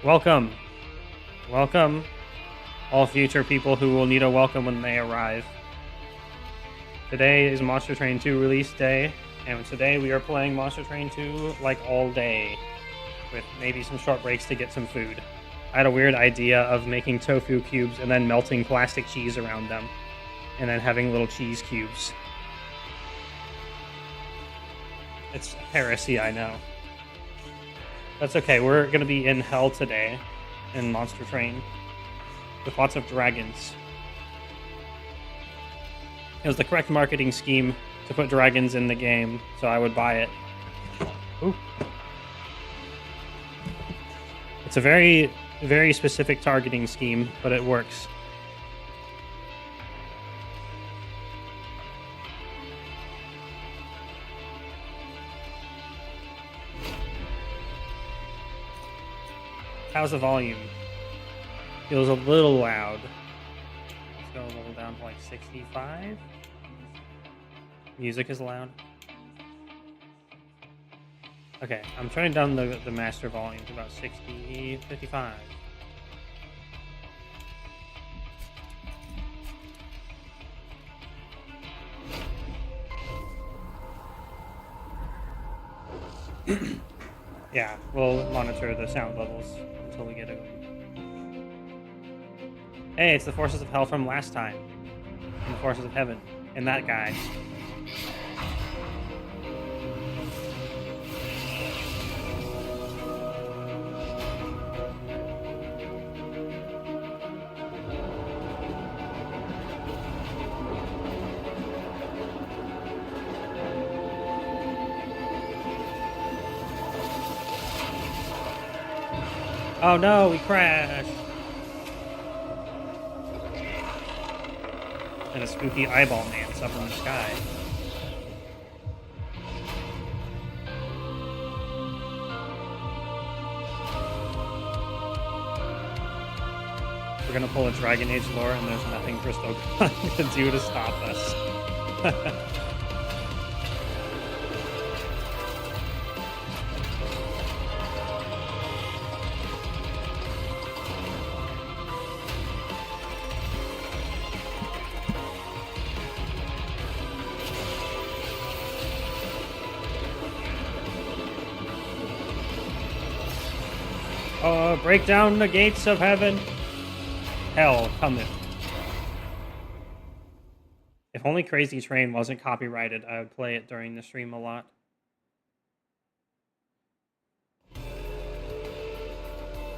Welcome. Welcome, all future people who will need a welcome when they arrive. Today is Monster Train 2 release day, and today we are playing Monster Train 2 like all day, with maybe some short breaks to get some food. I had a weird idea of making tofu cubes and then melting plastic cheese around them, and then having little cheese cubes. It's heresy, I know. That's okay, we're gonna be in hell today, in Monster Train, with lots of dragons. It was the correct marketing scheme to put dragons in the game, so I would buy it. Ooh. It's a very, very specific targeting scheme, but it works. How's the volume? Feels a little loud. Let's go a little down to like 65. Music is loud. Okay, I'm turning down the master volume to about 60, 55. Yeah, we'll monitor the sound levels until we get it. Hey, it's the forces of hell from last time. And the forces of heaven. And that guy. Oh no, we crashed! And a spooky eyeball man's up in the sky. We're gonna pull a Dragon Age lore and there's nothing Crystal can do to stop us. Break down the gates of heaven. Hell cometh. If only Crazy Train wasn't copyrighted, I would play it during the stream a lot.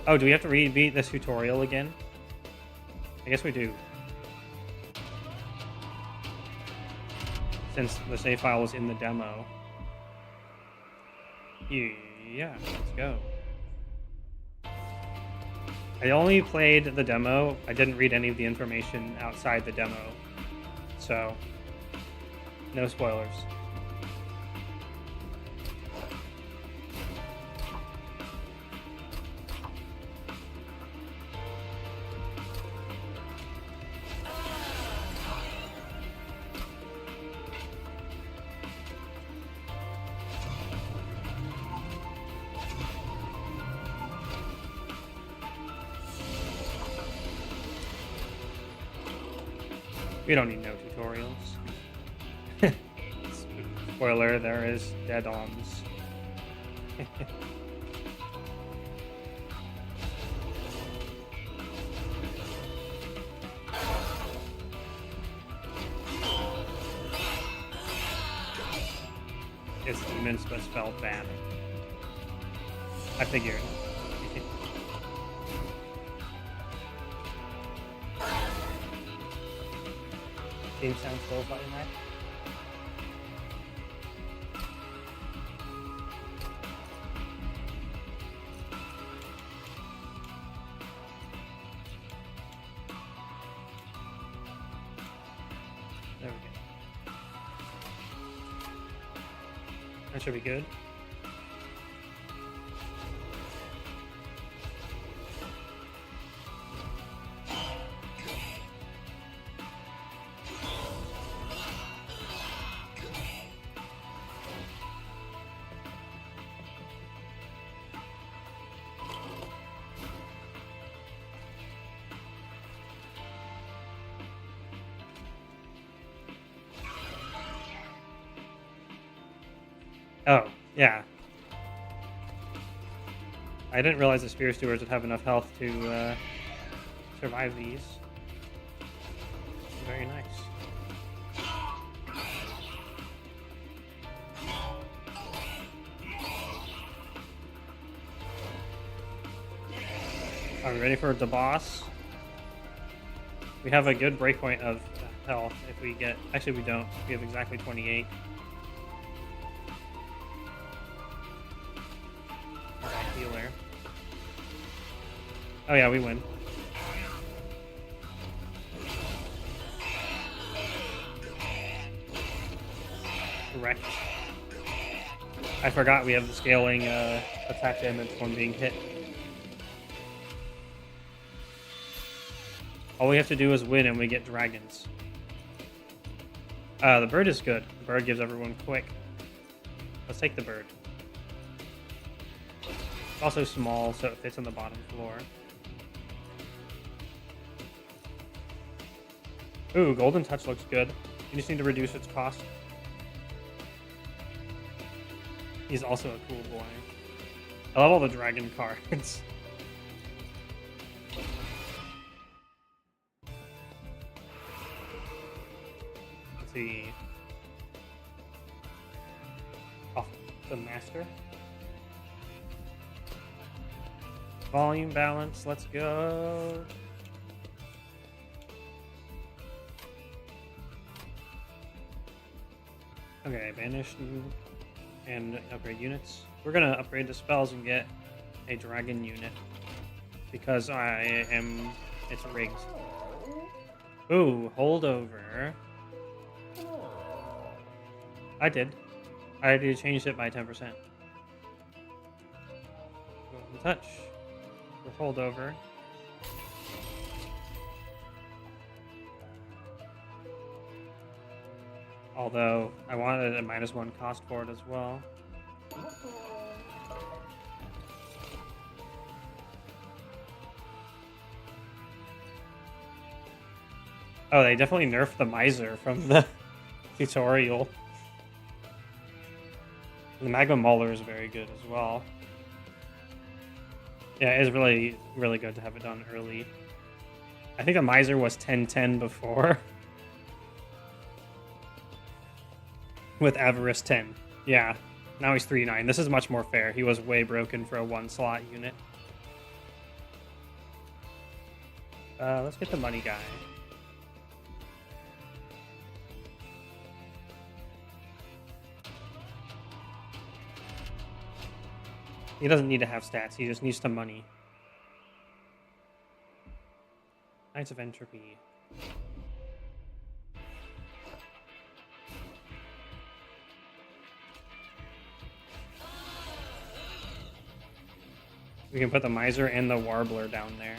Oh, do we have to rebeat this tutorial again? I guess we do. Since the save file was in the demo. Yeah, let's go. I only played the demo. I didn't read any of the information outside the demo. So, no spoilers. We don't need no tutorials. Spoiler, there is dead arms. It's demons but spelled bad. I figured. Game sounds so fucking high. There we go. That should be good. Oh, yeah. I didn't realize the Spear Stewards would have enough health to survive these. Very nice. Are we ready for the boss? We have a good breakpoint of health if we get... Actually, we don't. We have exactly 28. Alright, healer. Oh yeah, we win. Correct. I forgot we have the scaling attack damage from being hit. All we have to do is win and we get dragons. The bird is good. The bird gives everyone quick. Let's take the bird. It's also small, so it fits on the bottom floor. Ooh, Golden Touch looks good. You just need to reduce its cost. He's also a cool boy. I love all the dragon cards. Let's see. Off the master. Volume balance, let's go. Okay, banish and upgrade units. We're gonna upgrade the spells and get a dragon unit because it's rigged. Ooh, holdover. I did. I already changed it by 10%. Golden touch. For holdover. Although, I wanted a -1 cost for it as well. Oh, they definitely nerfed the Miser from the tutorial. The Magma Mauler is very good as well. Yeah, it is really, really good to have it done early. I think the Miser was 10-10 before. With Avarice 10. Yeah, now he's 3-9. This is much more fair. He was way broken for a 1-slot unit. Let's get the money guy. He doesn't need to have stats. He just needs some money. Knights of Entropy. We can put the Miser and the Warbler down there.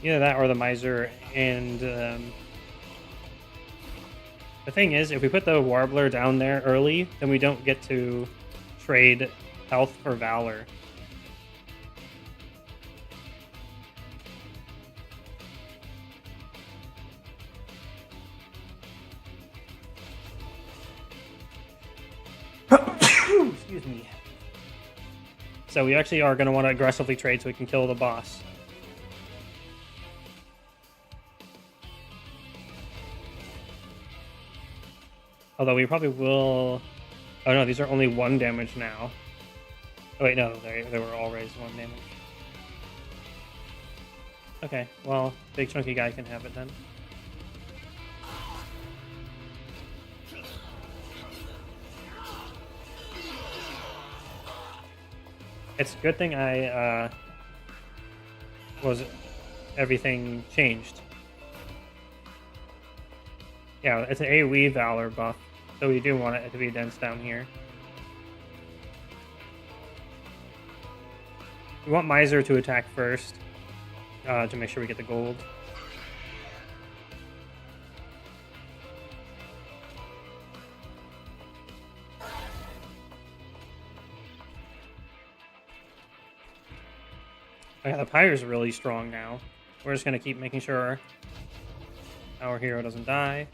Either that or the Miser and... the thing is, if we put the Warbler down there early, then we don't get to trade health for Valor. Excuse me. So we actually are going to want to aggressively trade so we can kill the boss. Although we probably will... Oh no, these are only 1 damage now. Oh wait, no, they were all raised 1 damage. Okay, well, big chunky guy can have it then. It's a good thing everything changed. Yeah, it's an AoE Valor buff, so we do want it to be dense down here. We want Miser to attack first, to make sure we get the gold. Oh, yeah, the Pyre's really strong now. We're just going to keep making sure our hero doesn't die.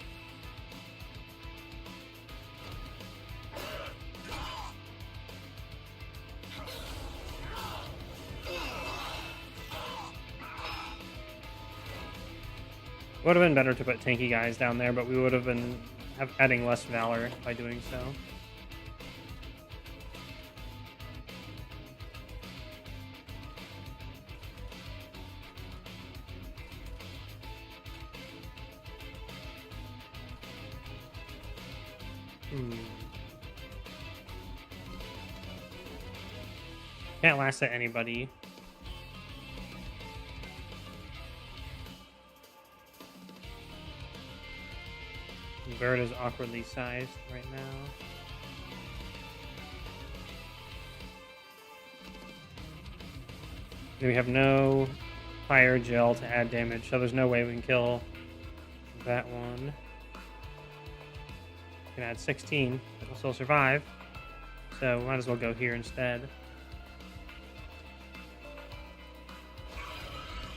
Would have been better to put tanky guys down there, but we would have been adding less valor by doing so. Can't last at anybody. Bird is awkwardly sized right now. We have no fire gel to add damage, so there's no way we can kill that one. We can add 16, it'll still survive. So might as well go here instead.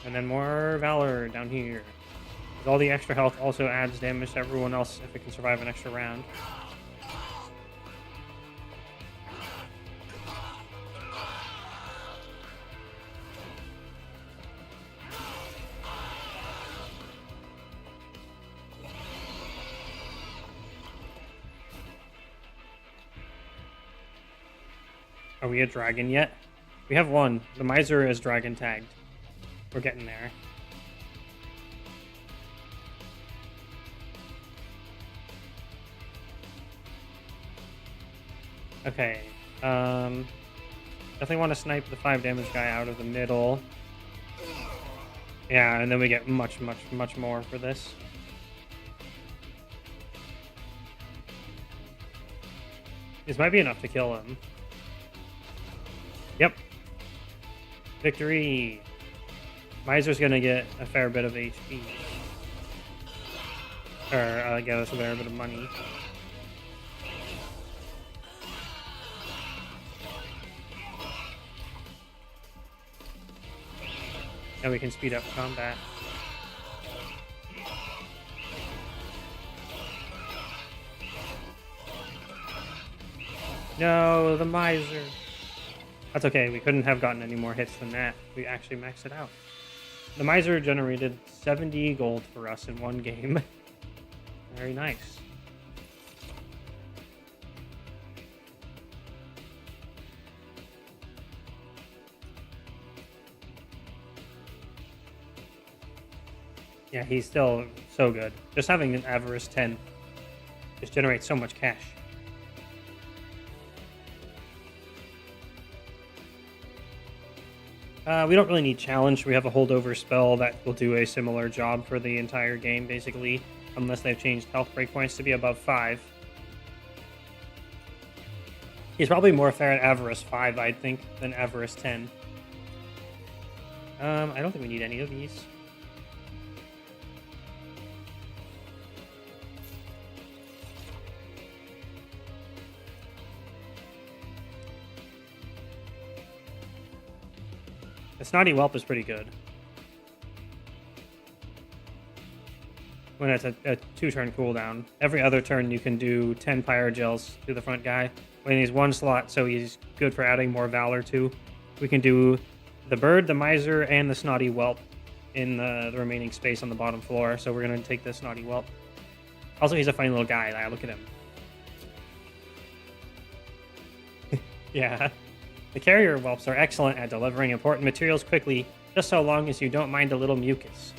And then more Valor down here. With all the extra health also adds damage to everyone else if it can survive an extra round. Are we a dragon yet? We have one. The Miser is dragon tagged. We're getting there. Okay. Definitely want to snipe the 5 damage guy out of the middle. Yeah, and then we get much more for this. This might be enough to kill him. Yep. Victory. Miser's gonna get a fair bit of HP. Or, get us a fair bit of money. And we can speed up combat. No, the Miser. That's okay, we couldn't have gotten any more hits than that. We actually maxed it out. The Miser generated 70 gold for us in one game. Very nice. Yeah, he's still so good. Just having an Avarice 10 just generates so much cash. We don't really need challenge. We have a holdover spell that will do a similar job for the entire game, basically, unless they've changed health breakpoints to be above 5. He's probably more fair at Avarice 5, I think, than Avarice 10. I don't think we need any of these. The Snotty Whelp is pretty good. When it's a 2-turn cooldown. Every other turn you can do 10 Pyre Gels to the front guy. When he's 1 slot, so he's good for adding more Valor to. We can do the Bird, the Miser, and the Snotty Whelp in the remaining space on the bottom floor. So we're going to take the Snotty Whelp. Also, he's a funny little guy. Look at him. Yeah. The carrier whelps are excellent at delivering important materials quickly, just so long as you don't mind a little mucus.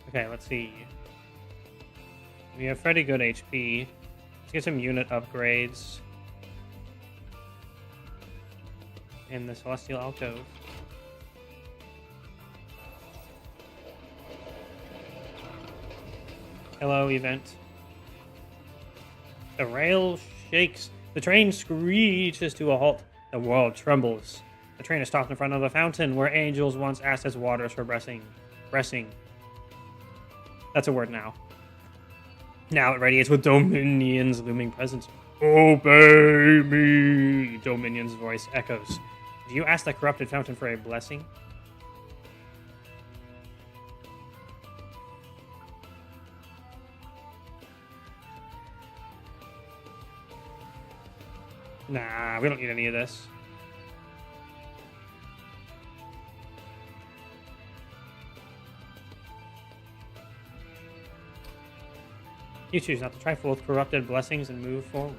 Okay, let's see. We have pretty good HP. Let's get some unit upgrades in the Celestial Alcove. Hello, event. The rail shakes. The train screeches to a halt. The world trembles. The train is stopped in front of a fountain where angels once asked its waters for blessing. That's a word now. Now it radiates with Dominion's looming presence. Obey me! Dominion's voice echoes. Do you ask the corrupted fountain for a blessing? Nah, we don't need any of this. You choose not to trifle with corrupted blessings and move forward.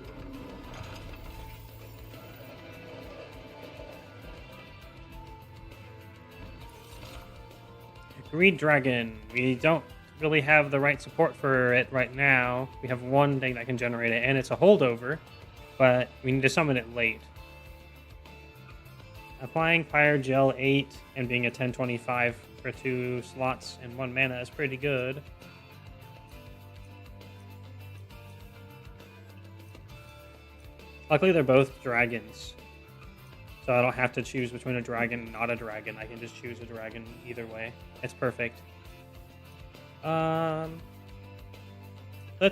Greed Dragon. We don't really have the right support for it right now. We have one thing that can generate it, and it's a holdover, but we need to summon it late. Applying Fire Gel 8 and being a 1025 for 2 slots and 1 mana is pretty good. Luckily, they're both dragons, so I don't have to choose between a dragon and not a dragon. I can just choose a dragon either way. It's perfect. Let's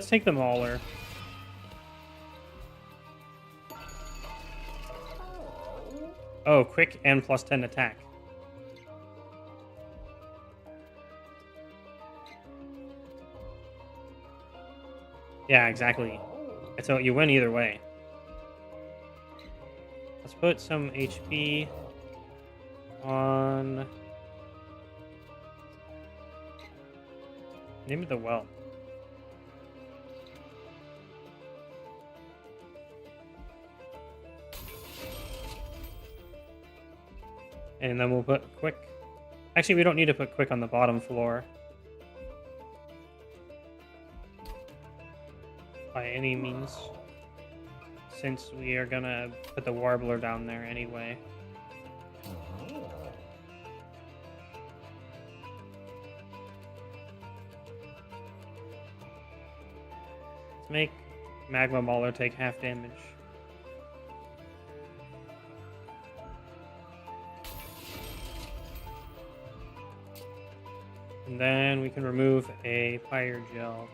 take the Mauler. Oh, quick and plus 10 attack. Yeah, exactly. So you win either way. Let's put some HP on... Name of the well. And then we'll put quick. Actually, we don't need to put quick on the bottom floor. By any means. Since we are gonna put the Warbler down there anyway. Let's make Magma Mauler take half damage. And then we can remove a Fire Gel.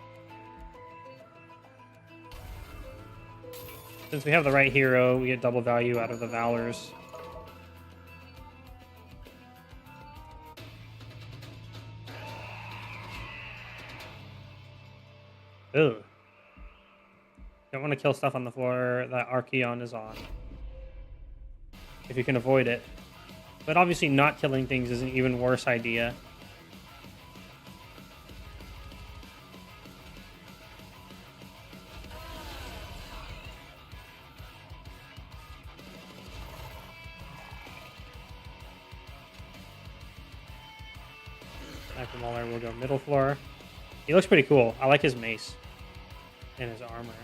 Since we have the right hero, we get double value out of the Valors. Ugh. Don't want to kill stuff on the floor that Archeon is on. If you can avoid it. But obviously not killing things is an even worse idea. Mauler will go middle floor. He looks pretty cool. I like his mace and his armor.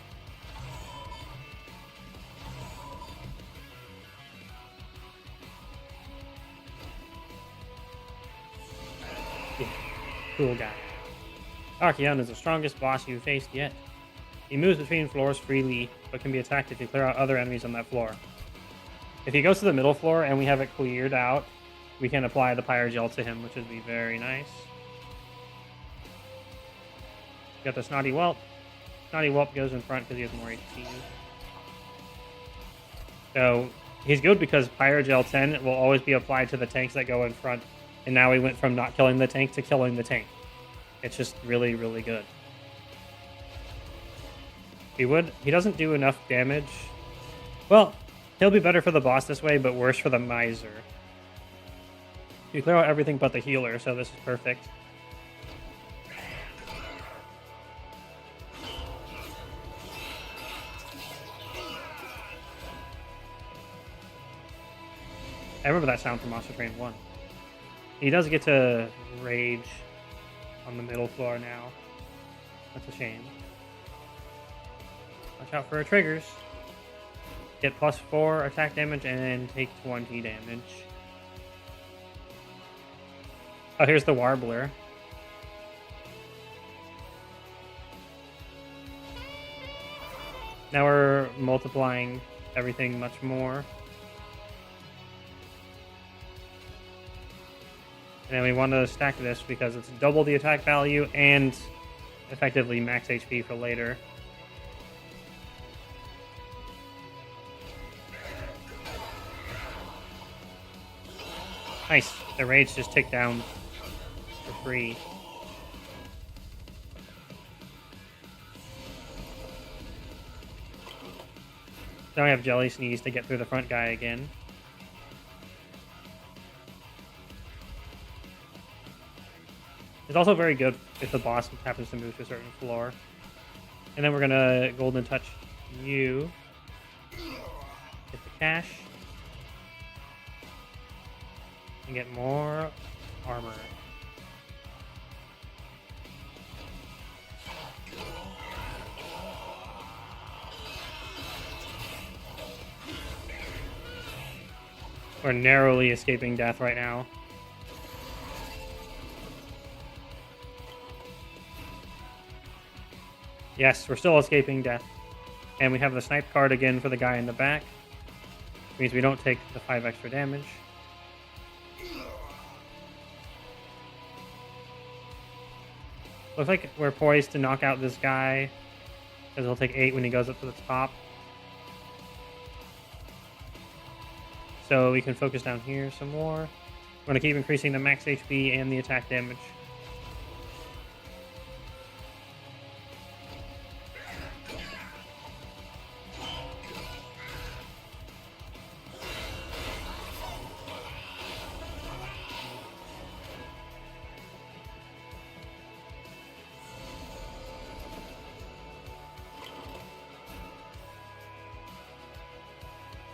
Yeah, cool guy. Archeon is the strongest boss you've faced yet. He moves between floors freely, but can be attacked if you clear out other enemies on that floor. If he goes to the middle floor and we have it cleared out, we can apply the Pyre Gel to him, which would be very nice. Got the Snotty Whelp. Snotty Whelp goes in front because he has more HP. So he's good because Pyre Gel 10 will always be applied to the tanks that go in front. And now we went from not killing the tank to killing the tank. It's just really, really good. He doesn't do enough damage. Well, he'll be better for the boss this way, but worse for the Miser. You clear out everything but the healer, so this is perfect. I remember that sound from Monster Train 1. He does get to rage on the middle floor now. That's a shame. Watch out for our triggers. Get +4 attack damage and take 20 damage. Oh, here's the Warbler. Now we're multiplying everything much more. And we want to stack this because it's double the attack value and effectively max HP for later. Nice. The rage just ticked down for free. Now we have Jelly Sneeze to get through the front guy again. It's also very good if the boss happens to move to a certain floor. And then we're gonna Golden Touch you. Get the cash. And get more armor. We're narrowly escaping death right now. Yes, we're still escaping death. And we have the snipe card again for the guy in the back. Which means we don't take the 5 extra damage. Looks like we're poised to knock out this guy. Because he'll take 8 when he goes up to the top. So we can focus down here some more. We're going to keep increasing the max HP and the attack damage.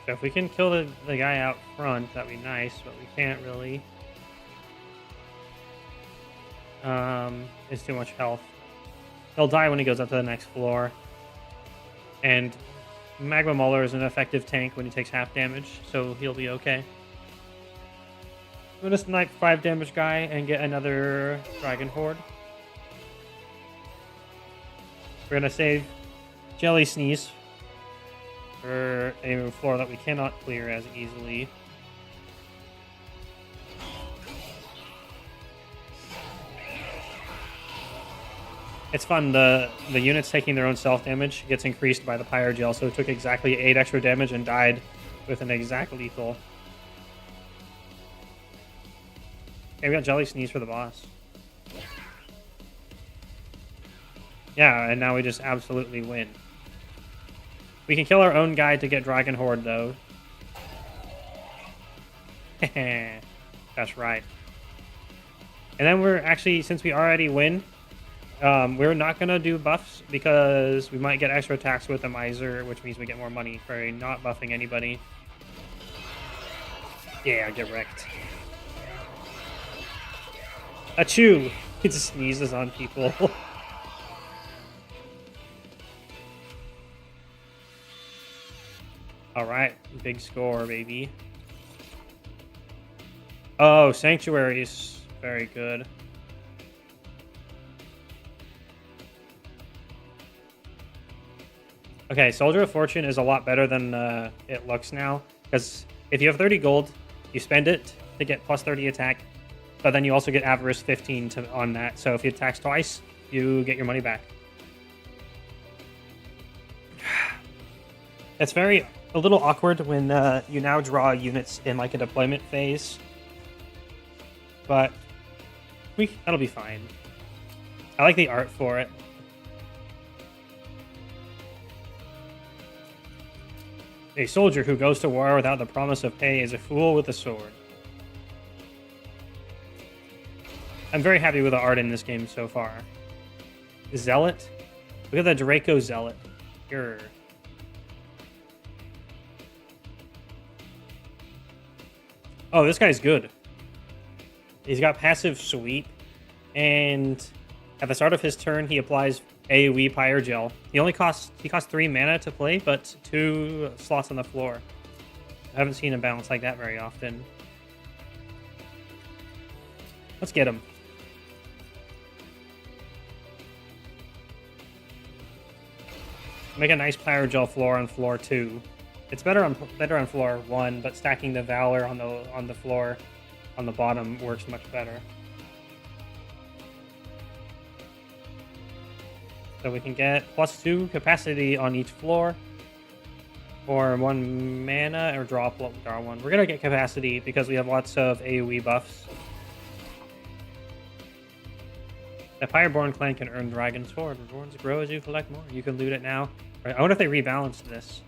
So if we can kill the guy out front, that'd be nice, but we can't really. It's too much health. He'll die when he goes up to the next floor. And Magma Mauler is an effective tank when he takes half damage, so he'll be okay. I'm gonna snipe 5 damage guy and get another Dragon Horde. We're gonna save Jelly Sneeze for a floor that we cannot clear as easily. It's fun, the units taking their own self-damage gets increased by the Pyre Gel, so it took exactly 8 extra damage and died with an exact lethal. Okay, we got Jelly Sneeze for the boss. Yeah, and now we just absolutely win. We can kill our own guy to get Dragon Horde, though. That's right. And then we're actually, since we already win, we're not going to do buffs because we might get extra attacks with a Miser, which means we get more money for not buffing anybody. Yeah, get wrecked. Achoo! He just sneezes on people. Alright, big score, baby. Oh, Sanctuaries. Very good. Okay, Soldier of Fortune is a lot better than it looks now. Because if you have 30 gold, you spend it to get plus 30 attack. But then you also get Avarice 15 on that. So if you attack twice, you get your money back. It's a little awkward when you now draw units in like a deployment phase. But that'll be fine. I like the art for it. A soldier who goes to war without the promise of pay is a fool with a sword. I'm very happy with the art in this game so far. Zealot? Look at the Draco Zealot. Grr. Oh, this guy's good. He's got passive sweep, and at the start of his turn, he applies AoE Pyre Gel. He costs 3 mana to play, but 2 slots on the floor. I haven't seen a balance like that very often. Let's get him. Make a nice Pyre Gel floor on floor 2. It's better on floor 1, but stacking the Valor on the floor on the bottom works much better. So we can get +2 capacity on each floor, or 1 mana, or draw 1. We're gonna get capacity because we have lots of AoE buffs. The Pyreborn clan can earn Dragon's Horde. Rewards grow as you collect more. You can loot it now. Right, I wonder if they rebalanced this.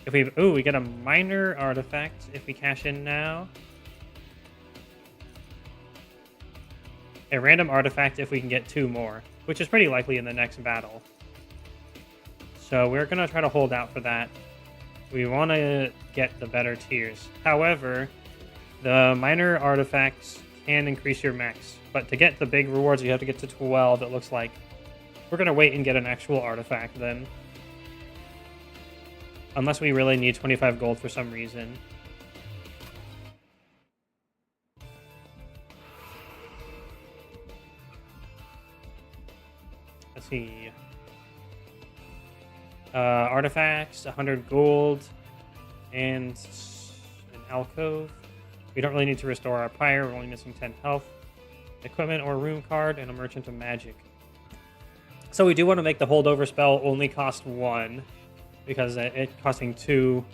If we get a minor artifact if we cash in now. A random artifact if we can get 2 more, which is pretty likely in the next battle. So we're going to try to hold out for that. We want to get the better tiers. However, the minor artifacts can increase your max, but to get the big rewards, you have to get to 12, it looks like. We're going to wait and get an actual artifact then. Unless we really need 25 gold for some reason. Let's see. Artifacts, 100 gold, and an alcove. We don't really need to restore our pyre. We're only missing 10 health. Equipment or room card, and a merchant of magic. So we do want to make the holdover spell only cost 1, because it costing 2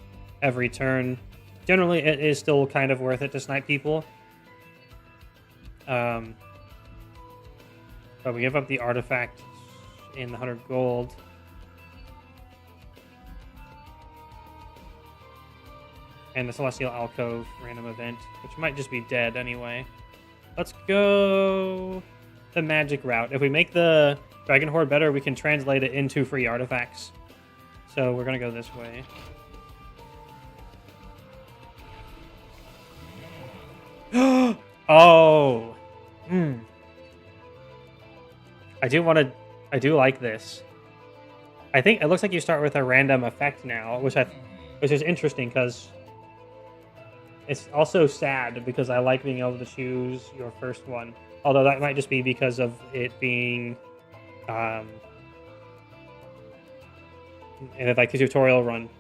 every turn. Generally, it is still kind of worth it to snipe people. But we give up the artifact in the 100 gold. And the Celestial Alcove random event, which might just be dead anyway. Let's go the magic route. If we make the Dragon Horde better, we can translate it into free artifacts. So we're going to go this way. Oh! I do like this. I think it looks like you start with a random effect now, which is interesting because it's also sad because I like being able to choose your first one. Although that might just be because of it being and like the tutorial run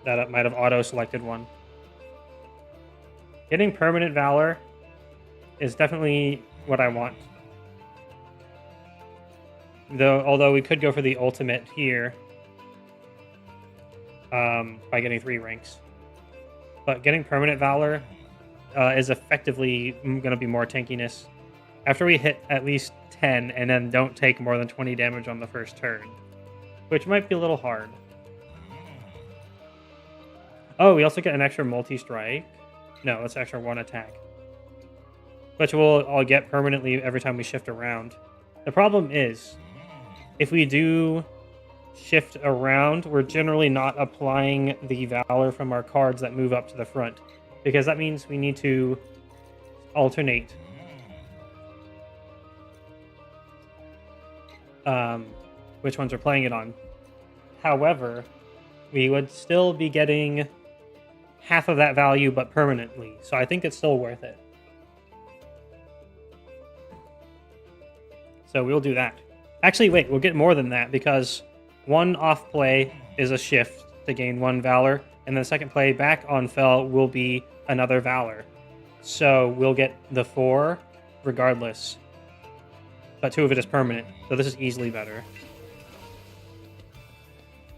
that it might have auto-selected one. Getting permanent valor is definitely what I want. Although we could go for the ultimate here by getting 3 ranks. But getting permanent valor is effectively going to be more tankiness. After we hit at least 10 and then don't take more than 20 damage on the first turn. Which might be a little hard. Oh, we also get an extra multi-strike. No, it's extra 1 attack. Which we'll all get permanently every time we shift around. The problem is, if we do shift around, we're generally not applying the valor from our cards that move up to the front. Because that means we need to alternate. Which ones we're playing it on. However, we would still be getting half of that value, but permanently. So I think it's still worth it. So we'll do that. Actually, wait, we'll get more than that because 1 off play is a shift to gain 1 valor, and the second play back on Fel will be another valor. So we'll get the 4 regardless. But 2 of it is permanent, so this is easily better.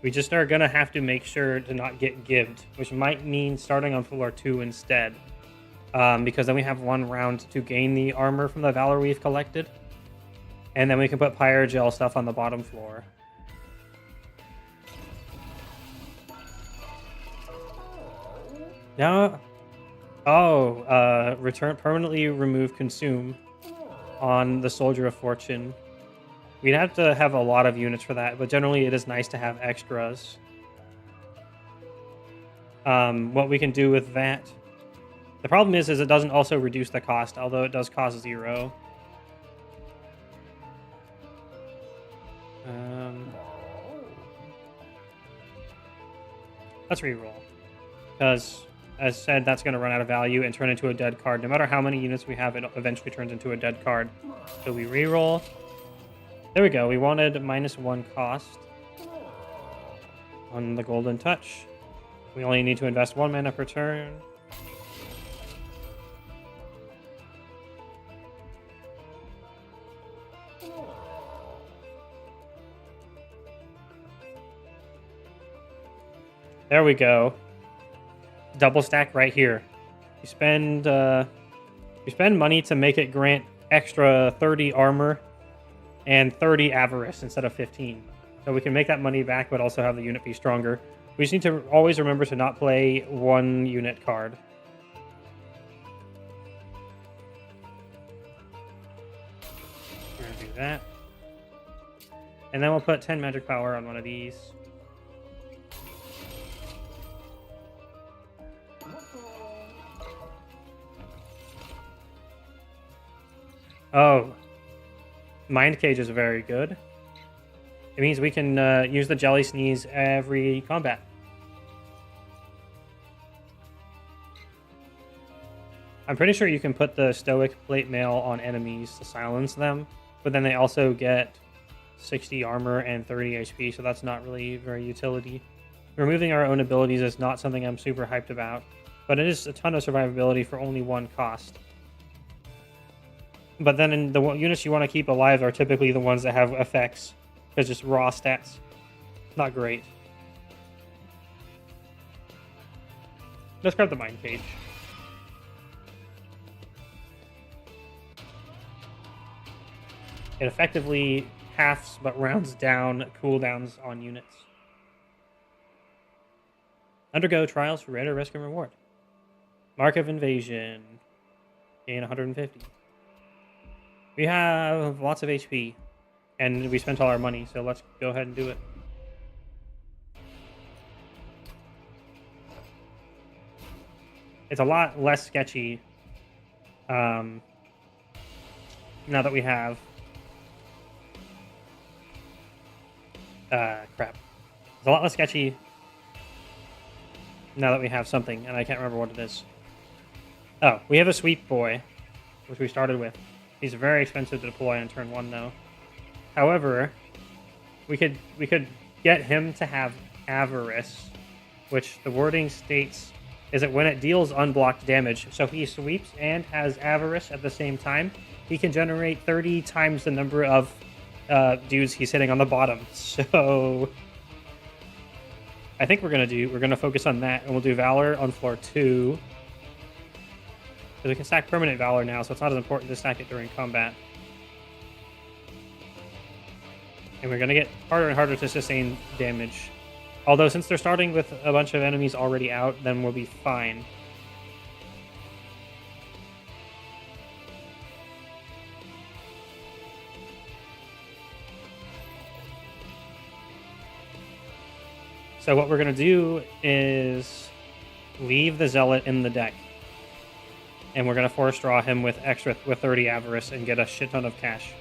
We just are going to have to make sure to not get gibbed, which might mean starting on floor 2 instead. Because then we have 1 round to gain the armor from the valor we've collected. And then we can put Pyrogel stuff on the bottom floor. Now, return permanently remove consume on the Soldier of Fortune. We'd have to have a lot of units for that, but generally it is nice to have extras. What we can do with that... The problem is it doesn't also reduce the cost, although it does cost 0. Let's reroll. Because, as said, that's going to run out of value and turn into a dead card. No matter how many units we have, it eventually turns into a dead card. So we reroll. There we go. We wanted -1 cost on the Golden Touch. We only need to invest 1 mana per turn. There we go. Double stack right here. You spend money to make it grant extra 30 armor and 30 avarice instead of 15. So we can make that money back, but also have the unit be stronger. We just need to always remember to not play one unit card. We're going to do that. And then we'll put 10 magic power on one of these. Oh. Mind Cage is very good. It means we can use the Jelly Sneeze every combat. I'm pretty sure you can put the Stoic Plate Mail on enemies to silence them, but then they also get 60 armor and 30 HP, so that's not really very utility. Removing our own abilities is not something I'm super hyped about, but it is a ton of survivability for only one cost. But then in the units you want to keep alive are typically the ones that have effects, because just raw stats. Not great. Let's grab the Mind Cage. It effectively halves but rounds down cooldowns on units. Undergo trials for rare risk and reward. Mark of Invasion. Gain 150. We have lots of HP. And we spent all our money, so let's go ahead and do it. It's a lot less sketchy now that we have... crap. It's a lot less sketchy now that we have something, and I can't remember what it is. Oh, we have a Sweep Boy, which we started with. He's very expensive to deploy on turn 1, though. However, we could get him to have Avarice, which the wording states is that when it deals unblocked damage, so he sweeps and has Avarice at the same time, he can generate 30 times the number of dudes he's hitting on the bottom. So I think we're gonna focus on that, and we'll do Valor on floor 2. Because we can stack permanent Valor now, so it's not as important to stack it during combat. And we're going to get harder and harder to sustain damage. Although, since they're starting with a bunch of enemies already out, then we'll be fine. So what we're going to do is leave the Zealot in the deck. And we're going to force draw him with 30 Avarice and get a shit ton of cash.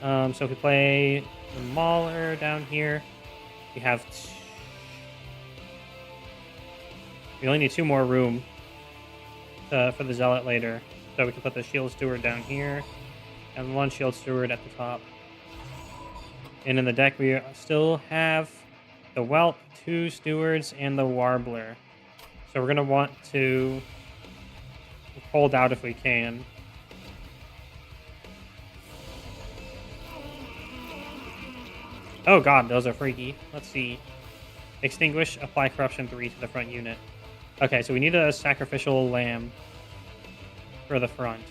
So if we play the Mauler down here, we have... We only need 2 more room for the Zealot later. So we can put the Shield Steward down here, and 1 Shield Steward at the top. And in the deck, we still have the Whelp, 2 Stewards, and the Warbler. So we're going to want to hold out if we can. Oh god, those are freaky. Let's see. Extinguish, apply Corruption 3 to the front unit. Okay, so we need a Sacrificial Lamb for the front.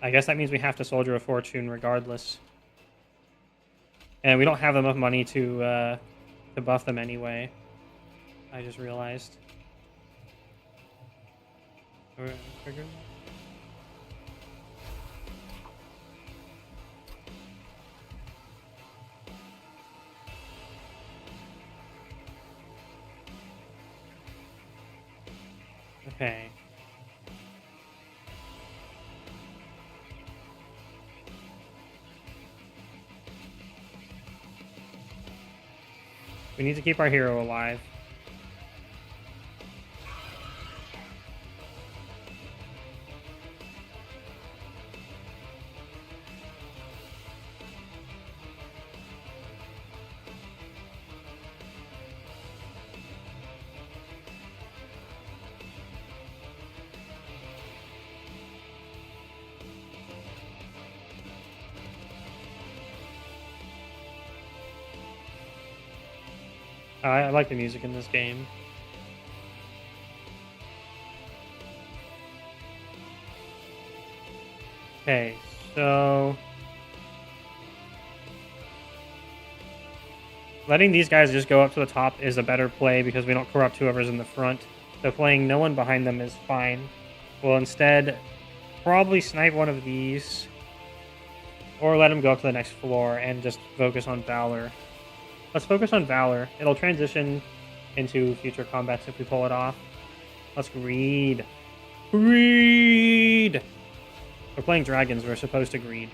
I guess that means we have to Soldier of Fortune regardless. And we don't have enough money to buff them anyway. I just realized. Okay. We need to keep our hero alive. I like the music in this game. Okay, so letting these guys just go up to the top is a better play because we don't corrupt whoever's in the front. So playing no one behind them is fine. We'll instead probably snipe one of these or let him go up to the next floor and just focus on Valor. Let's focus on Valor. It'll transition into future combats if we pull it off. Let's greed. Greed! We're playing dragons. We're supposed to greed.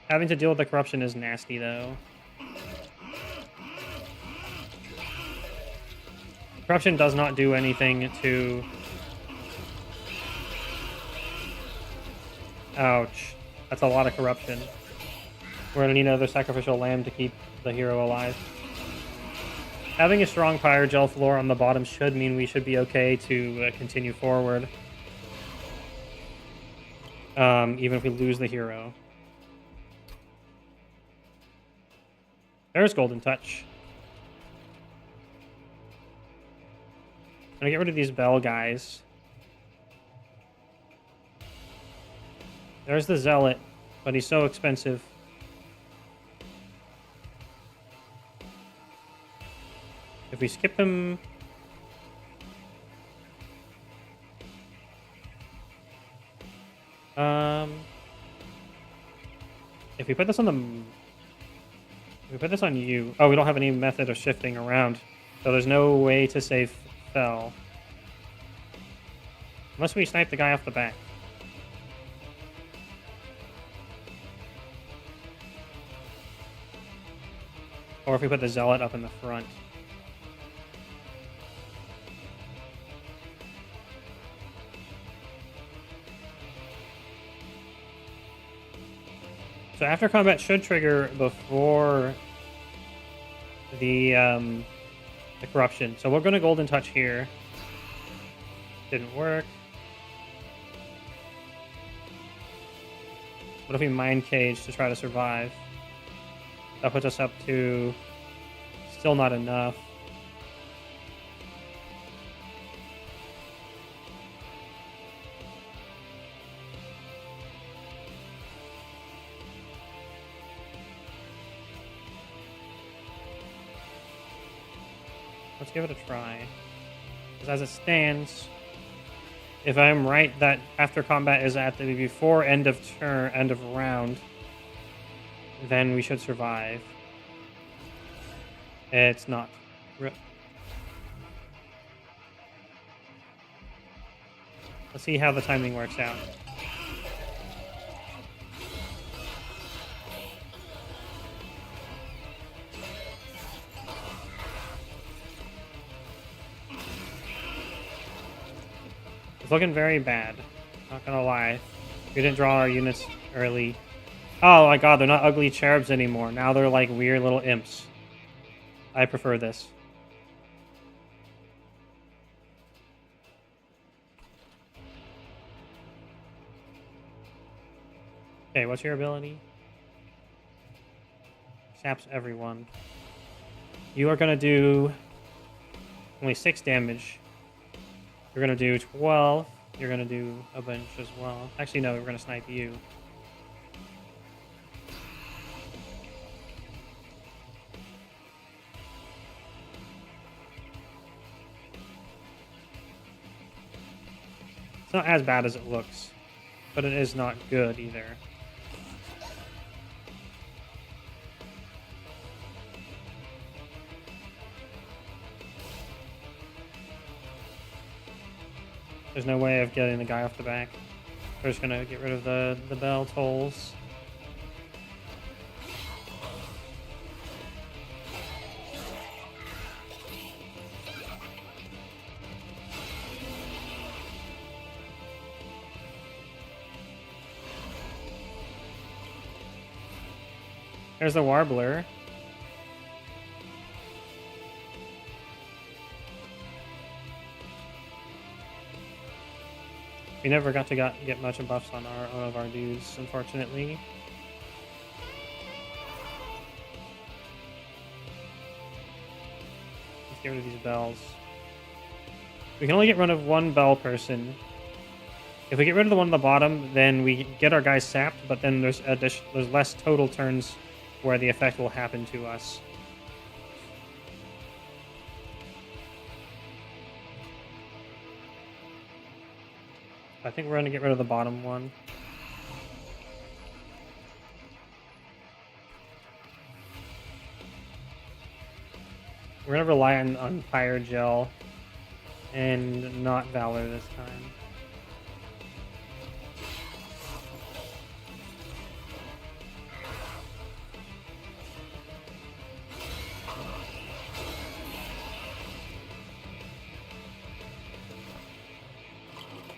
Having to deal with the corruption is nasty, though. Corruption does not do anything to... Ouch. That's a lot of corruption. We're going to need another sacrificial lamb to keep the hero alive. Having a strong pyre gel floor on the bottom should mean we should be okay to continue forward. Even if we lose the hero. There's Golden Touch. I'm gonna get rid of these bell guys. There's the Zealot, but he's so expensive. If we skip him... If we put this on the... If we put this on you... Oh, we don't have any method of shifting around. So there's no way to save Fell. Unless we snipe the guy off the back. Or if we put the Zealot up in the front. So after combat should trigger before the corruption. So we're going to Golden Touch here. Didn't work. What if we Mind Cage to try to survive? That puts us up to still not enough. Let's give it a try. Because as it stands, if I'm right that after combat is at the before end of turn, end of round, then we should survive. It's not. Let's see how the timing works out. It's looking very bad. Not gonna lie. We didn't draw our units early. Oh my god, they're not ugly cherubs anymore. Now they're like weird little imps. I prefer this. Okay, what's your ability? Saps everyone. You are gonna do only 6 damage. You're gonna do 12. You're gonna do a bunch as well. Actually, no, we're gonna snipe you. It's not as bad as it looks, but it is not good either. There's no way of getting the guy off the back. We're just gonna get rid of the bell tolls. There's the Warbler. We never got to get much of buffs on one of our dudes, unfortunately. Let's get rid of these bells. We can only get rid of one bell person. If we get rid of the one on the bottom, then we get our guys sapped, but then there's less total turns where the effect will happen to us. I think we're going to get rid of the bottom one. We're going to rely on Pyre Gel and not Valor this time.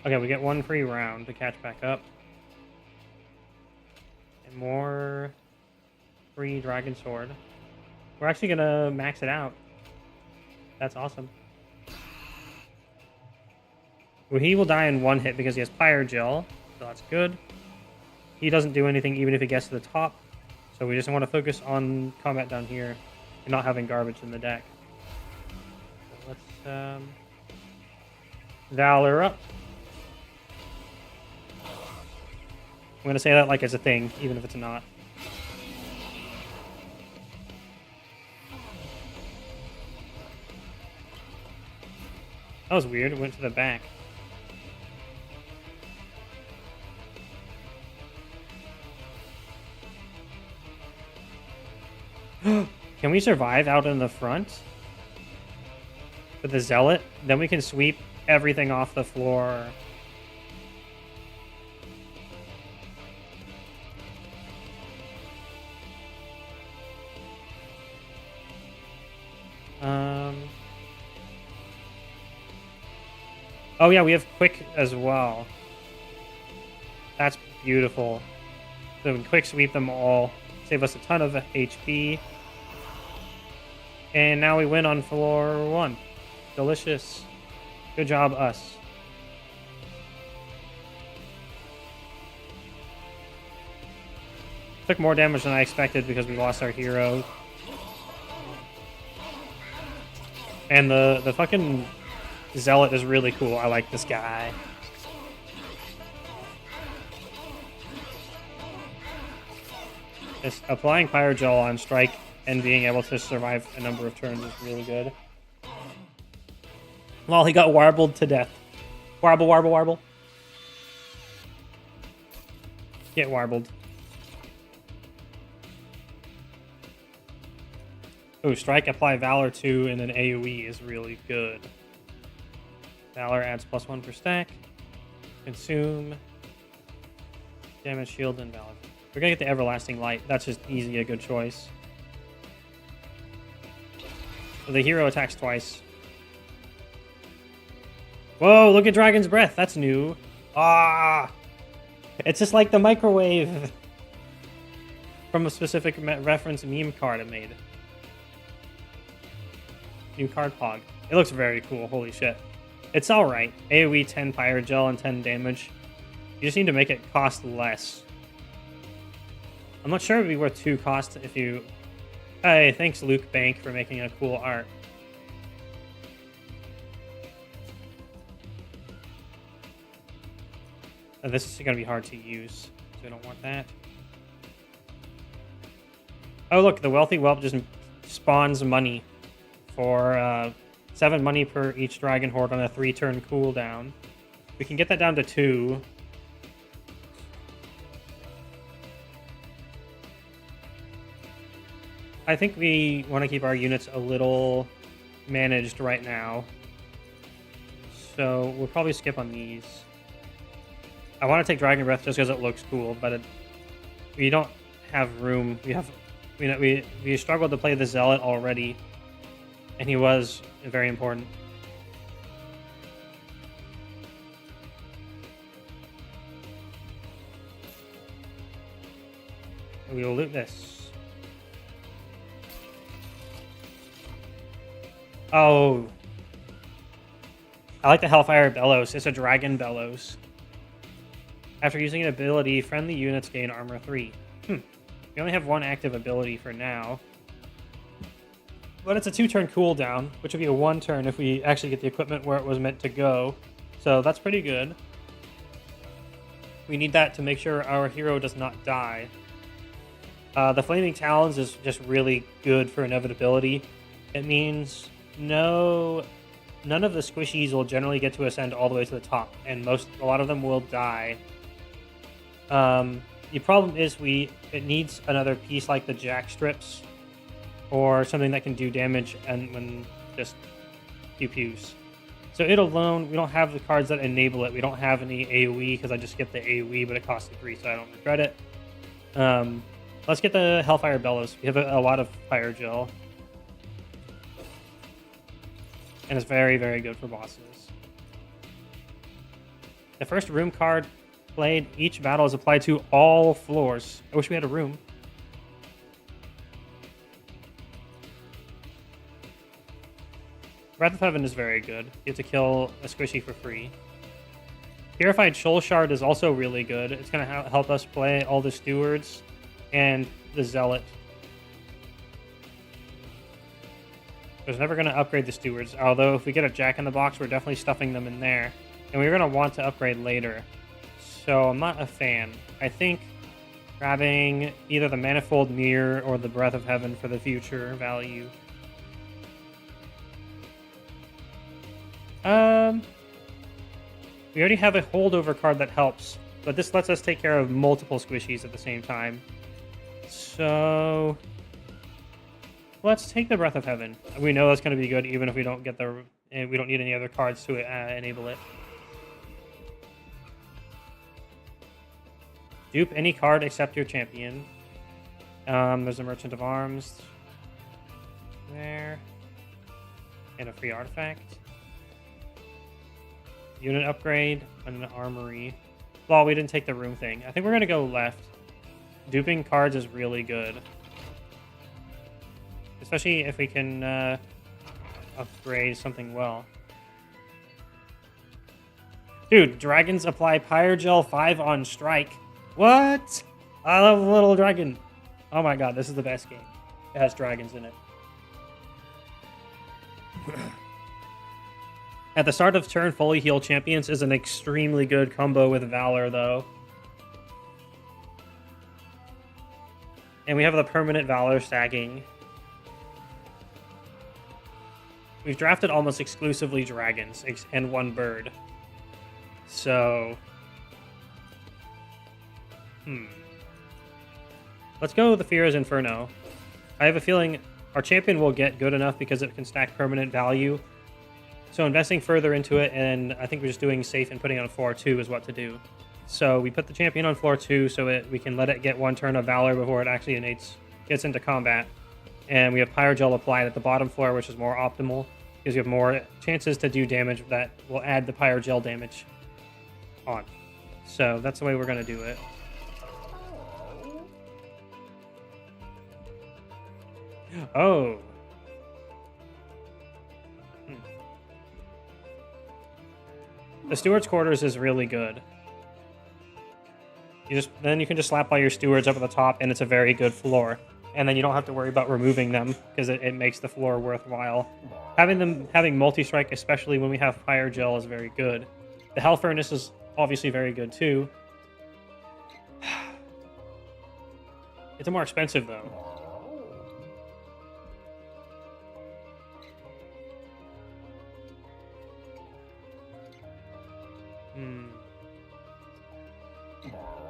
Okay, we get one free round to catch back up. And more free Dragon Sword. We're actually going to max it out. That's awesome. Well, he will die in one hit because he has Pyre Gel, so that's good. He doesn't do anything even if he gets to the top, so we just want to focus on combat down here and not having garbage in the deck. So let's Valor up. I'm going to say that like it's a thing, even if it's not. That was weird. It went to the back. Can we survive out in the front with the Zealot? Then we can sweep everything off the floor. Oh yeah, we have quick as well. That's beautiful. So we can quick sweep them all, save us a ton of HP. And now we win on floor 1. Delicious. Good job, us. Took more damage than I expected because we lost our hero. And the fucking Zealot is really cool. I like this guy. Just applying Pyre Gel on strike and being able to survive a number of turns is really good. Well, he got warbled to death. Warble, warble, warble. Get warbled. Oh, strike, apply Valor 2, and then AoE is really good. Valor adds +1 per stack. Consume. Damage, shield, and Valor. We're gonna get the Everlasting Light. That's just easy, a good choice. So the hero attacks twice. Whoa, look at Dragon's Breath. That's new. Ah! It's just like the microwave from a specific reference meme card I made. New card pog. It looks very cool. Holy shit. It's alright. AoE 10 Pyre Gel and 10 damage. You just need to make it cost less. I'm not sure it would be worth 2 cost if you... Hey, thanks Luke Bank for making a cool art. This is going to be hard to use, so I don't want that. Oh look, the Wealthy Whelp just spawns money for 7 money per each Dragon Horde on a 3-turn cooldown. We can get that down to 2. I think we want to keep our units a little managed right now. So we'll probably skip on these. I want to take Dragon Breath just because it looks cool, but we don't have room. We struggled to play the Zealot already, and he was very important. We will loot this. Oh. I like the Hellfire Bellows. It's a Dragon Bellows. After using an ability, friendly units gain armor 3. We only have 1 active ability for now. But it's a 2-turn cooldown, which would be a 1-turn if we actually get the equipment where it was meant to go. So that's pretty good. We need that to make sure our hero does not die. The Flaming Talons is just really good for inevitability. It means none of the squishies will generally get to ascend all the way to the top, and a lot of them will die. The problem is it needs another piece like the jack strips, or something that can do damage and when just pew-pews. So it alone, we don't have the cards that enable it. We don't have any AoE because I just get the AoE, but it costs 3, so I don't regret it. Let's get the Hellfire Bellows. We have a lot of Fire Gel. And it's very, very good for bosses. The first room card played, each battle is applied to all floors. I wish we had a room. Breath of Heaven is very good. You get to kill a squishy for free. Purified Shoal Shard is also really good. It's going to help us play all the Stewards and the Zealot. I was never going to upgrade the Stewards, although if we get a Jack in the Box, we're definitely stuffing them in there. And we're going to want to upgrade later. So I'm not a fan. I think grabbing either the Manifold Mirror or the Breath of Heaven for the future value. We already have a holdover card that helps, but this lets us take care of multiple squishies at the same time. So let's take the Breath of Heaven. We know that's going to be good, even if we don't get we don't need any other cards to enable it. Dupe any card except your champion. There's a Merchant of Arms there, and a free artifact. Unit upgrade, and an armory. Well, we didn't take the room thing. I think we're going to go left. Duping cards is really good. Especially if we can upgrade something well. Dude, dragons apply Pyre Gel 5 on strike. What? I love Little Dragon. Oh my god, this is the best game. It has dragons in it. At the start of turn, Fully Heal Champions is an extremely good combo with Valor, though. And we have the permanent Valor stacking. We've drafted almost exclusively dragons and one bird. So... Let's go with the Fira's Inferno. I have a feeling our champion will get good enough because it can stack permanent value. So investing further into it, and I think we're just doing safe and putting it on floor 2 is what to do. So we put the champion on floor 2 so we can let it get 1 turn of Valor before it actually gets into combat. And we have Pyre Gel applied at the bottom floor, which is more optimal, because you have more chances to do damage that will add the Pyre Gel damage on. So that's the way we're going to do it. Oh. The Steward's Quarters is really good. Then you can just slap all your Stewards up at the top, and it's a very good floor. And then you don't have to worry about removing them, because it makes the floor worthwhile. Having multi-strike, especially when we have Pyre Gel, is very good. The Hell Furnace is obviously very good, too. It's more expensive, though.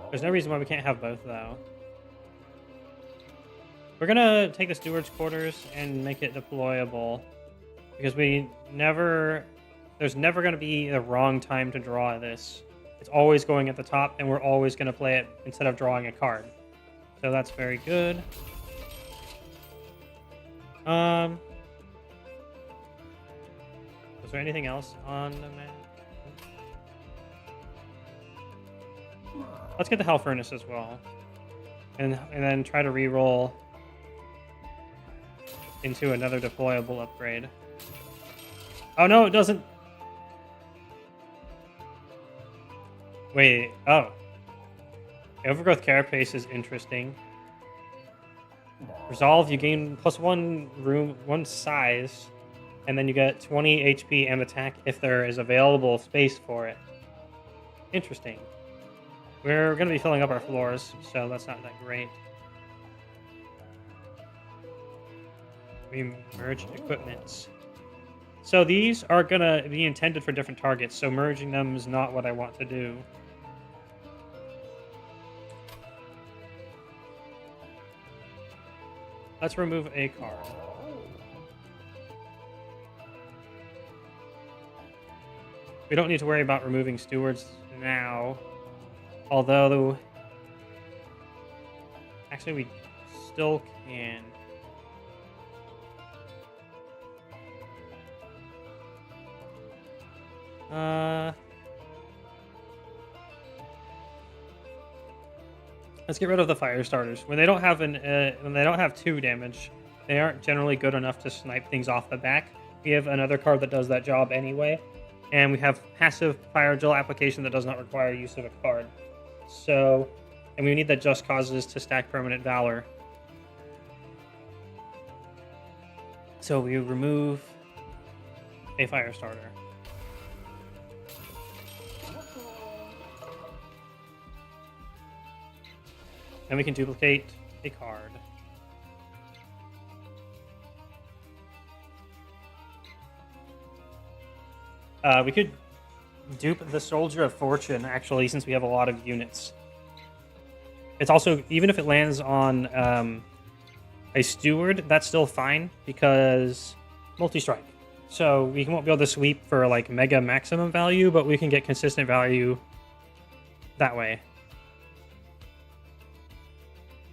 There's no reason why we can't have both, though. We're gonna take the Steward's Quarters and make it deployable. Because there's never gonna be the wrong time to draw this. It's always going at the top, and we're always gonna play it instead of drawing a card. So that's very good. Was there anything else on the map? Let's get the Hell Furnace as well. And then try to re-roll into another deployable upgrade. Oh no, it doesn't. Wait, oh. Overgrowth Carapace is interesting. Resolve, you gain +1 size, and then you get 20 HP and attack if there is available space for it. Interesting. We're going to be filling up our floors, so that's not that great. We merge equipments. So these are going to be intended for different targets, so merging them is not what I want to do. Let's remove a card. We don't need to worry about removing stewards now. Although, actually we still can. Let's get rid of the fire starters. When they don't have when they don't have 2 damage, they aren't generally good enough to snipe things off the back. We have another card that does that job anyway, and we have passive fire drill application that does not require use of a card. So, and we need that just causes to stack permanent valor. So we remove a fire starter. Then we can duplicate a card. We could dupe the Soldier of Fortune, actually, since we have a lot of units. It's also, even if it lands on a Steward, that's still fine, because multi-strike. So we won't be able to sweep for, like, mega maximum value, but we can get consistent value that way.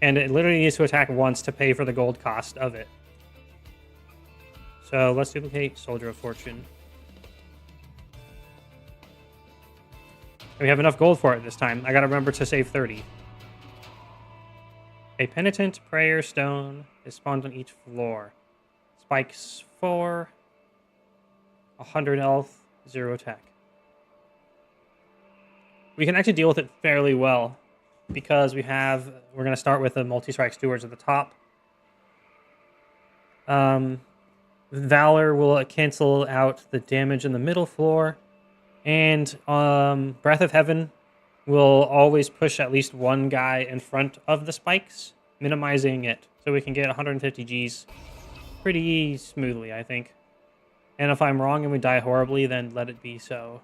And it literally needs to attack once to pay for the gold cost of it. So let's duplicate Soldier of Fortune. And we have enough gold for it this time. I gotta remember to save 30. A Penitent Prayer Stone is spawned on each floor. Spikes 4, 100 health, 0 attack. We can actually deal with it fairly well, because we're going to start with the multi-strike stewards at the top. Valor will cancel out the damage in the middle floor, and Breath of Heaven will always push at least one guy in front of the spikes, minimizing it, so we can get 150 Gs pretty smoothly, I think. And if I'm wrong and we die horribly, then let it be so.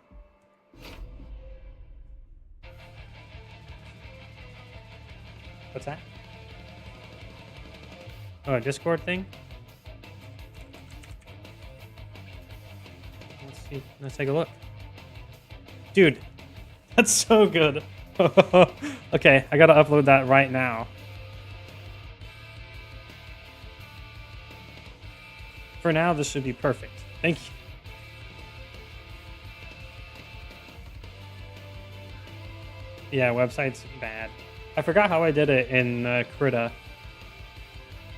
What's that? Oh, a Discord thing? Let's see. Let's take a look. Dude, that's so good. Okay, I gotta upload that right now. For now, this should be perfect. Thank you. Yeah, website's bad. I forgot how I did it in Krita.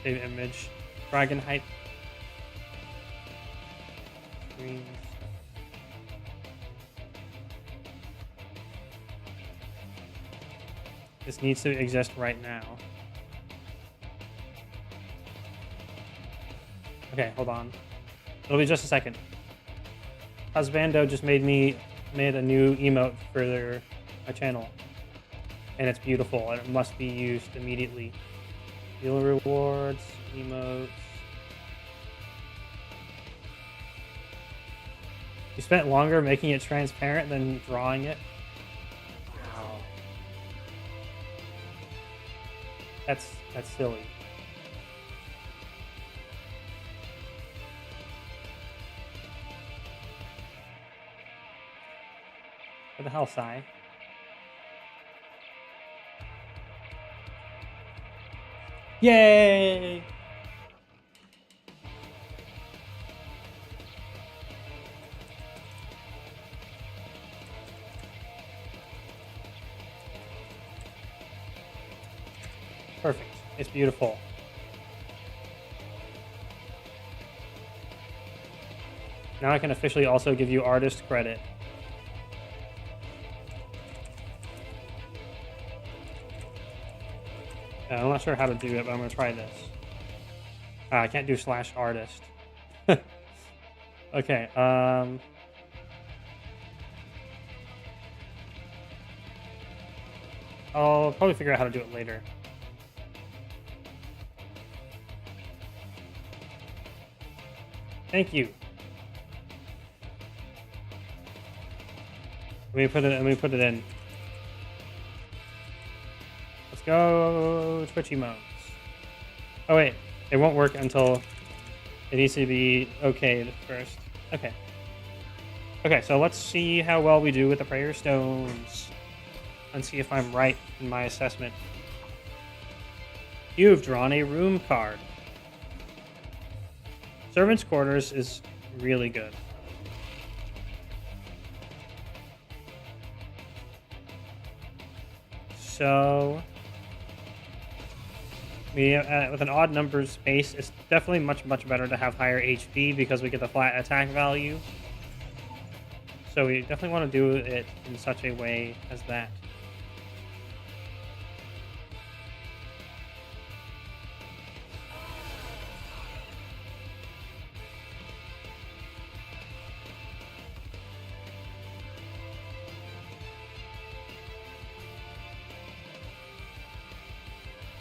Save image. Dragon height. Green. This needs to exist right now. Okay, hold on. It'll be just a second. Husbando just made a new emote for my channel. And it's beautiful, and it must be used immediately. Deal rewards, emotes. You spent longer making it transparent than drawing it? Wow. That's silly. What the hell, Sai? Yay! Perfect. It's beautiful. Now I can officially also give you artist credit. I'm not sure how to do it, but I'm going to try this. I can't do /artist. Okay, I'll probably figure out how to do it later. Thank you. Let me put it in. Let's go, Twitchy Moans. Oh wait, it won't work until it needs to be okayed first. Okay. Okay, so let's see how well we do with the prayer stones. And see if I'm right in my assessment. You've drawn a room card. Servants' quarters is really good. So, with an odd number space, it's definitely much better to have higher HP because we get the flat attack value. So we definitely want to do it in such a way as that.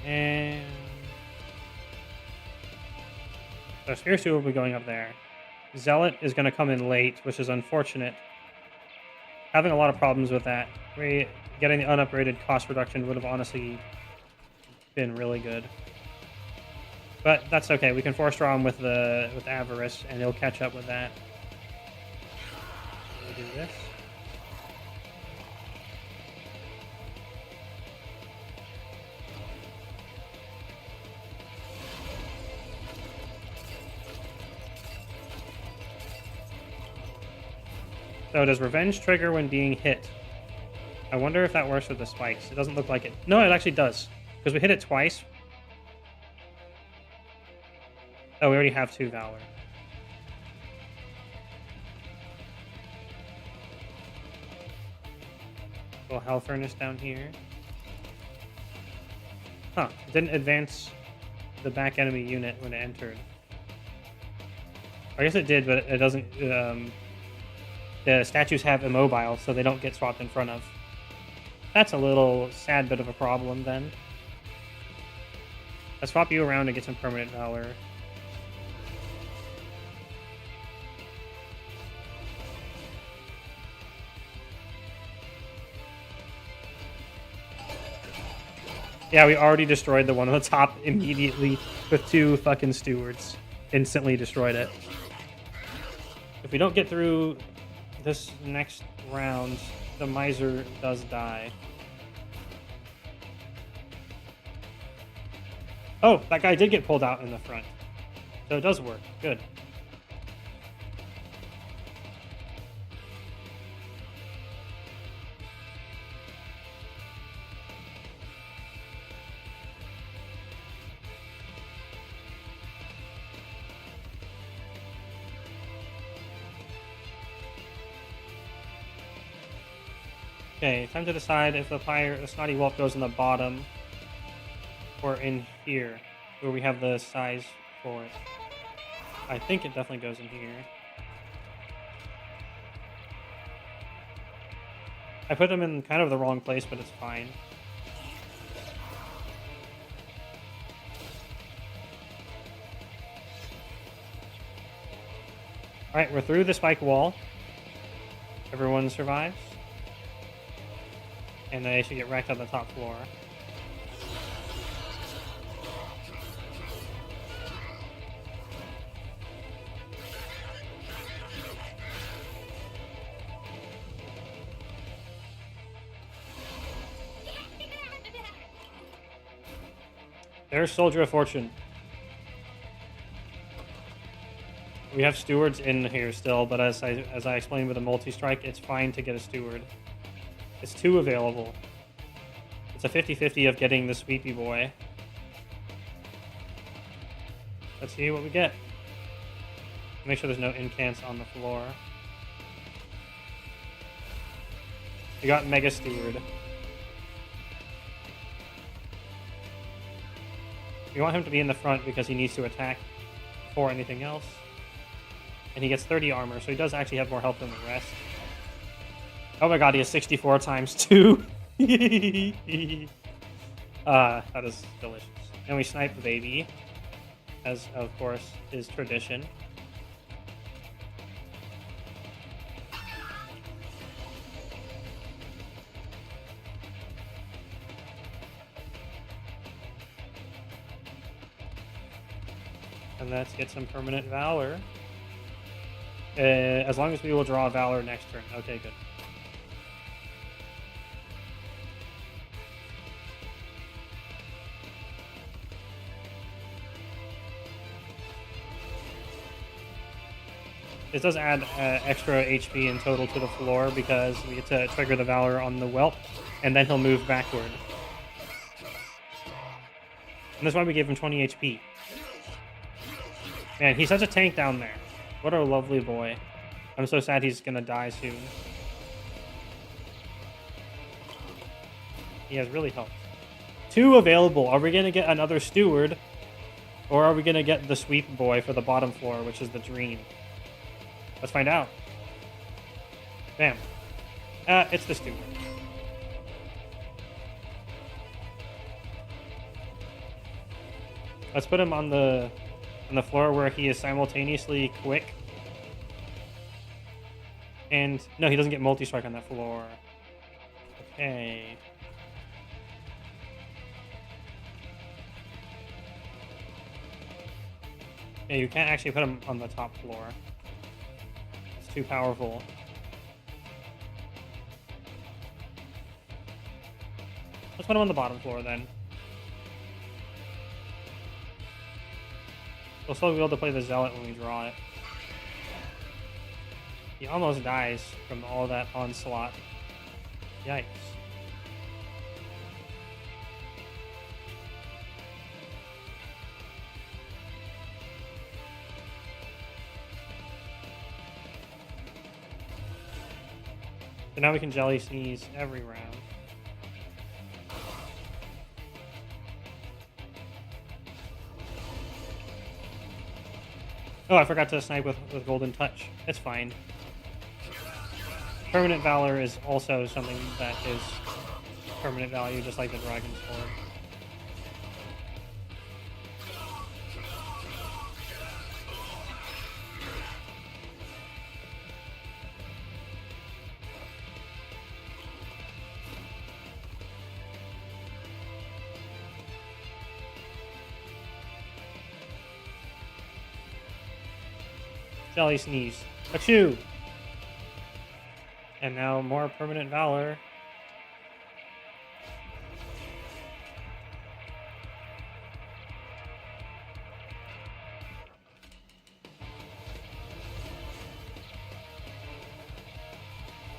And so Sphere 2 will be going up there. Zealot is going to come in late, which is unfortunate. Having a lot of problems with that. Getting the unupgraded cost reduction would have honestly been really good. But that's okay. We can force draw him with Avarice, and he'll catch up with that. We do this. So does Revenge trigger when being hit? I wonder if that works with the spikes. It doesn't look like it. No, it actually does. Because we hit it twice. Oh, we already have 2 Valor. Little Hell Furnace down here. Huh. It didn't advance the back enemy unit when it entered. I guess it did, but it doesn't... the statues have immobile, so they don't get swapped in front of. That's a little sad bit of a problem, then. Let's swap you around and get some permanent valor. Yeah, we already destroyed the one on the top immediately with 2 fucking stewards. Instantly destroyed it. If we don't get through this next round, the Miser does die. Oh, that guy did get pulled out in the front. So it does work. Good. Okay, time to decide if the Snotty Wolf goes in the bottom or in here, where we have the size for it. I think it definitely goes in here. I put them in kind of the wrong place, but it's fine. Alright, we're through the spike wall. Everyone survives. And they should get wrecked on the top floor. There's Soldier of Fortune. We have stewards in here still, but as I explained with a multi-strike, it's fine to get a steward. It's 2 available. It's a 50-50 of getting the Sweepy Boy. Let's see what we get. Make sure there's no incants on the floor. We got Mega Steward. We want him to be in the front because he needs to attack before anything else. And he gets 30 armor, so he does actually have more health than the rest. Oh my god, he has 64 times 2. That is delicious. And we snipe the baby, as of course is tradition. And let's get some permanent valor. As long as we will draw valor next turn. Okay, good. This does add extra HP in total to the floor because we get to trigger the valor on the whelp, and then he'll move backward. And that's why we gave him 20 HP. Man, he's such a tank down there. What a lovely boy. I'm so sad he's gonna die soon. He has really helped. 2 available. Are we gonna get another steward? Or are we gonna get the sweep boy for the bottom floor, which is the dream? Let's find out. Bam. It's the steward. Let's put him on the floor where he is simultaneously quick. And no, he doesn't get multi-strike on that floor. Okay. Yeah, you can't actually put him on the top floor. It's too powerful. Let's put him on the bottom floor then. We'll still be able to play the Zealot when we draw it. He almost dies from all that onslaught. Yikes. So now we can Jelly Sneeze every round. Oh, I forgot to snipe with Golden Touch. It's fine. Permanent Valor is also something that is permanent value, just like the Dragon's Sword. Jelly Sneeze. Achoo! And now more permanent valor.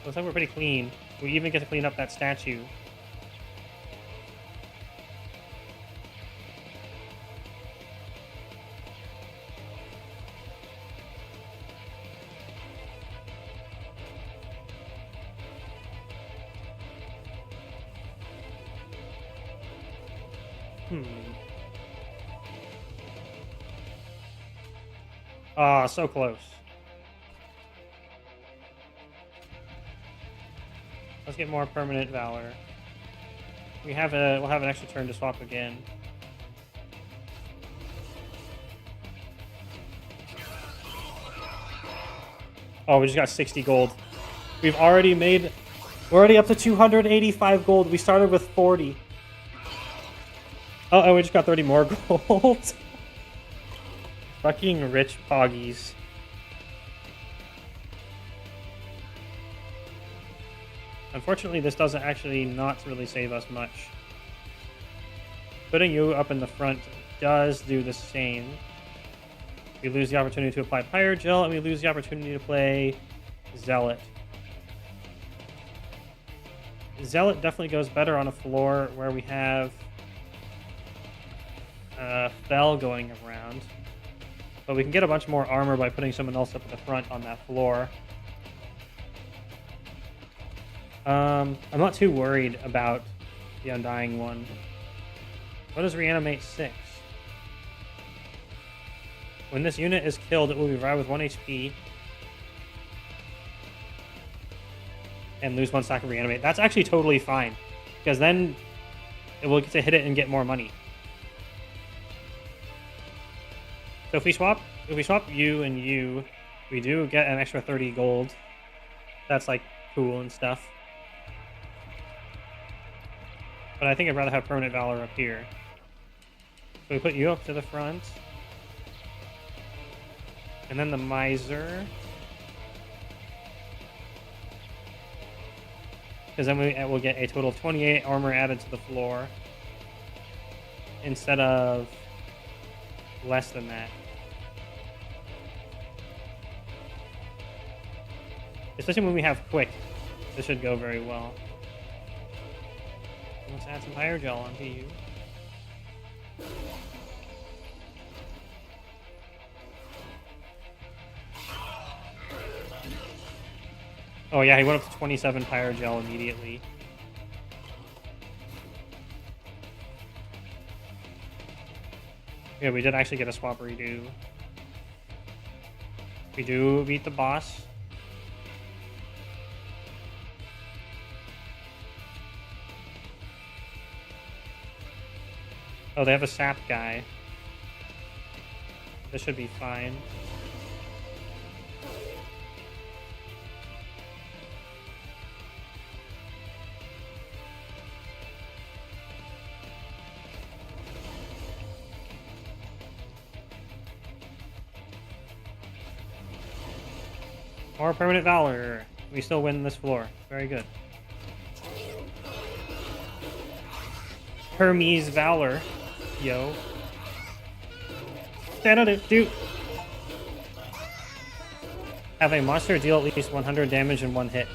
Looks like we're pretty clean. We even get to clean up that statue. Ah, so close. Let's get more permanent valor. We'll have an extra turn to swap again. Oh, we just got 60 gold. We're already up to 285 gold. We started with 40. Oh, we just got 30 more gold. Fucking rich poggies. Unfortunately, this doesn't actually not really save us much. Putting you up in the front does do the same. We lose the opportunity to apply Pyre Gel, and we lose the opportunity to play Zealot. Zealot definitely goes better on a floor where we have Fel going around. But we can get a bunch more armor by putting someone else up at the front on that floor. I'm not too worried about the Undying one. What does Reanimate 6? When this unit is killed, it will revive with 1 HP. And lose 1 stack of reanimate. That's actually totally fine. Because then it will get to hit it and get more money. So if we swap you and you, we do get an extra 30 gold. That's like cool and stuff. But I think I'd rather have Permanent Valor up here. So we put you up to the front. And then the Miser. Because then we'll get a total of 28 armor added to the floor. Instead of less than that. Especially when we have quick. This should go very well. Let's add some higher gel onto you. Oh yeah, he went up to 27 pyro gel immediately. Yeah, we did actually get a swap redo. We do beat the boss. Oh, they have a sap guy. This should be fine. Or Permanent Valor. We still win this floor. Very good. Hermes Valor. Yo. Do. Have a monster deal at least 100 damage in 1 hit.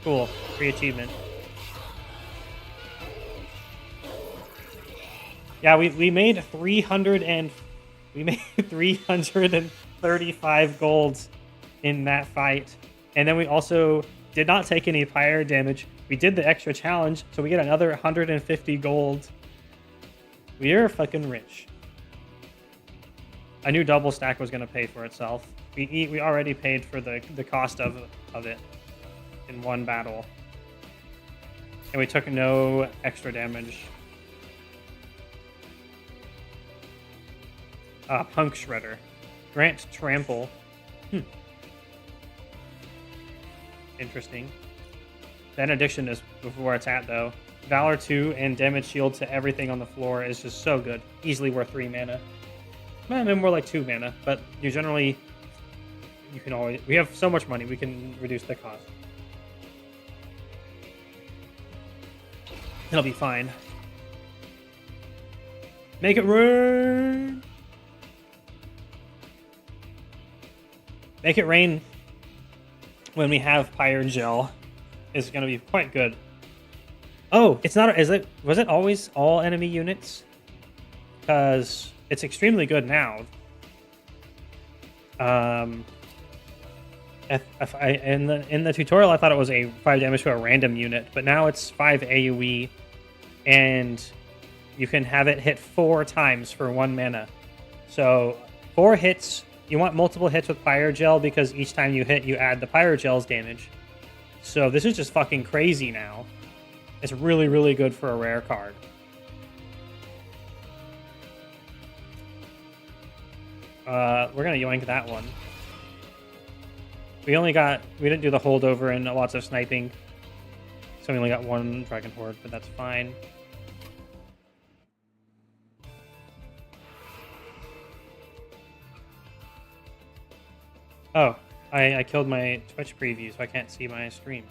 Cool. Free achievement. Yeah, we made 335 golds in that fight. And then we also did not take any pyre damage. We did the extra challenge, so we get another 150 gold. We are fucking rich. I knew double stack was going to pay for itself. We already paid for the cost of it in 1 battle. And we took no extra damage. Punk Shredder. Grant Trample. Interesting. Benediction is where it's at, though. Valor 2 and damage shield to everything on the floor is just so good. Easily worth 3 mana. Well, more like 2 mana, but you generally... You can always... We have so much money, we can reduce the cost. It'll be fine. Make it rain! Make it rain when we have Pyre Gel is going to be quite good. Oh, it's not... Was it always all enemy units? Because it's extremely good now. In the tutorial, I thought it was a 5 damage to a random unit, but now it's 5 AoE, and you can have it hit 4 times for 1 mana. So 4 hits. You want multiple hits with Pyre Gel because each time you hit, you add the Pyre Gel's damage. So this is just fucking crazy now. It's really, really good for a rare card. We're gonna yoink that one. We didn't do the holdover and lots of sniping. So we only got 1 Dragon Horde, but that's fine. Oh, I killed my Twitch preview, so I can't see my stream.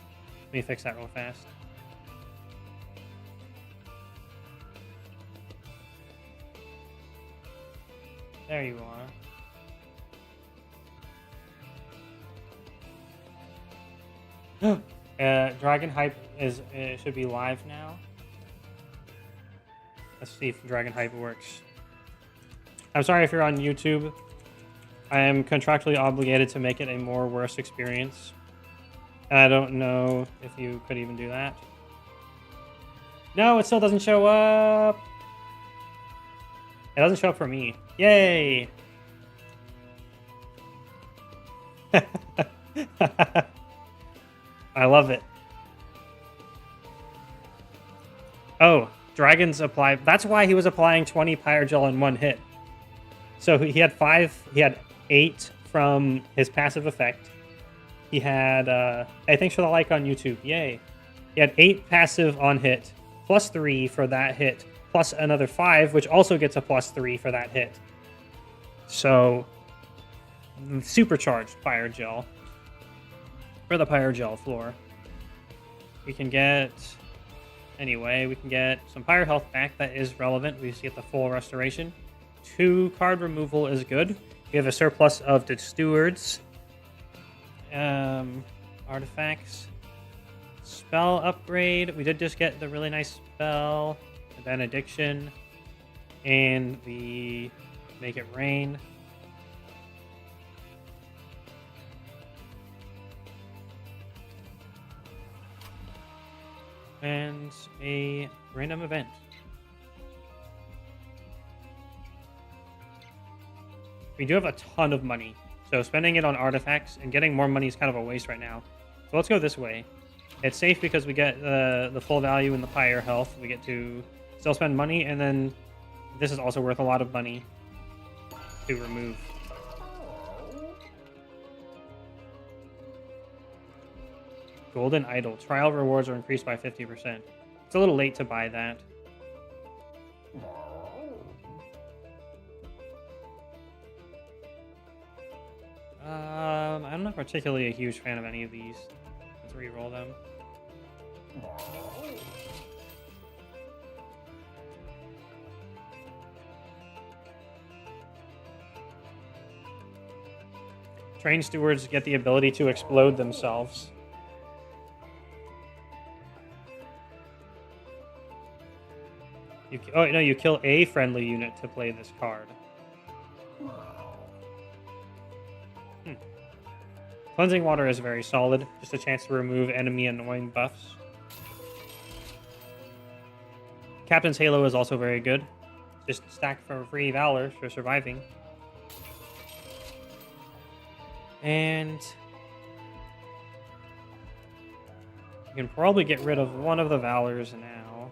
Let me fix that real fast. There you are. Dragon Hype should be live now. Let's see if Dragon Hype works. I'm sorry if you're on YouTube. I am contractually obligated to make it a more worse experience. And I don't know if you could even do that. No, it still doesn't show up. It doesn't show up for me. Yay! I love it. Oh, dragons apply. That's why he was applying 20 Pyre Gel in one hit. So he had 5. He had 8 from his passive effect. He had. Hey, thanks for the like on YouTube. Yay. He had 8 passive on hit, plus 3 for that hit, plus another 5, which also gets a plus 3 for that hit. So, supercharged Pyre Gel for the Pyre Gel floor. We can get. Anyway, we can get some Pyre health back. That is relevant. We just get the full restoration. 2 card removal is good. We have a surplus of the stewards. Artifacts. Spell upgrade. We did just get the really nice spell, the benediction, and the make it rain. And a random event. We do have a ton of money, so spending it on artifacts and getting more money is kind of a waste right now. So let's go this way. It's safe because we get the full value in the Pyre health. We get to still spend money, and then this is also worth a lot of money to remove. Golden Idol. Trial rewards are increased by 50%. It's a little late to buy that. I'm not particularly a huge fan of any of these. Let's re-roll them. Train stewards get the ability to explode themselves. Oh, no, you kill a friendly unit to play this card. Cleansing Water is very solid. Just a chance to remove enemy annoying buffs. Captain's Halo is also very good. Just stack for free Valor for surviving. And you can probably get rid of one of the Valors now.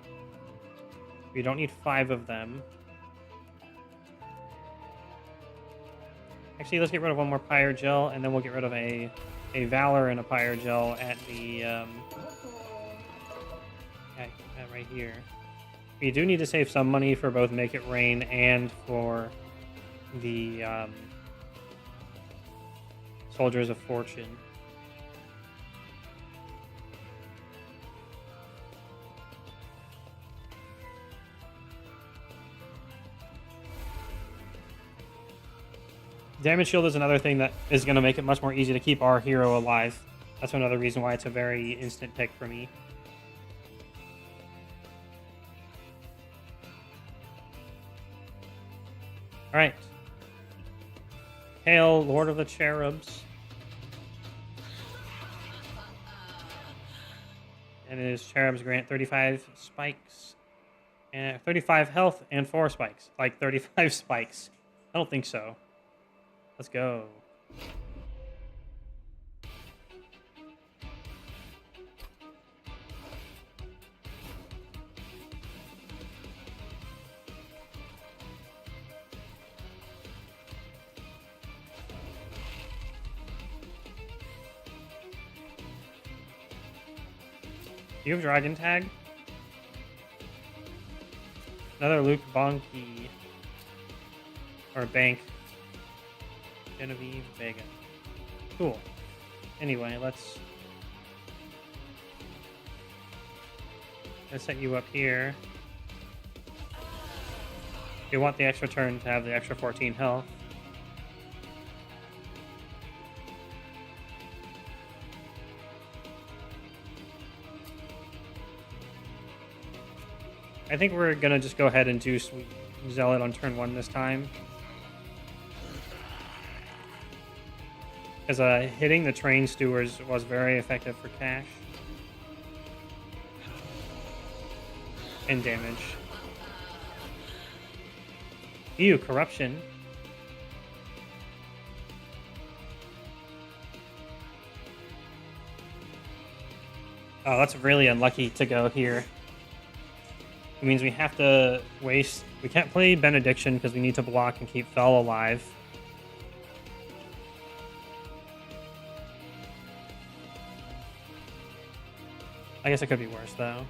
We don't need 5 of them. Actually, let's get rid of one more Pyre Gel, and then we'll get rid of a Valor and a Pyre Gel at the right here. We do need to save some money for both Make It Rain and for the Soldiers of Fortune. Damage Shield is another thing that is going to make it much more easy to keep our hero alive. That's another reason why it's a very instant pick for me. Alright. Hail, Lord of the Cherubs. And his Cherubs grant 35 spikes. And 35 health and 4 spikes. Like 35 spikes. I don't think so. Let's go. Do you have Dragon Tag? Another Luke Bonky. Or Bank. Genevieve Vega. Cool. Anyway, let's set you up here. You want the extra turn to have the extra 14 health. I think we're gonna just go ahead and do Sweet Zealot on turn 1 this time. Because hitting the train stewards was very effective for cash. And damage. Ew, corruption. Oh, that's really unlucky to go here. It means we have to waste... We can't play Benediction because we need to block and keep Fel alive. I guess it could be worse, though.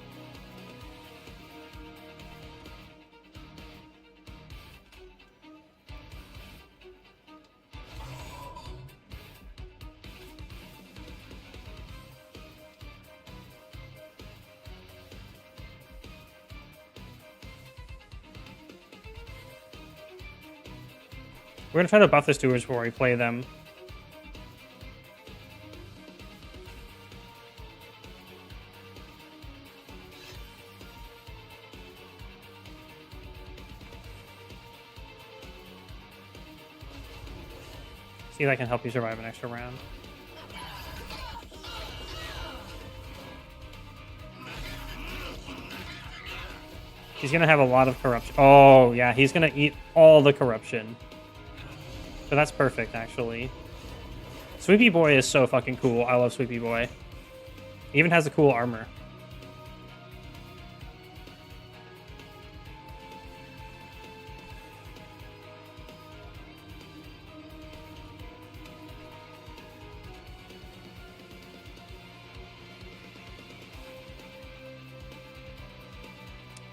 We're going to try to buff the stewards before we play them. See if I can help you survive an extra round. He's going to have a lot of corruption. Oh, yeah, he's going to eat all the corruption. So that's perfect, actually. Sweepy Boy is so fucking cool. I love Sweepy Boy. He even has a cool armor.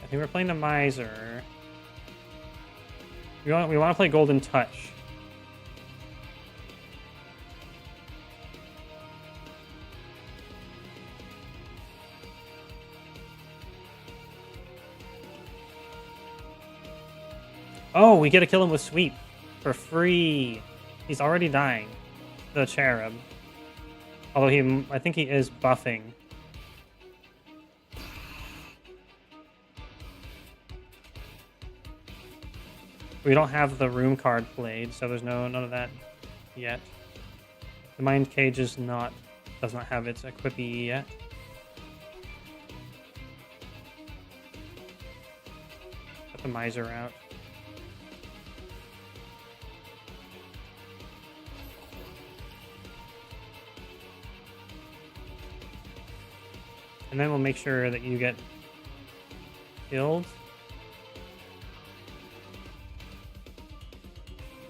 I think we're playing the Miser. We want to play Golden Touch. Oh, we get to kill him with Sweep for free. He's already dying, the Cherub. Although I think he is buffing. We don't have the room card played, so there's none of that yet. The Mind Cage does not have its equippy yet. Put the Miser out. And then we'll make sure that you get killed.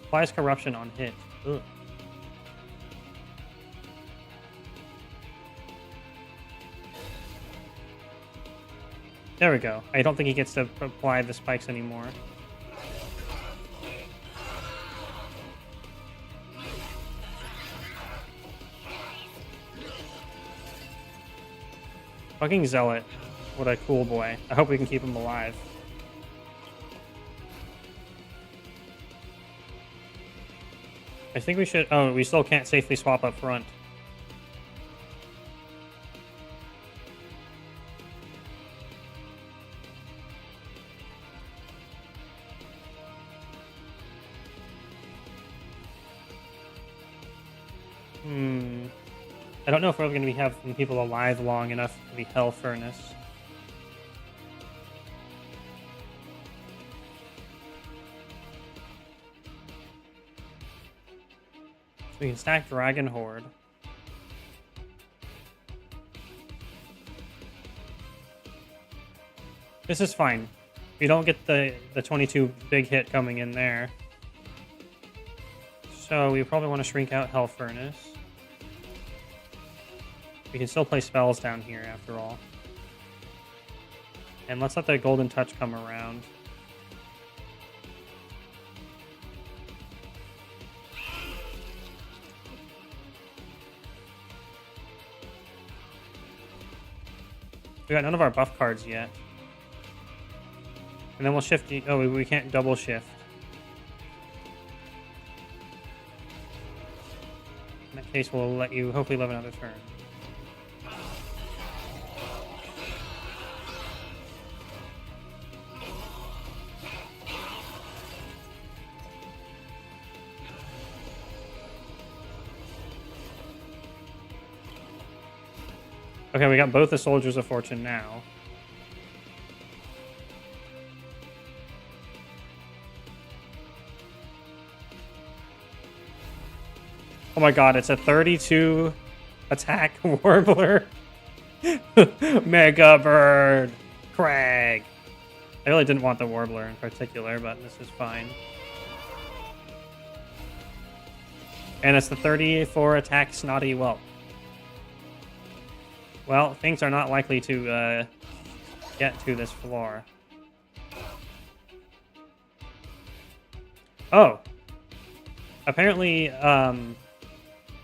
Applies corruption on hit. Ugh. There we go. I don't think he gets to apply the spikes anymore. Fucking Zealot. What a cool boy. I hope we can keep him alive. I think we should... Oh, we still can't safely swap up front. I don't know if we're going to have people alive long enough for the Hell Furnace. So we can stack Dragon Horde. This is fine. We don't get the 22 big hit coming in there. So we probably want to shrink out Hell Furnace. We can still play spells down here after all. And let's let the Golden Touch come around. We got none of our buff cards yet. And then we'll shift... Oh, we can't double shift. In that case, we'll let you hopefully live another turn. Okay, we got both the Soldiers of Fortune now. Oh my god, it's a 32 attack Warbler. Mega Bird! Crag! I really didn't want the Warbler in particular, but this is fine. And it's the 34 attack Snotty Whelp. Well, things are not likely to get to this floor. Oh. Apparently,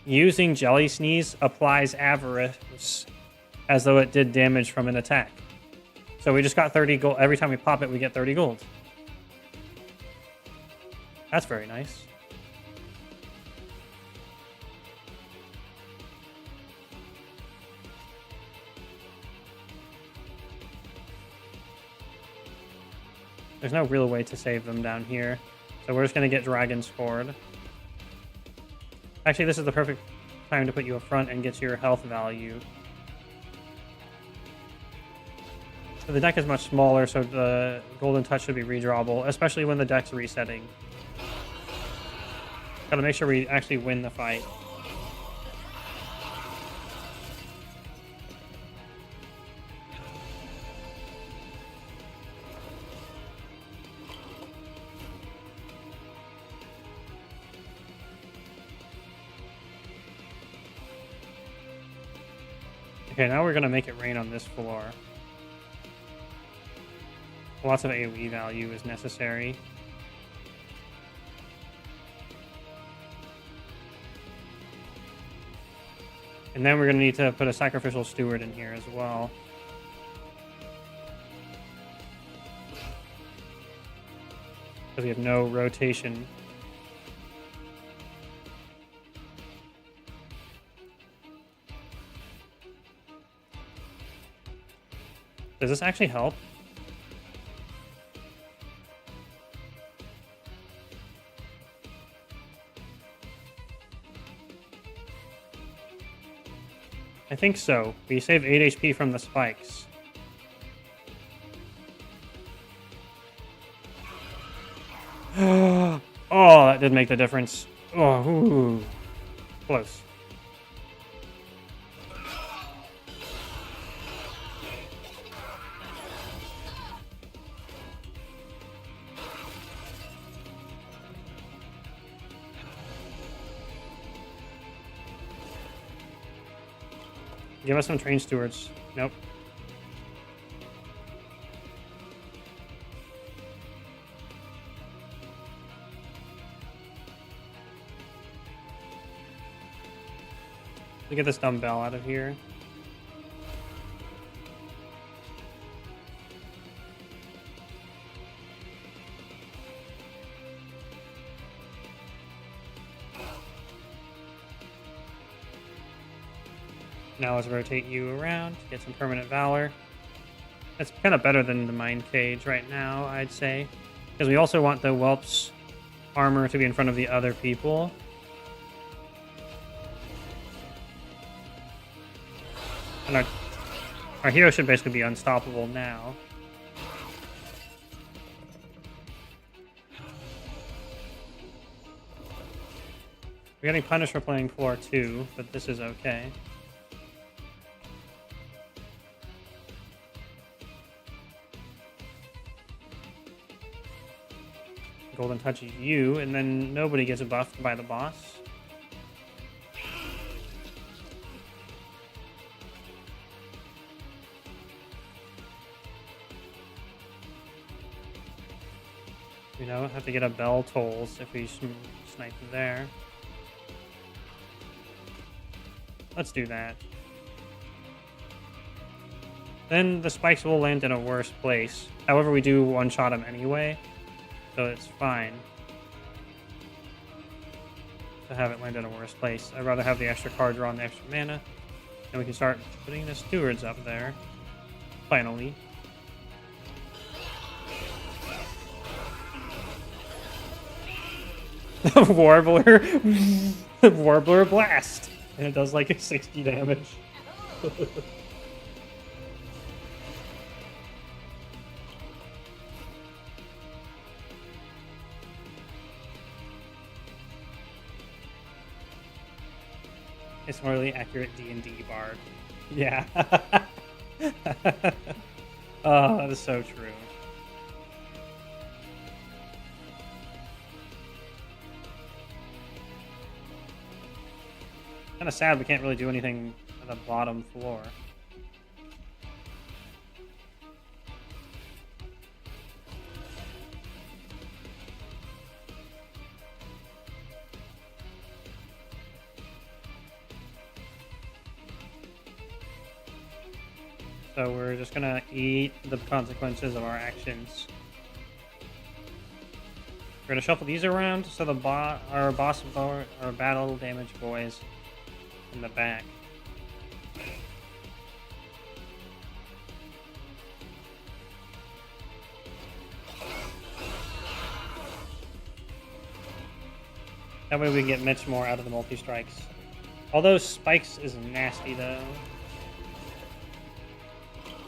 using Jelly Sneeze applies Avarice as though it did damage from an attack. So we just got 30 gold. Every time we pop it, we get 30 gold. That's very nice. There's no real way to save them down here. So we're just going to get Dragon scored. Actually, this is the perfect time to put you up front and get your health value. So the deck is much smaller, so the Golden Touch should be redrawable, especially when the deck's resetting. Gotta make sure we actually win the fight. Okay, now we're going to make it rain on this floor. Lots of AoE value is necessary. And then we're going to need to put a Sacrificial Steward in here as well. Because we have no rotation. Does this actually help? I think so. We save 8 HP from the spikes. Oh, that did make the difference. Oh, ooh. Close. Give us some train stewards. Nope. Get this dumbbell out of here. Now let's rotate you around, get some permanent valor. That's kind of better than the Mind Cage right now, I'd say. Because we also want the Whelp's armor to be in front of the other people. And our hero should basically be unstoppable now. We're getting punished for playing floor 2, but this is okay. Golden touches you, and then nobody gets buffed by the boss. You know, have to get a bell tolls if we snipe there. Let's do that. Then the spikes will land in a worse place. However, we do one-shot them anyway. So it's fine to have it land in a worse place. I'd rather have the extra card draw and the extra mana. And we can start putting the stewards up there. Finally. Warbler. Warbler Blast. And it does like 60 damage. It's more really accurate D&D bard. Yeah. Oh, that is so true. Kind of sad we can't really do anything at the bottom floor. So we're just gonna eat the consequences of our actions. We're gonna shuffle these around so our battle damage boys in the back. That way we can get Mitch more out of the multi-strikes. Although Spikes is nasty though.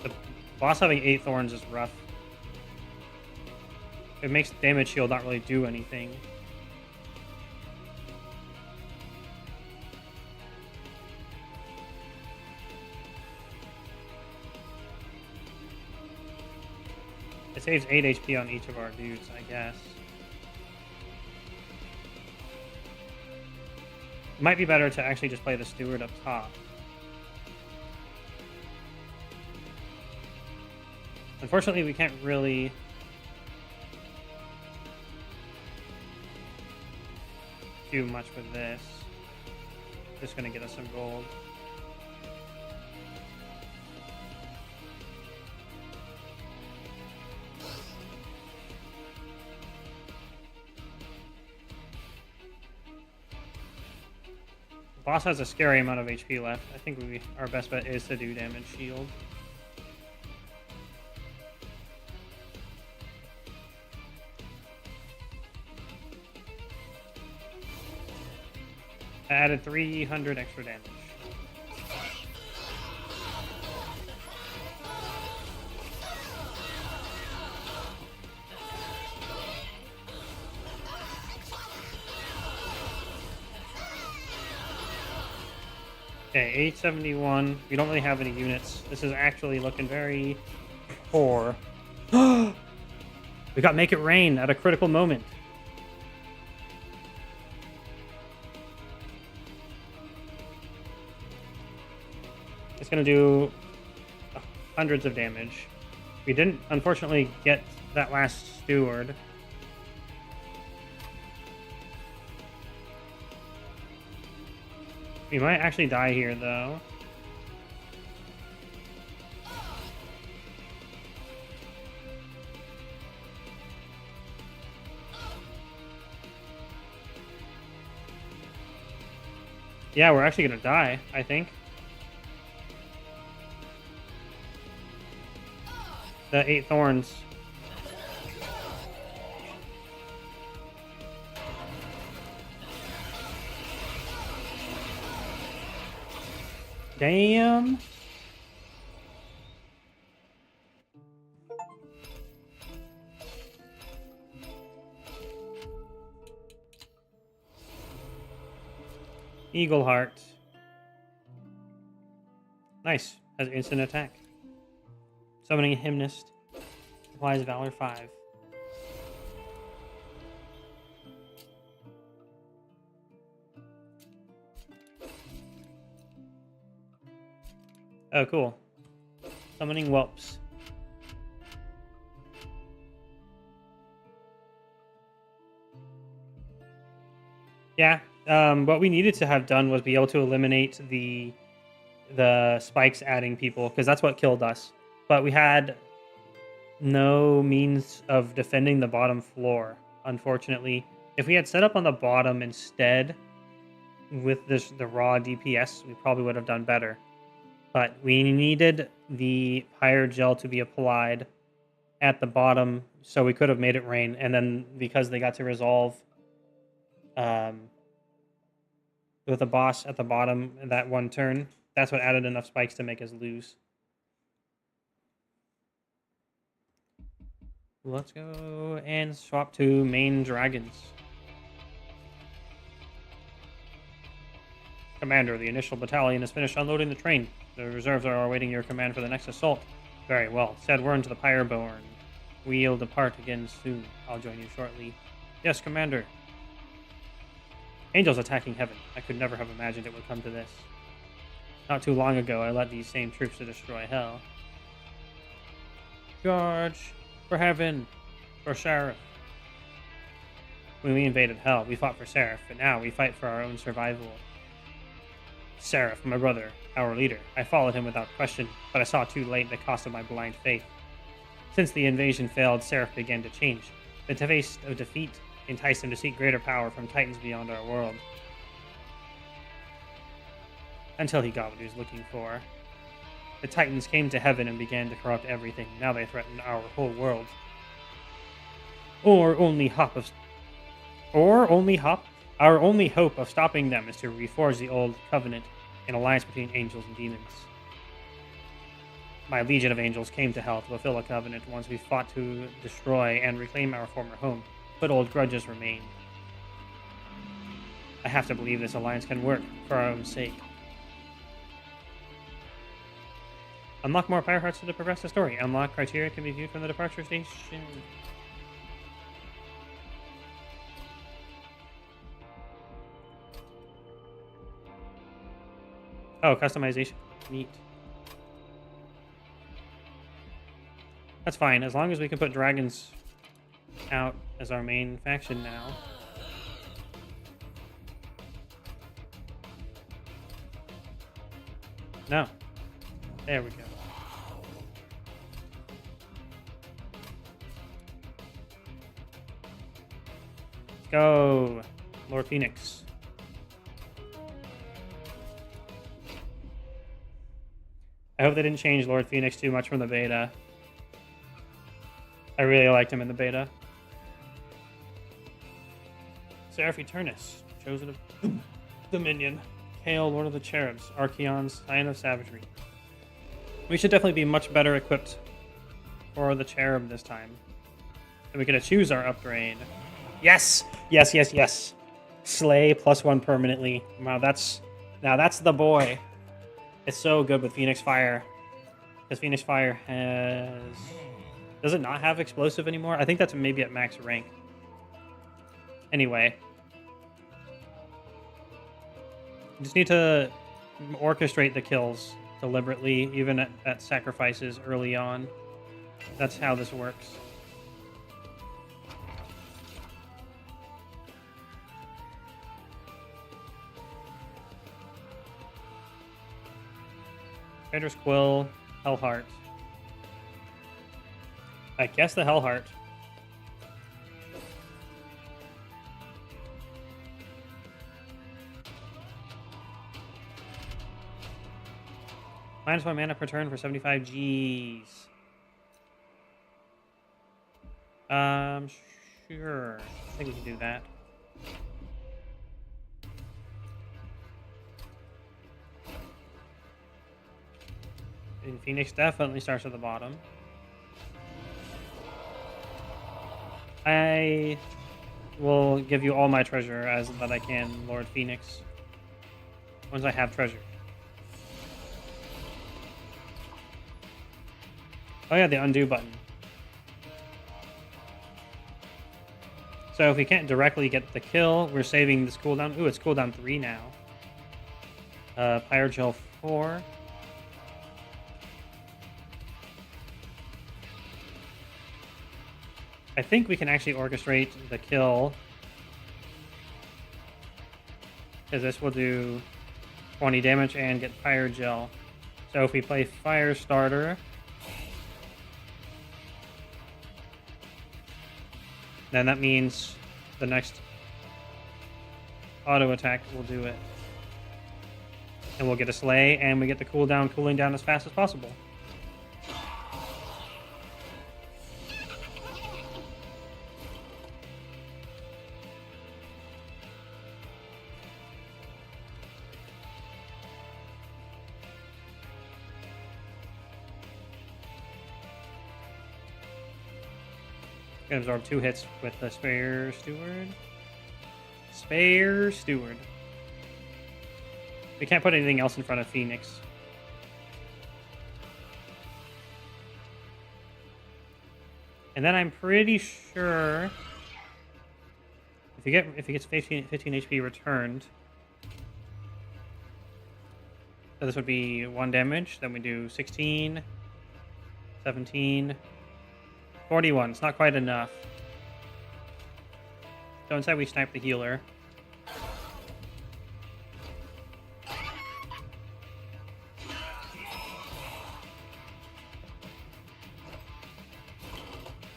The boss having 8 thorns is rough. It makes damage shield not really do anything. It saves 8 HP on each of our dudes, I guess. It might be better to actually just play the steward up top. Unfortunately, we can't really do much with this. Just gonna get us some gold. The boss has a scary amount of HP left. I think our best bet is to do damage shield. I added 300 extra damage. Okay, 871. We don't really have any units. This is actually looking very poor. We got Make It Rain at a critical moment. It's going to do hundreds of damage. We didn't, unfortunately, get that last steward. We might actually die here, though. Yeah, we're actually going to die, I think. The 8 thorns. Damn. Eagle Heart. Nice. Has instant attack. Summoning a Hymnist. Applies Valor 5. Oh, cool. Summoning Whelps. Yeah, what we needed to have done was be able to eliminate the spikes adding people, because that's what killed us. But we had no means of defending the bottom floor, unfortunately. If we had set up on the bottom instead with the raw DPS, we probably would have done better. But we needed the Pyre Gel to be applied at the bottom, so we could have made it rain. And then because they got to resolve with the boss at the bottom in that one turn, that's what added enough spikes to make us lose. Let's go and swap to main dragons. Commander, the initial battalion has finished unloading the train. The reserves are awaiting your command for the next assault. Very well. Said word to the Pyreborn. We'll depart again soon. I'll join you shortly. Yes, Commander. Angels attacking heaven. I could never have imagined it would come to this. Not too long ago, I led these same troops to destroy hell. Charge! For heaven! For Seraph! When we invaded hell, we fought for Seraph, but now we fight for our own survival. Seraph, my brother, our leader. I followed him without question, but I saw too late the cost of my blind faith. Since the invasion failed, Seraph began to change. The taste of defeat enticed him to seek greater power from titans beyond our world. Until he got what he was looking for. The titans came to heaven and began to corrupt everything. Now they threaten our whole world. Our only hope of stopping them is to reforge the old covenant, an alliance between angels and demons. My legion of angels came to hell to fulfill a covenant once we fought to destroy and reclaim our former home, but old grudges remain. I have to believe this alliance can work for our own sake. Unlock more Pyre Hearts to progress the story. Unlock criteria can be viewed from the departure station. Oh, customization. Neat. That's fine, as long as we can put dragons out as our main faction now. No. There we go. Let's go, Lord Phoenix. I hope they didn't change Lord Phoenix too much from the beta. I really liked him in the beta. Seraph Eternus, chosen of Dominion. Hail, Lord of the Cherubs, Archeon's Scion of Savagery. We should definitely be much better equipped for the Cherub this time. And we get to choose our upgrade. Yes! Yes, yes, yes. Slay +1 permanently. Wow, now that's the boy. It's so good with Phoenix Fire. Because Phoenix Fire has... Does it not have explosive anymore? I think that's maybe at max rank. Anyway. You just need to orchestrate the kills deliberately, even at sacrifices early on. That's how this works. Trader's Quill, Hellheart. I guess the Hellheart. -1 mana per turn for 75 Gs. Sure. I think we can do that. And Phoenix definitely starts at the bottom. I will give you all my treasure as that I can, Lord Phoenix. Once I have treasure. Oh yeah, the undo button. So if we can't directly get the kill, we're saving this cooldown. Ooh, it's cooldown 3 now. Pyrogel 4. I think we can actually orchestrate the kill. Because this will do 20 damage and get Pyrogel. So if we play Firestarter, then that means the next auto attack will do it. And we'll get a Slay, and we get the cooldown cooling down as fast as possible. Can absorb 2 hits with the Spare Steward. Spare Steward. We can't put anything else in front of Phoenix. And then I'm pretty sure if he gets 15 HP returned, so this would be 1 damage. Then we do 16, 17, 41. It's not quite enough. So instead we snipe the healer.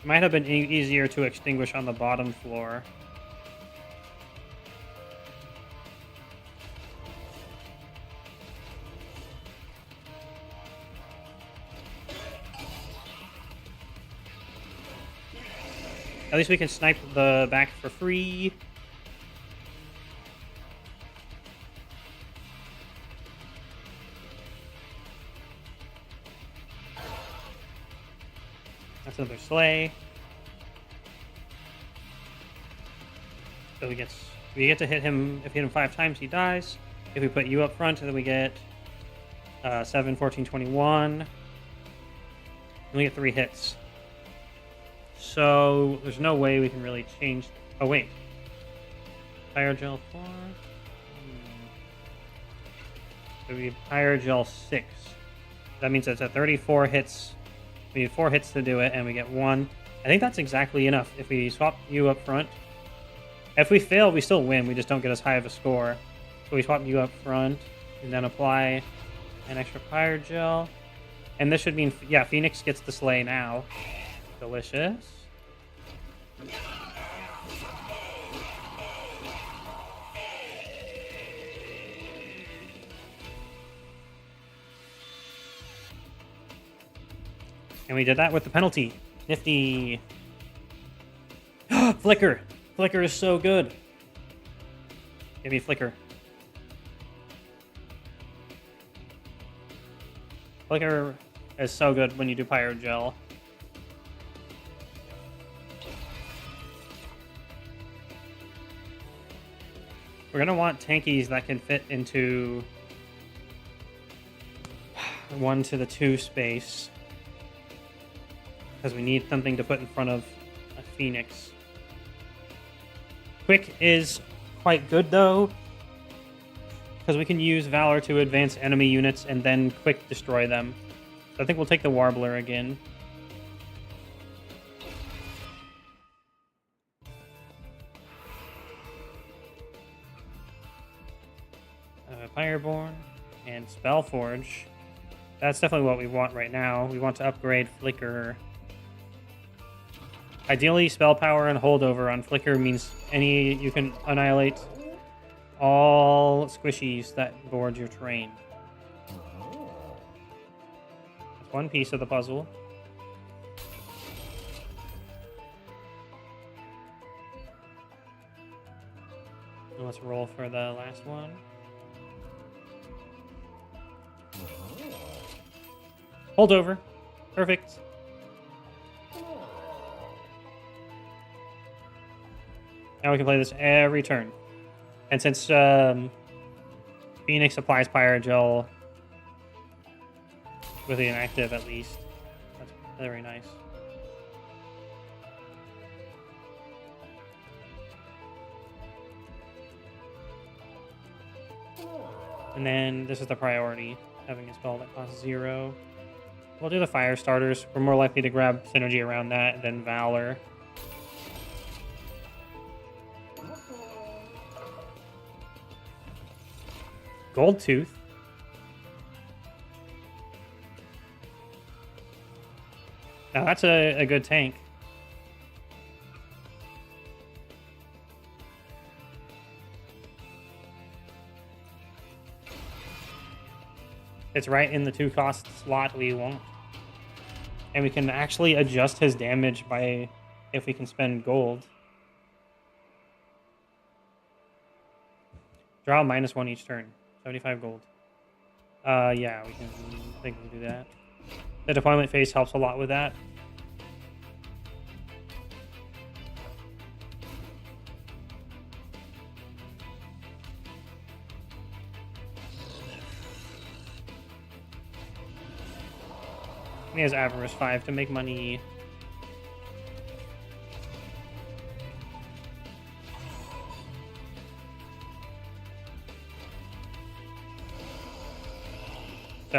It might have been easier to extinguish on the bottom floor. At least we can snipe the back for free. That's another slay. So we get to hit him. If we hit him 5 times, he dies. If we put you up front, then we get 7, 14, 21. Then we get 3 hits. So there's no way we can really change. Oh wait, Fire Gel 4. So we have Fire Gel 6. That means it's a 34 hits. We need 4 hits to do it, and we get 1. I think that's exactly enough. If we swap you up front, if we fail, we still win. We just don't get as high of a score. So we swap you up front, and then apply an extra Fire Gel. And this should mean, yeah, Phoenix gets the slay now. Delicious. And we did that with the penalty. Nifty. Flicker. Flicker is so good. Give me Flicker. Flicker is so good when you do Pyro Gel. We're going to want tankies that can fit into 1 to the 2 space. Because we need something to put in front of a Phoenix. Quick is quite good, though. Because we can use Valor to advance enemy units and then quick destroy them. So I think we'll take the Warbler again. Fireborn and Spellforge. That's definitely what we want right now. We want to upgrade Flicker. Ideally, Spell Power and Holdover on Flicker means you can annihilate all squishies that board your train. That's one piece of the puzzle. And let's roll for the last one. Holdover. Perfect. Now we can play this every turn. And since Phoenix applies Pyrogel with the inactive at least, that's very nice. And then this is the priority, having a spell that costs 0. We'll do the fire starters. We're more likely to grab synergy around that than Valor. Gold Tooth. Now that's a good tank. It's right in the 2-cost slot we want. And we can actually adjust his damage by if we can spend gold. Draw -1 each turn. 75 gold. Yeah, I think we can do that. The deployment phase helps a lot with that. He has Avarice 5 to make money.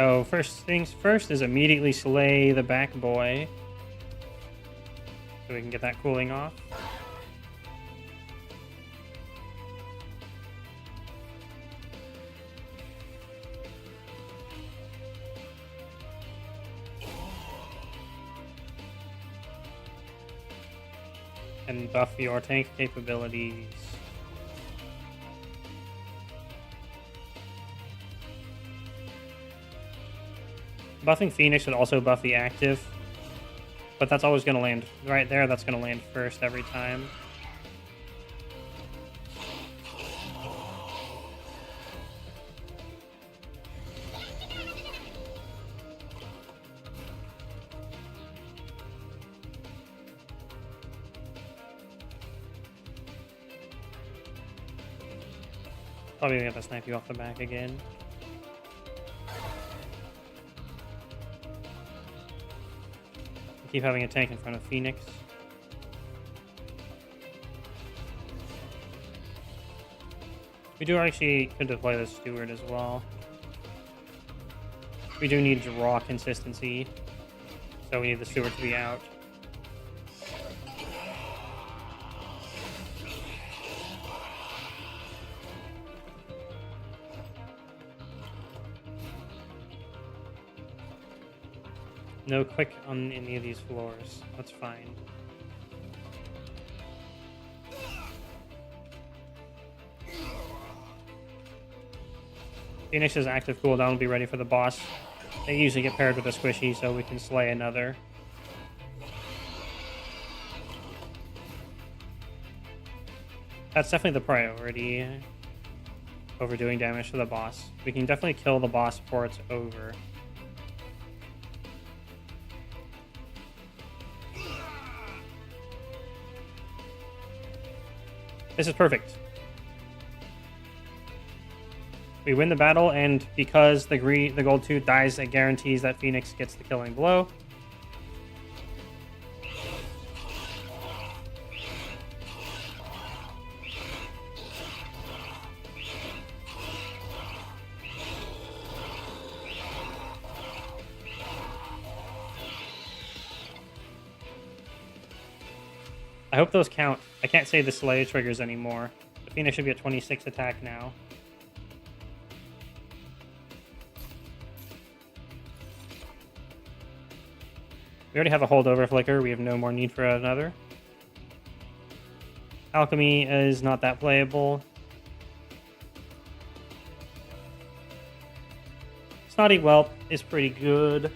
So first things first is immediately slay the back boy. So we can get that cooling off. And buff your tank capabilities. Buffing Phoenix would also buff the active, but that's always going to land right there. That's going to land first every time. Probably gonna have to snipe you off the back again. Keep having a tank in front of Phoenix. We do actually could deploy the Steward as well. We do need draw consistency, so we need the Steward to be out. No quick on any of these floors. That's fine. Phoenix's active cooldown will be ready for the boss. They usually get paired with a squishy, so we can slay another. That's definitely the priority over doing damage to the boss. We can definitely kill the boss before it's over. This is perfect. We win the battle, and because the gold tooth dies, it guarantees that Phoenix gets the killing blow. I hope those count. I can't say the Slay triggers anymore. The Phoenix should be at 26 attack now. We already have a holdover flicker. We have no more need for another. Alchemy is not that playable. Snotty Whelp is pretty good.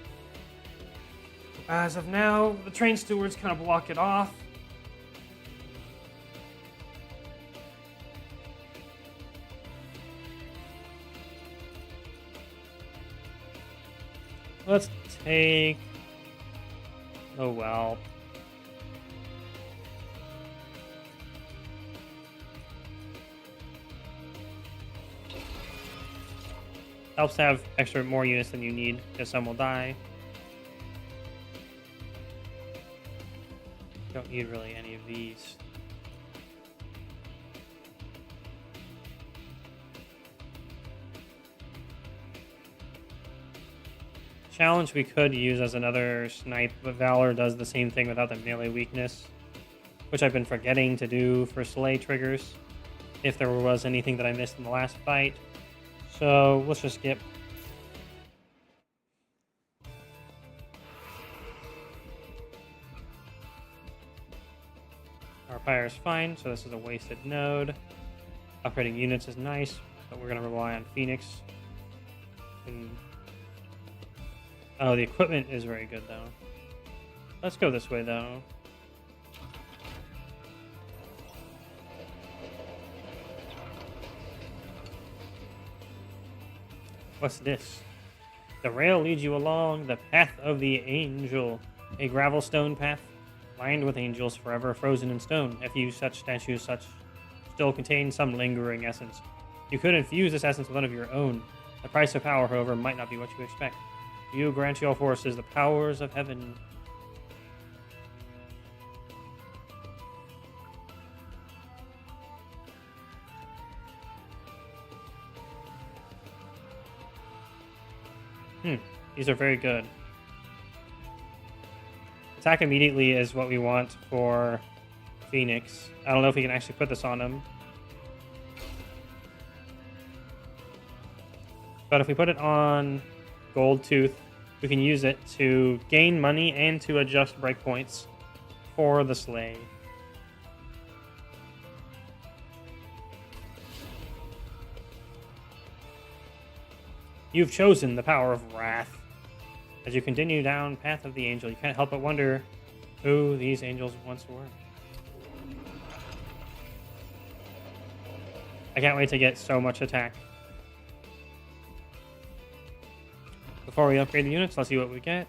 As of now, the Train Stewards kind of block it off. Let's take... Oh, well. Helps to have more units than you need, because some will die. Don't need really any of these. Challenge we could use as another snipe, but Valor does the same thing without the melee weakness, which I've been forgetting to do for Slay triggers, if there was anything that I missed in the last fight. So let's just skip. Our Pyre is fine, so this is a wasted node. Upgrading units is nice, but we're going to rely on Phoenix. Oh, the equipment is very good, though. Let's go this way, though. What's this? The rail leads you along the path of the angel, a gravel stone path lined with angels forever frozen in stone. A few such statues still contain some lingering essence. You could infuse this essence with one of your own. The price of power, however, might not be what you expect. You grant your forces the powers of heaven. These are very good. Attack immediately is what we want for Phoenix. I don't know if we can actually put this on him. But if we put it on Gold Tooth, we can use it to gain money and to adjust breakpoints for the sleigh. You've chosen the power of wrath. As you continue down Path of the Angel, you can't help but wonder who these angels once were. I can't wait to get so much attack. Before we upgrade the units, let's see what we get.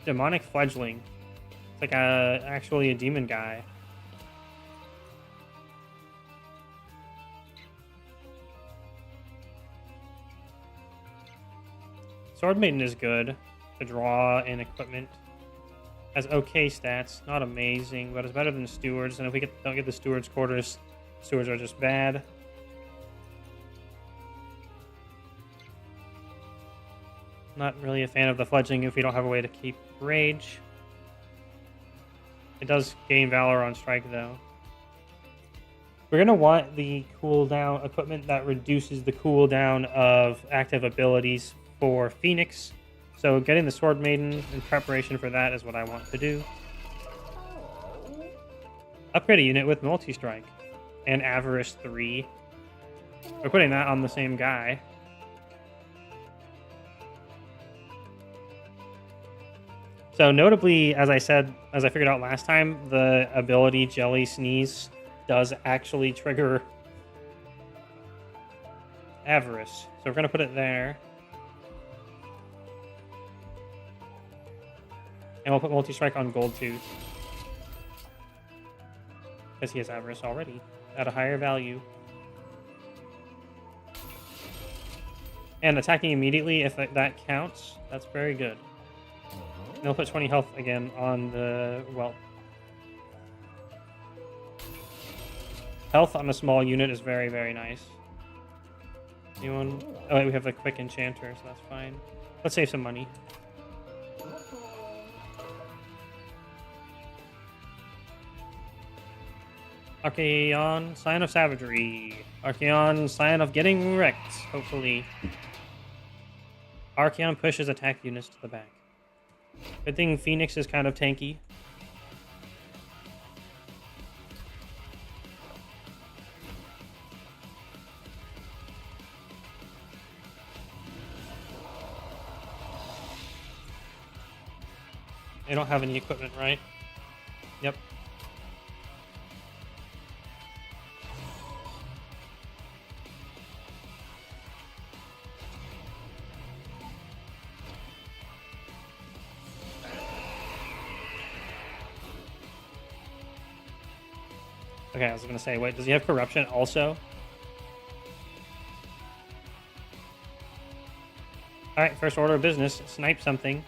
Demonic Fledgling. It's like actually a demon guy. Sword Maiden is good to draw in equipment. Has okay stats, not amazing, but it's better than Stewards. And if we don't get the Stewards quarters, Stewards are just bad. Not really a fan of the Fledgling if we don't have a way to keep Rage. It does gain Valor on Strike, though. We're going to want the cooldown equipment that reduces the cooldown of active abilities for Phoenix. So getting the Sword Maiden in preparation for that is what I want to do. Upgrade a unit with Multi-Strike and Avarice 3. We're putting that on the same guy. So notably, as I figured out last time, the ability Jelly Sneeze does actually trigger Avarice. So we're going to put it there. And we'll put Multi-Strike on Gold Tooth. Because he has Avarice already at a higher value. And attacking immediately, if that counts, that's very good. And we'll put 20 health again on the Whelp. Health on a small unit is very, very nice. Anyone? Oh, wait, we have the quick enchanter, so that's fine. Let's save some money. Archaon, Sign of Savagery. Archaon, Sign of Getting Wrecked, hopefully. Archaon pushes attack units to the back. Good thing Phoenix is kind of tanky. They don't have any equipment, right? Yep. Okay, I was going to say, wait, does he have Corruption also? Alright, first order of business. Snipe something.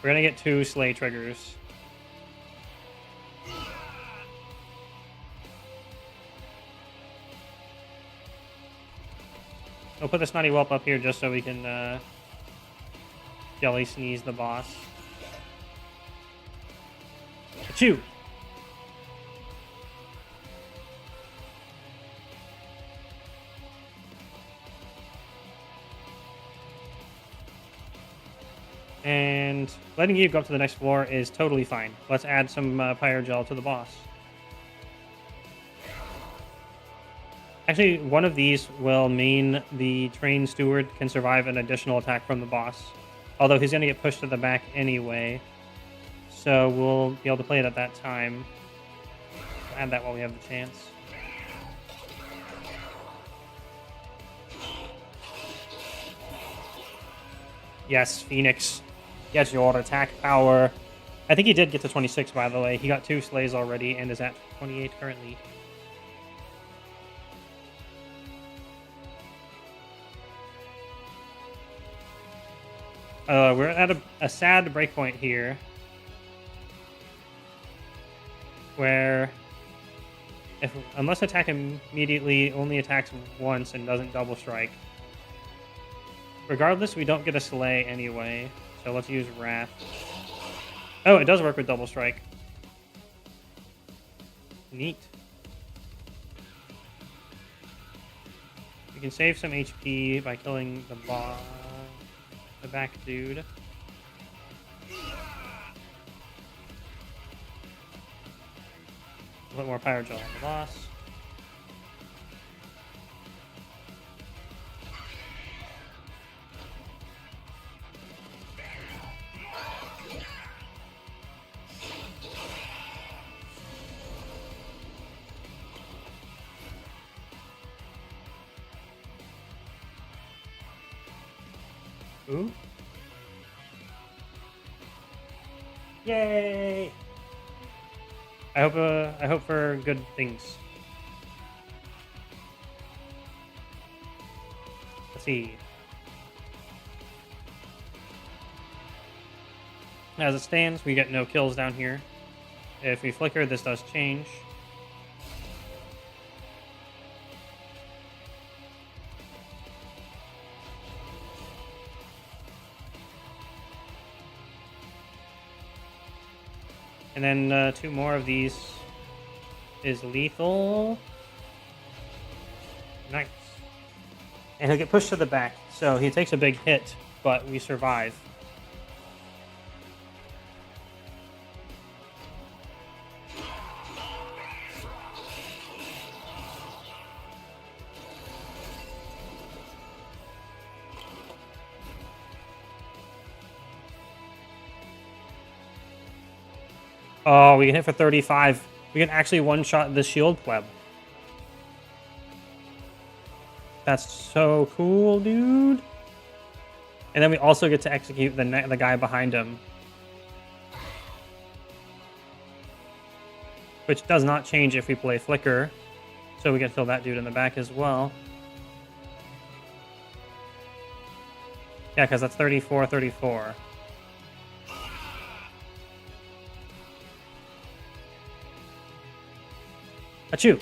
We're going to get 2 Slay triggers. We'll put the Snotty Whelp up here just so we can Jelly Sneeze the boss. Achoo! And letting you go up to the next floor is totally fine. Let's add some Pyre Gel to the boss. Actually, one of these will mean the Trained Steward can survive an additional attack from the boss. Although he's going to get pushed to the back anyway. So we'll be able to play it at that time. Add that while we have the chance. Yes, Phoenix. Get your attack power. I think he did get to 26, by the way. He got 2 slays already and is at 28 currently. We're at a sad breakpoint here. Where Unless attack immediately only attacks once and doesn't double strike. Regardless, we don't get a Slay anyway, so let's use Wrath. Oh, it does work with double strike. Neat. We can save some HP by killing the back dude. A little more Pyro Gel on the boss. Ooh. Yay! I hope for good things. Let's see. As it stands, we get no kills down here. If we flicker, this does change. And then 2 more of these is lethal. Nice. And he'll get pushed to the back, so he takes a big hit, but we survive. Oh, we can hit for 35. We can actually one-shot the shield pleb. That's so cool, dude. And then we also get to execute the guy behind him. Which does not change if we play Flicker. So we get to kill that dude in the back as well. Yeah, because that's 34, 34. Achoo!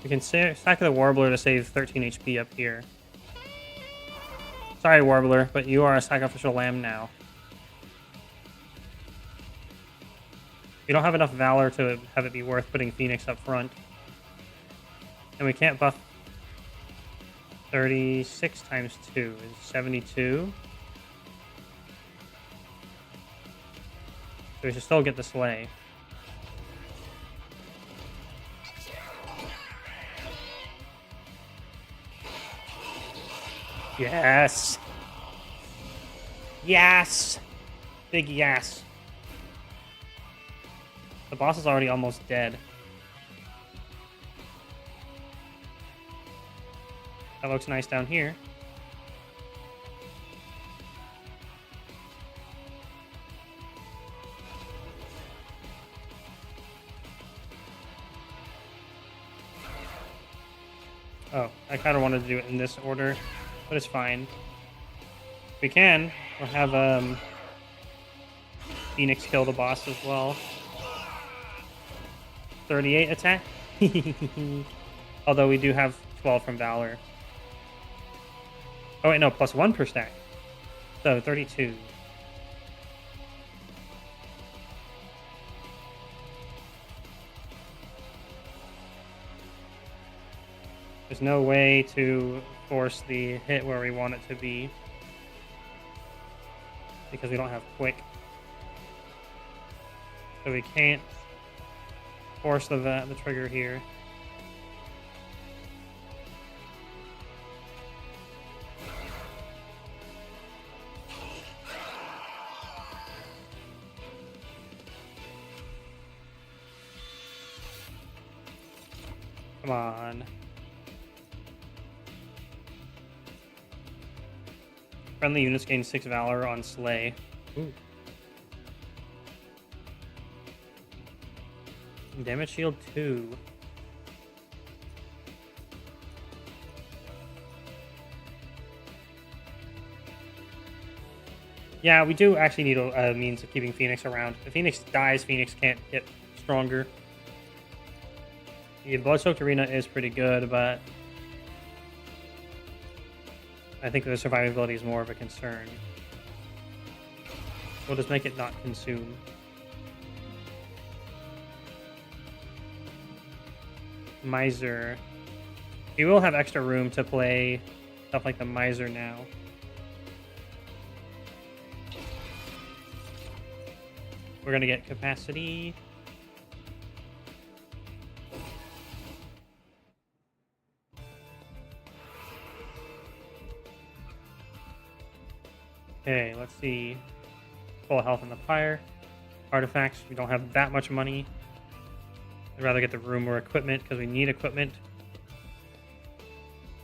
We can stack the Warbler to save 13 HP up here. Sorry, Warbler, but you are a sacrificial lamb now. We don't have enough Valor to have it be worth putting Phoenix up front. And we can't buff 36 times 2 is 72. So we should still get the Slay. Yes! Yes! Big yes. The boss is already almost dead. That looks nice down here. Oh, I kind of wanted to do it in this order, but it's fine. If we can, we'll have Phoenix kill the boss as well. 38 attack. Although we do have 12 from Valor. Oh wait, no, +1 per stack. So 32. There's no way to force the hit where we want it to be. Because we don't have quick. So we can't force the trigger here. Come on. Friendly units gain 6 Valor on Slay. Ooh. Damage shield 2. Yeah, we do actually need a means of keeping Phoenix around. If Phoenix dies, Phoenix can't get stronger. The Bloodsoaked Arena is pretty good, but I think the survivability is more of a concern. We'll just make it not consume. Miser. We will have extra room to play stuff like the Miser now. We're going to get capacity. Okay, let's see. Full health in the fire. Artifacts, we don't have that much money. I'd rather get the room or equipment because we need equipment.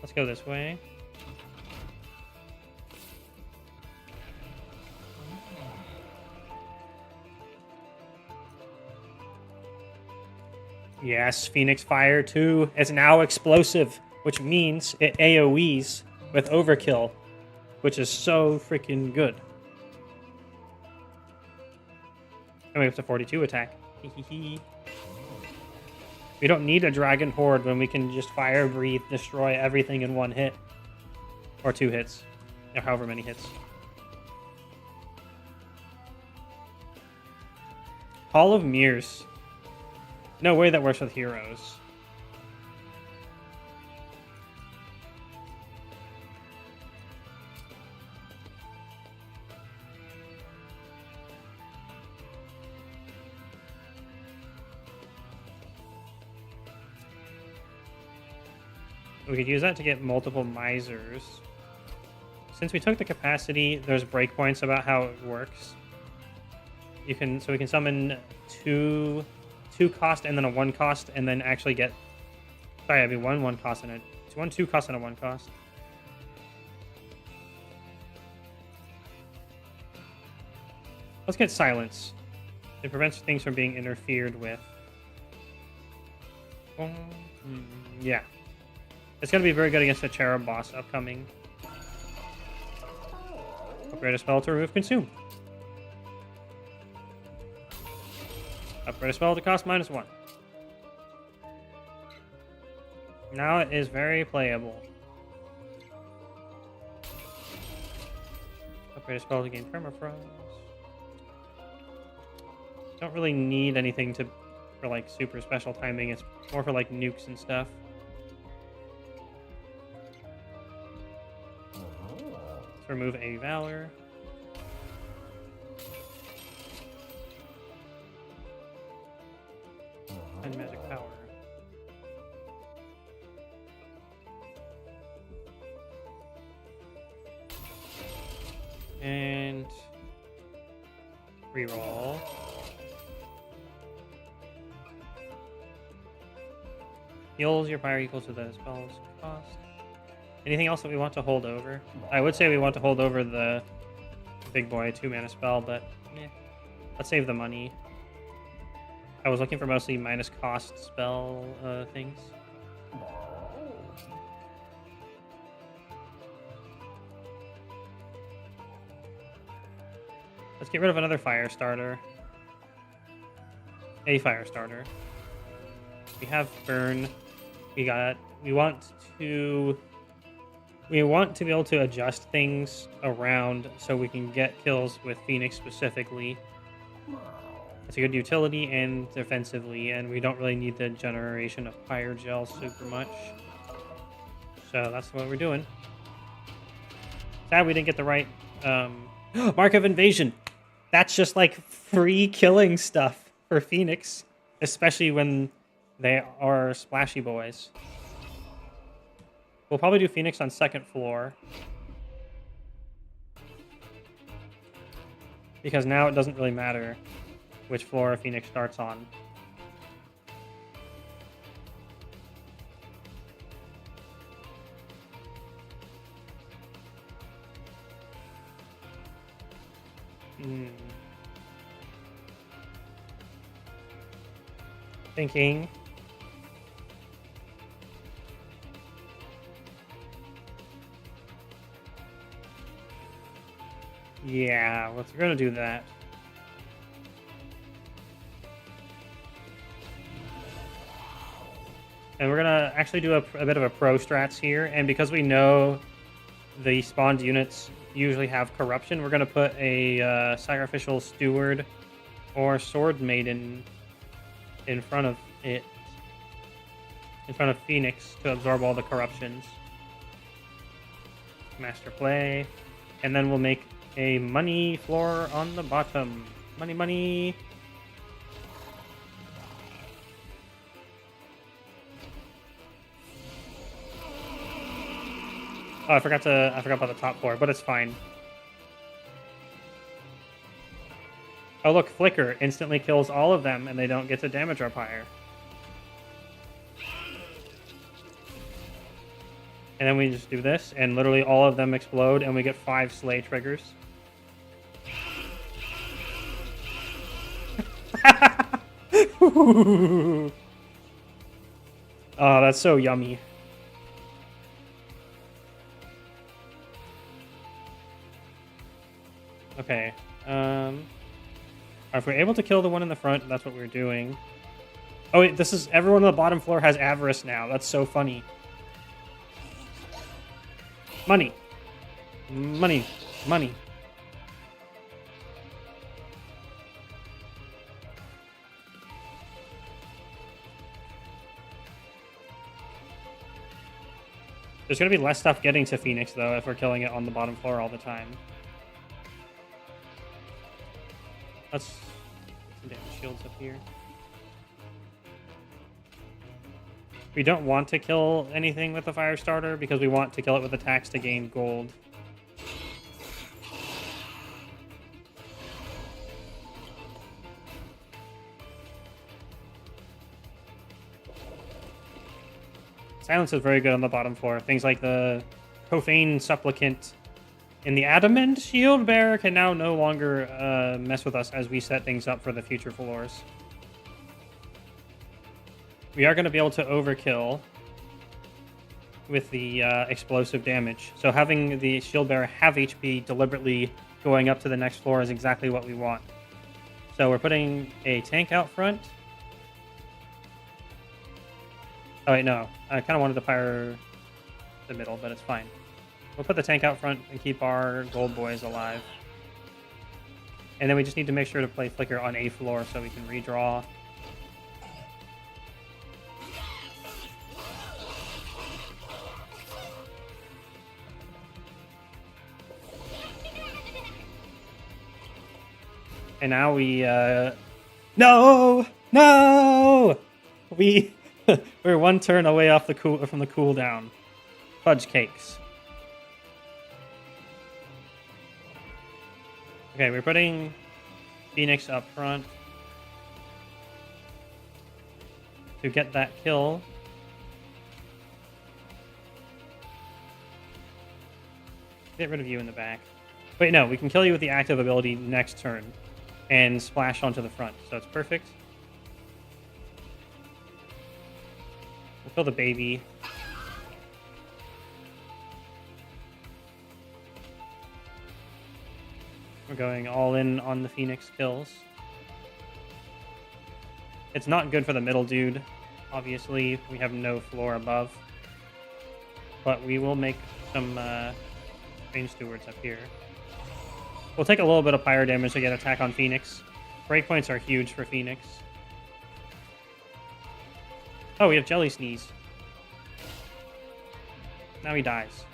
Let's go this way. Yes, Phoenix Fire 2 is now explosive, which means it AoEs with overkill, which is so freaking good. And we have to 42 attack. We don't need a Dragon Horde when we can just fire, breathe, destroy everything in one hit. Or 2 hits. Or however many hits. Hall of Mirrors. No way that works with heroes. We could use that to get multiple misers. Since we took the capacity, there's breakpoints about how it works. We can summon two cost and then a 1 cost, and then actually get. Sorry, I mean 1 cost and a 2 cost and a 1 cost. Let's get silence. It prevents things from being interfered with. Yeah. It's going to be very good against the Cherub boss upcoming. Upgrade a spell to remove consume. Upgrade a spell to cost -1. Now it is very playable. Upgrade a spell to gain permafrost. Don't really need anything for like super special timing. It's more for like nukes and stuff. Remove a Valor. And magic power. And reroll. Heals your fire equal to the spell's cost. Anything else that we want to hold over? I would say we want to hold over the big boy 2-mana spell, but let's save the money. I was looking for mostly minus cost spell things. Let's get rid of another fire starter. A fire starter. We have burn. We want to be able to adjust things around so we can get kills with Phoenix specifically. It's a good utility and defensively, and we don't really need the generation of fire gel super much. So that's what we're doing. Sad we didn't get the right Mark of Invasion. That's just like free killing stuff for Phoenix, especially when they are splashy boys. We'll probably do Phoenix on 2nd floor. Because now it doesn't really matter which floor Phoenix starts on. Thinking. Yeah, we're gonna do that. And we're gonna actually do a bit of a pro strats here, and because we know the spawned units usually have corruption, we're gonna put a sacrificial steward or sword maiden in front of it, in front of Phoenix to absorb all the corruptions. Master play, and then we'll make a money floor on the bottom. Money, money. Oh, I forgot about the top floor, but it's fine. Oh, look, Flicker instantly kills all of them, and they don't get to damage our pyre. And then we just do this, and literally all of them explode, and we get 5 slay triggers. Oh, that's so yummy. Okay. If we're able to kill the one in the front, that's what we're doing. Oh, wait, this is... Everyone on the bottom floor has Avarice now. That's so funny. Money. Money. Money. There's going to be less stuff getting to Phoenix, though, if we're killing it on the bottom floor all the time. Let's some damage shields up here. We don't want to kill anything with the fire starter because we want to kill it with attacks to gain gold. Silence is very good on the bottom floor. Things like the Profane Supplicant and the Adamant Shield Bearer can now no longer mess with us as we set things up for the future floors. We are going to be able to overkill with the explosive damage. So having the Shield Bearer have HP deliberately going up to the next floor is exactly what we want. So we're putting a tank out front. Oh, wait, no. I kind of wanted to fire the middle, but it's fine. We'll put the tank out front and keep our gold boys alive. And then we just need to make sure to play Flicker on a floor so we can redraw. And now we, No! No! We're one turn away off the from the cooldown. Fudge cakes. Okay, we're putting Phoenix up front to get that kill. Get rid of you in the back. Wait, no, we can kill you with the active ability next turn and splash onto the front, so it's perfect. We'll kill the baby. We're going all in on the Phoenix kills. It's not good for the middle dude, obviously. We have no floor above. But we will make some range stewards up here. We'll take a little bit of pyre damage to get attack on Phoenix. Breakpoints are huge for Phoenix. Oh, we have Jelly Sneeze. Now he dies.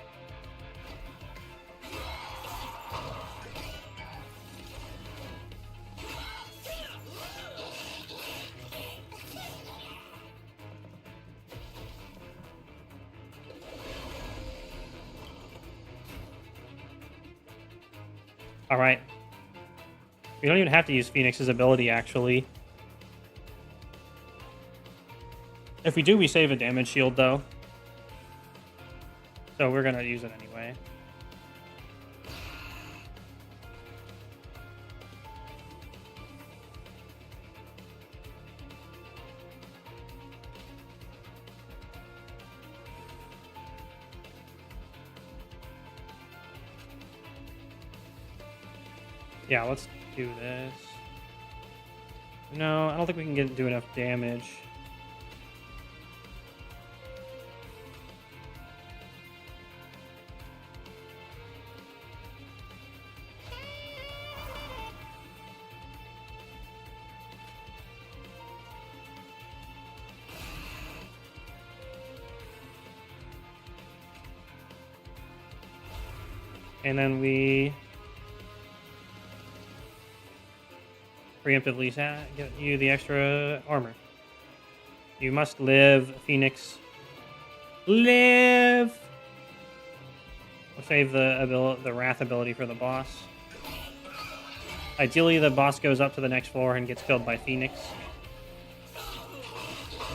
All right. We don't even have to use Phoenix's ability, actually. If we do, we save a damage shield, though. So we're going to use it anyway. Yeah, let's do this. No, I don't think we can do enough damage. And then we preemptively get you the extra armor. You must live, Phoenix. Live! We'll save the Wrath ability for the boss. Ideally, the boss goes up to the next floor and gets killed by Phoenix.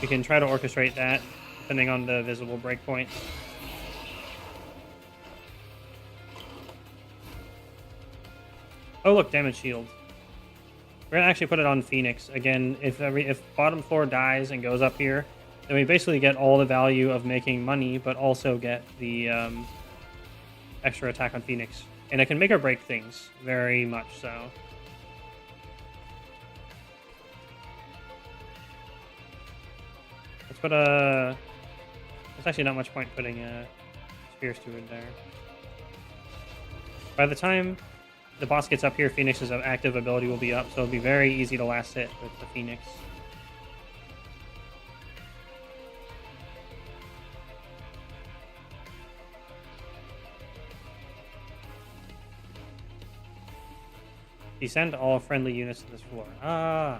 You can try to orchestrate that, depending on the visible breakpoint. Oh, look, damage shield. We're going to actually put it on Phoenix. Again, if bottom floor dies and goes up here, then we basically get all the value of making money, but also get the extra attack on Phoenix. And it can make or break things, very much so. Let's put a... There's actually not much point putting a Spear Steward there. By the time the boss gets up here, Phoenix's active ability will be up, so it'll be very easy to last hit with the Phoenix. Descend all friendly units to this floor. Ah!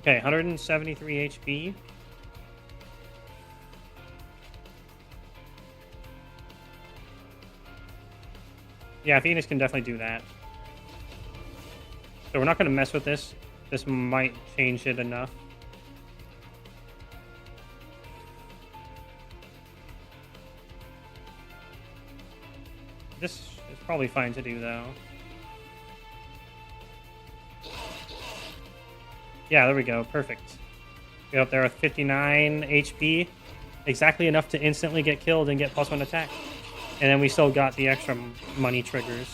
Okay, 173 HP. Yeah, Phoenix can definitely do that. So we're not going to mess with this. This might change it enough. This is probably fine to do, though. Yeah, there we go. Perfect. Get up there with 59 HP. Exactly enough to instantly get killed and get +1 attack. And then we still got the extra money triggers.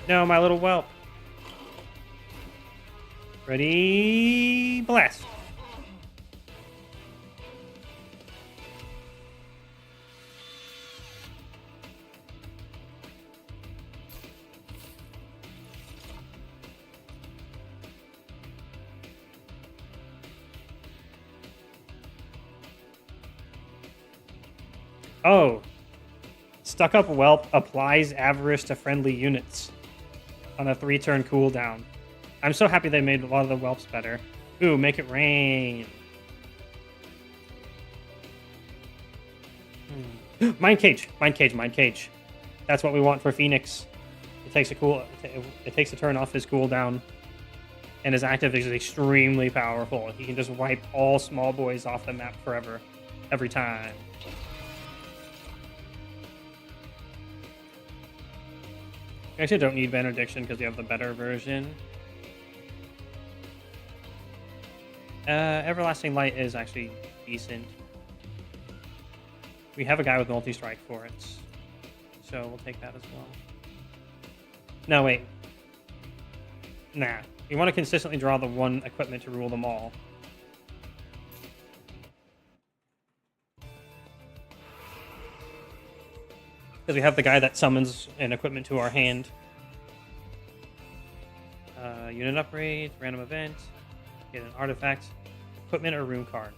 No, my little whelp. Ready, blast. Oh. Stuck-up Whelp applies Avarice to friendly units on a 3-turn cooldown. I'm so happy they made a lot of the Whelps better. Ooh, make it rain. Mind Cage. Mind Cage. Mind Cage. That's what we want for Phoenix. It takes a turn off his cooldown. And his active is extremely powerful. He can just wipe all small boys off the map forever. Every time. You actually don't need Benediction because you have the better version. Everlasting Light is actually decent. We have a guy with multi-strike for it. So we'll take that as well. No, wait. Nah. You want to consistently draw the one equipment to rule them all. Because we have the guy that summons an equipment to our hand. Unit upgrade, random event, get an artifact, equipment, or rune card.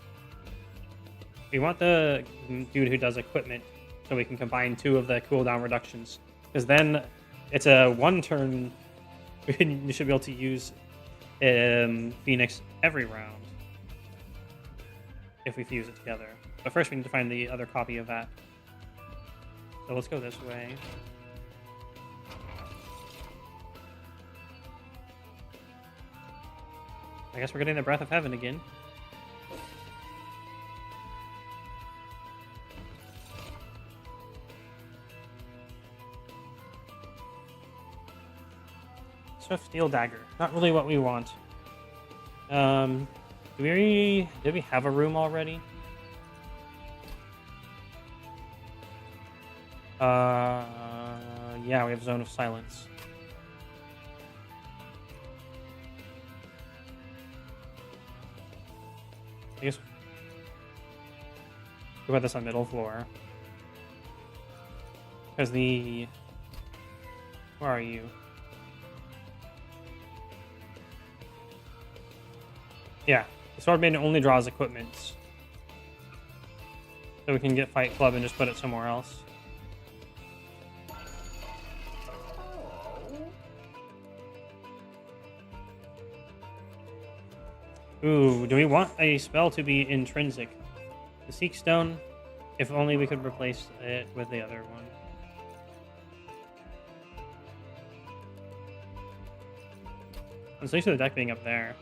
We want the dude who does equipment so we can combine 2 of the cooldown reductions. Because then it's a 1-turn. You should be able to use Phoenix every round if we fuse it together. But first we need to find the other copy of that. So let's go this way. I guess we're getting the Breath of Heaven again. Swift Steel Dagger. Not really what we want. Did we have a room already? Yeah, we have Zone of Silence. I guess we put this on middle floor. Because the... Where are you? Yeah, the Sword Maiden only draws equipments. So we can get Fight Club and just put it somewhere else. Ooh, do we want a spell to be intrinsic? The Seek Stone, if only we could replace it with the other one. I'm so used to the deck being up there.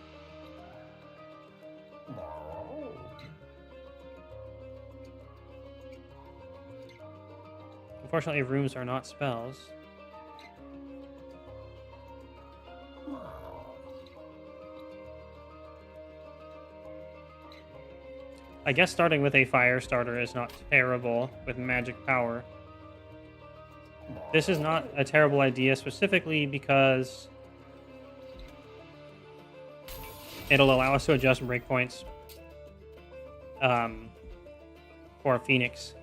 Unfortunately, rooms are not spells. I guess starting with a fire starter is not terrible with magic power. This is not a terrible idea specifically because it'll allow us to adjust breakpoints for Phoenix.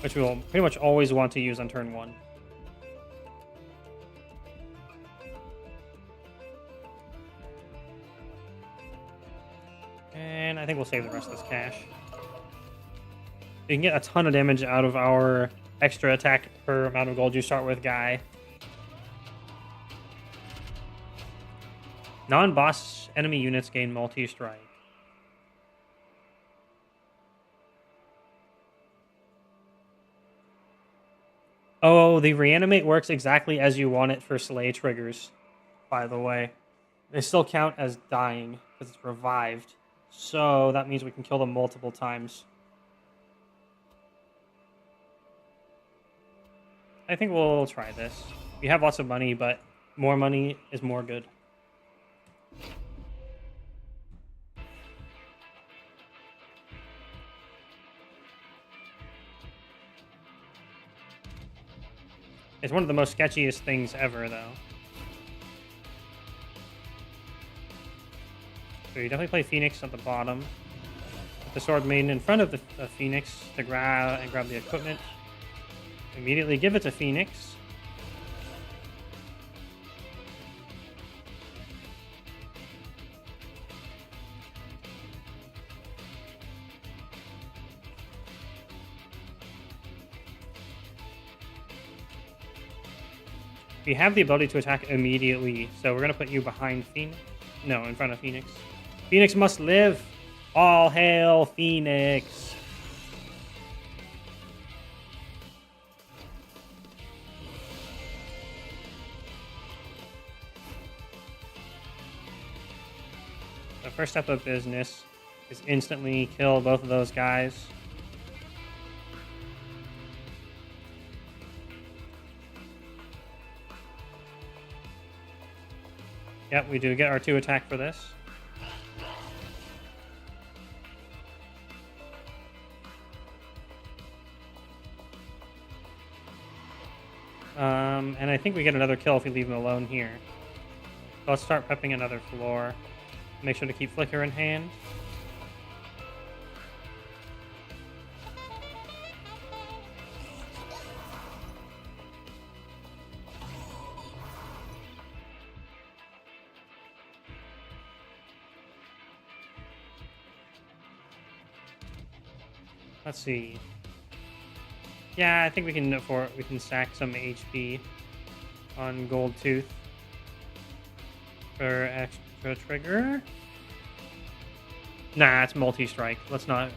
Which we'll pretty much always want to use on turn 1. And I think we'll save the rest of this cash. You can get a ton of damage out of our extra attack per amount of gold you start with guy. Non-boss enemy units gain multi-strike. Oh, the reanimate works exactly as you want it for slay triggers, by the way. They still count as dying because it's revived. So that means we can kill them multiple times. I think we'll try this. We have lots of money, but more money is more good. It's one of the most sketchiest things ever, though. So you definitely play Phoenix at the bottom. Put the Sword Maiden in front of the Phoenix to grab the equipment. Immediately give it to Phoenix. You have the ability to attack immediately, so we're going to put you behind Phoenix. No, in front of Phoenix. Phoenix must live! All hail Phoenix! The first step of business is instantly kill both of those guys. Yep, we do get our 2 attack for this. And I think we get another kill if we leave him alone here. So let's start prepping another floor. Make sure to keep Flicker in hand. Let's see. Yeah, I think we can stack some HP on Gold Tooth for extra trigger. Nah, it's multi-strike. Let's not.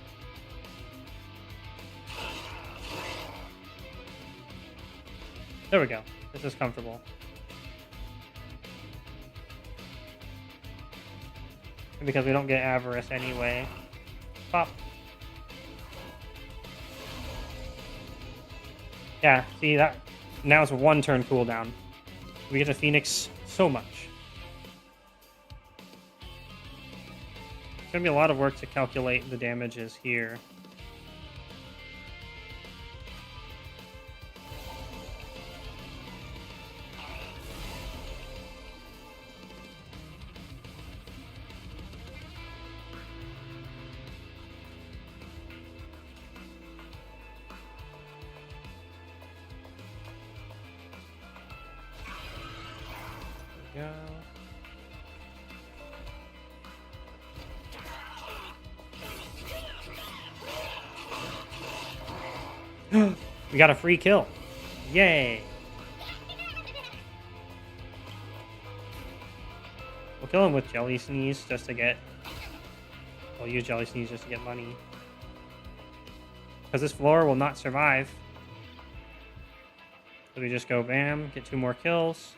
There we go. This is comfortable. And because we don't get Avarice anyway. Pop. Yeah, see that? Now it's a 1 turn cooldown. We get to Phoenix so much. It's gonna be a lot of work to calculate the damages here. Go. We got a free kill. Yay. We'll kill him with Jelly Sneeze just to get... We'll use Jelly Sneeze just to get money. Because this floor will not survive. So we just go bam, get 2 more kills.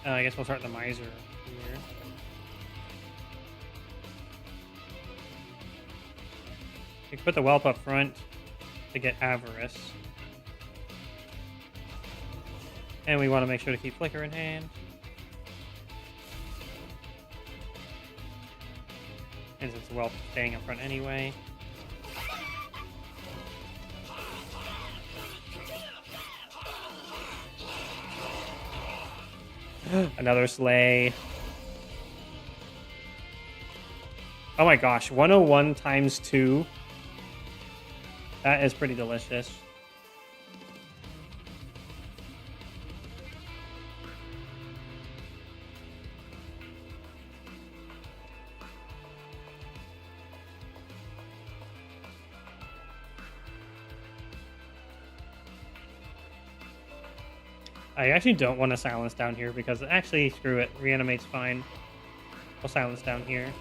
I guess we'll start the Miser here. We can put the Whelp up front to get Avarice. And we want to make sure to keep Flicker in hand. And since the Whelp is staying up front anyway. Another Slay. Oh my gosh, 101 times 2. That is pretty delicious. I actually don't want to silence down here because actually, screw it. Reanimate's fine. We'll silence down here.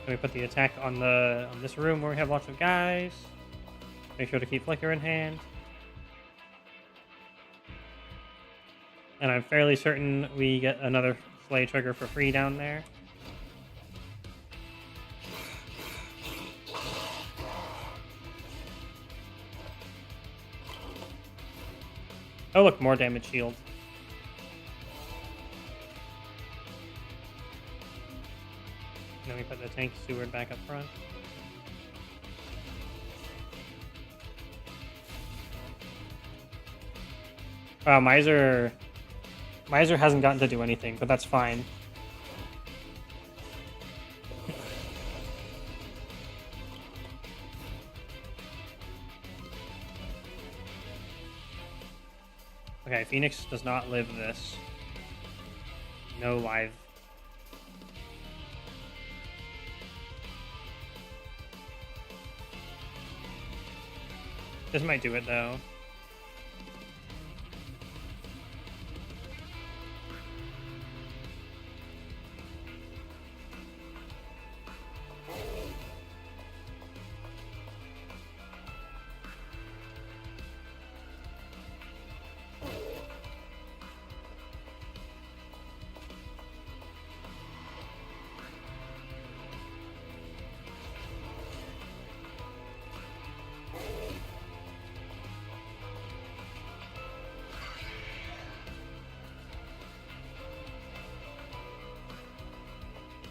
So we put the attack on this room where we have lots of guys. Make sure to keep Flicker in hand. And I'm fairly certain we get another Slay trigger for free down there. Oh look, more damage shield. And then we put the tank Seward back up front. Wow, Miser hasn't gotten to do anything, but that's fine. Okay, Phoenix does not live this. No live. This might do it though.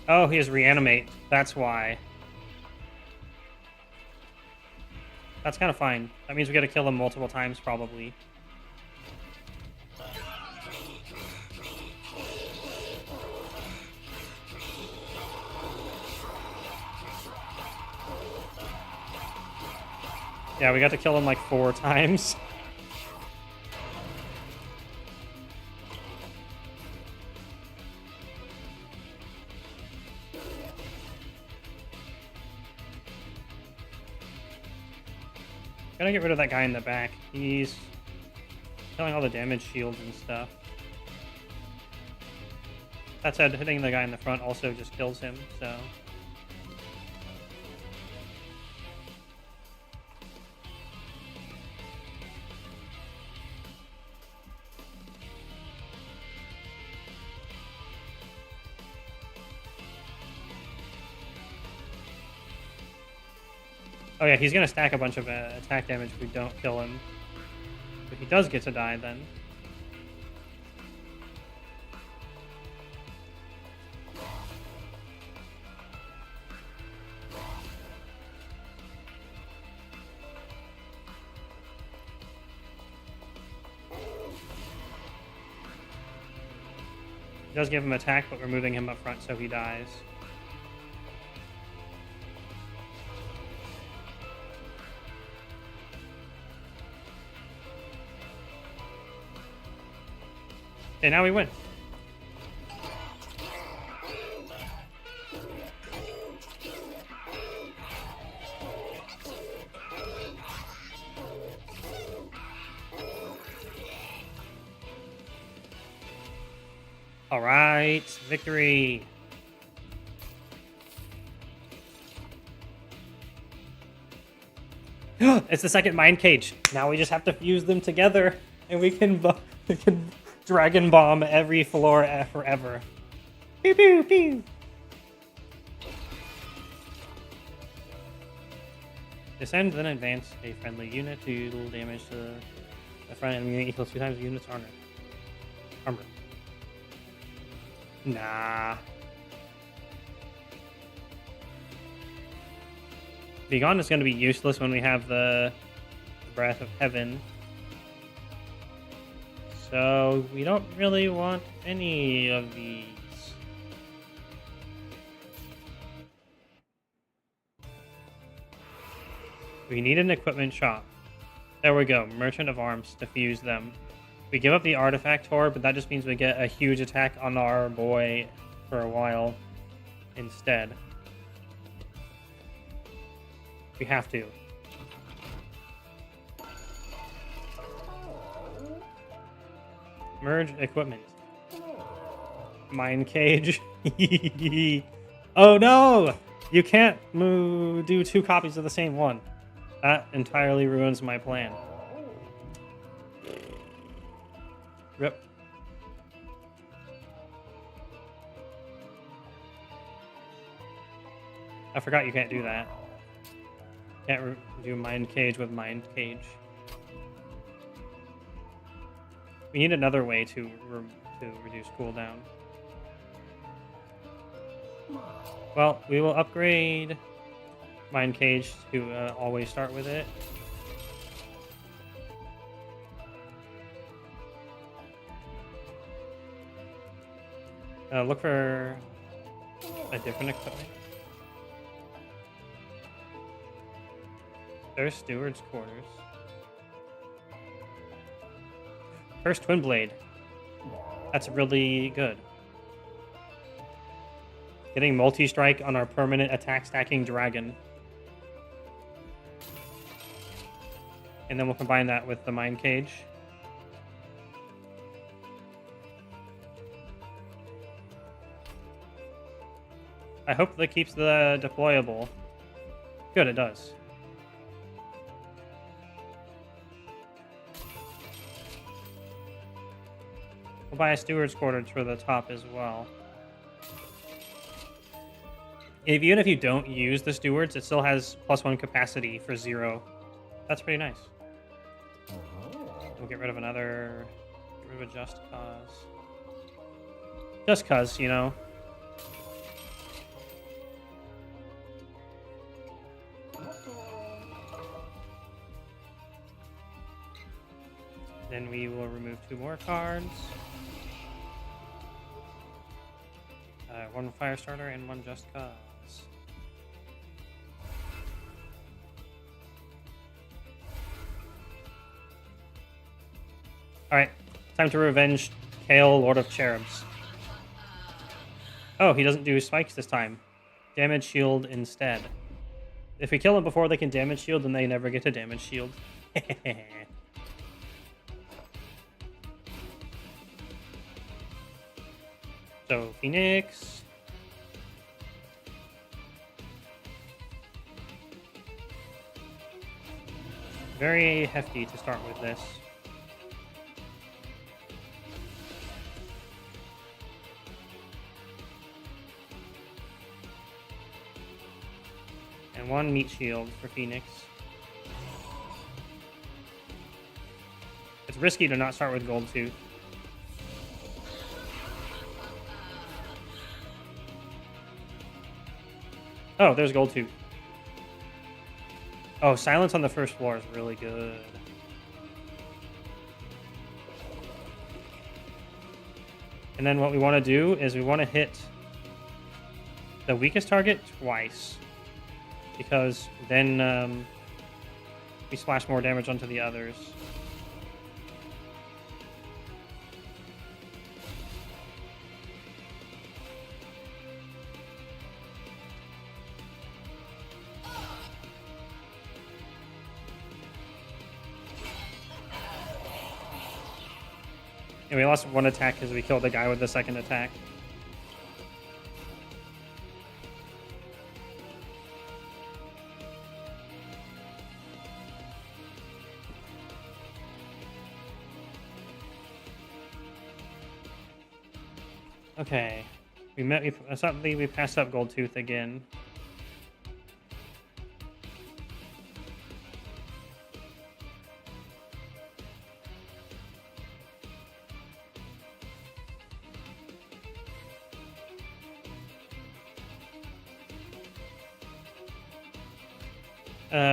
Oh, he has Reanimate. That's why. That's kind of fine. That means we gotta kill him multiple times, probably. Yeah, we got to kill him like 4 times. Gotta get rid of that guy in the back. He's killing all the damage shields and stuff. That said, hitting the guy in the front also just kills him, so... Oh yeah, he's gonna stack a bunch of attack damage if we don't kill him. But he does get to die then. It does give him attack, but we're moving him up front so he dies. Okay, now we win. All right, victory. It's the second mind cage. Now we just have to fuse them together, and we can dragon bomb every floor forever. Pew pew pew. Descend, then advance a friendly unit to deal damage to the front enemy unit equals 2 times the unit's armor. Nah. Begone is going to be useless when we have the Breath of Heaven. So we don't really want any of these. We need an equipment shop. There we go. Merchant of Arms to fuse them. We give up the artifact tor, but that just means we get a huge attack on our boy for a while instead. We have to. Merge equipment. Mine cage. Oh no! You can't do 2 copies of the same one. That entirely ruins my plan. Rip. I forgot you can't do that. Can't do mind cage with mind cage. We need another way to reduce cooldown. Well, we will upgrade mind cage to always start with it. Look for a different equipment. There's Steward's Quarters. First Twin Blade. That's really good. Getting multi-strike on our permanent attack stacking dragon. And then we'll combine that with the Mind Cage. I hope that keeps the deployable. Good, it does. We'll buy a Steward's Quarters for the top as well. Even if you don't use the Stewards, it still has +1 capacity for 0. That's pretty nice. We'll get rid of another... Get rid of a Just Cause. Just cause, you know. Then we will remove 2 more cards. 1 Firestarter and 1 Just Cause. Alright, time to revenge Kale, Lord of Cherubs. Oh, he doesn't do spikes this time. Damage shield instead. If we kill him before they can damage shield, then they never get to damage shield. So Phoenix. Very hefty to start with this. And one meat shield for Phoenix. It's risky to not start with Gold Tooth. Oh, there's Gold Tooth. Oh, silence on the first floor is really good. And then what we want to do is we want to hit the weakest target twice. Because then we splash more damage onto the others. And we lost one attack because we killed the guy with the second attack. Okay. We passed up Gold Tooth again.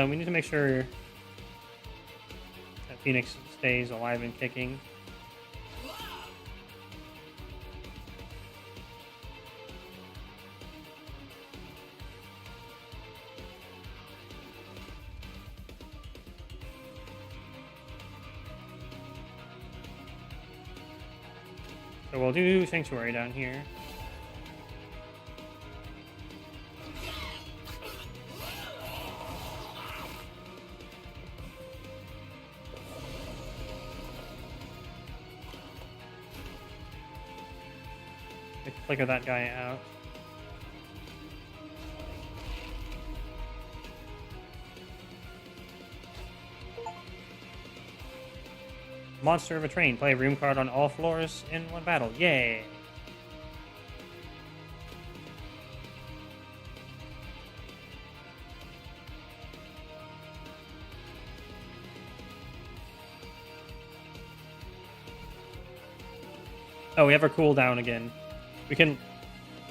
We need to make sure that Phoenix stays alive and kicking. So we'll do Sanctuary down here. Flicker that guy out. Monster of a train. Play a room card on all floors in one battle. Yay! Oh, we have our cooldown again.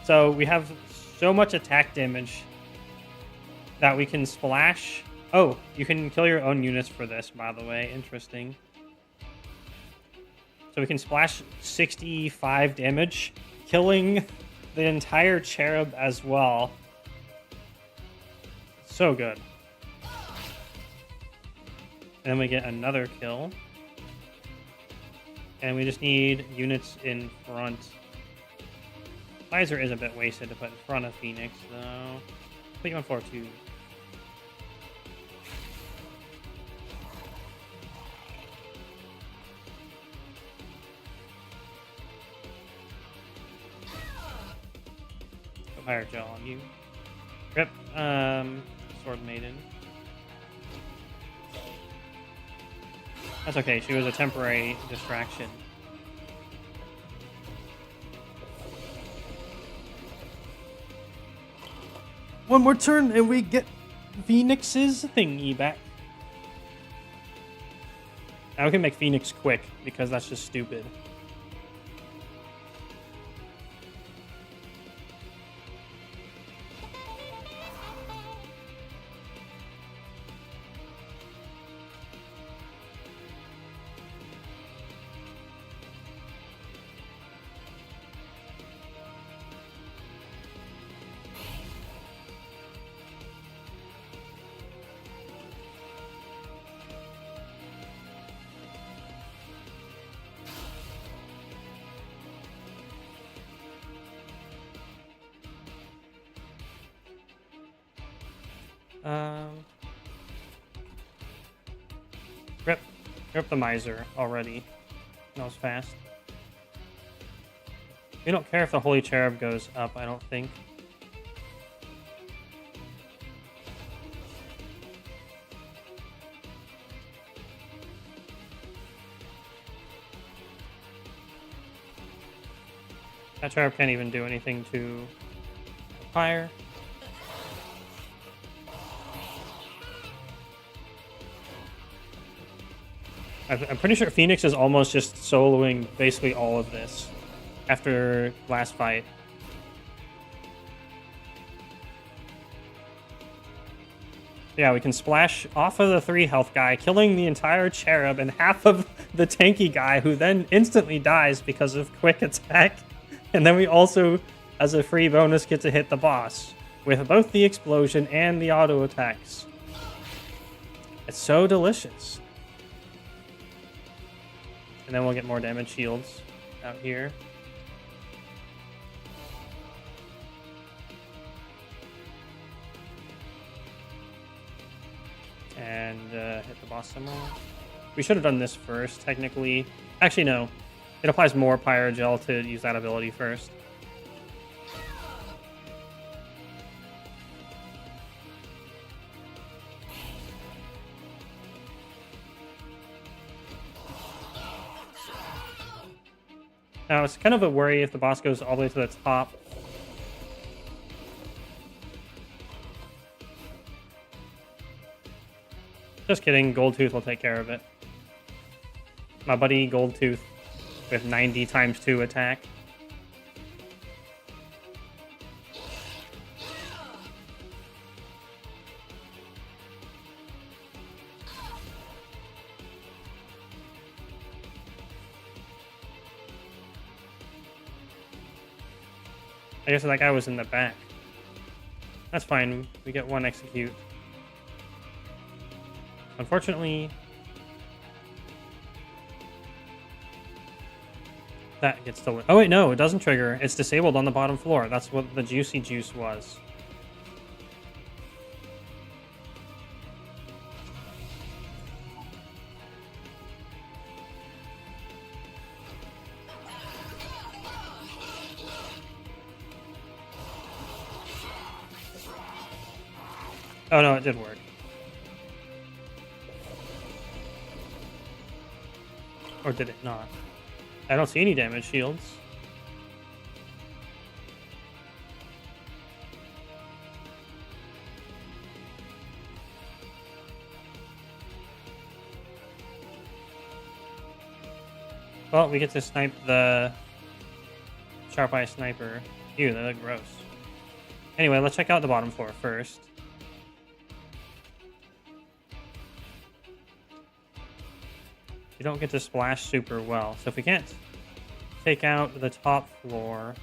So we have so much attack damage that we can splash. Oh, you can kill your own units for this, by the way. Interesting. So we can splash 65 damage, killing the entire cherub as well. So good. And then we get another kill. And we just need units in front. Visor is a bit wasted to put in front of Phoenix, though. Put you on floor 2. Put Fire Gel on you. Rip. Sword Maiden. That's okay, she was a temporary distraction. One more turn and we get Phoenix's thingy back. Now we can make Phoenix quick because that's just stupid. Rip the Miser already. That was fast. We don't care if the Holy Cherub goes up, I don't think. That Cherub can't even do anything to fire. I'm pretty sure Phoenix is almost just soloing basically all of this after last fight. Yeah, we can splash off of the 3 health guy, killing the entire Cherub and half of the tanky guy, who then instantly dies because of quick attack. And then we also, as a free bonus, get to hit the boss with both the explosion and the auto attacks. It's so delicious. And then we'll get more damage shields out here. And hit the boss some more. We should have done this first, technically. Actually, no. It applies more Pyrogel to use that ability first. Now, it's kind of a worry if the boss goes all the way to the top. Just kidding, Goldtooth will take care of it. My buddy Goldtooth with 90 times 2 attack. I guess that guy was in the back. That's fine. We get 1 execute. Unfortunately, that gets to... Oh, wait, no, it doesn't trigger. It's disabled on the bottom floor. That's what the Juicy Juice was. Oh, no, it did work. Or did it not? I don't see any damage shields. Well, we get to snipe the Sharp Eye Sniper. Ew, they look gross. Anyway, let's check out the bottom floor first. You don't get to splash super well. So if we can't take out the top floor...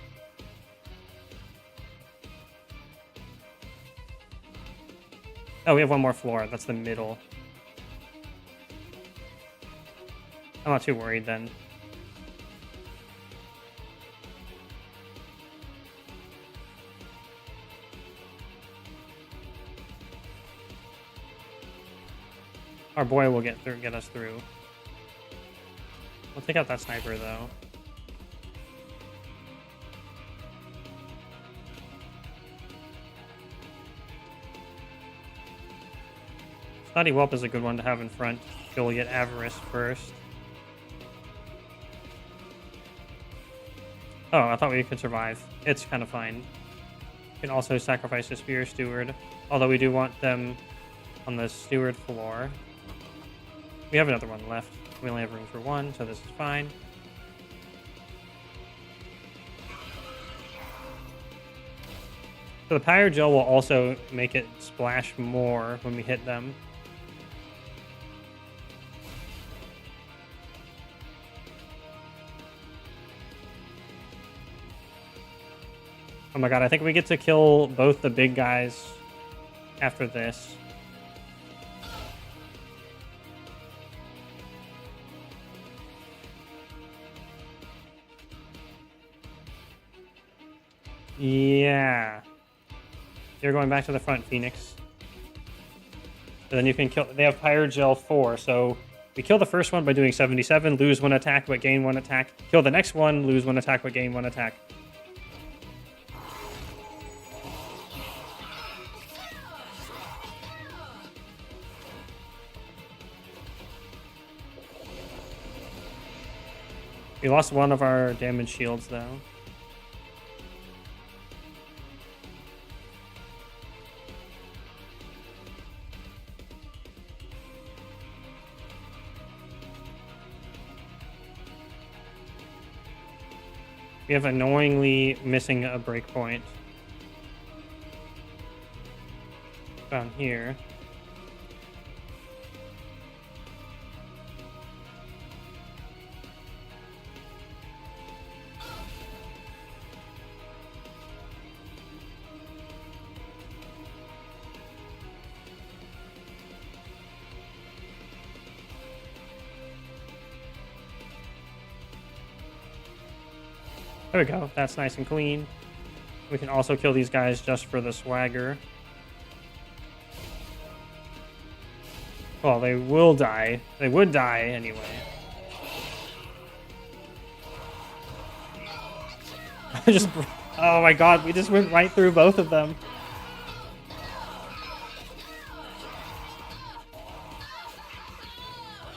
Oh, we have 1 more floor. That's the middle. I'm not too worried then. Our boy will get us through. We'll take out that sniper, though. Snotty Whelp is a good one to have in front. You'll get Avarice first. Oh, I thought we could survive. It's kind of fine. You can also sacrifice a Spear Steward, although we do want them on the Steward floor. We have another one left. We only have room for 1, so this is fine. So the Pyrogel will also make it splash more when we hit them. Oh my god, I think we get to kill both the big guys after this. Yeah. You're going back to the front, Phoenix. And then you can kill... They have Pyrogel 4, so We kill the first one by doing 77, lose 1 attack but gain 1 attack. Kill the next one, lose 1 attack but gain 1 attack. We lost one of our damage shields though. We have annoyingly missing a breakpoint. Down here. There we go. That's nice and clean. We can also kill these guys just for the swagger. Well, they will die. They would die anyway. Oh my god, we just went right through both of them.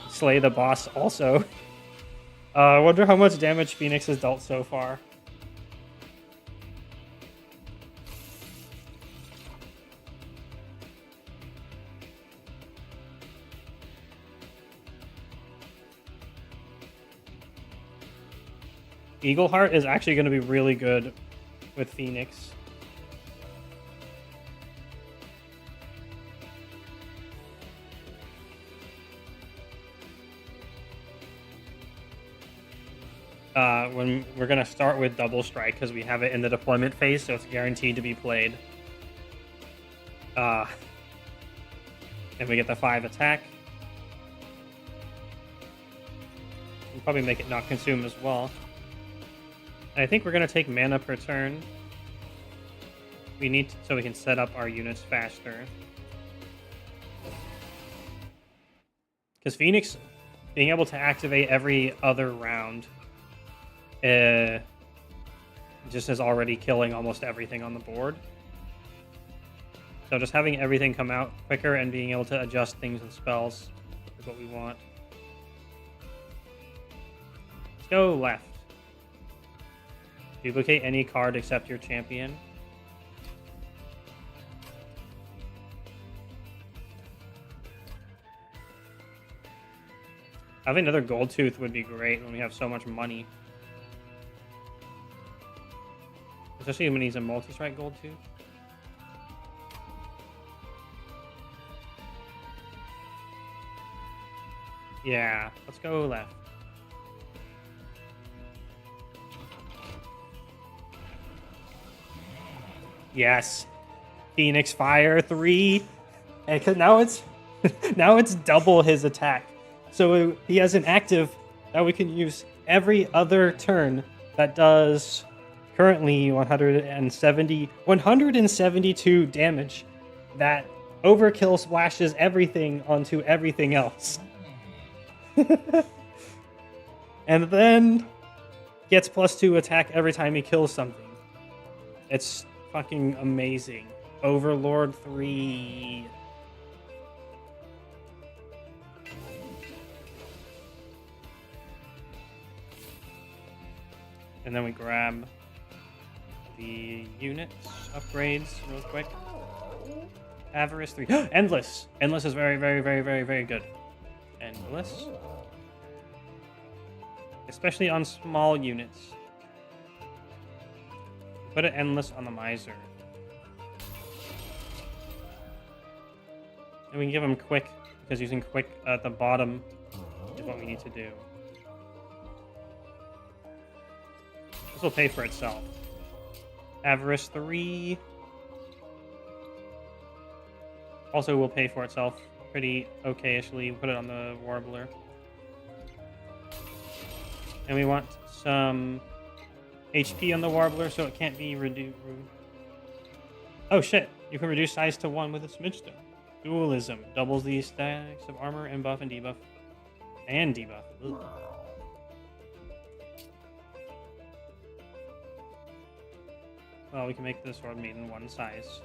Slay the boss also. I wonder how much damage Phoenix has dealt so far. Eagleheart is actually going to be really good with Phoenix. When we're going to start with Double Strike because we have it in the deployment phase, so it's guaranteed to be played. And we get the 5 attack. We'll probably make it not consume as well. And I think we're going to take mana per turn. We need to, so we can set up our units faster. Because Phoenix being able to activate every other round just is already killing almost everything on the board. So just having everything come out quicker and being able to adjust things with spells is what we want. Let's go left. Duplicate any card except your champion. Having another gold tooth would be great when we have so much money. Especially when he's a multi-strike gold tooth. Yeah, let's go left. Yes. Phoenix Fire 3. And now it's now it's double his attack. So he has an active that we can use every other turn that does currently 172 damage. That overkill splashes everything onto everything else. And then gets +2 attack every time he kills something. It's fucking amazing. Overlord 3. And then we grab the units upgrades real quick. Avarice 3. Endless. Endless is very, very, very, very, very good. Endless. Especially on small units. Put it endless on the miser. And we can give him quick, because using quick at the bottom is what we need to do. This will pay for itself. Avarice 3. Also will pay for itself pretty okay-ishly. Put it on the Warbler. And we want some HP on the Warbler so it can't be reduced. Oh shit, you can reduce size to 1 with a smidge stone. Dualism doubles the stacks of armor and buff and debuff. And debuff. Ooh. Well, we can make the Sword Maiden one size.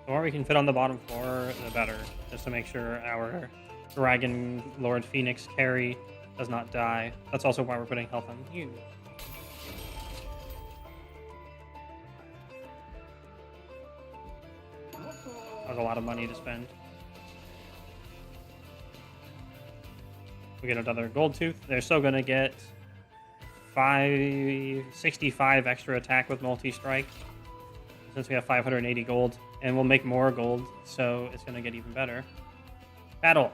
The more we can fit on the bottom floor, the better. Just to make sure our Dragon Lord Phoenix carry does not die. That's also why we're putting health on you. That was a lot of money to spend. We get another gold tooth. They're still gonna get 565 extra attack with multi-strike since we have 580 gold, and we'll make more gold, so it's gonna get even better. Battle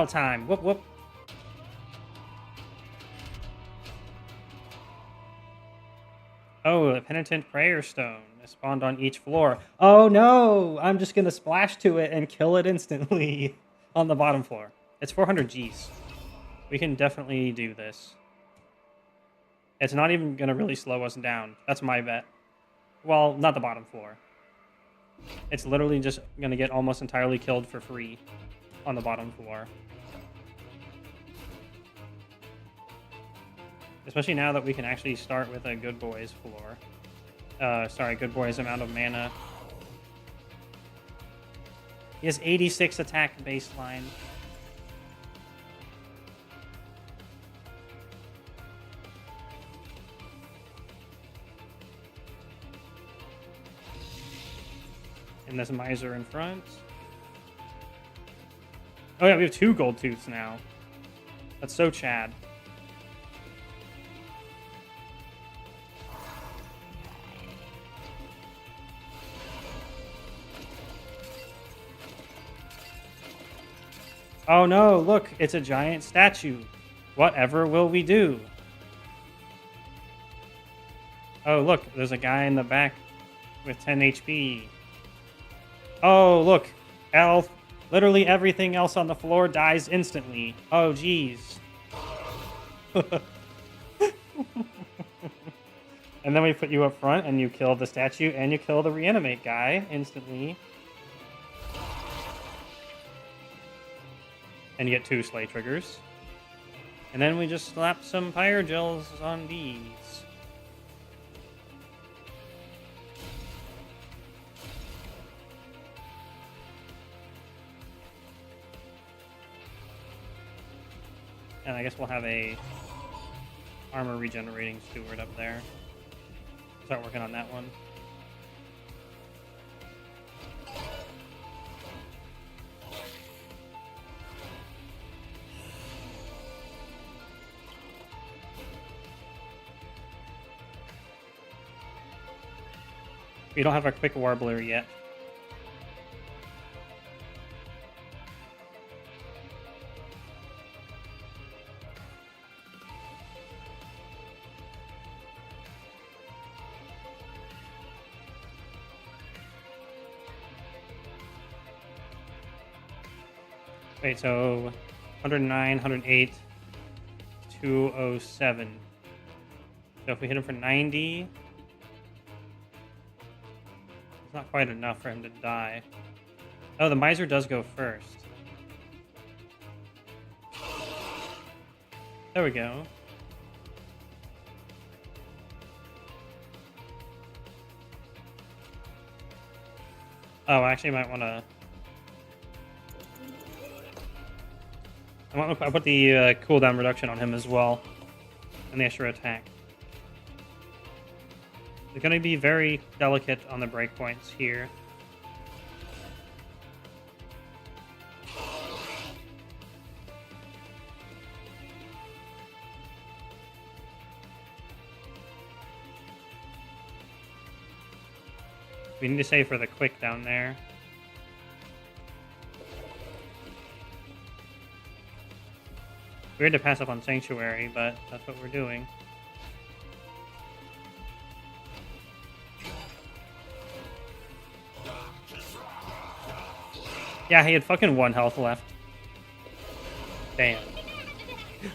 time. Whoop whoop. Oh, the penitent prayer stone is spawned on each floor. Oh no, I'm just gonna splash to it and kill it instantly on the bottom floor. It's 400 Gs. We can definitely do this. It's not even going to really slow us down. That's my bet. Well, not the bottom floor. It's literally just going to get almost entirely killed for free on the bottom floor. Especially now that we can actually start with a good boys floor. Good boys amount of mana. He has 86 attack baseline. And there's a miser in front. Oh yeah, we have 2 gold tooths now. That's so Chad. Oh no, look, it's a giant statue. Whatever will we do? Oh look, there's a guy in the back with 10 HP. Oh, look. Health. Literally everything else on the floor dies instantly. Oh, jeez. And then we put you up front, and you kill the statue, and you kill the reanimate guy instantly. And you get 2 slay triggers. And then we just slap some pyre gels on these. And I guess we'll have a armor regenerating steward up there. Start working on that one. We don't have a quick warbler yet. Wait, so 109, 108, 207. So if we hit him for 90, it's not quite enough for him to die. Oh, the miser does go first. There we go. Oh, I actually might want to... I put the cooldown reduction on him as well, and the extra attack. They're going to be very delicate on the breakpoints here. We need to save for the quick down there. Weird to pass up on Sanctuary, but that's what we're doing. Yeah, he had fucking 1 health left. Damn.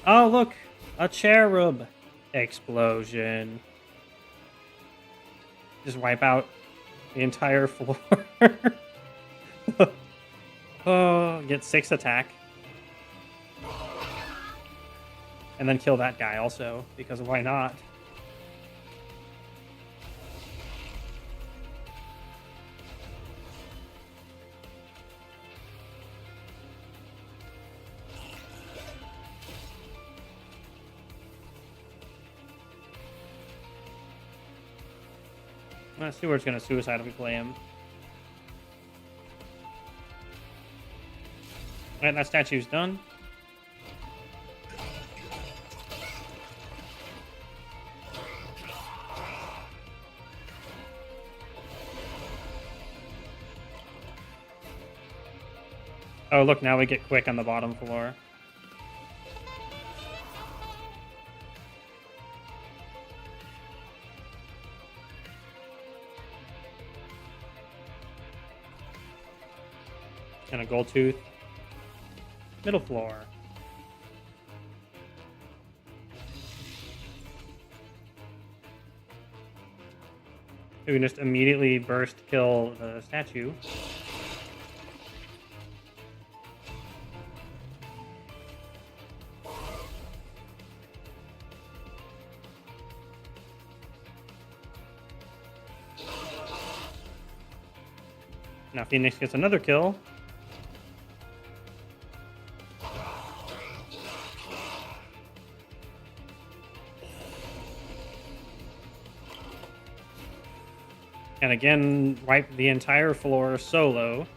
Oh, look! A cherub! Explosion. Just wipe out the entire floor. Oh, get 6 attack. And then kill that guy also, because why not? Let's see where it's going to suicide if we play him. Alright, that statue's done. Oh, look, now we get quick on the bottom floor. And a gold tooth. Middle floor. We can just immediately burst kill the statue. Now Phoenix gets another kill. And again, wipe the entire floor solo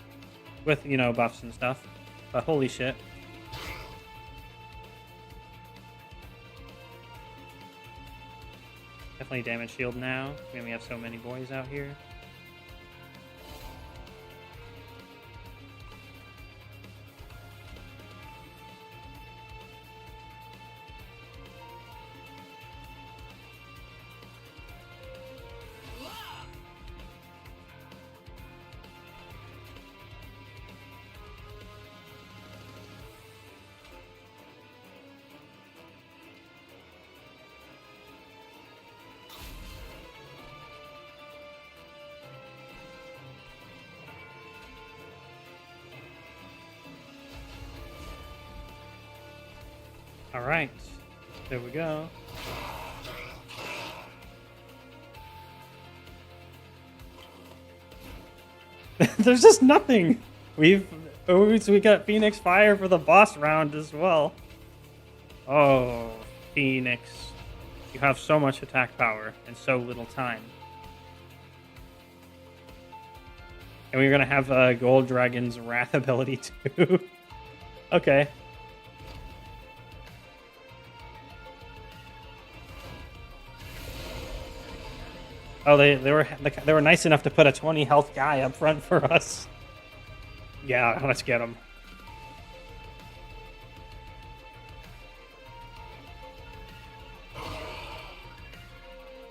with, you know, buffs and stuff. But holy shit. Definitely damage shield now. We have so many boys out here. All right, there we go. There's just nothing. We got Phoenix Fire for the boss round as well. Oh, Phoenix. You have so much attack power and so little time. And we're going to have Gold Dragon's Wrath ability too. Okay. Oh, they were nice enough to put a 20 health guy up front for us. Yeah, let's get him.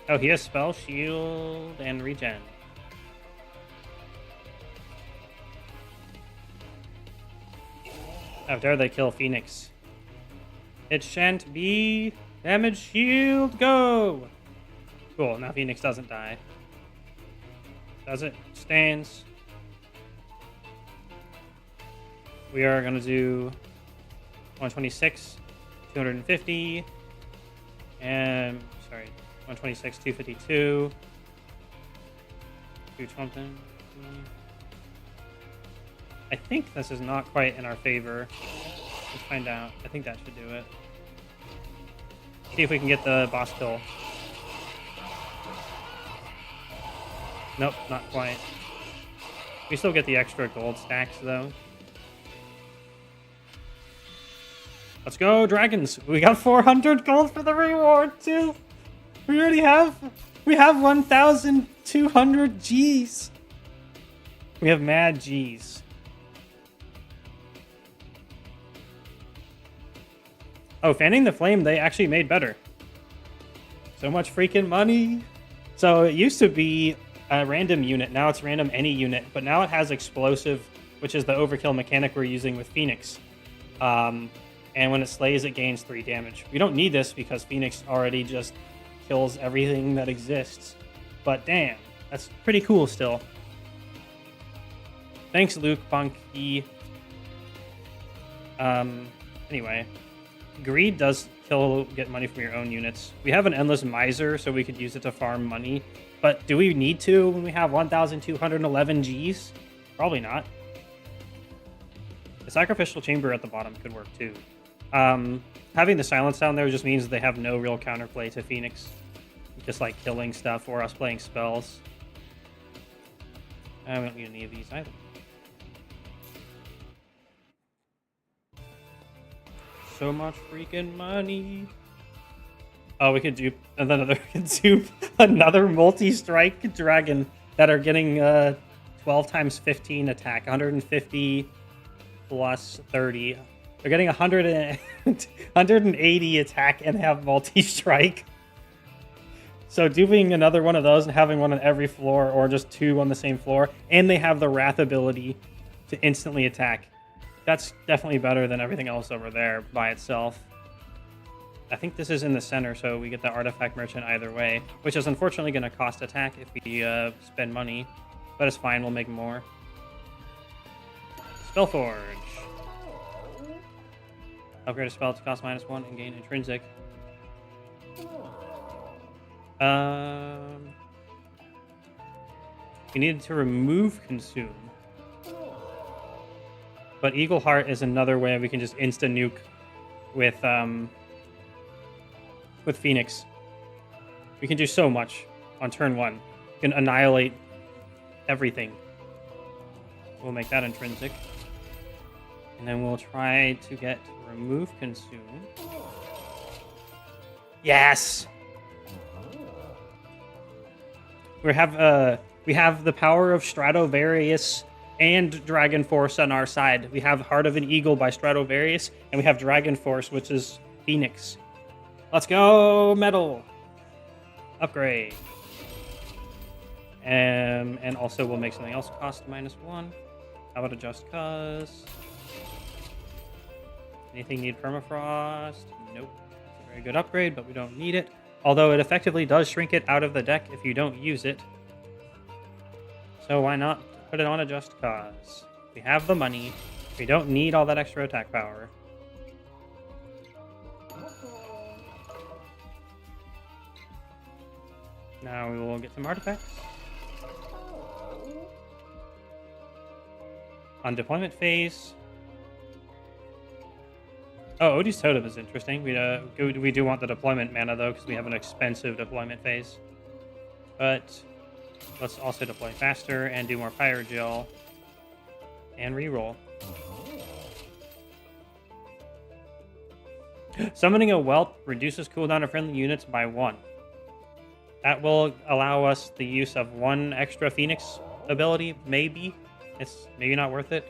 Oh, he has spell, shield, and regen. How dare they kill Phoenix? It shan't be. Damage shield, go! Cool, now Phoenix doesn't die. Does it? Stands. We are going to do 126, 250, and, sorry, 126, 252, 220. I think this is not quite in our favor. Let's find out. I think that should do it. See if we can get the boss kill. Nope, not quite. We still get the extra gold stacks, though. Let's go, dragons! We got 400 gold for the reward, too! We already have... We have 1,200 Gs! We have mad Gs. Oh, Fanning the Flame, they actually made better. So much freaking money! So it used to be a random unit, now it's random any unit, but now it has explosive, which is the overkill mechanic we're using with Phoenix. And when it slays, it gains 3 damage. We don't need this because Phoenix already just kills everything that exists. But damn, that's pretty cool still. Thanks, Luke Bunky. Anyway, greed does get money from your own units. We have an endless miser, so we could use it to farm money. But do we need to when we have 1,211 Gs? Probably not. The sacrificial chamber at the bottom could work too. Having the silence down there just means they have no real counterplay to Phoenix. Just like killing stuff or us playing spells. We don't need any of these either. So much freaking money. Oh, we could dupe another multi-strike dragon that are getting 12 times 15 attack, 150 plus 30. They're getting 180 attack and have multi-strike. So duping another one of those and having one on every floor or just two on the same floor, and they have the Wrath ability to instantly attack. That's definitely better than everything else over there by itself. I think this is in the center, so we get the Artifact Merchant either way, which is unfortunately going to cost attack if we spend money, but it's fine, we'll make more. Spellforge. Upgrade a spell to cost -1 and gain intrinsic. We needed to remove consume. But Eagle Heart is another way we can just insta-nuke with Phoenix. We can do so much on turn 1. We can annihilate everything. We'll make that intrinsic. And then we'll try to get remove consume. Yes! We have the power of Stratovarius and Dragon Force on our side. We have Heart of an Eagle by Stratovarius, and we have Dragon Force, which is Phoenix. Let's go, metal! Upgrade. And also we'll make something else cost -1. How about a Just Cause? Anything need permafrost? Nope. It's a very good upgrade, but we don't need it. Although it effectively does shrink it out of the deck if you don't use it. So why not put it on a Just Cause? We have the money. We don't need all that extra attack power. Now we will get some artifacts. On deployment phase. Oh, Odie's Totem is interesting. We do want the deployment mana, though, because we have an expensive deployment phase. But let's also deploy faster and do more Pyrogel. And reroll. Summoning a Whelp reduces cooldown of friendly units by 1. That will allow us the use of 1 extra Phoenix ability, maybe. It's maybe not worth it.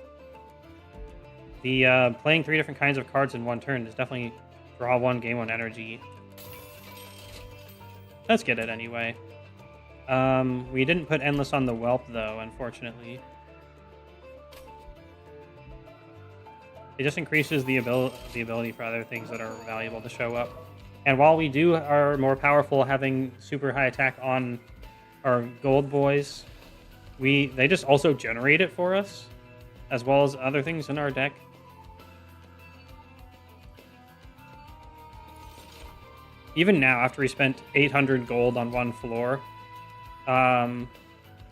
The playing 3 different kinds of cards in 1 turn is definitely draw 1, gain 1 energy. Let's get it anyway. We didn't put Endless on the Whelp, though, unfortunately. It just increases the ability for other things that are valuable to show up. And while we are more powerful having super high attack on our gold boys, they just also generate it for us, as well as other things in our deck. Even now, after we spent 800 gold on 1 floor,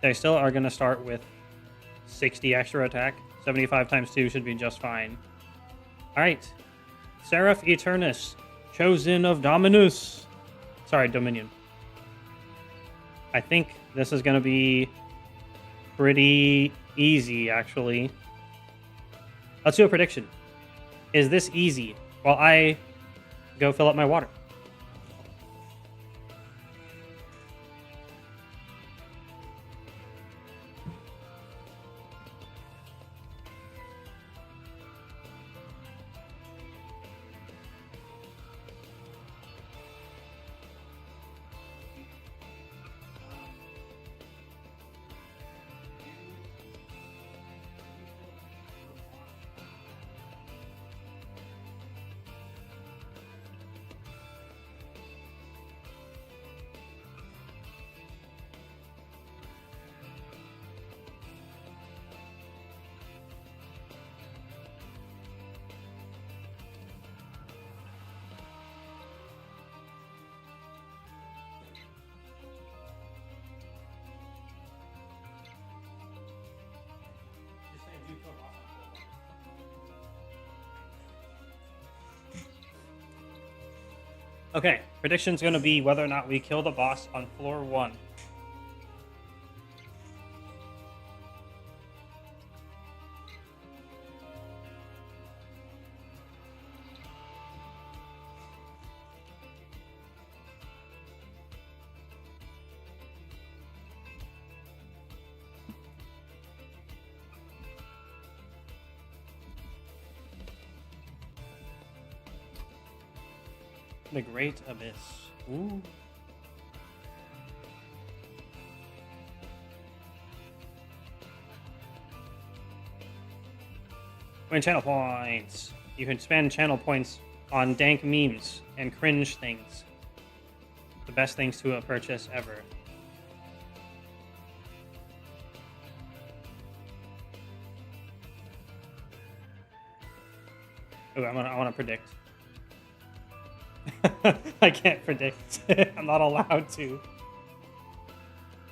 they still are going to start with 60 extra attack. 75 times 2 should be just fine. Alright. Seraph Eternus, Chosen of Dominus. Sorry, Dominion. I think this is going to be pretty easy, actually. Let's do a prediction. Is this easy? While I go fill up my water. Okay, prediction's gonna be whether or not we kill the boss on floor 1. The Great Abyss. Ooh. Win channel points. You can spend channel points on dank memes and cringe things. The best things to purchase ever. Ooh, I want to predict. I can't predict. I'm not allowed to.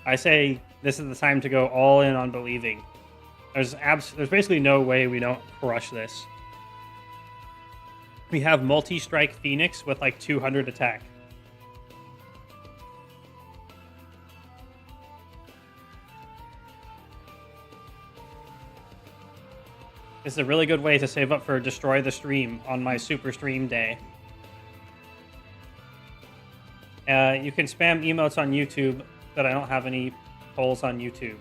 I say this is the time to go all in on believing. There's basically no way we don't crush this. We have multi-strike Phoenix with like 200 attack. This is a really good way to save up for Destroy the Stream on my super stream day. You can spam emotes on YouTube, but I don't have any polls on YouTube.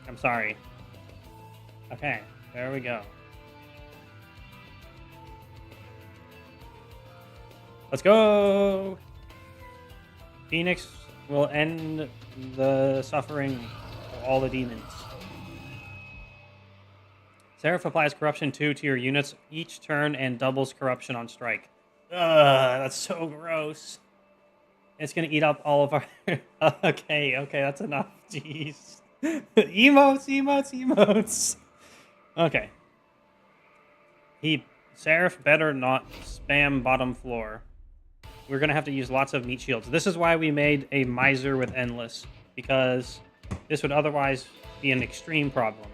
I'm sorry. Okay, there we go. Let's go! Phoenix will end the suffering of all the demons. Seraph applies Corruption 2 to your units each turn and doubles Corruption on strike. Ugh, that's so gross. It's gonna eat up all of our... Okay, that's enough. Jeez. Emotes. Okay. Seraph better not spam bottom floor. We're gonna have to use lots of meat shields. This is why we made a miser with endless, because this would otherwise be an extreme problem.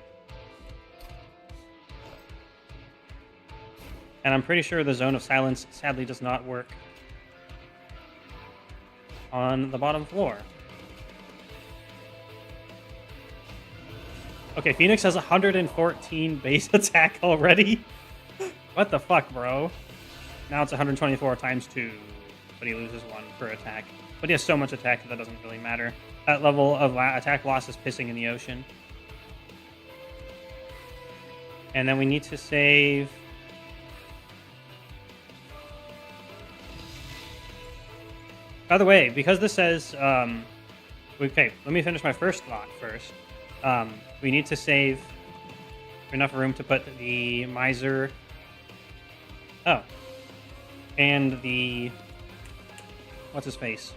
And I'm pretty sure the Zone of Silence sadly does not work on the bottom floor. Okay, Phoenix has 114 base attack already. What the fuck, bro? Now it's 124 times 2, but he loses 1 per attack. But he has so much attack that doesn't really matter. That level of attack loss is pissing in the ocean. And then we need to save... By the way, because this says... okay, let me finish my first thought first. We need to save enough room to put the miser... Oh. And the... What's his face?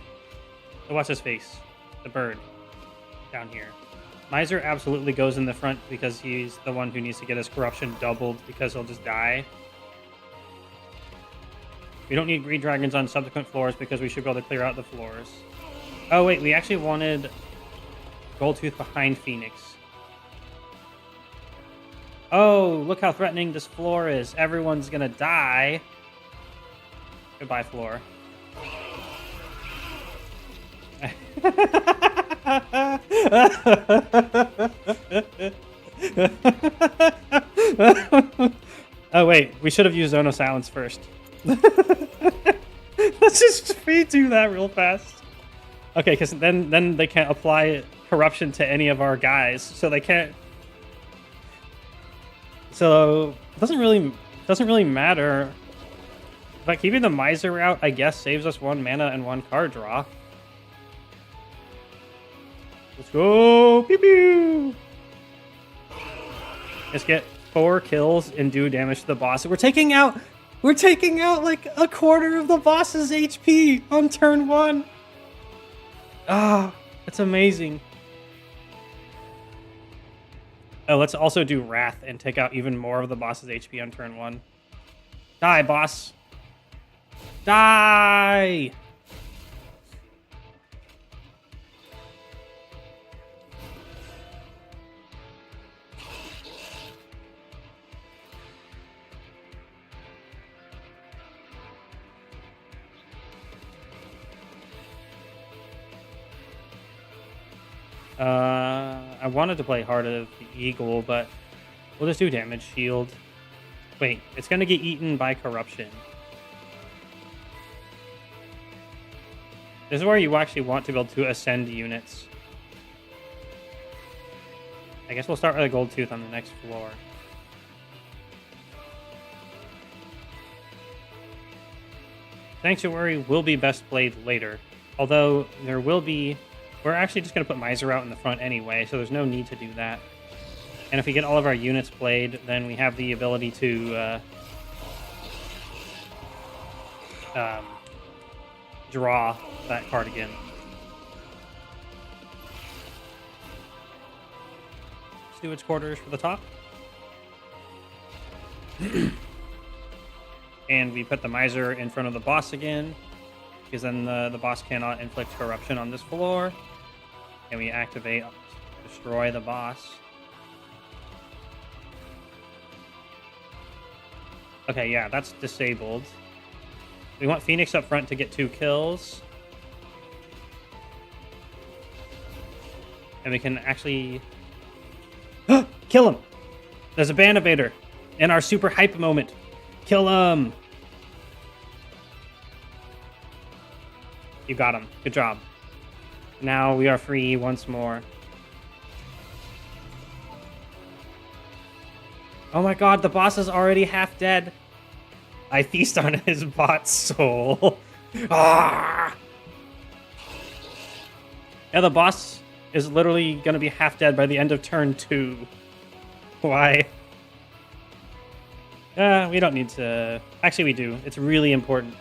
The bird. Down here. Miser absolutely goes in the front because he's the one who needs to get his corruption doubled because he'll just die. We don't need greed dragons on subsequent floors because we should be able to clear out the floors. Oh wait, we actually wanted Goldtooth behind Phoenix. Oh, look how threatening this floor is. Everyone's gonna die. Goodbye, floor. Oh wait, we should have used Zone of Silence first. Let's just redo that real fast. Okay, because then they can't apply corruption to any of our guys, so they can't. So it doesn't really matter. But keeping the miser out, I guess, saves us 1 mana and 1 card draw. Let's go! Pew pew! Let's get 4 kills and do damage to the boss. We're taking out like a quarter of the boss's HP on turn 1. Ah, that's amazing. Oh, let's also do Wrath and take out even more of the boss's HP on turn 1. Die, boss. Die! I wanted to play Heart of the Eagle, but we'll just do damage shield. Wait, it's going to get eaten by corruption. This is where you actually want to be able to ascend units. I guess we'll start with a gold tooth on the next floor. Sanctuary will be best played later. Although there will be... We're actually just going to put Miser out in the front anyway, so there's no need to do that. And if we get all of our units played, then we have the ability to draw that card again. Steward's quarters for the top. And we put the Miser in front of the boss again, because then the boss cannot inflict corruption on this floor. And we activate, destroy the boss. Okay, yeah, that's disabled. We want Phoenix up front to get 2 kills. And we can actually... Kill him! There's a Ban Evader in our super hype moment. Kill him! You got him. Good job. Now we are free once more. Oh my god, the boss is already half dead. I feast on his bot soul. Ah! Yeah, the boss is literally going to be half dead by the end of turn 2. Why? We don't need to... Actually, we do. It's really important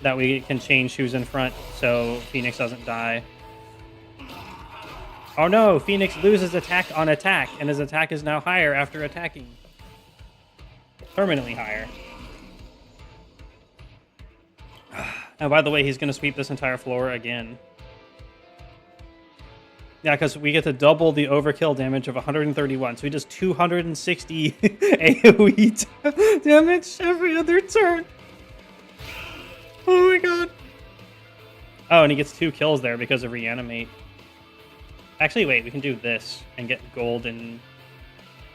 that we can change who's in front so Phoenix doesn't die. Oh no, Phoenix loses attack on attack, and his attack is now higher after attacking. Permanently higher. And by the way, he's going to sweep this entire floor again. Yeah, because we get to double the overkill damage of 131, so he does 260 AoE damage every other turn. Oh my god. Oh, and he gets 2 kills there because of reanimate. Actually, wait, we can do this and get gold and...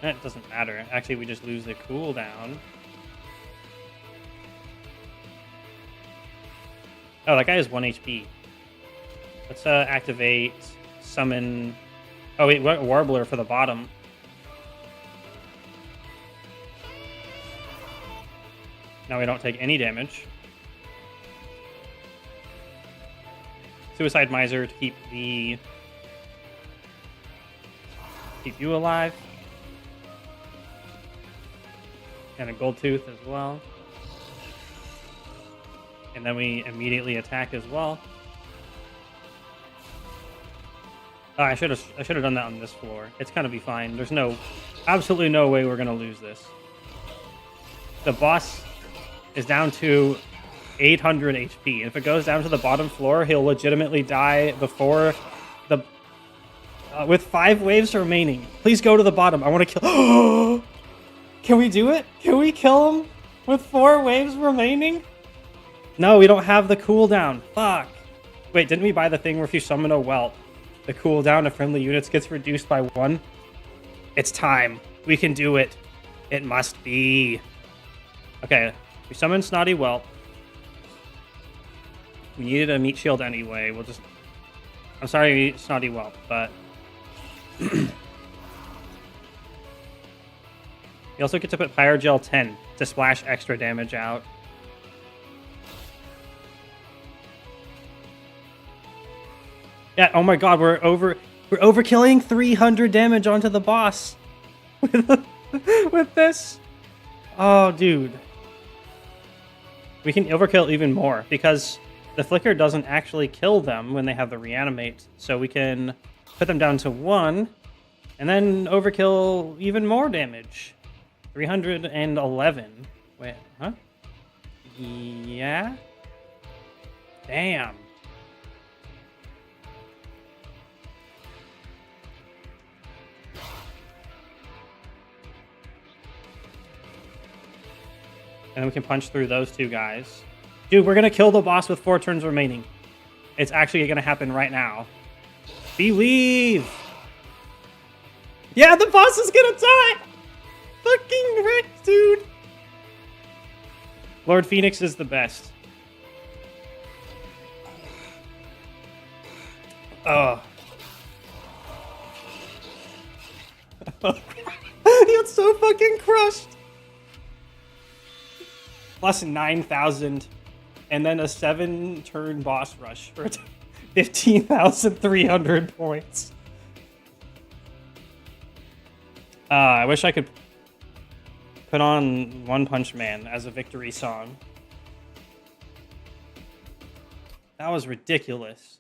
That doesn't matter. Actually, we just lose the cooldown. Oh, that guy has 1 HP. Let's activate, summon... Oh wait, what Warbler for the bottom. Now we don't take any damage. Suicide Miser to keep the... Keep you alive. And a gold tooth as well. And then we immediately attack as well. Oh, I should have done that on this floor. It's gonna be fine. There's absolutely no way we're gonna lose this. The boss is down to 800 HP. And if it goes down to the bottom floor, he'll legitimately die before the... with 5 waves remaining. Please go to the bottom. I want to kill... Can we do it? Can we kill him with 4 waves remaining? No, we don't have the cooldown. Fuck. Wait, didn't we buy the thing where if you summon a whelp, the cooldown of friendly units gets reduced by 1? It's time. We can do it. It must be. Okay, we summon Snotty Whelp. We needed a meat shield anyway. We'll just... I'm sorry, Snotty Whelp, but... You also get to put Pyrogel 10 to splash extra damage out. Yeah, oh my god, we're overkilling 300 damage onto the boss with this. Oh, dude. We can overkill even more because the flicker doesn't actually kill them when they have the reanimate. So we can put them down to 1 and then overkill even more damage. 311. Wait, huh? Yeah? Damn. And then we can punch through those 2 guys. Dude, we're going to kill the boss with 4 turns remaining. It's actually going to happen right now. Believe! Yeah, the boss is gonna die! Fucking wrecked, dude! Lord Phoenix is the best. Oh. He got so fucking crushed! Plus 9,000. And then a 7-turn boss rush for 15,300 points. I wish I could put on One Punch Man as a victory song. That was ridiculous.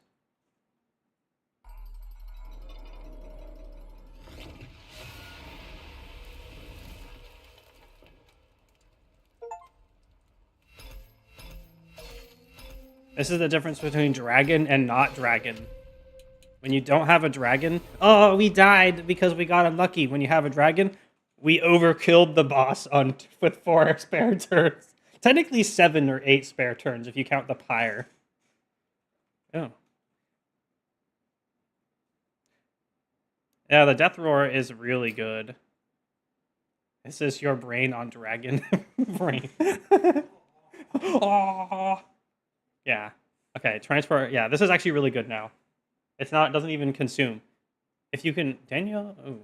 This is the difference between dragon and not dragon. When you don't have a dragon, oh, we died because we got unlucky. When you have a dragon, we overkilled the boss with 4 spare turns. Technically 7 or 8 spare turns if you count the pyre. Oh. Yeah, the death roar is really good. This is your brain on dragon brain. Oh. Yeah. Okay, transfer. Yeah, this is actually really good now. It doesn't even consume. If you can, Daniel, oh,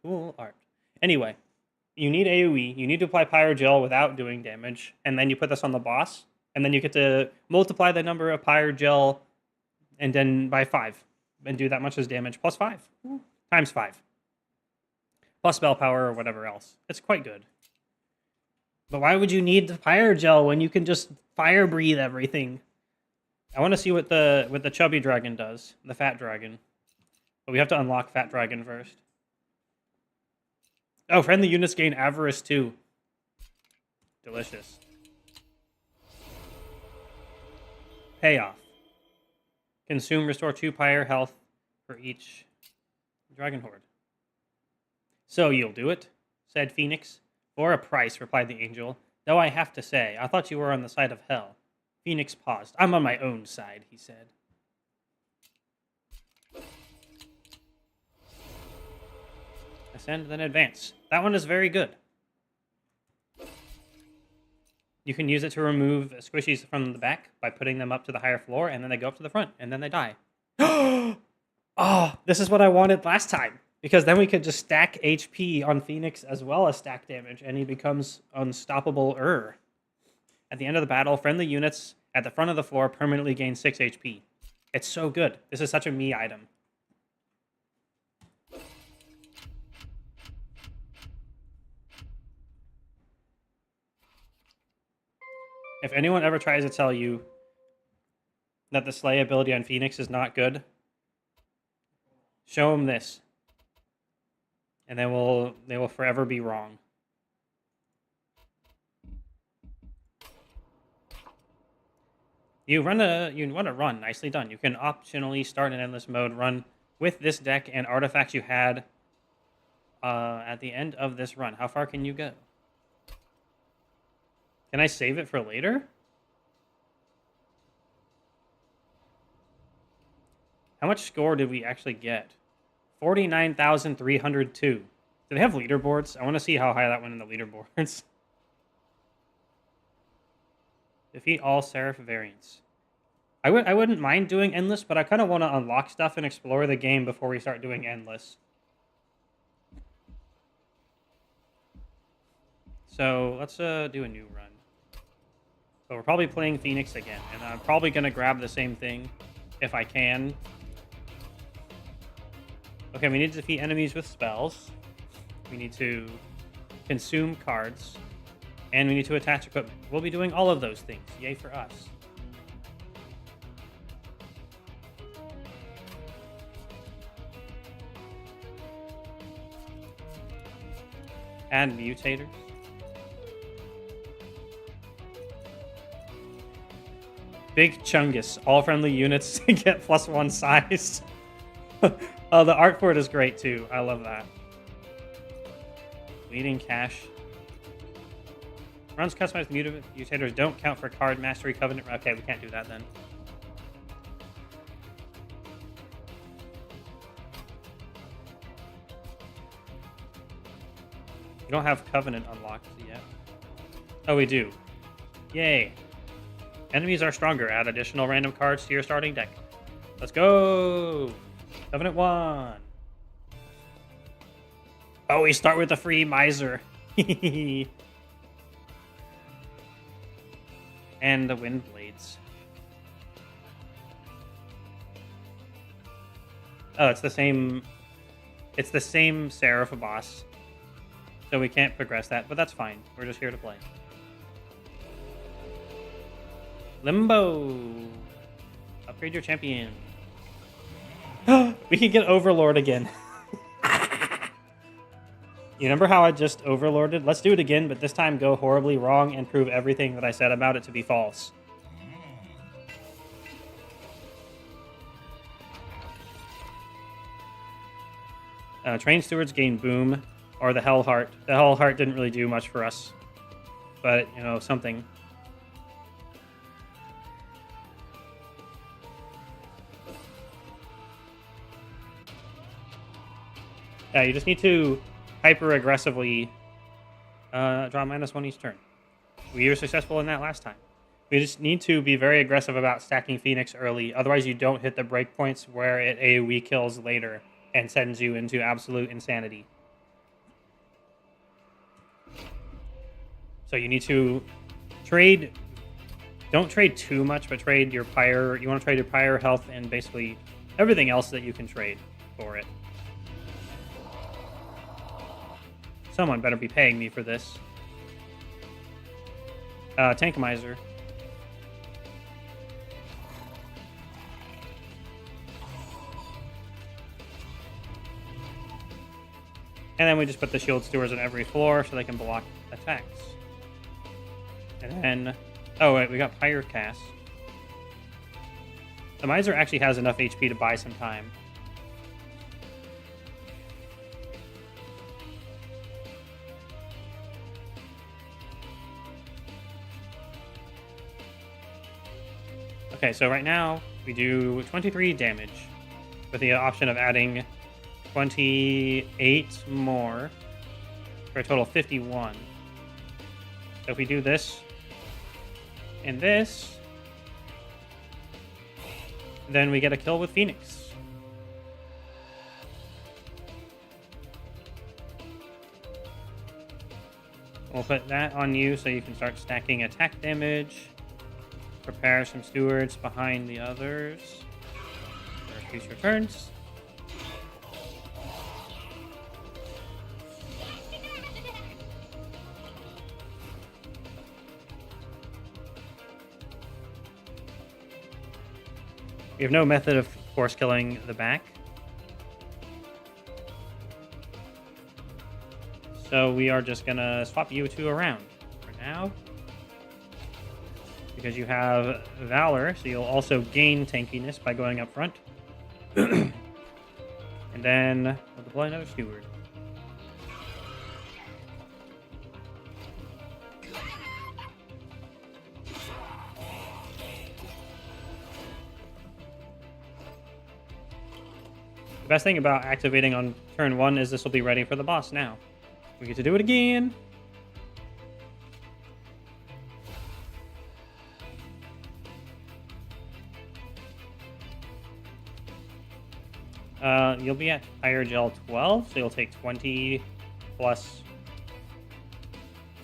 cool art. Anyway, you need AoE, you need to apply Pyrogel without doing damage, and then you put this on the boss, and then you get to multiply the number of Pyrogel, and then by 5, and do that much as damage, plus 5, times 5. Plus spell power or whatever else. It's quite good. But why would you need the Pyrogel when you can just fire breathe everything? I want to see what the chubby dragon does, the fat dragon. But we have to unlock fat dragon first. Oh, friendly units gain avarice too. Delicious. Payoff. Consume, restore 2 pyre health for each dragon horde. So you'll do it, said Phoenix. For a price, replied the angel. Though I have to say, I thought you were on the side of hell. Phoenix paused. I'm on my own side, he said. Ascend, then advance. That one is very good. You can use it to remove squishies from the back by putting them up to the higher floor, and then they go up to the front, and then they die. Oh, this is what I wanted last time. Because then we could just stack HP on Phoenix as well as stack damage, and he becomes unstoppable-er. At the end of the battle, friendly units at the front of the floor permanently gain 6 HP. It's so good. This is such a me item. If anyone ever tries to tell you that the Slay ability on Phoenix is not good, show them this. And they will forever be wrong. You want to run. Nicely done. You can optionally start an endless mode run with this deck and artifacts you had at the end of this run. How far can you go? Can I save it for later? How much score did we actually get? 49,302. Do they have leaderboards? I want to see how high that went in the leaderboards. Defeat all Seraph variants. I wouldn't mind doing Endless, but I kind of want to unlock stuff and explore the game before we start doing Endless. So let's do a new run. So we're probably playing Phoenix again, and I'm probably going to grab the same thing if I can. Okay, we need to defeat enemies with spells. We need to consume cards. And we need to attach equipment. We'll be doing all of those things. Yay for us. Add mutators. Big Chungus. All friendly units get +1 size. Oh, the art for it is great too. I love that. Bleeding Cash. Runs customized mutators don't count for card mastery covenant. Okay, we can't do that then. We don't have Covenant unlocked yet. Oh, we do. Yay. Enemies are stronger. Add additional random cards to your starting deck. Let's go! Covenant 1. Oh, we start with a free Miser. And the Wind Blades. Oh, it's the same... It's the same Seraph boss. So we can't progress that, but that's fine. We're just here to play. Limbo. Upgrade your champion. We can get Overlord again. You remember how I just Overlorded? Let's do it again, but this time go horribly wrong and prove everything that I said about it to be false. Train Stewards gain Boom, or the Hell Heart. The Hell Heart didn't really do much for us, but, you know, something. Yeah, you just need to hyper-aggressively draw -1 each turn. We were successful in that last time. We just need to be very aggressive about stacking Phoenix early, otherwise you don't hit the breakpoints where it AoE kills later and sends you into absolute insanity. So you need to trade... Don't trade too much, but trade your Pyre... You want to trade your Pyre health and basically everything else that you can trade for it. Someone better be paying me for this. Tankomizer. And then we just put the Shield Stewards on every floor so they can block attacks. And then... Oh, wait, we got Pyre Cast. The Miser actually has enough HP to buy some time. Okay, so right now we do 23 damage with the option of adding 28 more for a total of 51. So if we do this and this, then we get a kill with Phoenix. We'll put that on you so you can start stacking attack damage. Prepare some stewards behind the others for future turns. We have no method of force killing the back. So we are just gonna swap you two around for now. Because you have Valor, so you'll also gain tankiness by going up front. And then we'll deploy another Steward. The best thing about activating on turn 1 is this will be ready for the boss now. We get to do it again. You'll be at Higher Gel 12, so you'll take 20 plus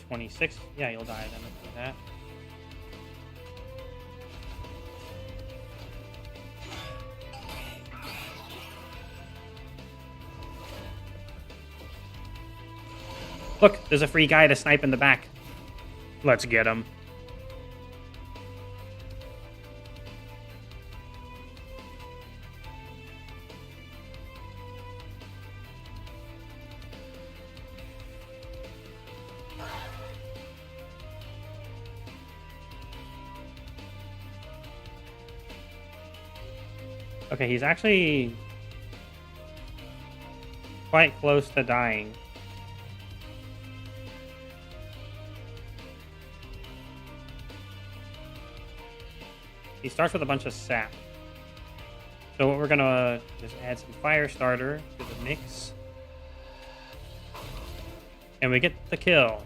26. Yeah, you'll die then with that. Look, there's a free guy to snipe in the back. Let's get him. Okay, he's actually quite close to dying. He starts with a bunch of sap. So what we're gonna just add some fire starter to the mix. And we get the kill.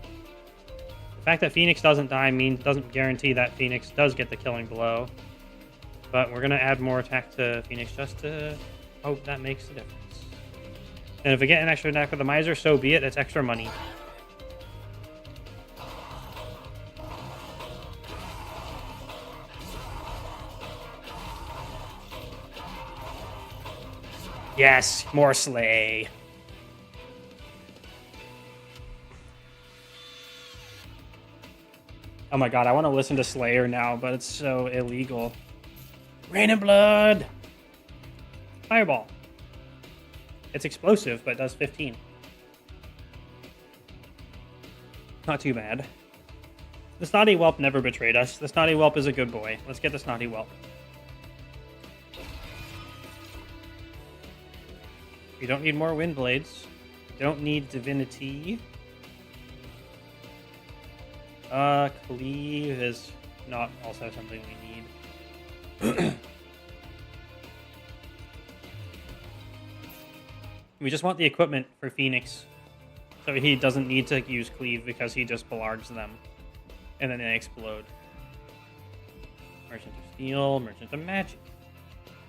The fact that Phoenix doesn't die doesn't guarantee that Phoenix does get the killing blow. But we're going to add more attack to Phoenix just to hope that makes a difference. And if we get an extra attack with the Miser, so be it. It's extra money. Yes, more Slay. Oh my god, I want to listen to Slayer now, but it's so illegal. Rain and Blood! Fireball. It's explosive, but it does 15. Not too bad. The Snotty Whelp never betrayed us. The Snotty Whelp is a good boy. Let's get the Snotty Whelp. We don't need more Wind Blades. Don't need Divinity. Cleave is not also something we need. We just want the equipment for Phoenix, so he doesn't need to use Cleave because he just belargs them, and then they explode. Merchant of Steel, Merchant of Magic,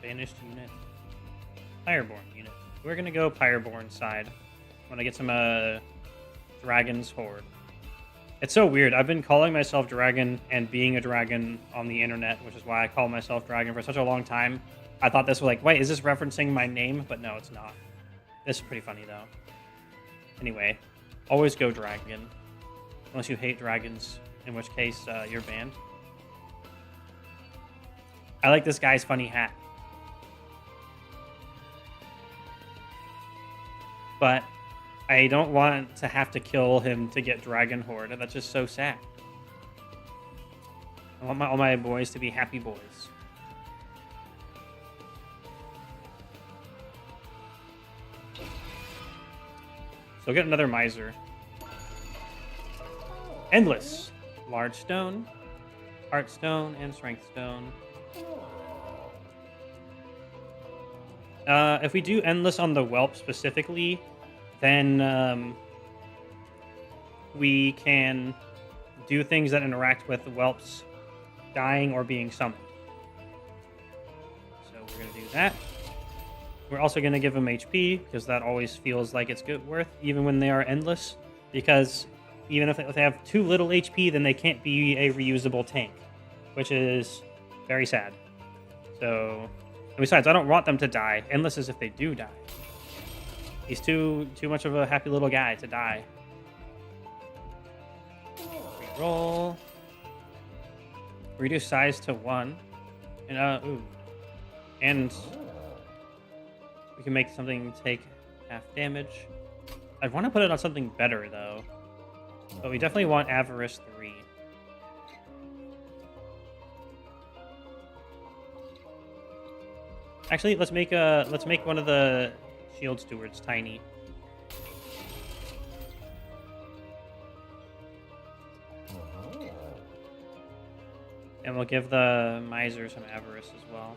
Banished unit, Fireborn unit. We're gonna go Fireborn side. I want to get some Dragon's Horde. It's so weird. I've been calling myself Dragon and being a dragon on the internet, which is why I call myself Dragon for such a long time. I thought this was like, wait, is this referencing my name? But no, it's not. This is pretty funny, though. Anyway, always go Dragon. Unless you hate dragons, in which case you're banned. I like this guy's funny hat. But I don't want to have to kill him to get Dragon Horde. That's just so sad. I want all my boys to be happy boys. So get another Miser. Endless. Large Stone, Heart Stone, and Strength Stone. If we do Endless on the Whelp specifically, then we can do things that interact with the Whelps dying or being summoned. So we're going to do that. We're also going to give them HP, because that always feels like it's good worth, even when they are endless. Because even if they have too little HP, then they can't be a reusable tank, which is very sad. So, and besides, I don't want them to die. Endless is if they do die. He's too much of a happy little guy to die. Reroll. Reduce size to 1. And ooh. And we can make something take half damage. I want to put it on something better though. But we definitely want Avarice 3. Actually, let's make one of the Shield Stewards tiny. And we'll give the Miser some Avarice as well.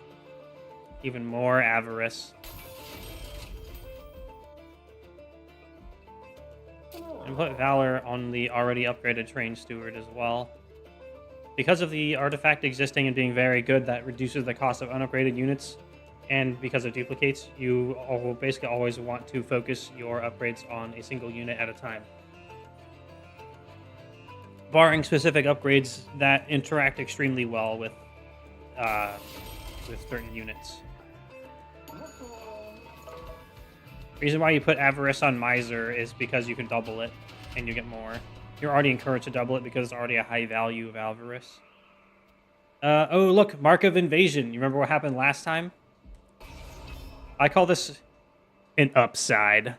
Even more Avarice. And put Valor on the already upgraded Train Steward as well. Because of the artifact existing and being very good, that reduces the cost of unupgraded units. And because of duplicates, you will basically always want to focus your upgrades on a single unit at a time. Barring specific upgrades that interact extremely well with certain units. The reason why you put Avarice on Miser is because you can double it, and you get more. You're already encouraged to double it because it's already a high value of Avarice. Oh, look, Mark of Invasion. You remember what happened last time? I call this an upside.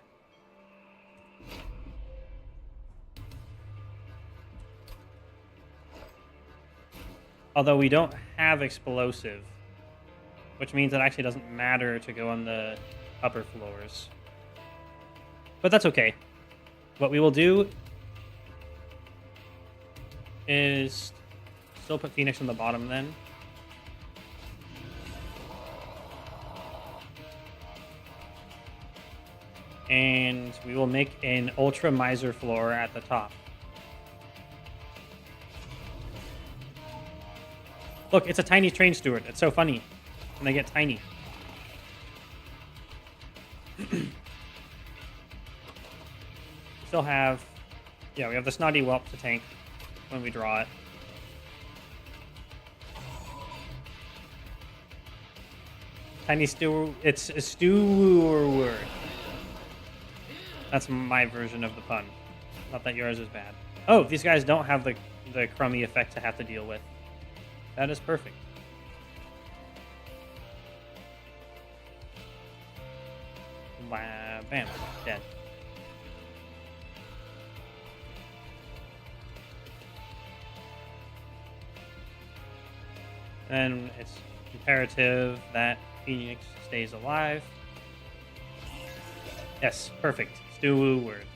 Although we don't have explosive, which means it actually doesn't matter to go on the upper floors. But that's okay. What we will do is still put Phoenix on the bottom then. And we will make an Ultra Miser floor at the top. Look, it's a tiny train steward. It's so funny when they get tiny. Still have... Yeah, we have the Snotty Whelp to tank when we draw it. Tiny stew... It's a steward. That's my version of the pun. Not that yours is bad. Oh, these guys don't have the crummy effect to have to deal with. That is perfect. Bam. Dead. Then it's imperative that Phoenix stays alive. Yes, perfect. Steward.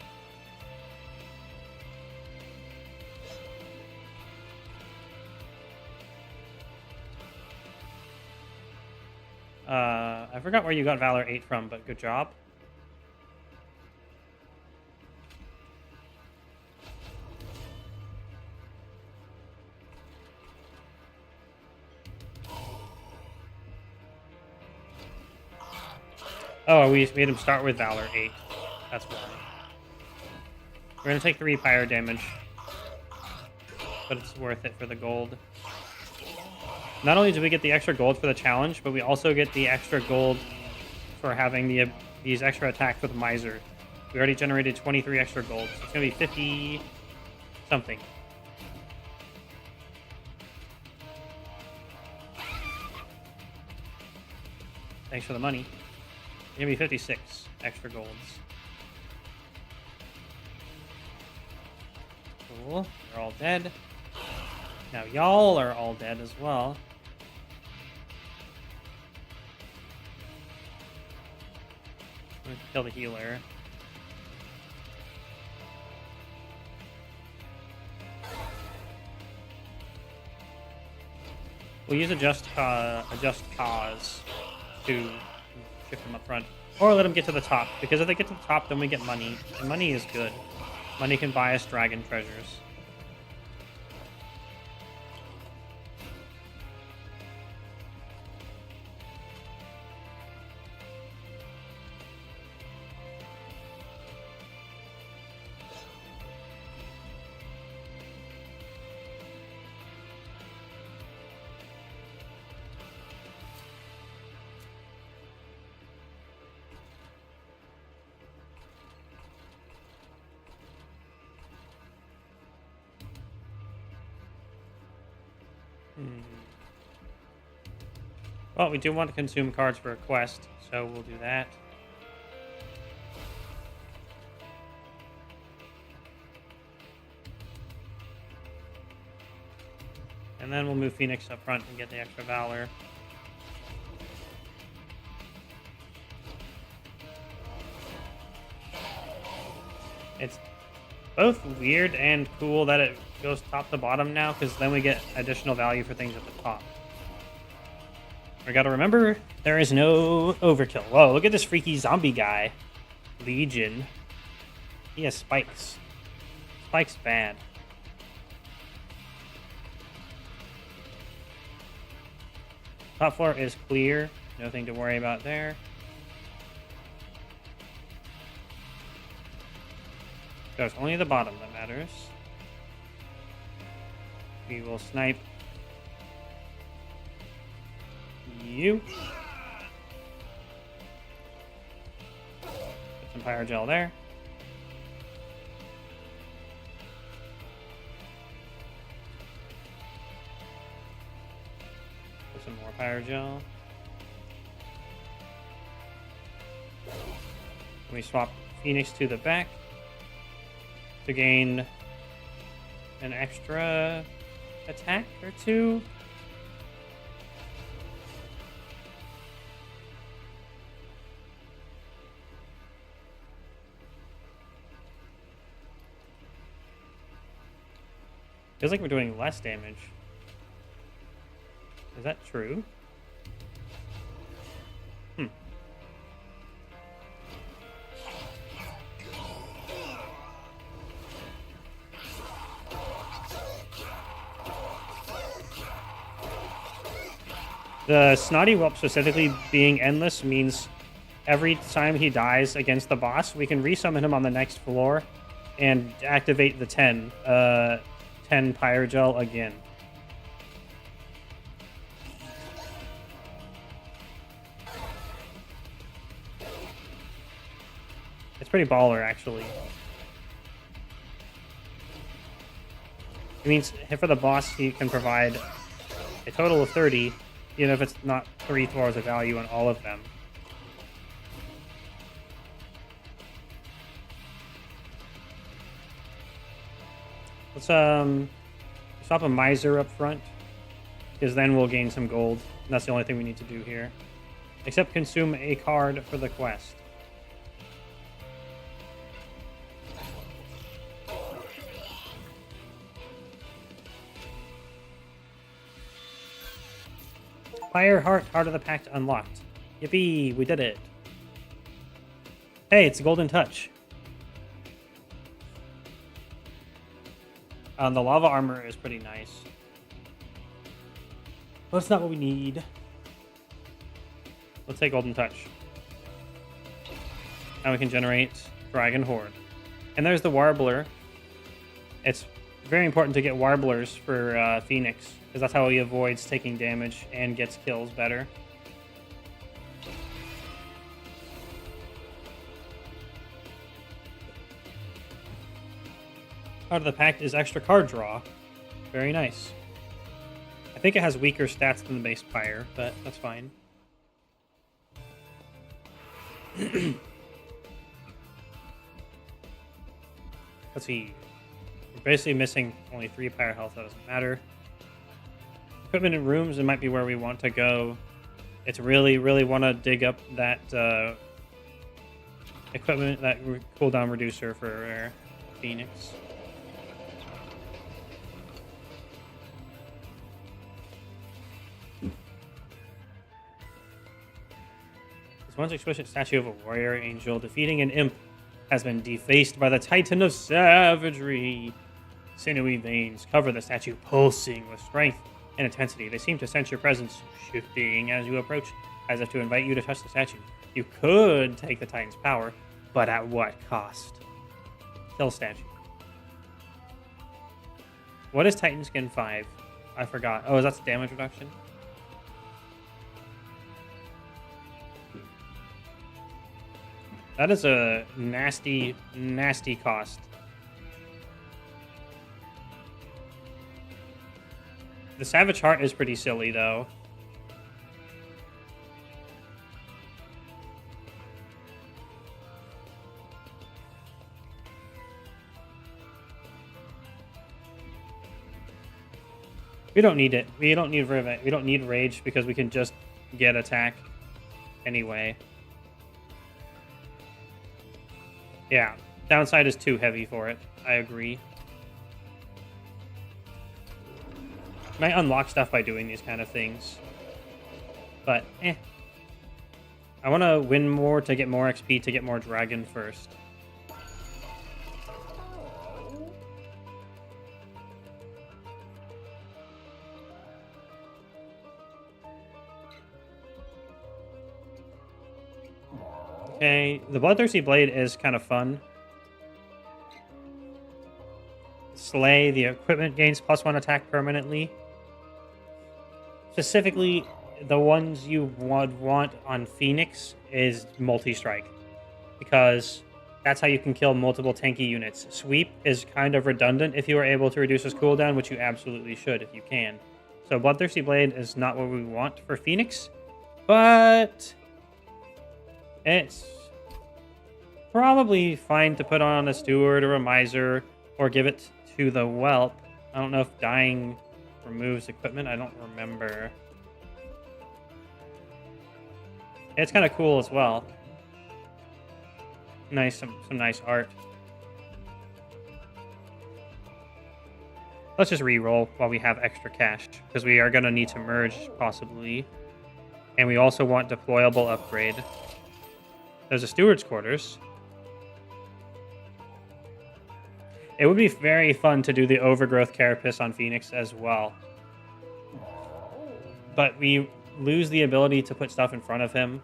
I forgot where you got Valor 8 from, but good job. Oh, we made him start with Valor 8. That's why. We're going to take 3 pyro damage. But it's worth it for the gold. Not only do we get the extra gold for the challenge, but we also get the extra gold for having these extra attacks with Miser. We already generated 23 extra gold, so it's going to be 50 something. Thanks for the money. It's going to be 56 extra golds. Cool. They're all dead. Now y'all are all dead as well. I'm going to kill the healer. We'll use a just cause to shift them up front. Or let them get to the top. Because if they get to the top, then we get money. And money is good. Money can buy us dragon treasures. Well, we do want to consume cards for a quest, so we'll do that. And then we'll move Phoenix up front and get the extra Valor. It's both weird and cool that it goes top to bottom now, because then we get additional value for things at the top. We gotta remember, there is no overkill. Whoa, look at this freaky zombie guy. Legion. He has spikes. Spikes bad. Top floor is clear. Nothing to worry about there. So it's only the bottom that matters. We will snipe you. Put some Pyrogel there. Put some more Pyrogel. We swap Phoenix to the back to gain an extra attack or two. Feels like we're doing less damage. Is that true? The Snotty Whelp specifically being endless means every time he dies against the boss, we can resummon him on the next floor and activate the 10 Pyrogel again. It's pretty baller, actually. It means for the boss, he can provide a total of 30, even if it's not 3 floors of value on all of them. Let's swap a Miser up front, because then we'll gain some gold. And that's the only thing we need to do here. Except consume a card for the quest. Fire Heart, Heart of the Pact unlocked. Yippee, we did it. Hey, it's a Golden Touch. The lava armor is pretty nice. But it's not what we need. Let's take Golden Touch. Now we can generate Dragon Horde. And there's the Warbler. It's very important to get Warblers for Phoenix, because that's how he avoids taking damage and gets kills better. Part of the Pact is extra card draw. Very nice. I think it has weaker stats than the base Pyre, but that's fine. Let's see. We're basically missing only 3 Pyre health. That doesn't matter. Equipment in rooms, it might be where we want to go. It's really want to dig up that equipment, that cooldown reducer for Phoenix. This once exquisite statue of a warrior angel defeating an imp has been defaced by the Titan of Savagery. Sinewy veins cover the statue, pulsing with strength and intensity. They seem to sense your presence, shifting as you approach, as if to invite you to touch the statue. You could take the Titan's power, but at what cost? Kill statue. What is Titan Skin 5? I forgot. Oh, that's damage reduction? That is a nasty cost. The Savage Heart is pretty silly, though. We don't need it. We don't need Rivet. We don't need Rage because we can just get attack anyway. Yeah, downside is too heavy for it. I agree. Might unlock stuff by doing these kind of things. But, I want to win more to get more XP to get more dragon first. Okay, the Bloodthirsty Blade is kind of fun. Slay, the equipment gains +1 attack permanently. Specifically, the ones you would want on Phoenix is multi-strike, because that's how you can kill multiple tanky units. Sweep is kind of redundant if you are able to reduce his cooldown, which you absolutely should if you can. So Bloodthirsty Blade is not what we want for Phoenix, but it's probably fine to put on a Steward or a Miser, or give it to the Whelp. I don't know if dying removes equipment. I don't remember. It's kind of cool as well. Nice, some nice art. Let's just re-roll while we have extra cash, because we are going to need to merge, possibly. And we also want deployable upgrade. There's a Steward's Quarters. It would be very fun to do the Overgrowth Carapace on Phoenix as well. But we lose the ability to put stuff in front of him.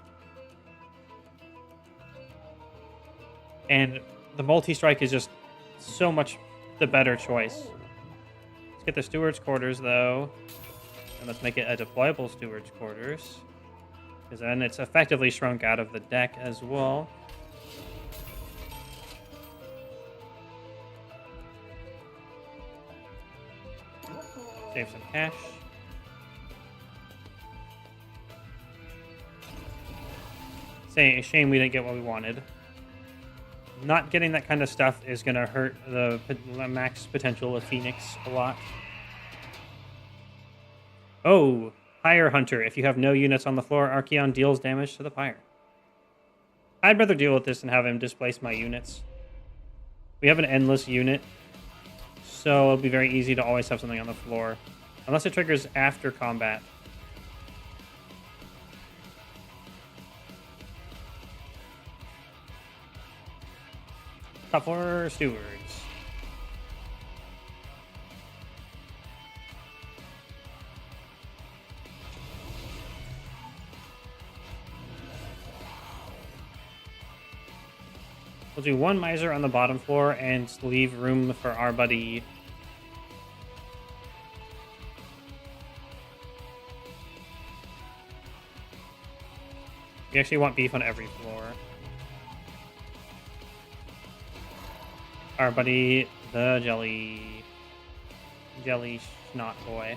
And the multi-strike is just so much the better choice. Let's get the steward's quarters, though. And let's make it a deployable steward's quarters. Because then it's effectively shrunk out of the deck as well. Save some cash. Shame we didn't get what we wanted. Not getting that kind of stuff is going to hurt the max potential of Phoenix a lot. Oh, Pyre Hunter. If you have no units on the floor, Archeon deals damage to the Pyre. I'd rather deal with this than have him displace my units. We have an endless unit, so it'll be very easy to always have something on the floor. Unless it triggers after combat. Top 4 stewards. We'll do one miser on the bottom floor and leave room for our buddy. We actually want beef on every floor. Our buddy, the jelly snot boy.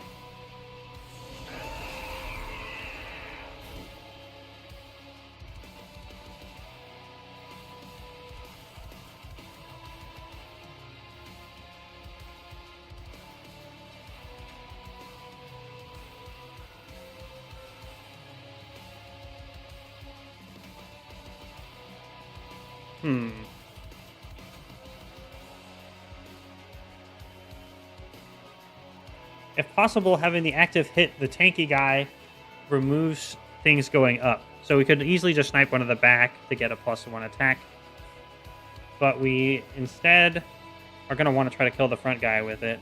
If possible, having the active hit the tanky guy removes things going up. So we could easily just snipe one of the back to get a +1 attack. But we instead are going to want to try to kill the front guy with it.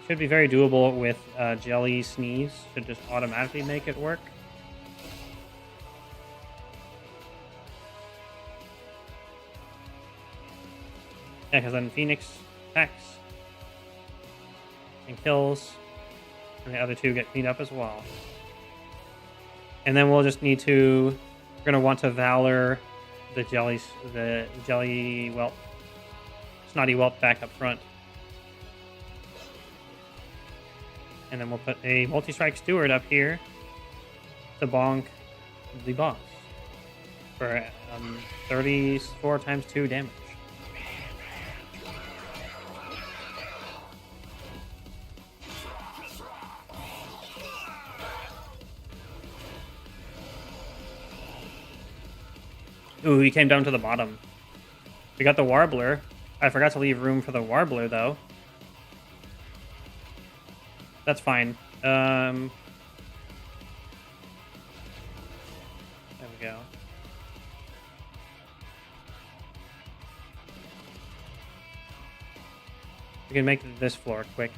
Should be very doable with Jelly Sneeze. Should just automatically make it work. Yeah, because then Phoenix attacks and kills, and the other two get cleaned up as well. And then we'll just need to, we're going to want to Valor the jelly whelp, snotty whelp back up front. And then we'll put a multi-strike steward up here to bonk the boss for 34 times 2 damage. Ooh, he came down to the bottom. We got the Warbler. I forgot to leave room for the Warbler, though. That's fine. There we go. We can make this floor quick.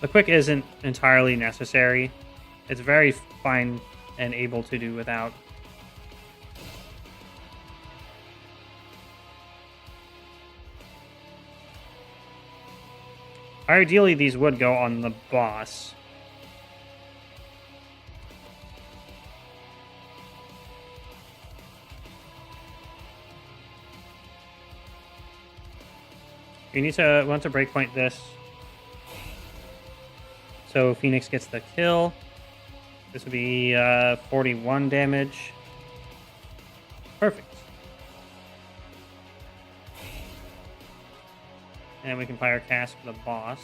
The quick isn't entirely necessary. It's very fine and able to do without. Ideally, these would go on the boss. We want to breakpoint this. So Phoenix gets the kill. This would be 41 damage. Perfect. And we can fire cast for the boss.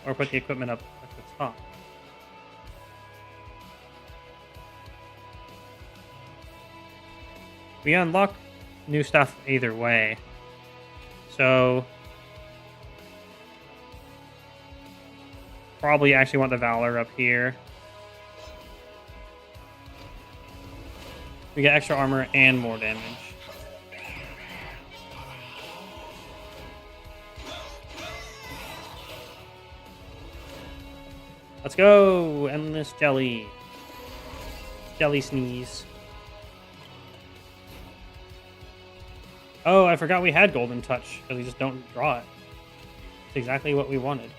Or put the equipment up at the top. We unlock new stuff either way. So probably actually want the Valor up here. We get extra armor and more damage. Let's go! Endless jelly. Jelly sneeze. Oh, I forgot we had Golden Touch, because we just don't draw it. It's exactly what we wanted.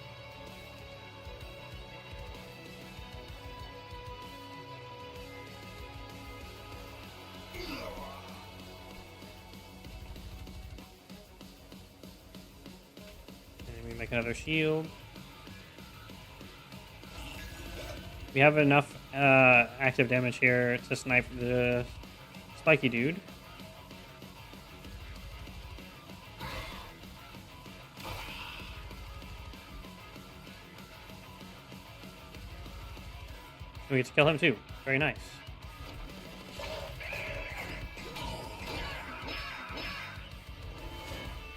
And we make another shield. We have enough active damage here to snipe the spiky dude. We get to kill him too. Very nice.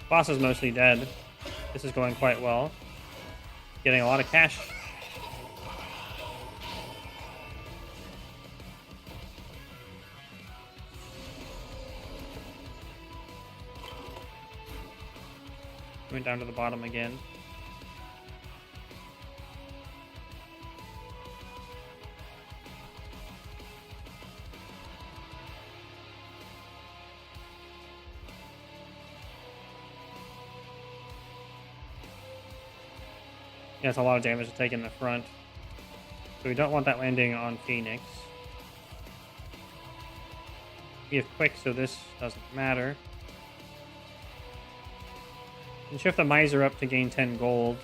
Boss is mostly dead. This is going quite well. Getting a lot of cash. Went down to the bottom again. Yeah, it's a lot of damage to take in the front. So we don't want that landing on Phoenix. We have quick, so this doesn't matter. And shift the Miser up to gain 10 gold.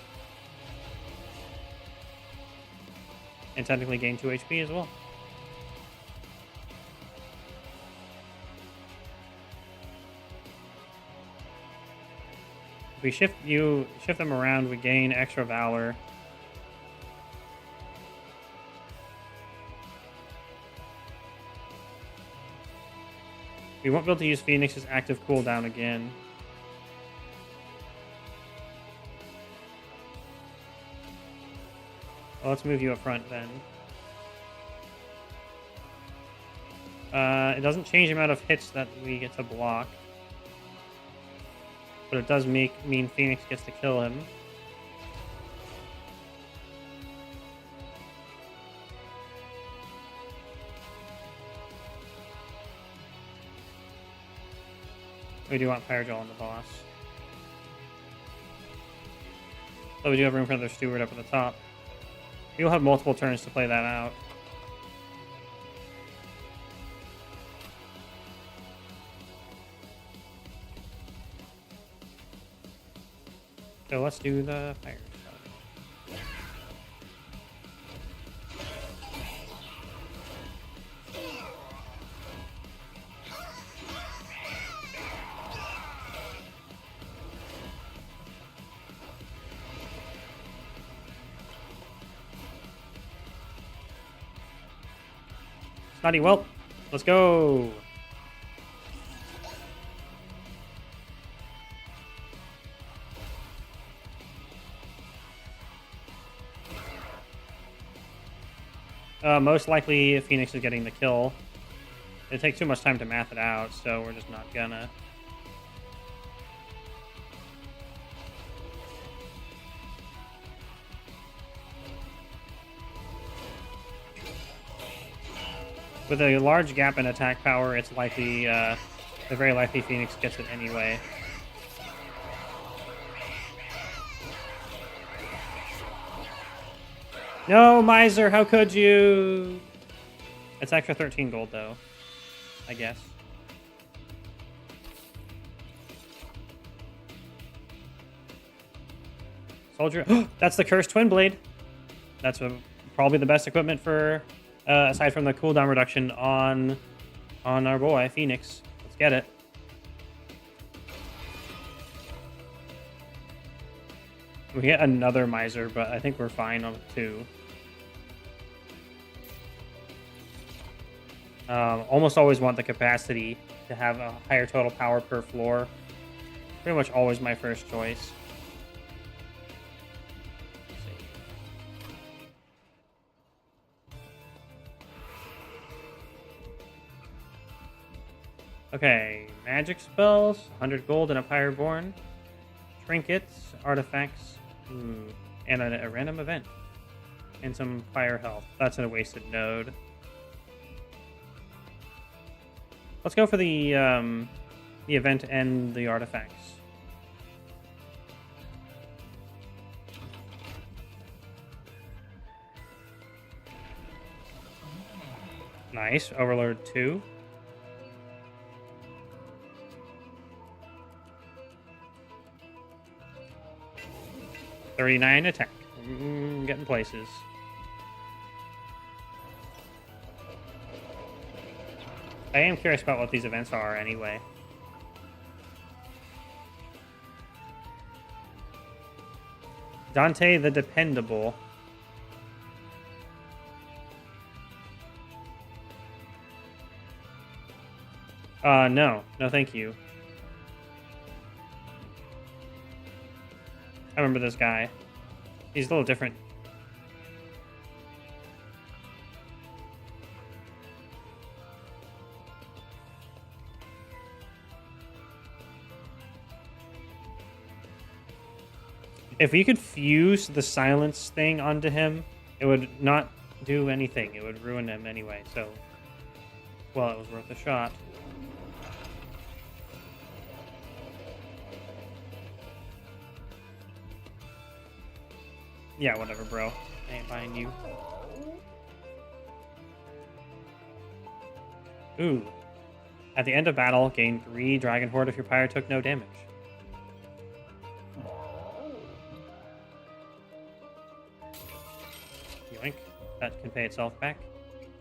And technically gain 2 HP as well. If we shift them around, we gain extra Valor. We won't be able to use Phoenix's active cooldown again. Well, let's move you up front then. It doesn't change the amount of hits that we get to block. But it does mean Phoenix gets to kill him. We do want Fire Jaw on the boss. So we do have room for another Steward up at the top. We'll have multiple turns to play that out. So let's do the fire shot. Snotty Whelp, let's go! Most likely Phoenix is getting the kill. It takes too much time to math it out, so we're just not gonna. With a large gap in attack power, it's likely, very likely Phoenix gets it anyway. No, Miser, how could you? It's extra 13 gold, though, I guess. Soldier. That's the Cursed Twin Blade. That's probably the best equipment for, aside from the cooldown reduction on our boy, Phoenix. Let's get it. We get another Miser, but I think we're fine on 2. Almost always want the capacity to have a higher total power per floor. Pretty much always my first choice. Okay, magic spells, 100 gold and a Pyreborn. Trinkets, artifacts, and a random event. And some fire health. That's a wasted node. Let's go for the event and the artifacts. Nice. Overlord 2. $39 attack. Getting places. I am curious about what these events are anyway. Dante the Dependable. No. No, thank you. I remember this guy. He's a little different. If we could fuse the silence thing onto him, it would not do anything. It would ruin him anyway, so... Well, it was worth a shot. Yeah, whatever, bro. I ain't buying you. Ooh. At the end of battle, gain 3 Dragon Horde if your pyre took no damage. Yoink. That can pay itself back.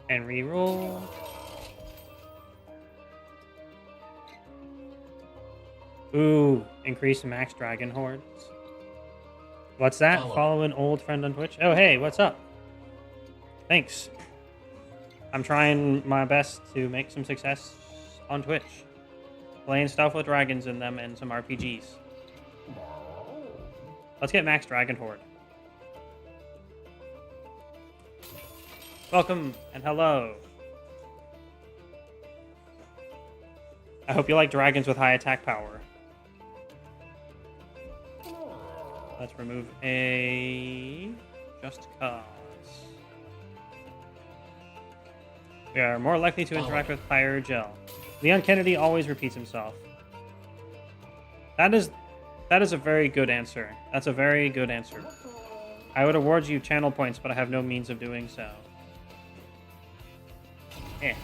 And reroll. Ooh. Increase max Dragon Hordes. What's that? Follow an old friend on Twitch. Oh, hey, what's up? Thanks. I'm trying my best to make some success on Twitch. Playing stuff with dragons in them and some RPGs. Let's get max Dragon Horde. Welcome and hello. I hope you like dragons with high attack power. Let's remove a Just Cause. We are more likely to interact with Pyre Gel. Leon Kennedy always repeats himself. That is a very good answer. That's a very good answer. I would award you channel points, but I have no means of doing so. Eh.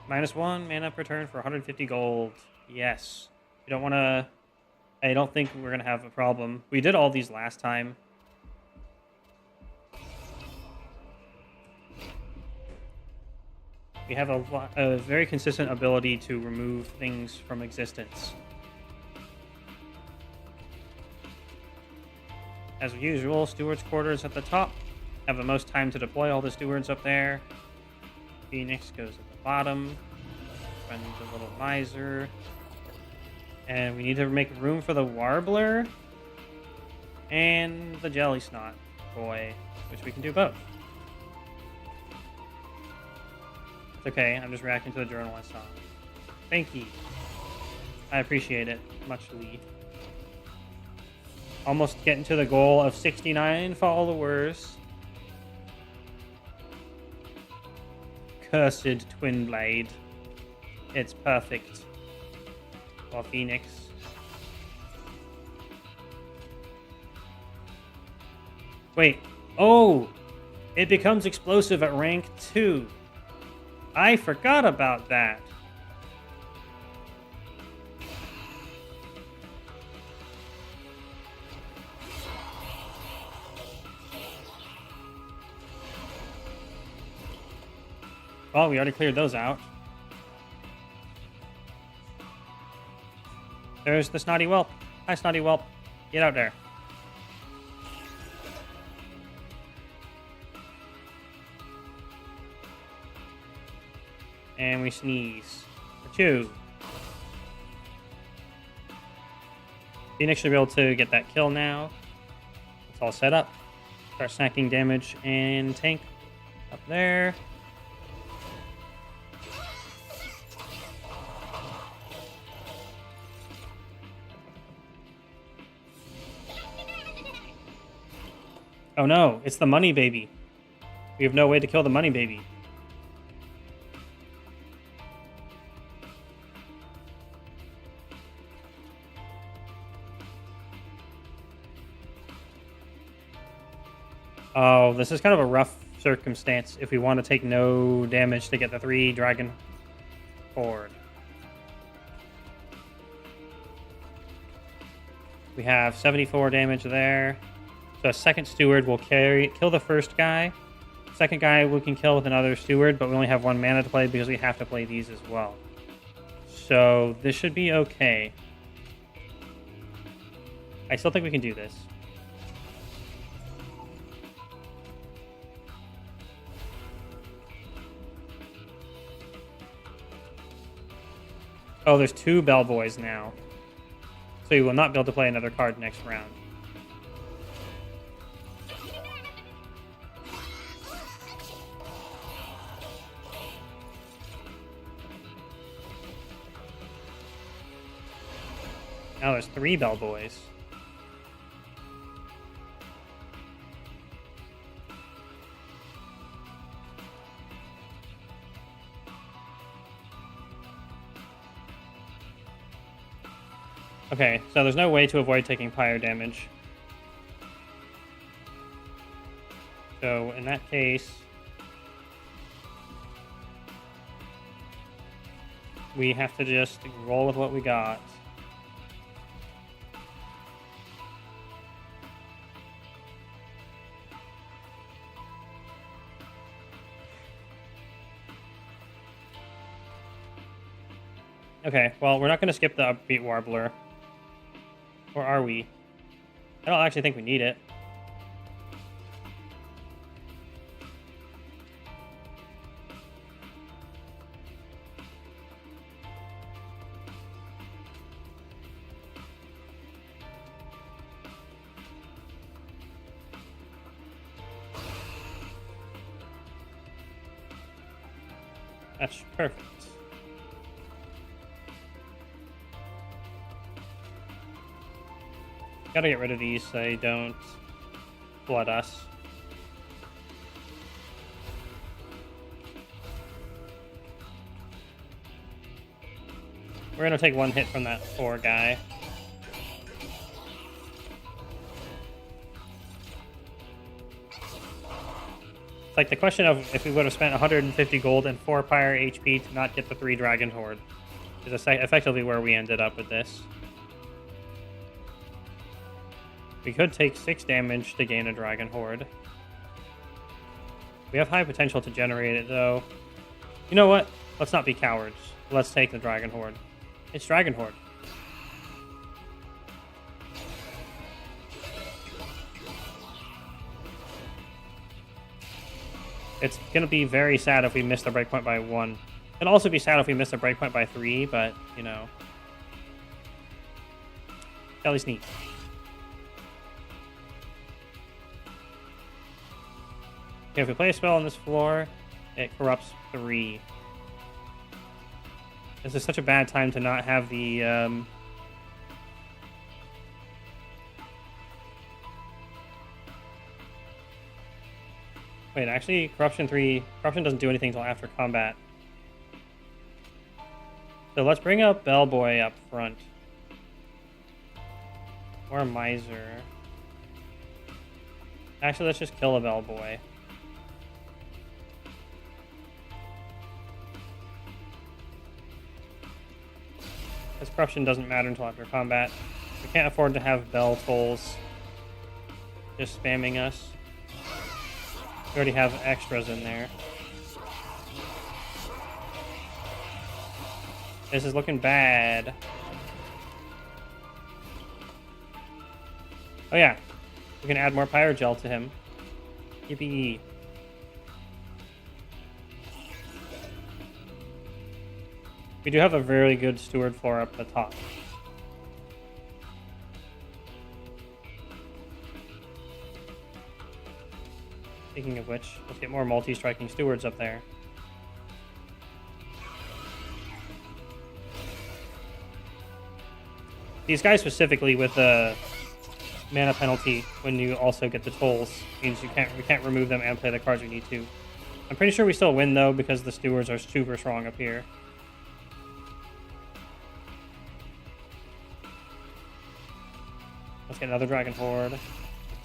-1 mana per turn for 150 gold. Yes. You don't want to... I don't think we're going to have a problem. We did all these last time. We have a very consistent ability to remove things from existence. As usual, Steward's Quarters at the top. Have the most time to deploy all the stewards up there. Phoenix goes at the bottom. Friend the little miser. And we need to make room for the Warbler and the Jelly Snot boy, which we can do both. It's okay, I'm just reacting to the journal I saw. Thank you. I appreciate it muchly. Almost getting to the goal of 69 followers. Cursed Twin Blade. It's perfect. Well, Phoenix. Wait. Oh! It becomes explosive at rank 2. I forgot about that. Well, we already cleared those out. There's the Snotty Whelp. Hi, Snotty Whelp. Get out there. And we sneeze. Achoo. Phoenix should be able to get that kill now. It's all set up. Start snacking damage and tank up there. Oh no, it's the money baby. We have no way to kill the money baby. Oh, this is kind of a rough circumstance if we want to take no damage to get the 3 dragon horde. We have 74 damage there. So a second steward will kill the first guy. Second guy we can kill with another steward, but we only have 1 mana to play because we have to play these as well. So this should be okay. I still think we can do this. Oh, there's 2 bellboys now. So you will not be able to play another card next round. Now there's 3 bellboys. Okay, so there's no way to avoid taking pyre damage. So in that case, we have to just roll with what we got. Okay, well, we're not going to skip the upbeat warbler. Or are we? I don't actually think we need it. That's perfect. Gotta get rid of these so they don't flood us. We're gonna take 1 hit from that 4 guy. It's like the question of if we would have spent 150 gold and 4 pyre HP to not get the 3 dragon horde is effectively where we ended up with this. We could take 6 damage to gain a dragon horde. We have high potential to generate it, though. You know what? Let's not be cowards. Let's take the dragon horde. It's dragon horde. It's going to be very sad if we miss the breakpoint by 1. It'll also be sad if we miss the breakpoint by 3, but, you know. At least neat. Okay, if we play a spell on this floor, it corrupts 3. This is such a bad time to not have the, Wait, actually, Corruption doesn't do anything until after combat. So let's bring up Bellboy up front. Or Miser. Actually, let's just kill a Bellboy. This corruption doesn't matter until after combat. We can't afford to have bell tolls just spamming us. We already have extras in there. This is looking bad. Oh yeah, we can add more Pyrogel to him. Yippee. We do have a very good steward floor up the top. Speaking of which, let's get more multi-striking stewards up there. These guys specifically with the mana penalty when you also get the tolls. Means we can't remove them and play the cards we need to. I'm pretty sure we still win though because the stewards are super strong up here. Let's get another Dragon Horde.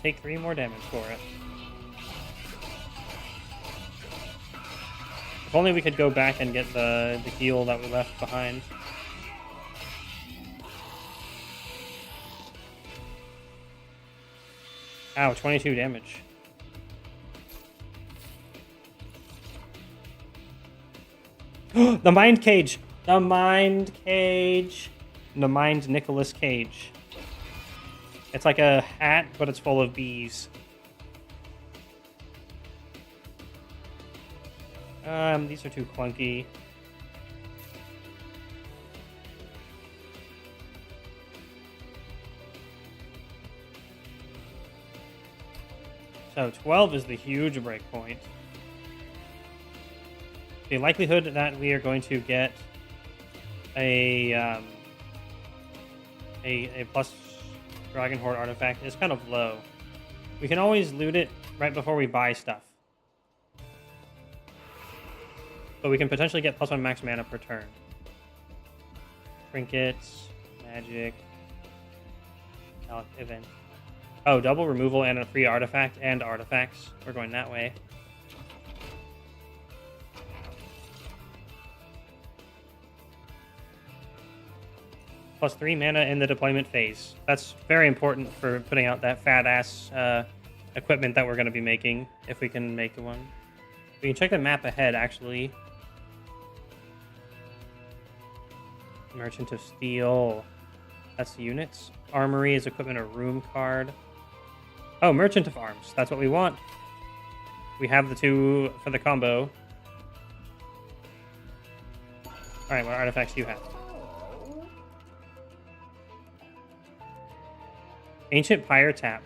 Take 3 more damage for it. If only we could go back and get the heal that we left behind. Ow, 22 damage. The Mind Cage! The Mind Cage! The Mind Nicolas Cage. It's like a hat, but it's full of bees. These are too clunky. So 12 is the huge breakpoint. The likelihood that we are going to get a plus Dragon Horde artifact is kind of low. We can always loot it right before we buy stuff. But we can potentially get +1 max mana per turn. Trinkets, magic, event. Oh, double removal and a free artifact and artifacts. We're going that way. +3 mana in the deployment phase. That's very important for putting out that fat-ass equipment that we're going to be making, if we can make one. We can check the map ahead, actually. Merchant of Steel. That's the units. Armory is equipment or room card. Oh, Merchant of Arms. That's what we want. We have the 2 for the combo. Alright, what artifacts do you have? Ancient Pyre Tap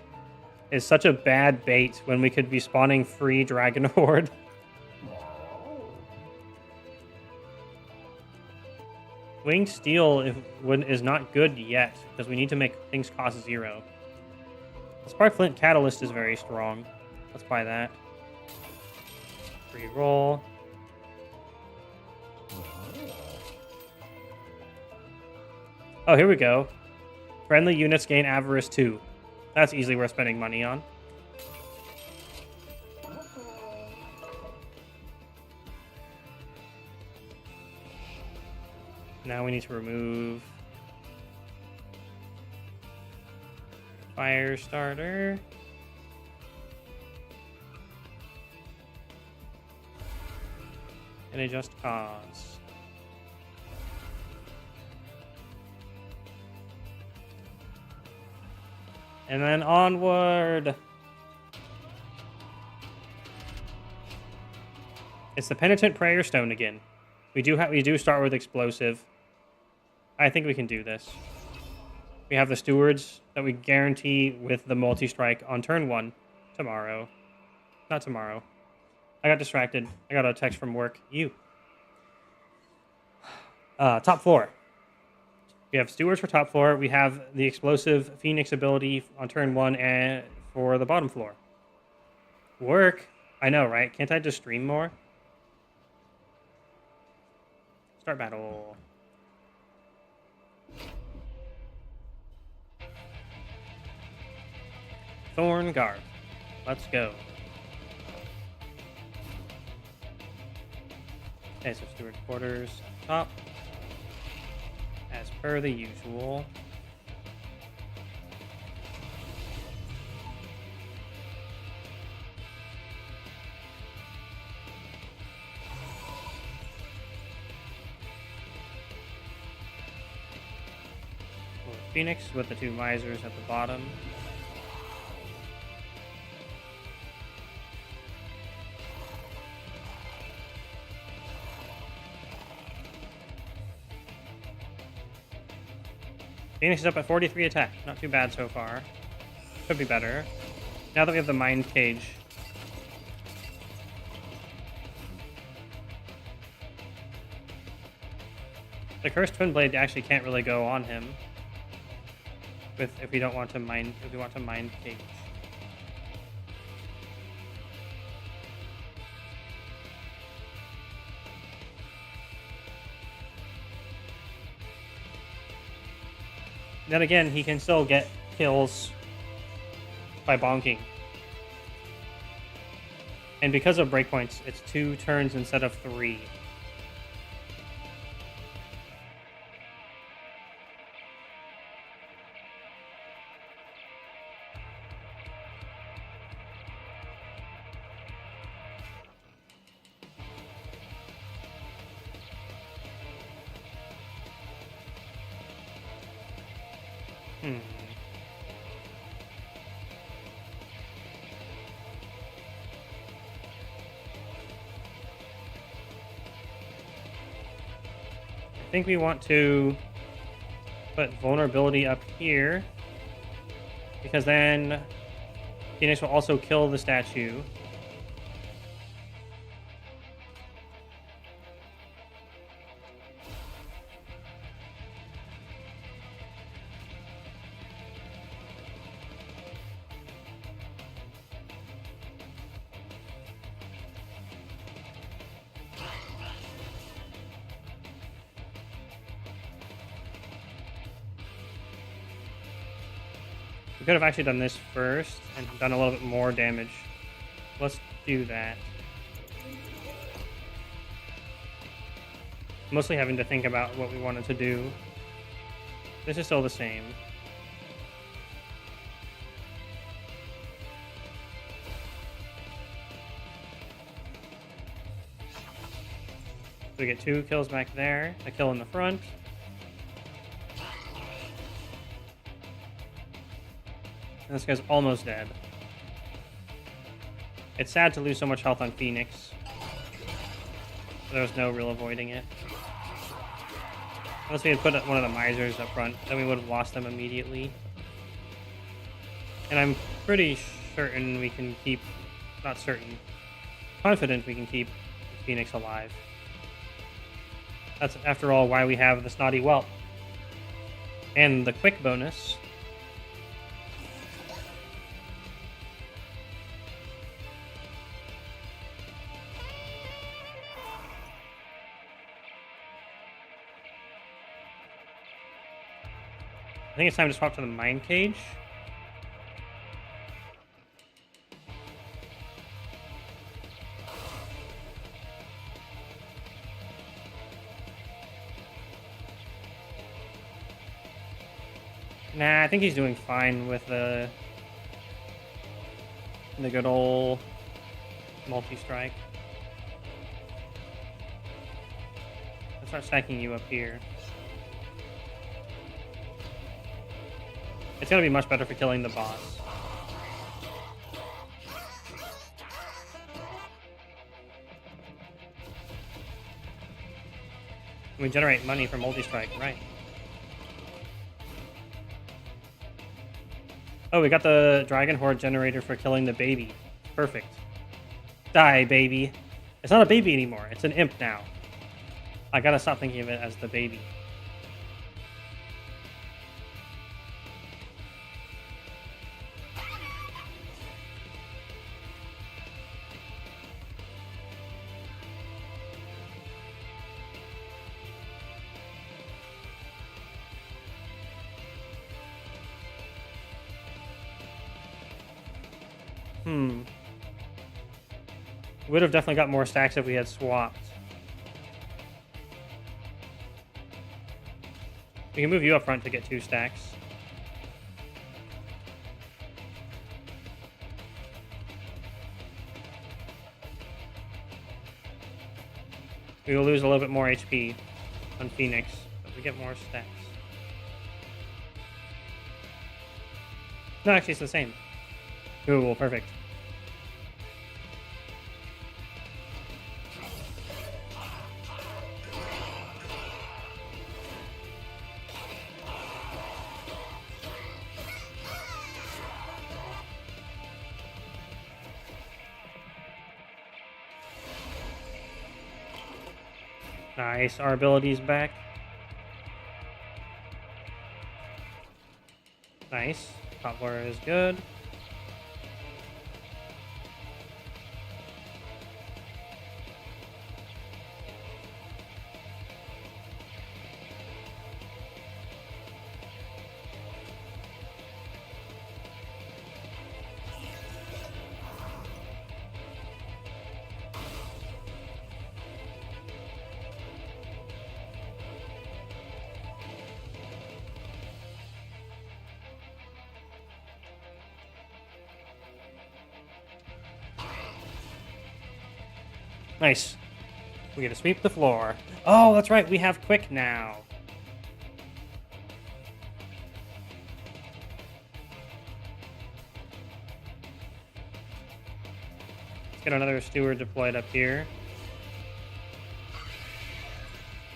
is such a bad bait when we could be spawning free Dragon Horde. Winged Steel is not good yet, because we need to make things cost 0. The Spark Flint Catalyst is very strong. Let's buy that. Free roll. Oh, here we go. Friendly units gain Avarice 2. That's easily worth spending money on. Now we need to remove Fire Starter. And a Just Cause. And then onward. It's the Penitent Prayer Stone again. We do start with explosive. I think we can do this. We have the stewards that we guarantee with the multi-strike on turn 1 tomorrow. Not tomorrow. I got distracted. I got a text from work. Top 4. We have stewards for top 4. We have the explosive Phoenix ability on turn 1 and for the bottom floor. Work. I know, right? Can't I just stream more? Start battle. Thorn Guard. Let's go. Okay, so steward quarters top. As per the usual. Phoenix with the 2 visors at the bottom. Phoenix is up at 43 attack. Not too bad so far. Could be better. Now that we have the Mind Cage. The Cursed Twin Blade actually can't really go on him. if we don't want to mind if we want to mind cage. Then again, he can still get kills by bonking. And because of breakpoints, it's 2 turns instead of 3. I think we want to put vulnerability up here, because then Phoenix will also kill the statue. We could have actually done this first and done a little bit more damage. Let's do that. Mostly having to think about what we wanted to do. This is still the same. We get 2 kills back there, a kill in the front. And this guy's almost dead. It's sad to lose so much health on Phoenix. There was no real avoiding it. Unless we had put one of the misers up front, then we would have lost them immediately. And I'm pretty certain we can keep... Not certain. Confident we can keep Phoenix alive. That's, after all, why we have the Snotty Whelp. And the quick bonus... I think it's time to swap to the mine cage. Nah, I think he's doing fine with the good old multi-strike. Let's start stacking you up here. It's gonna be much better for killing the boss. We generate money from multi-strike, right? Oh, we got the Dragon Horde generator for killing the baby. Perfect. Die, baby. It's not a baby anymore. It's an imp now. I gotta stop thinking of it as the baby. Would have definitely got more stacks if we had swapped. We can move you up front to get 2 stacks. We will lose a little bit more HP on Phoenix, but we get more stacks. No, actually it's the same. Ooh, perfect. Nice, our ability's back. Nice. Top floor is good. Nice. We get to sweep the floor. Oh, that's right. We have quick now. Let's get another steward deployed up here.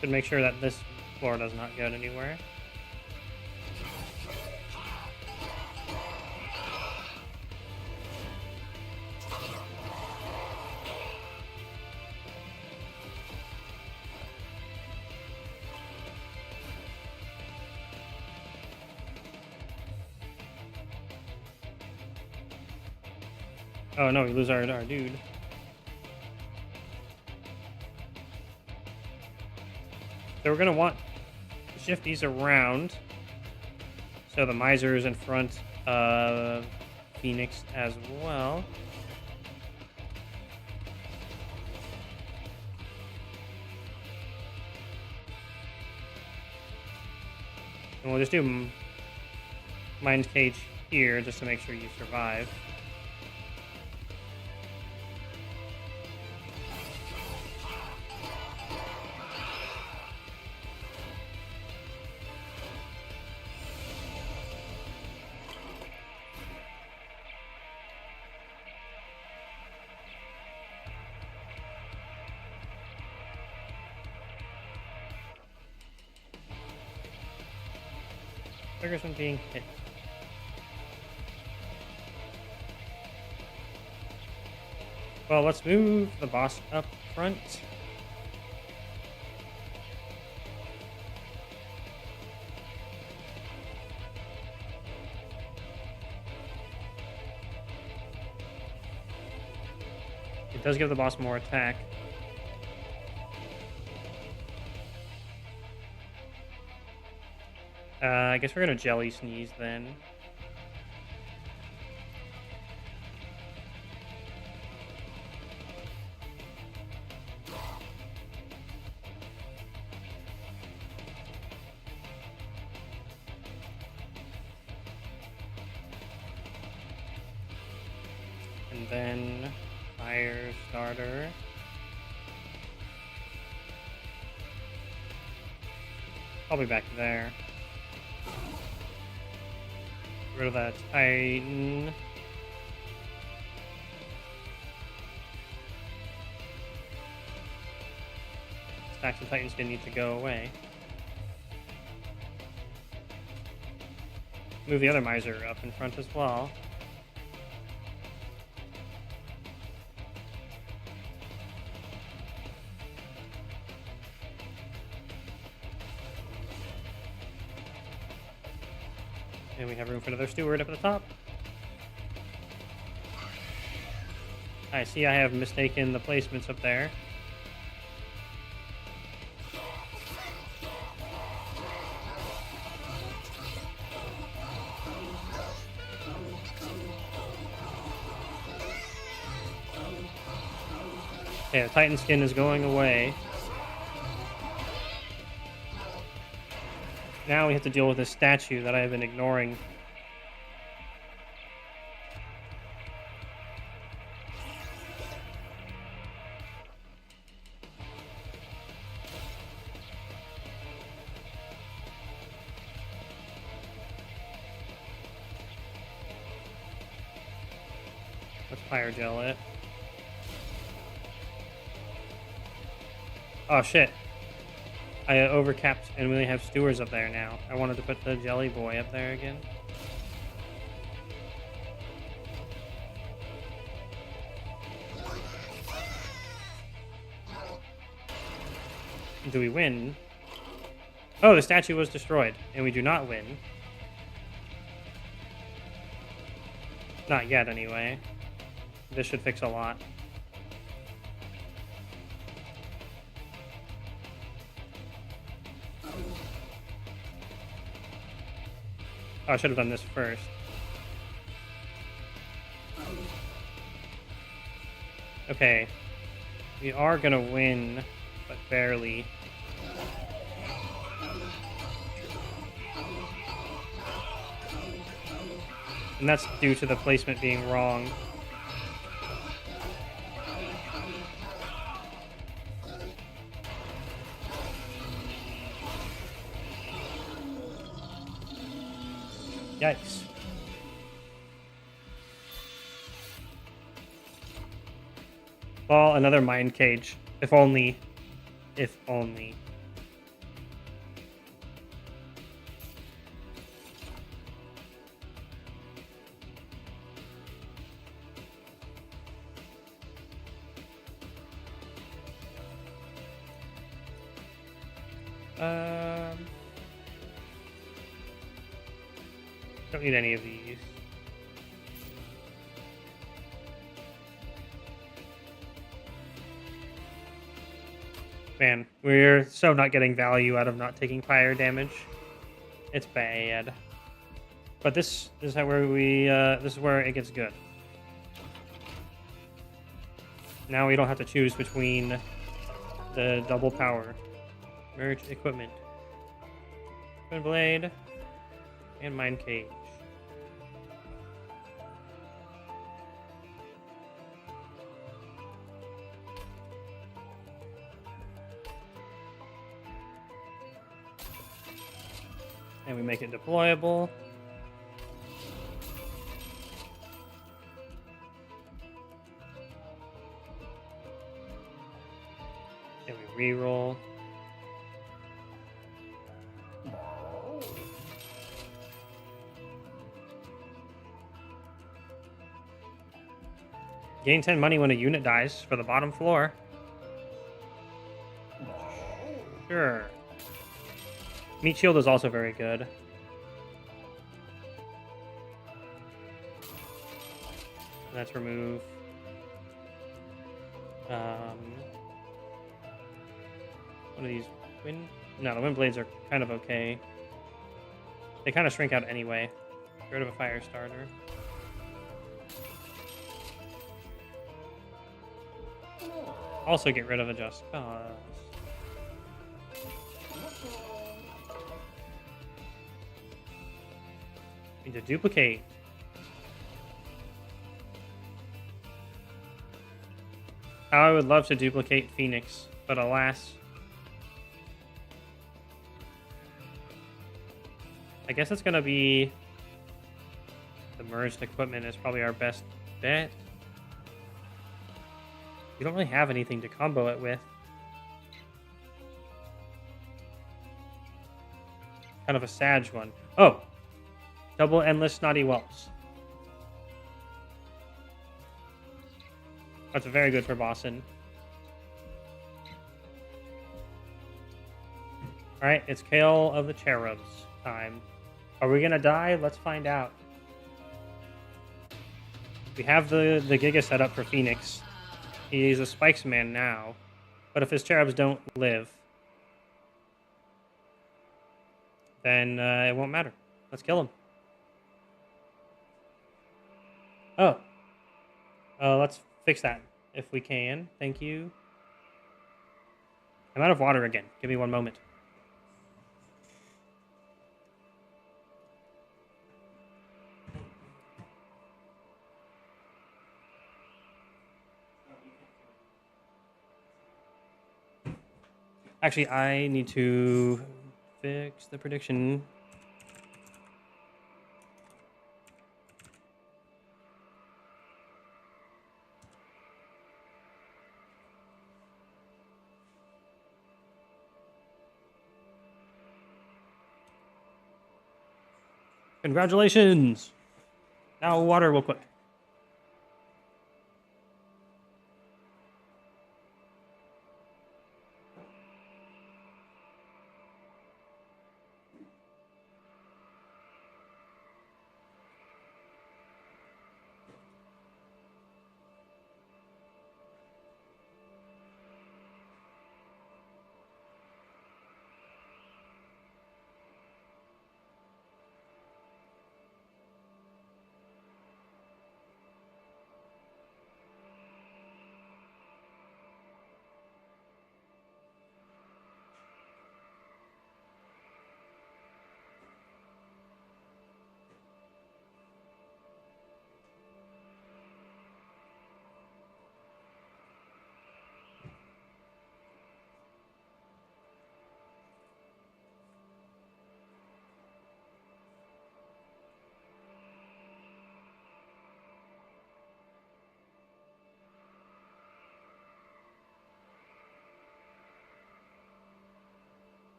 Should make sure that this floor does not go anywhere. Oh no, we lose our dude. So we're gonna want to shift these around. So the miser is in front of Phoenix as well. And we'll just do Mind Cage here just to make sure you survive. Triggers from being hit. Well, let's move the boss up front. It does give the boss more attack. I guess we're gonna jelly sneeze then. And then fire starter. I'll be back there. Get rid of that Titan. Stacks of Titans gonna need to go away. Move the other miser up in front as well. And we have room for another steward up at the top. I see I have mistaken the placements up there. Okay, the Titan skin is going away. Now we have to deal with this statue that I have been ignoring. Let's fire gel it. Oh shit. I overcapped and we only have stewards up there now. I wanted to put the jelly boy up there again. Do we win? Oh, the statue was destroyed and we do not win. Not yet, anyway. This should fix a lot. Oh, I should have done this first. Okay. We are gonna win, but barely. And that's due to the placement being wrong. Yikes. Well, another mind cage. If only. If only. Don't need any of these. Man, we're so not getting value out of not taking fire damage. It's bad. But this is how where we this is where it gets good. Now we don't have to choose between the double power. Merge equipment. Twin blade and mind cage. And we make it deployable. And we reroll. Gain 10 money when a unit dies for the bottom floor. Sure. Meat shield is also very good. Let's remove. One of these wind. No, the wind blades are kind of okay. They kind of shrink out anyway. Get rid of a fire starter. Also get rid of a just cause. Need to duplicate. How I would love to duplicate Phoenix, but alas. I guess it's gonna be the merged equipment is probably our best bet. We don't really have anything to combo it with. Kind of a Sag one. Oh! Double Endless Snotty Whelps. That's very good for Boston. Alright, it's Kale of the Cherubs time. Are we gonna die? Let's find out. We have the Giga set up for Phoenix. He's a Spikes man now. But if his Cherubs don't live, then it won't matter. Let's kill him. Oh. Let's fix that if we can. Thank you. I'm out of water again. Give me one moment. Actually, I need to fix the prediction. Congratulations! Now water real quick.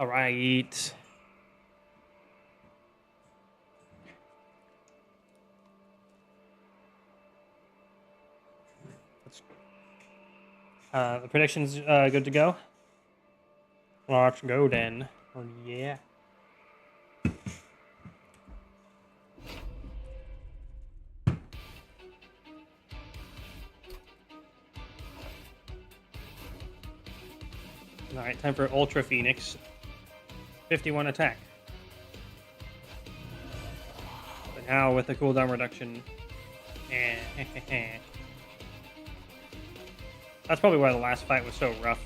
All right. The prediction's good to go. Let's go then. Oh yeah. All right, time for Ultra Phoenix. 51 attack. But now with the cooldown reduction. That's probably why the last fight was so rough.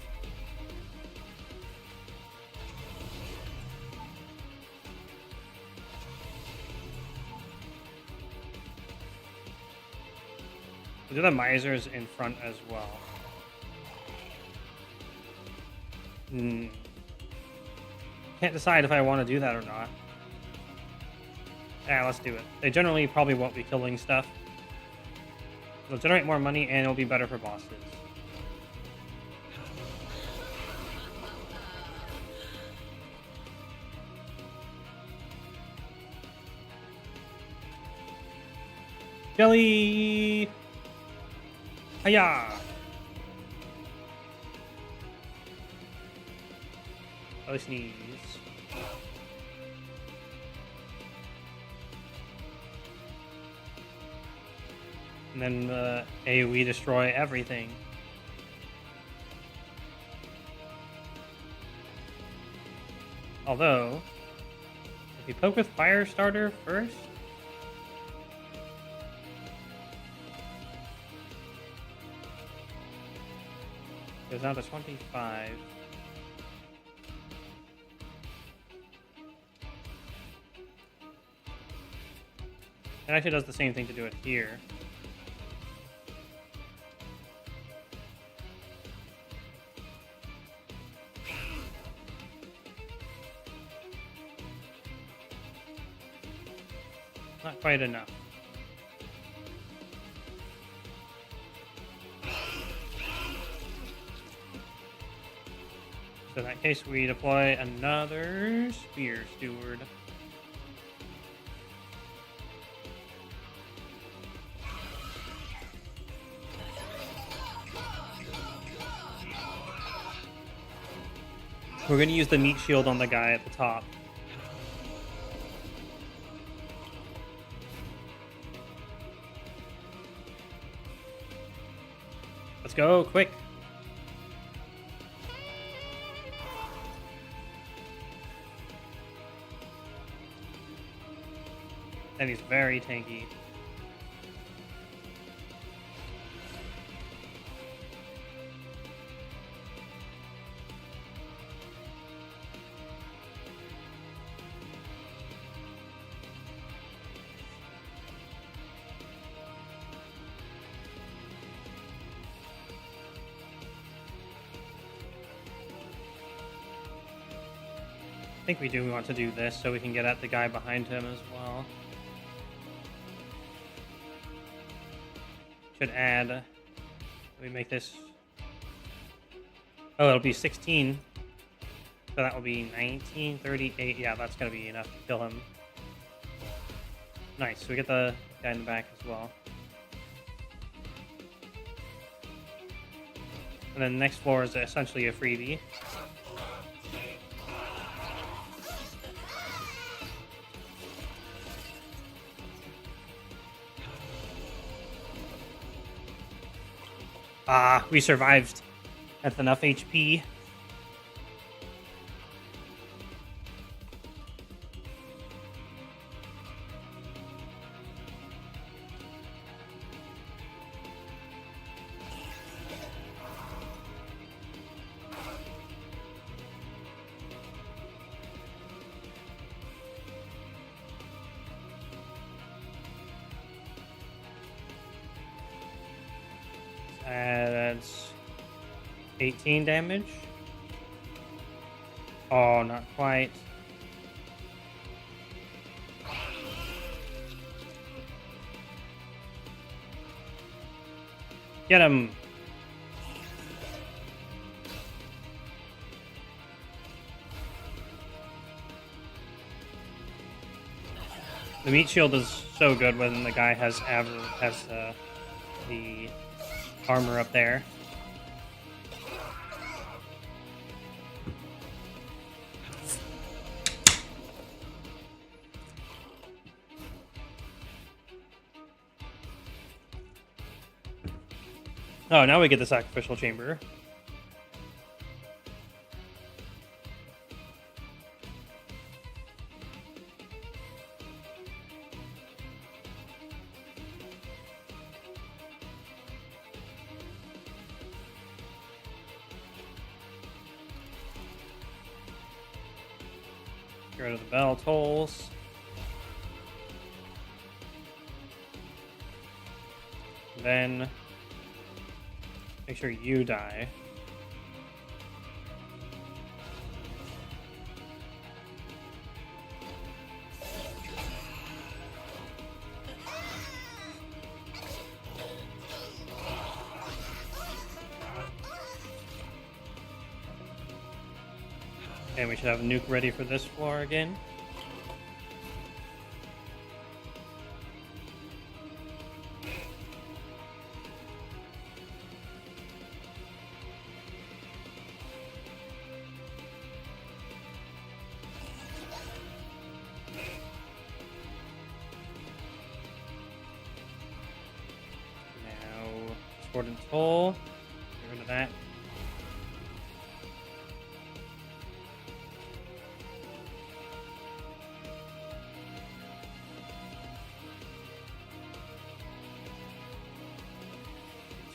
Do the misers in front as well. Can't decide if I want to do that or not. Yeah, let's do it. They generally probably won't be killing stuff. It'll generate more money and it'll be better for bosses. Jelly! Hiya! Oh, sneeze. And then AoE destroy everything. Although, if you poke with Fire Starter first, goes down to 25. It actually does the same thing to do it here. Not quite enough. So in that case, we deploy another Spear Steward. We're going to use the meat shield on the guy at the top. Let's go, quick. And he's very tanky. I think we do want to do this so we can get at the guy behind him as well. Should add... Let me make this... Oh, it'll be 16. So that will be 19, 38. Yeah, that's going to be enough to kill him. Nice. So we get the guy in the back as well. And then the next floor is essentially a freebie. Ah, we survived. That's enough HP. That's 18 damage. Oh, not quite. Get him. The meat shield is so good when the guy has the armor up there. Oh, now we get the sacrificial chamber. Get rid of the bell tolls. Then make sure you die. And we should have a nuke ready for this floor again. Now, Sword and Soul. Get rid of that.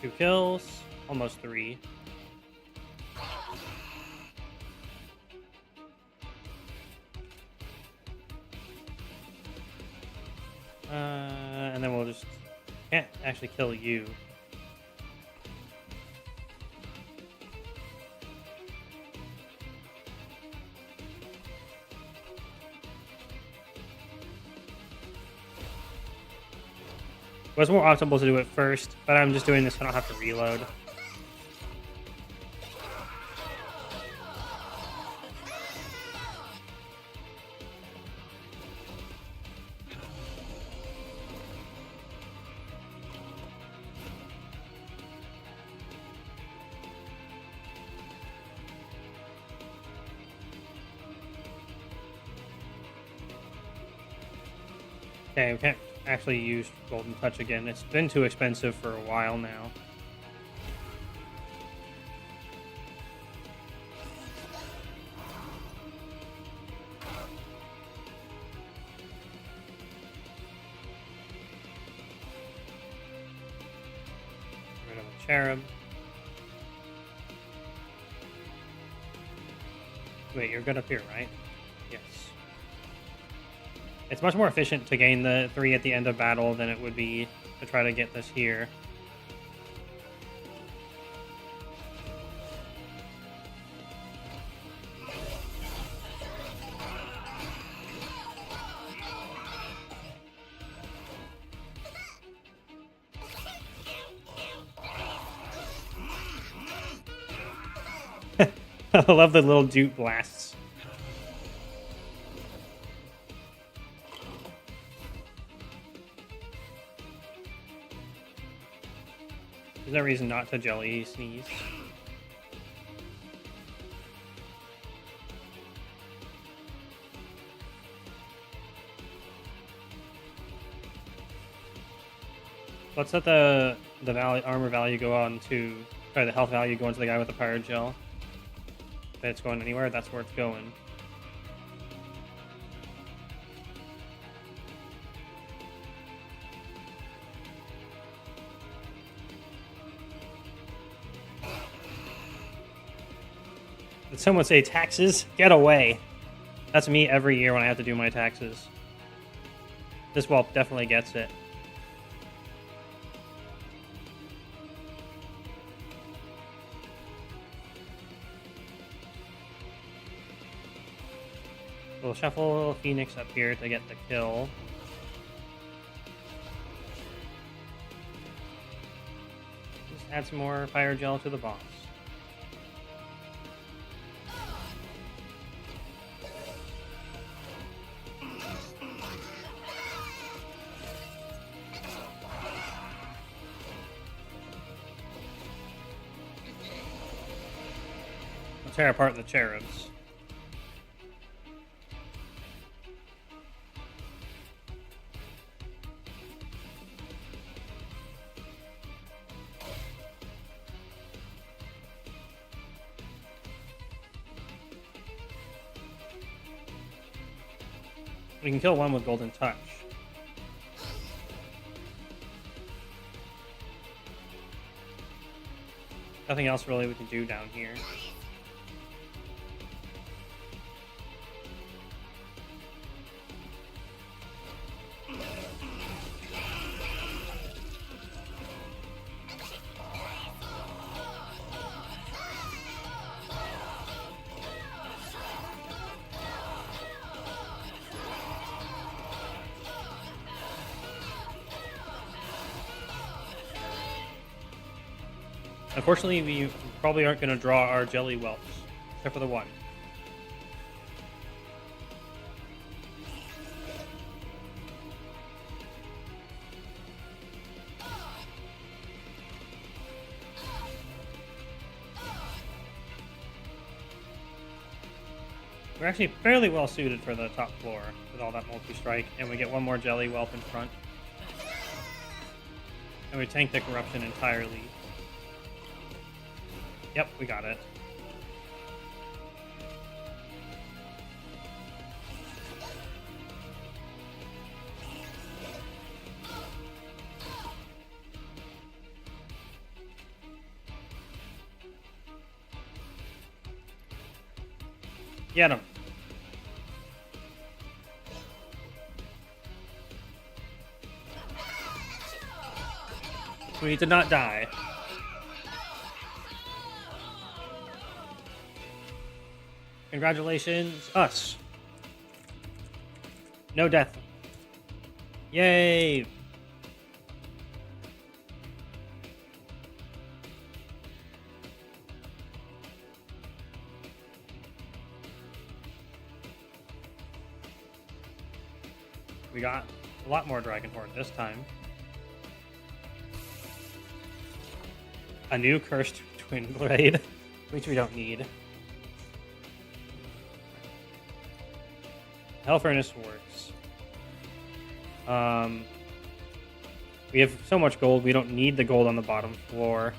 Two kills, almost 3. And then we'll just can't actually kill you. It was more optimal to do it first, but I'm just doing this so I don't have to reload. Okay, we can't actually use Golden Touch again. It's been too expensive for a while now. Get rid of the Cherub. Wait, you're good up here, right? Yes. It's much more efficient to gain the 3 at the end of battle than it would be to try to get this here. I love the little dupe blasts. There's no reason not to jelly sneeze. Let's let the armor value go on to, sorry, the health value go into the guy with the pirate gel. If it's going anywhere, that's where it's going. Did someone say taxes? Get away. That's me every year when I have to do my taxes. This whelp definitely gets it. We'll shuffle Phoenix up here to get the kill. Just add some more fire gel to the boss. tear apart the cherubs. We can kill one with Golden Touch. Nothing else really we can do down here. Unfortunately, we probably aren't going to draw our jelly whelps, except for the one. We're actually fairly well suited for the top floor with all that multi-strike, and we get one more jelly whelp in front. And we tank the corruption entirely. Yep, we got it. Get him. We did not die. Congratulations, us. No death. Yay! We got a lot more Dragonborn this time. A new cursed twin blade, which we don't need. Hell Furnace works. We have so much gold, we don't need the gold on the bottom floor.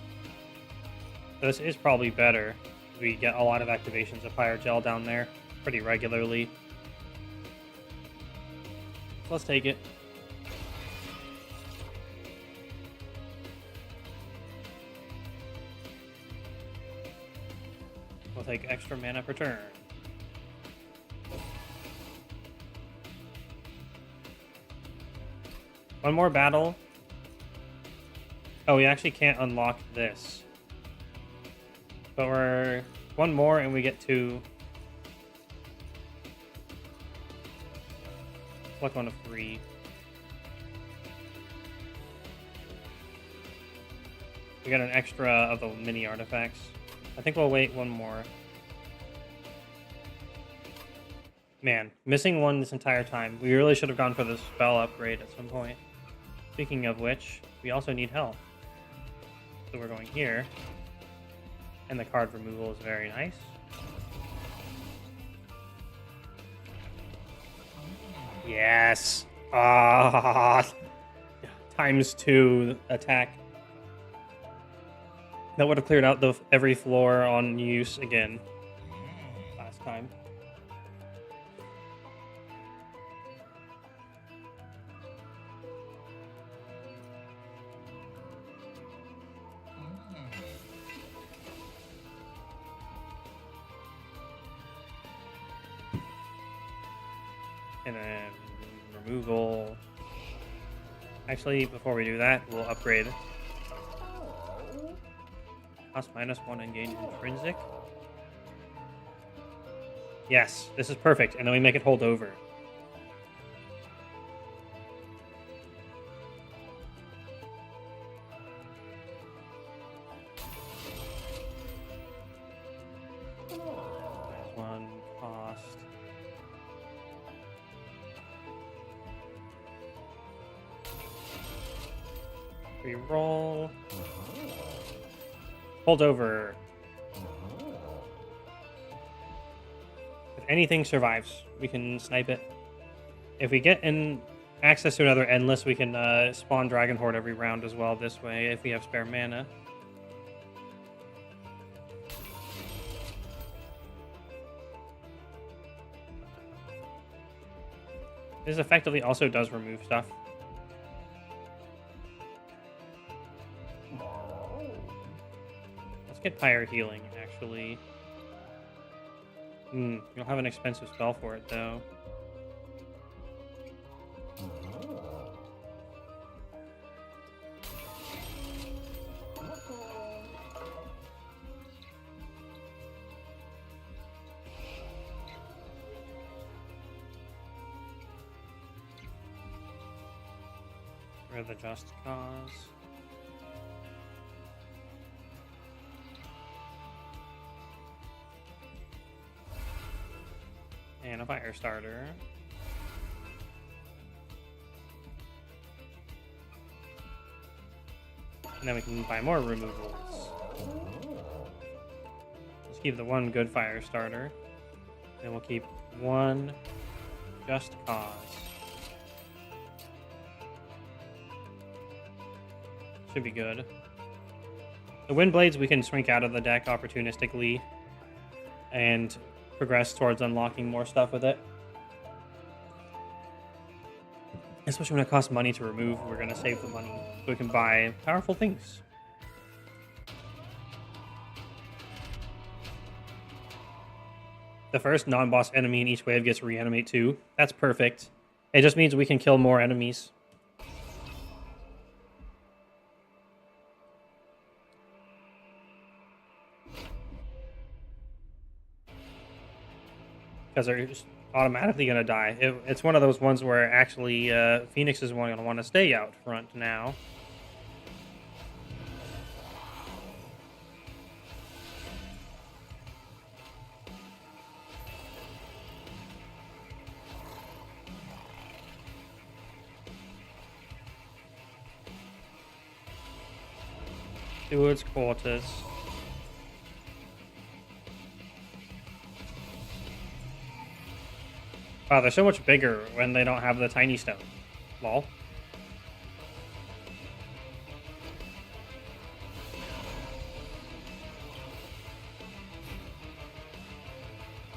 So this is probably better. We get a lot of activations of Fire Gel down there pretty regularly. So let's take it. We'll take extra mana per turn. One more battle. Oh, we actually can't unlock this. But we're one more and we get to select one of 3. We got an extra of the mini artifacts. I think we'll wait one more. Man, missing one this entire time. We really should have gone for the spell upgrade at some point. Speaking of which, we also need health. So we're going here. And the card removal is very nice. Yes! Ah, ×2 attack. That would have cleared out every floor on use again last time. And then removal. Actually, before we do that, we'll upgrade. Cost -1 engage intrinsic. Yes, this is perfect. And then we make it hold over. -1 cost. Reroll. Hold over. anything survives, we can snipe it. If we get in access to another endless, we can spawn Dragon Horde every round as well this way if we have spare mana. This effectively also does remove stuff. Let's get Pyre Healing, actually. You'll have an expensive spell for it, though. For the Just Cause. And a Fire Starter. And then we can buy more removals. Let's keep the one good Fire Starter. And we'll keep one Just Cause. Should be good. The Wind Blades we can shrink out of the deck opportunistically and progress towards unlocking more stuff with it. Especially when it costs money to remove, we're going to save the money so we can buy powerful things. The first non-boss enemy in each wave gets reanimate too. That's perfect. It just means we can kill more enemies. Because they're just automatically going to die. It's one of those ones where actually Phoenix is going to want to stay out front now. Steward's quarters. Wow, they're so much bigger when they don't have the tiny stone. Lol.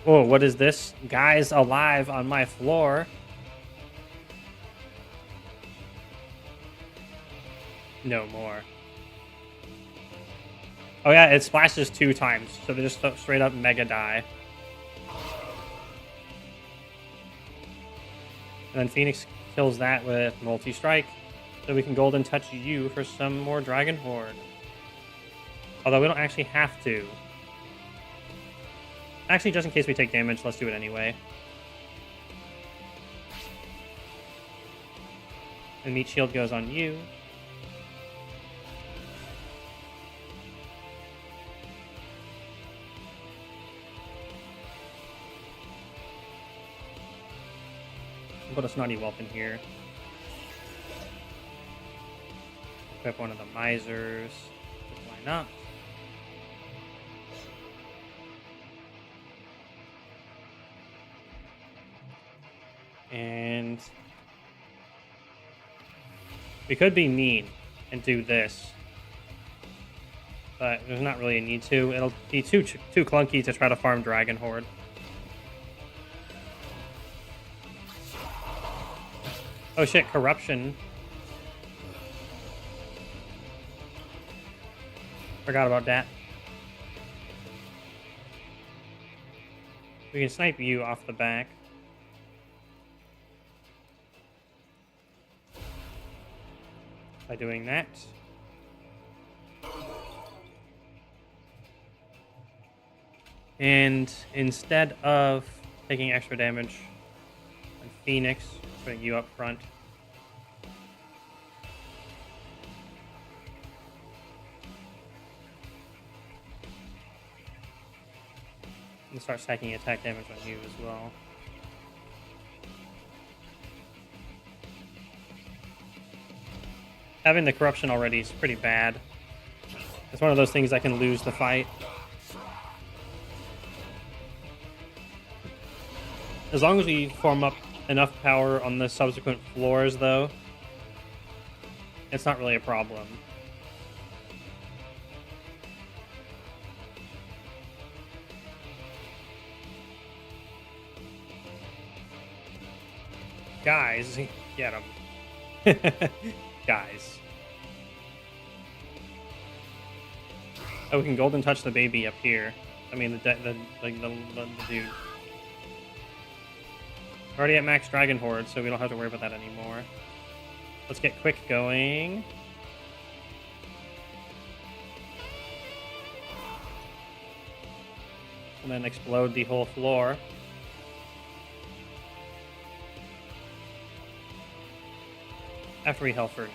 Oh, what is this? Guys alive on my floor. No more. Oh yeah, it splashes 2 times, so they just straight up mega die. And then Phoenix kills that with multi-strike, so we can Golden Touch you for some more Dragon Horde. Although we don't actually have to. Actually, just in case we take damage, let's do it anyway. And Meat Shield goes on you. Put a Snotty Whelp in here. Equip one of the Misers. Why not? And we could be mean and do this, but there's not really a need to. It'll be too clunky to try to farm Dragon Horde. Oh shit, corruption. Forgot about that. We can snipe you off the back. By doing that. And instead of taking extra damage on Phoenix, putting you up front. And start stacking attack damage on you as well. Having the corruption already is pretty bad. It's one of those things that can lose the fight. As long as we form up enough power on the subsequent floors, though, it's not really a problem. Guys, get him. Guys. Oh, we can golden touch the baby up here. I mean, the dude. We're already at max dragon horde, so we don't have to worry about that anymore. Let's get quick going. And then explode the whole floor. After we hell furnace.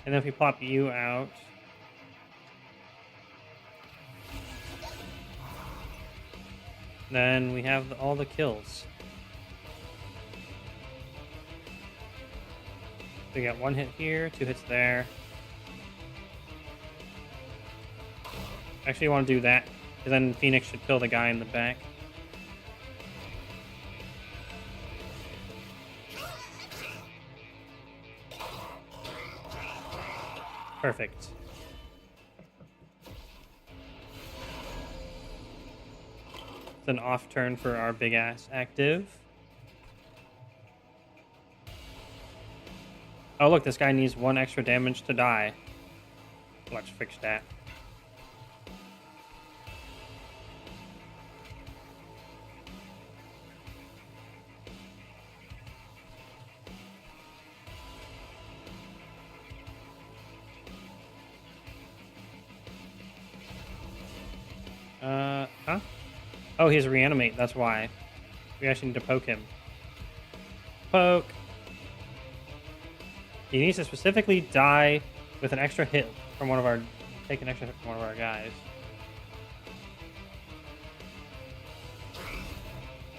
And then if we pop you out, then we have all the kills. So we got 1 hit here, 2 hits there. Actually, I want to do that, because then Phoenix should kill the guy in the back. Perfect. It's an off turn for our big ass active. Oh look, this guy needs 1 extra damage to die. Let's fix that. Huh? Oh, he has reanimate, that's why. We actually need to poke him. Poke! He needs to specifically die with an extra hit from one of our... Take an extra hit from one of our guys.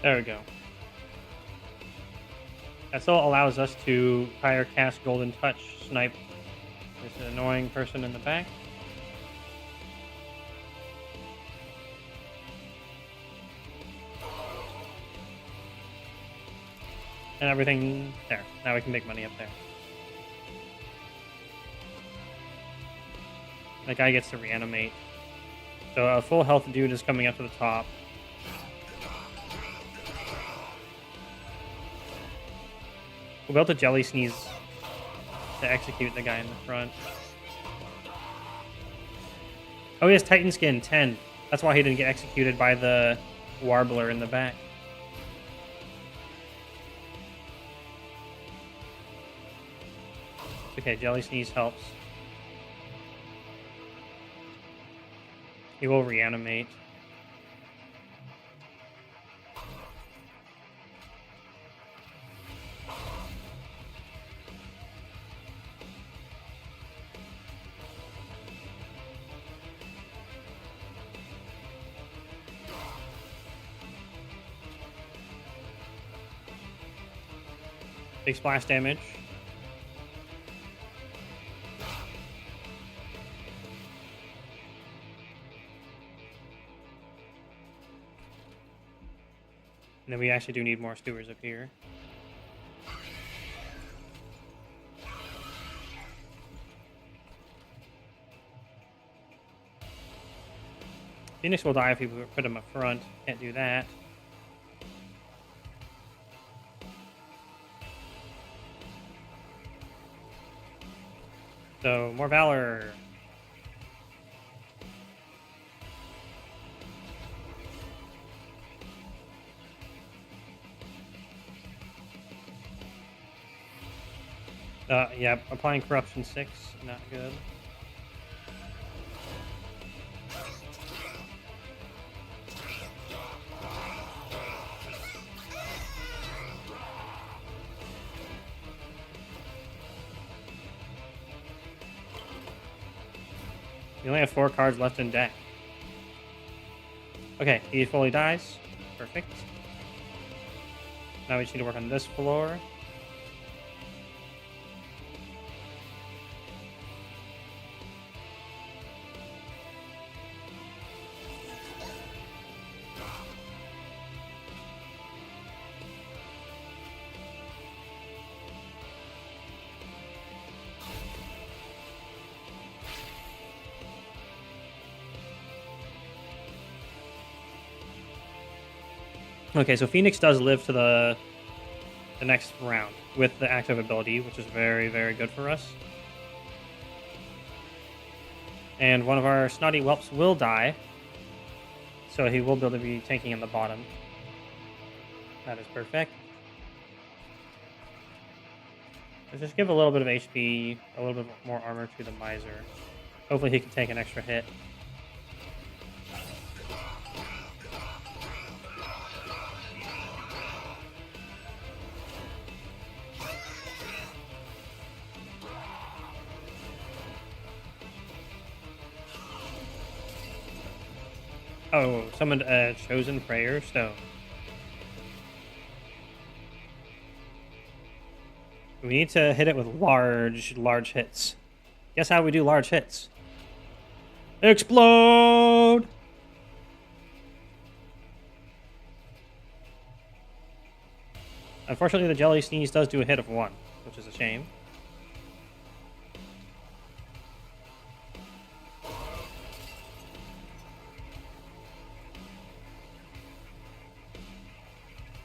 There we go. That still allows us to higher cast Golden Touch, snipe this annoying person in the back. And everything there. Now we can make money up there. That guy gets to reanimate. So a full health dude is coming up to the top. We'll be able to Jelly Sneeze to execute the guy in the front. Oh, he has Titan Skin, 10. That's why he didn't get executed by the Warbler in the back. Okay, Jelly Sneeze helps. He will reanimate. Big splash damage. And then we actually do need more stewards up here. Phoenix will die if we put him up front. Can't do that. So, more Valor. Yeah, applying Corruption 6, not good. We only have 4 cards left in deck. Okay, he fully dies. Perfect. Now we just need to work on this floor. Okay, so Phoenix does live to the next round with the active ability, which is very, very good for us. And one of our snotty whelps will die, so he will be able to be tanking in the bottom. That is perfect. Let's just give a little bit of HP, a little bit more armor to the Miser. Hopefully he can take an extra hit. Oh, summoned a Chosen Prayer Stone. We need to hit it with large hits. Guess how we do large hits? Explode! Unfortunately, the Jelly Sneeze does do a hit of 1, which is a shame.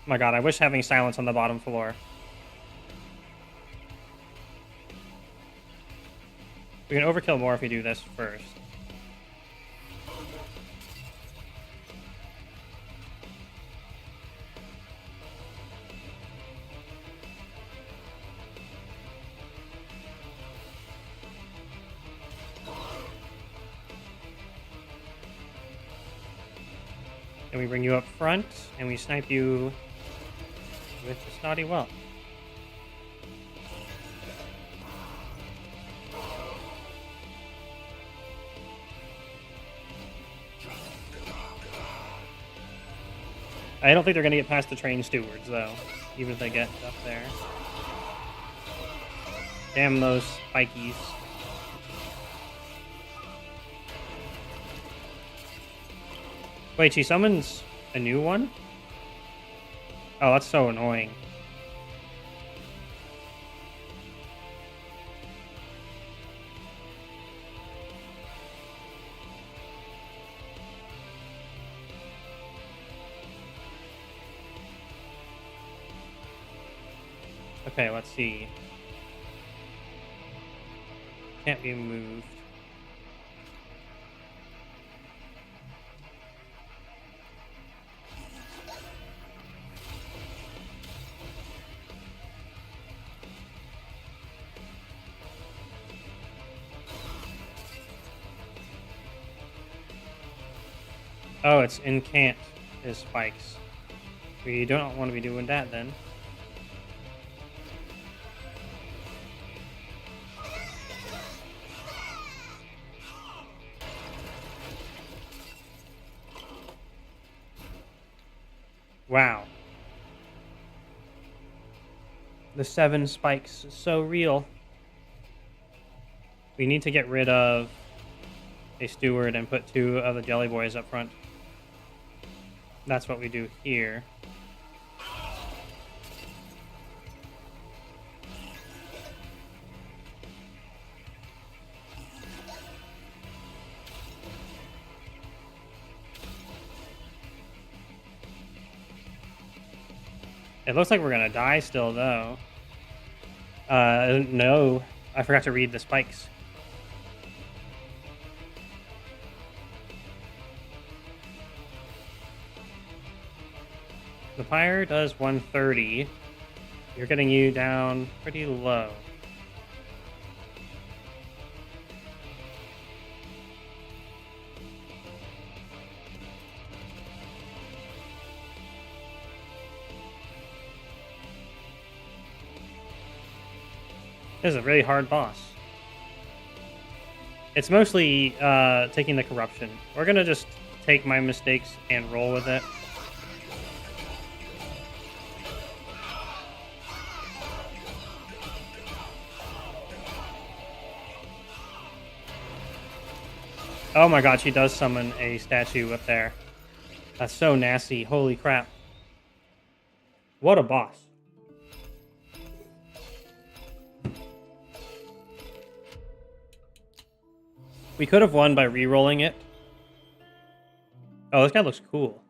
Oh my god, I wish having silence on the bottom floor. We can overkill more if we do this first. And we bring you up front, and we snipe you with the snotty whelp. I don't think they're going to get past the train stewards, though, even if they get up there. Damn those spikies. Wait, she summons a new one? Oh, that's so annoying. Okay, let's see. Can't be moved. Oh, it's incant his spikes. We don't want to be doing that then. Wow. The 7 spikes is so real. We need to get rid of a steward and put 2 of the jelly boys up front. That's what we do here. It looks like we're gonna die still, though. No. I forgot to read the spikes. The pyre does 130. You're getting you down pretty low. This is a really hard boss. It's mostly taking the corruption. We're gonna just take my mistakes and roll with it. Oh my god, she does summon a statue up there. That's so nasty. Holy crap. What a boss. We could have won by re-rolling it. Oh, this guy looks cool.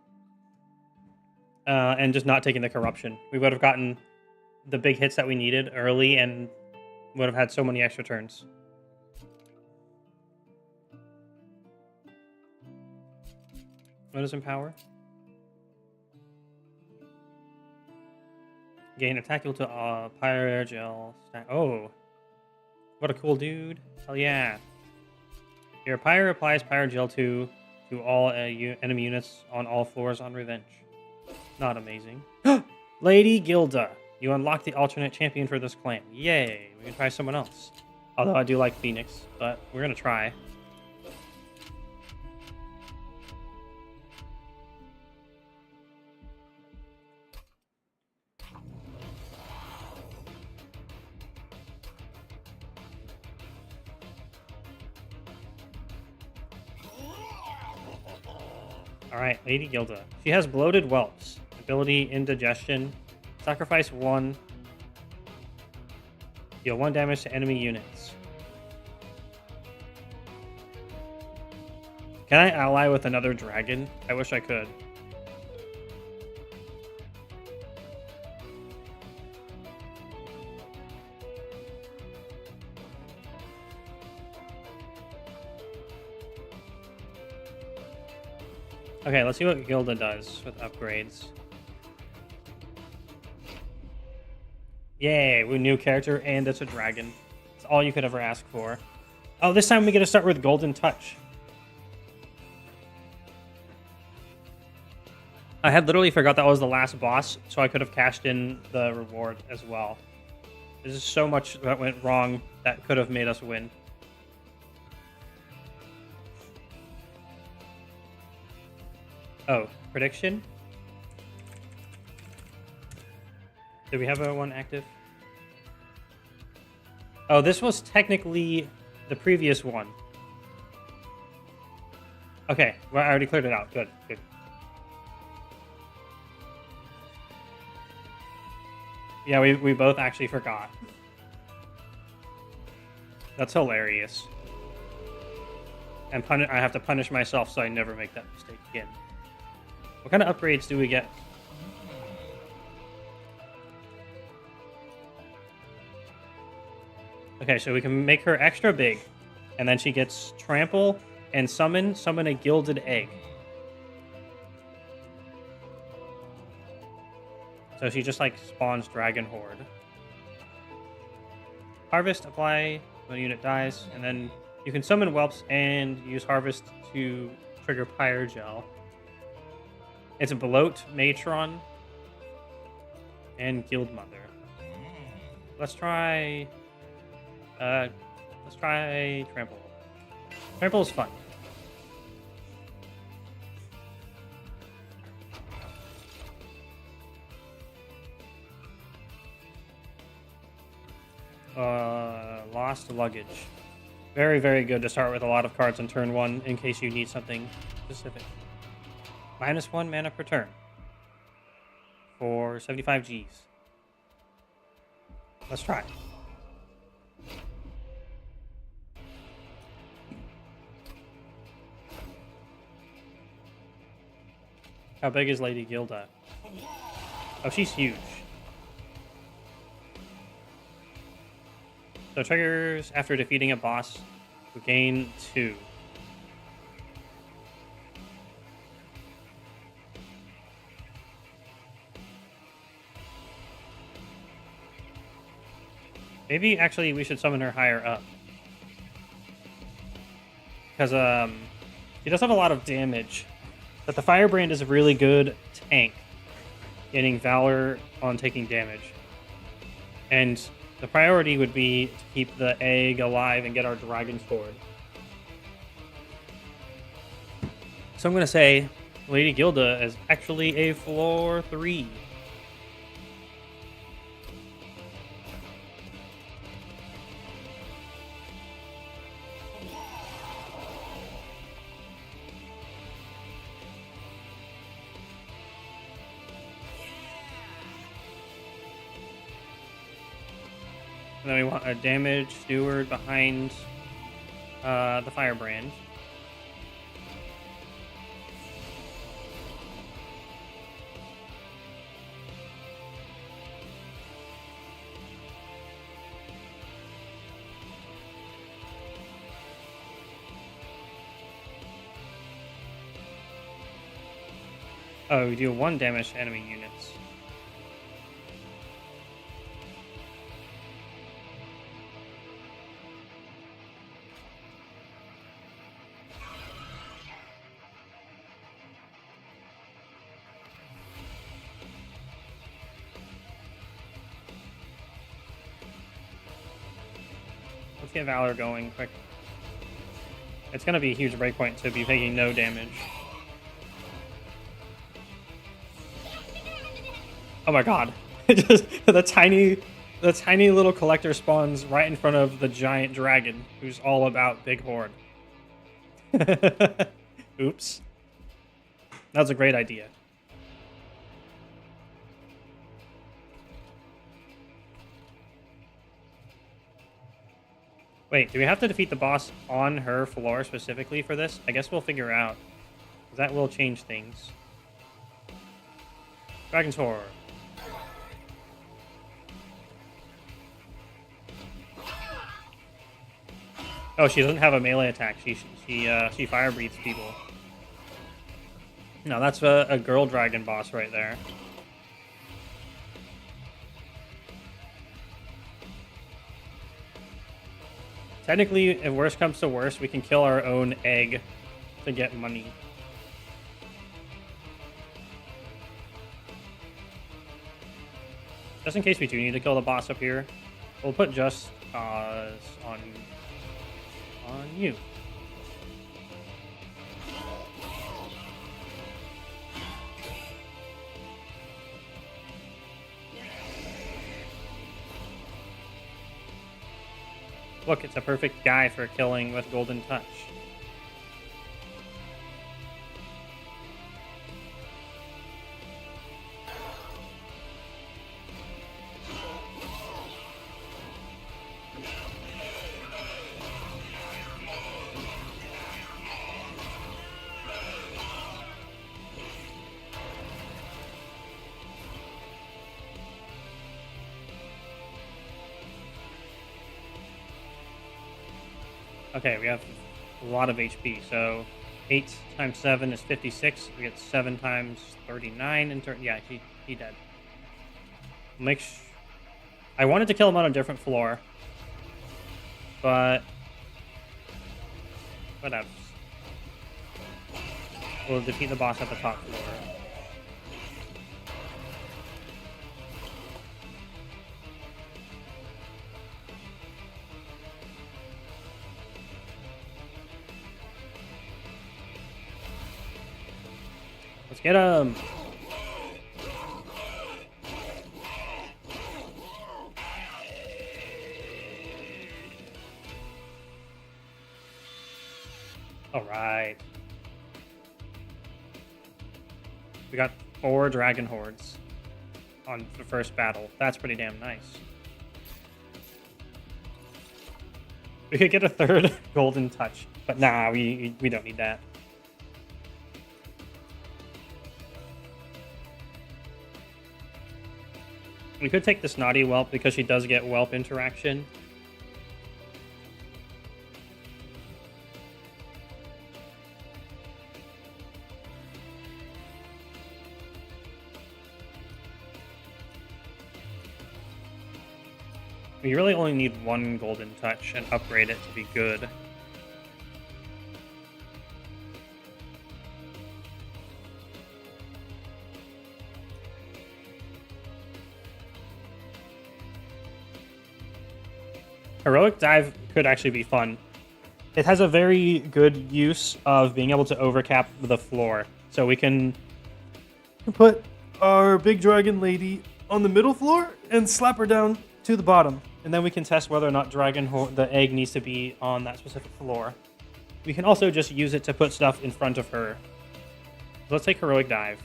And just not taking the corruption. We would have gotten the big hits that we needed early and would have had so many extra turns. What is Empower? Gain attack equal to Pyre Gel stack. Oh, what a cool dude. Hell yeah. Your Pyre applies Pyre Gel to all enemy units on all floors on Revenge. Not amazing. Lady Gilda. You unlock the alternate champion for this clan. Yay. We can try someone else. Although I do like Phoenix, but we're going to try. Alright, Lady Gilda. She has Bloated Whelps. Ability Indigestion. Sacrifice 1. Deal 1 damage to enemy units. Can I ally with another dragon? I wish I could. Okay, let's see what Gilda does with upgrades. Yay, we new character and it's a dragon. It's all you could ever ask for. Oh, this time we get to start with Golden Touch. I had literally forgot that was the last boss, so I could have cashed in the reward as well. There's just so much that went wrong that could have made us win. Oh, prediction? Do we have one active? Oh, this was technically the previous one. Okay, well, I already cleared it out. Good, good. Yeah, we both actually forgot. That's hilarious. And I have to punish myself so I never make that mistake again. What kind of upgrades do we get? Okay, so we can make her extra big. And then she gets trample and summon a gilded egg. So she just like spawns Dragon Horde. Harvest, apply when a unit dies, and then you can summon whelps and use Harvest to trigger Pyre Gel. It's a Bloat, Matron, and Guild Mother. Let's try Trample. Trample is fun. Lost Luggage. Very, very good to start with a lot of cards on turn 1 in case you need something specific. -1 mana per turn for 75 Gs. Let's try. How big is Lady Gilda? Oh, she's huge. So triggers after defeating a boss. We gain 2. Maybe actually we should summon her higher up. Because she does have a lot of damage. But the Firebrand is a really good tank. Getting Valor on taking damage. And the priority would be to keep the egg alive and get our Dragon's Horde. So I'm going to say Lady Gilda is actually a floor 3. And then we want a damage steward behind the firebrand. Oh, we do 1 damage to enemy units. Let's get Valor going quick. It's going to be a huge breakpoint to be taking no damage. Oh my god. Just the tiny little collector spawns right in front of the giant dragon who's all about big horde. Oops. That was a great idea. Wait, do we have to defeat the boss on her floor specifically for this? I guess we'll figure out. That will change things. Dragon's Horde. Oh, she doesn't have a melee attack. She fire breathes people. No, that's a girl dragon boss right there. Technically, if worse comes to worse, we can kill our own egg to get money. Just in case we do need to kill the boss up here, we'll put Just Cause on you. Look, it's a perfect guy for killing with Golden Touch. Okay, we have a lot of HP, so 8 times 7 is 56. We get 7 times 39 in turn. Yeah, he dead. I wanted to kill him on a different floor, but whatever. We'll defeat the boss at the top floor. Let's get him! Alright. We got 4 dragon hordes on the first battle. That's pretty damn nice. We could get a 3rd golden touch, but nah, we don't need that. We could take the Snotty Whelp because she does get Whelp interaction. We really only need 1 golden touch and upgrade it to be good. Heroic Dive could actually be fun. It has a very good use of being able to overcap the floor. So we can put our big dragon lady on the middle floor and slap her down to the bottom. And then we can test whether or not the egg needs to be on that specific floor. We can also just use it to put stuff in front of her. So let's take Heroic Dive.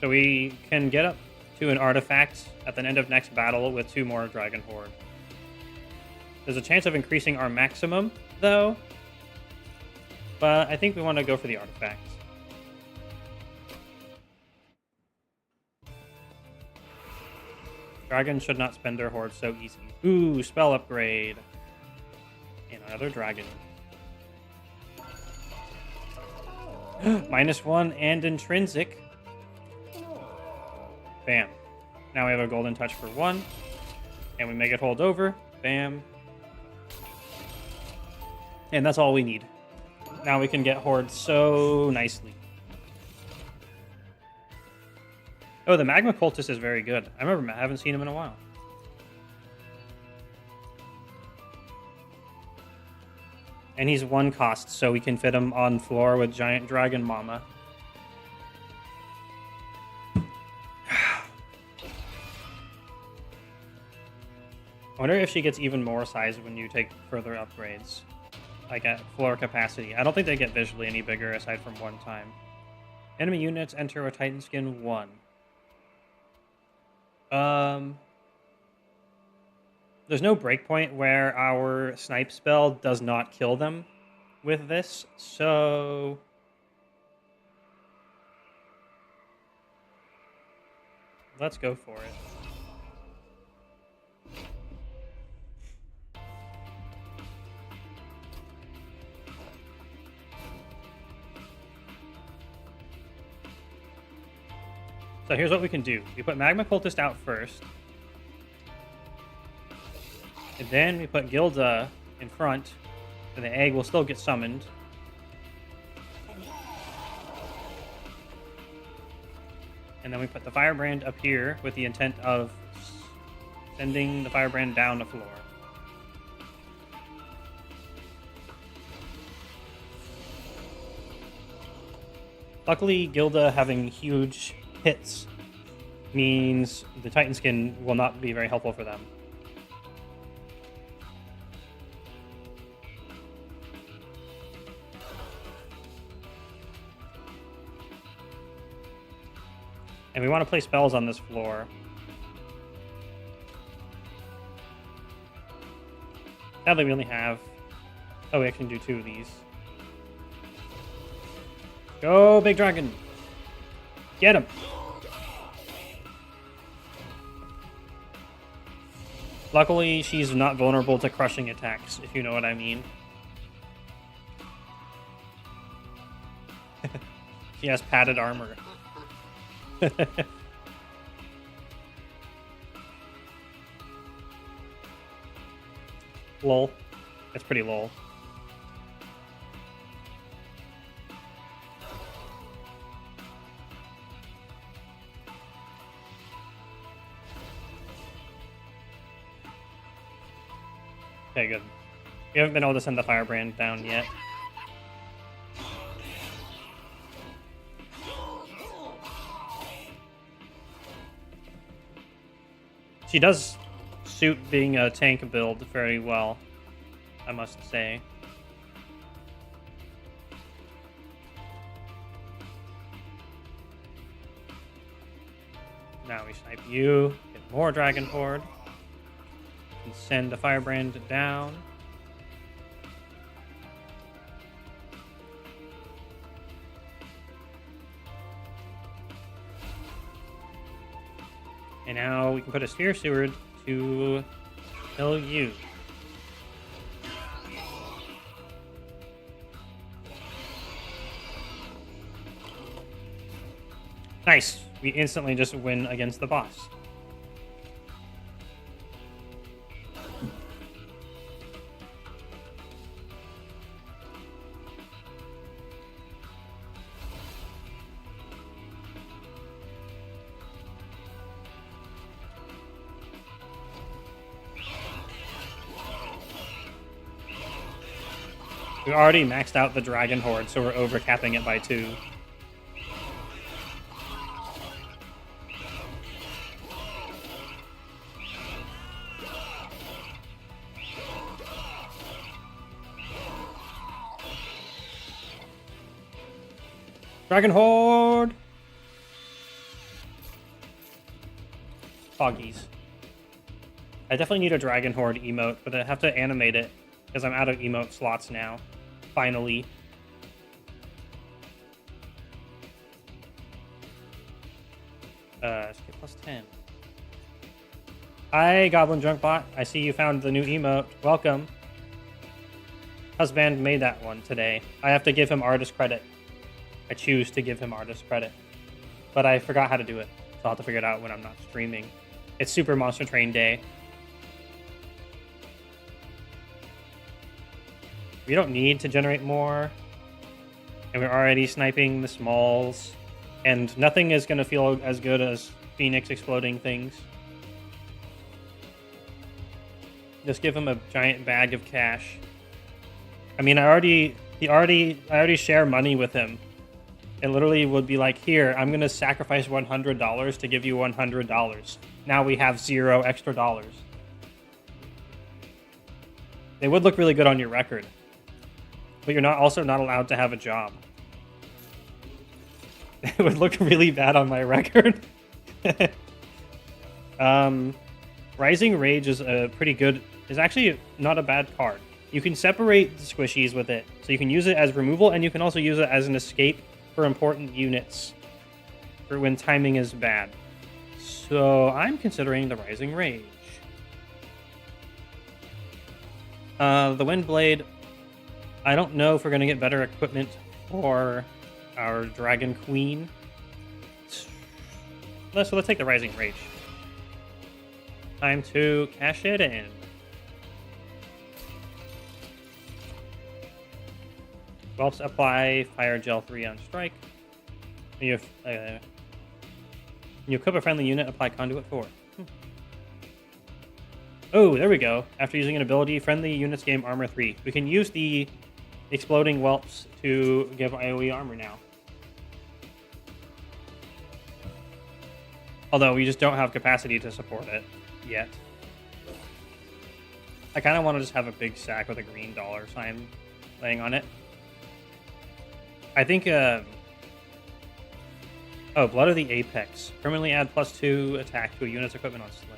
So we can get up to an artifact at the end of next battle with 2 more Dragon Horde. There's a chance of increasing our maximum, though. But I think we want to go for the artifacts. Dragons should not spend their hordes so easy. Ooh, spell upgrade. And another dragon. -1 and intrinsic. Bam. Now we have a golden touch for 1. And we make it hold over. Bam. And that's all we need. Now we can get hordes so nicely. Oh, the Magma Cultist is very good. I haven't seen him in a while. And he's 1 cost, so we can fit him on floor with Giant Dragon Mama. I wonder if she gets even more size when you take further upgrades. Like at floor capacity. I don't think they get visually any bigger aside from 1 time. Enemy units enter a Titan Skin 1. There's no breakpoint where our snipe spell does not kill them with this, so let's go for it. So here's what we can do. We put Magma Cultist out first. And then we put Gilda in front. And the egg will still get summoned. And then we put the Firebrand up here with the intent of sending the Firebrand down the floor. Luckily, Gilda having huge hits means the Titan Skin will not be very helpful for them. And we want to play spells on this floor. Sadly, we only have... Oh, we can do 2 of these. Go, big dragon! Get him! Luckily, she's not vulnerable to crushing attacks, if you know what I mean. She has padded armor. Lol. That's pretty lol. Okay, good. We haven't been able to send the Firebrand down yet. She does suit being a tank build very well, I must say. Now we snipe you, get more Dragon Horde. And send the Firebrand down. And now we can put a Sphere Steward to kill you. Nice. We instantly just win against the boss. We already maxed out the Dragon Horde, so we're overcapping it by 2. Dragon Horde! Foggies. I definitely need a Dragon Horde emote, but I have to animate it because I'm out of emote slots now. Finally. Skip plus 10. Hi, Goblin Drunkbot. I see you found the new emote. Welcome. Husband made that one today. I have to give him artist credit. I choose to give him artist credit. But I forgot how to do it, so I'll have to figure it out when I'm not streaming. It's Super Monster Train Day. We don't need to generate more. And we're already sniping the smalls. And nothing is going to feel as good as Phoenix exploding things. Just give him a giant bag of cash. I mean, I already share money with him. It literally would be like, here, I'm going to sacrifice $100 to give you $100. Now we have $0 extra dollars. They would look really good on your record. But you're also not allowed to have a job. It would look really bad on my record. Rising Rage is actually not a bad card. You can separate the squishies with it. So you can use it as removal, and you can also use it as an escape for important units. For when timing is bad. So I'm considering the Rising Rage. The Windblade, I don't know if we're going to get better equipment for our Dragon Queen. So let's take the Rising Rage. Time to cash it in. Whelps apply Fire Gel 3 on strike. When you equip a friendly unit, apply Conduit 4. Oh, there we go. After using an ability, friendly units gain armor 3. We can use the exploding whelps to give AoE armor now. Although we just don't have capacity to support it yet. I kind of want to just have a big sack with a green dollar sign laying on it. I think, oh, Blood of the Apex. Permanently add +2 attack to a unit's equipment on Slim.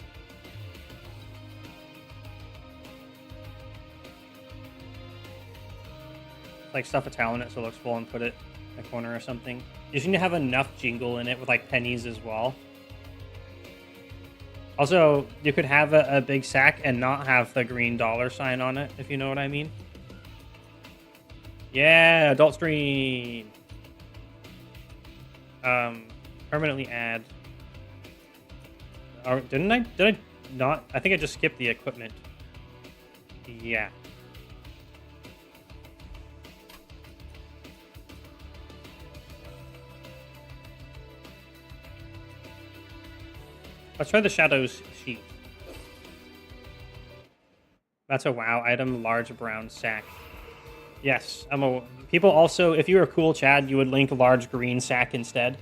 Like stuff a towel in it so it looks full and put it in a corner or something. You just need to have enough jingle in it with like pennies as well. Also, you could have a big sack and not have the green dollar sign on it, if you know what I mean. Yeah, adult stream. Permanently add. Oh, did I not? I think I just skipped the equipment. Yeah. Let's try the Shadows sheet. That's a WoW item, large brown sack. Yes, people also, if you were cool, Chad, you would link large green sack instead.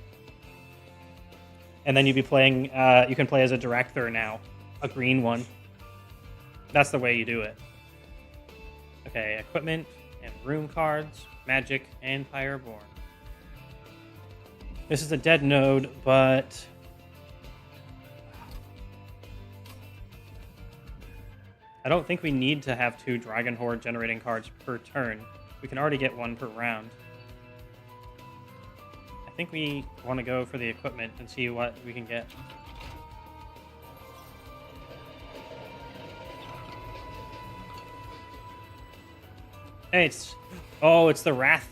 And then you'd be playing, you can play as a Director now, a green one. That's the way you do it. Okay, equipment and room cards, magic, and Fireborn. This is a dead node, but I don't think we need to have 2 Dragon Horde generating cards per turn. We can already get 1 per round. I think we want to go for the equipment and see what we can get. Hey, it's the Wrath.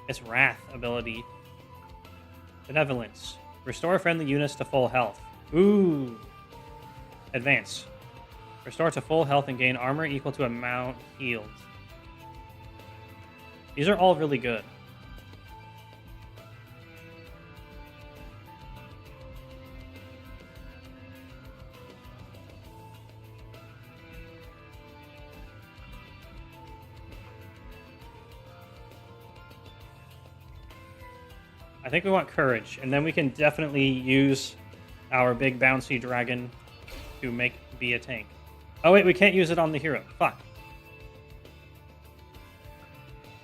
It's Wrath ability. Benevolence. Restore friendly units to full health. Ooh. Advance. Restore to full health and gain armor equal to amount healed. These are all really good. I think we want courage, and then we can definitely use our big bouncy dragon to be a tank. Oh wait, we can't use it on the hero. Fuck.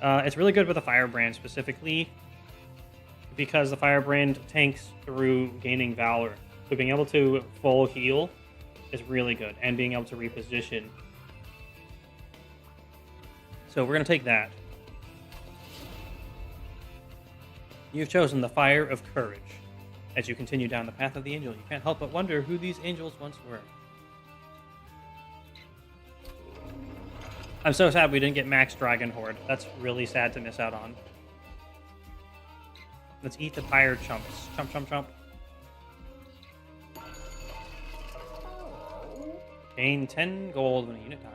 It's really good with a Firebrand specifically, because the Firebrand tanks through gaining Valor. So being able to full heal is really good, and being able to reposition. So we're going to take that. You've chosen the Fire of Courage. As you continue down the path of the angel, you can't help but wonder who these angels once were. I'm so sad we didn't get Max Dragon Horde. That's really sad to miss out on. Let's eat the fire chumps. Chump, chump, chump. Gain 10 gold when a unit dies.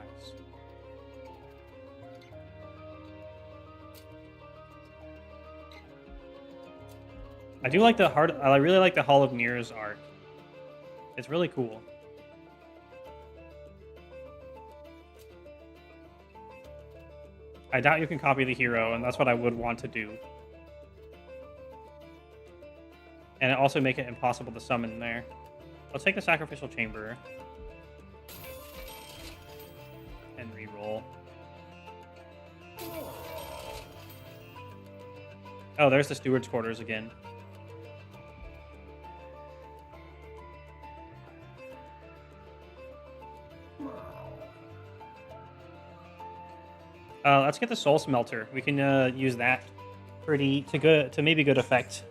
I do like I really like the Hall of Mirrors art. It's really cool. I doubt you can copy the hero, and that's what I would want to do. And it also make it impossible to summon there. Let's take the Sacrificial Chamber. And reroll. Oh, there's the Steward's Quarters again. Let's get the Soul Smelter. We can use that to maybe good effect.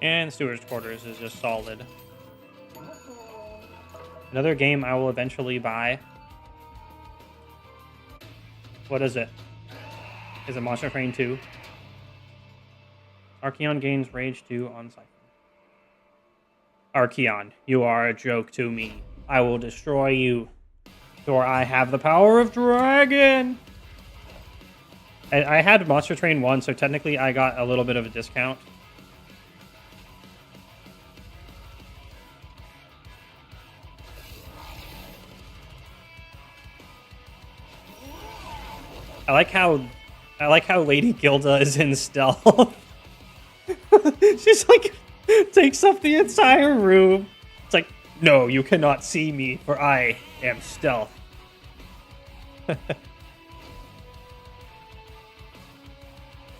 And Steward's Quarters is just solid. Another game I will eventually buy. What is it? Is it Monster Train 2? Archeon gains Rage 2 on Cypher. Archeon, you are a joke to me. I will destroy you. For I have the power of dragon! I had Monster Train 1, so technically I got a little bit of a discount. I like how Lady Gilda is in stealth. She's like takes up the entire room. It's like, no, you cannot see me, for I am stealth.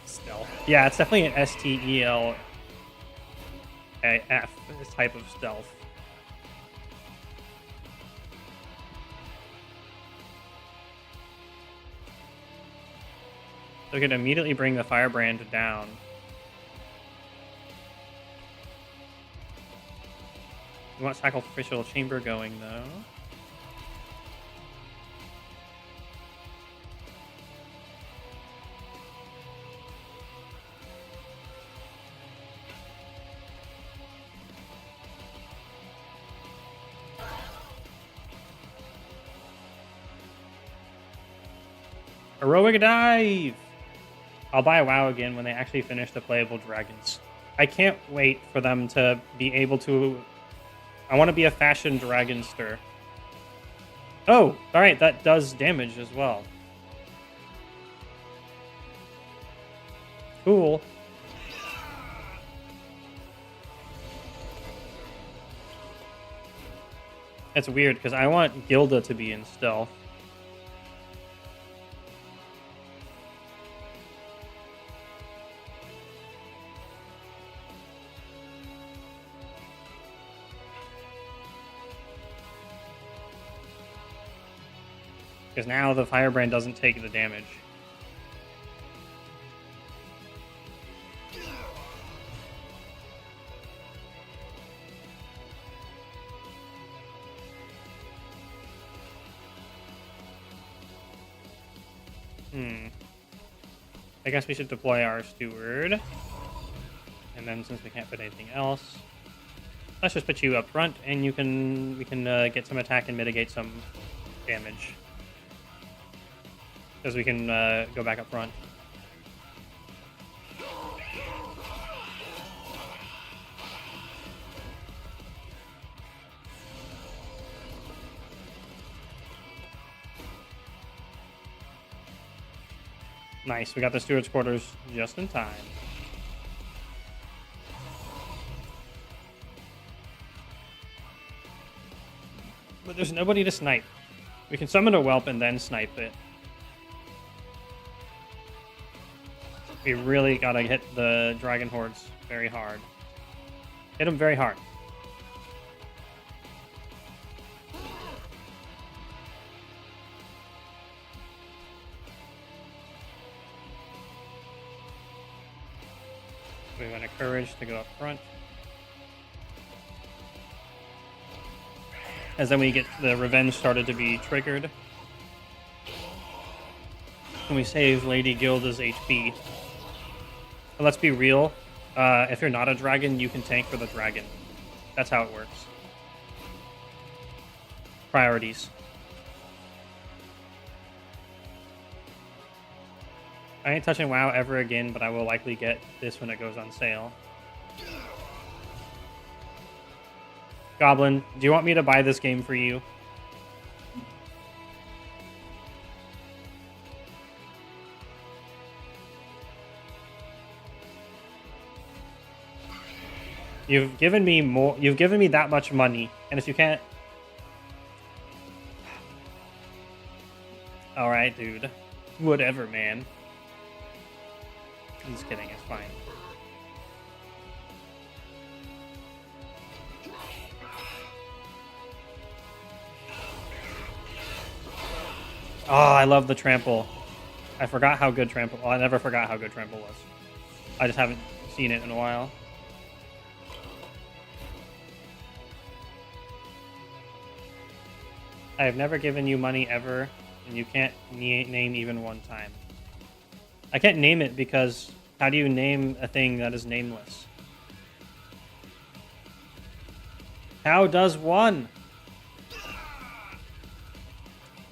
Stealth. Yeah, it's definitely an STELF type of stealth. So we can immediately bring the Firebrand down. We want Sacrificial Chamber going, though. Heroic Dive! I'll buy WoW again when they actually finish the playable dragons. I can't wait for them to be able to... I want to be a fashion dragonster. Oh, alright, that does damage as well. Cool. It's weird, because I want Gilda to be in stealth. Because now the Firebrand doesn't take the damage. I guess we should deploy our Steward. And then since we can't put anything else, let's just put you up front, and we can get some attack and mitigate some damage. Because we can go back up front. Nice, we got the Steward's Quarters just in time. But there's nobody to snipe. We can summon a whelp and then snipe it. We really gotta hit the dragon hordes very hard. Hit them very hard. We want a courage to go up front. As then we get the revenge started to be triggered. And we save Lady Gilda's HP. But let's be real. If you're not a dragon, you can tank for the dragon. That's how it works. Priorities. I ain't touching WoW ever again, but I will likely get this when it goes on sale. Goblin, do you want me to buy this game for you? You've given me more. You've given me that much money, and if you can't, all right, dude. Whatever, man. I'm just kidding. It's fine. Oh, I love the trample. I forgot how good trample. Well, I never forgot how good trample was. I just haven't seen it in a while. I have never given you money ever, and you can't name even one time. I can't name it because how do you name a thing that is nameless? How does one?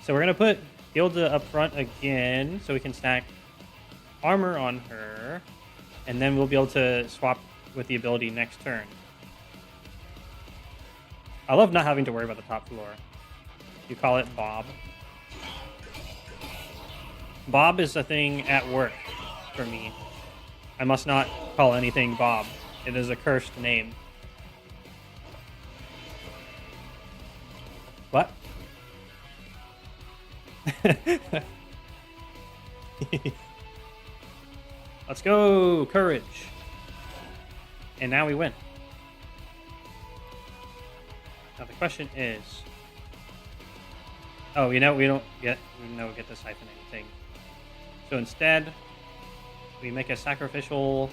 So we're going to put Gilda up front again so we can stack armor on her, and then we'll be able to swap with the ability next turn. I love not having to worry about the top floor. You call it Bob. Bob is a thing at work for me. I must not call anything Bob. It is a cursed name. What? Let's go! Courage! And now we win. Now the question is... Oh, we don't get the siphon anything. So instead, we make a sacrificial...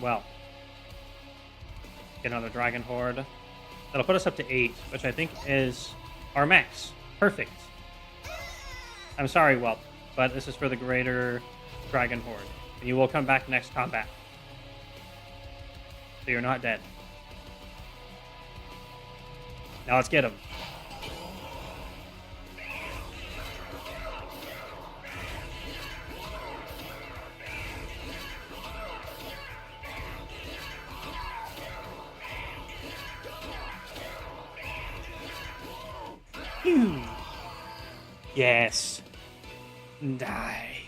Well. Get another dragon horde. That'll put us up to 8, which I think is our max. Perfect. I'm sorry, Whelp, but this is for the greater dragon horde. And you will come back next combat. So you're not dead. Now let's get him. Yes. Die.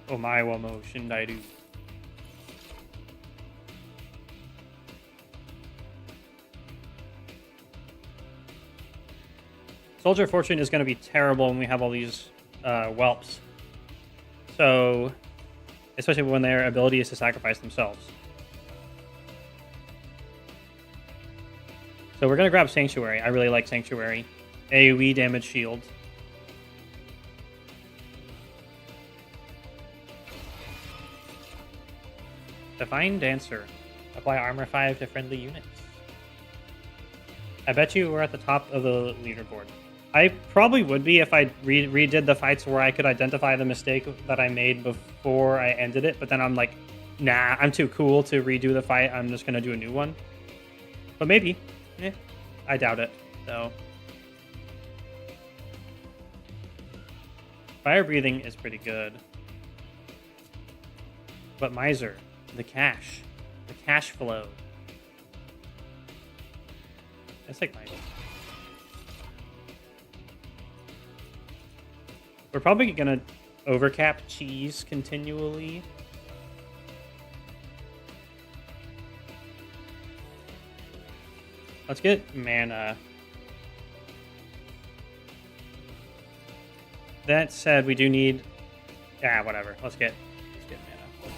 Omae wa mo shindairu. Soldier of Fortune is going to be terrible when we have all these whelps. So, especially when their ability is to sacrifice themselves. So we're going to grab Sanctuary. I really like Sanctuary. AoE damage shield. Divine Dancer. Apply armor 5 to friendly units. I bet you we're at the top of the leaderboard. I probably would be if I redid the fights where I could identify the mistake that I made before I ended it, but then I'm like, nah, I'm too cool to redo the fight. I'm just going to do a new one. But maybe. I doubt it, though. Fire breathing is pretty good. But Miser, the cash flow. Let's take Miser. We're probably gonna overcap cheese continually. Let's get mana. That said, we do need Yeah, whatever. Let's get mana.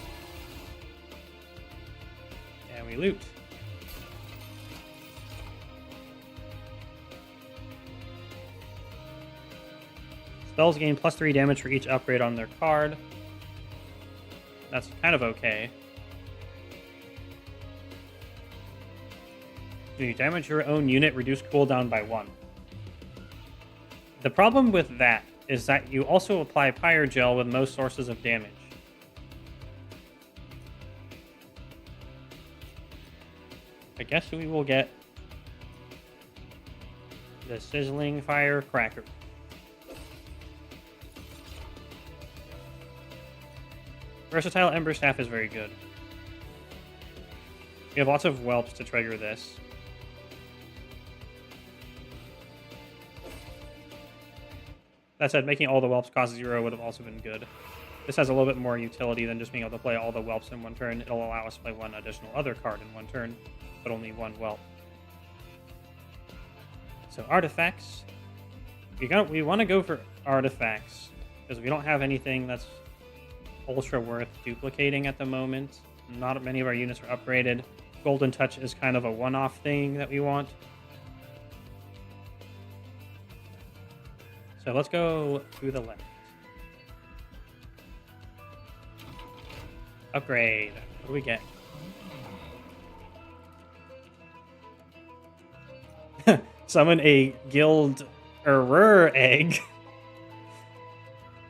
And we loot. Spells gain +3 damage for each upgrade on their card. That's kind of okay. When you damage your own unit, reduce cooldown by 1. The problem with that is that you also apply Pyre Gel with most sources of damage. I guess we will get the Sizzling Firecracker. Versatile Ember Staff is very good. We have lots of whelps to trigger this. That said, making all the whelps cost 0 would have also been good. This has a little bit more utility than just being able to play all the whelps in one turn. It'll allow us to play one additional other card in one turn, but only one whelp. So artifacts. We want to go for artifacts because we don't have anything that's ultra worth duplicating at the moment. Not many of our units are upgraded. Golden Touch is kind of a one-off thing that we want. So let's go to the left. Upgrade. What do we get? Summon a Guild egg.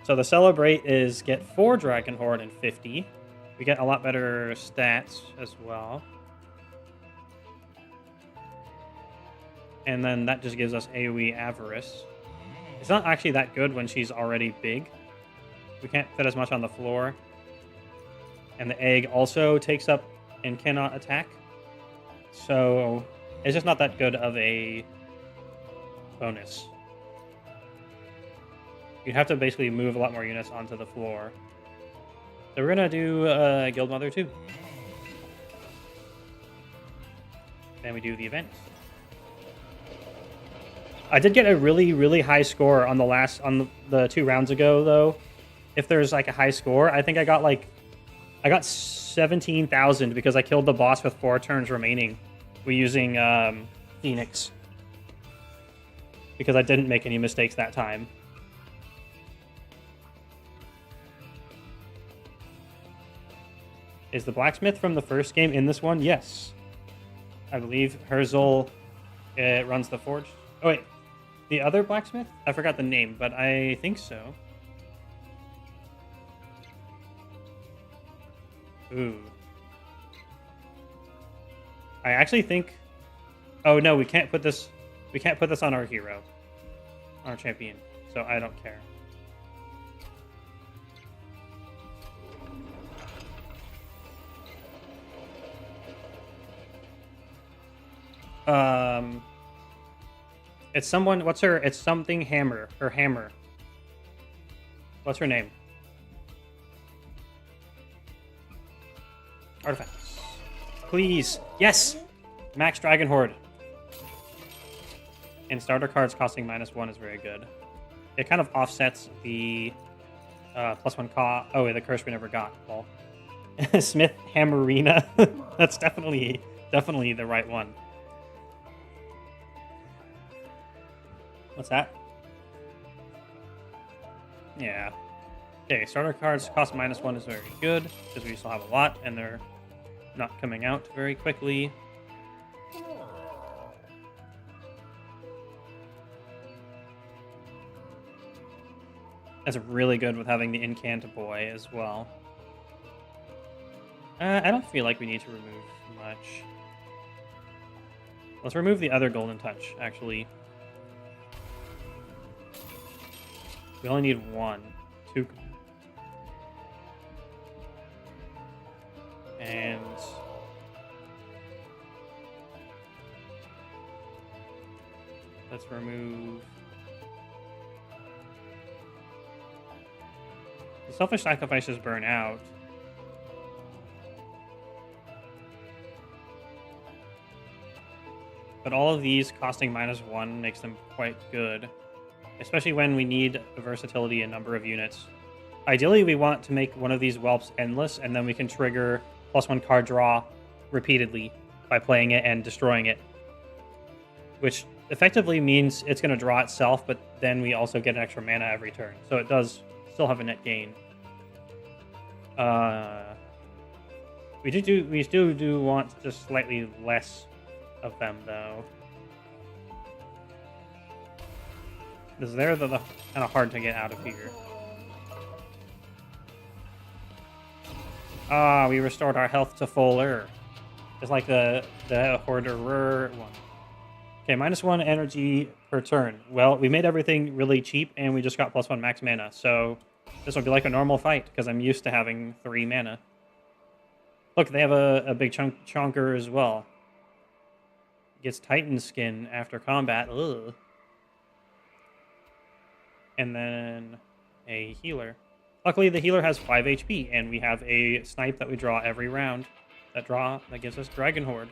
So the Celebrate is get 4 Dragon Horde and 50. We get a lot better stats as well. And then that just gives us AoE Avarice. It's not actually that good when she's already big. We can't fit as much on the floor. And the egg also takes up and cannot attack. So it's just not that good of a bonus. You'd have to basically move a lot more units onto the floor. So we're going to do Guild Mother 2. Then we do the event. I did get a really, really high score on the 2 rounds ago, though. If there's like a high score, I think I got 17,000 because I killed the boss with 4 turns remaining. We're using Phoenix. Because I didn't make any mistakes that time. Is the blacksmith from the first game in this one? Yes. I believe Herzl runs the forge. Oh, wait. The other blacksmith? I forgot the name, but I think so. Ooh. I actually think... Oh, no, we can't put this... We can't put this on our hero. On our champion. So I don't care. It's someone... What's her... It's something Hammer. Her Hammer. What's her name? Artifacts. Please. Yes! Max Dragon Horde. And starter cards costing -1 is very good. It kind of offsets the +1 cost. Oh, wait, the curse we never got. Well, Smith Hammerina. That's definitely the right one. What's that? Yeah. Okay, starter cards cost -1 is very good because we still have a lot and they're not coming out very quickly. That's really good with having the Incant Boy as well. I don't feel like we need to remove much. Let's remove the other Golden Touch, actually. We only need 1. 2. And... let's remove... the Selfish Sacrifices burn out. But all of these costing -1 makes them quite good. Especially when we need versatility in number of units. Ideally, we want to make one of these whelps endless, and then we can trigger +1 card draw repeatedly by playing it and destroying it. Which effectively means it's going to draw itself, but then we also get an extra mana every turn. So it does still have a net gain. We still do want just slightly less of them, though. Because they're the kind of hard to get out of here. Ah, we restored our health to fuller. Just like the Hoarderer one. Okay, -1 energy per turn. Well, we made everything really cheap, and we just got +1 max mana. So this will be like a normal fight, because I'm used to having 3 mana. Look, they have a big chunker as well. Gets Titan skin after combat. Ugh. And then a healer. Luckily, the healer has 5 HP, and we have a snipe that we draw every round. That gives us Dragon Horde.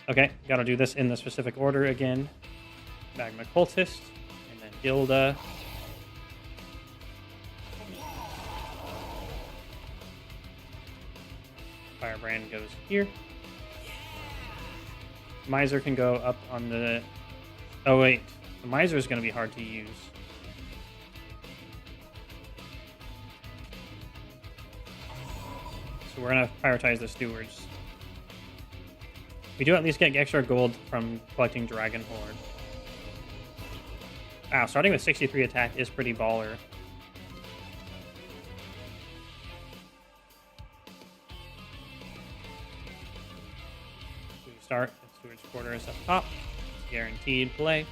Okay, gotta do this in the specific order again. Magma Cultist, and then Gilda. Firebrand goes here. Miser can go up on the... Oh wait, the Miser is going to be hard to use. So we're going to prioritize the Stewards. We do at least get extra gold from collecting Dragon Horde. Wow, starting with 63 attack is pretty baller. We start at Steward's Quarters up top. It's guaranteed play.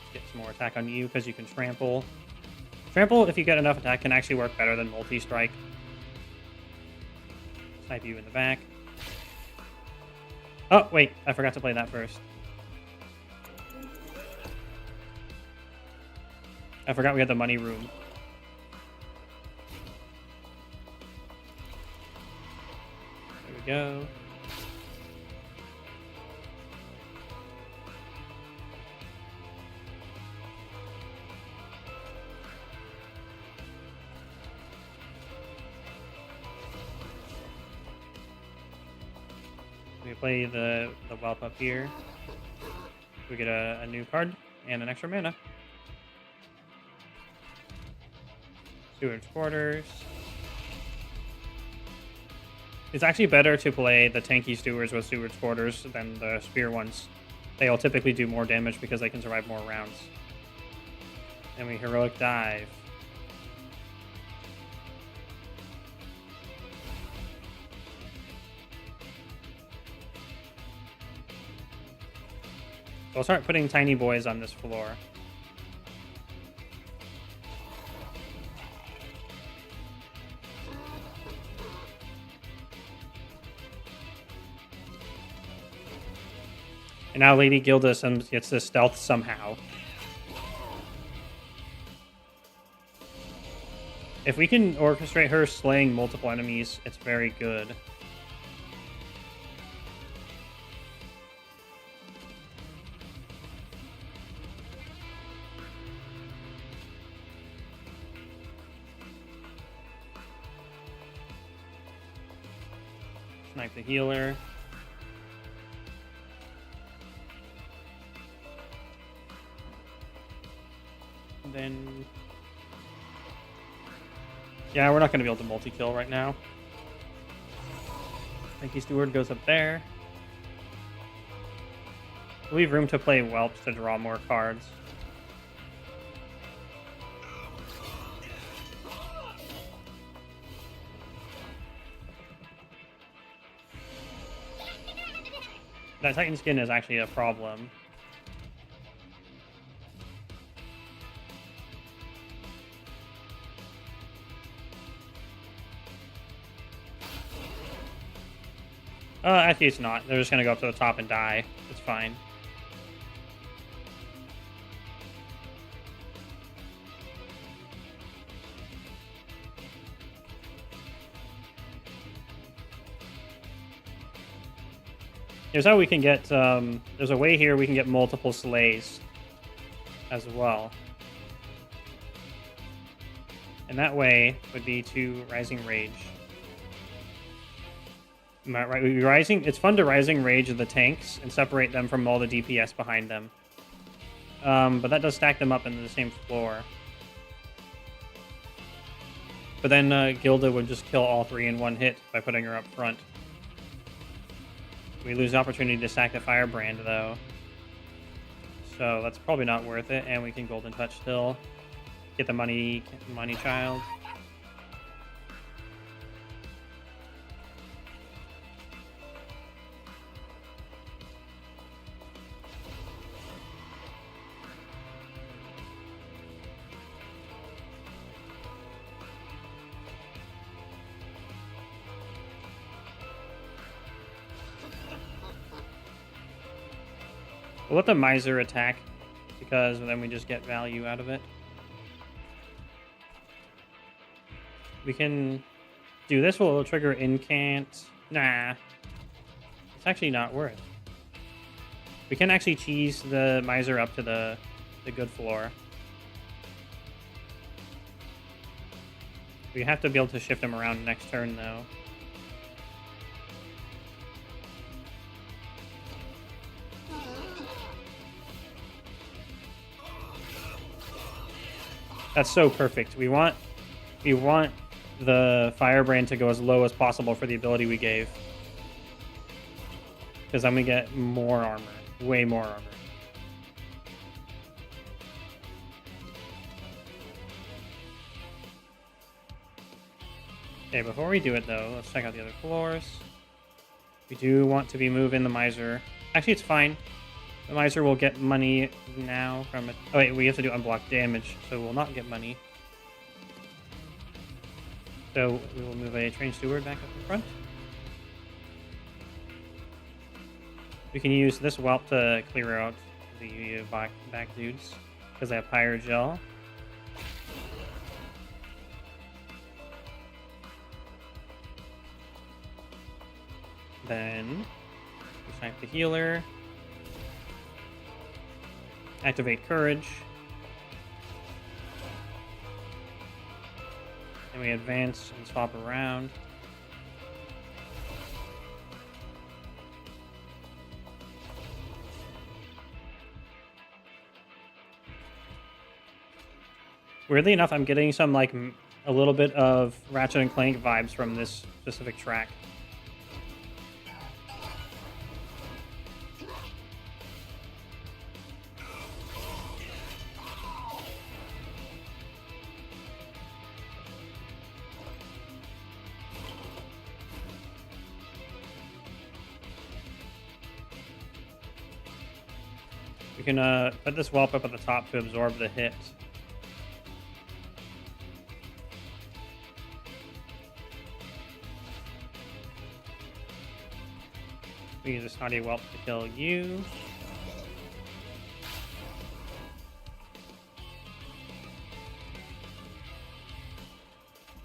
Let's get some more attack on you because you can trample. Trample, if you get enough attack, can actually work better than multi-strike. Snipe you in the back. Oh, wait, I forgot to play that first. I forgot we had the money room. There we go. We play the whelp up here. We get a new card and an extra mana. Steward's Quarters. It's actually better to play the tanky Stewards with Steward's Quarters than the spear ones. They will typically do more damage because they can survive more rounds. And we Heroic Dive. We'll start putting tiny boys on this floor. And now Lady Gilda gets this stealth somehow. If we can orchestrate her slaying multiple enemies, it's very good. Snipe the healer. And then... yeah, we're not going to be able to multi-kill right now. Thank you, Steward goes up there. We'll leave room to play Whelps to draw more cards. That Titan skin is actually a problem. Actually it's not. They're just gonna go up to the top and die. It's fine. Here's how we can get, there's a way here we can get multiple slays as well. And that way would be to Rising Rage. Right, it's fun to Rising Rage the tanks and separate them from all the DPS behind them. But that does stack them up into the same floor. But then Gilda would just kill all three in one hit by putting her up front. We lose the opportunity to stack the Firebrand, though. So that's probably not worth it, and we can Golden Touch still. Get the money child. We'll let the Miser attack, because then we just get value out of it. We can do this, will trigger incant. Nah. It's actually not worth. We can actually cheese the Miser up to the good floor. We have to be able to shift him around next turn, though. That's so perfect. We want the Firebrand to go as low as possible for the ability we gave. Because then we get more armor. Way more armor. Okay, before we do it though, let's check out the other floors. We do want to be moving the Miser. Actually, it's fine. The Miser will get money now from it. Oh wait, we have to do unblocked damage, so we'll not get money. So we will move a Train Steward back up in front. We can use this whelp to clear out the back dudes, because they have Pyre Gel. Then we snipe the healer. Activate Courage. And we advance and swap around. Weirdly enough, I'm getting some, like, a little bit of Ratchet and Clank vibes from this specific track. We can put this whelp up at the top to absorb the hit. We use a snotty whelp to kill you.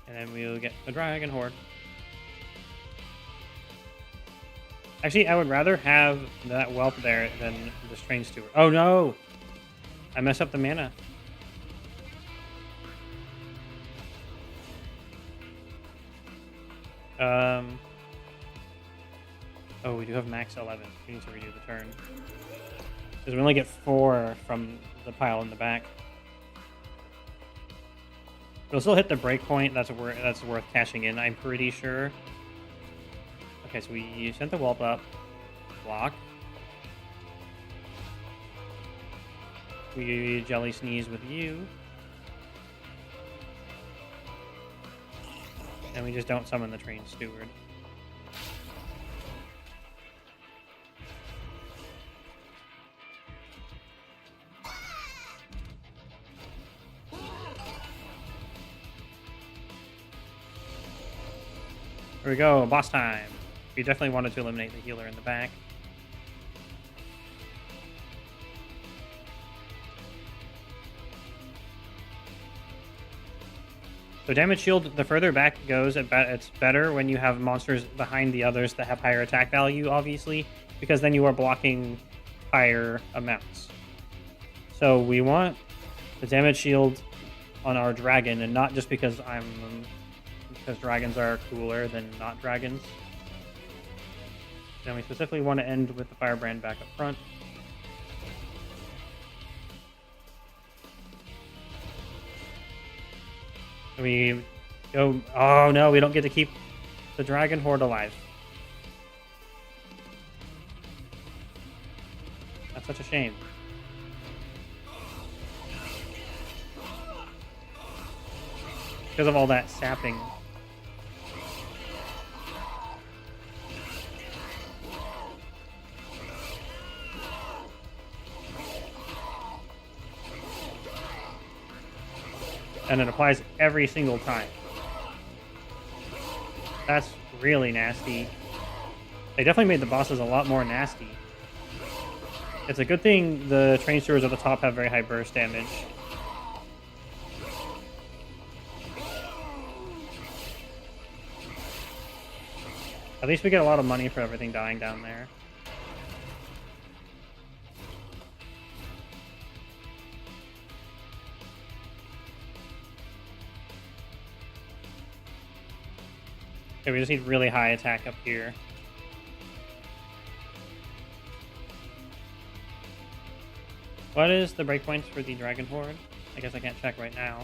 And then we'll get the Dragon Horde. Actually, I would rather have that whelp there than the Train Steward. Oh no! I messed up the mana. Oh, we do have max 11. We need to redo the turn. Because we only get 4 from the pile in the back. We'll still hit the breakpoint. That's worth cashing in, I'm pretty sure. Okay, so we sent the whelp up. Block. We Jelly Sneeze with you. And we just don't summon the Train Steward. Here we go, boss time. We definitely wanted to eliminate the healer in the back. So damage shield, the further back it goes, it's better when you have monsters behind the others that have higher attack value, obviously. because then you are blocking higher amounts. So we want the damage shield on our dragon, and not just because because dragons are cooler than not dragons. Then we specifically want to end with the firebrand back up front. We go. Oh no, we don't get to keep the dragon horde alive. That's such a shame. Because of all that sapping. And it applies every single time. That's really nasty. They definitely made the bosses a lot more nasty. It's a good thing the train stewards at the top have very high burst damage. At least we get a lot of money for everything dying down there. Okay, we just need really high attack up here. What is the breakpoints for the Dragon Horde? I guess I can't check right now.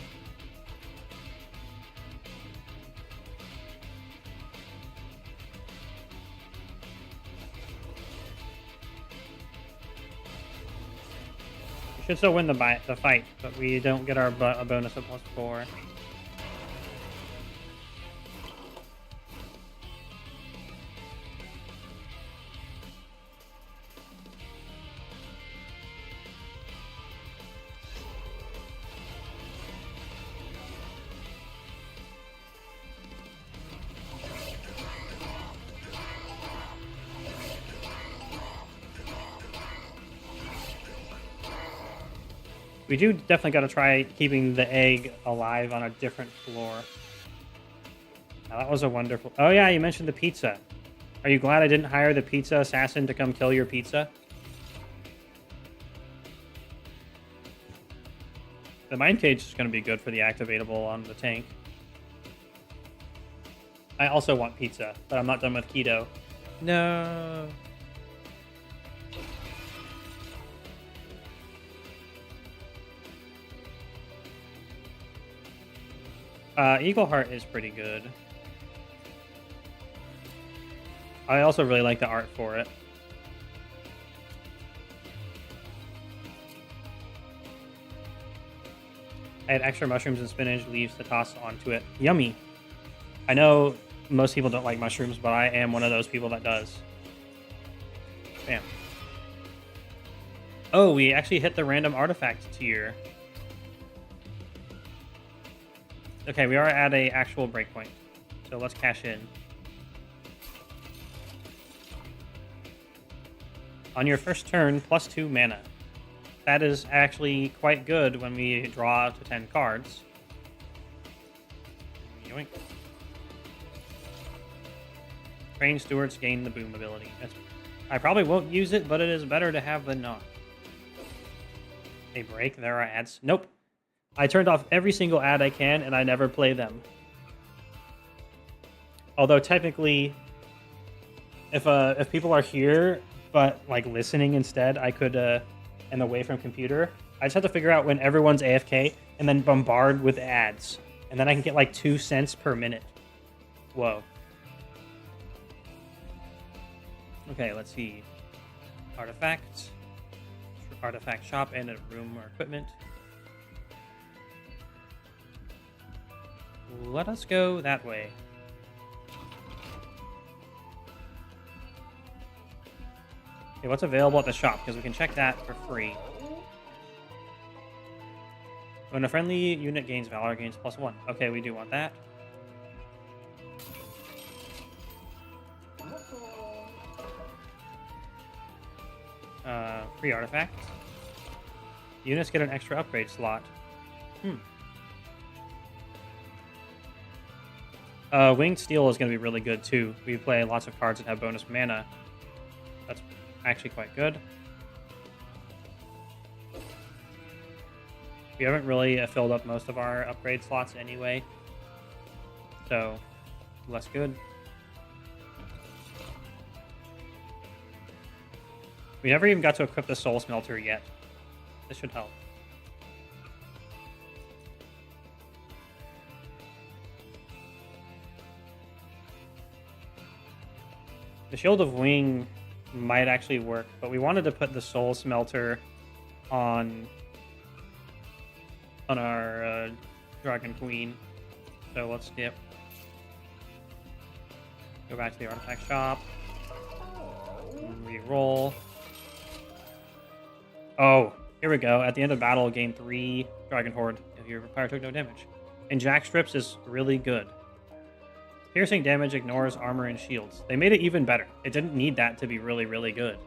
We should still win the fight, but we don't get our a bonus of +4. We do definitely got to try keeping the egg alive on a different floor. Now, that was a wonderful... Oh, yeah, you mentioned the pizza. Are you glad I didn't hire the pizza assassin to come kill your pizza? The Mind Cage is going to be good for the activatable on the tank. I also want pizza, but I'm not done with keto. No... Eagle Heart is pretty good. I also really like the art for it. I had extra mushrooms and spinach leaves to toss onto it. Yummy! I know most people don't like mushrooms, but I am one of those people that does. Bam. Oh, we actually hit the random artifact tier. Okay, we are at a actual breakpoint, so let's cash in. On your first turn, +2 mana. That is actually quite good when we draw to 10 cards. Yoink. Train stewards gain the boom ability. I probably won't use it, but it is better to have than not. They break, there are ads. Nope. I turned off every single ad I can, and I never play them. Although technically, if people are here but like listening instead, I could and away from computer. I just have to figure out when everyone's AFK and then bombard with ads, and then I can get like 2 cents per minute. Whoa. Okay, let's see. Artifact shop, and a room or equipment. Let us go that way. Okay, what's available at the shop? Because we can check that for free. When a friendly unit gains valor, gains +1. Okay, we do want that. Free artifact. Units get an extra upgrade slot. Winged Steel is going to be really good, too. We play lots of cards that have bonus mana. That's actually quite good. We haven't really filled up most of our upgrade slots anyway, so less good. We never even got to equip the soul smelter yet. This should help. The Shield of Wing might actually work, but we wanted to put the soul smelter on our Dragon Queen. So let's skip. Go back to the artifact shop. Reroll. Oh, here we go. At the end of battle, gain 3 Dragon Horde if your fire took no damage. And Jack Strips is really good. Piercing damage ignores armor and shields. They made it even better. It didn't need that to be really, really good.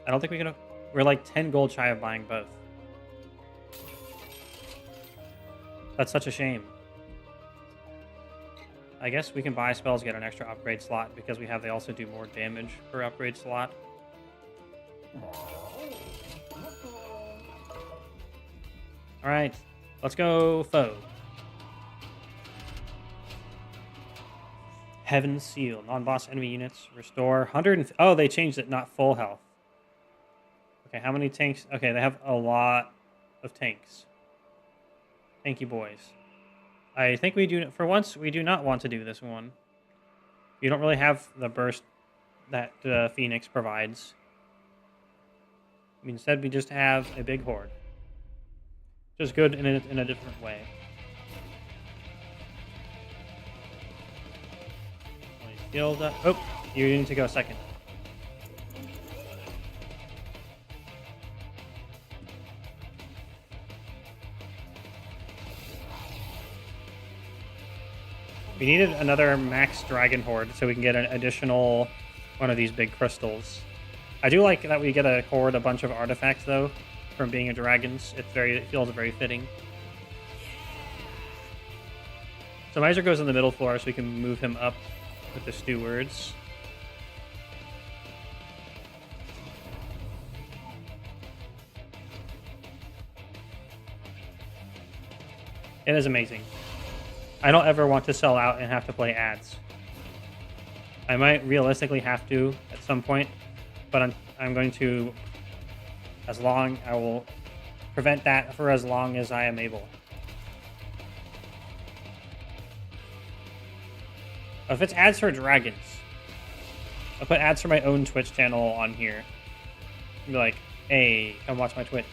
I don't think we can... We're like 10 gold shy of buying both. That's such a shame. I guess we can buy spells, get an extra upgrade slot, because we have they also do more damage per upgrade slot. Alright, let's go foe. Heaven's Seal. Non-boss enemy units restore 100... Oh, they changed it, not full health. Okay, how many tanks? Okay, they have a lot of tanks. Thank you, boys. I think we do... For once, we do not want to do this one. You don't really have the burst that Phoenix provides. Instead, we just have a big horde. Just good in a different way. Skilled up. Oh, you need to go second. We needed another max Dragon Horde so we can get an additional one of these big crystals. I do like that we get a hoard a bunch of artifacts though from being a dragons. It feels very fitting. So Miser goes in the middle floor so we can move him up with the stewards. It is amazing. I don't ever want to sell out and have to play ads. I might realistically have to at some point, but I'm going to, I will prevent that for as long as I am able. If it's ads for dragons, I'll put ads for my own Twitch channel on here. I'll be like, hey, come watch my Twitch.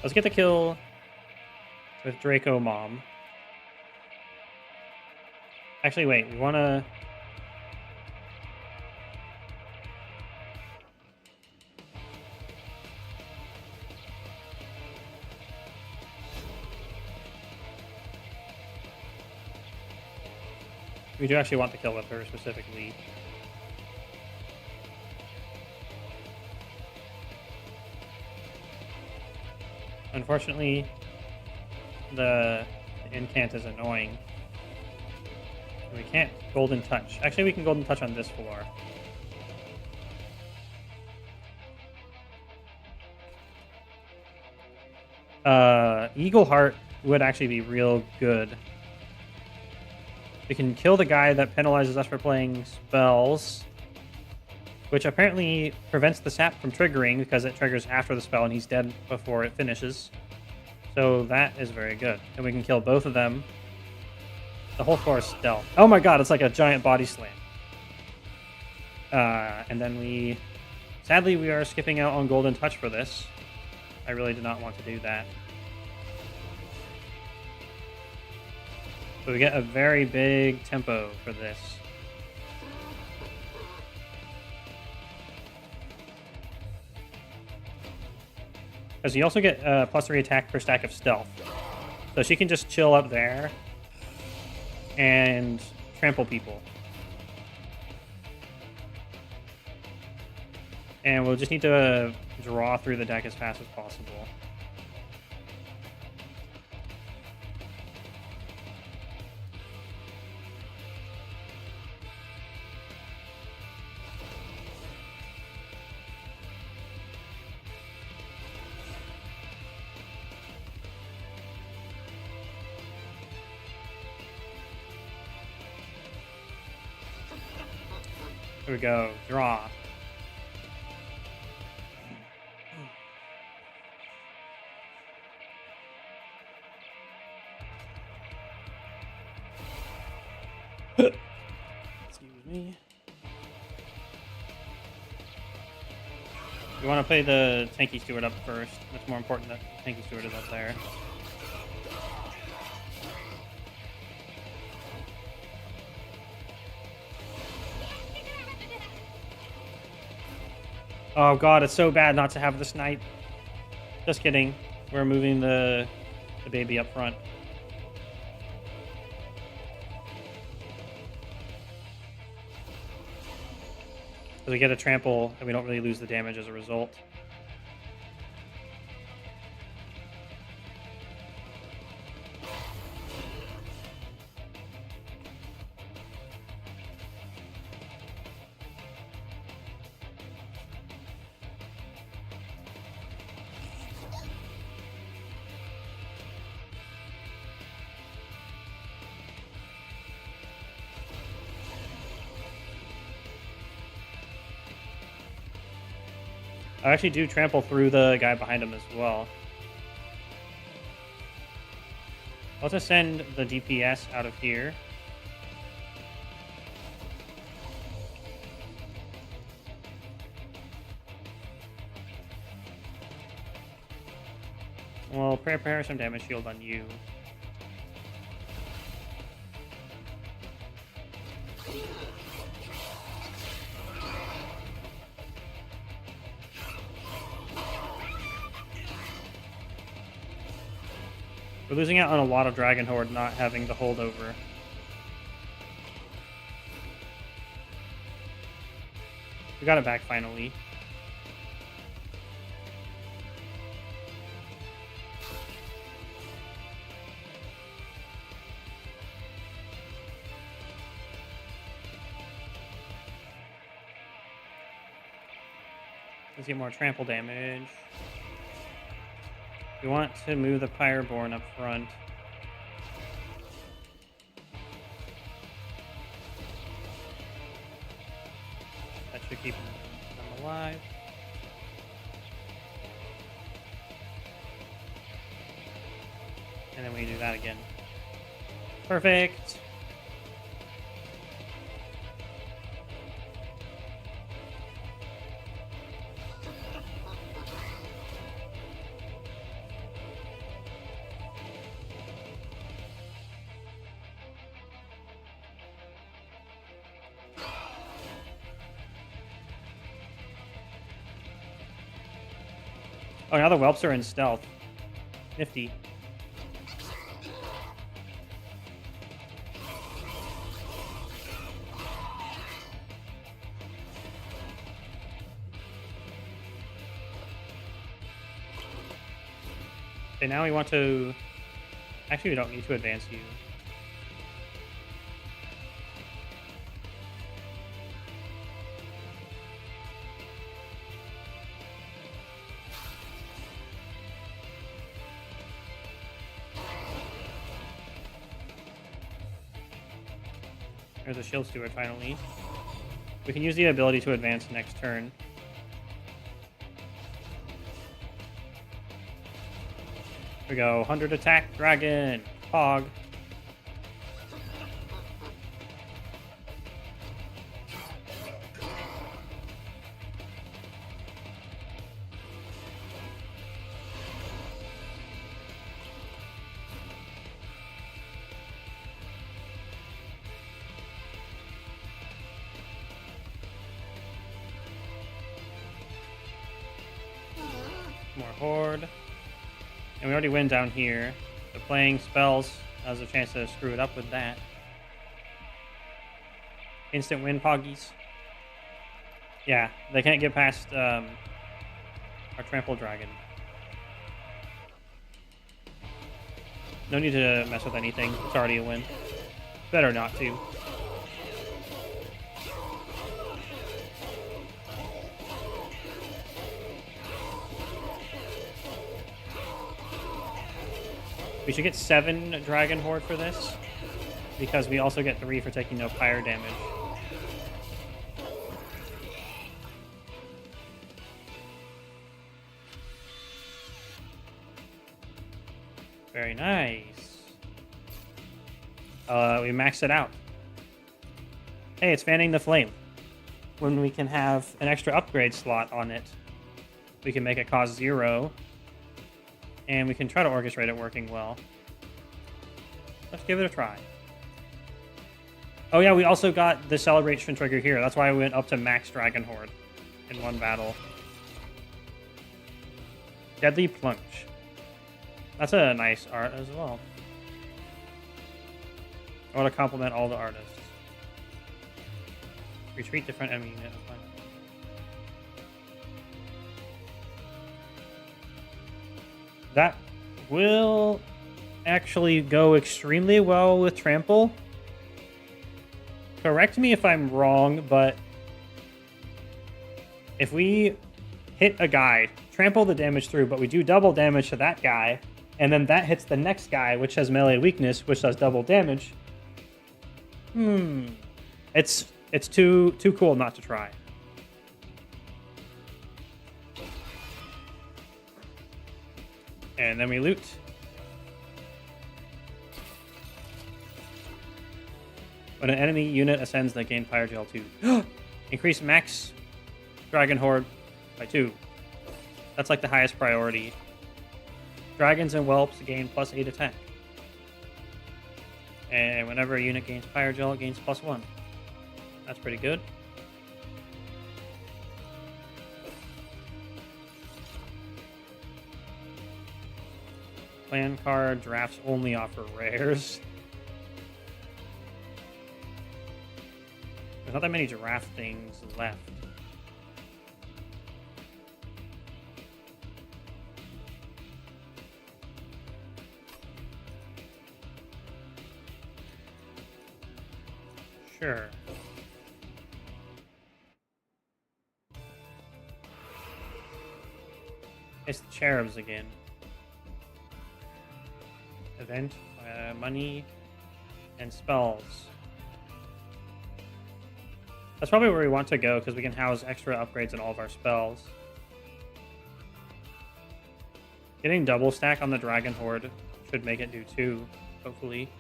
Let's get the kill with Draco Mom. Actually, wait, we want to... We do actually want the kill with her specifically. Unfortunately, the incant is annoying. We can't golden touch. Actually, we can golden touch on this floor. Eagle Heart would actually be real good. We can kill the guy that penalizes us for playing spells, which apparently prevents the sap from triggering because it triggers after the spell and he's dead before it finishes. So that is very good. And we can kill both of them. The whole floor is stealth. Oh my god, it's like a giant body slam. And then sadly, we are skipping out on Golden Touch for this. I really did not want to do that. So we get a very big tempo for this. Because you also get +3 attack per stack of stealth. So she can just chill up there and trample people. And we'll just need to draw through the deck as fast as possible. Here we go. Draw. Excuse me. You want to play the Tanky Steward up first. It's more important that Tanky Steward is up there. Oh god, it's so bad not to have the snipe. Just kidding. We're moving the baby up front. So we get a trample and we don't really lose the damage as a result. I actually do trample through the guy behind him as well. I'll just send the DPS out of here. Well, prepare some damage shield on you. We're losing out on a lot of Dragon Horde not having the holdover. We got it back finally. Let's get more trample damage. We want to move the Pyreborn up front. That should keep them alive. And then we do that again. Perfect. Oh, now the whelps are in stealth. Nifty. Okay, now we want to... Actually, we don't need to advance you. There's a shield steward finally. We can use the ability to advance next turn. Here we go. 100 attack dragon. Hog. More horde. And we already win down here. So playing spells has a chance to screw it up with that. Instant win, Poggies. Yeah, they can't get past our trample dragon. No need to mess with anything. It's already a win. Better not to. We should get 7 Dragon Horde for this, because we also get 3 for taking no fire damage. Very nice. We maxed it out. Hey, it's fanning the flame. When we can have an extra upgrade slot on it, we can make it cost 0. And we can try to orchestrate it working well. Let's give it a try. Oh yeah, we also got the celebration trigger here. That's why we went up to max Dragon Horde in one battle. Deadly Plunge. That's a nice art as well. I want to compliment all the artists. Retreat different enemy unit. That will actually go extremely well with Trample. Correct me if I'm wrong, but if we hit a guy, trample the damage through, but we do double damage to that guy, and then that hits the next guy, which has melee weakness, which does double damage. It's too cool not to try. And then we loot. When an enemy unit ascends, they gain Fire Gel 2. Increase max Dragon Horde by 2. That's like the highest priority. Dragons and whelps gain +8 attack. And whenever a unit gains Fire Gel, it gains +1. That's pretty good. Clan card drafts only offer rares. There's not that many giraffe things left. Sure. It's the cherubs again. Event, money, and spells. That's probably where we want to go, because we can house extra upgrades in all of our spells. Getting double stack on the Dragon Horde should make it do 2, hopefully.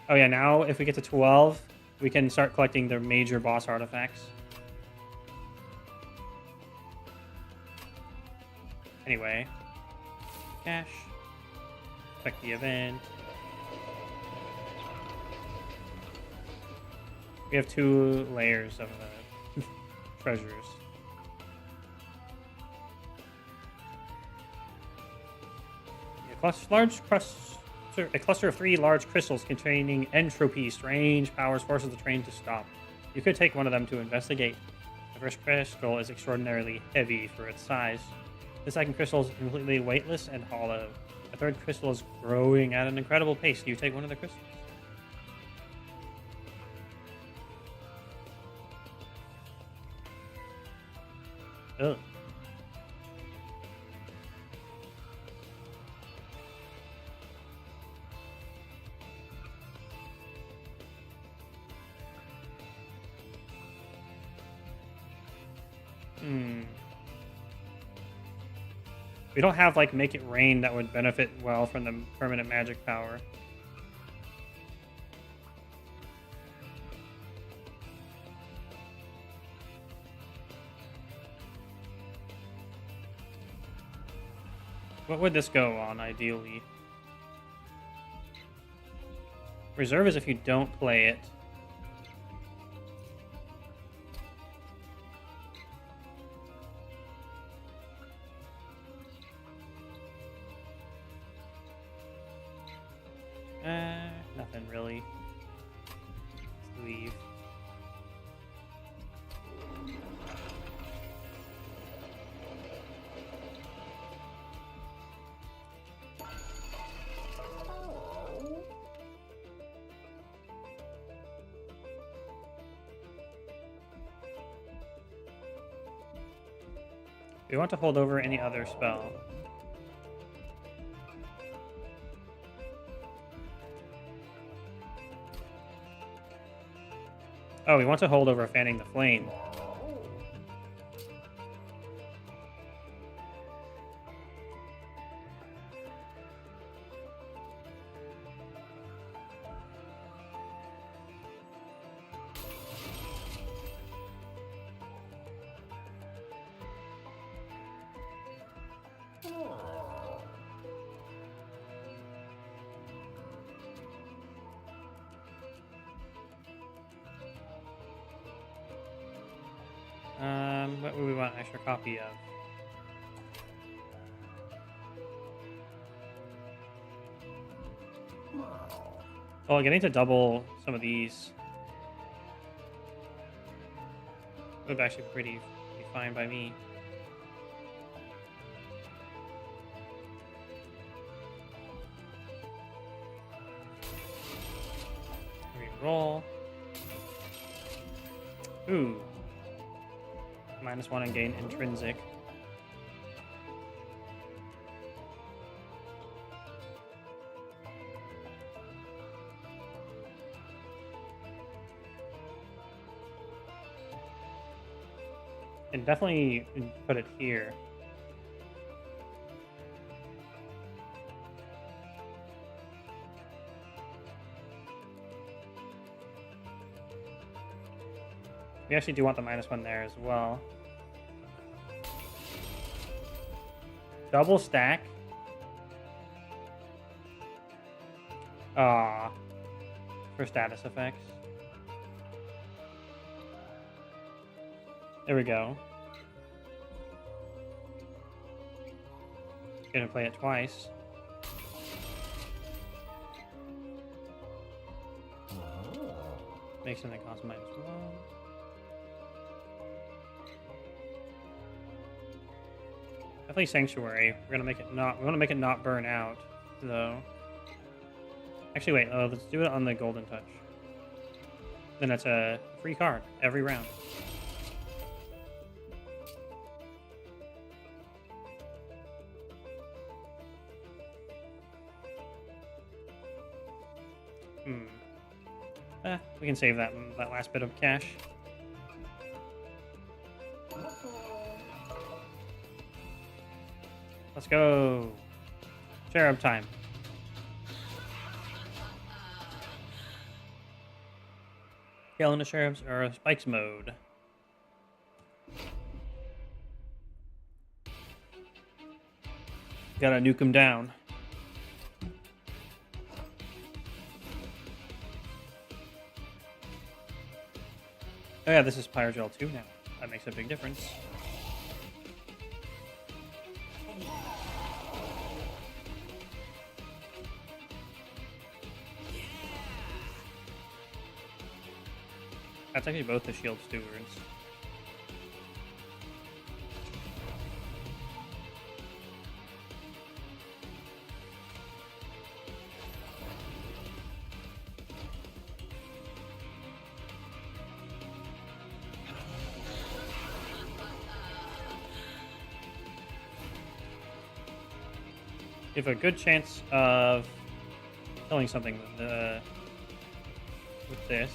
Oh yeah, now if we get to 12, we can start collecting the major boss artifacts. Anyway, cash. Check the event. We have 2 layers of treasures. A cluster of 3 large crystals containing entropy, strange powers forces the train to stop. You could take one of them to investigate. The first crystal is extraordinarily heavy for its size. The second crystal is completely weightless and hollow. The third crystal is growing at an incredible pace. You take one of the crystals. Ugh. We don't have, like, Make It Rain that would benefit well from the permanent magic power. What would this go on, ideally? Reserve is if you don't play it. Nothing really. Let's leave. We want to hold over any other spell. Oh, we want to hold over Fanning the Flame. What would we want an extra copy of? Well, getting to double some of these would actually be fine by me. Reroll. Ooh. -1 and gain intrinsic. And definitely put it here. We actually do want the -1 there as well. Double stack. Ah, for status effects. There we go. Gonna play it twice. Make something cost -1. Definitely Sanctuary. We want to make it not burn out, though. Actually, wait. Let's do it on the Golden Touch. Then it's a free card every round. We can save that last bit of cash. Let's go. Cherub time. Gale into Cherubs or Spikes mode. Gotta nuke him down. Oh yeah, this is Pyrogel 2 now. That makes a big difference. That's actually both the Shield Stewards. You have a good chance of killing something with this.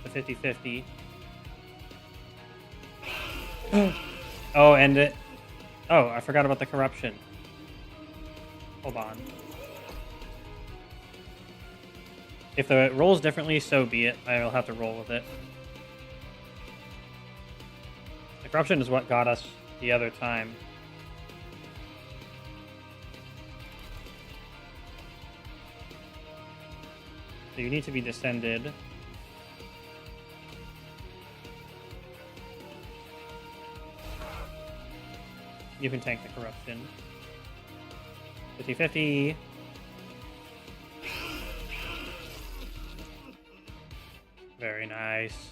The 50-50. Oh, and it... Oh, I forgot about the corruption. Hold on. If it rolls differently, so be it. I will have to roll with it. The corruption is what got us the other time. So you need to be descended. You can tank the corruption. 50-50. Very nice.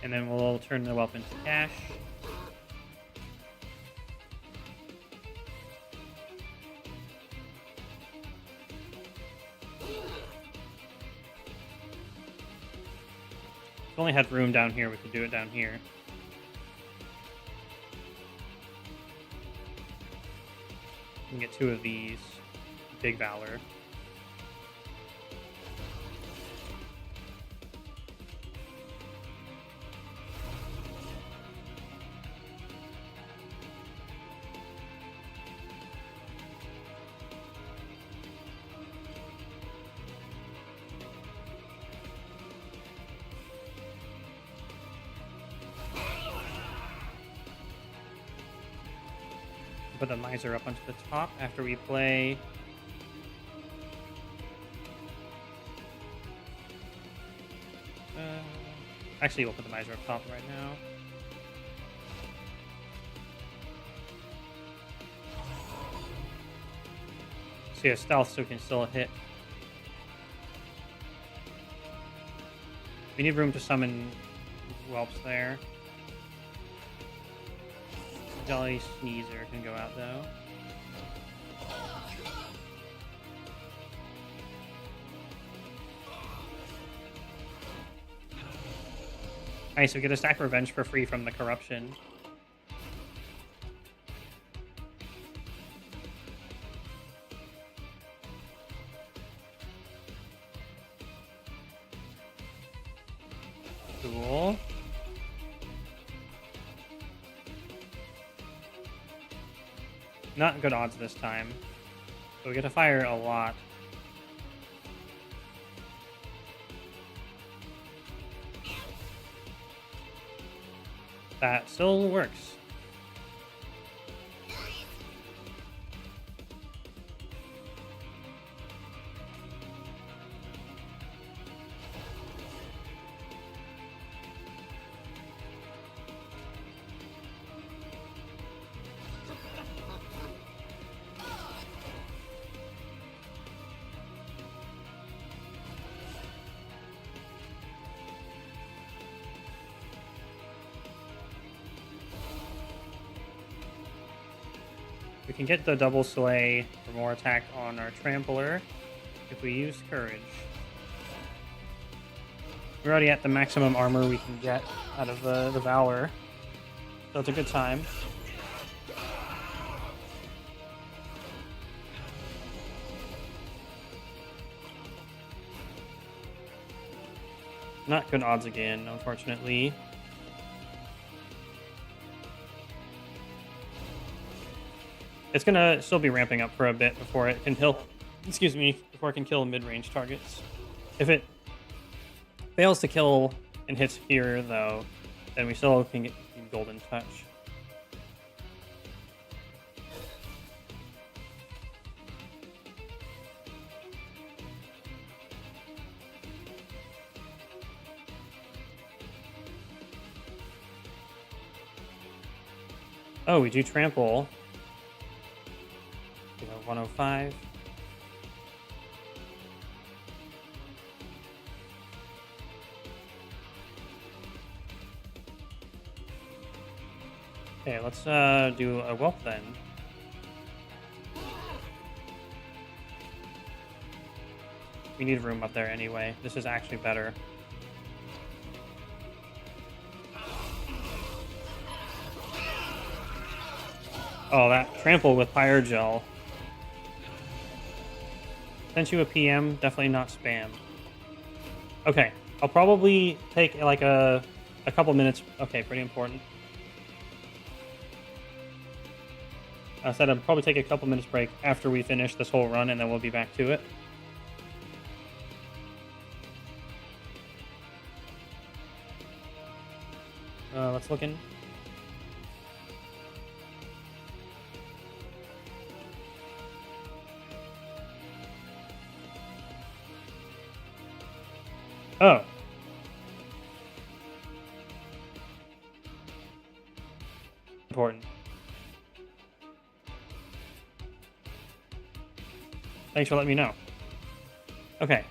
And then we'll turn the weapon to cash. we only had room down here, we could do it down here. We can get 2 of these. Big Valor. Put the Miser up onto the top after we play. Actually, we'll put the Miser up top right now. So yeah, stealth so we can still hit. We need room to summon whelps there. Jolly Sneezer can go out though. Alright, so we get a stack revenge for free from the corruption. Cool. Not good odds this time. So we get to fire a lot. That still works. We can get the double slay for more attack on our trampler if we use courage. We're already at the maximum armor we can get out of the Valor, so it's a good time. Not good odds again, unfortunately. It's gonna still be ramping up for a bit before it can kill. Excuse me, before it can kill mid-range targets. If it fails to kill and hits here, though, then we still can get Golden Touch. Oh, we do trample. 105. Okay, let's do a whelp then. We need room up there anyway. This is actually better. Oh, that trample with Pyre Gel. Sent you a PM, definitely not spam. Okay, I'll probably take like a couple minutes. Okay, pretty important. I said I'd probably take a couple minutes break after we finish this whole run, and then we'll be back to it. Let's look in. Oh. Important. Thanks for letting me know. Okay.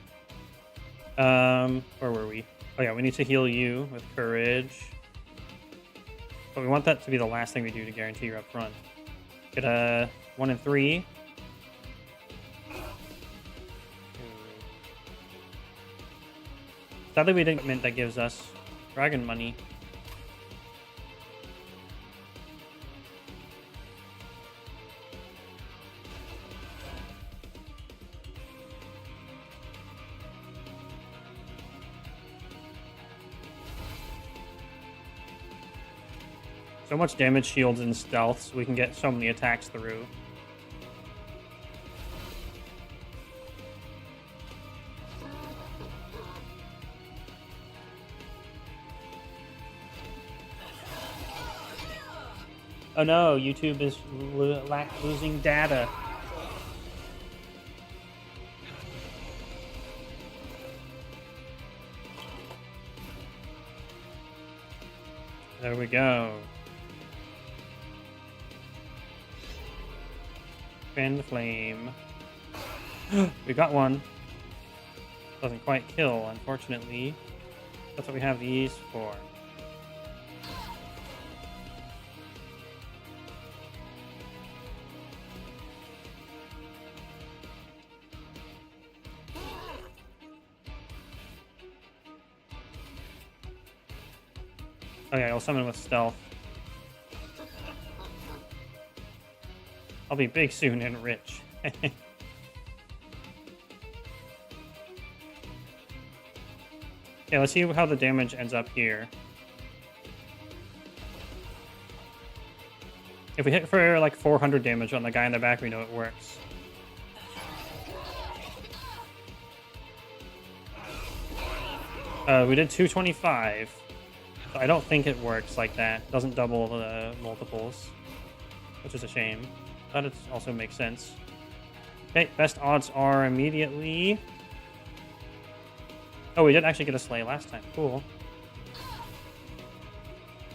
Where were we? Oh yeah, we need to heal you with courage. But we want that to be the last thing we do to guarantee you're up front. Get a 1 and 3. Sadly, we didn't mint that gives us dragon money. So much damage, shields, and stealth, so we can get so many attacks through. Oh no, YouTube is losing data. There we go. Fan the flame. We got one. Doesn't quite kill, unfortunately. That's what we have these for. Okay, I'll summon with stealth. I'll be big soon and rich. Okay, let's see how the damage ends up here. If we hit for like 400 damage on the guy in the back, we know it works. We did 225. So I don't think it works like that. It doesn't double the multiples, which is a shame. But it also makes sense. Okay, best odds are immediately... Oh, we did actually get a slay last time. Cool.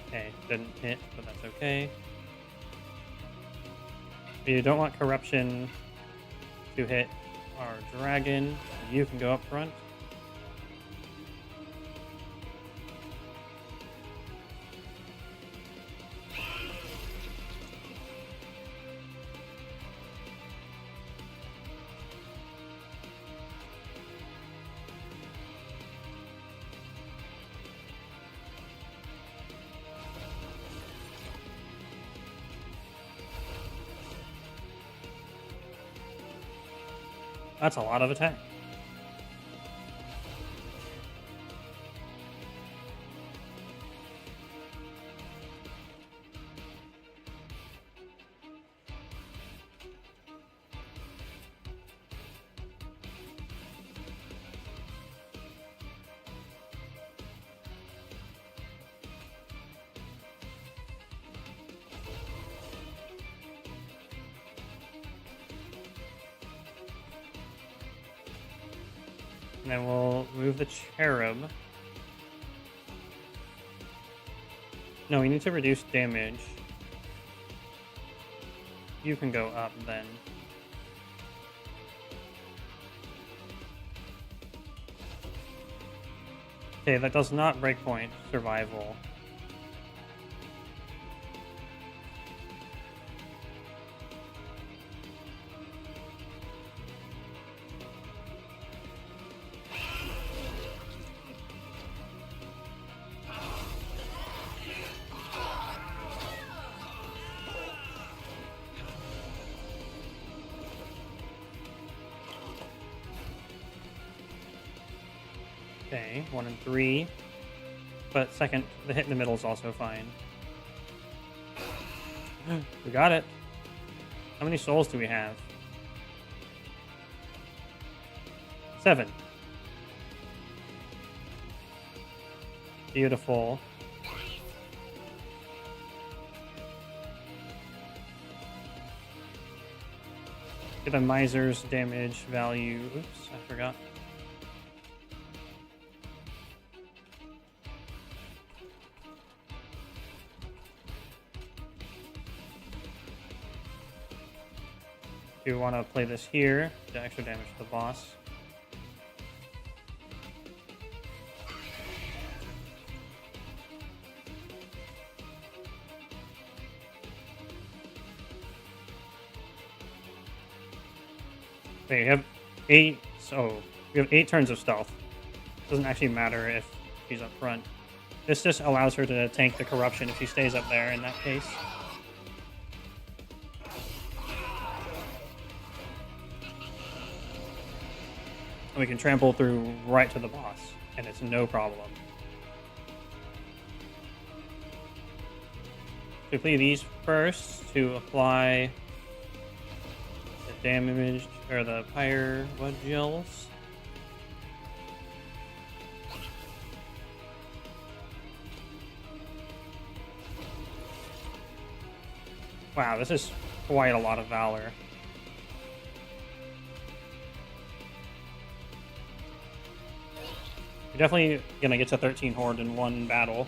Okay, didn't hit, but that's okay. You don't want corruption to hit our dragon. You can go up front. That's a lot of attack. And then we'll move the cherub. No, we need to reduce damage. You can go up then. Okay, that does not breakpoint survival. Okay, 1 and 3. But second, the hit in the middle is also fine. We got it. How many souls do we have? 7. Beautiful. Get a miser's damage value. Oops, I forgot. Do you want to play this here to extra damage to the boss? Okay, we have 8. So we have 8 turns of stealth. Doesn't actually matter if she's up front. This just allows her to tank the corruption if she stays up there in that case. And we can trample through right to the boss, and it's no problem. We play these first to apply the damage, or the fire gels. Wow, this is quite a lot of valor. We're definitely gonna get to 13 Horde in one battle.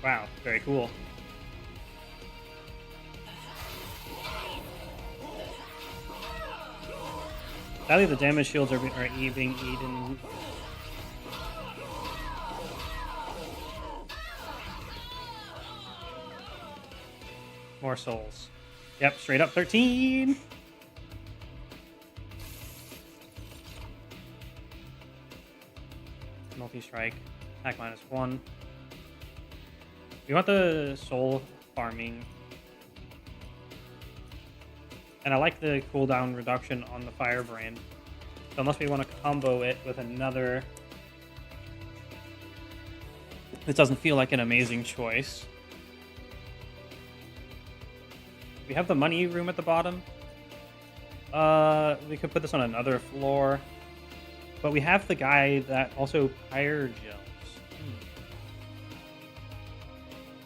Wow, very cool. Sadly, the damage shields are being eaten. More souls. Yep, straight up 13. Multi-strike. Attack -1. We want the soul farming. And I like the cooldown reduction on the Firebrand. So unless we want to combo it with another, it doesn't feel like an amazing choice. We have the money room at the bottom. We could put this on another floor. But we have the guy that also fire gels.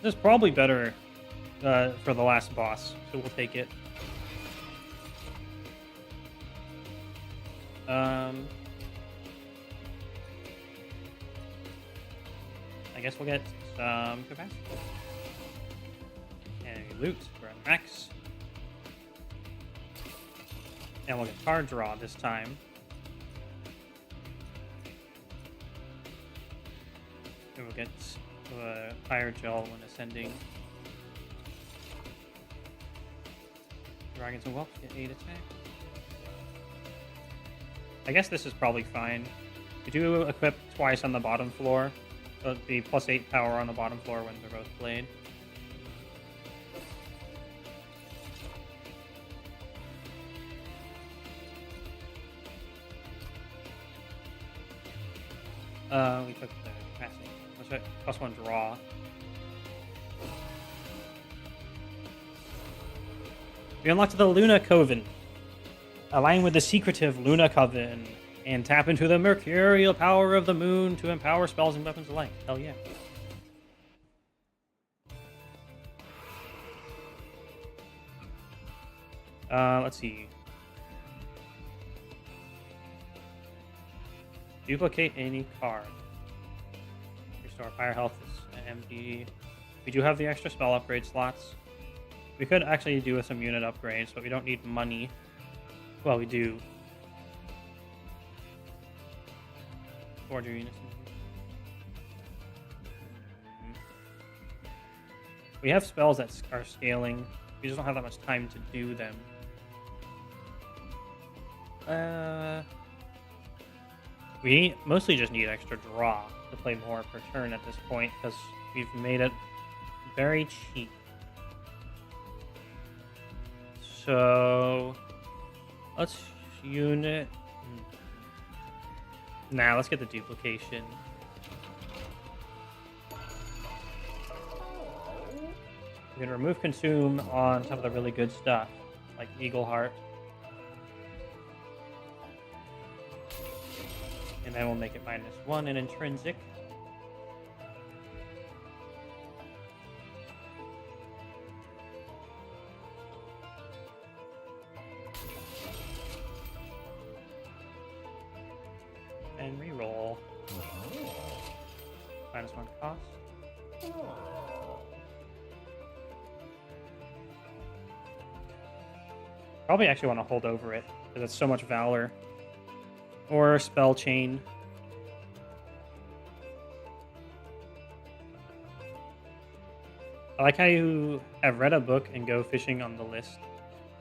This is probably better for the last boss, so we'll take it. I guess we'll get some capacity. And loot for a max. And we'll get card draw this time. And we'll get a fire gel when ascending. Dragons and Whelps get 8 attack. I guess this is probably fine. We do equip twice on the bottom floor. So it'd be +8 power on the bottom floor when they're both played. We took the capacity. Let's try +1 draw. We unlocked the Luna Coven. Align with the secretive Luna Coven and tap into the mercurial power of the moon to empower spells and weapons alike. Hell yeah. Let's see. Duplicate any card. Restore fire health is empty. We do have the extra spell upgrade slots. We could actually do some unit upgrades, but we don't need money. Well, we do. Forger units. We have spells that are scaling. We just don't have that much time to do them. We mostly just need extra draw to play more per turn at this point because we've made it very cheap. So let's unit. Nah, let's get the duplication. We can remove consume on some of the really good stuff, like Eagle Heart. And then we'll make it -1 in intrinsic. And reroll. -1 cost. Probably actually want to hold over it because it's so much valor. Or spell chain. I like how you have read a book and go fishing on the list.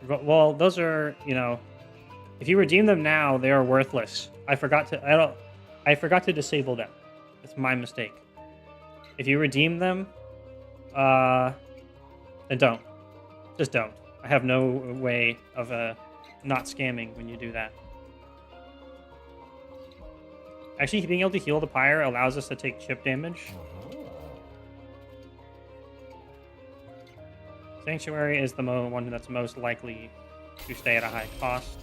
Well, those are, you know, If you redeem them now, they are worthless. I forgot to disable them. It's my mistake. If you redeem them, then don't. Just don't. I have no way of not scamming when you do that. Actually, being able to heal the pyre allows us to take chip damage. Sanctuary is the one that's most likely to stay at a high cost.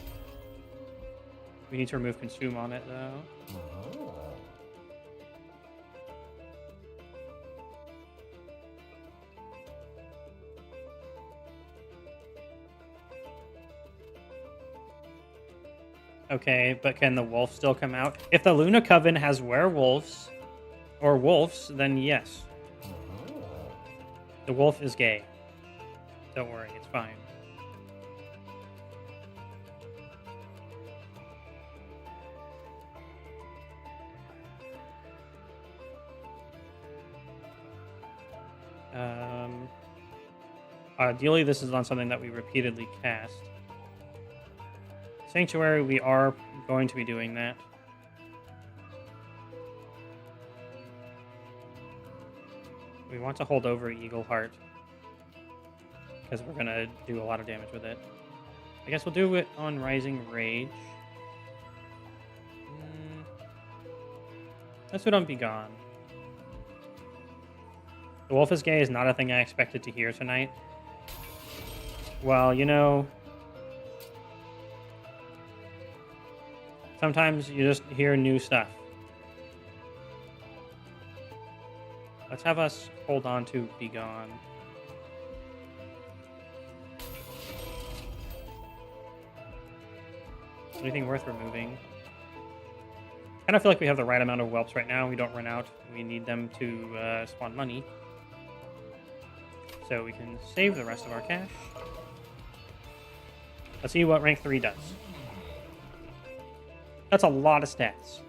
We need to remove consume on it, though. Okay, but can the wolf still come out? If the Luna Coven has werewolves or wolves, then yes. The wolf is gay. Don't worry, it's fine. Ideally, this is on something that we repeatedly cast. Sanctuary, we are going to be doing that. We want to hold over Eagle Heart because we're going to do a lot of damage with it. I guess we'll do it on Rising Rage. Let's do it on Be Gone. The wolf is gay is not a thing I expected to hear tonight. Well, you know, sometimes you just hear new stuff. Let's have us hold on to Be Gone. Anything worth removing? I kind of feel like we have the right amount of whelps right now. We don't run out. We need them to spawn money. So we can save the rest of our cash. Let's see what rank 3 does. That's a lot of stats.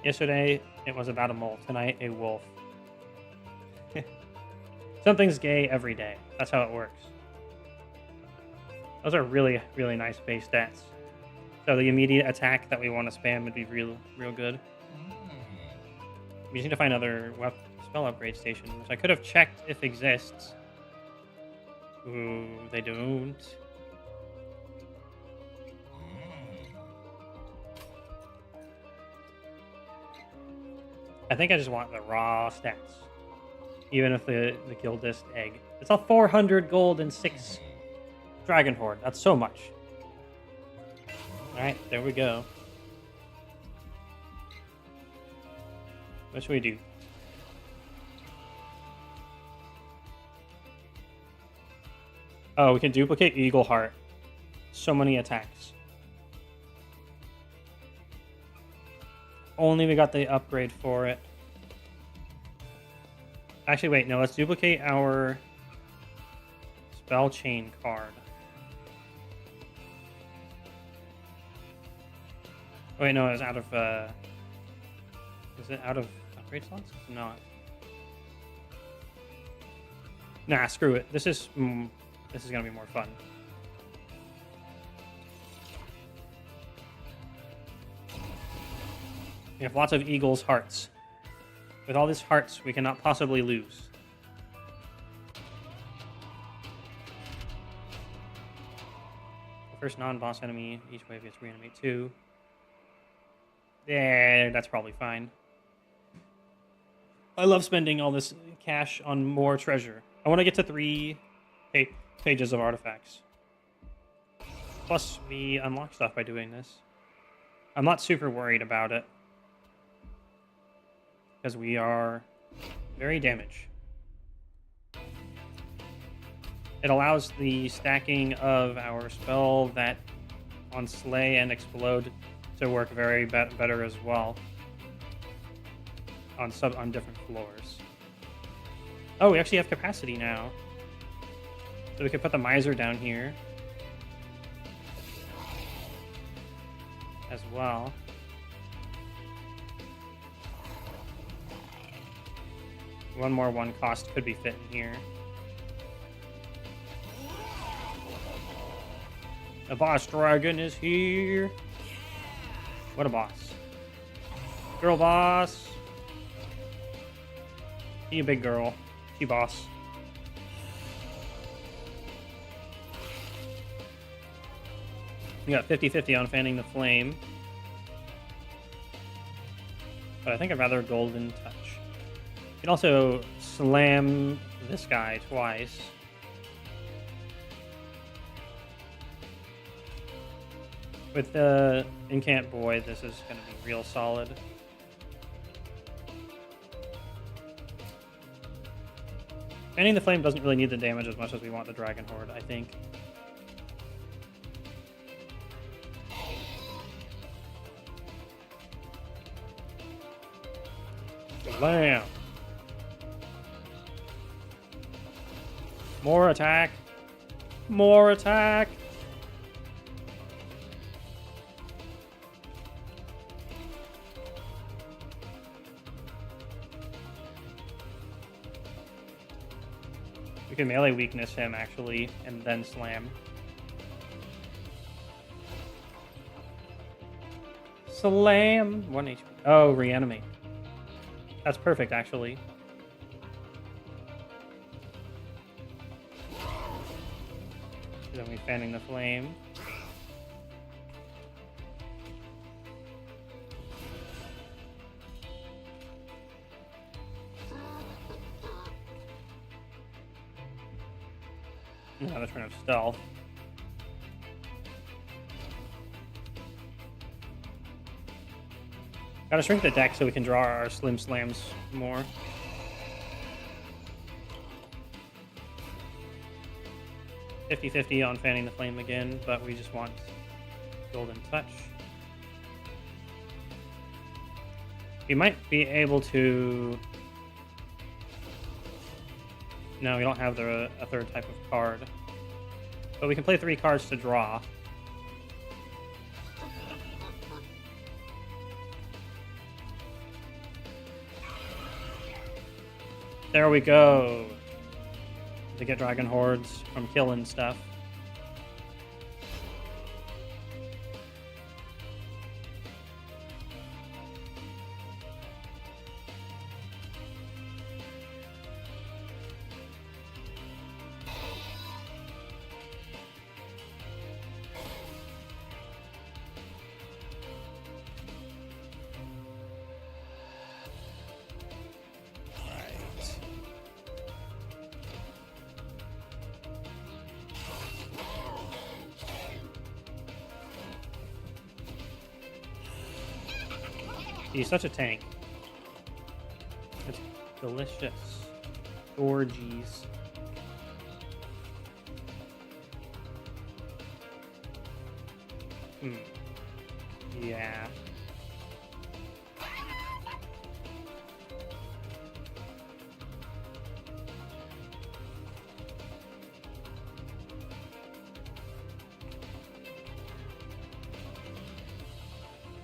Yesterday, it was about a mole. Tonight, a wolf. Something's gay every day. That's how it works. Those are really, really nice base stats. So the immediate attack that we want to spam would be real good. We just need to find other spell upgrade stations, which I could have checked if exists. Ooh, they don't. I think I just want the raw stats. Even if the Guildist egg. It's a 400 gold and 6 Dragon Horde. That's so much. Alright, there we go. What should we do? Oh, we can duplicate Eagle Heart. So many attacks. Only we got the upgrade for it. Actually, wait, no, let's duplicate our spell chain card. Wait, no, it's out of, is it out of upgrade slots? It's not. Nah, screw it. This is gonna be more fun. We have lots of Eagle's hearts. With all these hearts, we cannot possibly lose. The first non-boss enemy, each wave gets reanimate 2. Yeah, that's probably fine. I love spending all this cash on more treasure. I want to get to 3 pages of artifacts. Plus, we unlock stuff by doing this. I'm not super worried about it. Because we are very damaged. It allows the stacking of our spell that on Slay and Explode to work very better as well. On different floors. Oh, we actually have capacity now. So we could put the Miser down here. As well. One more 1 cost could be fit in here. The boss dragon is here. What a boss. Girl boss. She a big girl. She boss. You got 50-50 on fanning the flame. But I think I'd rather golden touch. You can also slam this guy twice. With the Incant Boy, this is going to be real solid. Fanning the flame doesn't really need the damage as much as we want the Dragon Horde, I think. Blam! More attack! More attack! We can melee weakness him, actually, and then slam. Slam! 1 HP. Oh, reanimate. That's perfect, actually. Then we fanning the flame. Another turn of stealth. Gotta shrink the deck so we can draw our slim slams more. "50-50 on fanning the flame again, but we just want golden touch. We might be able to... No, we don't have a third type of card. But we can play 3 cards to draw. There we go. To get Dragon Hordes from killing stuff. He's such a tank. It's delicious. Gorgies. Yeah.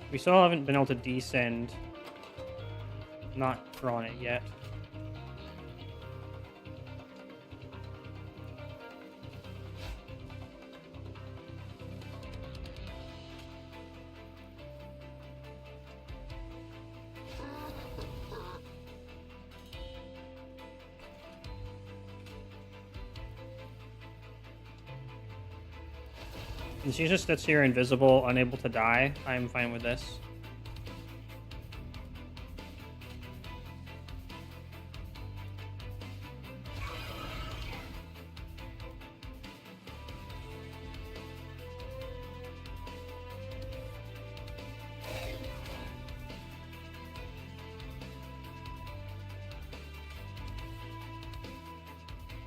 We still haven't been able to descend. Not drawn it yet. And she just sits here invisible, unable to die. I'm fine with this.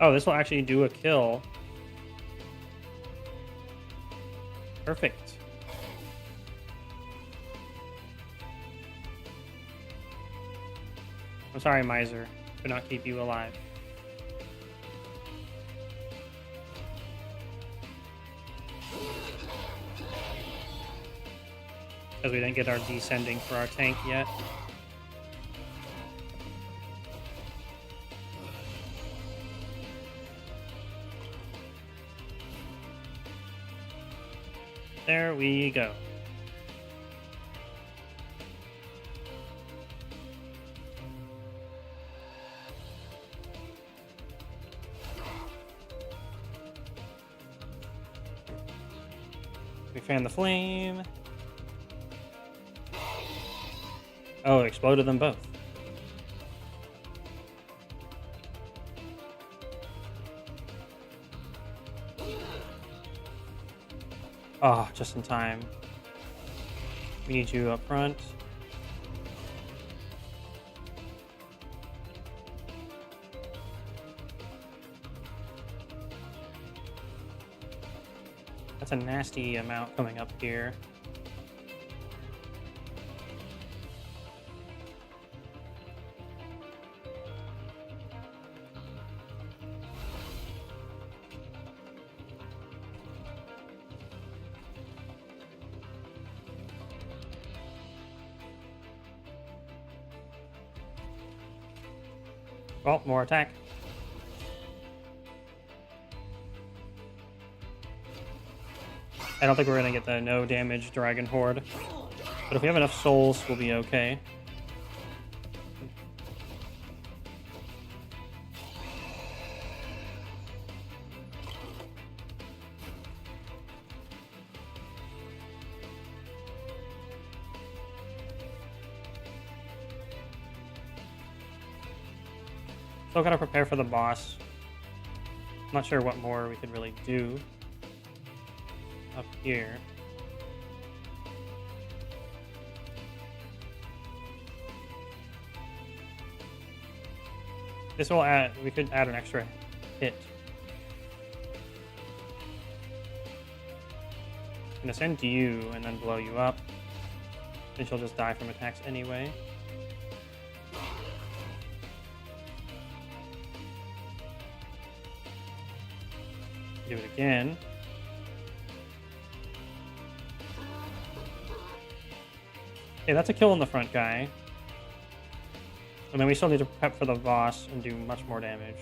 Oh, this will actually do a kill. Perfect. I'm sorry, Miser. Could not keep you alive. Because we didn't get our descending for our tank yet. there we go. We fan the flame. Oh, it exploded them both. Oh, just in time. We need you up front. That's a nasty amount coming up here. Oh, more attack. I don't think we're going to get the no damage Dragon Horde. But if we have enough souls, we'll be okay. Still gotta prepare for the boss. Not sure what more we could really do up here. This will add, we could add an extra hit. I'm gonna send you and then blow you up. Then she'll just die from attacks anyway. Do it again. Okay, that's a kill on the front guy. And then we still need to prep for the boss and do much more damage.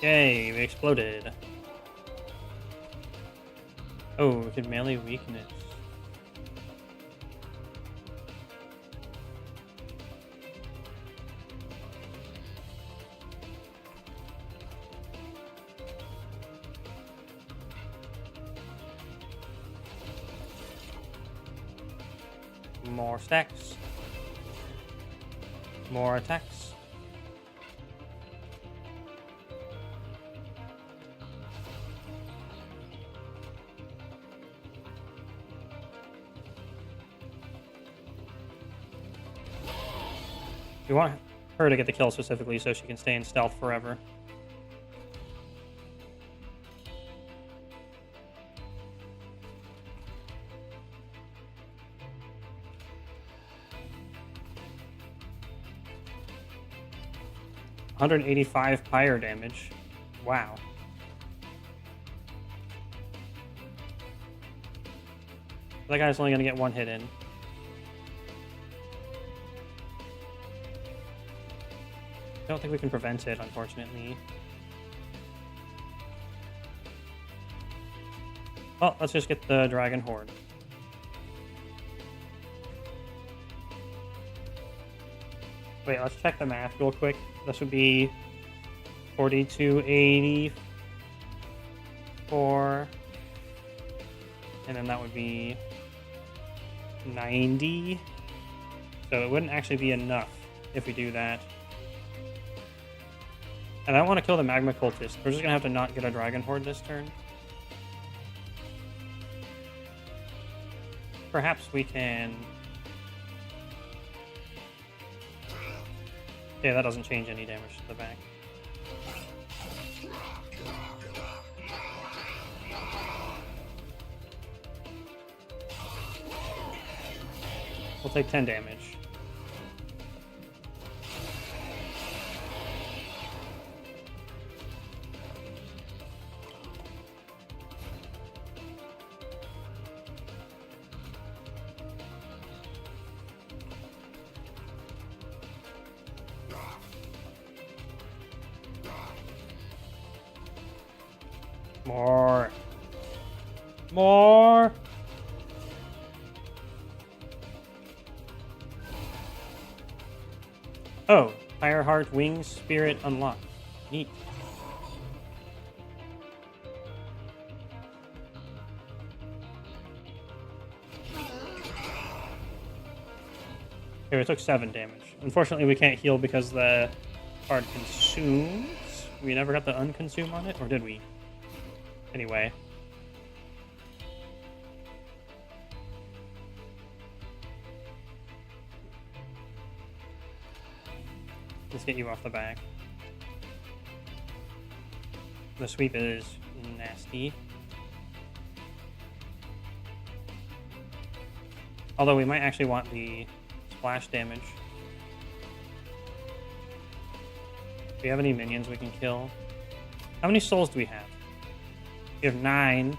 Yay, we exploded. Oh, we could melee weakness. More stacks. More attacks. We want her to get the kill specifically so she can stay in stealth forever. $185 pyre damage. Wow. That guy's only gonna get one hit in. I don't think we can prevent it, unfortunately. Well, let's just get the Dragon Horde. Wait, let's check the math real quick. This would be 4284. And then that would be 90. So it wouldn't actually be enough if we do that. And I don't want to kill the Magma Cultist. We're just going to have to not get a Dragon Horde this turn. Perhaps we can... Yeah, that doesn't change any damage to the back. We'll take 10 damage. More. More. Oh, Fireheart Wings Spirit unlocked. Neat. Here, it took 7 damage. Unfortunately, we can't heal because the card consumes. We never got the unconsume on it, or did we? Anyway. Let's get you off the back. The sweep is nasty. Although we might actually want the splash damage. Do we have any minions we can kill? How many souls do we have? We have 9.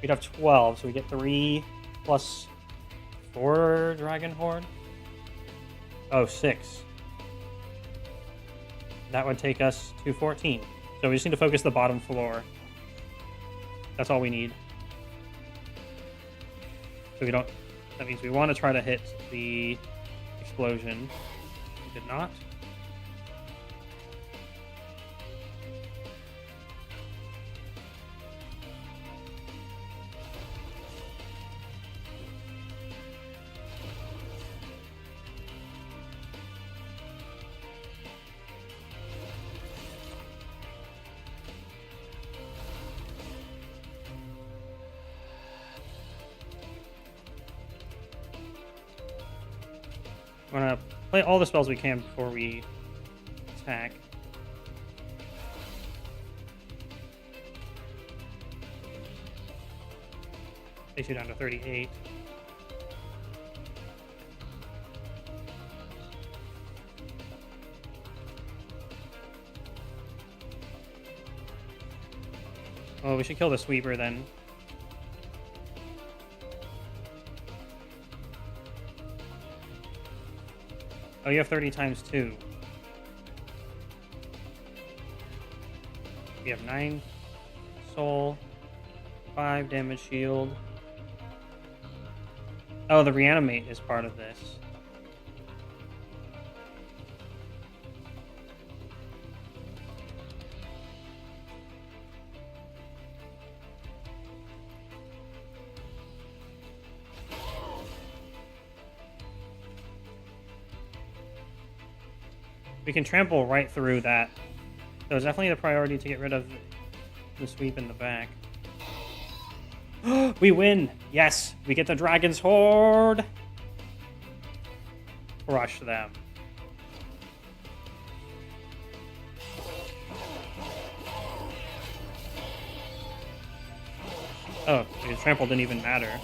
We'd have 12, so we get 3 plus 4 Dragon Horde. Oh, 6. That would take us to 14. So we just need to focus the bottom floor. That's all we need. So we don't... That means we want to try to hit the explosion. We did not. We're gonna play all the spells we can before we attack. Takes you down to 38. Well, we should kill the sweeper then. Oh, you have 30 times 2. We have 9 soul, 5 damage shield. Oh, the reanimate is part of this. We can trample right through that. So it's definitely the priority to get rid of the sweep in the back. We win! Yes! We get the Dragon's Horde! Crush them. Oh, the trample didn't even matter.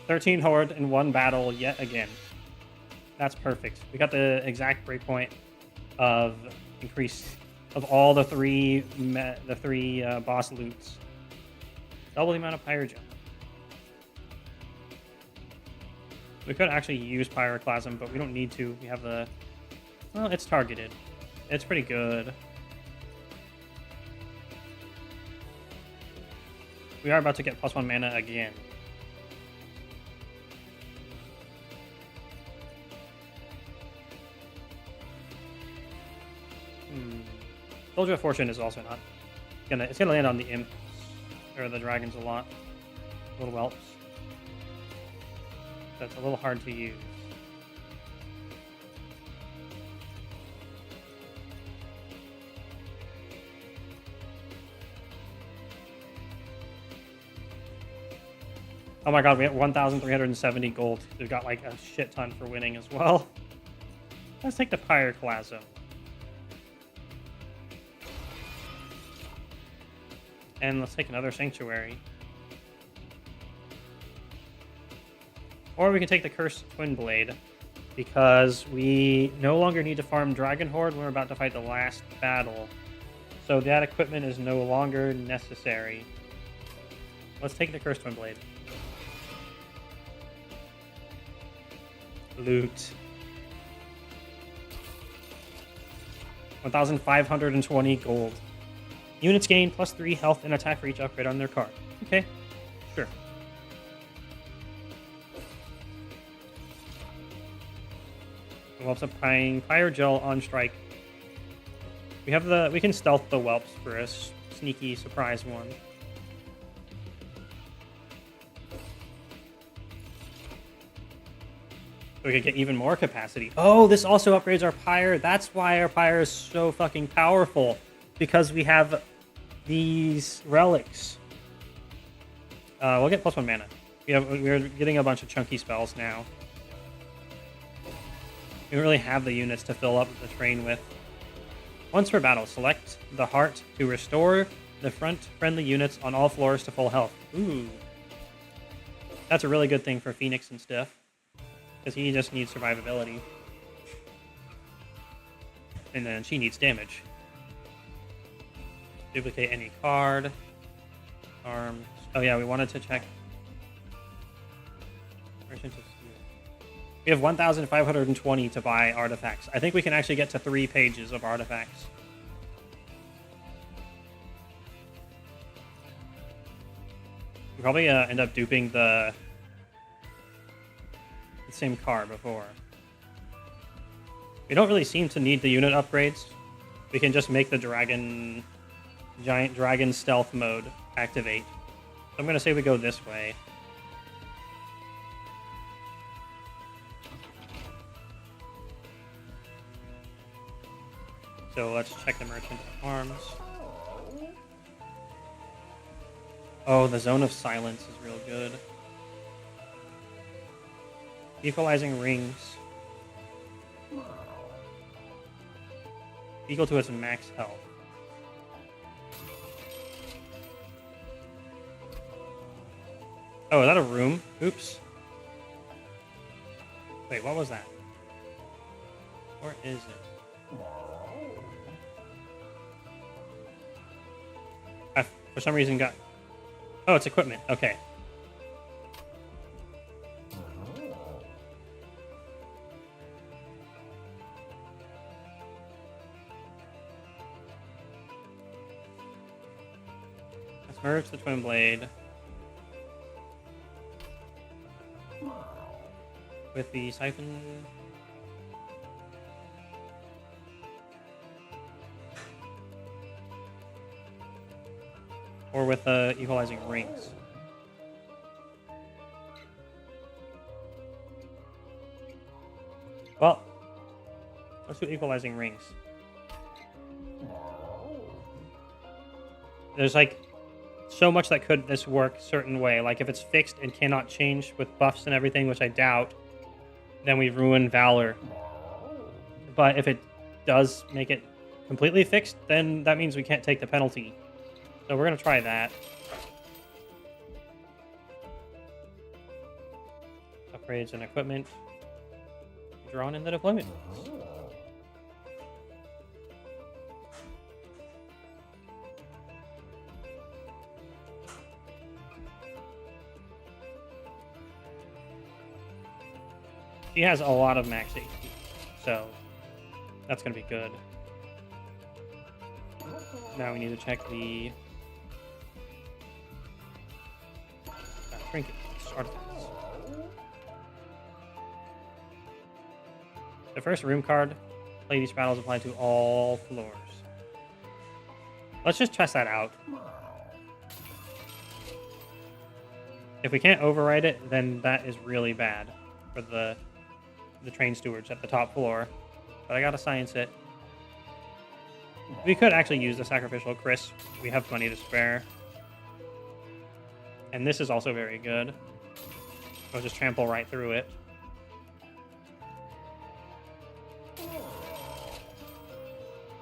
"13 Horde in 1 battle yet again." That's perfect. We got the exact breakpoint of increase of all the three boss loots. Double the amount of Pyrogem. We could actually use Pyroclasm, but we don't need to. We have the... Well, it's targeted. It's pretty good. We are about to get +1 mana again. Soldier of Fortune is also not gonna... It's gonna land on the imps, or the dragons a lot. Little whelps. That's a little hard to use. Oh my god, we have 1,370 gold. We've got like a shit ton for winning as well. Let's take the Pyroclasm. And let's take another Sanctuary. Or we can take the Cursed Twin Blade, because we no longer need to farm Dragon Horde. We're about to fight the last battle. So that equipment is no longer necessary. Let's take the Cursed Twin Blade. Loot. 1,520 gold. Units gain +3 health and attack for each upgrade on their card. Okay, sure. Whelps applying Fire Gel on strike. We can stealth the whelps for a sneaky surprise one. We could get even more capacity. Oh, this also upgrades our pyre. That's why our pyre is so fucking powerful. Because we have these relics. We'll get +1 mana. We're getting a bunch of chunky spells now. We don't really have the units to fill up the train with. Once per battle, select the heart to restore the front friendly units on all floors to full health. Ooh. That's a really good thing for Phoenix and stuff. Because he just needs survivability. And then she needs damage. Duplicate any card. Arms. Oh yeah, we wanted to check. Merchant of Steel. We have 1,520 to buy artifacts. I think we can actually get to 3 pages of artifacts. We probably end up duping the same car before. We don't really seem to need the unit upgrades. We can just make the giant dragon stealth mode activate. So I'm going to say we go this way. So let's check the merchant of arms. Oh, the zone of silence is real good. Equalizing rings. Equal to its max health. Oh, is that a room? Oops. Wait, what was that? Where is it? I, for some reason, got... Oh, it's equipment. Okay. Let's merge the twin blade with the siphon. Or with the equalizing rings. Well, let's do equalizing rings. There's like so much that could this work a certain way. Like if it's fixed and cannot change with buffs and everything, which I doubt, then we ruin Valor. But if it does make it completely fixed, then that means we can't take the penalty. So we're going to try that. Upgrades and equipment. Drawn in the deployment. She has a lot of max HP, so that's going to be good. Now we need to check the trinkets, artifacts. The first room card, play these battles apply to all floors. Let's just test that out. If we can't override it, then that is really bad for the train stewards at the top floor. But I gotta science it. We could actually use the sacrificial Chris. We have money to spare. And this is also very good. I'll just trample right through it.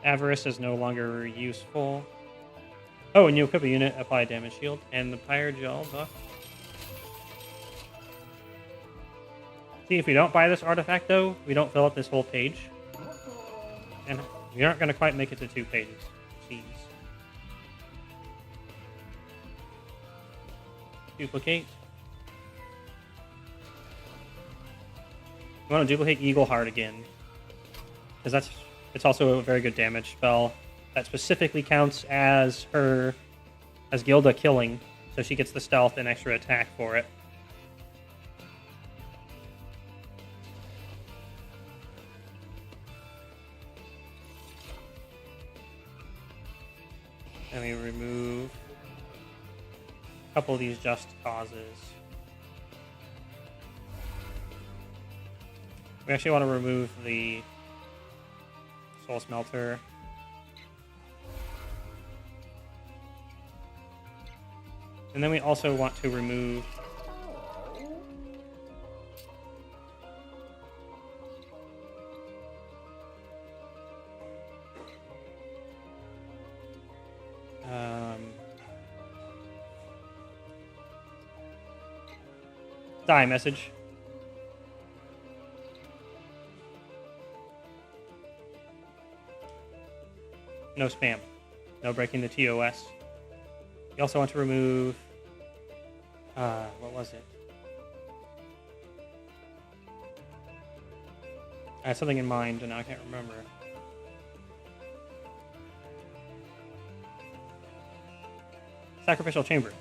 Avarice is no longer useful. Oh, when you equip a unit, apply a damage shield. And the Pyre Gel buff. See, if we don't buy this artifact, though, we don't fill up this whole page. And we aren't going to quite make it to 2 pages, it seems. Duplicate. You want to duplicate Eagle Heart again, because it's also a very good damage spell that specifically counts as Gilda killing, so she gets the stealth and extra attack for it. And we remove a couple of these Just Causes. We actually want to remove the Soul Smelter. And then we also want to remove die message. No spam. No breaking the TOS. You also want to remove... what was it? I had something in mind, and now I can't remember. Sacrificial Chamber.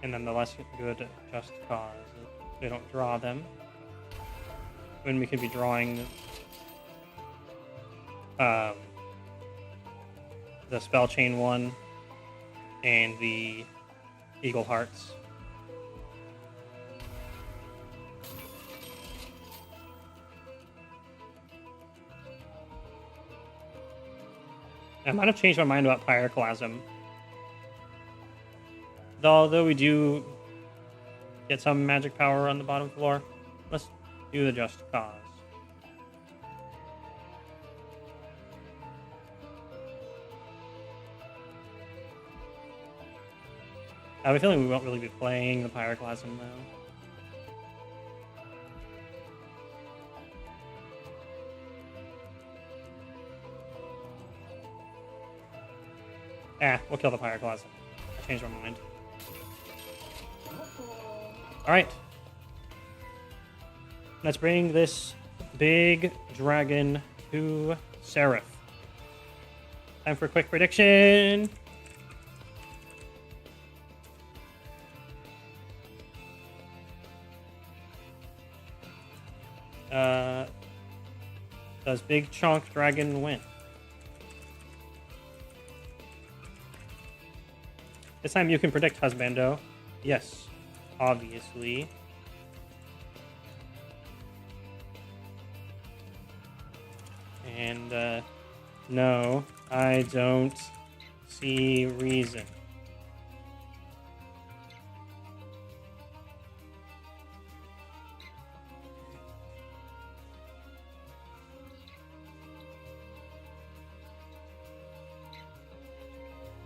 And then the less good Just Cause. We don't draw them. When we could be drawing the Spell Chain one and the Eagle Hearts. I might have changed my mind about Pyroclasm. Although we do get some magic power on the bottom floor, let's do the Just Cause. I have a feeling we won't really be playing the Pyroclasm though. We'll kill the Pyroclasm. I changed my mind. Alright. Let's bring this big dragon to Seraph. Time for a quick prediction. Does Big Chunk Dragon win? This time you can predict, Husbando. Yes, obviously. And, no, I don't see reason.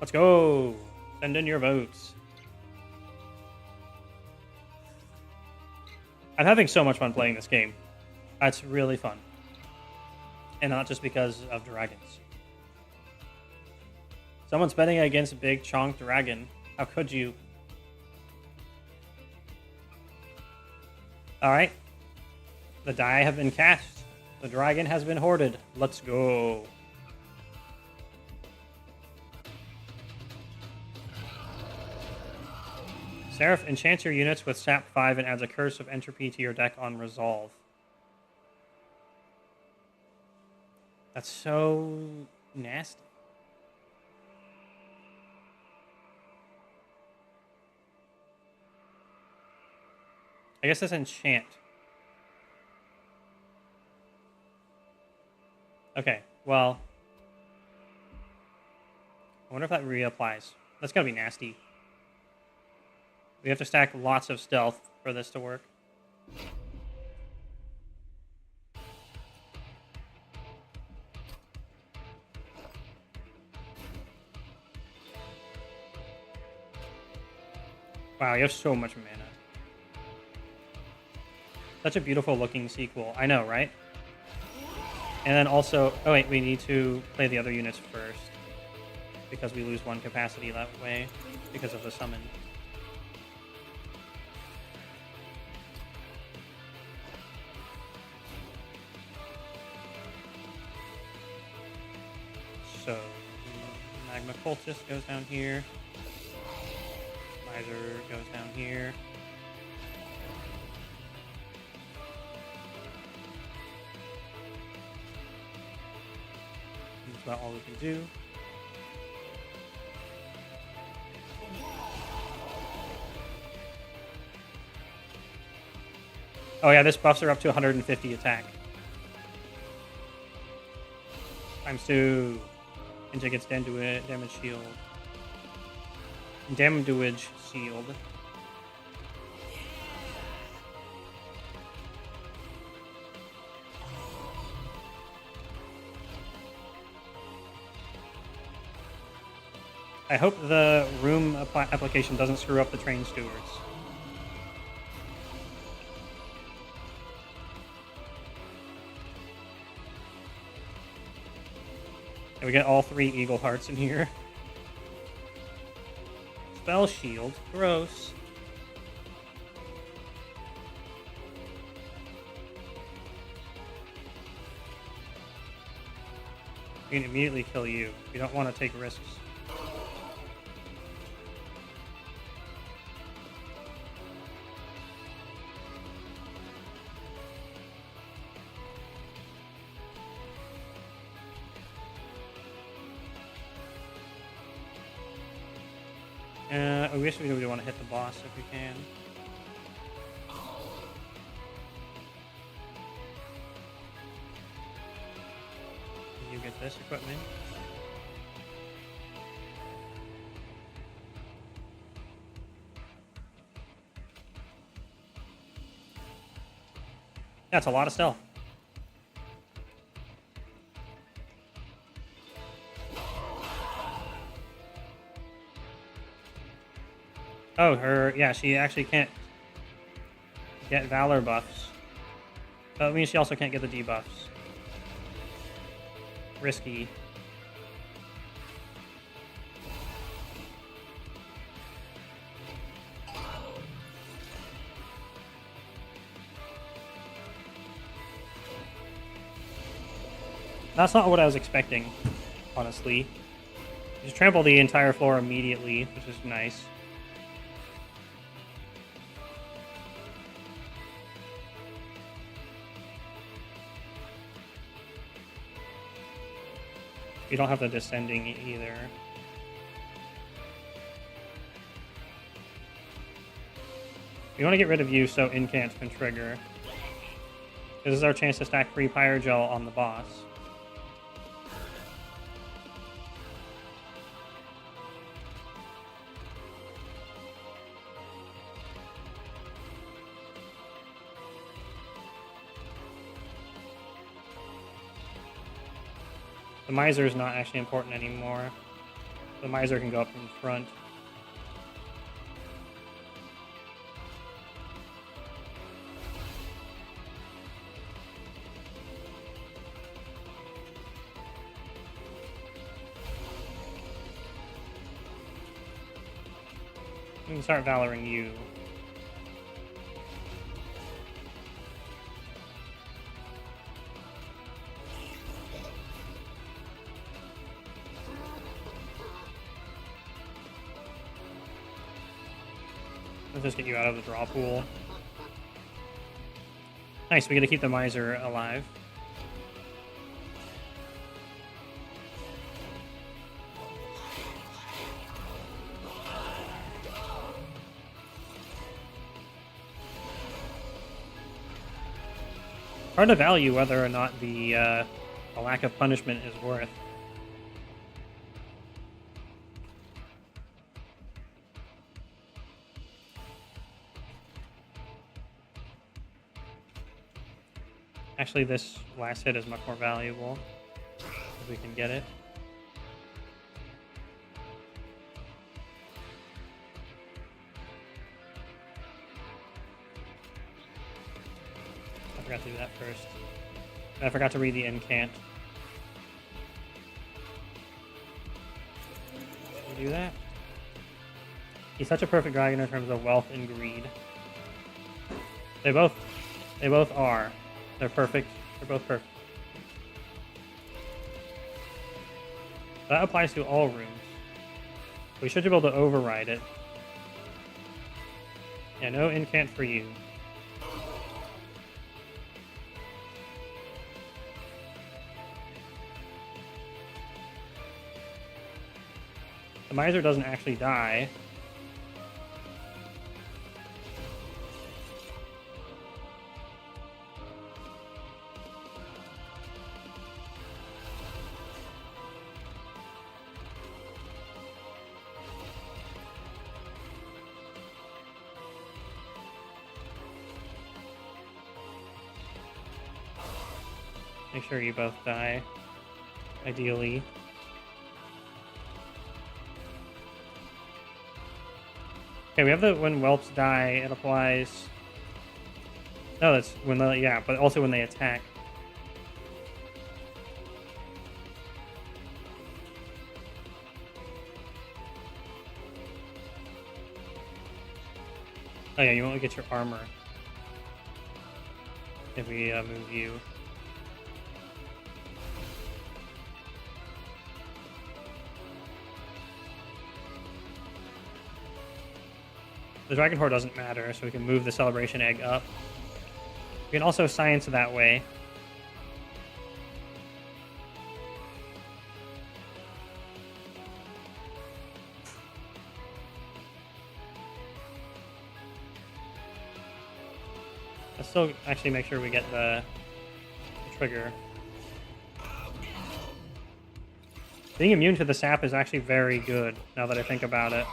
Let's go! Send in your votes. I'm having so much fun playing this game. It's really fun. And not just because of dragons. Someone's betting against Big Chonk Dragon. How could you? Alright. The die have been cast. The dragon has been hoarded. Let's go. Seraph enchants your units with Sap 5 and adds a Curse of Entropy to your deck on resolve. That's so nasty. I guess that's enchant. Okay, well. I wonder if that reapplies. That's gotta be nasty. We have to stack lots of stealth for this to work. Wow, you have so much mana. Such a beautiful looking sequel. I know, right? And then also... Oh wait, we need to play the other units first. because we lose 1 capacity that way because of the summon. So, Magma Cultist goes down here. Miser goes down here. That's about all we can do. Oh yeah, this buffs her up to 150 attack. ×2. Ninja gets damage shield. Damage shield. I hope the room application doesn't screw up the train stewards. And we get all 3 eagle hearts in here. Spell shield. Gross. We can immediately kill you. We don't want to take risks. I wish we would want to hit the boss if we can. You get this equipment. That's a lot of stealth. Oh, yeah, she actually can't get Valor buffs. That means she also can't get the debuffs. Risky. That's not what I was expecting, honestly. Just trample the entire floor immediately, which is nice. You don't have the descending either. We want to get rid of you so incants can trigger. This is our chance to stack free Pyrogel on the boss. The Miser is not actually important anymore. The Miser can go up in front. We can start Valoring you. Let's just get you out of the draw pool. Nice, we get to keep the Miser alive. Hard to value whether or not the lack of punishment is worth. Actually, this last hit is much more valuable if we can get it. I forgot to do that first. I forgot to read the incant. do that. He's such a perfect dragon in terms of wealth and greed. They both are. They're perfect. They're both perfect. That applies to all rooms. We should be able to override it. Yeah, no incant for you. The miser doesn't actually die. Make sure you both die, ideally. Okay, we have the when whelps die, it applies. No, that's when they, yeah, but also when they attack. Oh yeah, you won't get your armor if we move you. The Dragon Horde doesn't matter, so we can move the Celebration Egg up. We can also science that way. Let's still actually make sure we get the trigger. Being immune to the sap is actually very good, now that I think about it.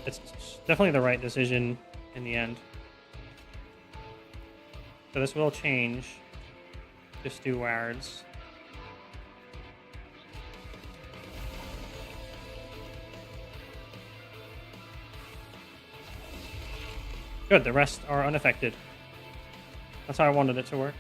It's definitely the right decision in the end. So this will change to stewards. Good, the rest are unaffected. That's how I wanted it to work.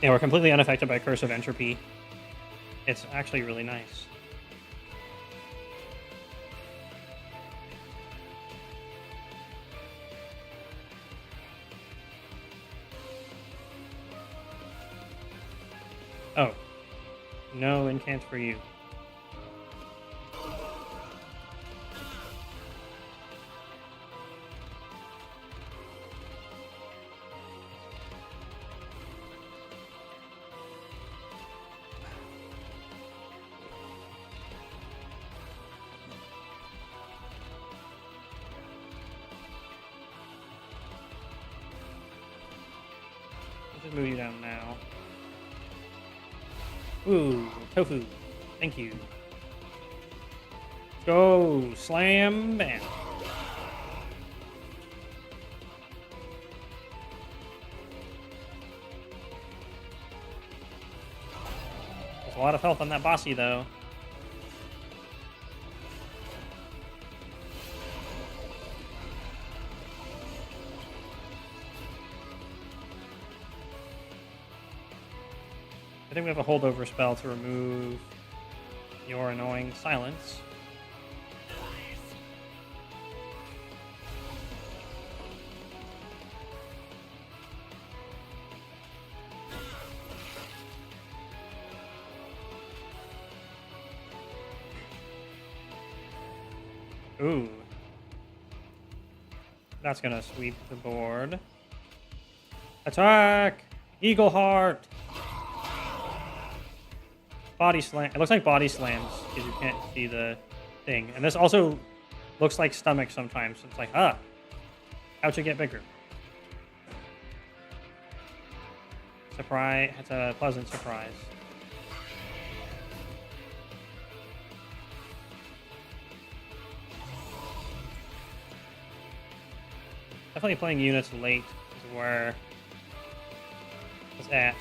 Yeah, we're completely unaffected by Curse of Entropy. It's actually really nice. Oh. No incant for you. Just move you down now. Ooh, tofu. Thank you. Go, slam, bam. There's a lot of health on that bossy, though. I think we have a holdover spell to remove your annoying silence. Ooh. That's gonna sweep the board. Attack! Eagle Heart! Body slam. It looks like body slams because you can't see the thing. And this also looks like stomach sometimes. It's like, how'd you get bigger? Surprise. It's a pleasant surprise. Definitely playing units late is where Let's at.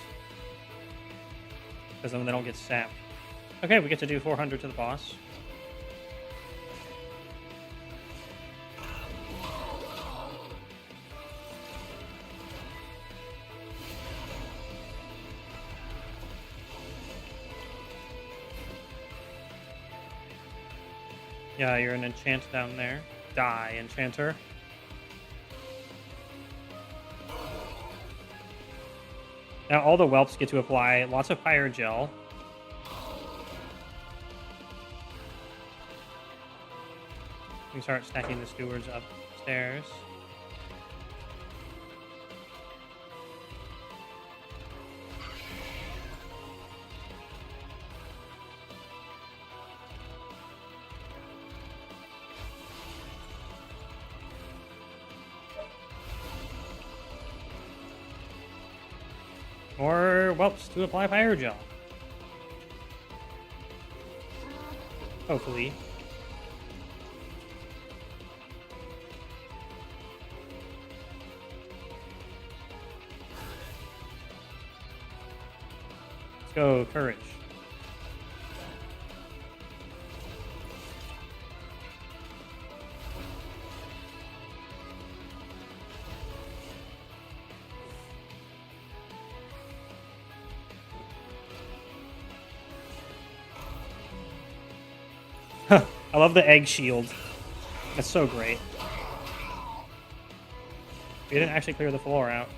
Because then they don't get sapped. Okay, we get to do 400 to the boss. Yeah, you're an enchant down there. Die, enchanter. Now all the whelps get to apply lots of fire gel. We can start stacking the stewards upstairs. More whelps to apply fire gel. Hopefully. Let's go, courage. I love the egg shield. That's so great. We didn't actually clear the floor out.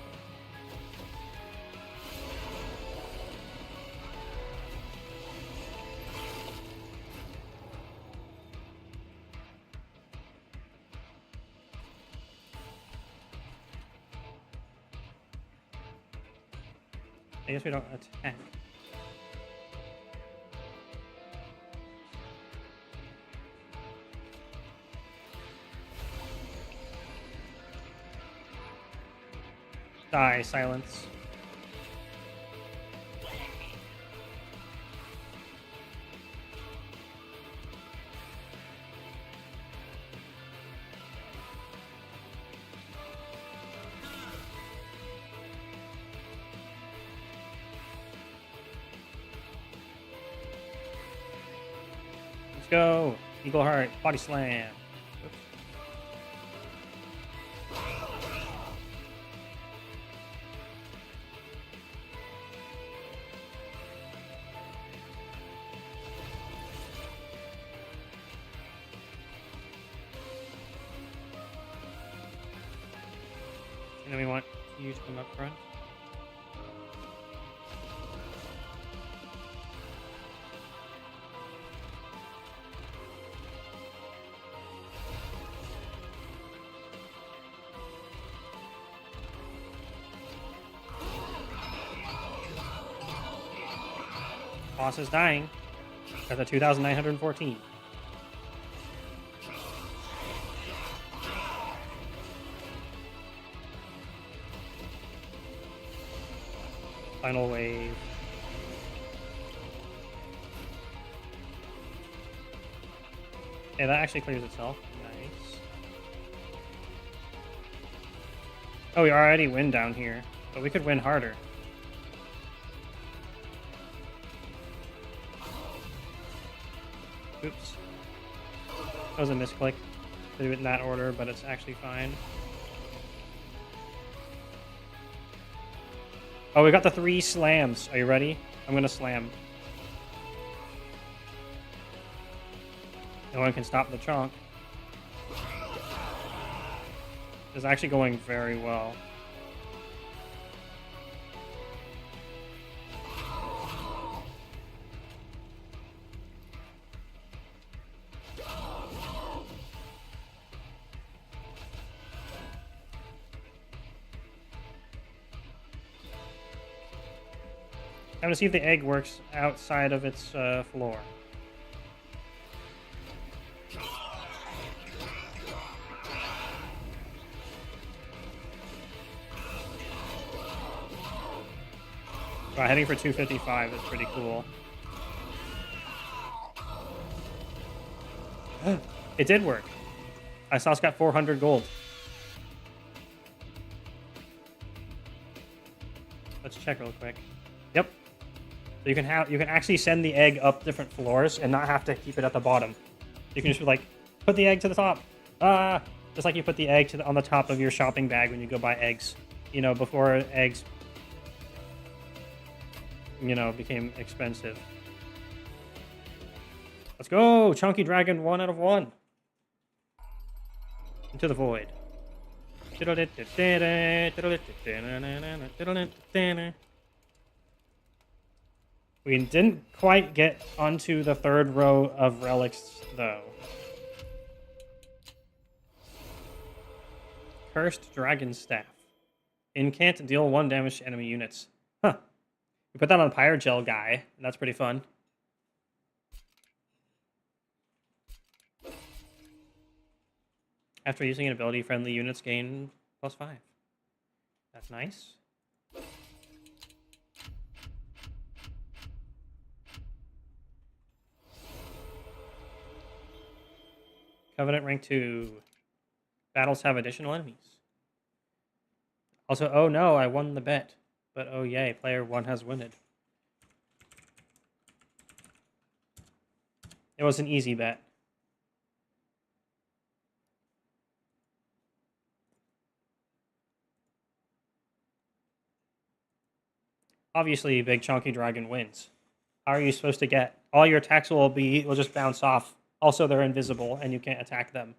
I guess we don't attack. Die, silence. Let's go. Eagle Heart, body slam. Oops. And then we want you to come up front. Boss is dying. That's a 2,914. Final wave. Okay, that actually clears itself. Nice. Oh, we already win down here, but we could win harder. Oops. That was a misclick. Do it in that order, but it's actually fine. Oh, we got the 3 slams. Are you ready? I'm gonna slam. No one can stop the chunk. It's actually going very well. I'm gonna see if the egg works outside of its floor. Wow, heading for 255 is pretty cool. It did work. I saw it's got 400 gold. let's check real quick. Yep. So you can actually send the egg up different floors and not have to keep it at the bottom. You can just be like, put the egg to the top. Just like you put the egg on the top of your shopping bag when you go buy eggs. You know, before eggs, you know, became expensive. Let's go! Chunky Dragon 1 out of 1. Into the void. We didn't quite get onto the third row of relics, though. Cursed Dragon Staff. Incant, deal 1 damage to enemy units. Huh. We put that on Pyre Gel guy, and that's pretty fun. After using an ability, friendly units gain +5. That's nice. Covenant rank 2. Battles have additional enemies. Also, oh no, I won the bet. But oh yay, player 1 has winned. It was an easy bet. Obviously, Big Chunky Dragon wins. How are you supposed to get? All your attacks will just bounce off. Also, they're invisible, and you can't attack them.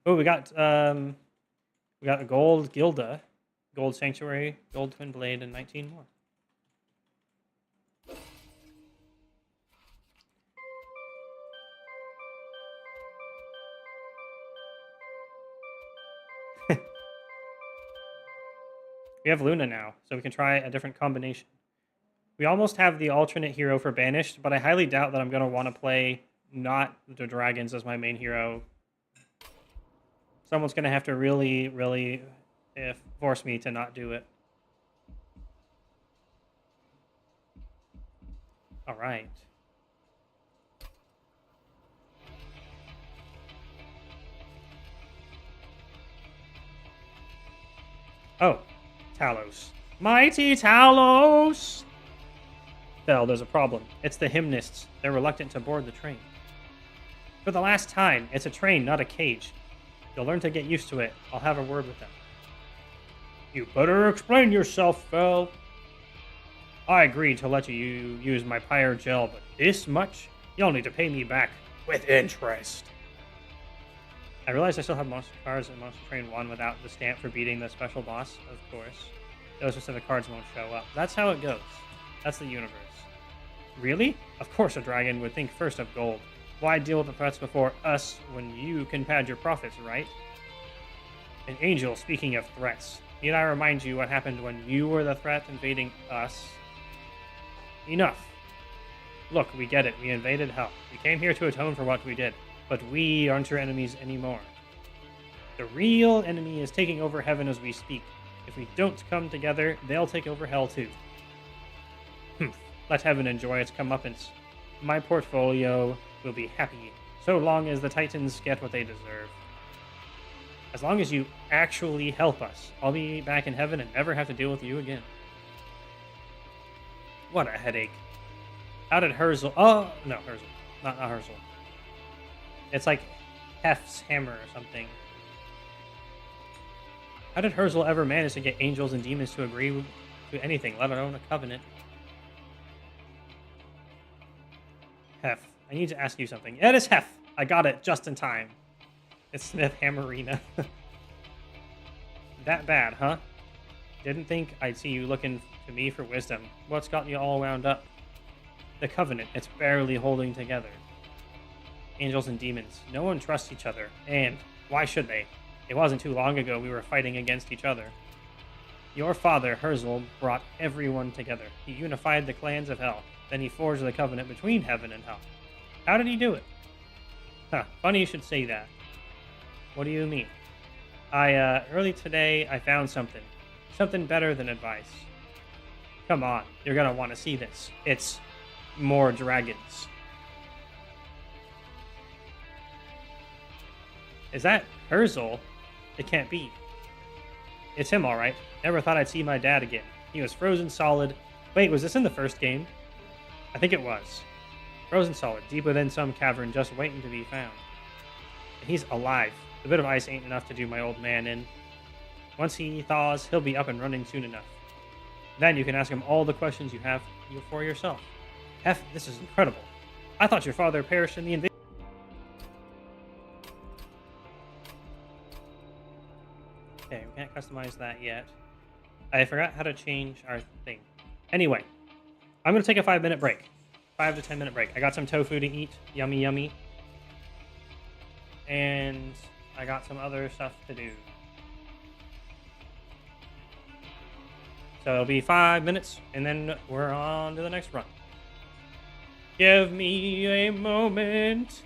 Oh, we got a gold Gilda, gold Sanctuary, gold Twin Blade, and 19 more. We have Luna now, so we can try a different combination. We almost have the alternate hero for Banished, but I highly doubt that I'm going to want to play not the dragons as my main hero. Someone's going to have to really, really force me to not do it. All right. Oh, Talos. Mighty Talos! Bell, there's a problem. It's the hymnists. They're reluctant to board the train. For the last time, it's a train, not a cage. You'll learn to get used to it. I'll have a word with them. You better explain yourself, Bell. I agreed to let you use my Pyre Gel, but this much? You'll need to pay me back with interest. I realized I still have monster cards in Monster Train 1 without the stamp for beating the special boss, of course. Those specific cards won't show up. That's how it goes. That's the universe. Really? Of course a dragon would think first of gold. Why deal with the threats before us when you can pad your profits, right? An angel, speaking of threats. Need I remind you what happened when you were the threat invading us? Enough. Look, we get it. We invaded hell. We came here to atone for what we did. But we aren't your enemies anymore. The real enemy is taking over heaven as we speak. If we don't come together, they'll take over hell too. Let heaven enjoy its comeuppance. My portfolio will be happy, so long as the Titans get what they deserve. As long as you actually help us, I'll be back in heaven and never have to deal with you again. What a headache. How did Herzl... Oh, no, Herzl. Not Herzl. It's like Hef's hammer or something. How did Herzl ever manage to get angels and demons to agree to anything, let alone a covenant? Hef. I need to ask you something. It is Hef! I got it just in time. It's Smith Hammerina. That bad, huh? Didn't think I'd see you looking to me for wisdom. What's gotten you all wound up? The covenant. It's barely holding together. Angels and demons. No one trusts each other. And why should they? It wasn't too long ago we were fighting against each other. Your father, Herzl, brought everyone together. He unified the clans of hell. Then he forged the covenant between heaven and hell. How did he do it? Huh, funny you should say that. What do you mean? Early today, I found something. Something better than advice. Come on, you're gonna want to see this. It's more dragons. Is that Herzl? It can't be. It's him, all right. Never thought I'd see my dad again. He was frozen solid. Wait, was this in the first game? I think it was. Frozen solid, deep within some cavern just waiting to be found. And he's alive. A bit of ice ain't enough to do my old man in. Once he thaws, he'll be up and running soon enough. Then you can ask him all the questions you have for yourself. This is incredible. I thought your father perished in the invasion. Okay, we can't customize that yet. I forgot how to change our thing. Anyway, I'm going to take a 5-minute break. 5 to 10 minute break. I got some tofu to eat. Yummy, yummy. And I got some other stuff to do. So it'll be 5 minutes, and then we're on to the next run. Give me a moment.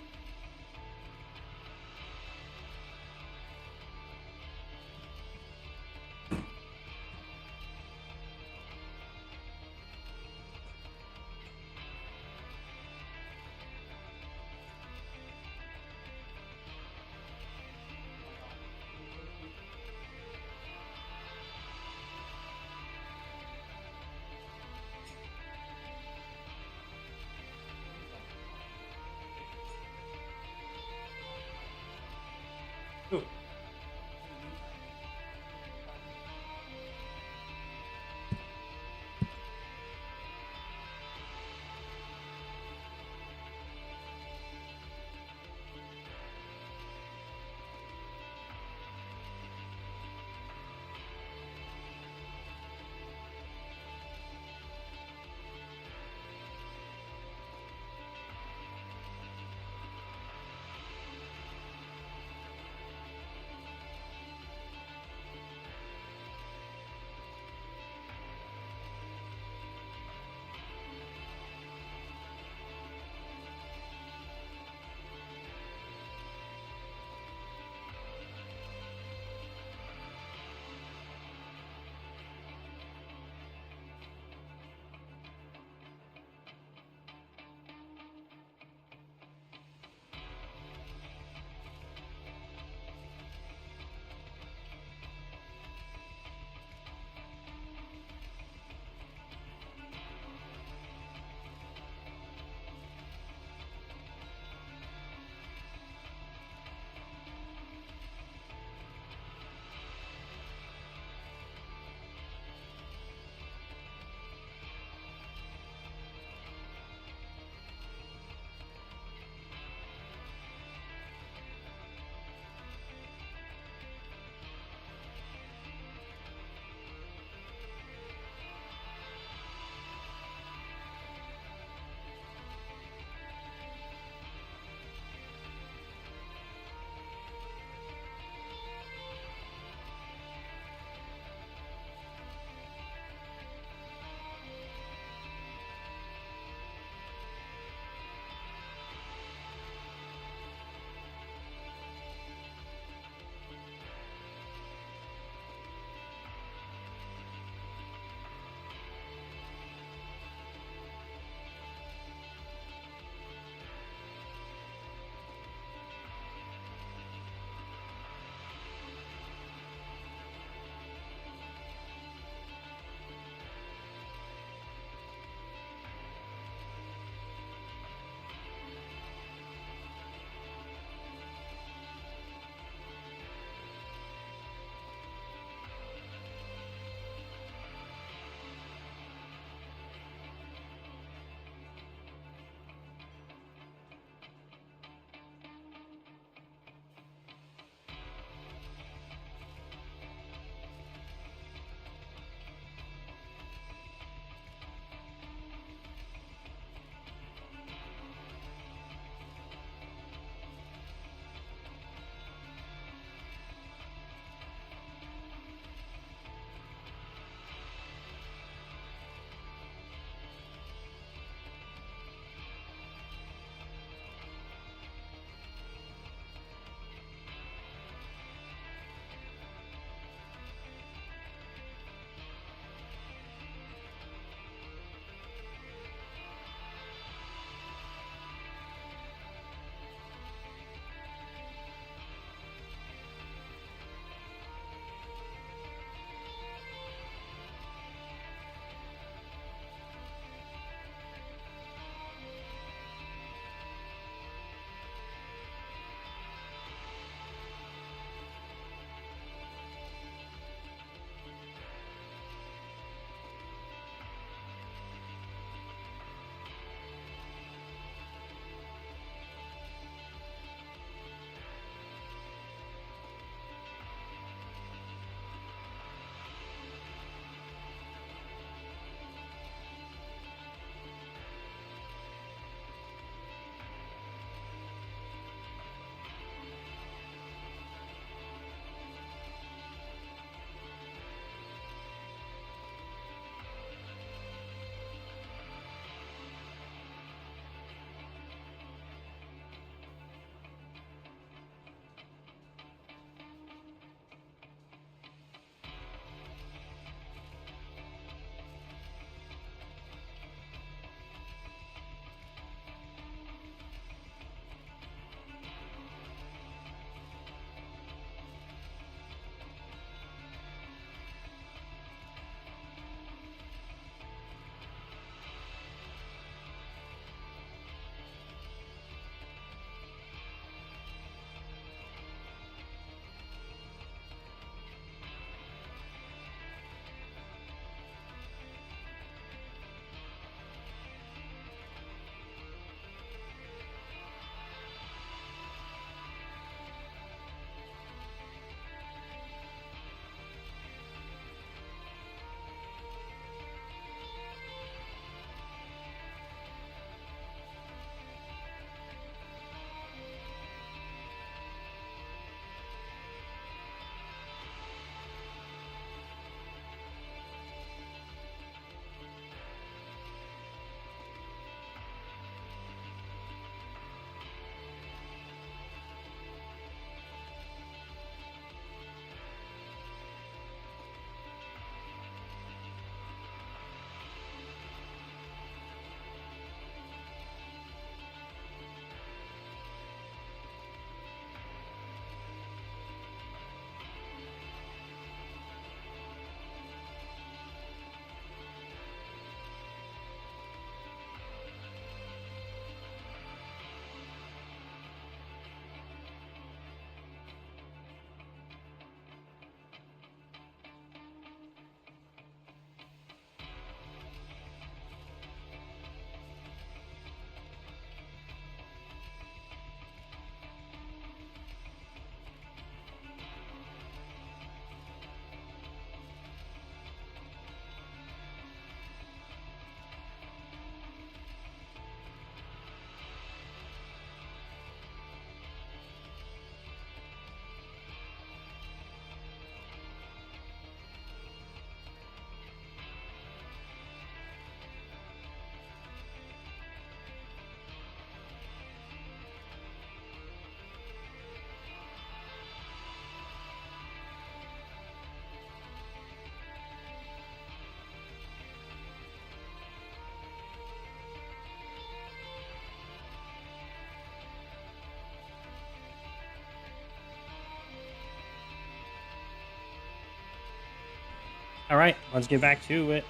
All right, let's get back to it.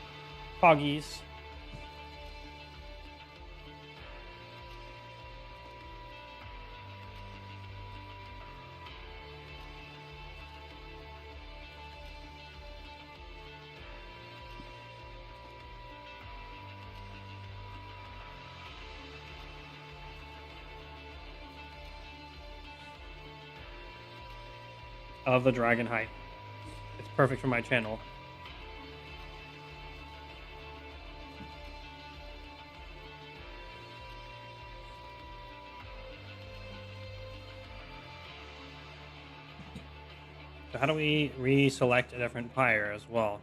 Foggies. I love the dragon height. It's perfect for my channel. So how do we reselect a different pyre as well?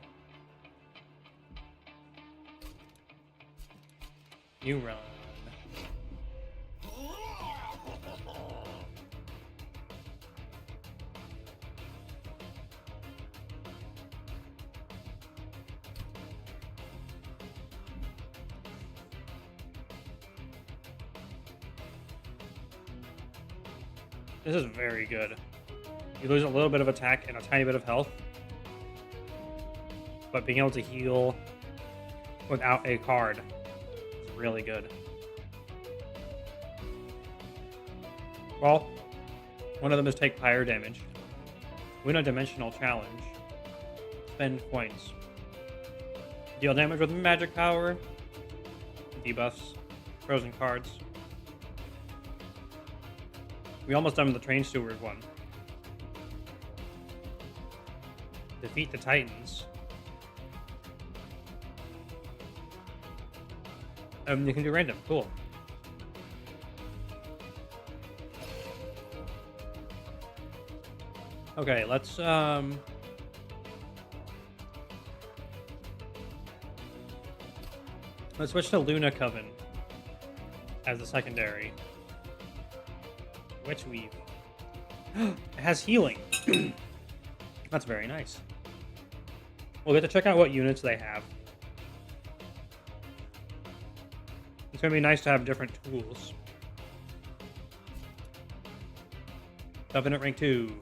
You run. This is very good. You lose a little bit of attack and a tiny bit of health, but being able to heal without a card is really good. Well, one of them is take pyre damage. Win a dimensional challenge. Spend coins. Deal damage with magic power. Debuffs. Frozen cards. We almost done with the Train Steward one. Defeat the Titans. You can do random. Cool. Okay, let's switch to Luna Coven as the secondary. Witch Weave. It has healing. That's very nice. We'll get to check out what units they have. It's going to be nice to have different tools. Covenant rank 2.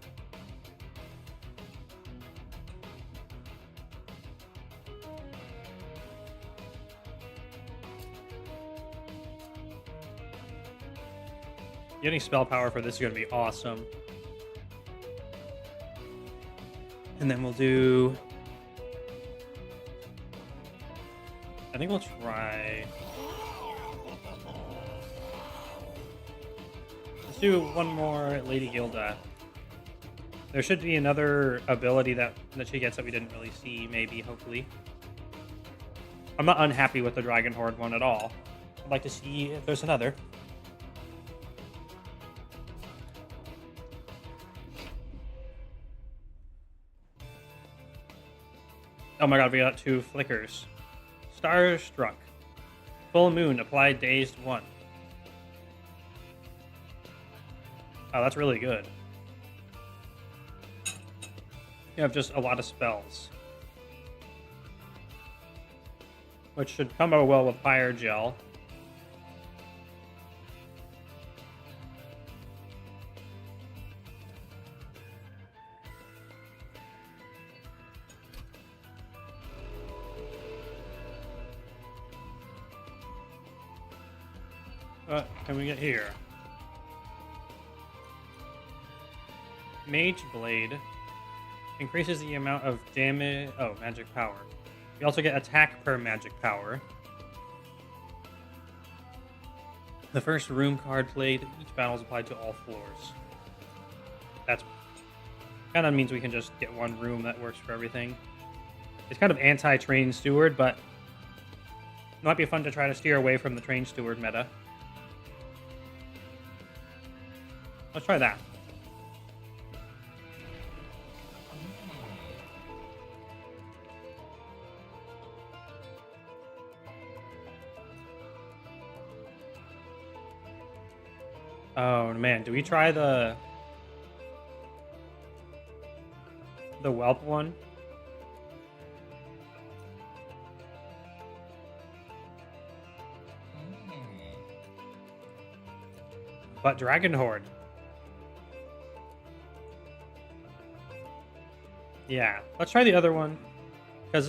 Getting spell power for this is going to be awesome. And then we'll do... I think we'll try... Let's do one more Lady Gilda. There should be another ability that she gets that we didn't really see, maybe, hopefully. I'm not unhappy with the Dragon Horde one at all. I'd like to see if there's another. Oh my god, we got 2 flickers. Starstruck. Full moon, apply dazed 1. Oh, that's really good. You have just a lot of spells. Which should combo well with Fire Gel. What can we get here? Mage Blade increases the amount of damage. Oh, magic power. We also get attack per magic power. The first room card played, each battle is applied to all floors. That's kind of means we can just get one room that works for everything. It's kind of anti-Train Steward, but it might be fun to try to steer away from the Train Steward meta. Let's try that. Oh man, do we try the whelp one? But Dragon Horde. Yeah, let's try the other one. Because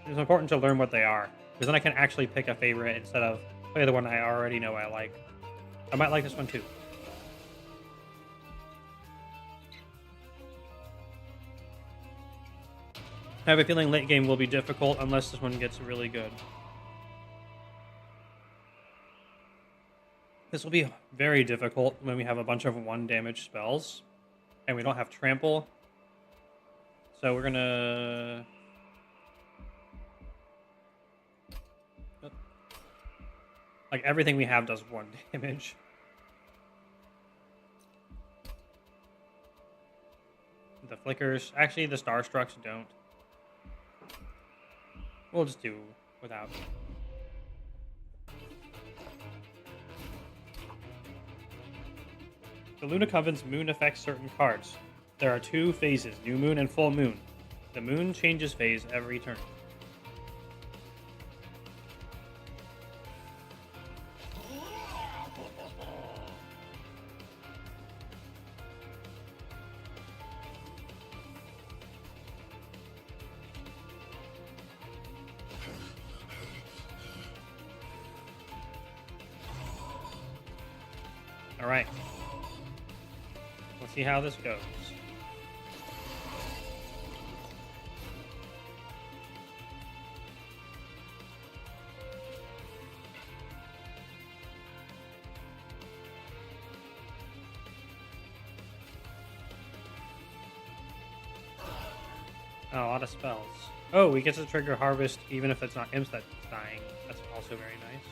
it's important to learn what they are. Because then I can actually pick a favorite instead of play the one I already know I like. I might like this one too. I have a feeling late game will be difficult unless this one gets really good. This will be very difficult when we have a bunch of 1 damage spells. And we don't have trample. So we're gonna... Like, everything we have does 1 damage. The flickers... Actually, the Starstrucks don't. We'll just do without. The Luna Coven's moon affects certain cards. There are 2 phases, new moon and full moon. The moon changes phase every turn. All right. Let's see how this goes. Oh, a lot of spells. Oh, we get to trigger Harvest even if it's not imps that's dying. That's also very nice.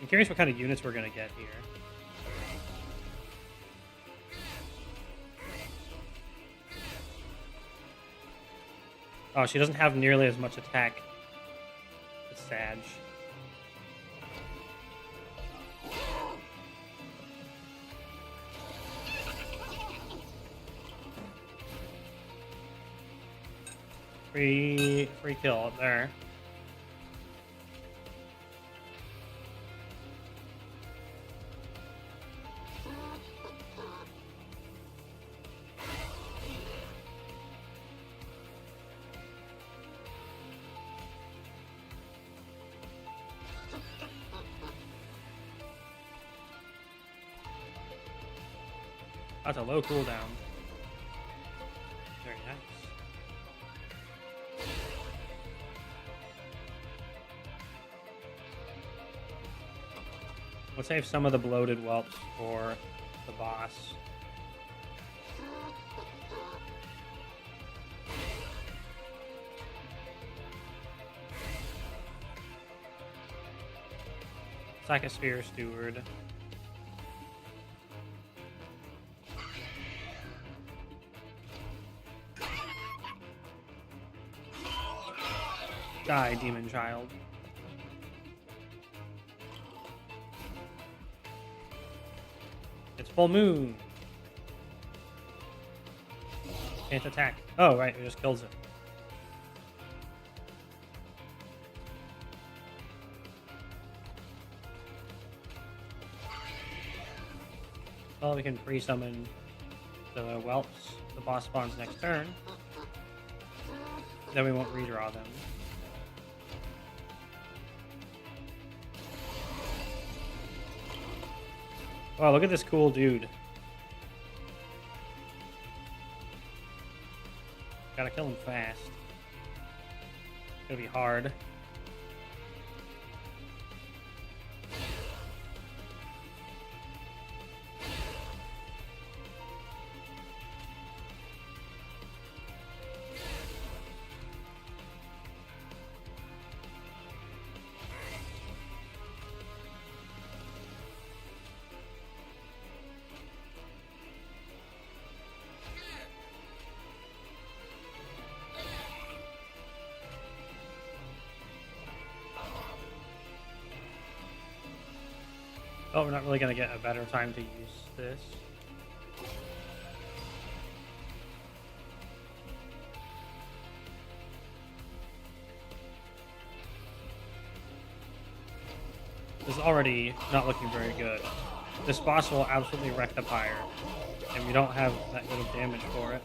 I'm curious what kind of units we're going to get here. Oh, she doesn't have nearly as much attack as Sag. Free kill there. That's a low cooldown. Very nice. We'll save some of the bloated whelps for the boss. Psychosphere Steward. Die, Demon Child. It's full moon. Can't attack. Oh, right, it just kills it. Well, we can pre-summon the whelps. The boss spawns next turn. Then we won't redraw them. Oh, look at this cool dude. Gotta kill him fast. It's gonna be hard. Oh, we're not really going to get a better time to use this. This is already not looking very good. This boss will absolutely wreck the pyre, and we don't have that good of damage for it.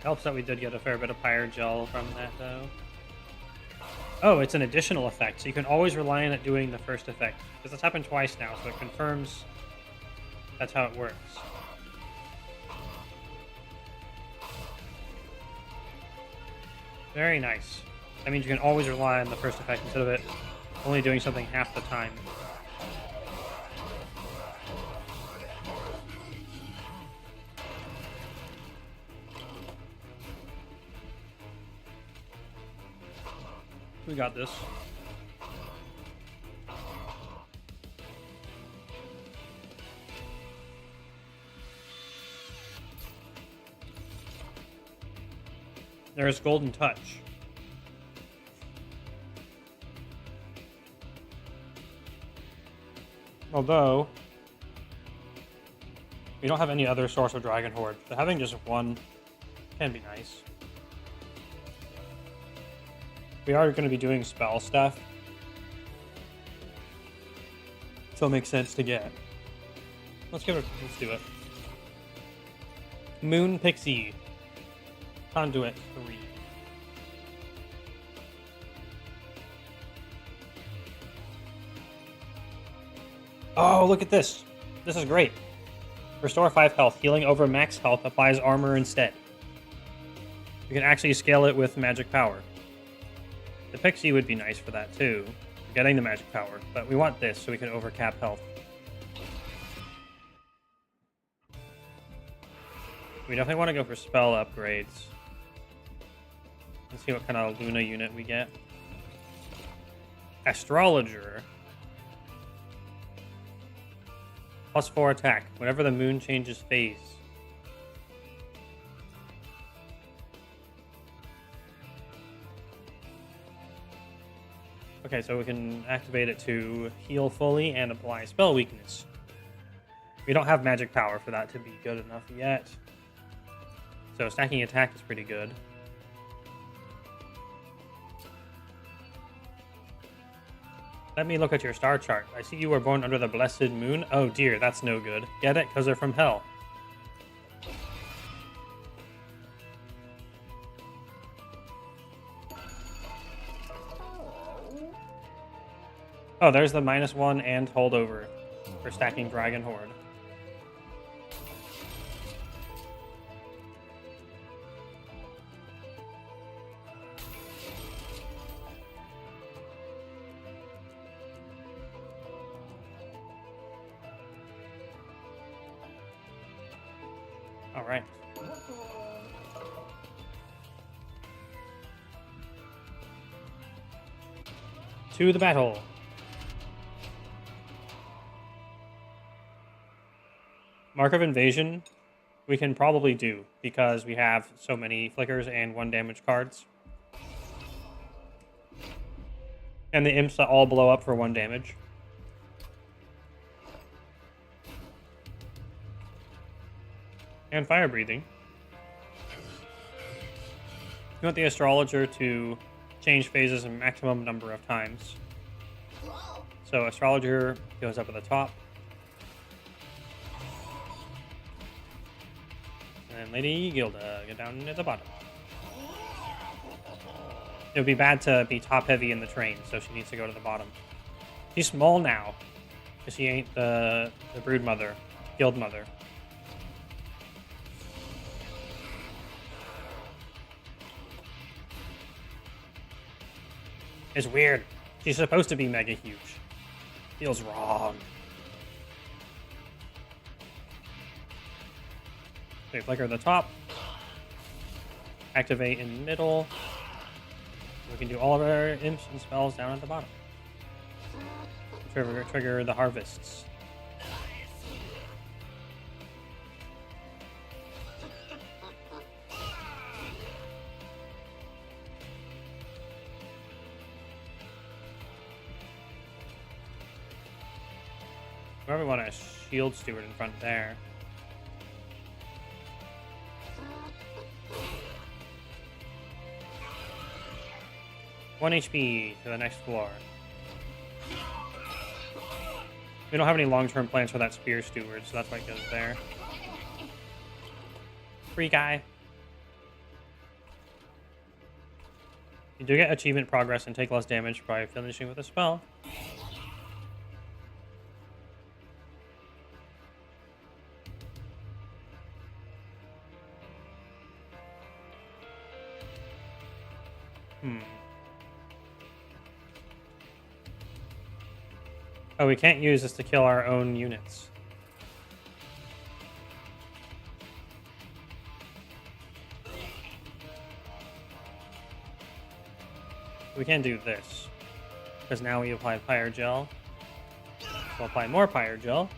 Helps that we did get a fair bit of Pyre Gel from that, though. Oh, it's an additional effect, so you can always rely on it doing the first effect. Because it's happened twice now, so it confirms that's how it works. Very nice. That means you can always rely on the first effect instead of it only doing something half the time. We got this. There's Golden Touch. Although, we don't have any other source of Dragon Horde, so having just one can be nice. We are going to be doing spell stuff, so it makes sense to get. Let's do it. Moon Pixie. Conduit 3. Oh, look at this. This is great. Restore 5 health. Healing over max health applies armor instead. You can actually scale it with magic power. The Pixie would be nice for that too, for getting the magic power, but we want this so we can overcap health. We definitely want to go for spell upgrades. Let's see what kind of Luna unit we get. Astrologer. +4 attack, whenever the moon changes phase. Okay, so we can activate it to heal fully and apply spell weakness. We don't have magic power for that to be good enough yet. So stacking attack is pretty good. Let me look at your star chart. I see you were born under the blessed moon. Oh dear, that's no good. Get it? Because they're from hell. Oh, there's the -1 and holdover for stacking Dragon Horde. All right. To the battle. Mark of Invasion, we can probably do, because we have so many flickers and 1 damage cards. And the imps that all blow up for 1 damage. And fire breathing. You want the astrologer to change phases a maximum number of times. So astrologer goes up at the top. And Lady Gilda, get down at the bottom. It would be bad to be top heavy in the train, so she needs to go to the bottom. She's small now, because she ain't the brood mother, guild mother. It's weird. She's supposed to be mega huge. Feels wrong. Okay, flicker at the top. Activate in the middle. We can do all of our imps and spells down at the bottom. Trigger the harvests. Probably want a shield steward in front there. One HP to the next floor. We don't have any long-term plans for that spear steward, so that's why it goes there. Free guy. You do get achievement progress and take less damage by finishing with a spell. Oh, we can't use this to kill our own units. We can do this. Because now we apply Pyre Gel. We'll apply more Pyre Gel.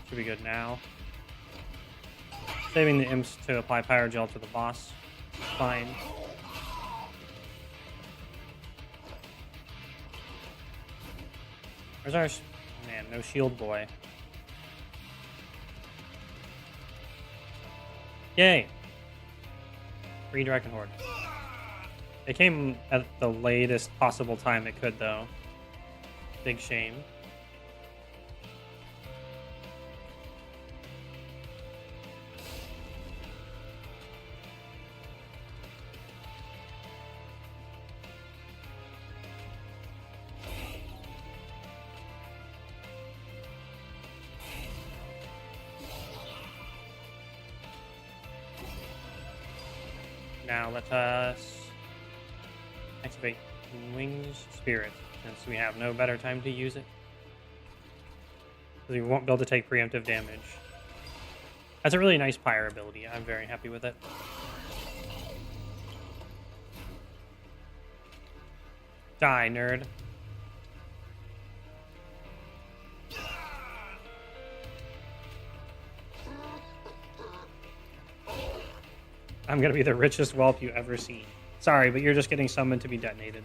Should be good now. Saving the imps to apply Pyre Gel to the boss. Fine. Where's our... Man, no shield boy. Yay! Free Dragon Horde. It came at the latest possible time it could, though. Big shame. Now let us activate Wings Spirit, since we have no better time to use it. Because we won't be able to take preemptive damage. That's a really nice Pyre ability. I'm very happy with it. Die, nerd. I'm gonna be the richest whelp you ever seen. Sorry, but you're just getting summoned to be detonated.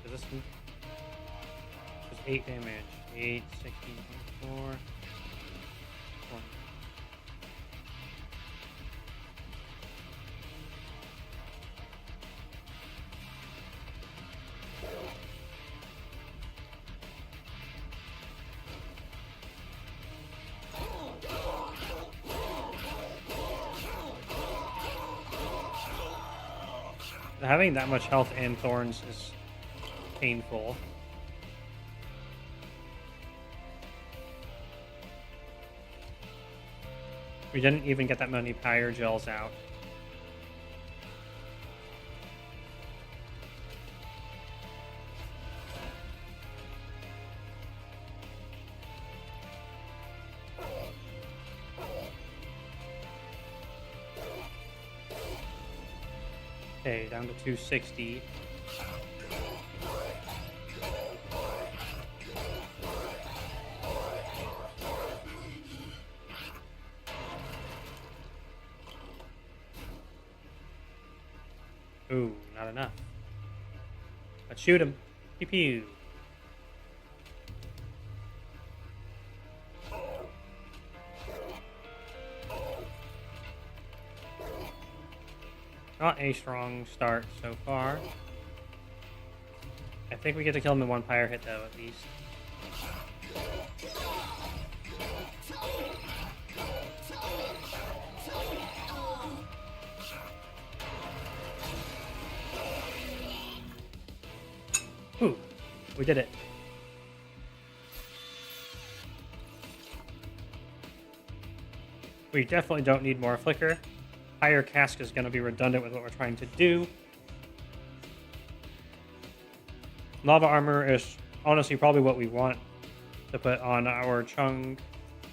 Is this 8 damage? 8, 16, 24, 20. Having that much health and thorns is painful. We didn't even get that many Pyre Gels out. Okay, down to 260. Ooh, not enough. Let's shoot him. Pew pew. Not a strong start so far. I think we get to kill him in one Pyre hit, though, at least. Ooh, we did it. We definitely don't need more Flicker. Higher Cask is going to be redundant with what we're trying to do. Lava Armor is honestly probably what we want to put on our Chung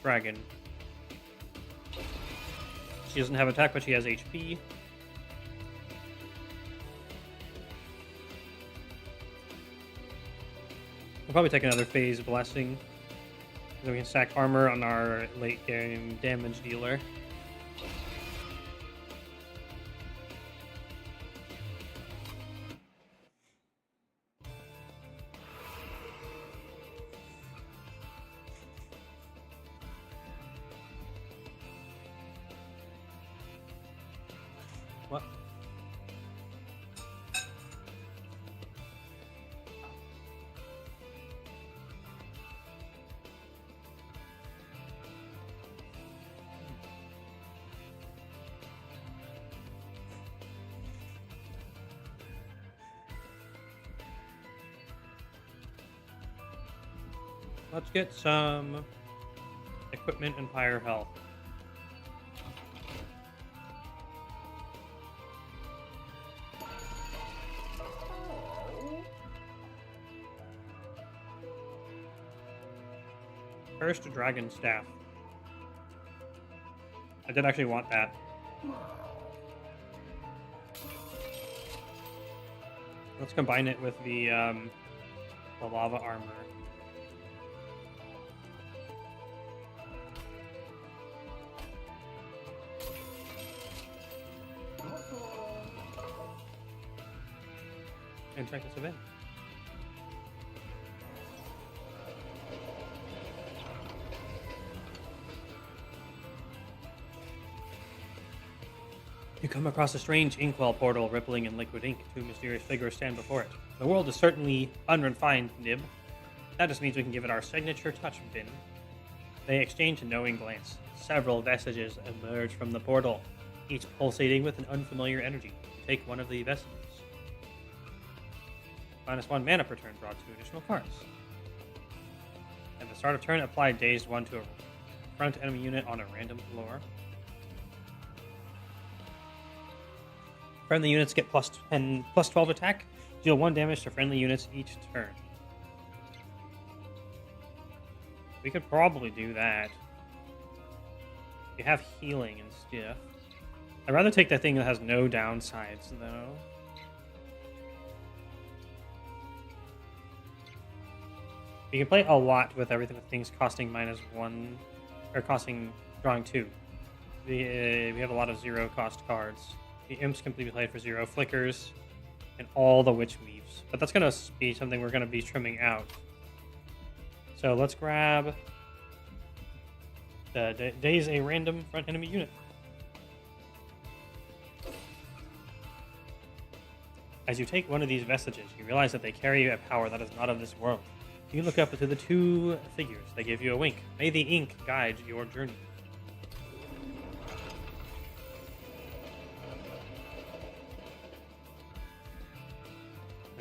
Dragon. She doesn't have attack, but she has HP. We'll probably take another Phase Blessing. Then we can stack armor on our late game damage dealer. Let's get some equipment and fire health. First dragon staff. I did actually want that. Let's combine it with the lava armor. And check this event. You come across a strange inkwell portal rippling in liquid ink. Two mysterious figures stand before it. The world is certainly unrefined, Nib. That just means we can give it our signature touch, Bin. They exchange a knowing glance. Several vestiges emerge from the portal, each pulsating with an unfamiliar energy. You take one of the vestiges. -1 mana per turn, draw 2 additional cards. At the start of turn, apply Dazed 1 to a front enemy unit on a random floor. Friendly units get +12 attack. Deal 1 damage to friendly units each turn. We could probably do that. We have healing and stuff. I'd rather take that thing that has no downsides, though. We can play a lot with everything with things costing -1, or drawing 2. We have a lot of 0 cost cards. The imps can be played for 0 flickers, and all the witch weaves. But that's going to be something we're going to be trimming out. So let's grab the Daze a random front enemy unit. As you take one of these vestiges, you realize that they carry a power that is not of this world. You look up to the two figures. They give you a wink. May the ink guide your journey.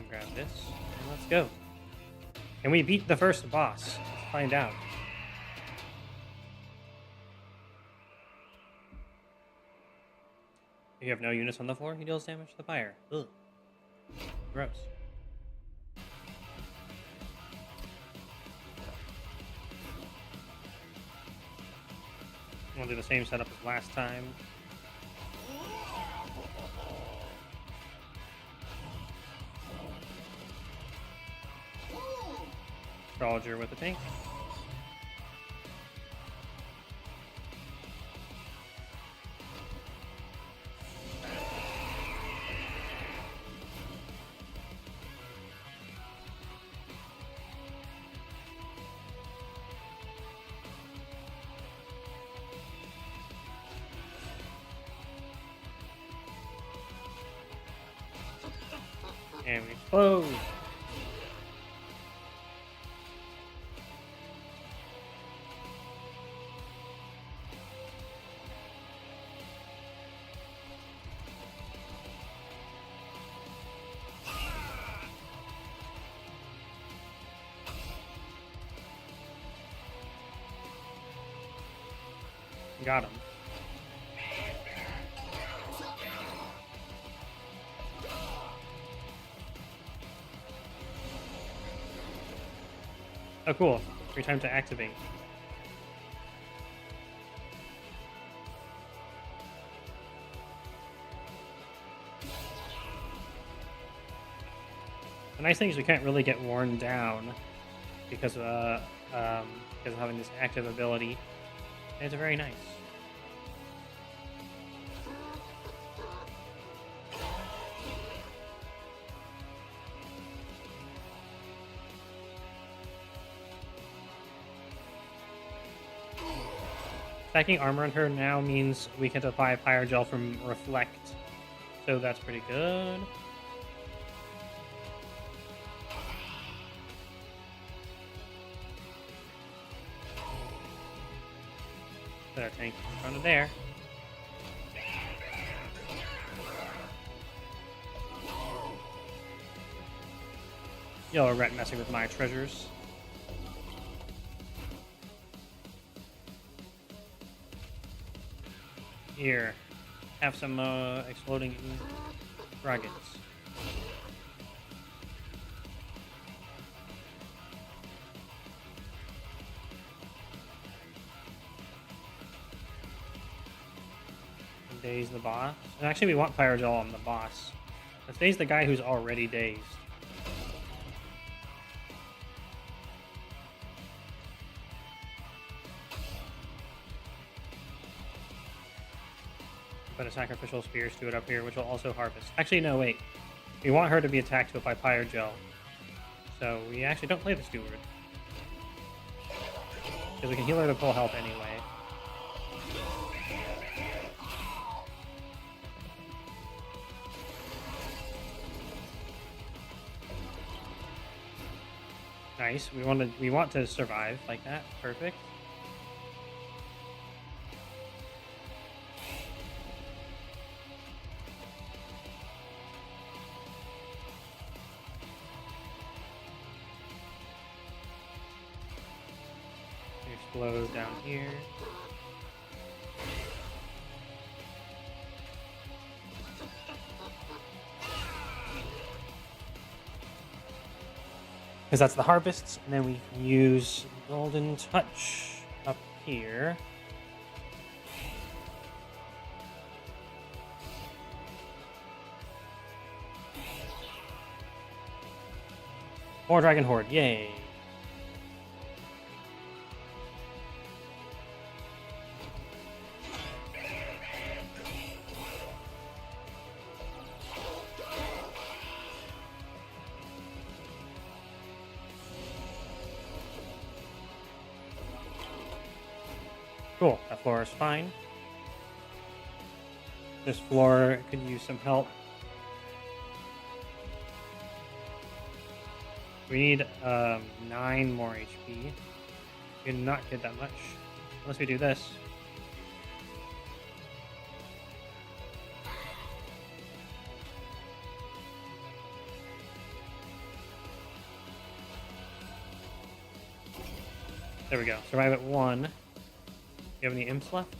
Grab this and let's go. Can we beat the first boss? Let's find out. If you have no units on the floor, he deals damage to the fire. Ugh. Gross. We'll do the same setup as last time. Astrologer with a tank. And we explode. Got him. Oh, cool. Free time to activate. The nice thing is we can't really get worn down because of having this active ability. And it's very nice. Stacking armor on her now means we can apply Fire Gel from Reflect. So that's pretty good. Put our tank in front of there. Y'all are rat messing with my treasures. Here, have some exploding dragons. Daze the boss. And actually, we want Pyrogel on the boss. Let's daze the guy who's already dazed. Put a sacrificial spear steward up here, which will also harvest. Actually, no, wait. We want her to be attacked with by Pyrogel. So we actually don't play the steward. Because we can heal her to full health anyway. Nice. We want to survive like that. Perfect. Explode down here. Because that's the harvests, and then we can use Golden Touch up here. More Dragon Horde, yay! Cool, that floor is fine. This floor could use some help. We need 9 more HP. We did not get that much. Unless we do this. There we go. Survive at 1. Do you have any imps left?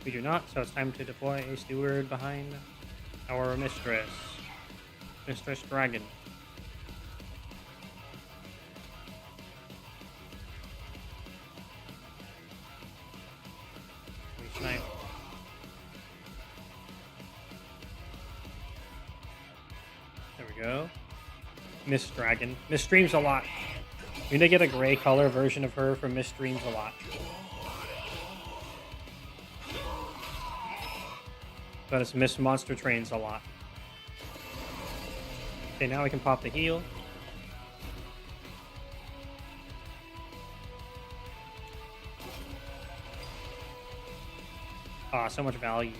We do not, so it's time to deploy a steward behind our mistress. Mistress Dragon. We snipe. There we go. Miss Dragon. Miss Streams a lot. We need to get a gray color version of her for Miss Streams a lot. But it's Miss Monster Trains a lot. Okay, now we can pop the heal. Ah, so much value.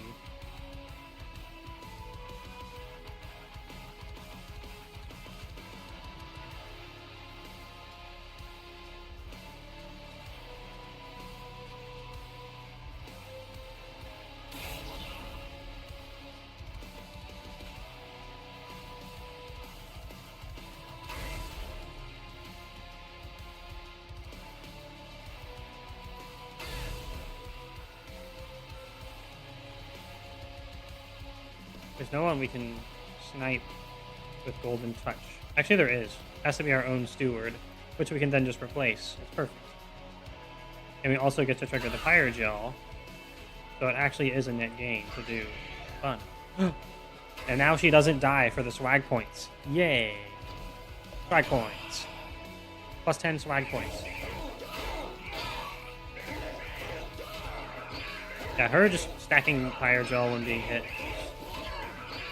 There's no one we can snipe with Golden Touch. Actually, there is. It has to be our own steward, which we can then just replace. It's perfect. And we also get to trigger the Pyrogel, so it actually is a net gain to do. Fun. And now she doesn't die for the swag points. Yay! Swag points. Plus 10 swag points. Yeah, her just stacking Pyrogel when being hit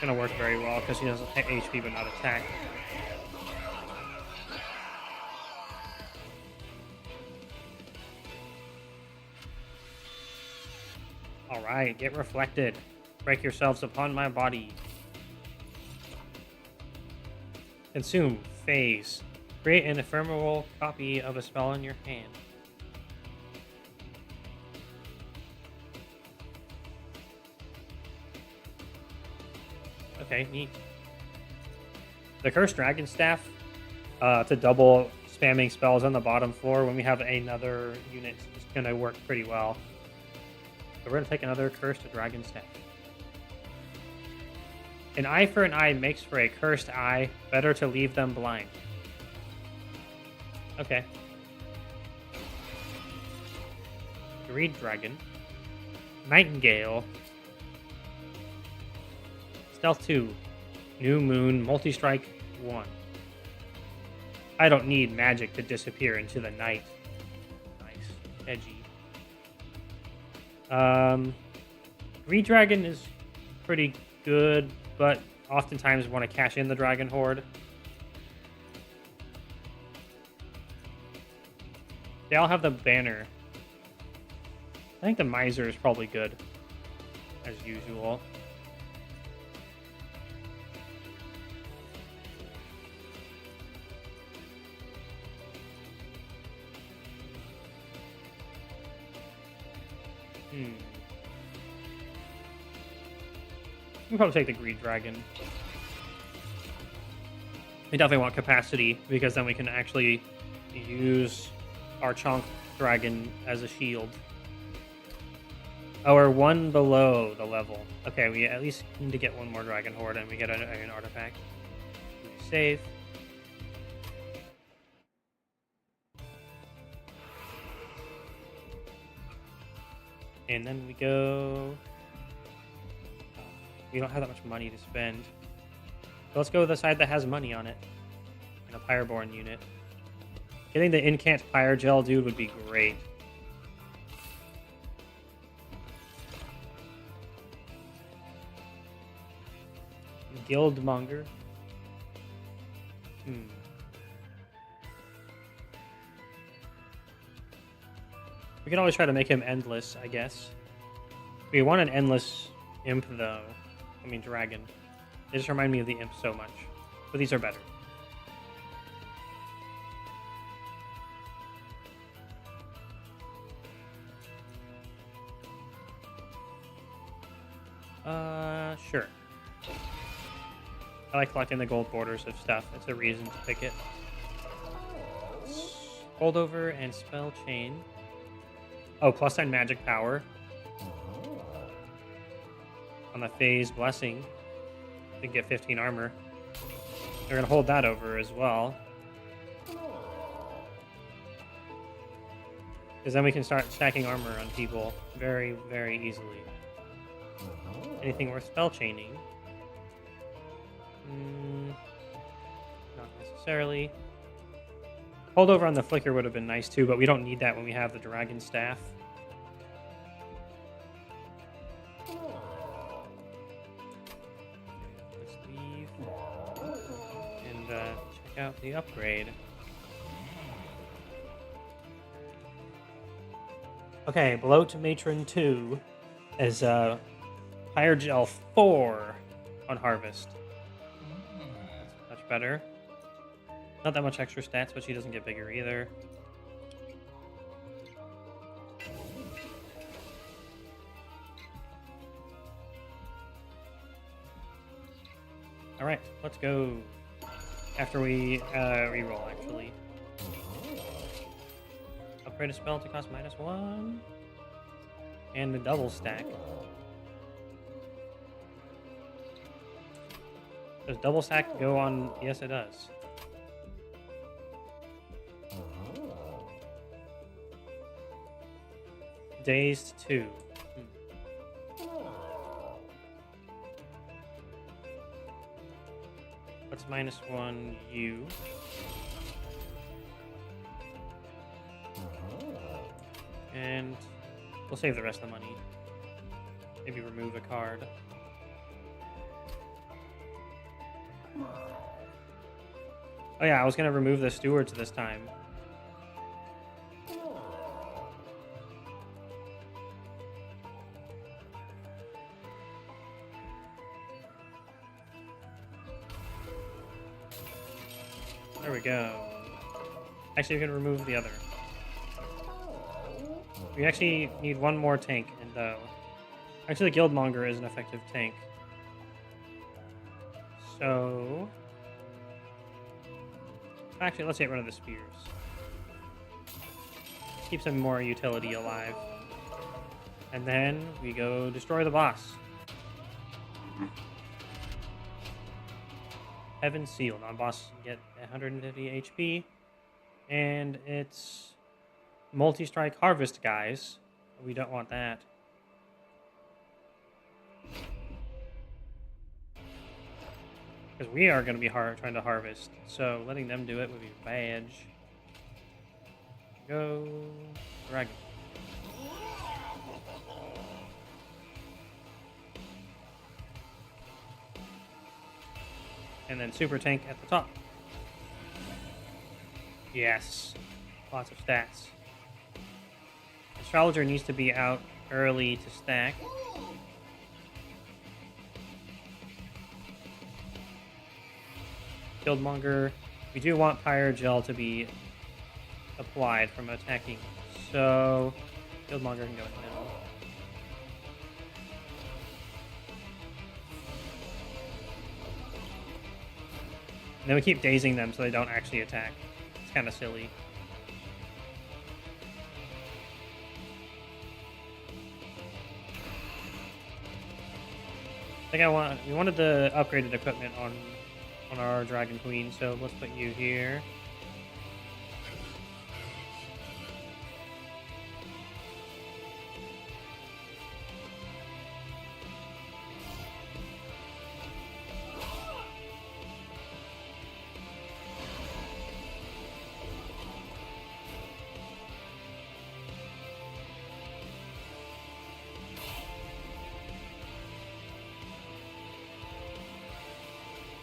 gonna work very well because she doesn't hit HP but not attack. Alright, get reflected. Break yourselves upon my body. Consume. Phase. Create an ephemeral copy of a spell in your hand. Okay, neat. The Cursed Dragon Staff to double spamming spells on the bottom floor when we have another unit is going to work pretty well. So we're gonna take another cursed dragon staff. An eye for an eye makes for a cursed eye. Better to leave them blind. Okay. Greed dragon. Nightingale. Stealth 2. New moon. Multi-strike 1. I don't need magic to disappear into the night. Nice. Edgy. Greed dragon is pretty good, but oftentimes want to cash in the dragon horde. They all have the banner. I think the miser is probably good, as usual. We'll probably take the Greed Dragon. We definitely want capacity, because then we can actually use our Chonk Dragon as a shield. Oh, we're one below the level. Okay, we at least need to get one more Dragon Horde and we get an artifact. Save. And then we go... We don't have that much money to spend. So let's go with the side that has money on it. And a Pyreborn unit. Getting the Incant Pyre Gel dude would be great. Guildmonger. We can always try to make him endless, I guess. We want an endless imp, though. I mean, dragon. They just remind me of the imp so much. But these are better. Sure. I like collecting the gold borders of stuff. It's a reason to pick it. Holdover and Spell Chain. Oh, +9 magic power. On the Phase Blessing. We can get 15 armor. We're going to hold that over as well. Because then we can start stacking armor on people very, very easily. Anything worth spell chaining? Not necessarily. Holdover on the Flicker would have been nice too, but we don't need that when we have the Dragon Staff. Let's leave and check out the upgrade. Okay, Bloat Matron 2 is Pyre Gel 4 on Harvest. That's much better. Not that much extra stats, but she doesn't get bigger either. Alright, let's go. After we reroll, actually. Upgrade a spell to cost -1. And the double stack. Does double stack go on? Yes, it does. Dazed 2. What's -1 you? And we'll save the rest of the money. Maybe remove a card. Oh yeah, I was gonna remove the stewards this time. There we go. Actually, we can remove the other. We actually need one more tank, and actually the Guildmonger is an effective tank. So... Actually, let's get rid of the spears. Keep some more utility alive. And then we go destroy the boss. Heaven Seal. Non-boss get 150 HP. And it's multi-strike harvest, guys. We don't want that. Because we are going to be trying to harvest. So letting them do it would be bad. Go dragon. And then super tank at the top. Yes. Lots of stats. Astrologer needs to be out early to stack. Guildmonger. We do want Pyre Gel to be applied from attacking. So Guildmonger can go in the middle. And then we keep dazing them so they don't actually attack. It's kind of silly. I think we wanted the upgraded equipment on our Dragon Queen, so let's put you here.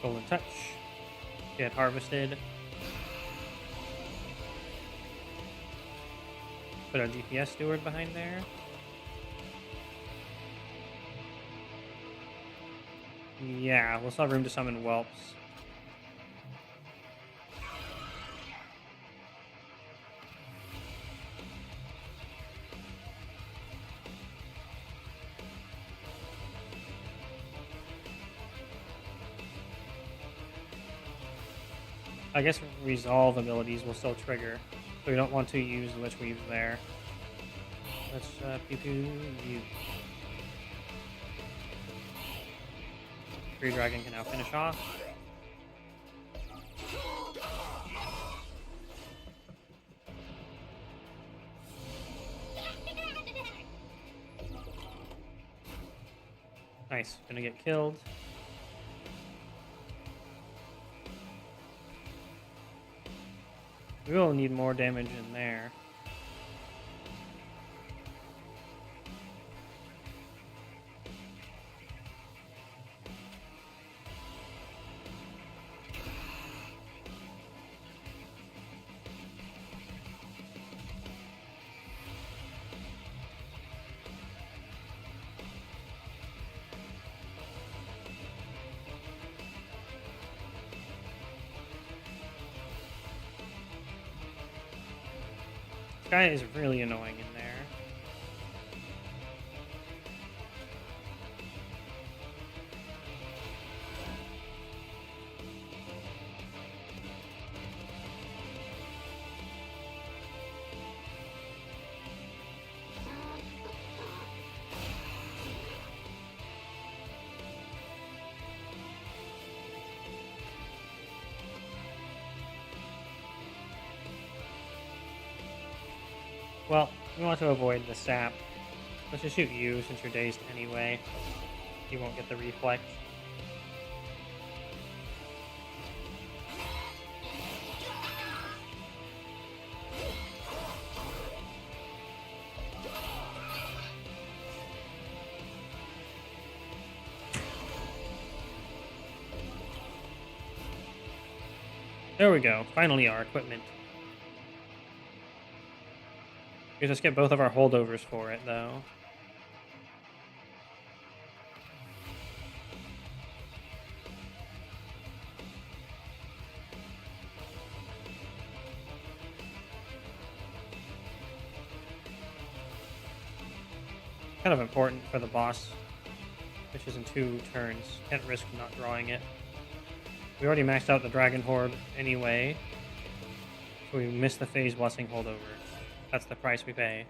Golden Touch. Get harvested. Put our GPS steward behind there. Yeah, we'll still have room to summon whelps. I guess resolve abilities will still trigger, so we don't want to use Lich Weave there. Let's pew pew you. Free Dragon can now finish off. Nice, gonna get killed. We will need more damage in there. This guy is really annoying in there. Well, we want to avoid the sap. Let's just shoot you since you're dazed anyway. You won't get the reflex. There we go. Finally, our equipment. We just get both of our holdovers for it, though. Kind of important for the boss, which is in 2 turns. Can't risk not drawing it. We already maxed out the Dragon Horde anyway, so we missed the Phase Blessing holdover. That's the price we pay.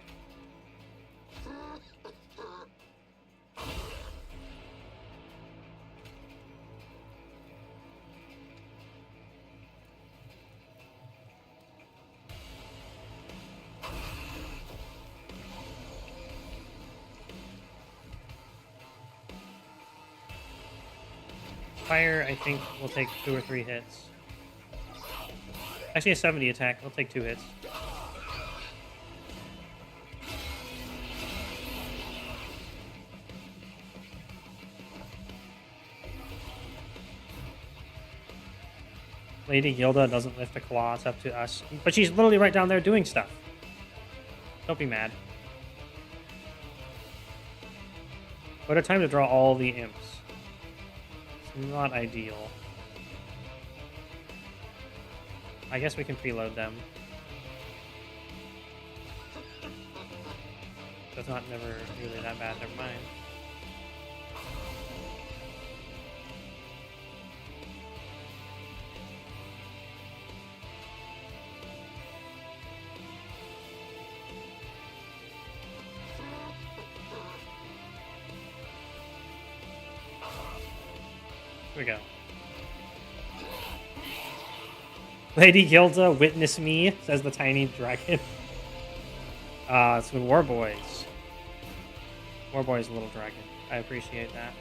Fire, I think, will take 2 or 3 hits. Actually, a 70 attack. It'll take 2 hits. Lady Gilda doesn't lift a claw. It's up to us. But she's literally right down there doing stuff. Don't be mad. What a time to draw all the imps. It's not ideal. I guess we can preload them. That's not never really that bad. Never mind. Here we go. Lady Gilda, witness me, says the tiny dragon. It's with Warboys. Warboy's a little dragon. I appreciate that.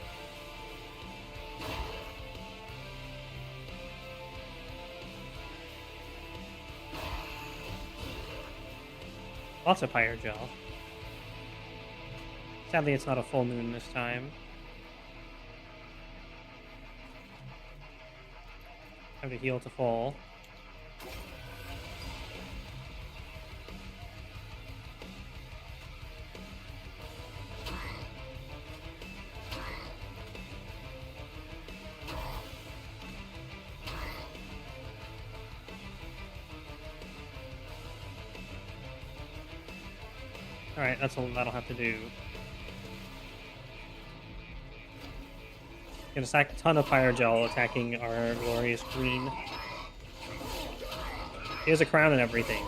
Lots of fire gel. Sadly, it's not a full moon this time. Have to heal to full. Alright, that's all that'll have to do. Gonna stack a ton of fire gel attacking our glorious queen. He has a crown and everything.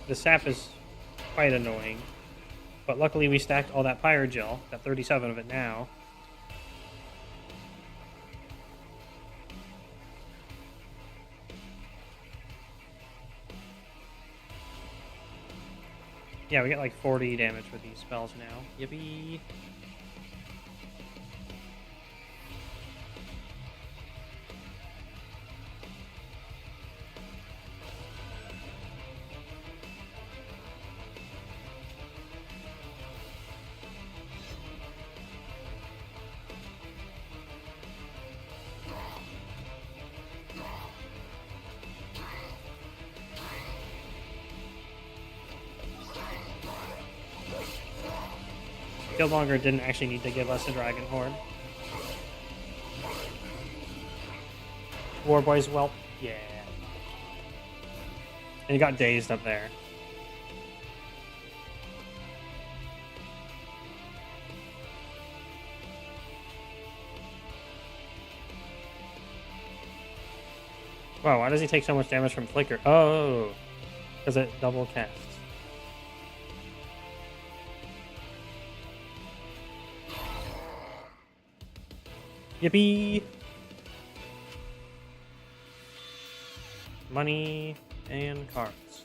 The sap is quite annoying. But luckily we stacked all that fire gel. Got 37 of it now. Yeah, we get like 40 damage with these spells now. Yippee! Guildmonger didn't actually need to give us a Dragon Horde. Warboys, well, yeah. And you got dazed up there. Wow, why does he take so much damage from Flicker? Oh, because it double casts. Yippee! Money and cards.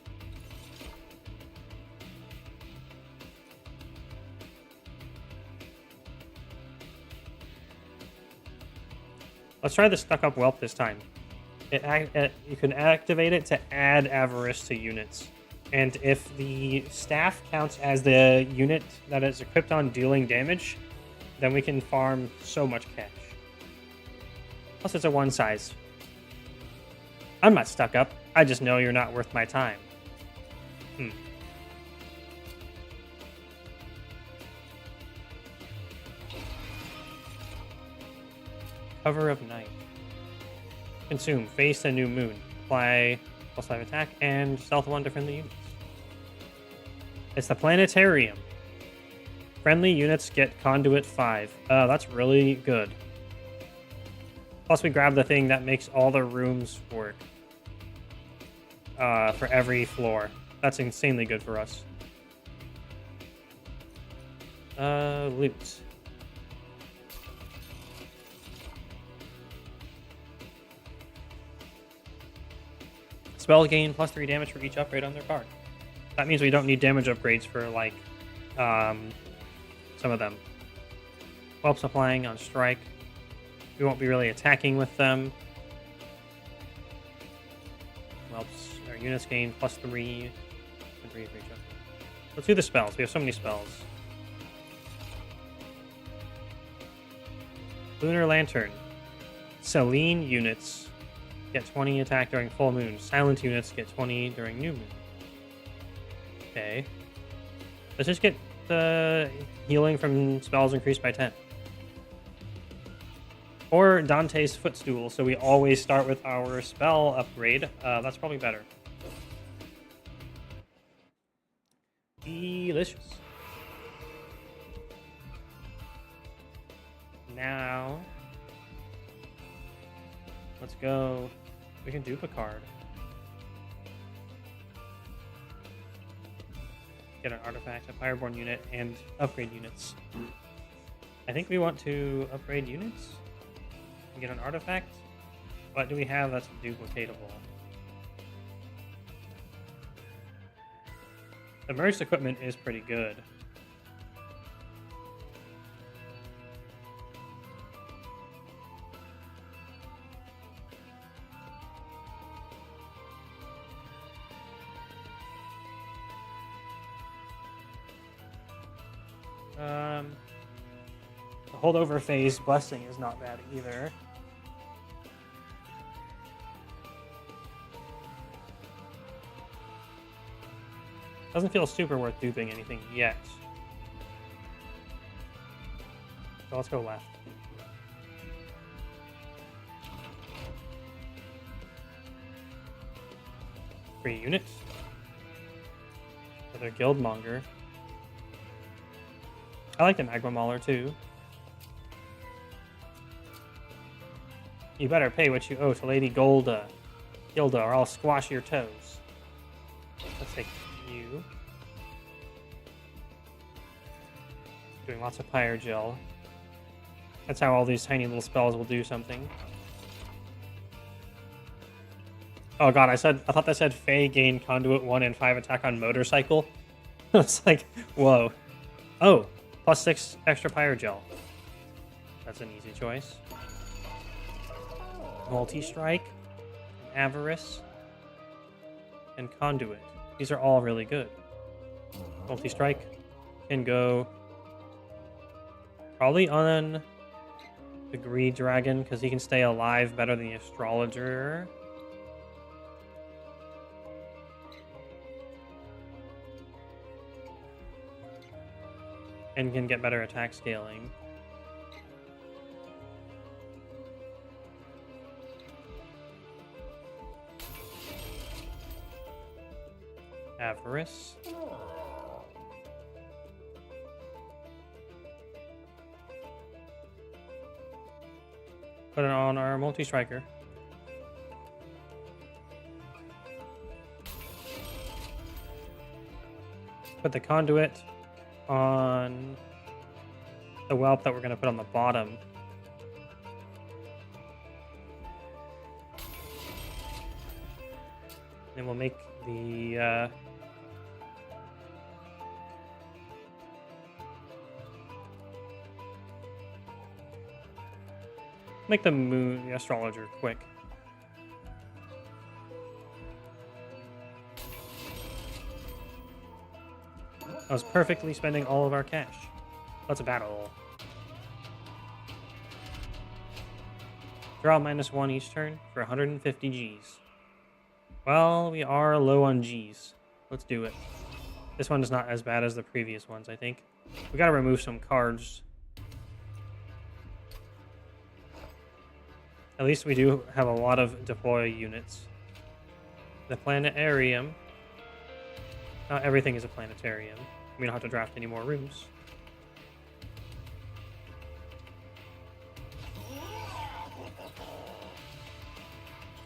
Let's try the stuck up whelp this time. You can activate it to add avarice to units. And if the staff counts as the unit that is equipped on dealing damage, then we can farm so much cash. Plus, it's a one size. I'm not stuck up. I just know you're not worth my time. Cover of Night. Consume. Face a new moon. Apply +5 attack and stealth 1 to friendly units. It's the planetarium. Friendly units get conduit 5. That's really good. Plus, we grab the thing that makes all the rooms work for every floor. That's insanely good for us. Loot. Spell gain +3 damage for each upgrade on their card. That means we don't need damage upgrades for, like, some of them. Whelps applying on strike. We won't be really attacking with them. Whelps, our units gain +3. Let's do the spells. We have so many spells. Lunar Lantern. Selene units get 20 attack during full moon. Silent units get 20 during new moon. Okay. Let's just get the healing from spells increased by 10. Or Dante's Footstool, so we always start with our spell upgrade. That's probably better. Delicious. Now, let's go. We can dupe a card. Get an artifact, a Fireborn unit, and upgrade units. I think we want to upgrade units and get an artifact. What do we have that's duplicatable? The merged equipment is pretty good. The holdover phase blessing is not bad either. Doesn't feel super worth duping anything yet. So let's go left. Free units. Another Guildmonger. I like the Magma Mauler too. You better pay what you owe to Lady Gilda, or I'll squash your toes. Let's take you. Doing lots of Pyre Gel. That's how all these tiny little spells will do something. Oh god, I thought that said Fae gain Conduit 1 and 5 attack on motorcycle. It's like, whoa. Oh, +6 extra Pyre Gel. That's an easy choice. Multi-Strike, Avarice, and Conduit. These are all really good. Multi-Strike can go probably on the Greed Dragon because he can stay alive better than the Astrologer. And can get better attack scaling. Avarice. Put it on our multi-striker. Put the conduit on the whelp that we're going to put on the bottom. And we'll make the make the moon, the astrologer, quick. I was perfectly spending all of our cash. Let's battle. Draw -1 each turn for 150 Gs. Well, we are low on Gs. Let's do it. This one is not as bad as the previous ones, I think. We gotta remove some cards. At least we do have a lot of deploy units. The planetarium. Not everything is a planetarium. We don't have to draft any more rooms.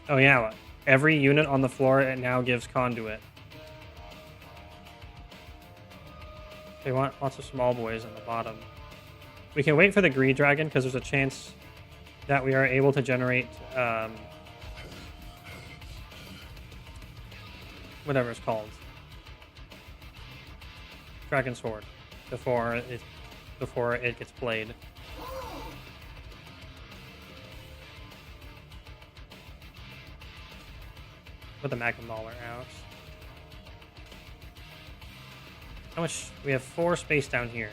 Oh yeah, every unit on the floor it now gives conduit. They want lots of small boys on the bottom. We can wait for the Greed Dragon because there's a chance that we are able to generate whatever it's called. Dragon Sword before it gets played. Put the Magma Mauler out. How much? We have 4 space down here.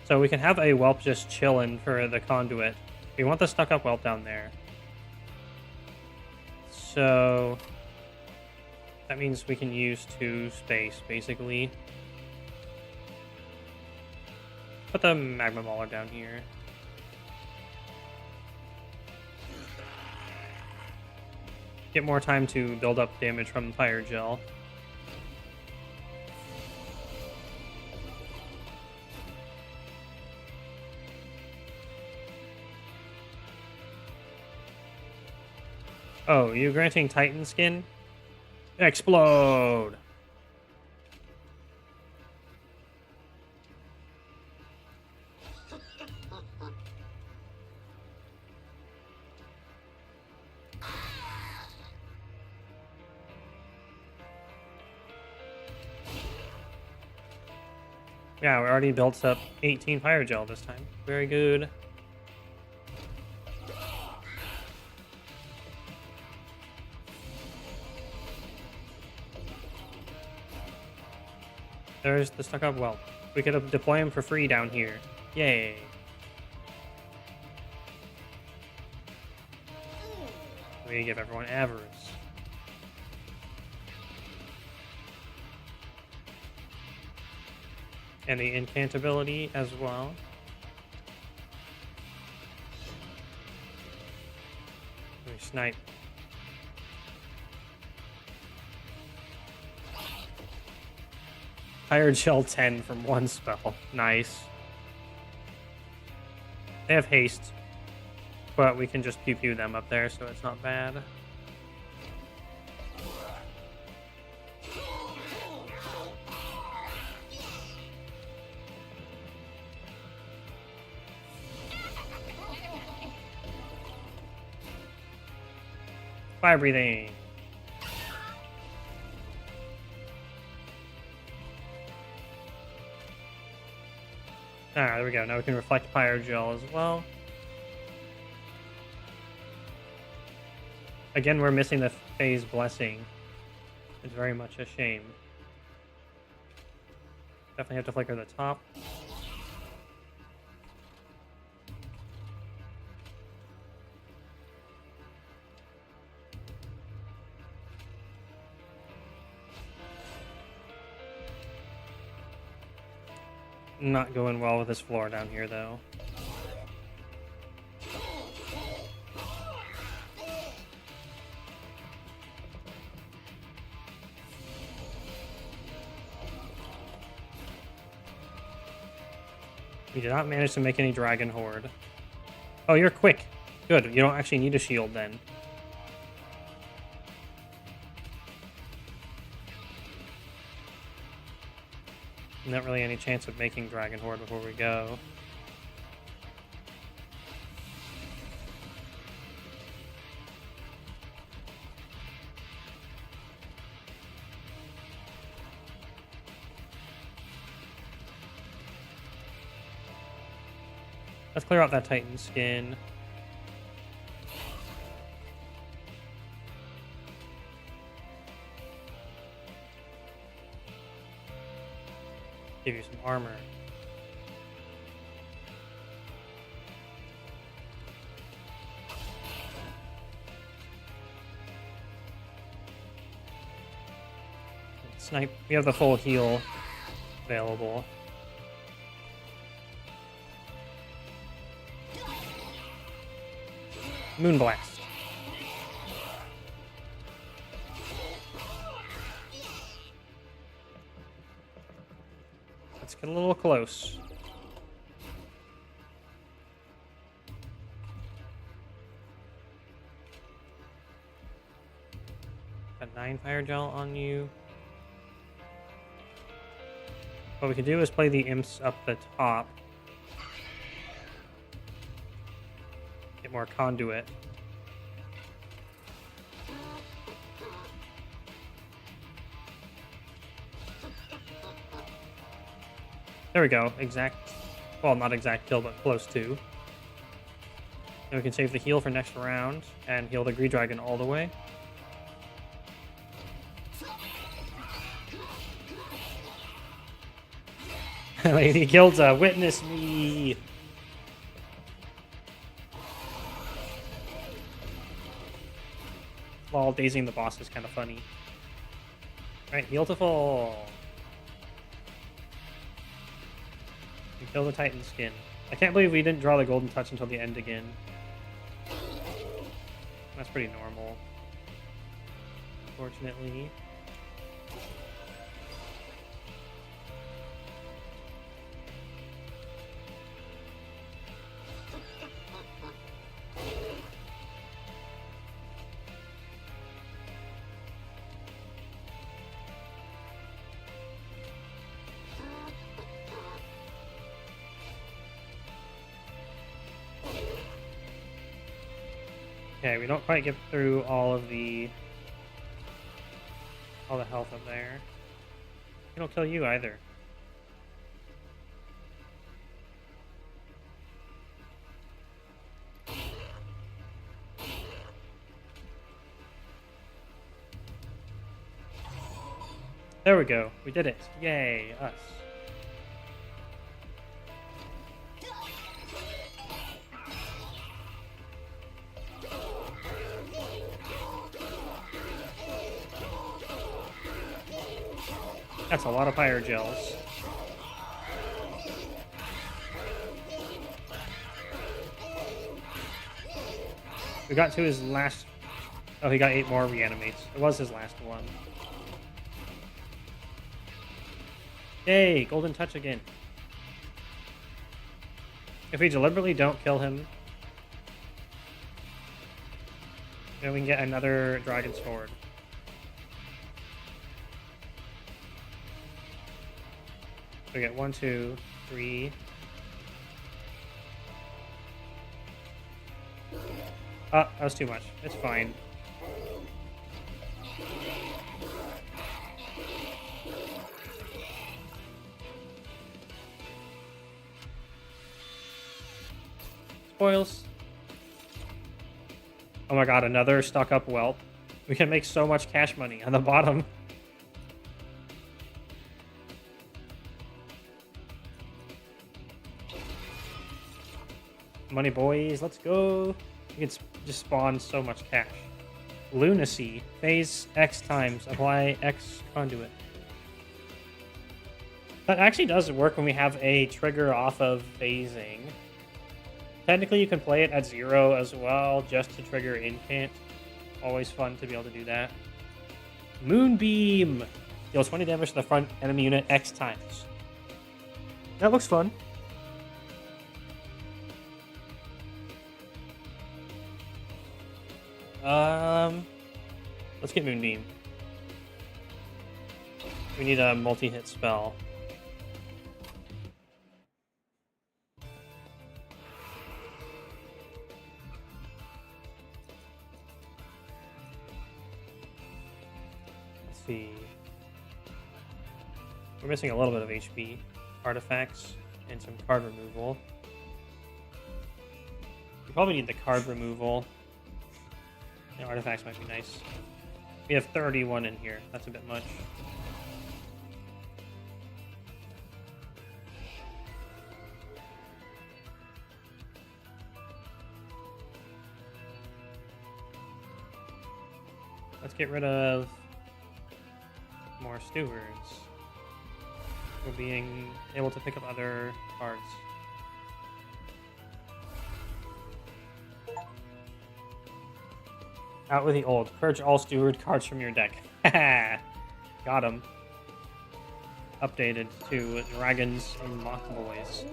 So we can have a whelp just chilling for the conduit. We want the stuck-up whelp down there. So that means we can use 2 space, basically. Put the Magma Mauler down here. Get more time to build up damage from Fire Gel. Oh, you granting Titan skin? Explode! Yeah, we already built up 18 Fire Gel this time. Very good. There's the stuck-up whelp. We could deploy him for free down here. Yay. We give everyone avarice. And the incantability as well. We snipe. Fire Gel 10 from 1 spell. Nice. They have haste, but we can just pew-pew them up there, so it's not bad. Fire breathing. Alright, there we go. Now we can reflect Fire Gel as well. Again, we're missing the Phase Blessing. It's very much a shame. Definitely have to flicker the top. Not going well with this floor down here, though. We did not manage to make any Dragon Horde. Oh, you're quick. Good. You don't actually need a shield, then. Not really any chance of making Dragon Horde before we go. Let's clear out that Titan skin. Give you some armor. Snipe. We have the full heal available. Moonblast. Let's get a little close. Got 9 Fire Gel on you. What we could do is play the imps up the top. Get more conduit. There we go. Exact. Well, not exact kill, but close to. And we can save the heal for next round and heal the Greed Dragon all the way. Lady Gilda, witness me! While dazing the boss is kind of funny. Alright, heal to full. We kill the Titan skin. I can't believe we didn't draw the golden touch until the end again. That's pretty normal. Fortunately. Okay, we don't quite get through all the health up there. It'll kill you either. There we go. We did it. Yay, us. That's a lot of fire gels. We got to his last... Oh, he got 8 more reanimates. It was his last one. Yay, golden touch again. If we deliberately don't kill him, then we can get another dragon sword. We get 1, 2, 3. Ah, that was too much. It's fine. Spoils. Oh my god, another stuck up whelp. We can make so much cash money on the bottom. Money boys, let's go. You can just spawn so much cash. Lunacy. Phase X times. Apply X conduit. That actually does work when we have a trigger off of phasing. Technically, you can play it at 0 as well, just to trigger incant. Always fun to be able to do that. Moonbeam. Deals 20 damage to the front enemy unit X times. That looks fun. Let's get Moonbeam. We need a multi-hit spell. Let's see. We're missing a little bit of HP, artifacts, and some card removal. We probably need the card removal. Yeah, artifacts might be nice. We have 31 in here. That's a bit much. Let's get rid of more stewards. We're being able to pick up other cards. Out with the old. Purge all steward cards from your deck. Got him. Updated to dragons and mock boys.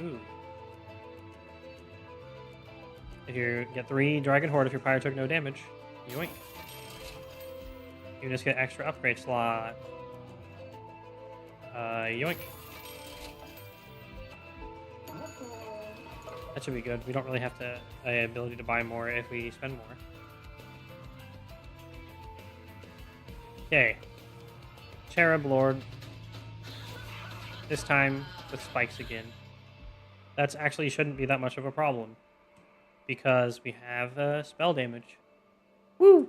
Ooh. If you get 3 dragon horde, if your pyre took no damage, yoink. You just get extra upgrade slot. Yoink. That should be good. We don't really have the ability to buy more if we spend more. Okay. Cherub Lord. this time with spikes again. That's actually shouldn't be that much of a problem because we have spell damage. Woo!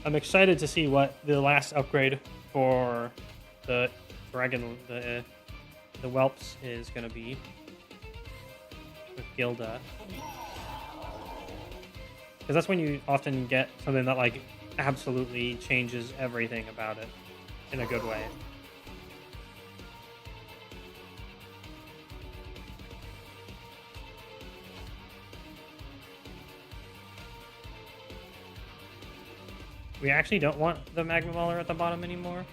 I'm excited to see what the last upgrade for the dragon, the whelps is going to be with Gilda. Because that's when you often get something that, like, absolutely changes everything about it in a good way. We actually don't want the Magma Mauler at the bottom anymore.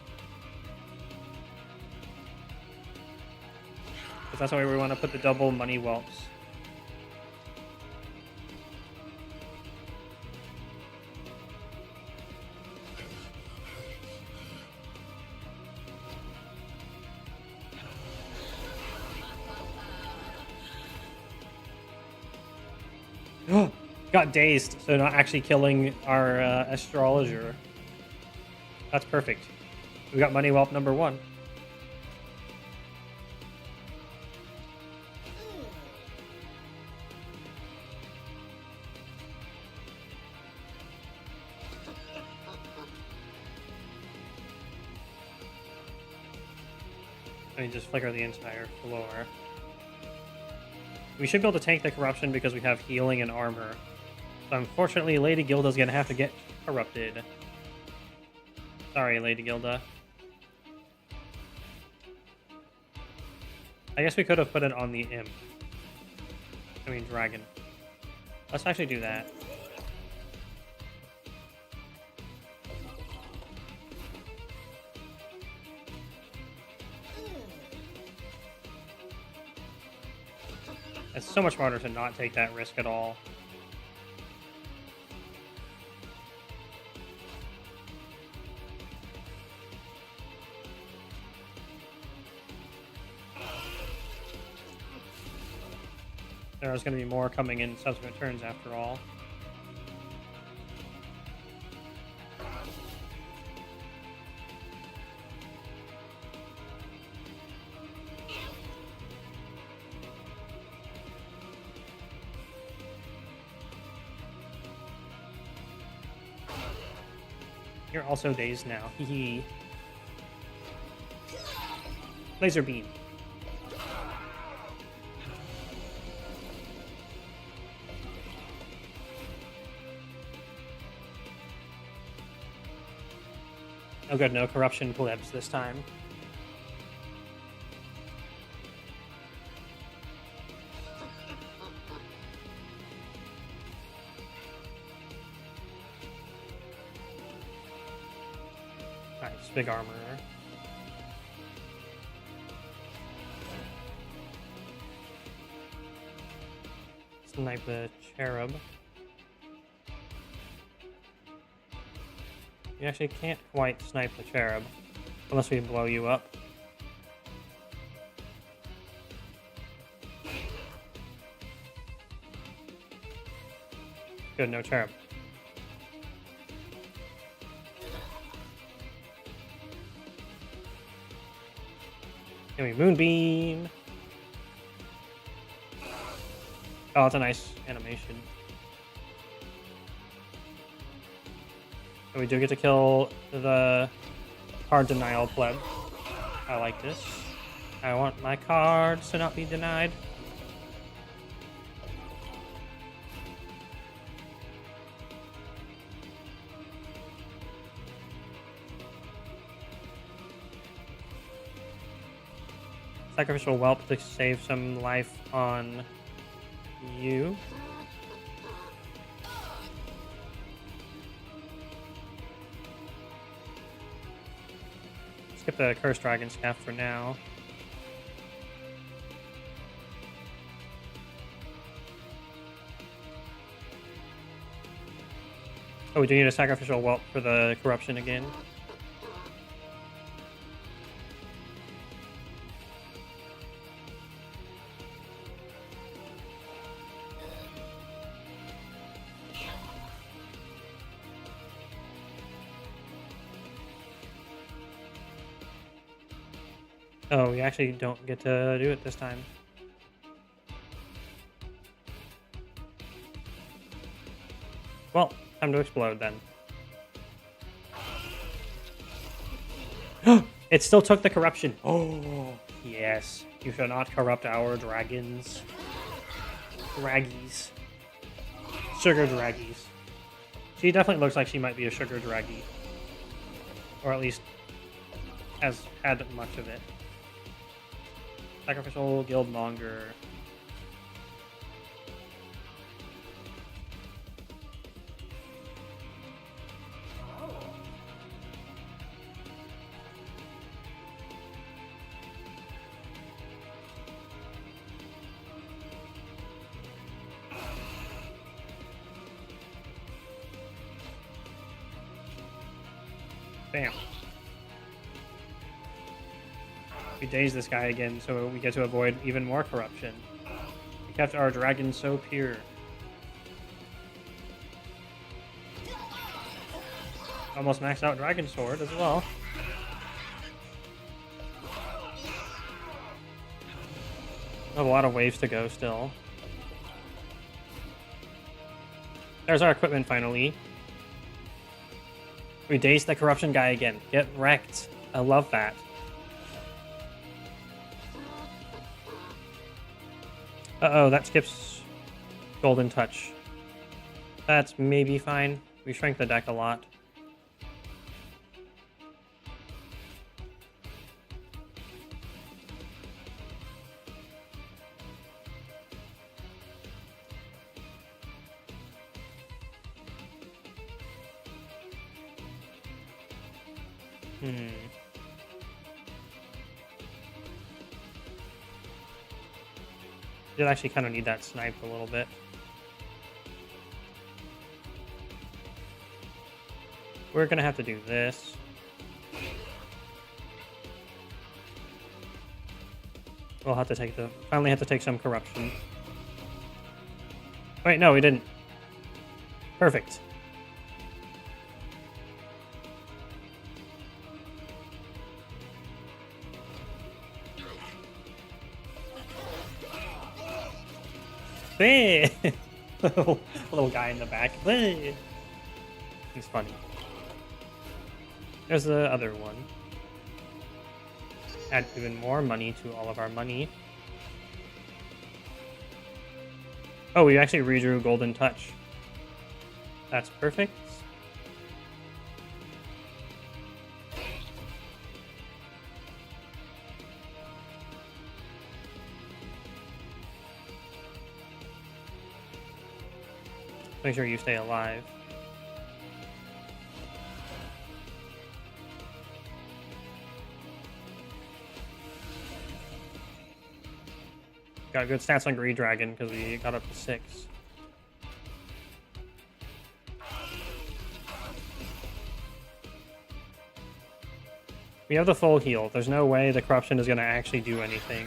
Because that's why we want to put the double money whelps. Got dazed, so not actually killing our astrologer. That's perfect. We got money whelp number 1. Let me just flicker the entire floor. We should be able to tank the corruption because we have healing and armor. So unfortunately, Lady Gilda's gonna have to get corrupted. Sorry, Lady Gilda. I guess we could have put it on the imp. I mean, dragon. Let's actually do that. It's so much harder to not take that risk at all. There's going to be more coming in subsequent turns after all. You're also dazed now. Hee. Laser beam. Oh good, no corruption plebs this time. Nice, big armor. Snipe the cherub. You actually can't quite snipe the cherub unless we blow you up. Good, no cherub. Give me moonbeam. Oh, it's a nice animation. And we do get to kill the card denial pleb. I like this. I want my cards to not be denied. Sacrificial whelp to save some life on you. Skip the Cursed Dragon Scaff for now. Oh, we do need a Sacrificial Whelp for the corruption again. Oh, we actually don't get to do it this time. Well, time to explode then. It still took the corruption. Oh, yes. You shall not corrupt our dragons. Draggies. Sugar draggies. She definitely looks like she might be a sugar draggy. Or at least has had much of it. Sacrificial guildmonger. Bam. We daze this guy again, so we get to avoid even more corruption. We kept our dragon so pure. Almost maxed out Dragon Sword as well. We have a lot of waves to go still. There's our equipment finally. We dazed the corruption guy again. Get wrecked. I love that. Uh-oh, that skips Golden Touch. That's maybe fine. We shrank the deck a lot. Did actually kind of need that snipe a little bit. We're gonna have to do this. We'll have to take finally have to take some corruption. Wait, no, we didn't. Perfect. Little guy in the back. He's funny. There's the other one. Add even more money to all of our money. Oh, we actually redrew Golden Touch. That's perfect. Make sure you stay alive. Got good stats on Greed Dragon because we got up to 6. We have the full heal. There's no way the corruption is going to actually do anything.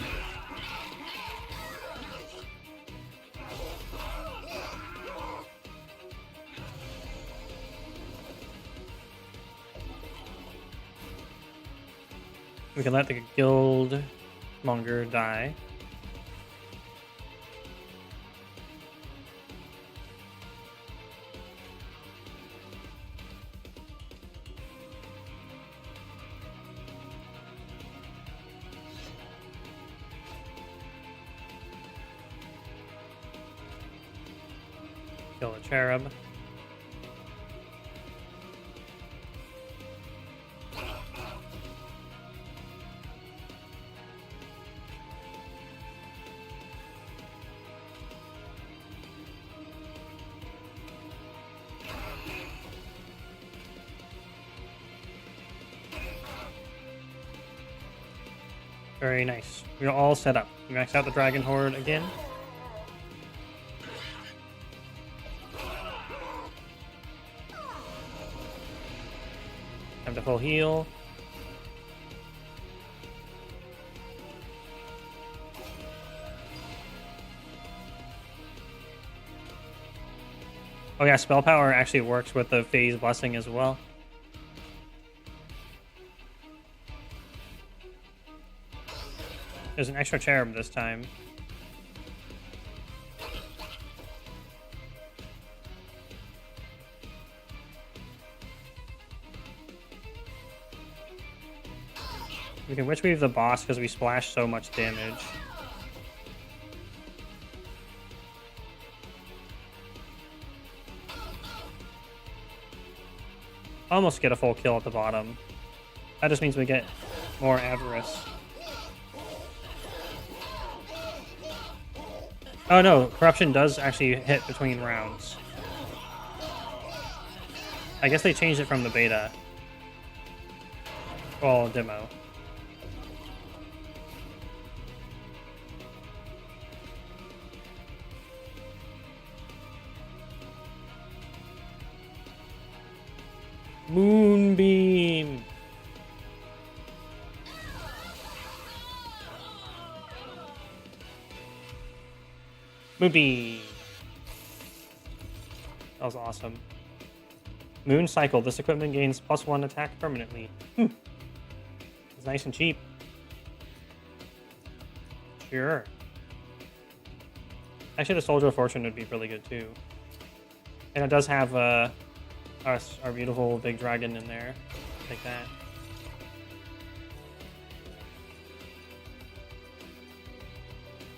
We can let the guild monger die. Kill the cherub. Very nice. We're all set up. We maxed out the Dragon Horde again. Time to full heal. Oh yeah, spell power actually works with the phase blessing as well. There's an extra cherub this time. We can Witch Weave the boss because we splash so much damage. Almost get a full kill at the bottom. That just means we get more Avarice. Oh no, Corruption does actually hit between rounds. I guess they changed it from the beta. Well, demo. Moonbeam. Moonbeam. That was awesome. Moon Cycle. This equipment gains +1 attack permanently. It's nice and cheap. Sure. Actually, the Soldier of Fortune would be really good too. And it does have our beautiful big dragon in there. Like that.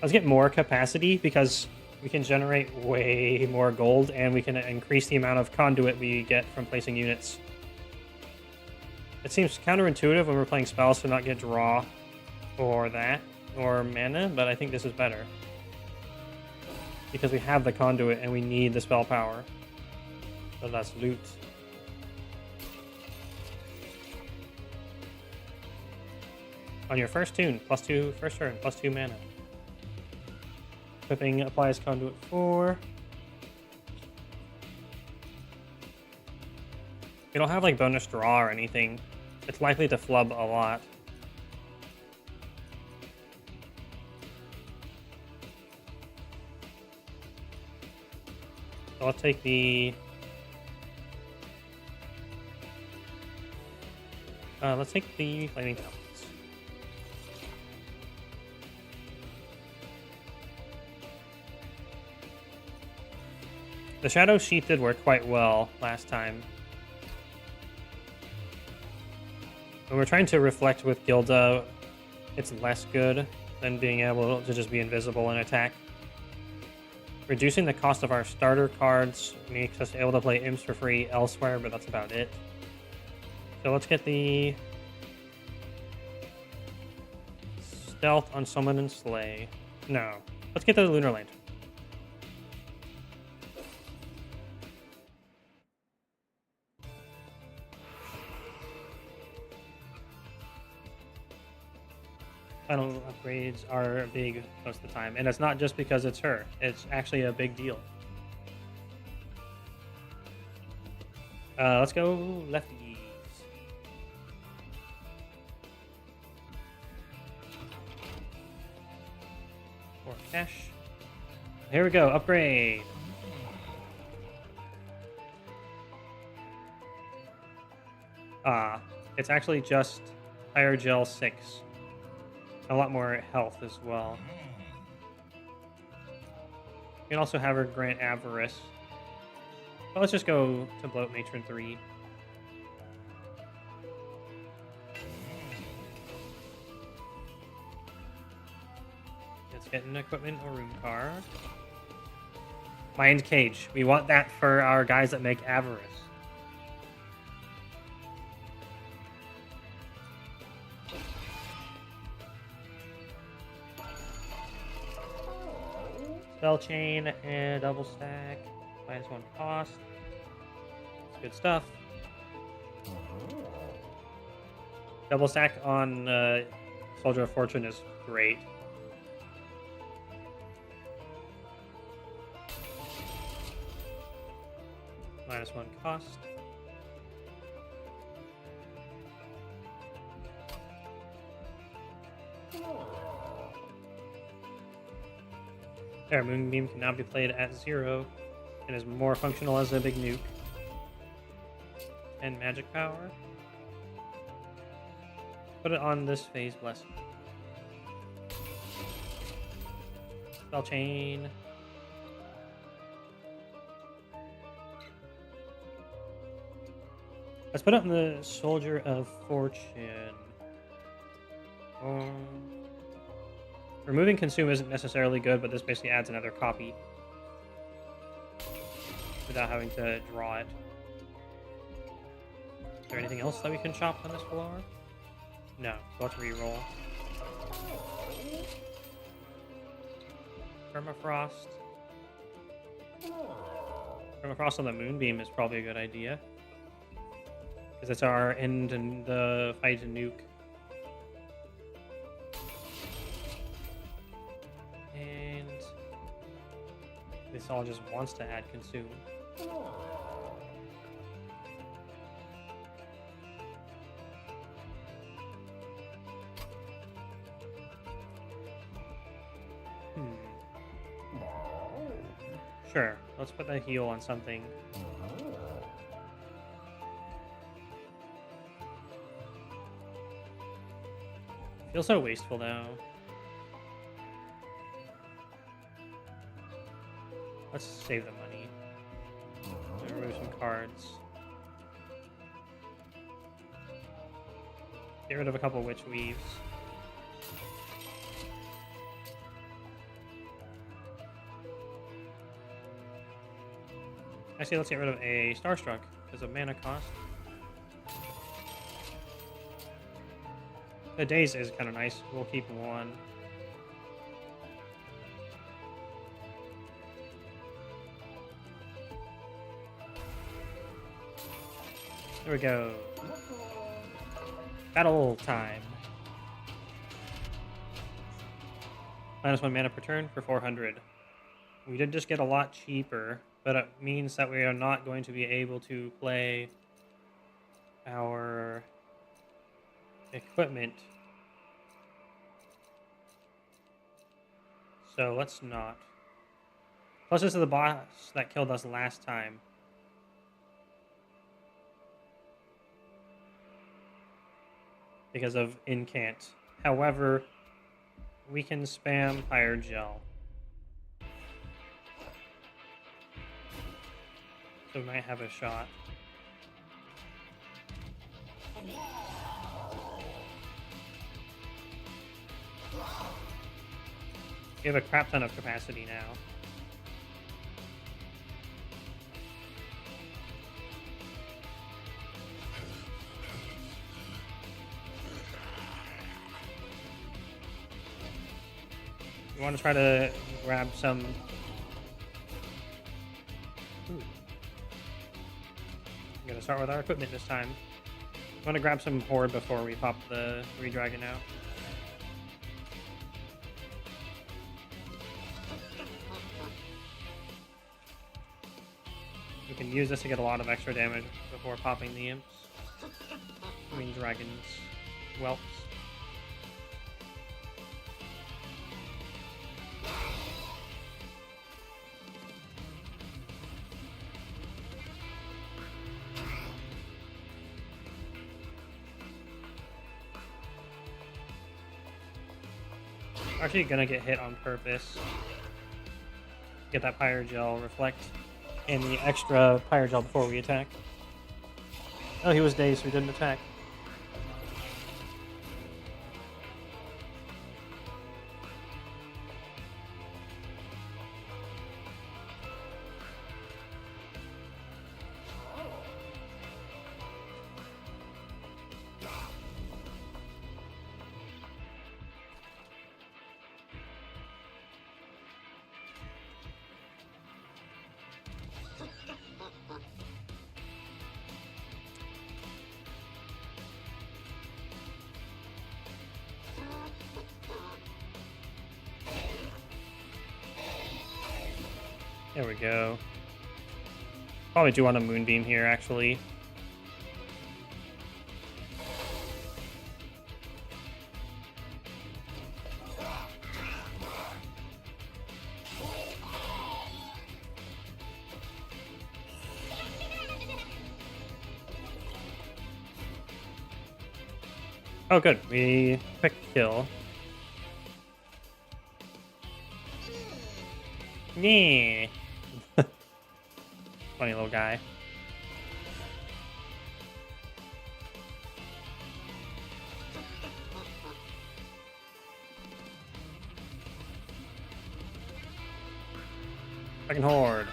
Let's get more capacity because we can generate way more gold and we can increase the amount of conduit we get from placing units. It seems counterintuitive when we're playing spells to not get draw or that or mana, but I think this is better. Because we have the conduit and we need the spell power. So that's loot. On your first tune, +2 first turn, +2 mana. Equipping applies conduit 4. We don't have like bonus draw or anything. It's likely to flub a lot. So let's take the flaming tablets. The Shadow Sheath did work quite well last time. When we're trying to reflect with Gilda, it's less good than being able to just be invisible and attack. Reducing the cost of our starter cards makes us able to play imps for free elsewhere, but that's about it. So let's get the Stealth on Summon and Slay. No. Let's get the Lunar Lantern. Final upgrades are big most of the time, and it's not just because it's her. It's actually a big deal. Let's go lefties. Or cash. Here we go, upgrade. It's actually just Higher Gel 6. A lot more health as well. You can also have her grant Avarice. But let's just go to Bloat Matron 3. Let's get an equipment or room card. Mind Cage. We want that for our guys that make Avarice. Spell Chain and Double Stack. -1 cost. It's good stuff. Double Stack on Soldier of Fortune is great. -1 cost. There, Moonbeam can now be played at 0 and is more functional as a big nuke. And magic power. Put it on this phase blessing. Spell chain. Let's put up the Soldier of Fortune. Removing consume isn't necessarily good, but this basically adds another copy without having to draw it. Is there anything else that we can shop on this floor? No, so let's reroll. Permafrost. Permafrost on the Moonbeam is probably a good idea. Because it's our end in the fight to nuke. And this all just wants to add consume. Sure, let's put the heal on something. Feels so wasteful though. Let's save the money. Remove some cards. Get rid of a couple Witch Weaves. Actually, let's get rid of a Starstruck because of mana cost. The Daze is kind of nice. We'll keep one. There we go. Battle time. -1 mana per turn for 400. We did just get a lot cheaper, but it means that we are not going to be able to play our equipment. So let's not. Plus, this is the boss that killed us last time. Because of incant. However, we can spam Fire Gel. So we might have a shot. We have a crap ton of capacity now. We want to try to grab some... I'm going to start with our equipment this time. I want to grab some Horde before we pop the Redragon out. We can use this to get a lot of extra damage before popping the Imps. I mean Dragons. Whelps. Actually gonna get hit on purpose. Get that Pyre Gel reflect and the extra Pyre Gel before we attack. Oh, he was dazed, so he didn't attack. There we go. Probably do want a Moonbeam here, actually. Oh, good. We quick kill. Yeah. Funny little guy. Second horde.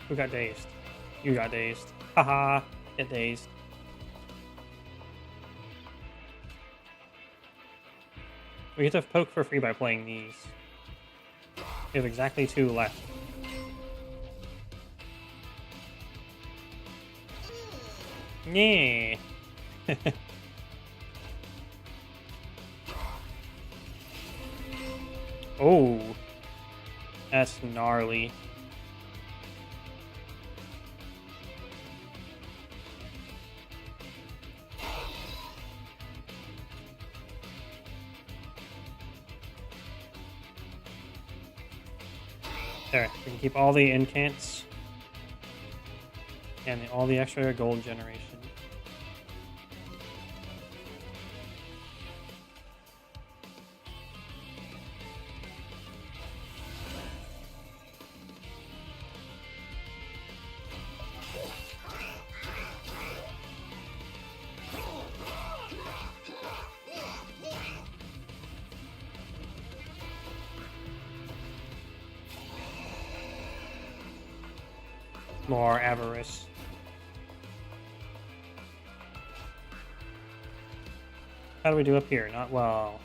Who got dazed? You got dazed. Haha. Get dazed. We get to poke for free by playing these. We have exactly 2 left. Yeah. Oh. That's gnarly. There, we can keep all the incants and all the extra gold generation. More avarice. How do we do up here? Not well.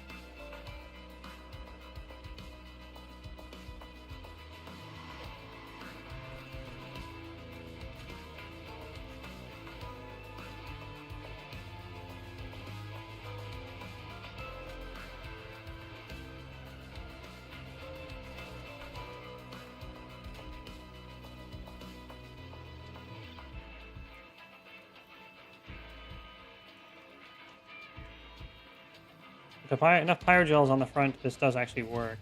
If I enough pyrogels on the front, this does actually work.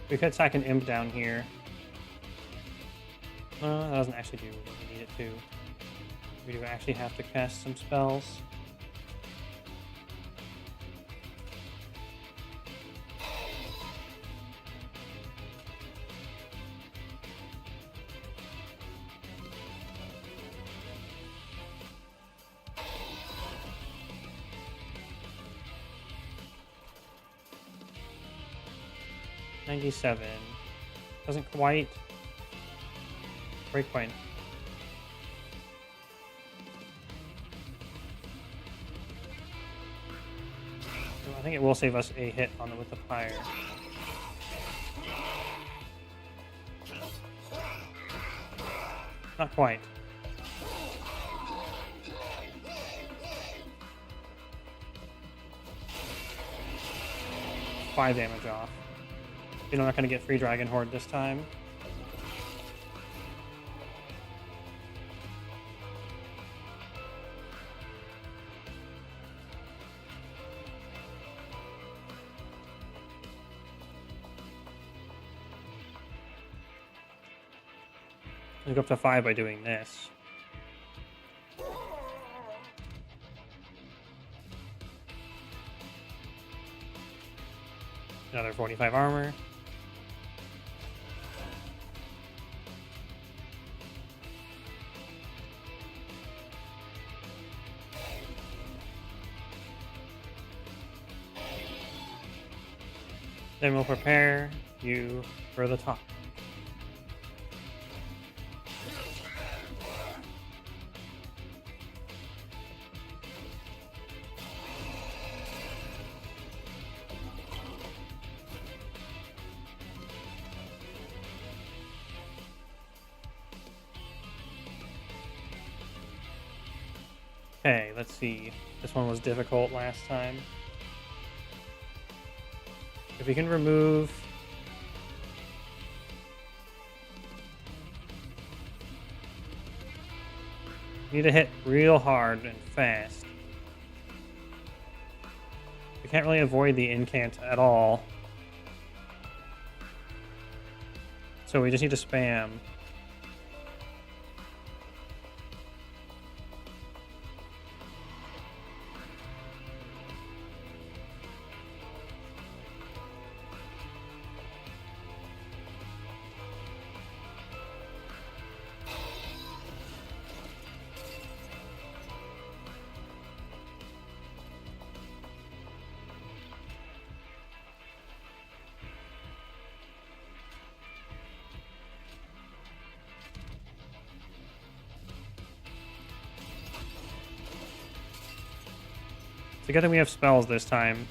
We could attack an imp down here. That doesn't actually do what we need it to. We do actually have to cast some spells. $97. Doesn't quite. Breakpoint. I think it will save us a hit on with the fire. Not quite. 5 damage off. You're not going to get free Dragon Horde this time. You go up to 5 by doing this. Another 45 armor. Then we'll prepare you for the top. Okay, let's see. This one was difficult last time. If we can remove... Need to hit real hard and fast. We can't really avoid the incant at all. So we just need to spam. It's a good thing we have spells this time.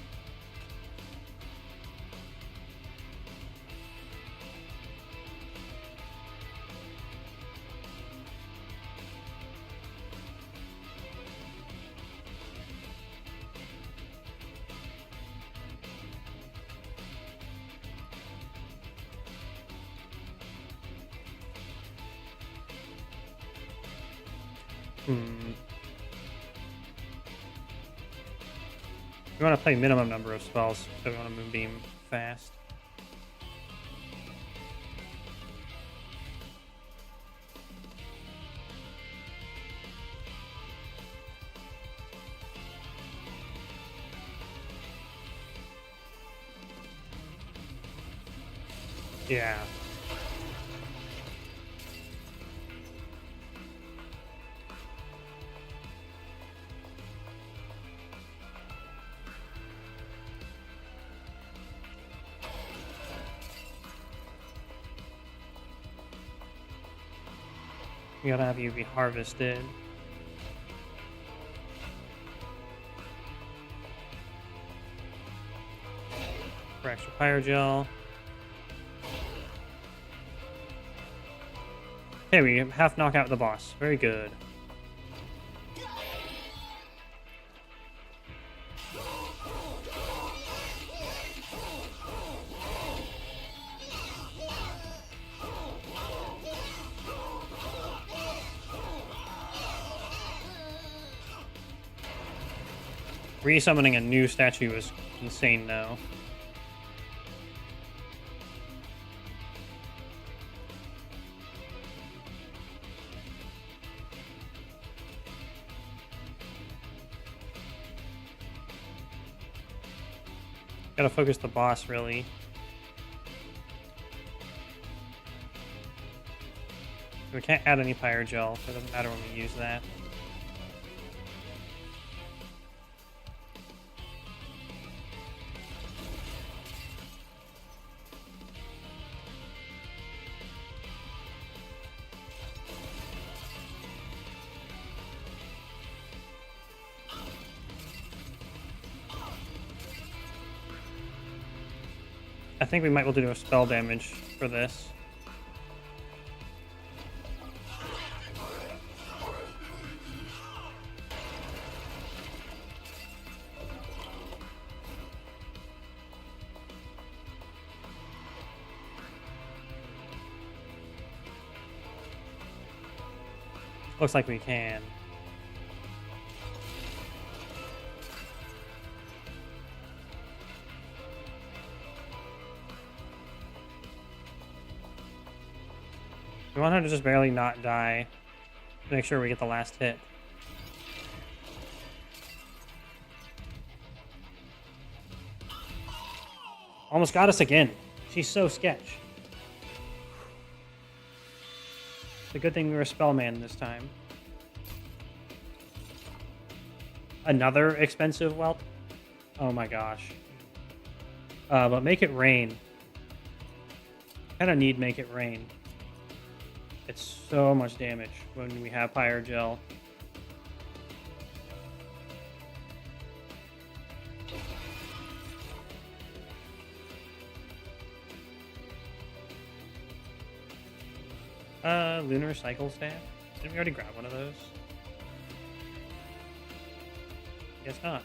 We want to play minimum number of spells, so we want to Moonbeam fast. Yeah. We gotta have you be harvested. For extra Pyro Gel. Okay, we half knock out the boss. Very good. Resummoning a new statue is insane now. Gotta focus the boss, really. We can't add any Pyro Gel, so it doesn't matter when we use that. I think we might be able to do a spell damage for this. Looks like we can. We want her to just barely not die. Make sure we get the last hit. Almost got us again. She's so sketch. It's a good thing we were Spellman this time. Another expensive whelp? Oh my gosh. But make it rain. Kinda need make it rain. It's so much damage when we have Pyro Gel. Lunar Cycle Staff? Didn't we already grab one of those? Guess not.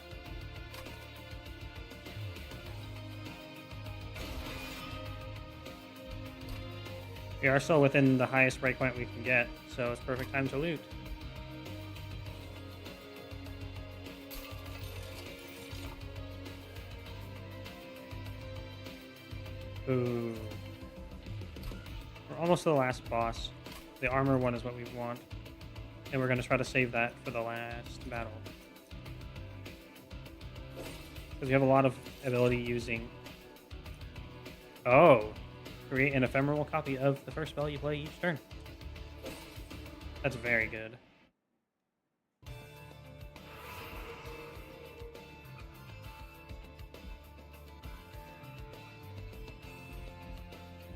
We are still within the highest breakpoint we can get, so it's perfect time to loot. Ooh. We're almost to the last boss. The armor one is what we want. And we're going to try to save that for the last battle. Because we have a lot of ability using... Oh! Create an ephemeral copy of the first spell you play each turn. That's very good.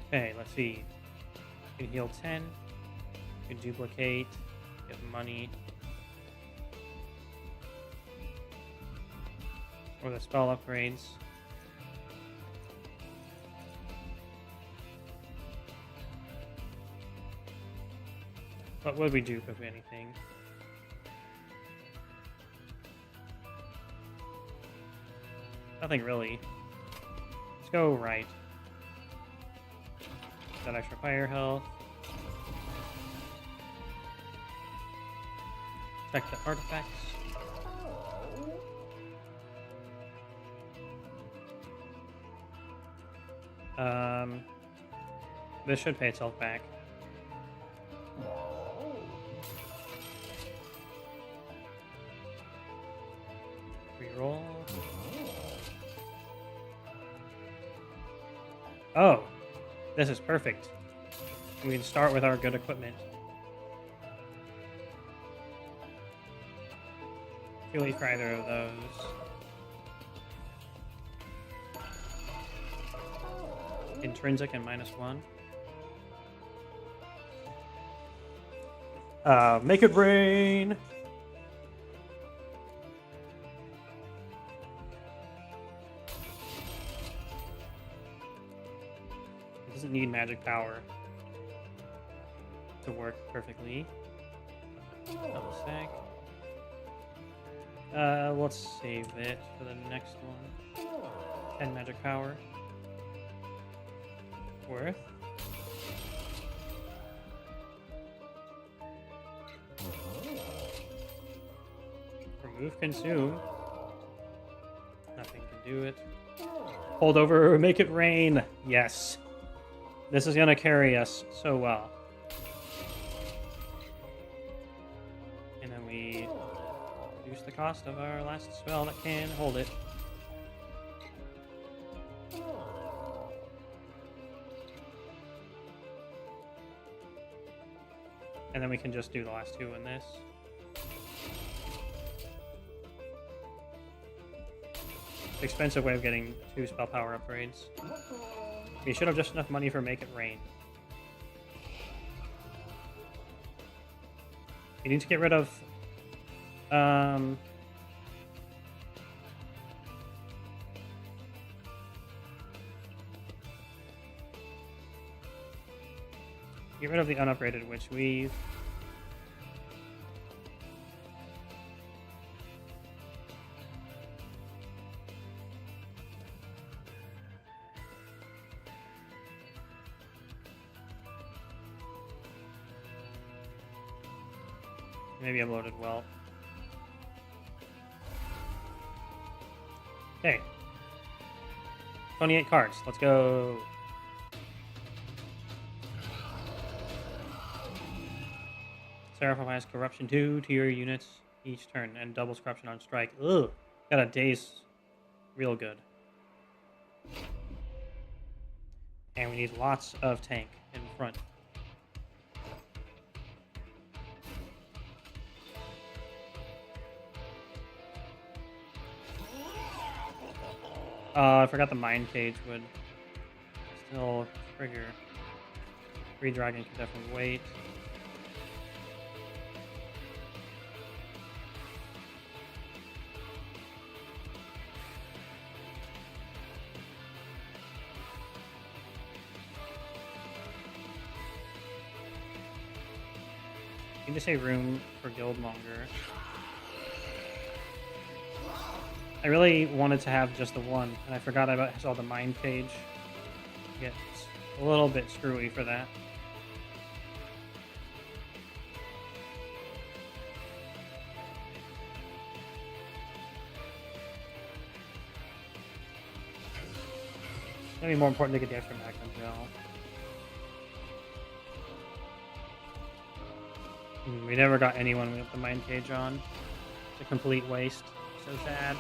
Okay, let's see. You can heal 10. You can duplicate. Get money. Or the spell upgrades. What would we dupe, if anything? Nothing really. Let's go right. That extra fire health. Check the artifacts. This should pay itself back. Reroll. Oh, this is perfect. We can start with our good equipment. Too late for either of those. Intrinsic and -1. Make it rain! It doesn't need magic power to work perfectly. Double stack. Let's save it for the next one. 10 magic power. Worth. Remove consume. Nothing can do it. Hold over, make it rain. Yes. This is gonna carry us so well. And then we reduce the cost of our last spell that can hold it. And then we can just do the last two in this. Expensive way of getting 2 spell power upgrades. We should have just enough money for Make It Rain. You need to get rid of... Get rid of the unupgraded Witch Weave. Maybe a loaded well. Okay. 28 cards. Let's go. Seraphize Corruption 2 to your units each turn and doubles Corruption on strike. Ugh. Got a daze real good. And we need lots of tank in front. I forgot the Mind Cage would still trigger. Free Dragon can definitely wait. Need to save room for Guildmonger. I really wanted to have just the one, and I forgot about I saw the mind cage. Gets a little bit screwy for that. It's gonna be more important to get the extra magnum gel. We never got anyone with the mind cage on. It's a complete waste. So sad.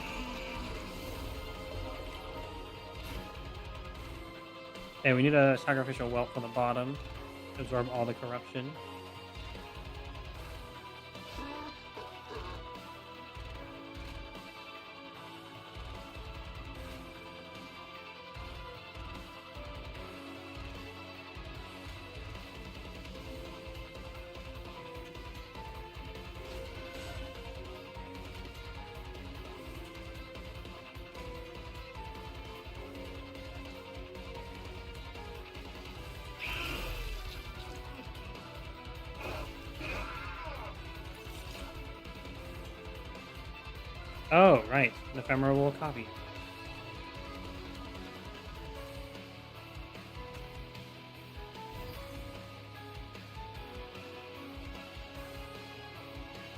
Okay, we need a sacrificial whelp for the bottom to absorb all the corruption. Oh, right. An ephemeral copy.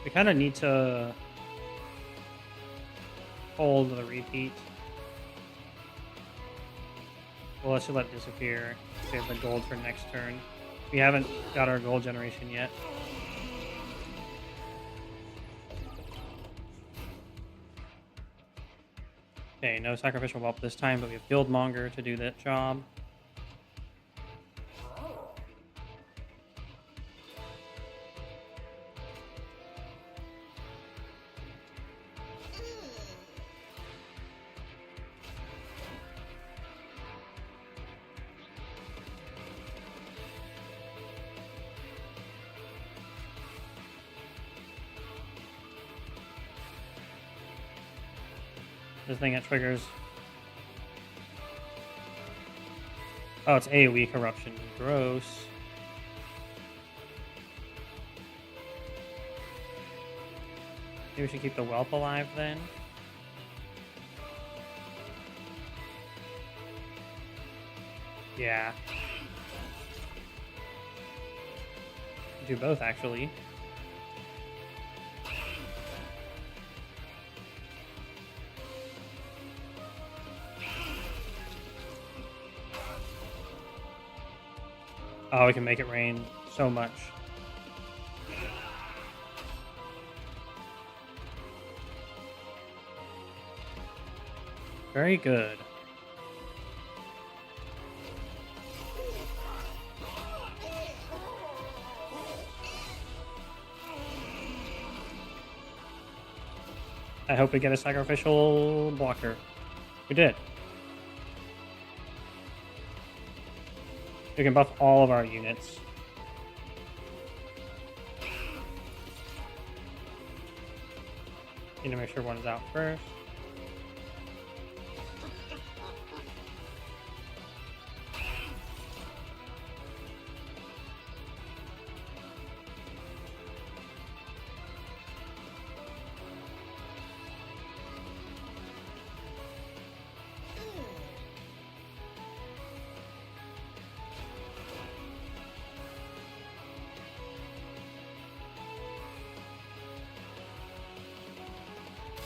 We kind of need to hold the repeat. Well, let's just let it disappear. Save the gold for next turn. We haven't got our gold generation yet. Okay, no sacrificial whelp this time, but we have Guildmonger to do that job. This thing that triggers. Oh, it's AoE corruption. Gross. Maybe we should keep the whelp alive then. Yeah. Do both actually. Oh, we can make it rain so much. Very good. I hope we get a sacrificial blocker. We did. We can buff all of our units. Need to make sure one is out first.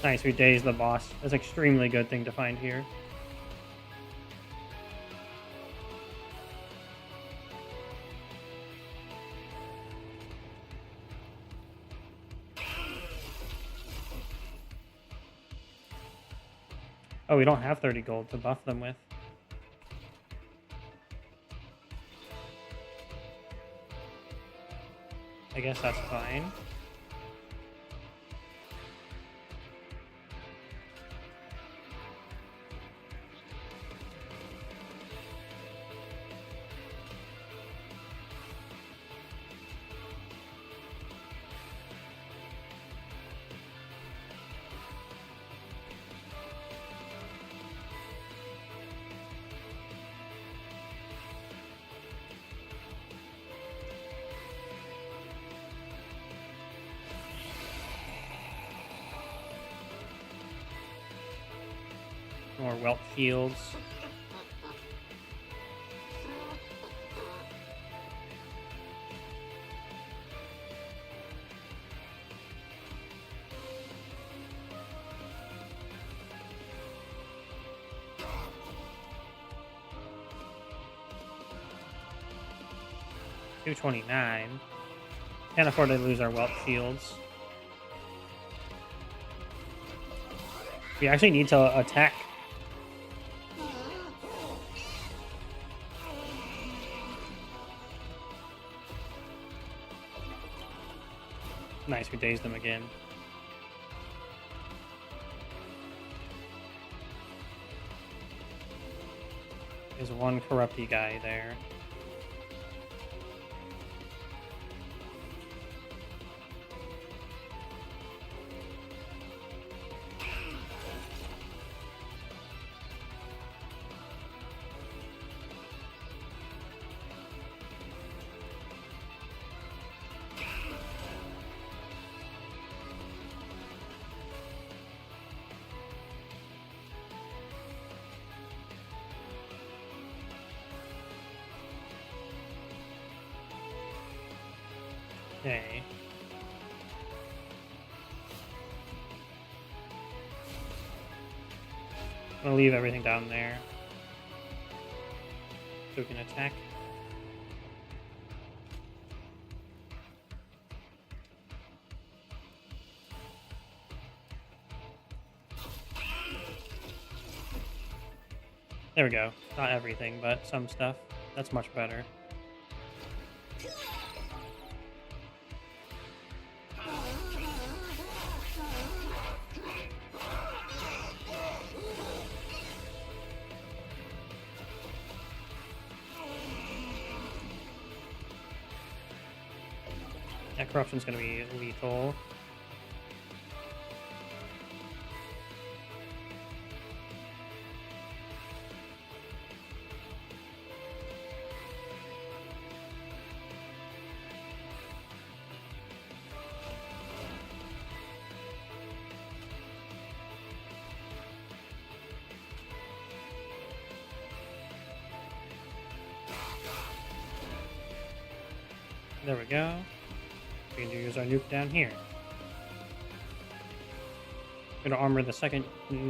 Nice, we dazed the boss. That's an extremely good thing to find here. Oh, we don't have 30 gold to buff them with. I guess that's fine. More whelp shields. $229. Can't afford to lose our whelp shields. We actually need to attack. Nice, we dazed them again. There's one corrupty guy there. Okay. I'm gonna leave everything down there so we can attack. There we go. Not everything, but some stuff. That's much better. That corruption's gonna be lethal. There we go. We can use our nuke down here. I'm gonna armor the second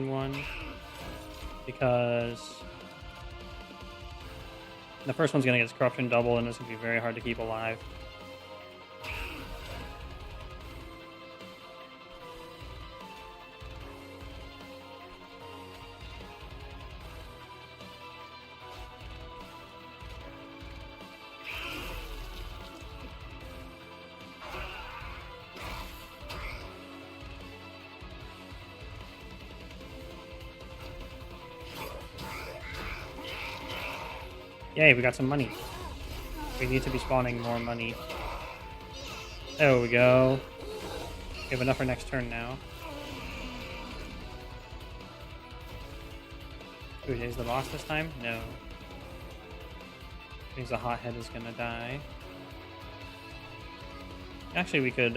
one because the first one's gonna get its corruption double and it's gonna be very hard to keep alive. Yay, we got some money. We need to be spawning more money. There we go. We have enough for next turn now. Ooh, is the boss this time? No. Means the hothead is gonna die. Actually, we could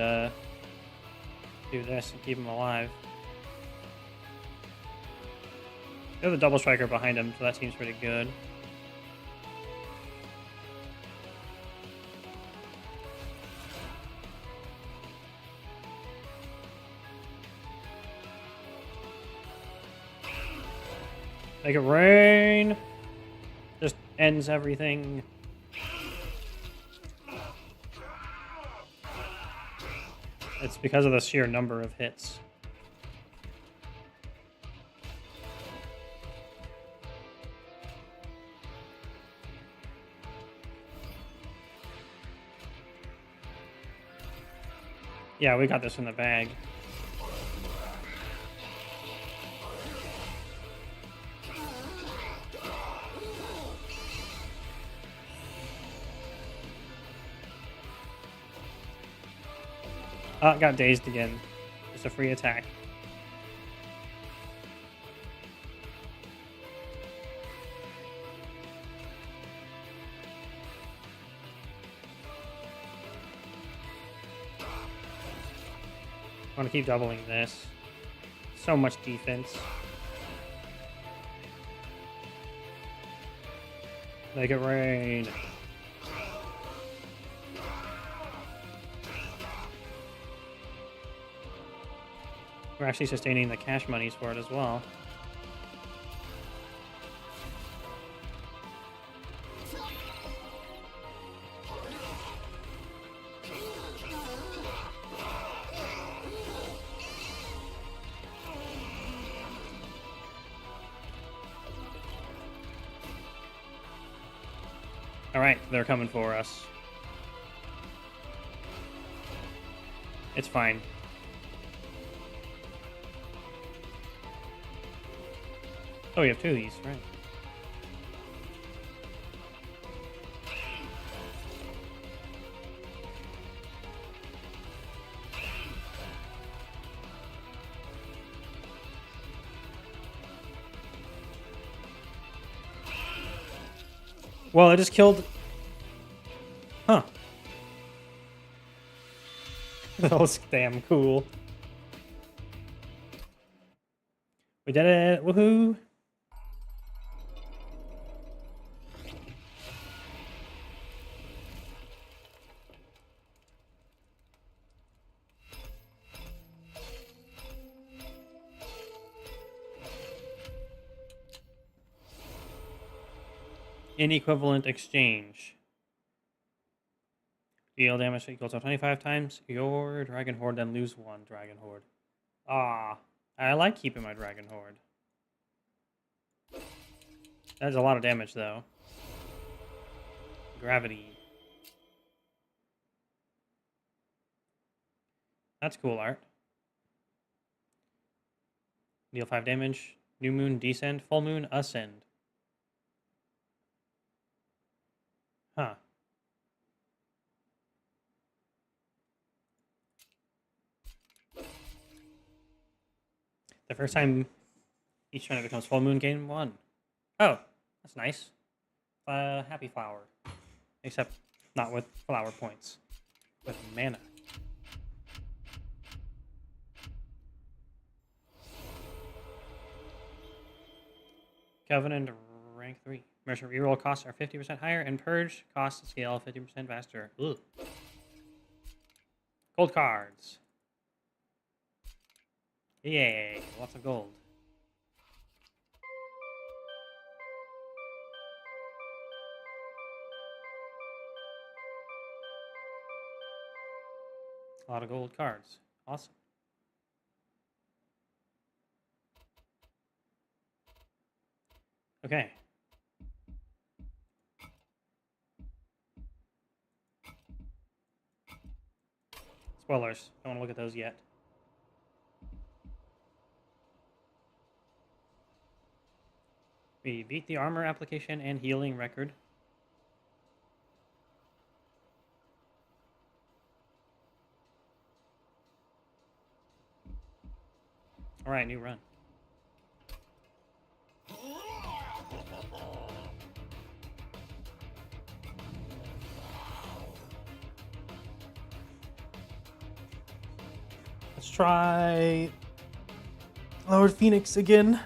do this and keep him alive. We have the double striker behind him, so that seems pretty good. Make it rain! Just ends everything. It's because of the sheer number of hits. Yeah, we got this in the bag. Oh, got dazed again. Just a free attack. I want to keep doubling this. So much defense. Make it rain. We're actually sustaining the cash monies for it as well. Alright, they're coming for us. It's fine. Oh, we have two of these, right. Well, I just killed... Huh. That was damn cool. We did it! Woohoo! Inequivalent exchange. Deal damage equals to 25 times your Dragon Horde, then lose one Dragon Horde. Ah, I like keeping my Dragon Horde. That's a lot of damage, though. Gravity. That's cool art. Deal 5 damage. New moon, descend. Full moon, ascend. Huh. The first time each turn it becomes full moon, gain 1. Oh, that's nice. Happy flower. Except not with flower points. With mana. Covenant rank 3. Merchant reroll costs are 50% higher, and Purge costs scale 50% faster. Ugh. Gold cards. Yay, lots of gold. A lot of gold cards. Awesome. Okay. Spoilers. Don't want to look at those yet. We beat the armor application and healing record. Alright, new run. Let's try Lord Phoenix again.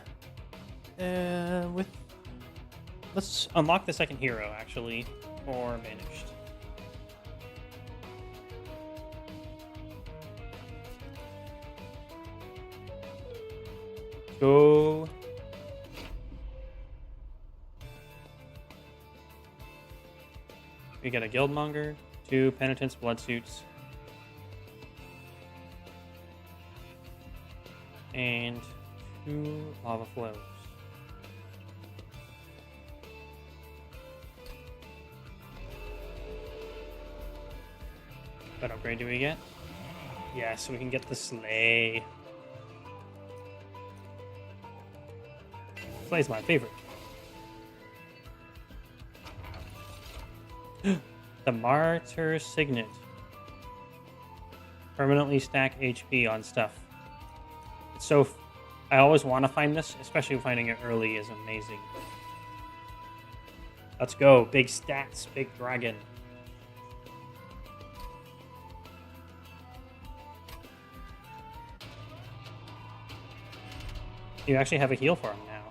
Let's unlock the second hero, actually, for Banished. Go. We get a Guildmonger, 2 Penitence Blood Suits, and 2 Lava Flows. What upgrade do we get? Yes, we can get the Slay. Slay's my favorite. The Martyr Signet. Permanently stack HP on stuff. It's so... I always want to find this, especially finding it early is amazing. Let's go. Big stats, big dragon. You actually have a heal for him now.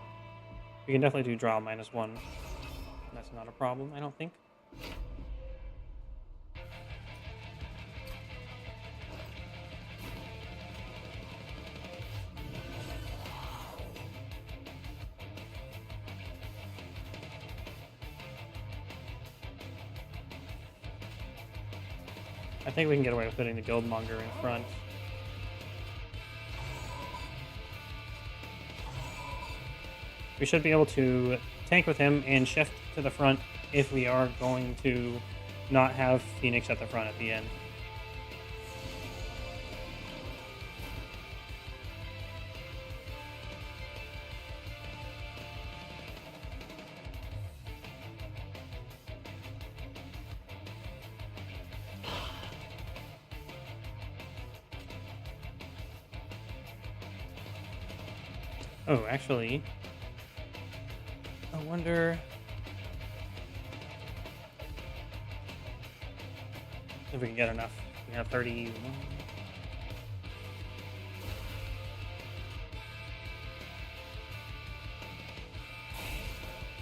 We can definitely do draw -1. That's not a problem, I don't think. I think we can get away with putting the Guildmonger in front. We should be able to tank with him and shift to the front if we are going to not have Phoenix at the front at the end. Oh, actually, I wonder if we can get enough. We have 31.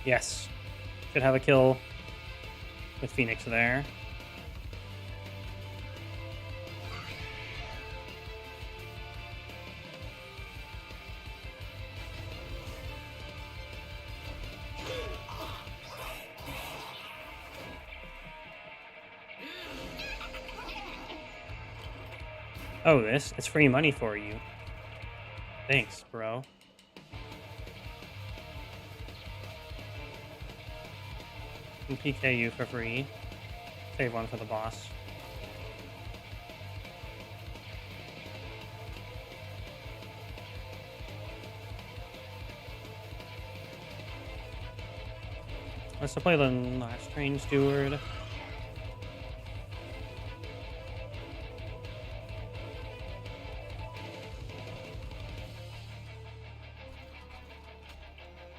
Yes. Should have a kill with Phoenix there. Oh, it's free money for you. Thanks, bro. Can PK you for free. Save one for the boss. Let's play the last train steward.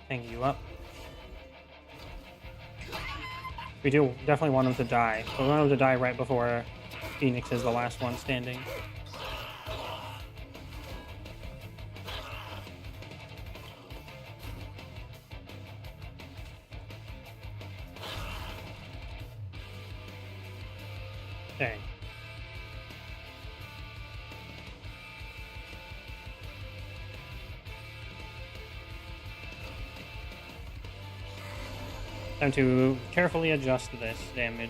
Hang you up. We do definitely want him to die. But we want him to die right before Phoenix is the last one standing. Okay. Time to carefully adjust this damage.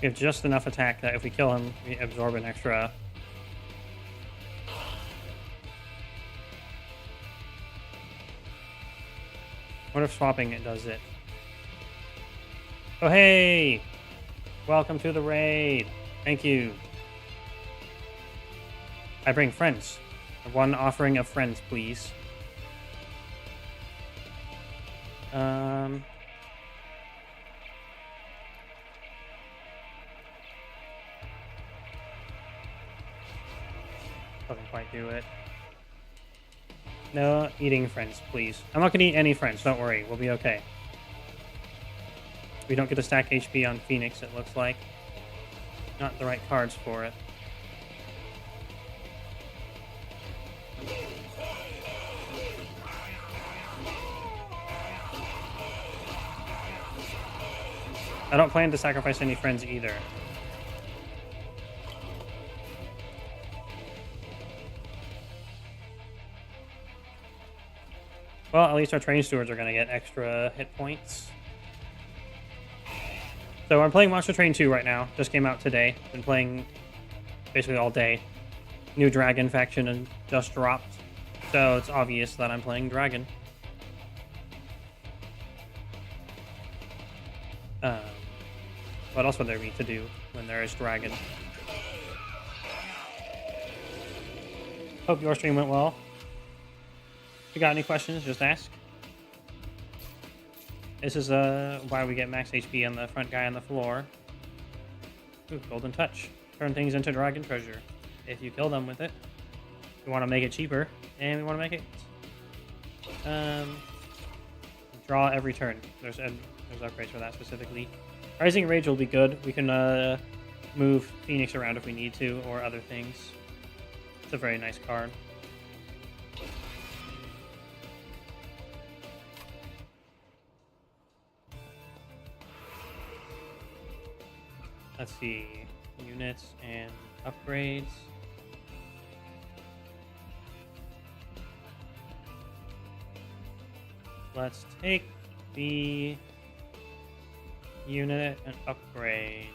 We have just enough attack that if we kill him, we absorb an extra. What if swapping it does it? Oh, hey! Welcome to the raid. Thank you. I bring friends. One offering of friends, please. Doesn't quite do it. No eating friends, please. I'm not gonna eat any friends, don't worry. We'll be okay. We don't get to stack HP on Phoenix, it looks like. Not the right cards for it. I don't plan to sacrifice any friends either. Well, at least our train stewards are going to get extra hit points. So I'm playing Monster Train 2 right now. Just came out today. Been playing basically all day. New Dragon faction just dropped. So it's obvious that I'm playing Dragon. What else would there be to do when there is Dragon? Hope your stream went well. If you got any questions, just ask. This is why we get max HP on the front guy on the floor. Ooh, golden touch. Turn things into dragon treasure. If you kill them with it. We want to make it cheaper, and we want to make it draw every turn. There's upgrades for that specifically. Rising Rage will be good. We can move Phoenix around if we need to, or other things. It's a very nice card. Let's see. Units and upgrades. Let's take the unit and upgrade.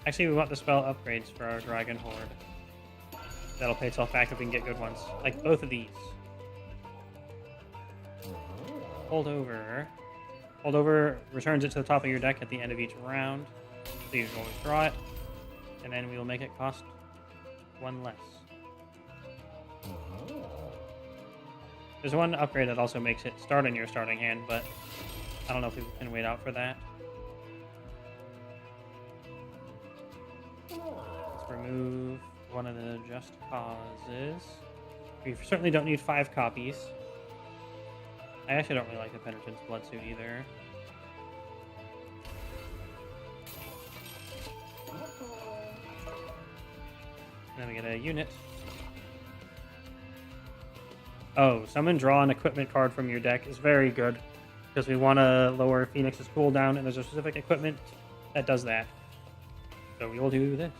Actually, we want the spell upgrades for our Dragon Horde. That'll pay itself back if we can get good ones. Like both of these. Hold over. Hold over returns it to the top of your deck at the end of each round. So you can always draw it. And then we will make it cost one less. There's one upgrade that also makes it start in your starting hand, but I don't know if we can wait out for that. Let's remove one of the Just Causes. We certainly don't need 5 copies. I actually don't really like the Penitent's Blood Suit either. And then we get a unit. Oh, summon, draw an equipment card from your deck is very good because we want to lower Phoenix's cooldown, and there's a specific equipment that does that. So we will do this.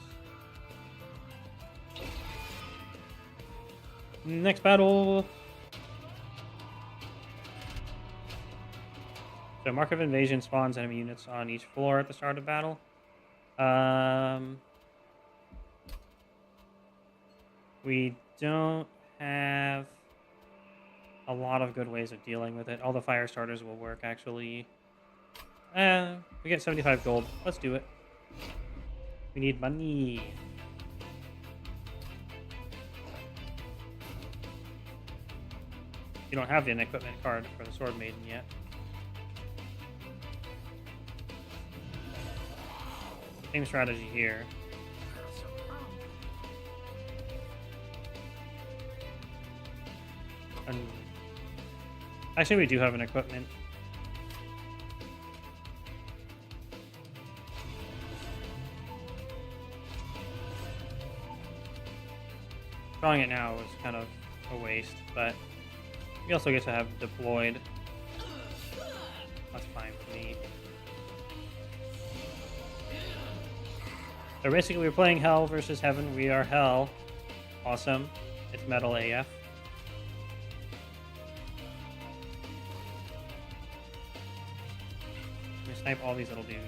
Next battle. So Mark of Invasion spawns enemy units on each floor at the start of battle. We don't have a lot of good ways of dealing with it. All the fire starters will work, actually. We get 75 gold. Let's do it. We need money. You don't have an equipment card for the Sword Maiden yet. Same strategy here. Actually, we do have an equipment. Drawing it now is kind of a waste, but we also get to have deployed. That's fine with me. So basically, we're playing Hell versus Heaven. We are Hell. Awesome. It's metal AF. We snipe all these little dudes.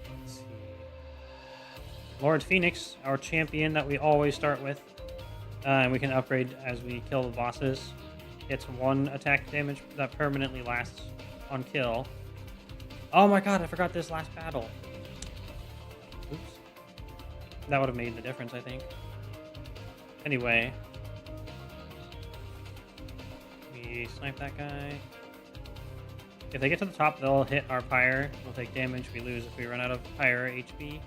Let's see. Lord Phoenix, our champion that we always start with. And we can upgrade as we kill the bosses. It's 1 attack damage that permanently lasts on kill. Oh my god, I forgot this last battle. Oops. That would have made the difference, I think. Anyway. We snipe that guy. If they get to the top, they'll hit our pyre. We'll take damage. We lose if we run out of pyre HP.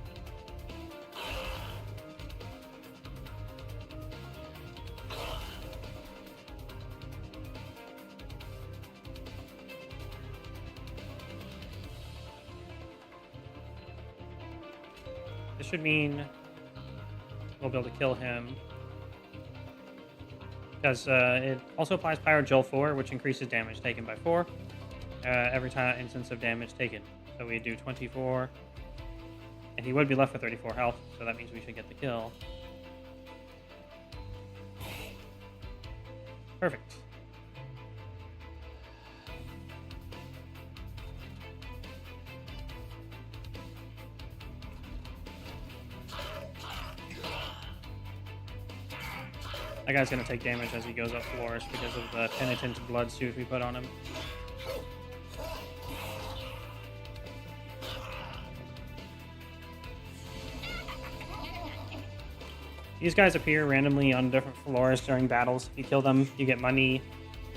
This should mean we'll be able to kill him. Because it also applies Pyro Gel 4, which increases damage taken by 4 every time instance of damage taken. So we do 24. And he would be left with 34 health, so that means we should get the kill. Perfect. That guy's going to take damage as he goes up floors because of the Penitent's Blood Suit we put on him. These guys appear randomly on different floors during battles. If you kill them, you get money.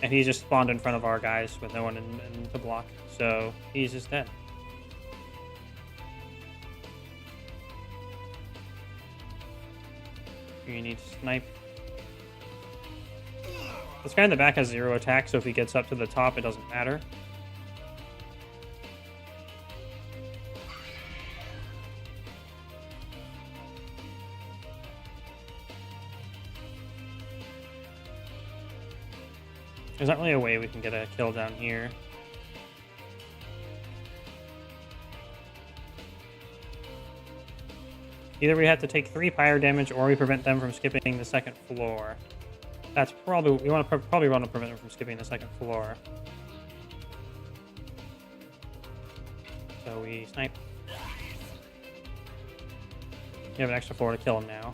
And he just spawned in front of our guys with no one in the block. So he's just dead. You need to snipe. This guy in the back has 0 attack, so if he gets up to the top, it doesn't matter. There's not really a way we can get a kill down here. Either we have to take 3 fire damage, or we prevent them from skipping the second floor. That's probably we want to probably want to prevent them from skipping the second floor. So we snipe. You have an extra 4 to kill him now.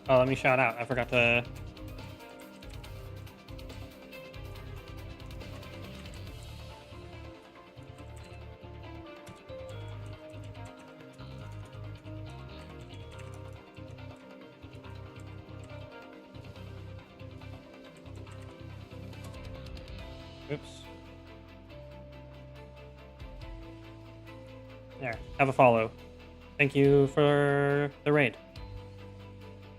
Oh, let me shout out. I forgot to... Oops. There, have a follow. Thank you for the raid.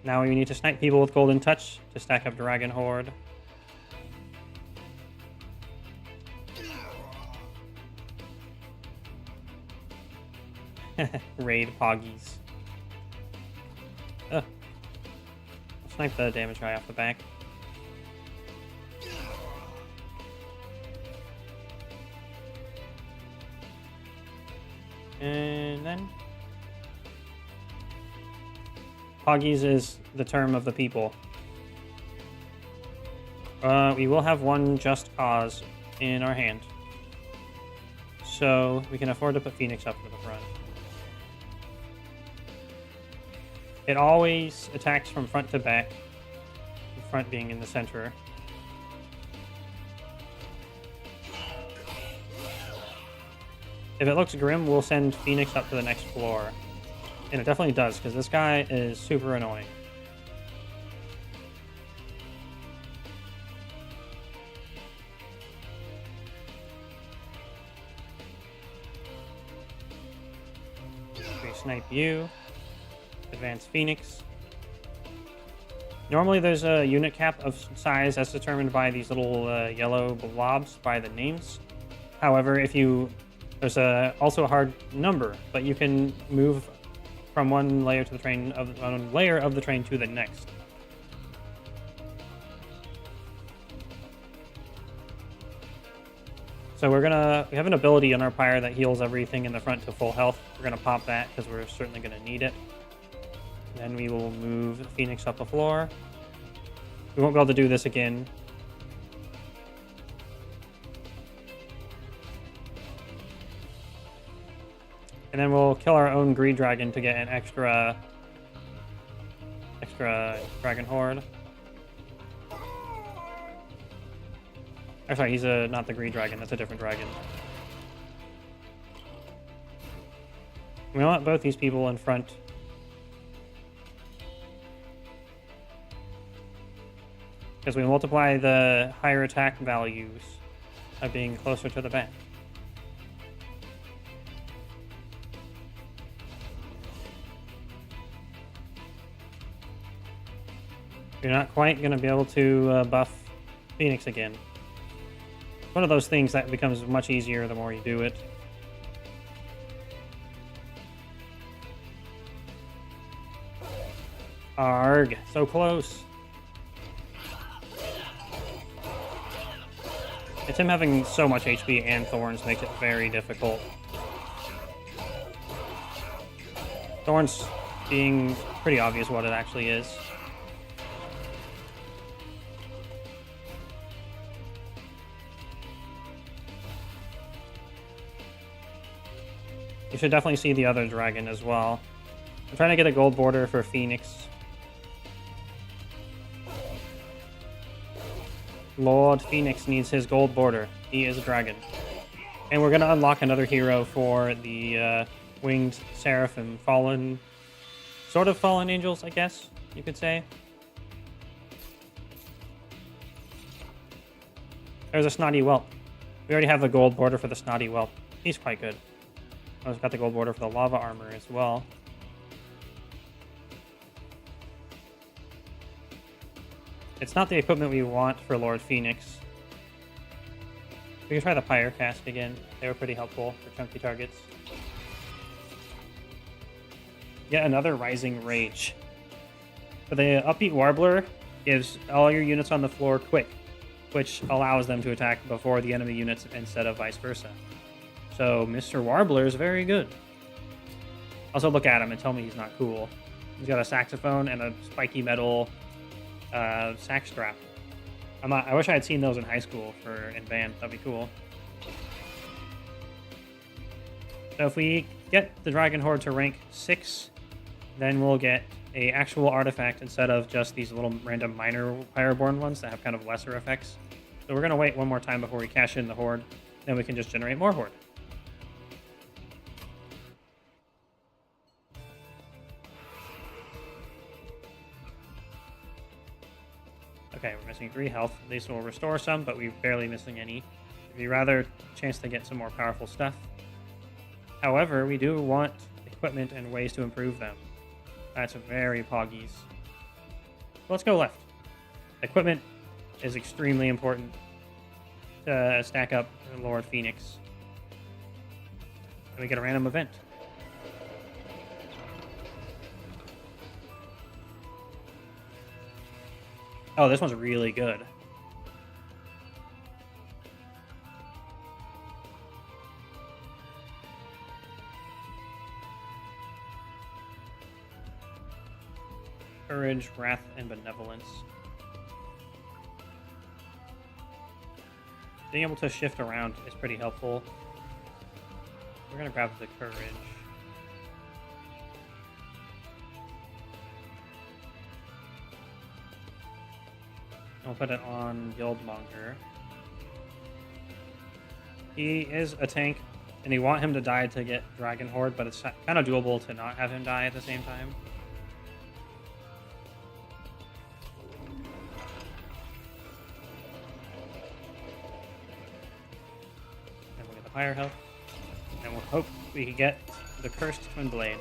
Now we need to snipe people with Golden Touch to stack up Dragon Horde. Raid Poggies. Ugh. Snipe the damage guy off the back. And then... Poggies is the term of the people. We will have one Just Cause in our hand. So we can afford to put Phoenix up to the front. It always attacks from front to back, the front being in the center. If it looks grim, we'll send Phoenix up to the next floor. And it definitely does, because this guy is super annoying. We snipe you. Advance Phoenix. Normally there's a unit cap of size as determined by these little yellow blobs by the names. However, if you... There's also a hard number, but you can move from one layer to the train one layer of the train to the next. So we have an ability on our pyre that heals everything in the front to full health. We're gonna pop that because we're certainly gonna need it. Then we will move Phoenix up the floor. We won't be able to do this again. And then we'll kill our own Greed Dragon to get an extra Dragon Horde. Oh, sorry, he's not the Greed Dragon, that's a different dragon. We want both these people in front. Because we multiply the higher attack values by being closer to the back. You're not quite going to be able to buff Phoenix again. One of those things that becomes much easier the more you do it. Arg, so close. It's him having so much HP and Thorns makes it very difficult. Thorns being pretty obvious what it actually is. You should definitely see the other dragon as well. I'm trying to get a gold border for Phoenix. Lord Phoenix needs his gold border. He is a dragon. And we're going to unlock another hero for the winged seraphim. Sort of fallen angels, I guess you could say. There's a snotty whelp. We already have the gold border for the snotty whelp. He's quite good. I've got the gold border for the lava armor as well. It's not the equipment we want for Lord Phoenix. We can try the Pyre Cask again. They were pretty helpful for chunky targets. Yet another Rising Rage. But the Upbeat Warbler gives all your units on the floor quick, which allows them to attack before the enemy units instead of vice versa. So Mr. Warbler is very good. Also look at him and tell me he's not cool. He's got a saxophone and a spiky metal sax strap. I wish I had seen those in high school in band. That'd be cool. So if we get the Dragon Horde to rank 6, then we'll get a actual artifact instead of just these little random minor Pyroborn ones that have kind of lesser effects. So we're going to wait one more time before we cash in the Horde. Then we can just generate more Horde. Okay, we're missing 3 health. These will restore some, but we're barely missing any. We'd rather chance to get some more powerful stuff. However, we do want equipment and ways to improve them. That's very poggies. Let's go left. Equipment is extremely important to stack up Lord Phoenix. And we get a random event. Oh, this one's really good. Courage, Wrath, and Benevolence. Being able to shift around is pretty helpful. We're going to grab the Courage. I'll put it on Guildmonger. He is a tank, and you want him to die to get Dragon Horde, but it's kind of doable to not have him die at the same time. And we'll get the Fire Health, and we'll hope we can get the Cursed Twin Blade.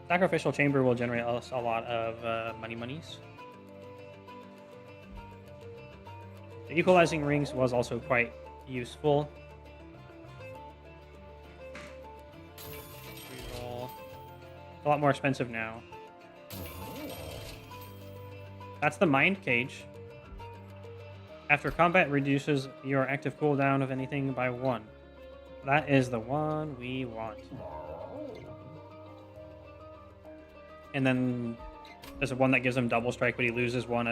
Sacrificial Chamber will generate us a lot of monies. The Equalizing Rings was also quite useful. Reroll. A lot more expensive now. That's the Mind Cage. After combat, reduces your active cooldown of anything by 1. That is the one we want. And then there's one that gives him double strike, but he loses one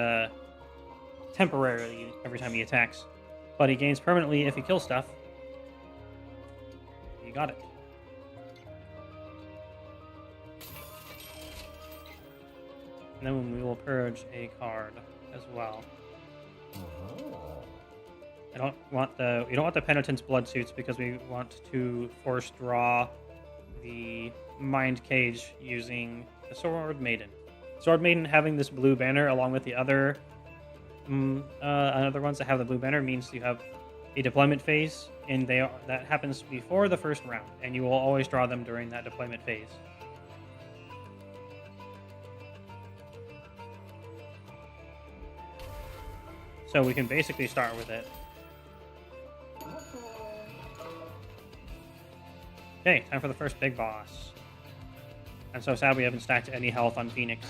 temporarily every time he attacks. But he gains permanently if he kills stuff. You got it. And then we will purge a card as well. We don't want the Penitent's Blood Suits because we want to force draw the Mind Cage using the Sword Maiden. Sword Maiden having this blue banner along with the other ones that have the blue banner means you have a deployment phase, and that happens before the first round, and you will always draw them during that deployment phase. So we can basically start with it. Okay, time for the first big boss. I'm so sad we haven't stacked any health on Phoenix.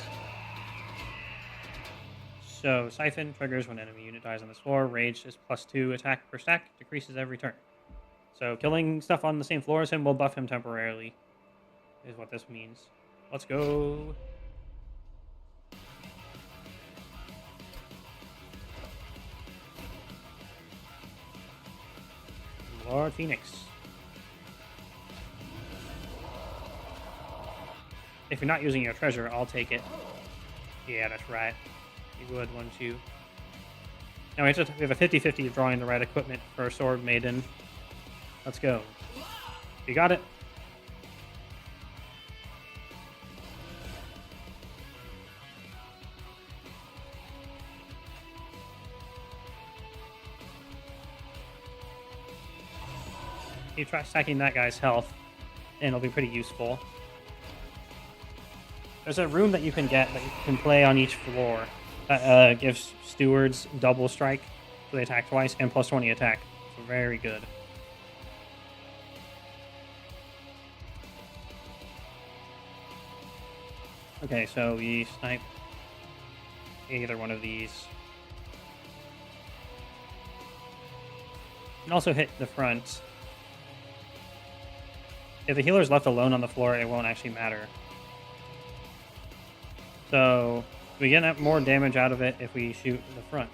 So, Siphon triggers when an enemy unit dies on this floor. Rage is +2 attack per stack, decreases every turn. So, killing stuff on the same floor as him will buff him temporarily, is what this means. Let's go. Lord Phoenix. If you're not using your treasure, I'll take it. Yeah, that's right. You would, wouldn't you? Now we have a 50-50 of drawing the right equipment for a Sword Maiden. Let's go. You got it? You try stacking that guy's health, and it'll be pretty useful. There's a room that you can get that you can play on each floor that gives stewards double strike, so they attack twice, and plus 20 attack. So very good. Okay, so we snipe either one of these. You can also hit the front. If the healer's left alone on the floor, it won't actually matter. So we get more damage out of it if we shoot the front.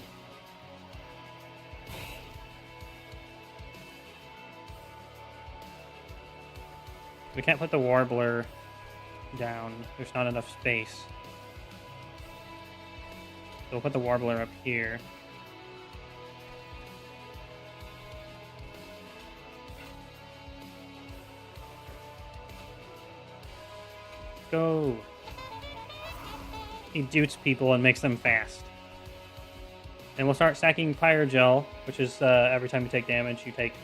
We can't put the Warbler down. There's not enough space. So we'll put the Warbler up here. Go. He dupes people and makes them fast. And we'll start stacking Pyrogel, which is every time you take damage, you take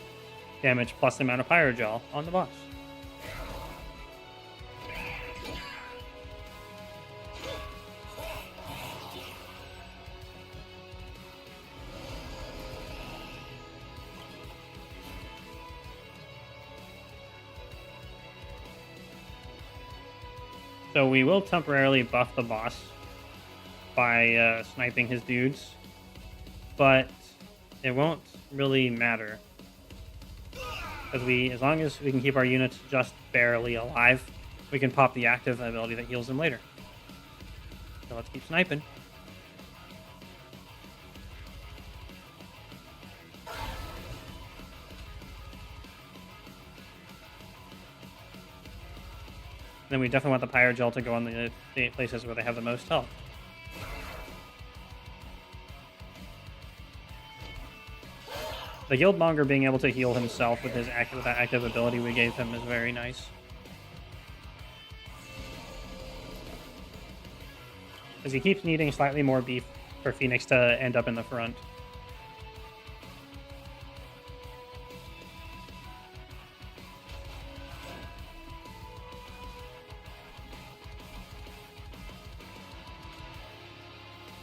damage plus the amount of Pyrogel on the boss. So we will temporarily buff the boss by sniping his dudes, but it won't really matter. Because as long as we can keep our units just barely alive, we can pop the active ability that heals them later. So let's keep sniping. Then we definitely want the Pyrogel to go on the places where they have the most health. The Guildmonger being able to heal himself with that active ability we gave him is very nice. Because he keeps needing slightly more beef for Phoenix to end up in the front.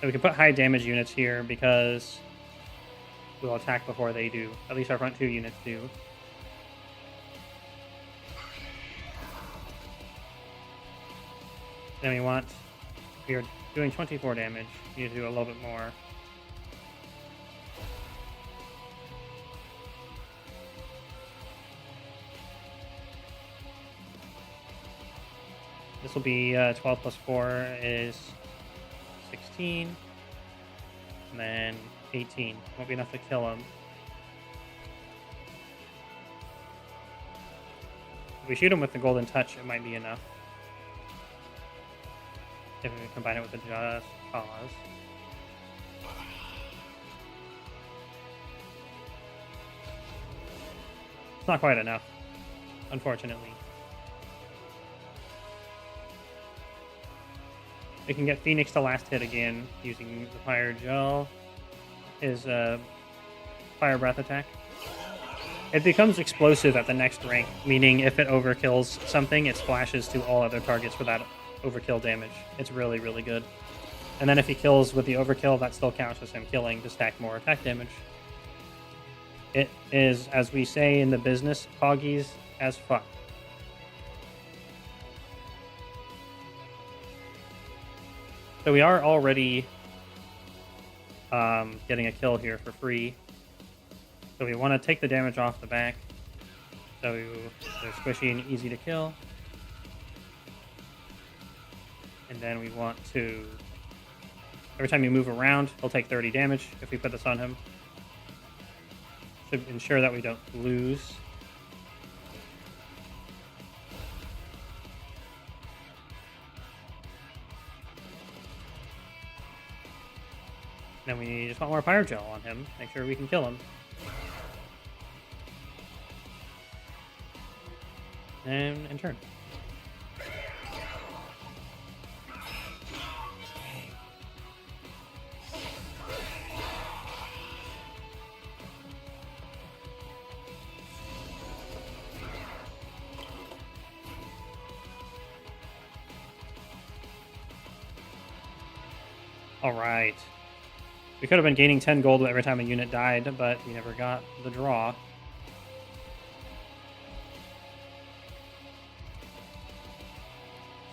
So we can put high damage units here because we'll attack before they do. At least our front two units do. Then we are doing 24 damage. We need to do a little bit more. This will be 12 plus 4 is 16, and then 18. Won't be enough to kill him. If we shoot him with the Golden Touch, it might be enough. If we combine it with the Just Cause. It's not quite enough, unfortunately. We can get Phoenix to last hit again using the Fire Gel, his Fire Breath attack. It becomes explosive at the next rank, meaning if it overkills something, it splashes to all other targets for that overkill damage. It's really, really good. And then if he kills with the overkill, that still counts as him killing to stack more attack damage. It is, as we say in the business, poggies as fuck. So we are already getting a kill here for free. So we want to take the damage off the back. So they're squishy and easy to kill. And then we want to... Every time you move around, he'll take 30 damage if we put this on him. to ensure that we don't lose. Then we just want more Pyro Gel on him. Make sure we can kill him. And turn. All right. We could have been gaining 10 gold every time a unit died, but we never got the draw.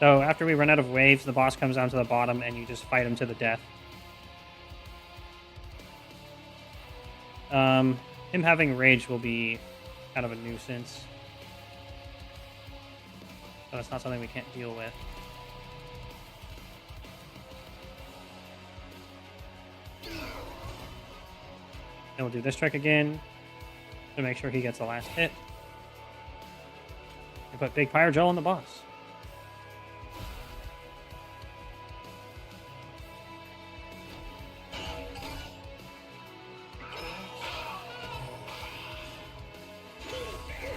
So after we run out of waves, the boss comes down to the bottom and you just fight him to the death. Him having rage will be kind of a nuisance. So it's not something we can't deal with. And we'll do this trick again to make sure he gets the last hit. We put big Pyro Gel on the boss.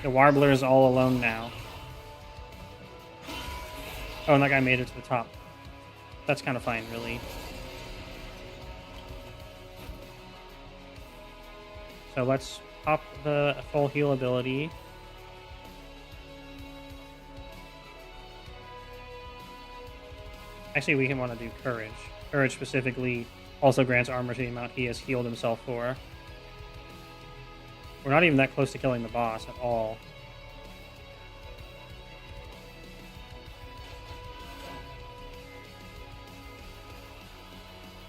The Warbler is all alone now. Oh, and that guy made it to the top. That's kind of fine, really. So let's pop the full heal ability. Actually, we can want to do Courage. Courage specifically also grants armor to the amount he has healed himself for. We're not even that close to killing the boss at all.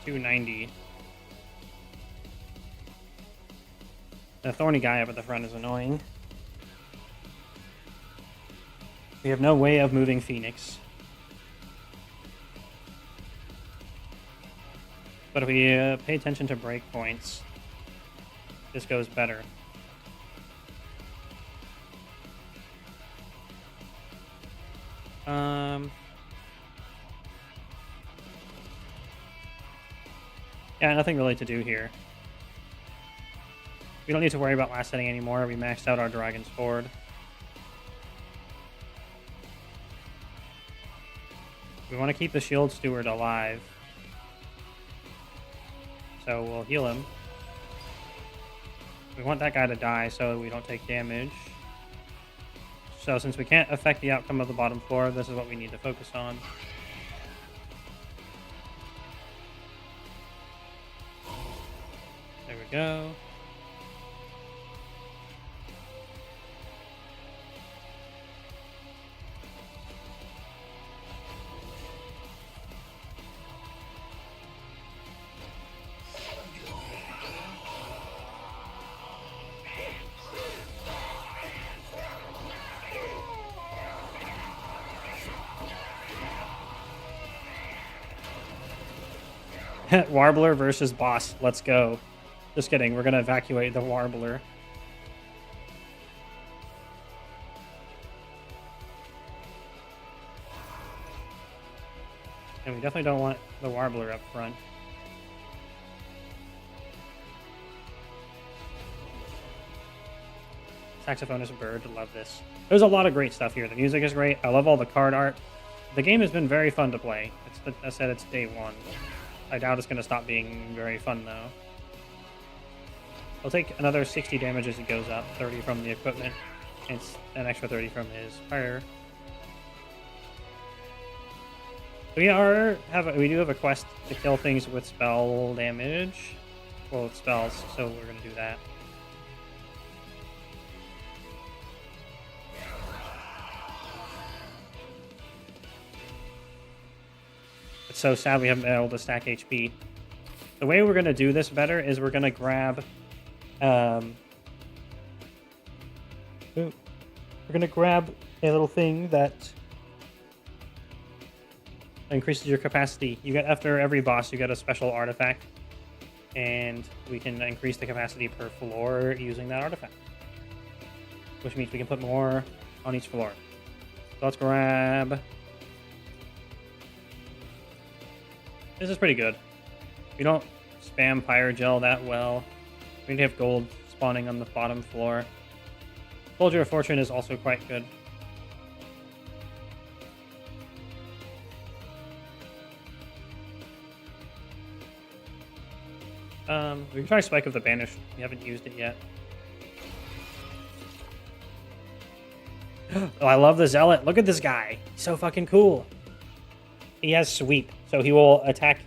$290. The thorny guy up at the front is annoying. We have no way of moving Phoenix. But if we pay attention to breakpoints, this goes better. Yeah, nothing really to do here. We don't need to worry about last setting anymore. We maxed out our Dragon's Sword. We want to keep the Shield Steward alive. So we'll heal him. We want that guy to die so we don't take damage. So since we can't affect the outcome of the bottom floor, this is what we need to focus on. There we go. Warbler versus boss. Let's go. Just kidding. We're going to evacuate the Warbler. And we definitely don't want the Warbler up front. Saxophonist Bird. Love this. There's a lot of great stuff here. The music is great. I love all the card art. The game has been very fun to play. I said it's day one. I doubt it's going to stop being very fun, though. He'll take another 60 damage as he goes up, 30 from the equipment, and an extra 30 from his fire. We do have a quest to kill things with spell damage. Well, with spells, so we're going to do that. It's so sad we haven't been able to stack HP. The way we're going to do this better is we're going to grab... we're going to grab a little thing that increases your capacity. You get, after every boss, you get a special artifact. And we can increase the capacity per floor using that artifact, which means we can put more on each floor. So let's grab... This is pretty good. We don't spam Pyre Gel that well. We have gold spawning on the bottom floor. Soldier of Fortune is also quite good. We can try Spike of the Banished. We haven't used it yet. Oh, I love the Zealot. Look at this guy. He's so fucking cool. He has Sweep, so he will attack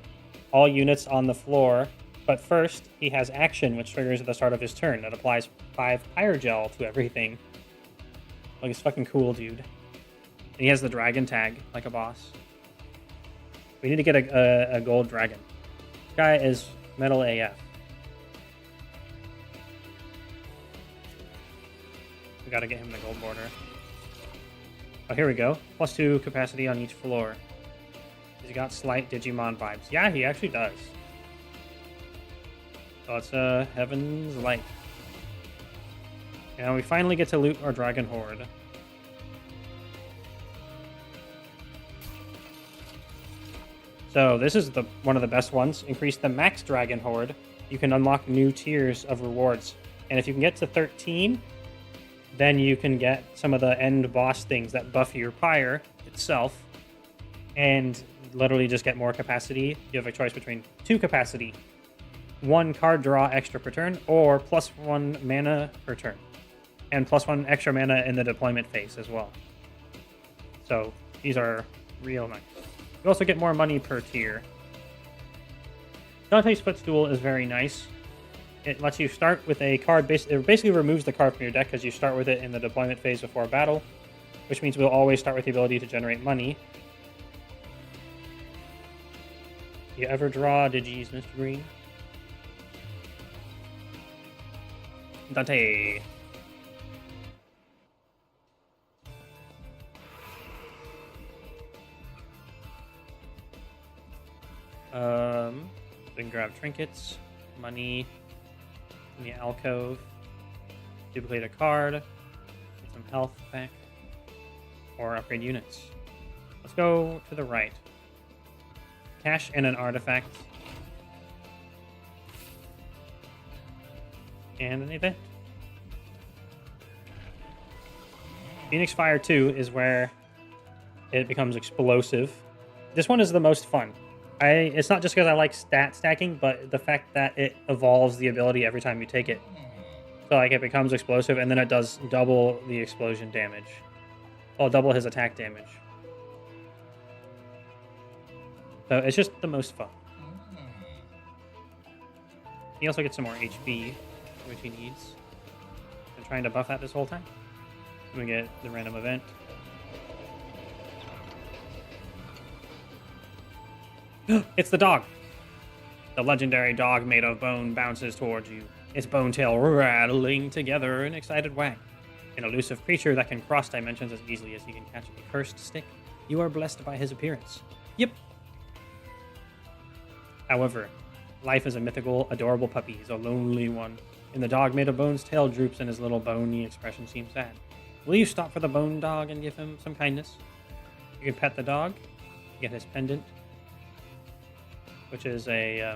all units on the floor. But first, he has Action, which triggers at the start of his turn. That applies 5 Pyre Gel to everything. Like, it's fucking cool, dude. And he has the Dragon tag, like a boss. We need to get a gold dragon. This guy is Metal AF. We gotta get him the gold border. Oh, here we go. +2 capacity on each floor. He's got slight Digimon vibes. Yeah, he actually does. So it's Heaven's Light. And we finally get to loot our Dragon Horde. So this is one of the best ones. Increase the max Dragon Horde. You can unlock new tiers of rewards. And if you can get to 13, then you can get some of the end boss things that buff your Pyre itself. And literally just get more capacity. You have a choice between 2 capacity, 1 card draw extra per turn, or +1 mana per turn. And +1 extra mana in the deployment phase as well. So these are real nice. You also get more money per tier. Dante's Footstool is very nice. It lets you start with a card. It basically removes the card from your deck because you start with it in the deployment phase before battle, which means we'll always start with the ability to generate money. You ever draw Digis, Mr. Green? Dante. Then grab trinkets, money in the alcove, duplicate a card, get some health back, or upgrade units. Let's go to the right. Cash and an artifact. And an event. Phoenix Fire 2 is where it becomes explosive. This one is the most fun. It's not just because I like stat stacking, but the fact that it evolves the ability every time you take it. So like it becomes explosive, and then it does double the explosion damage. Well, double his attack damage. So it's just the most fun. He also gets some more HP, which he needs. Been trying to buff that this whole time. We get the random event. It's the dog. The legendary dog made of bone bounces towards you, its bone tail rattling together in an excited wag. An elusive creature that can cross dimensions as easily as he can catch a cursed stick. You are blessed by his appearance. Yep. However, life is a mythical, adorable puppy. He's a lonely one. And the dog made of bone's tail droops and his little bony expression seems sad. Will you stop for the bone dog and give him some kindness? You can pet the dog, get his pendant, which is a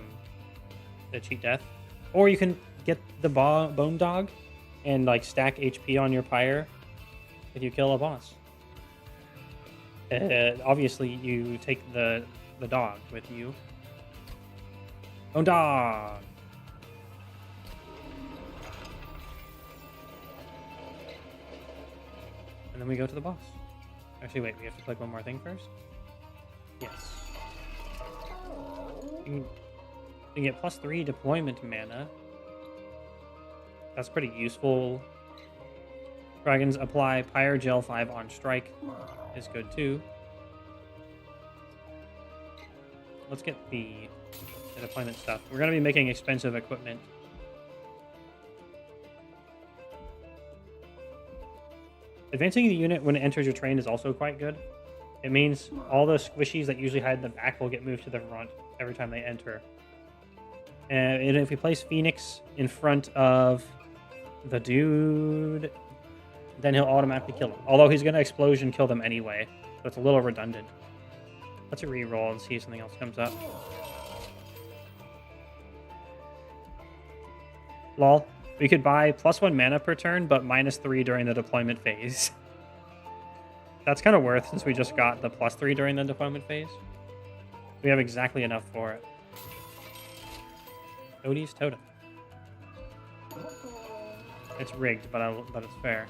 cheat death. Or you can get the bone dog and like stack HP on your Pyre if you kill a boss. Obviously, you take the dog with you. Bone dog! And then we go to the boss. Actually, wait, we have to click one more thing first? Yes. You can get +3 deployment mana. That's pretty useful. Dragons apply Pyre Gel 5 on strike. Is good too. Let's get the deployment stuff. We're going to be making expensive equipment. Advancing the unit when it enters your train is also quite good. It means all the squishies that usually hide in the back will get moved to the front every time they enter. And if we place Phoenix in front of the dude, then he'll automatically kill him. Although he's going to explosion kill them anyway. So it's a little redundant. Let's re-roll and see if something else comes up. Lol. We could buy +1 mana per turn, but -3 during the deployment phase. That's kind of worth since we just got the +3 during the deployment phase. We have exactly enough for it. Odie's Totem. It's rigged, but it's fair.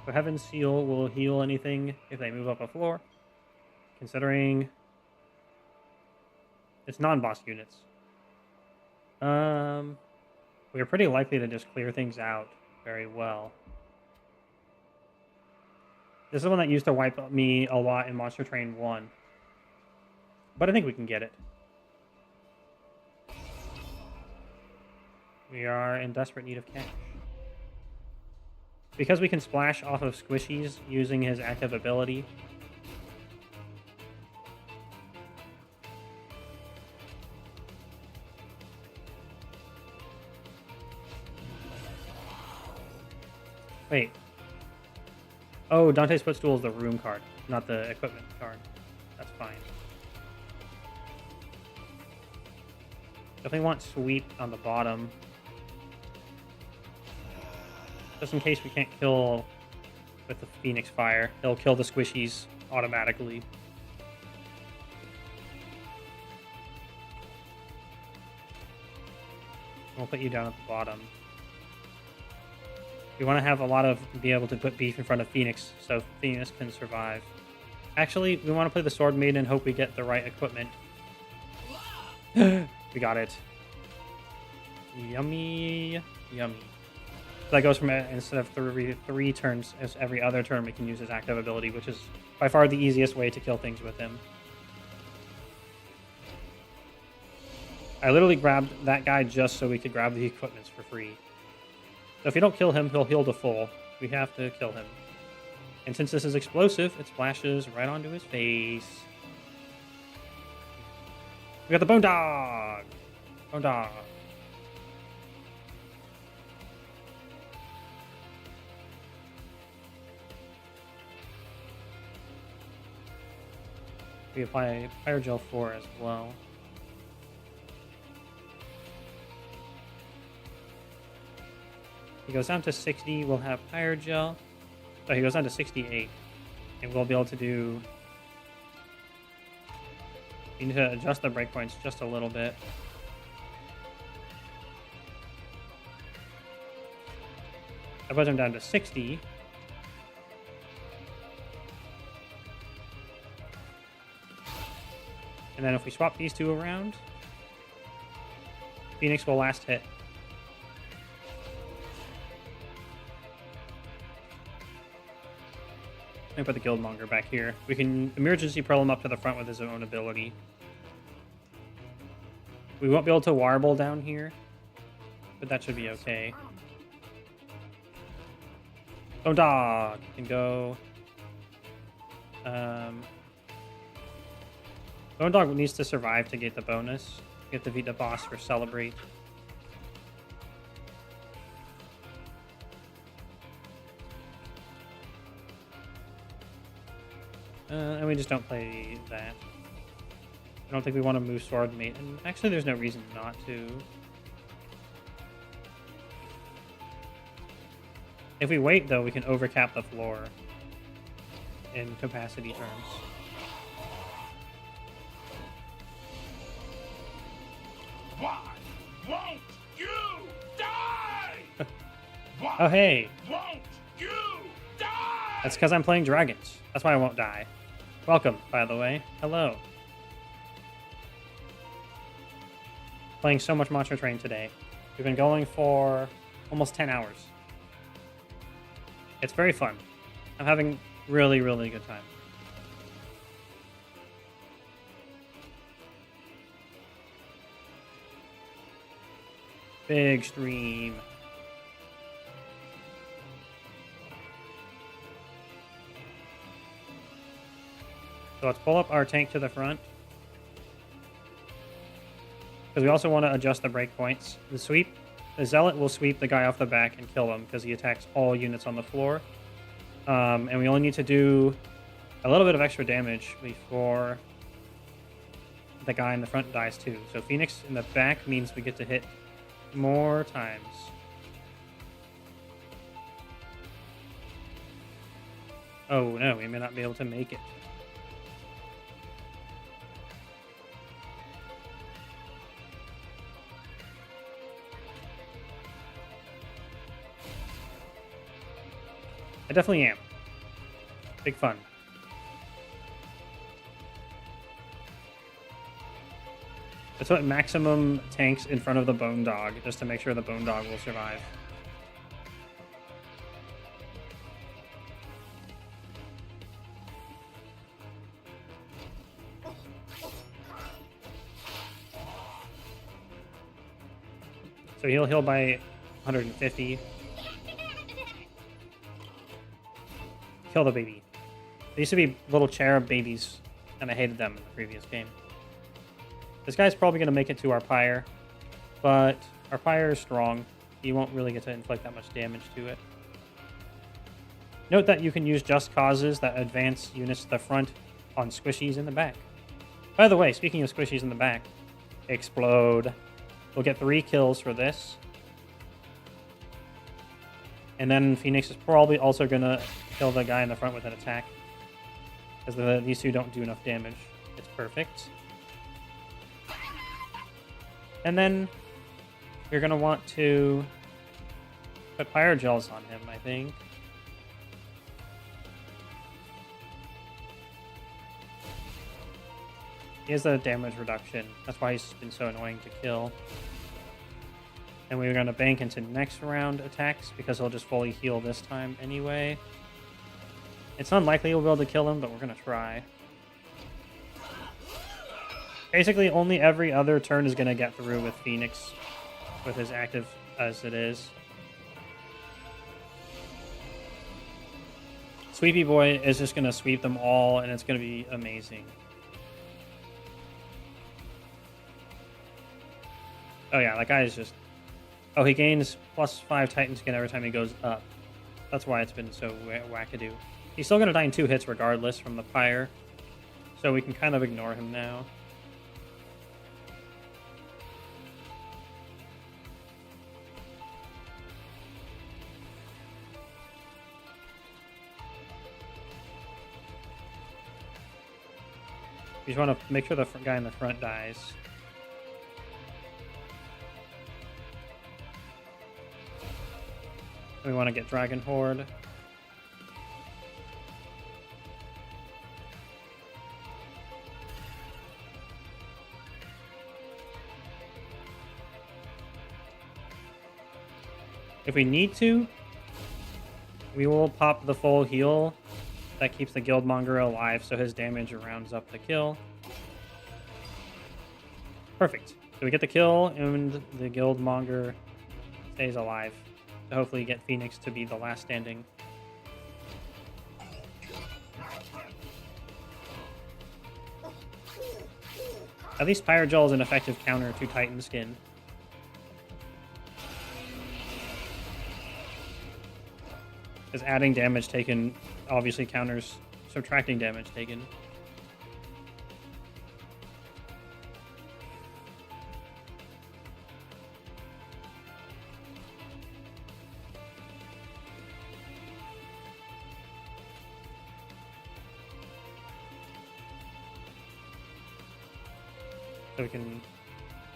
So Heaven's Seal will heal anything if they move up a floor. Considering it's non-boss units. We're pretty likely to just clear things out very well. This is one that used to wipe me a lot in Monster Train 1. But I think we can get it. We are in desperate need of cash. Because we can splash off of squishies using his active ability. Wait. Oh, Dante's Footstool is the room card, not the equipment card. That's fine. Definitely want Sweep on the bottom. Just in case we can't kill with the Phoenix Fire. He'll kill the squishies automatically. We'll put you down at the bottom. We want to have a lot of... be able to put beef in front of Phoenix, so Phoenix can survive. Actually, we want to play the Sword Maiden and hope we get the right equipment. We got it. Yummy. Yummy. So that goes from, instead of three turns, as every other turn we can use his active ability, which is by far the easiest way to kill things with him. I literally grabbed that guy just so we could grab the equipments for free. So if you don't kill him, he'll heal to full. We have to kill him. And since this is explosive, it splashes right onto his face. We got the Bone Dog! Bone Dog. We apply Fire Gel 4 as well. He goes down to 60, we'll have Fire Gel. So he goes down to 68. And we'll be able to do... We need to adjust the breakpoints just a little bit. I put him down to 60. And then if we swap these two around, Phoenix will last hit. Let me put the Guildmonger back here. We can emergency pearl him up to the front with his own ability. We won't be able to warble down here, but that should be okay. Oh, dog can go. Bone Dog needs to survive to get the bonus. Get to beat the boss for Celebrate. And we just don't play that. I don't think we want to move Sword Maiden. Actually, there's no reason not to. If we wait, though, we can overcap the floor in capacity terms. Why won't you die? Oh, hey. Won't you die? That's because I'm playing dragons. That's why I won't die. Welcome, by the way. Hello. Playing so much Monster Train today. We've been going for almost 10 hours. It's very fun. I'm having really, really good time. Big stream. So let's pull up our tank to the front. Because we also want to adjust the breakpoints. The Zealot will sweep the guy off the back and kill him because he attacks all units on the floor. And we only need to do a little bit of extra damage before the guy in the front dies too. So Phoenix in the back means we get to hit more times. Oh no, we may not be able to make it. I definitely am. Big fun. Let's put maximum tanks in front of the Bone Dog, just to make sure the Bone Dog will survive. So he'll heal by 150. Kill the baby. They used to be little cherub babies, and I hated them in the previous game. This guy's probably going to make it to our pyre, but our pyre is strong. He won't really get to inflict that much damage to it. Note that you can use just causes that advance units to the front on squishies in the back. By the way, speaking of squishies in the back, explode. We'll get 3 kills for this. And then Phoenix is probably also going to kill the guy in the front with an attack. Because these two don't do enough damage. It's perfect. And then you're going to want to put Pyrogels on him, I think. He has a damage reduction. That's why he's been so annoying to kill. And we're going to bank into next round attacks because he'll just fully heal this time anyway. It's unlikely we'll be able to kill him, but we're going to try. Basically, only every other turn is going to get through with Phoenix, with his active as it is. Sweepy Boy is just going to sweep them all, and it's going to be amazing. Oh yeah, that guy is just... Oh, he gains +5 Titan skin every time he goes up. That's why it's been so wackadoo. He's still going to die in 2 hits regardless from the pyre, so we can kind of ignore him now. You just want to make sure the guy in the front dies. We want to get Dragon Horde. If we need to, we will pop the full heal. That keeps the Guildmonger alive, so his damage rounds up the kill. Perfect. So we get the kill, and the Guildmonger stays alive. To hopefully get Phoenix to be the last standing. At least Pyrogel is an effective counter to Titan Skin. Because adding damage taken obviously counters subtracting damage taken. So we can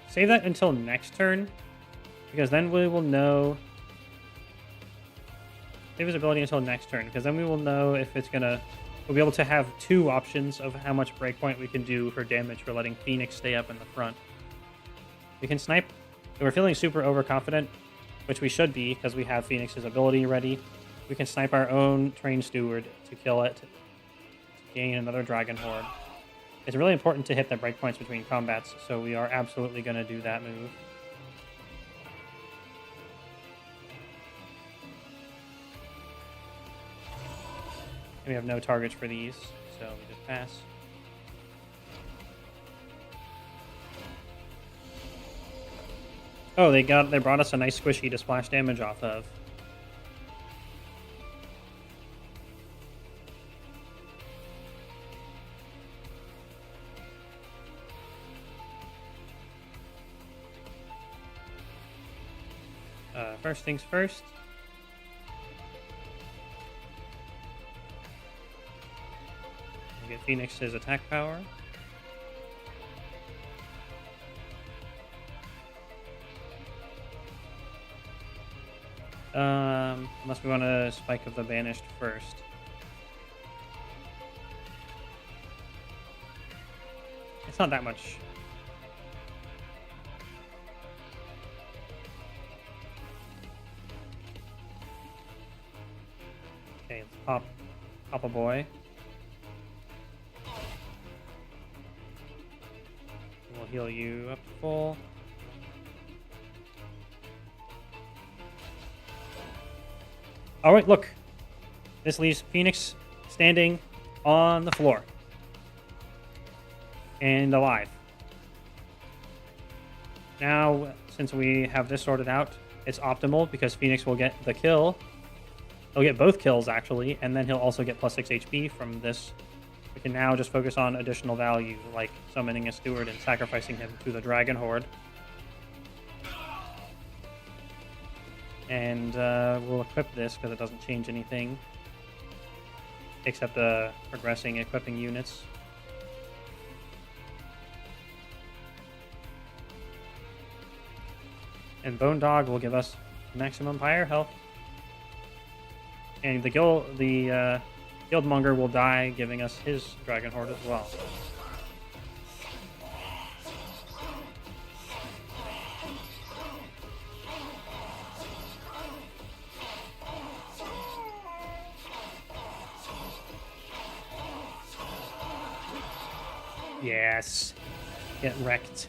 save that until next turn, because then we will know... Save his ability until next turn, because then we will know if it's gonna... We'll be able to have 2 options of how much breakpoint we can do for damage for letting Phoenix stay up in the front. We can snipe... If we're feeling super overconfident, which we should be, because we have Phoenix's ability ready, we can snipe our own Trained Steward to kill it, to gain another Dragon Horde. It's really important to hit the breakpoints between combats, so we are absolutely going to do that move. And we have no targets for these, so we just pass. Oh, they brought us a nice squishy to splash damage off of. First things first. We'll get Phoenix's attack power. Unless we want a Spike of the Banished first. It's not that much. Okay, let's pop a boy. We'll heal you up to full. Alright, look. This leaves Phoenix standing on the floor. And alive. Now, since we have this sorted out, it's optimal because Phoenix will get the kill. He'll get both kills, actually, and then he'll also get plus 6 HP from this. We can now just focus on additional value, like summoning a steward and sacrificing him to the Dragon Horde. And we'll equip this because it doesn't change anything. Except progressing equipping units. And Bone Dog will give us maximum fire health. And the Guildmonger will die, giving us his Dragon Horde as well. Yes. Get wrecked.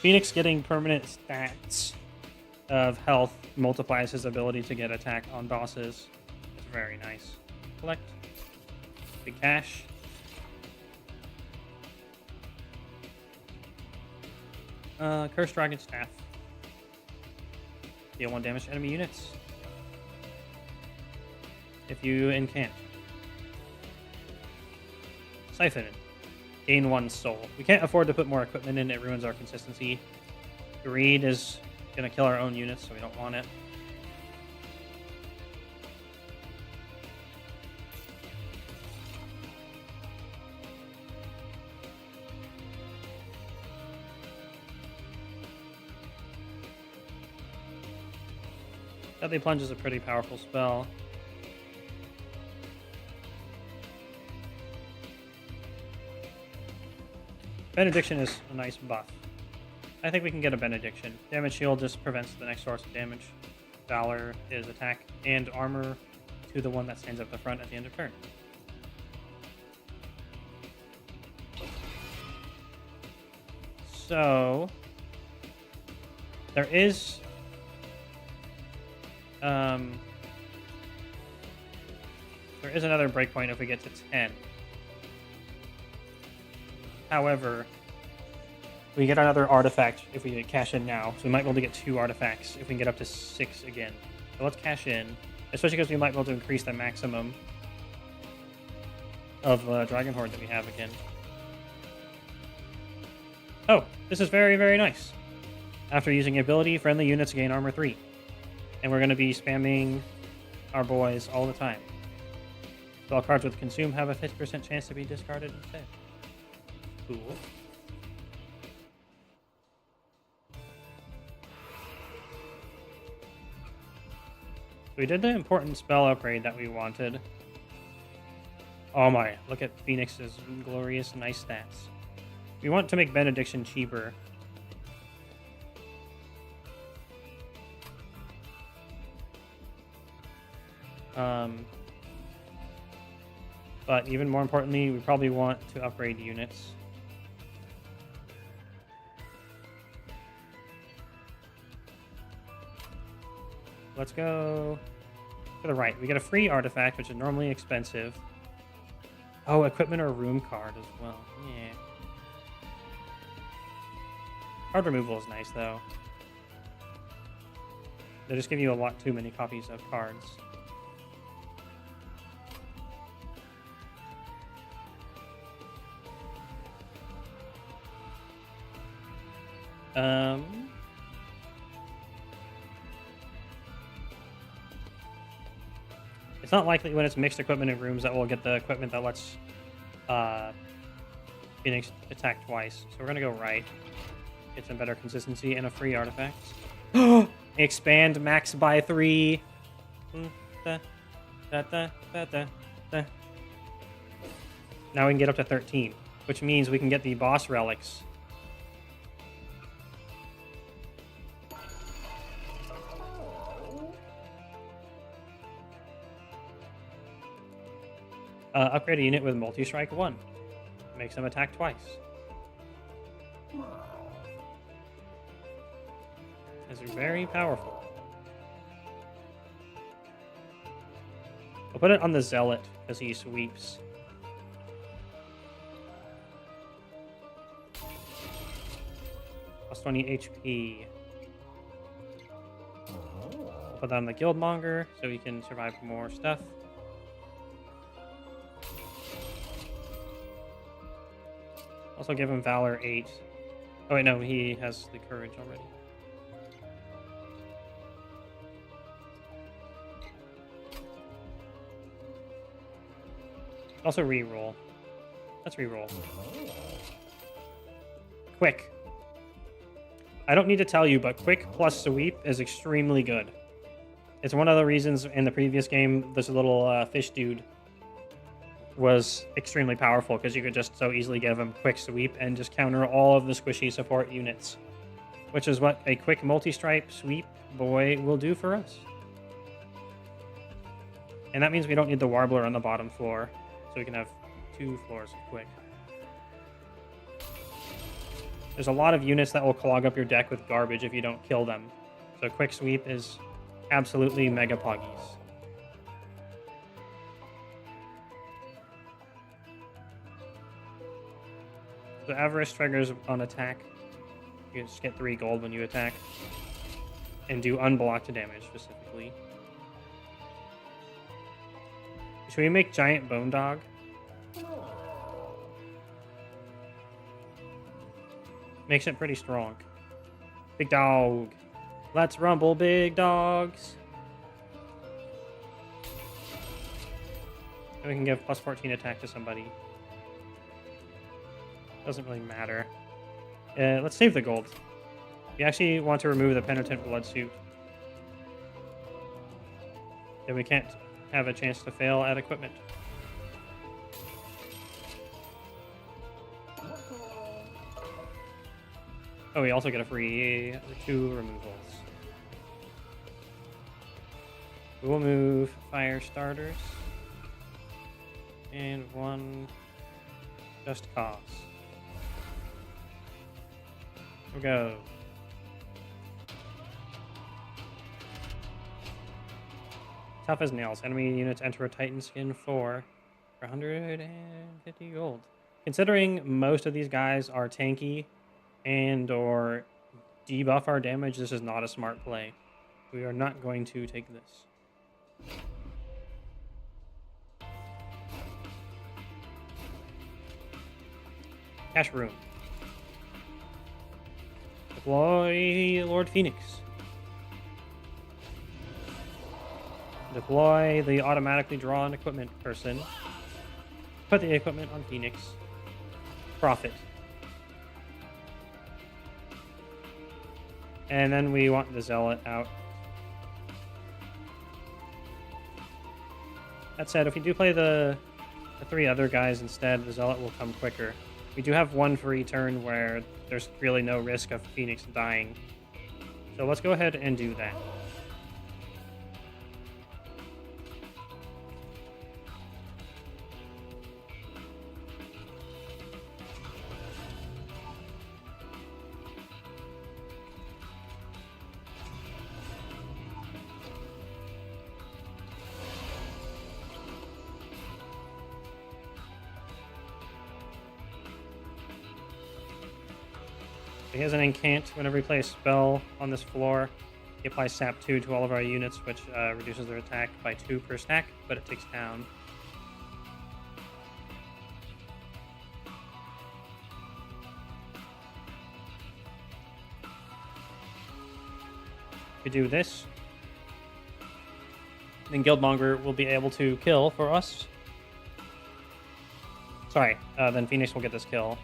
Phoenix getting permanent stats of health multiplies his ability to get attack on bosses. It's very nice. Collect. Big cash. Cursed Dragon Staff. Deal 1 damage to enemy units. If you incant. Siphon. Gain 1 soul. We can't afford to put more equipment in, it ruins our consistency. Greed is going to kill our own units, so we don't want it. Deadly Plunge is a pretty powerful spell. Benediction is a nice buff. I think we can get a Benediction. Damage Shield just prevents the next source of damage. Valor is attack and armor to the one that stands up the front at the end of turn. So there is another breakpoint if we get to 10. However, we get another artifact if we cash in now. So we might be able to get 2 artifacts if we can get up to 6 again. So let's cash in, especially because we might be able to increase the maximum of Dragon Horde that we have again. Oh, this is very, very nice. After using ability, friendly units gain armor 3. And we're going to be spamming our boys all the time. Spell cards with consume have a 50% chance to be discarded instead. Cool. We did the important spell upgrade that we wanted. Oh my, look at Phoenix's glorious nice stats. We want to make Benediction cheaper. But even more importantly, we probably want to upgrade units. Let's go to the right. We get a free artifact, which is normally expensive. Oh, equipment or room card as well. Yeah. Card removal is nice, though. They just give you a lot too many copies of cards. It's not likely when it's mixed equipment in rooms that we'll get the equipment that lets Phoenix attack twice. So we're gonna go right. Get some better consistency and a free artifact. Expand max by 3. Now we can get up to 13, which means we can get the boss relics. Upgrade a unit with multi-strike 1. Makes them attack twice. These are very powerful. I'll put it on the Zealot because he sweeps. Plus 20 HP. I'll put that on the Guildmonger so he can survive more stuff. Also give him Valor 8. Oh wait, no, he has the Courage already. Also reroll. Let's reroll. Quick. I don't need to tell you, but quick plus sweep is extremely good. It's one of the reasons in the previous game this little fish dude was extremely powerful, because you could just so easily give him quick sweep and just counter all of the squishy support units, which is what a quick multi-stripe sweep boy will do for us. And that means we don't need the Warbler on the bottom floor, so we can have 2 floors of quick. There's a lot of units that will clog up your deck with garbage if you don't kill them, so quick sweep is absolutely mega poggies. The Avarice triggers on attack. You just get 3 gold when you attack. And do unblocked damage, specifically. Should we make Giant Bone Dog? Makes it pretty strong. Big dog. Let's rumble, big dogs. And we can give plus 14 attack to somebody. Doesn't really matter. Let's save the gold. We actually want to remove the Penitent Blood Suit. Then we can't have a chance to fail at equipment. Oh, we also get a free 2 removals. We will move Fire Starters. And 1 Just Cause. We'll go. Tough as nails. Enemy units enter a Titan skin for 150 gold. Considering most of these guys are tanky and or debuff our damage, this is not a smart play. We are not going to take this. Cash room. Deploy Lord Phoenix. Deploy the automatically drawn equipment person. Put the equipment on Phoenix. Profit. And then we want the Zealot out. That said, if we do play the 3 other guys instead, the Zealot will come quicker. We do have 1 free turn where there's really no risk of Phoenix dying. So let's go ahead and do that. He has an incant. Whenever we play a spell on this floor, he applies Sap 2 to all of our units, which reduces their attack by 2 per stack, but it takes down. We do this, then Guildmonger will be able to kill for us. Sorry, then Phoenix will get this kill.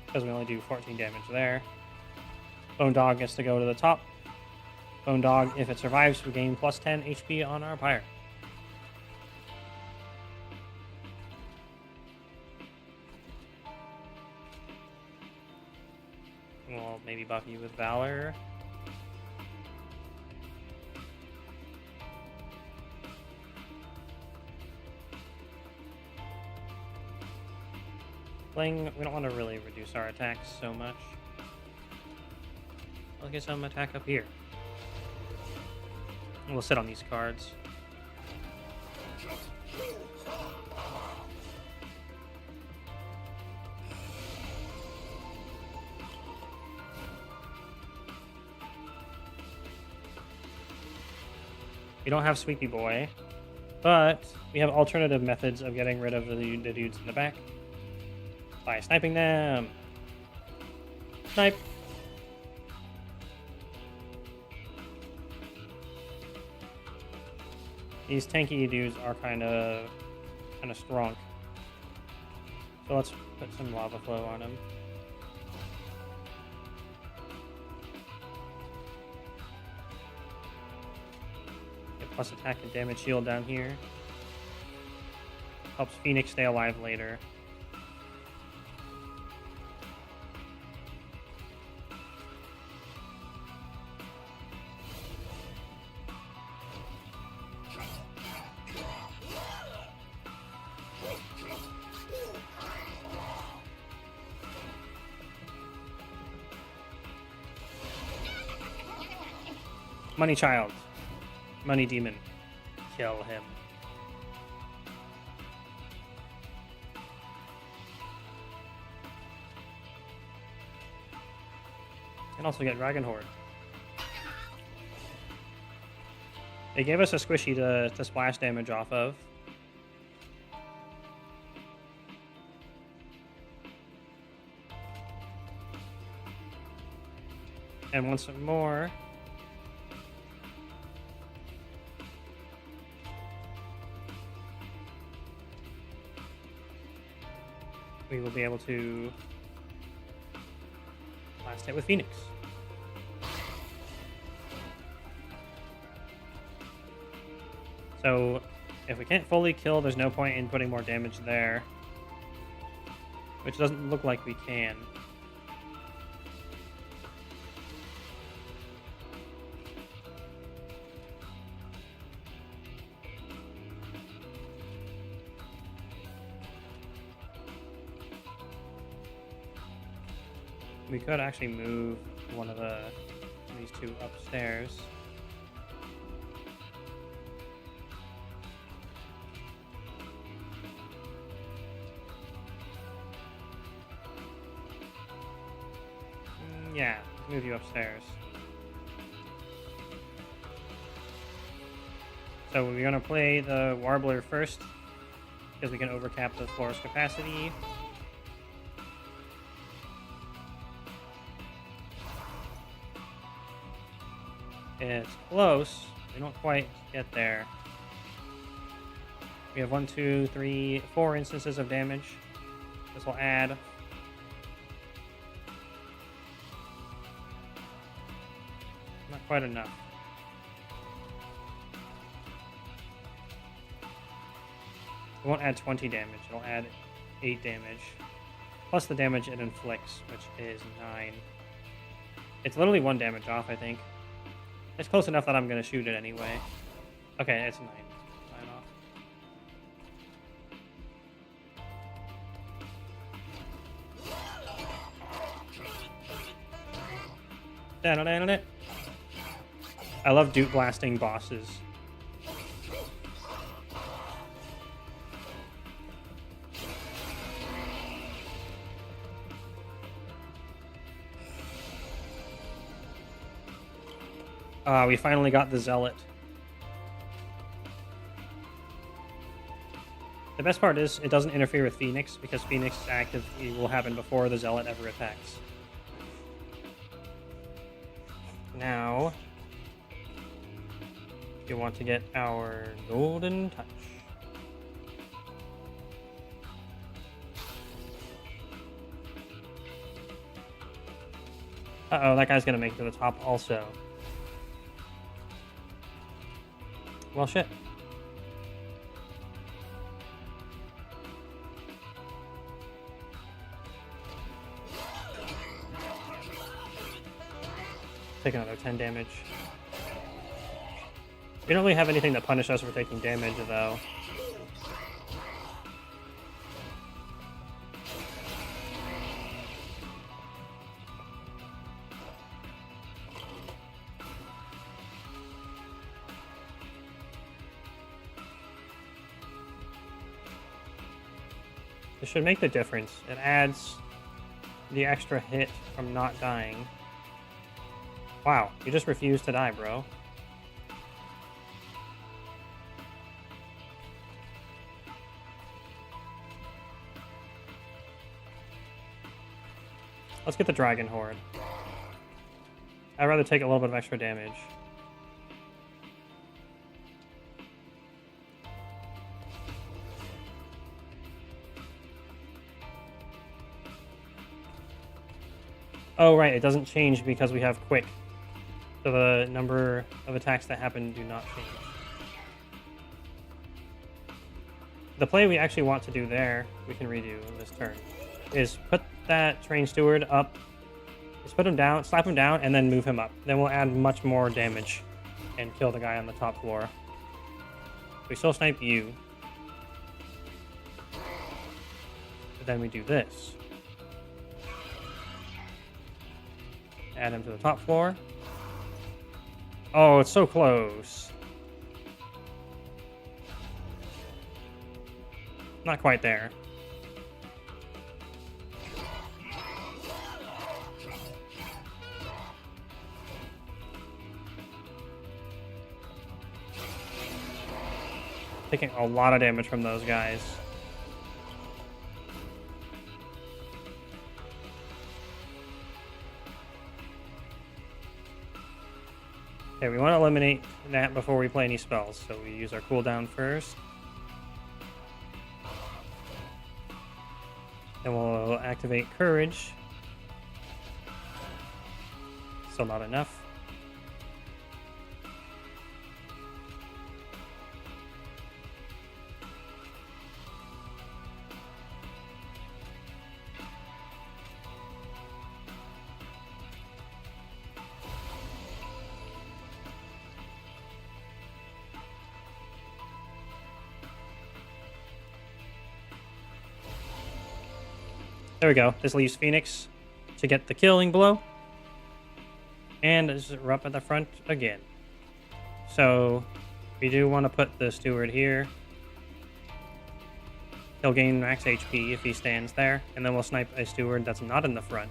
Because we only do 14 damage there. Bone Dog gets to go to the top. Bone Dog, if it survives, we gain plus 10 HP on our Pyre. We'll maybe buff you with Valor. We don't want to really reduce our attacks so much. I'll get some attack up here. And we'll sit on these cards. We don't have Sweepy Boy, but we have alternative methods of getting rid of the dudes in the back. By sniping them. Snipe. These tanky dudes are kind of strong. So let's put some lava flow on them. Get plus attack and damage shield down here. Helps Phoenix stay alive later. Money Child. Money Demon. Kill him. And also get Dragon Horde. They gave us a squishy to splash damage off of. And once more. We will be able to blast it with Phoenix. So, if we can't fully kill, there's no point in putting more damage there. Which doesn't look like we can. We could actually move one of these two upstairs. Yeah, move you upstairs. So we're gonna play the Warbler first, because we can overcap the floor's capacity. It's close. We don't quite get there. We have 1, 2, 3, 4 instances of damage. This will add. Not quite enough. It won't add 20 damage. It'll add 8 damage. Plus the damage it inflicts, which is 9. It's literally 1 damage off, I think. It's close enough that I'm going to shoot it anyway. Okay, it's 9. 9 off. Da-da-da-da-da. I love dupe blasting bosses. We finally got the Zealot. The best part is it doesn't interfere with Phoenix, because Phoenix's active will happen before the Zealot ever attacks. Now, you want to get our Golden Touch. Uh-oh, that guy's gonna make it to the top also. Well, shit. Take another 10 damage. We don't really have anything to punish us for taking damage, though. This should make the difference. It adds the extra hit from not dying. Wow, you just refused to die, bro. Let's get the Dragon Horde. I'd rather take a little bit of extra damage. Oh, right, it doesn't change because we have Quick. So the number of attacks that happen do not change. The play we actually want to do there, we can redo this turn, is put that Train Steward up, just put him down, slap him down, and then move him up. Then we'll add much more damage and kill the guy on the top floor. We still snipe you. But then we do this. Add him to the top floor. Oh, it's so close. Not quite there. Taking a lot of damage from those guys. Okay, we want to eliminate that before we play any spells, so we use our cooldown first. Then we'll activate Courage. Still not enough. There we go. This leaves Phoenix to get the killing blow. And we're up at the front again. So we do want to put the Steward here. He'll gain max HP if he stands there. And then we'll snipe a Steward that's not in the front.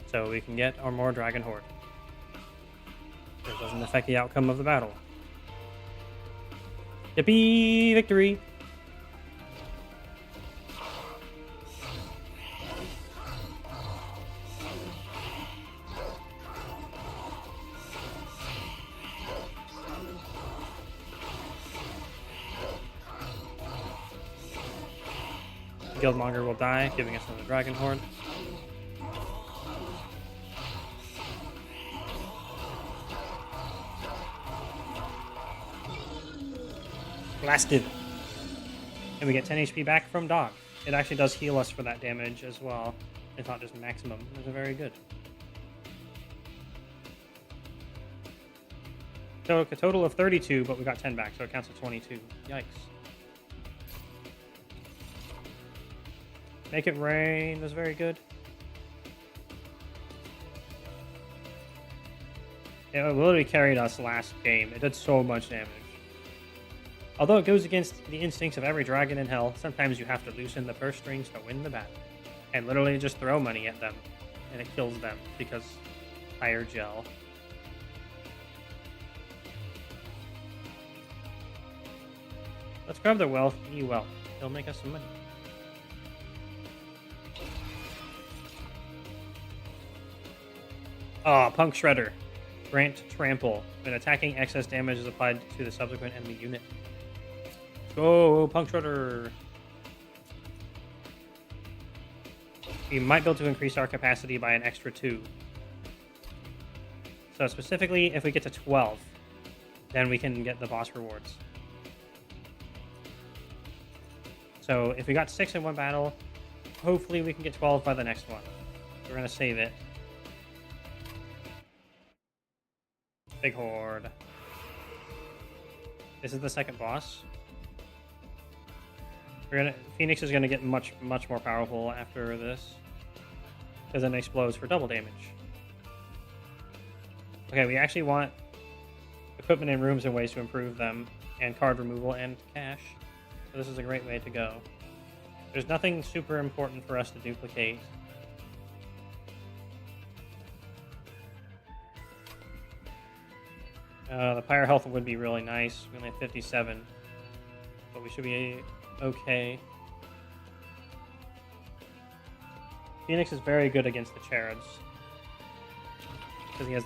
So we can get our more Dragon Horde. It doesn't affect the outcome of the battle. Yippee! Victory! Guildmonger will die, giving us another Dragon Horde. Blasted. And we get 10 HP back from Dog. It actually does heal us for that damage as well. It's not just maximum. It's very good. So a total of 32, but we got 10 back, so it counts as 22. Yikes. Make it rain was very good. It literally carried us last game. It did so much damage. Although it goes against the instincts of every dragon in hell, sometimes you have to loosen the purse strings to win the battle. And literally just throw money at them. And it kills them because higher gel. Let's grab the wealth. Wealth. It'll make us some money. Ah, Punk Shredder. Grant Trample. When attacking, excess damage is applied to the subsequent enemy unit. Go, Punk Shredder! We might be able to increase our capacity by an extra 2. So specifically, if we get to 12, then we can get the boss rewards. So if we got 6 in one battle, hopefully we can get 12 by the next one. We're going to save it. Big Horde. This is the second boss. Phoenix is gonna get much more powerful after this, because then it explodes for double damage. Okay, we actually want equipment in rooms and ways to improve them, and card removal and cash. So this is a great way to go. There's nothing super important for us to duplicate. The pyre health would be really nice. We only have 57, but we should be okay. Phoenix is very good against the Cherubs because he has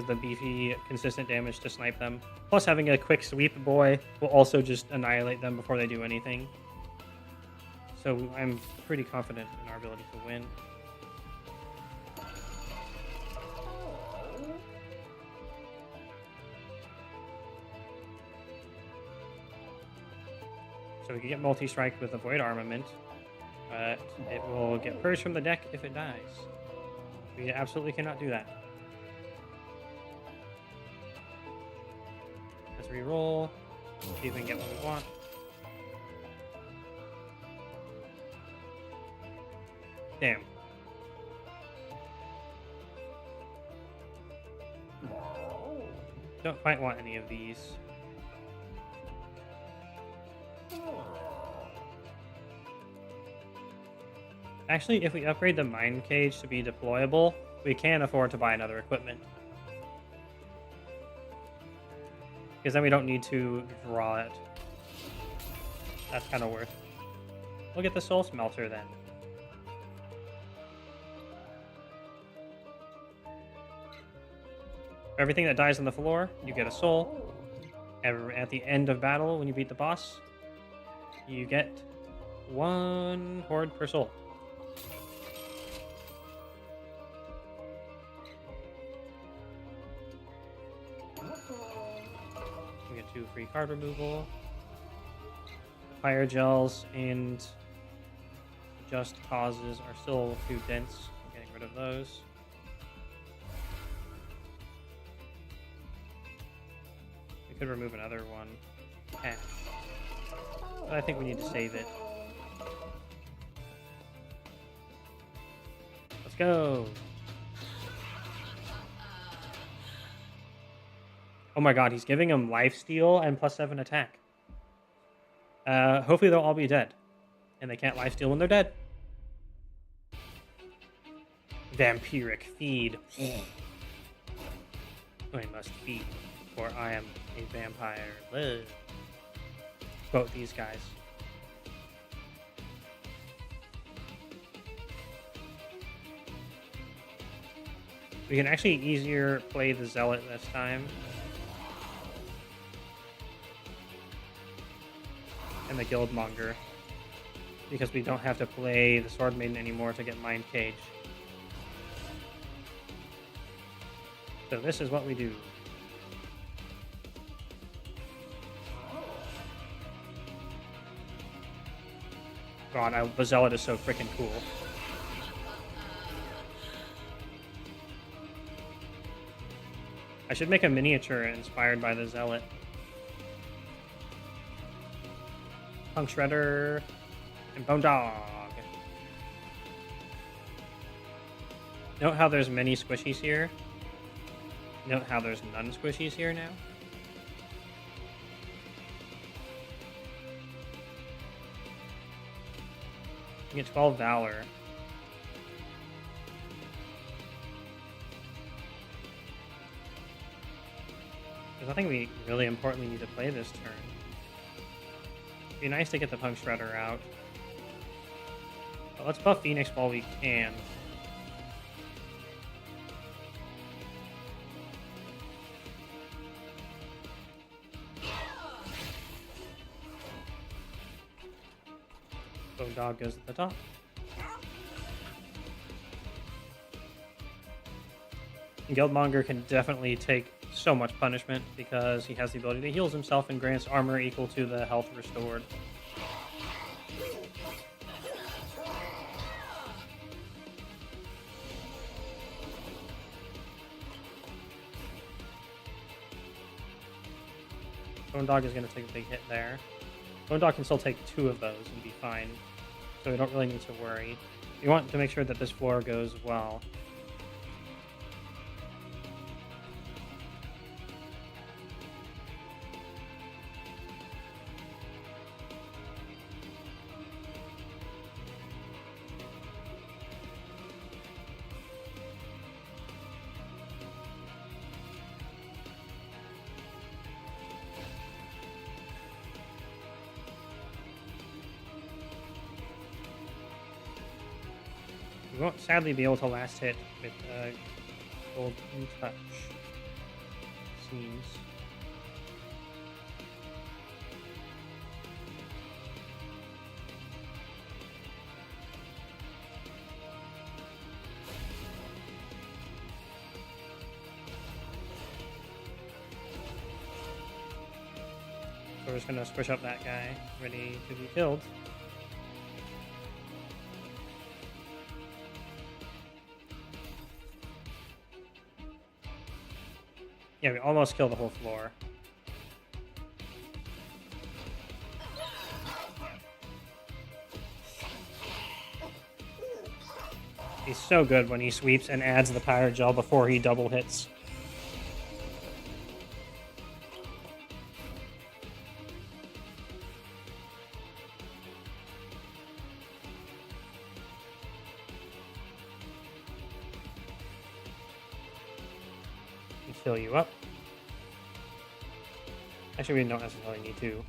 the beefy, consistent damage to snipe them. Plus, having a quick sweep boy will also just annihilate them before they do anything. So I'm pretty confident in our ability to win. So we can get multi-strike with the Void Armament, but it will get purged from the deck if it dies. We absolutely cannot do that. Let's re-roll, see if we can get what we want. Damn. Don't quite want any of these. Actually, if we upgrade the Mind Cage to be deployable, we can afford to buy another equipment. Because then we don't need to draw it. That's kind of worth. We'll get the Soul Smelter then. For everything that dies on the floor, you get a soul. At the end of battle, when you beat the boss, you get 1 horde per soul. We get 2 free card removal. Fire gels and just causes are still too dense. I'm getting rid of those. We could remove another one. Cash. But I think we need to save it. Let's go. Oh my god, he's giving him lifesteal and +7 attack. Hopefully they'll all be dead. And they can't lifesteal when they're dead. Vampiric feed. I must feed, for I am a vampire. Ugh. Quote these guys. We can actually easier play the Zealot this time. And the Guildmonger. Because we don't have to play the Sword Maiden anymore to get Mind Cage. So this is what we do. God, the Zealot is so freaking cool. I should make a miniature inspired by the Zealot. Punk Shredder and Bone Dog. Note how there's many squishies here. Note how there's none squishies here now. You get 12 Valor. There's nothing we really importantly need to play this turn. Be nice to get the Punk Shredder out. But let's buff Phoenix while we can. So dog goes at the top. Guildmonger can definitely take so much punishment because he has the ability to heal himself and grants armor equal to the health restored. Bone Dog is going to take a big hit there. Bone Dog can still take 2 of those and be fine, so we don't really need to worry. We want to make sure that this floor goes well. We won't sadly be able to last hit with Golden Touch. Seems. So we're just gonna squish up that guy, ready to be killed. Yeah, we almost killed the whole floor. He's so good when he sweeps and adds the Pirate Gel before he double hits. Fill you up. Actually, we don't necessarily need to.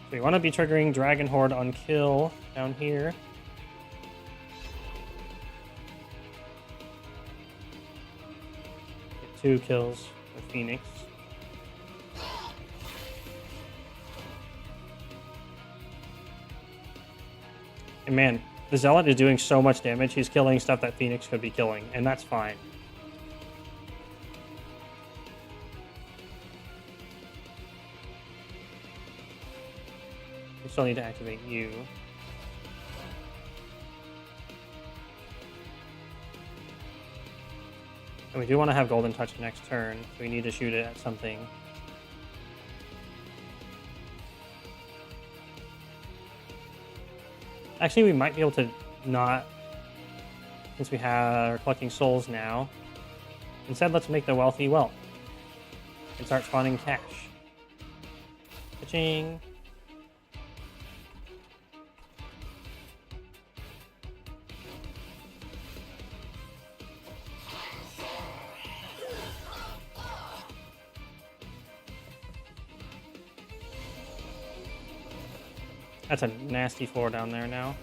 So we want to be triggering Dragon Horde on kill down here. Get 2 kills with Phoenix. And man, the Zealot is doing so much damage, he's killing stuff that Phoenix could be killing, and that's fine. We still need to activate you. And we do want to have Golden Touch next turn, so we need to shoot it at something. Actually, we might be able to not, since we are collecting souls now. Instead, let's make the wealthy wealth and start spawning cash. Ka-ching. That's a nasty floor down there now.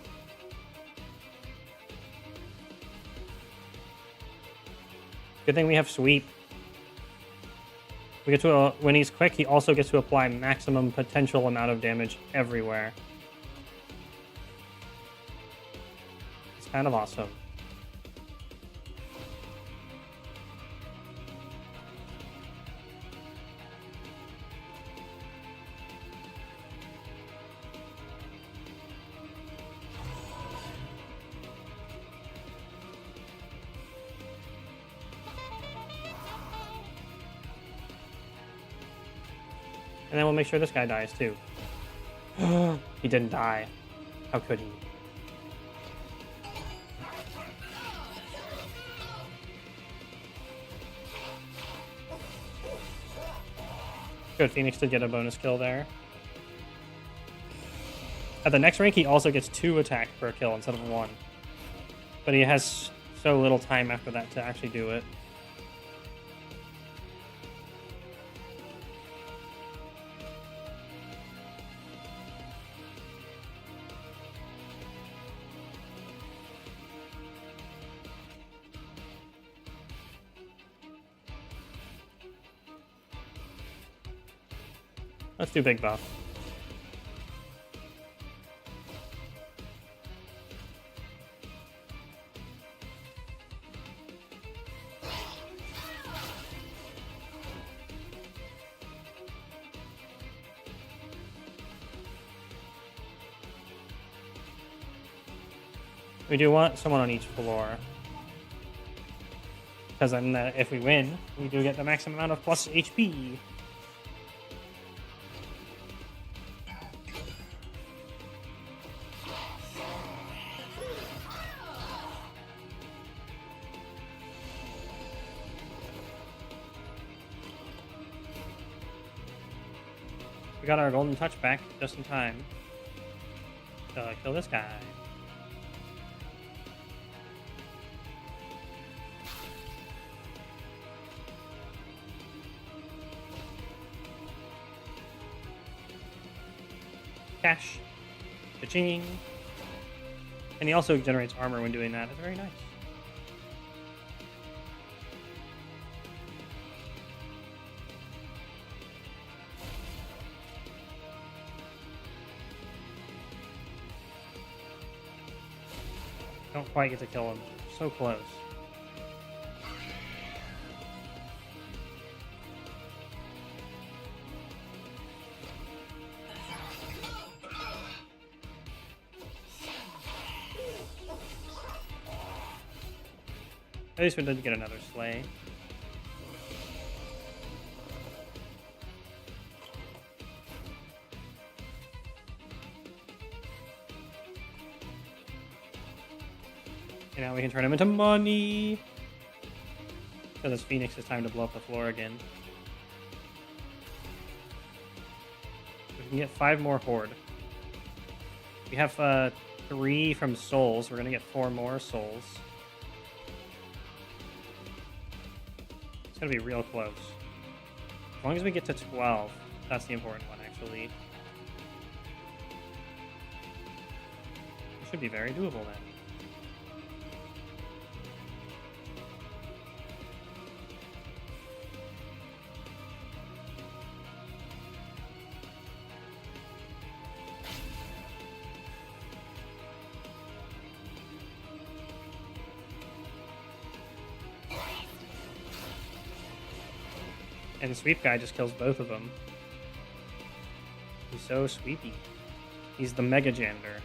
Good thing we have sweep. We get to when he's quick, he also gets to apply maximum potential amount of damage everywhere. It's kind of awesome. And then we'll make sure this guy dies too. He didn't die. How could he? Good, Phoenix did get a bonus kill there. At the next rank, he also gets 2 attack per kill instead of 1. But he has so little time after that to actually do it. Let's do big buff. We do want someone on each floor. Because then if we win, we do get the maximum amount of plus HP. We got our golden touch back just in time to kill this guy. Cash. Cha-ching. And he also generates armor when doing that. It's very nice. Don't quite get to kill him. So close. At least we did get another slay. And now we can turn him into money. So this Phoenix is time to blow up the floor again. We can get 5 more Horde. We have 3 from souls. We're gonna get 4 more souls. It's gonna be real close. As long as we get to 12, that's the important one, actually. It should be very doable then. And the sweep guy just kills both of them. He's so sweepy. He's the Mega Janitor.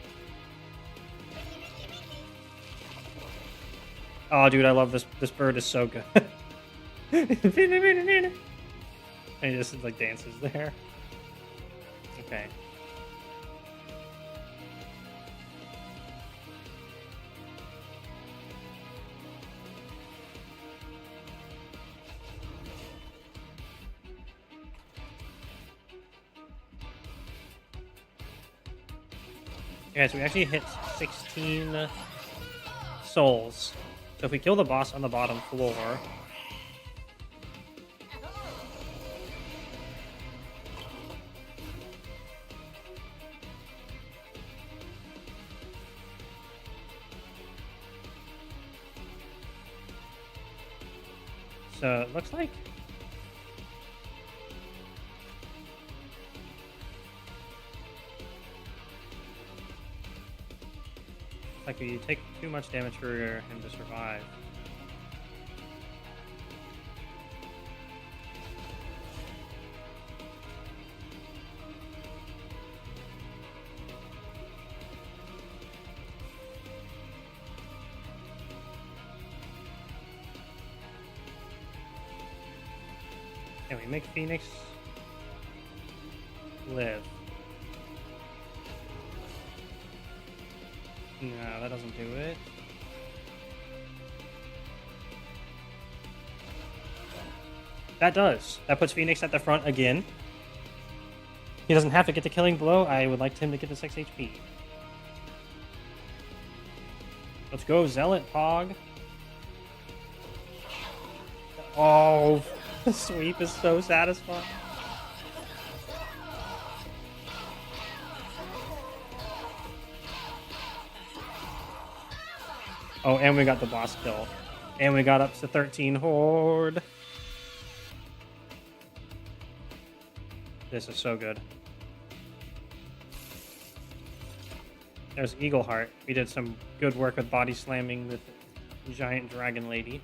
Oh, dude, I love this. This bird is so good. And he just like dances there. Okay. Yeah, so we actually hit 16 souls. So if we kill the boss on the bottom floor... So it looks like... Like you take too much damage for him to survive. Can we make Phoenix live? No, that doesn't do it. That does. That puts Phoenix at the front again. He doesn't have to get the killing blow. I would like him to get the 6 HP. Let's go, Zealot Pog. Oh, the sweep is so satisfying. Oh, and we got the boss kill. And we got up to 13 Horde. This is so good. There's Eagle Heart. We did some good work with body slamming with Giant Dragon Lady.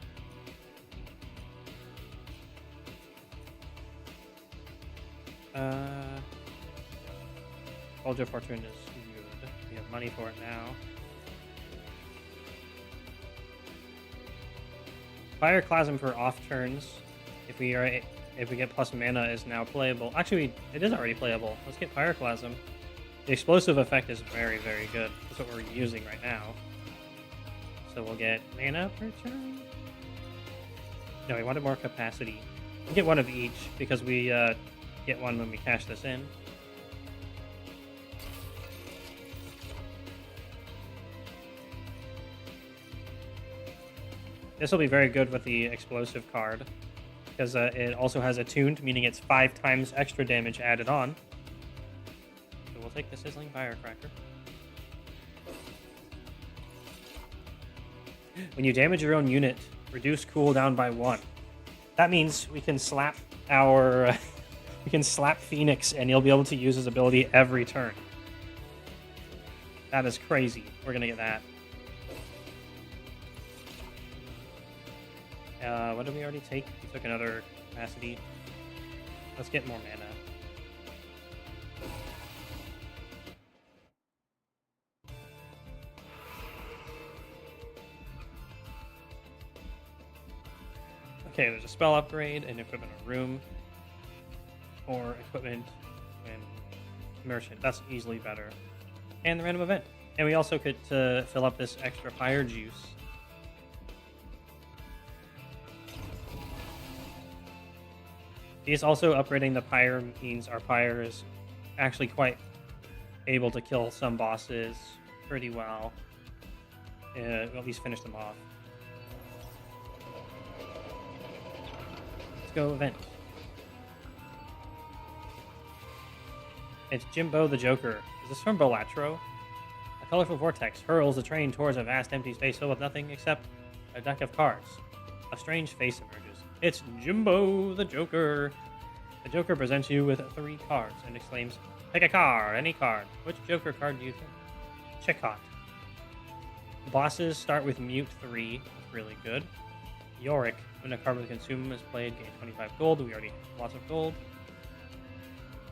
Soldier Fortune is good. We have money for it now. Fireclasm for off turns. If we get plus mana is now playable. Actually, it is already playable. Let's get Fireclasm. The explosive effect is very, very good. That's what we're using right now. So we'll get mana per turn. No, we wanted more capacity. We get one of each because we get one when we cash this in. This will be very good with the explosive card because it also has attuned, meaning it's 5 times extra damage added on. So we'll take the Sizzling Firecracker. When you damage your own unit, reduce cooldown by 1. That means we can slap our we can slap Phoenix and you'll be able to use his ability every turn. That is crazy. We're gonna get that. What did we already take? We took another capacity. Let's get more mana. Okay, there's a spell upgrade, an equipment room, or equipment and merchant. That's easily better. And the random event. And we also could fill up this extra fire juice. He's also upgrading the pyre means our pyre is actually quite able to kill some bosses pretty well. At least finish them off. Let's go event. It's Jimbo the Joker. Is this from Bolatro? A colorful vortex hurls the train towards a vast empty space filled with nothing except a deck of cards. A strange face emerges. It's Jimbo the Joker. The Joker presents you with 3 cards and exclaims, "Pick a card, any card. Which Joker card do you think?" Checkout. Bosses start with Mute 3. That's really good. Yorick. When a card with Consume is played, gain 25 gold. We already have lots of gold.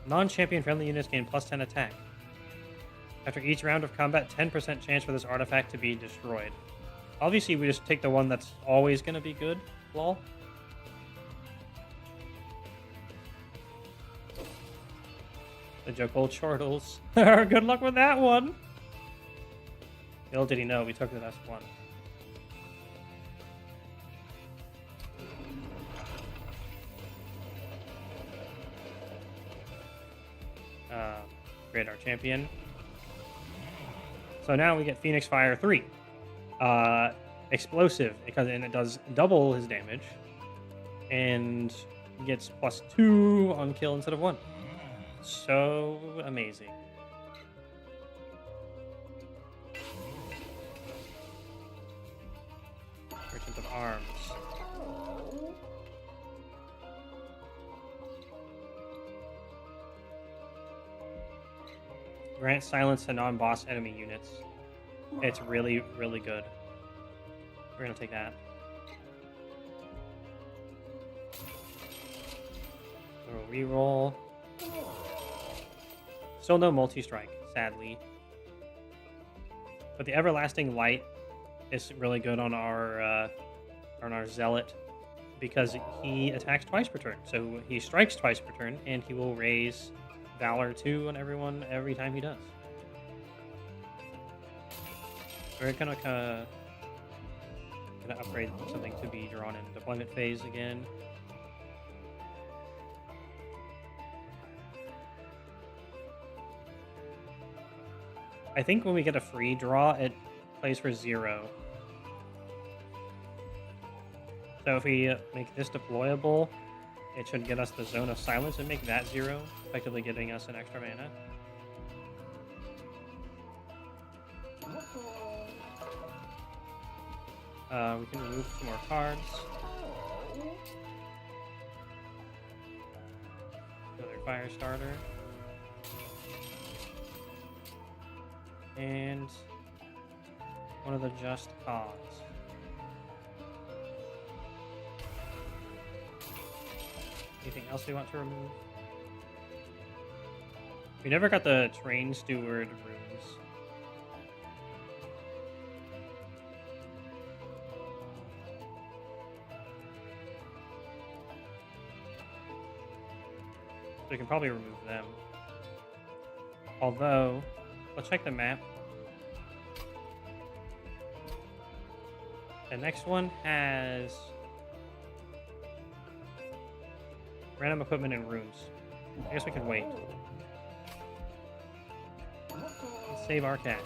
Non-champion friendly units gain plus 10 attack. After each round of combat, 10% chance for this artifact to be destroyed. Obviously, we just take the one that's always going to be good. Lol. The Jokol Chortles. Good luck with that one. Little did he know, we took the best one. Create our champion. So now we get Phoenix Fire 3. Explosive, because and it does double his damage. And gets +2 on kill instead of 1. So amazing. Merchant of Arms. Grant silence to non-boss enemy units. It's really, really good. We're gonna take that. We'll reroll. Still no multi-strike, sadly. But the Everlasting Light is really good on our Zealot because he attacks twice per turn. So he strikes twice per turn, and he will raise Valor 2 on everyone every time he does. We're gonna upgrade something to be drawn in deployment phase again. I think when we get a free draw, it plays for 0. So if we make this deployable, it should get us the Zone of Silence and make that 0, effectively giving us an extra mana. We can remove some more cards. Another fire starter. And one of the just cause. Anything else we want to remove? We never got the train steward runes. So we can probably remove them. Although, let's check the map. The next one has random equipment and runes. I guess we can wait. Let's save our cash.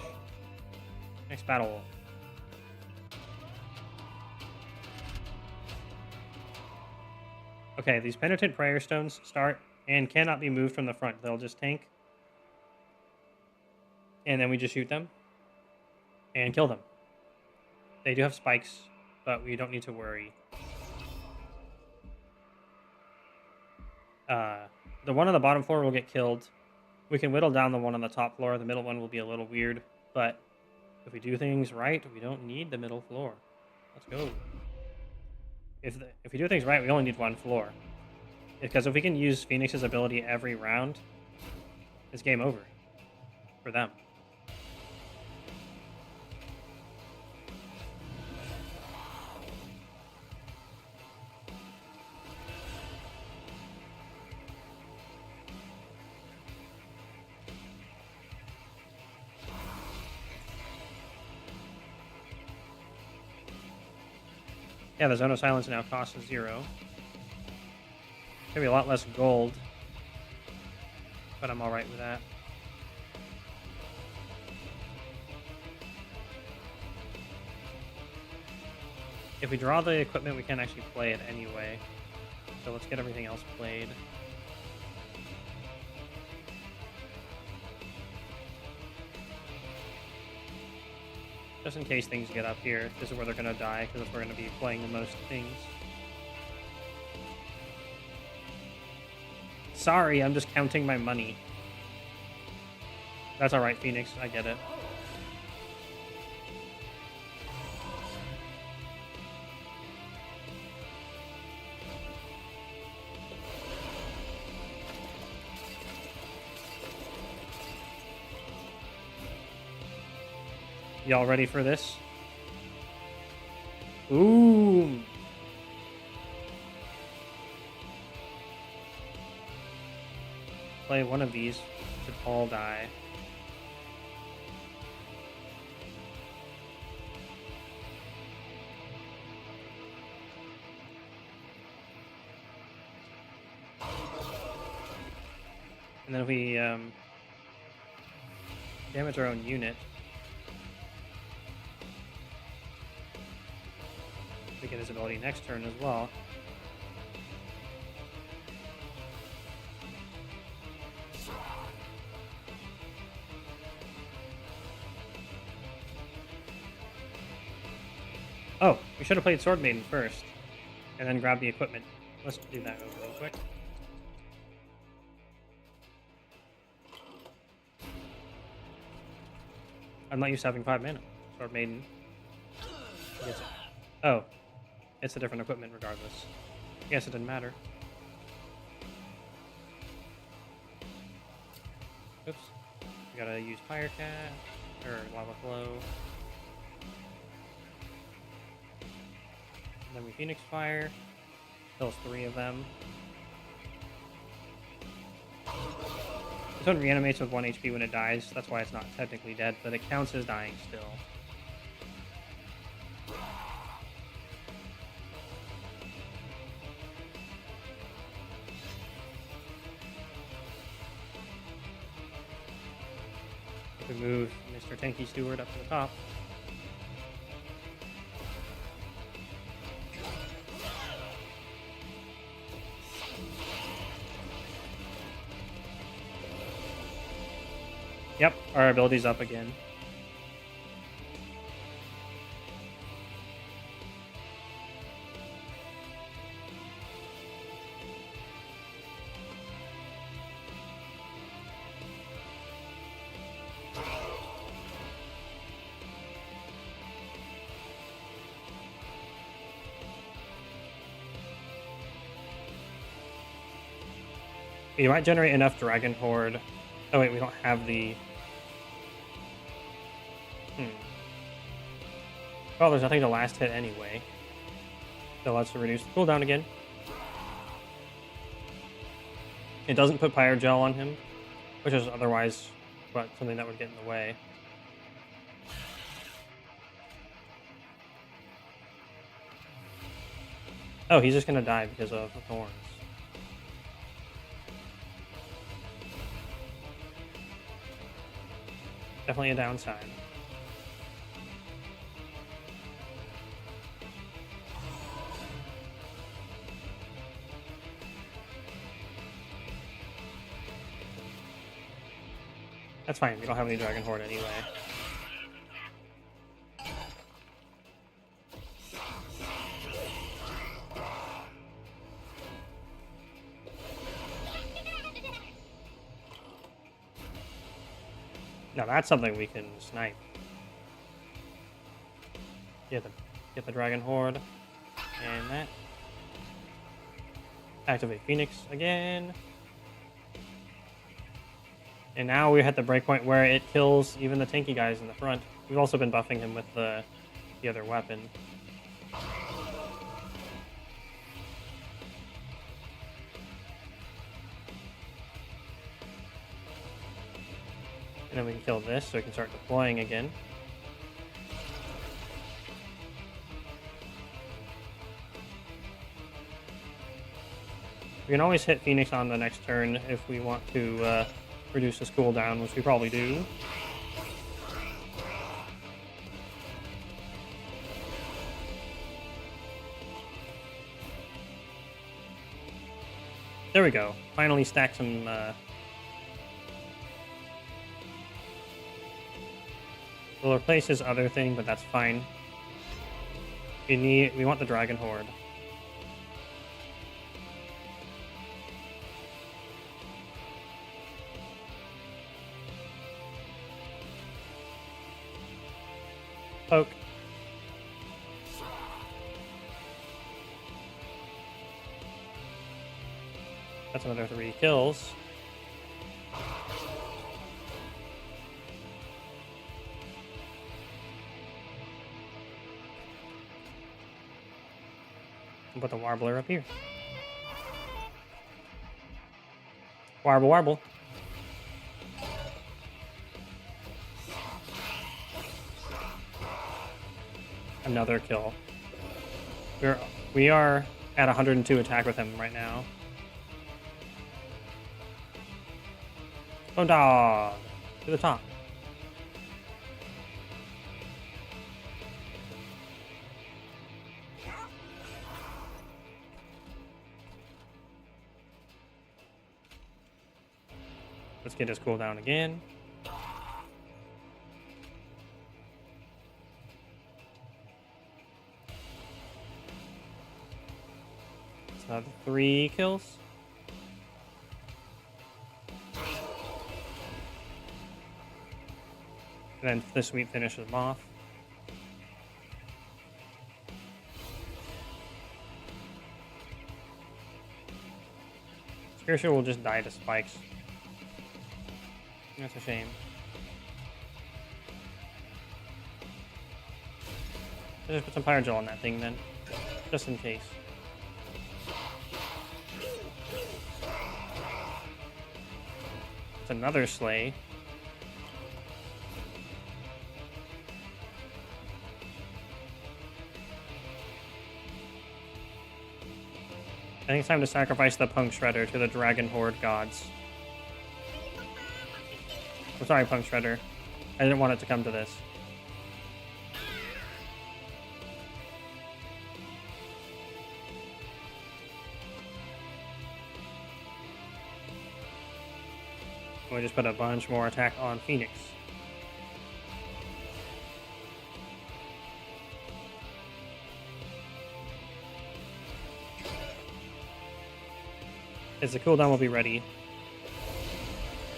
Next battle. Okay, these penitent prayer stones start and cannot be moved from the front. They'll just tank. And then we just shoot them and kill them. They do have spikes, but we don't need to worry. The one on the bottom floor will get killed. We can whittle down the one on the top floor. The middle one will be a little weird, but if we do things right, we don't need the middle floor. Let's go. If we do things right, we only need one floor. Because if we can use Phoenix's ability every round, it's game over for them. Yeah, the Zone of Silence now costs 0. It's gonna be a lot less gold, but I'm alright with that. If we draw the equipment, we can actually play it anyway. So let's get everything else played. Just in case things get up here, this is where they're going to die, because that's where we're going to be playing the most things. Sorry, I'm just counting my money. That's alright, Phoenix, I get it. Y'all ready for this? Ooh. Play one of these. Should all die. And then if we damage our own unit, we get his ability next turn as well. Oh, we should have played Sword Maiden first, and then grab the equipment. Let's do that real quick. I'm not used to having 5 mana. Sword Maiden. Gets it. Oh. It's a different equipment regardless. Guess it didn't matter. Oops. We gotta use Fire Cat, or Lava Flow. And then we Phoenix Fire. Kills 3 of them. This one reanimates with 1 HP when it dies. That's why it's not technically dead, but it counts as dying still. We move Mr. Tanky Steward up to the top. Yep, our ability's up again. You might generate enough Dragon Horde. Oh wait, we don't have the... Well, there's nothing to last hit anyway. So let's reduce the cooldown again. It doesn't put Pyro Gel on him, which is otherwise something that would get in the way. Oh, he's just gonna die because of the thorns. Definitely a downside. That's fine, we don't have any Dragon Horde anyway. Now that's something we can snipe. Get the Dragon Horde. And that. Activate Phoenix again. And now we hit the breakpoint where it kills even the tanky guys in the front. We've also been buffing him with the other weapon. And then we can kill this so we can start deploying again. We can always hit Phoenix on the next turn if we want to reduce his cooldown, which we probably do. There we go. Finally stack some... We'll replace his other thing, but that's fine. We want the Dragon Horde. Poke. That's another 3 kills. Put the Warbler up here. Warble, warble. Another kill. We are at 102 attack with him right now. Oh, dog. To the top. Let's get his cooldown again. It's another 3 kills. And then this sweep finishes him off. Spearsure will just die to spikes. That's a shame. I'll just put some Pyro Gel on that thing then, just in case. It's another Slay. I think it's time to sacrifice the Punk Shredder to the Dragon Horde gods. I'm sorry, Punk Shredder. I didn't want it to come to this. We just put a bunch more attack on Phoenix. As the cooldown will be ready,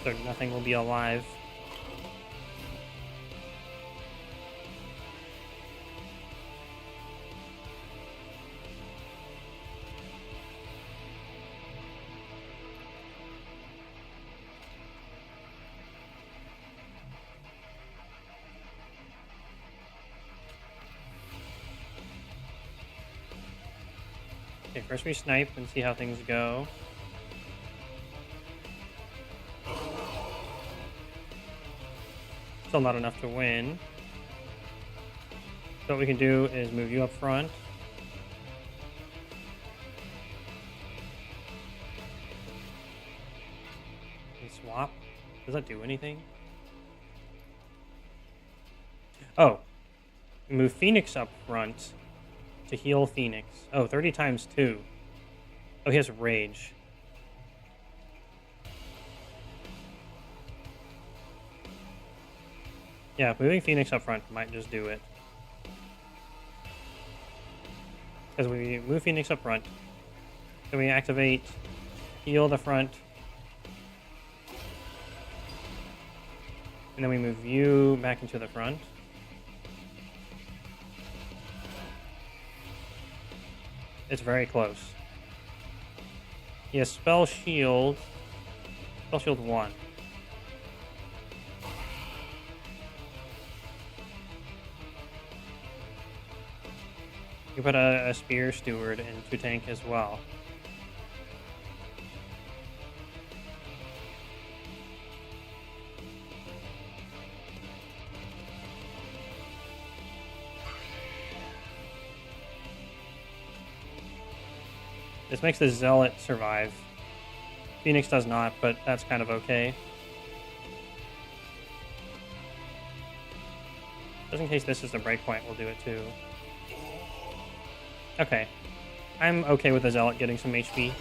so nothing will be alive. Okay, first we snipe and see how things go. Still not enough to win. So what we can do is move you up front. And swap. Does that do anything? Oh. Move Phoenix up front to heal Phoenix. Oh, 30 times 2. Oh, he has Rage. Yeah, moving Phoenix up front might just do it. Because we move Phoenix up front. Then we activate heal the front. And then we move you back into the front. It's very close. He has Spell Shield. Spell Shield 1. You put a Spear Steward into tank as well. This makes the Zealot survive. Phoenix does not, but that's kind of okay. Just in case this is the breakpoint, we'll do it too. Okay. I'm okay with the Zealot getting some HP.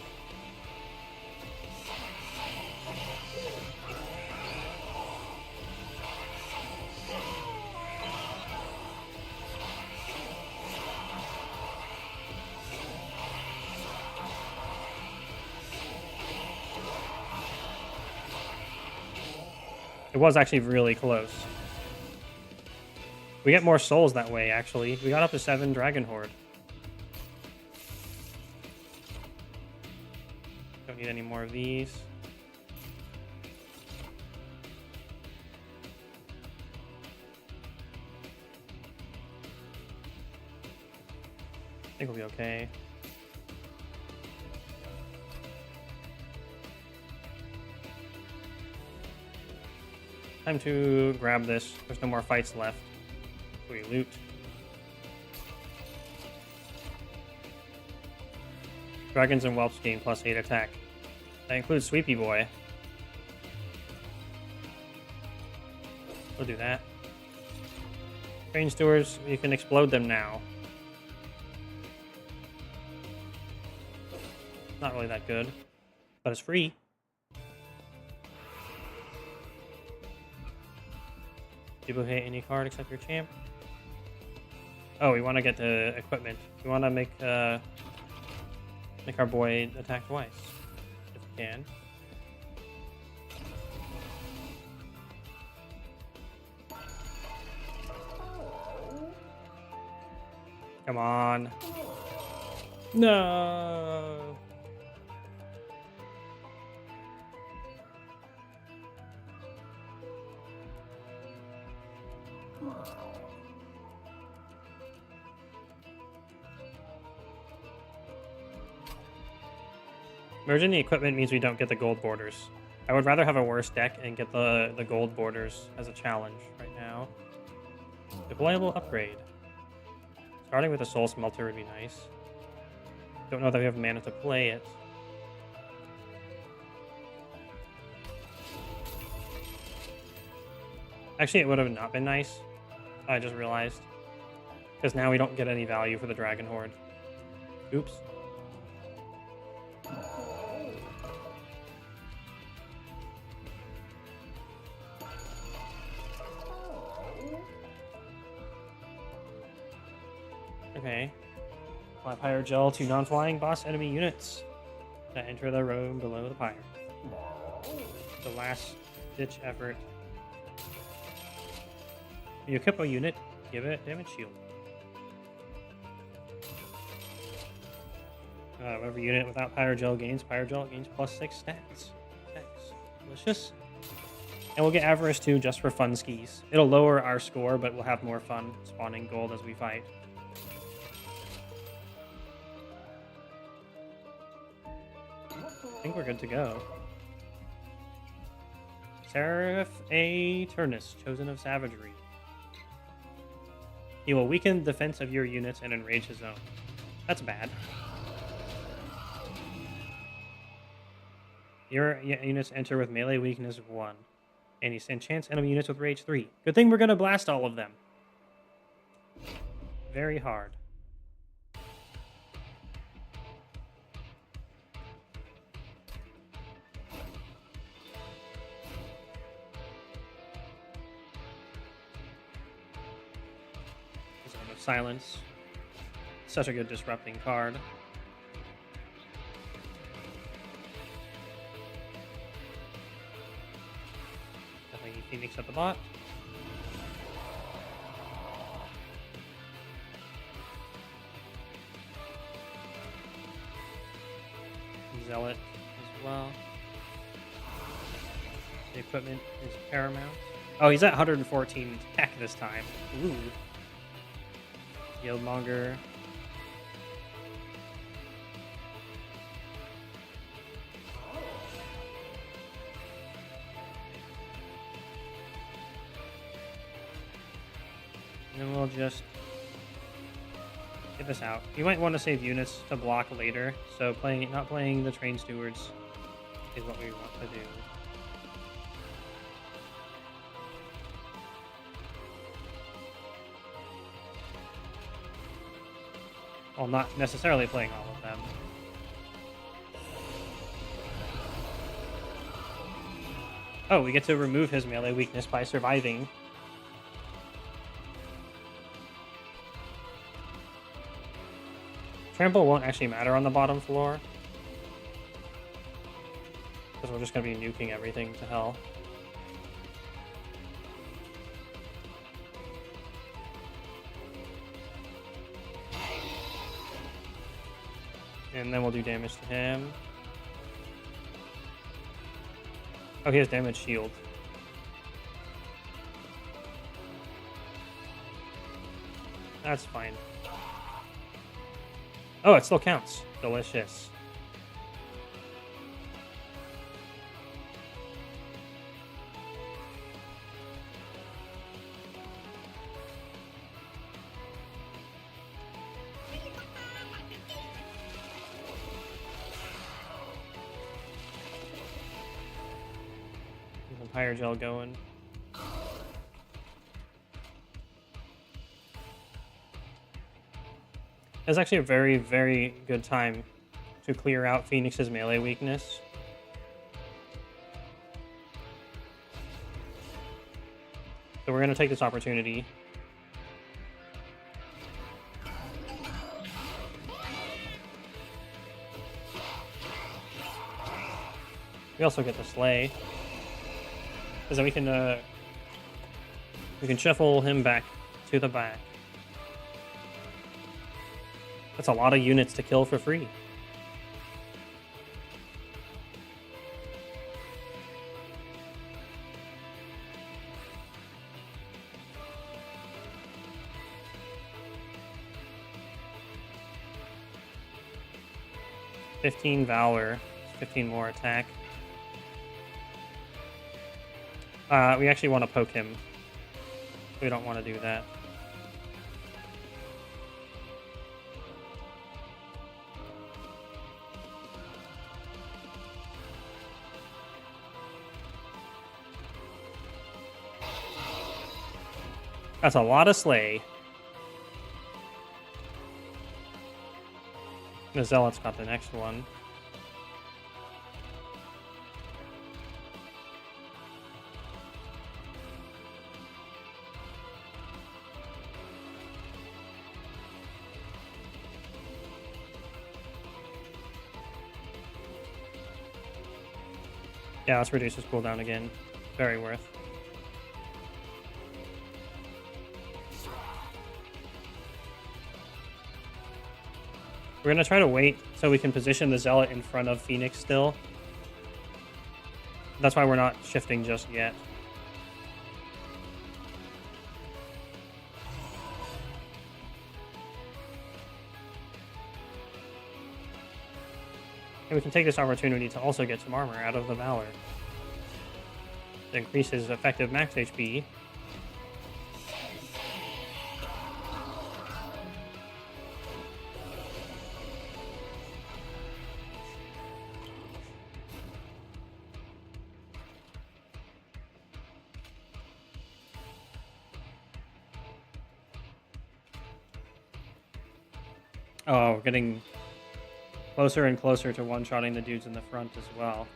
It was actually really close. We get more souls that way, actually. We got up to 7 Dragon Horde. Don't need any more of these. I think we'll be okay. Time to grab this. There's no more fights left. So we loot. Dragons and whelps gain +8 attack. That includes Sweepy Boy. We'll do that. Train stewards, you can explode them now. Not really that good, but it's free. Duplicate any card except your champ. Oh, we want to get the equipment. We want to make our boy attack twice, if we can. Come on. No. Merging the equipment means we don't get the gold borders. I would rather have a worse deck and get the gold borders as a challenge right now. Deployable upgrade. Starting with a soul smelter would be nice. Don't know that we have mana to play it. Actually, it would have not been nice. I just realized. Because now we don't get any value for the Dragon Horde. Oops. Okay. Apply Pyre Gel to non-flying boss enemy units that enter the room below the pyre. The last ditch effort. You equip a unit, give it damage shield. Whatever unit without Pyre Gel gains +6 stats. Thanks. Delicious. And we'll get Avarice too, just for fun skis. It'll lower our score, but we'll have more fun spawning gold as we fight. think we're good to go. Seraph A. Turnus, chosen of savagery. He will weaken the defense of your units and enrage his own. That's bad. Your units enter with melee weakness 1. And he enchants enemy units with rage 3. Good thing we're going to blast all of them. Very hard. Zone of Silence. Such a good disrupting card. Definitely Phoenix at the bot. Zealot as well. The equipment is paramount. Oh, he's at 114 attack this time. Ooh. Guildmonger. And then we'll just get this out. You might want to save units to block later, so not playing the train stewards is what we want to do. Well, not necessarily playing all of them. Oh, we get to remove his melee weakness by surviving. Trample won't actually matter on the bottom floor, because we're just going to be nuking everything to hell. And then we'll do damage to him. Oh, he has damage shield. That's fine. Oh, it still counts. Delicious. Higher gel going. It's actually a very, very good time to clear out Phoenix's melee weakness. So we're going to take this opportunity. We also get the Slay. Because then we can shuffle him back to the back. That's a lot of units to kill for free. $15 Valor, 15 more attack. We actually want to poke him. We don't want to do that. That's a lot of Slay. The Zealot's got the next one. Yeah, let's reduce his cooldown again. Very worth. We're going to try to wait so we can position the Zealot in front of Phoenix still. That's why we're not shifting just yet. And we can take this opportunity to also get some armor out of the Valor. To increase his effective max HP. Oh, we're getting closer and closer to one-shotting the dudes in the front as well.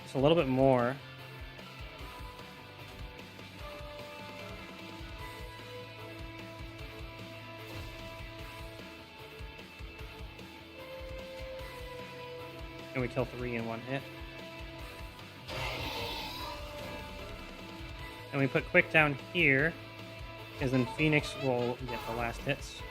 Just a little bit more. And we kill 3 in 1 hit. And we put Quick down here, because then Phoenix will get the last hits.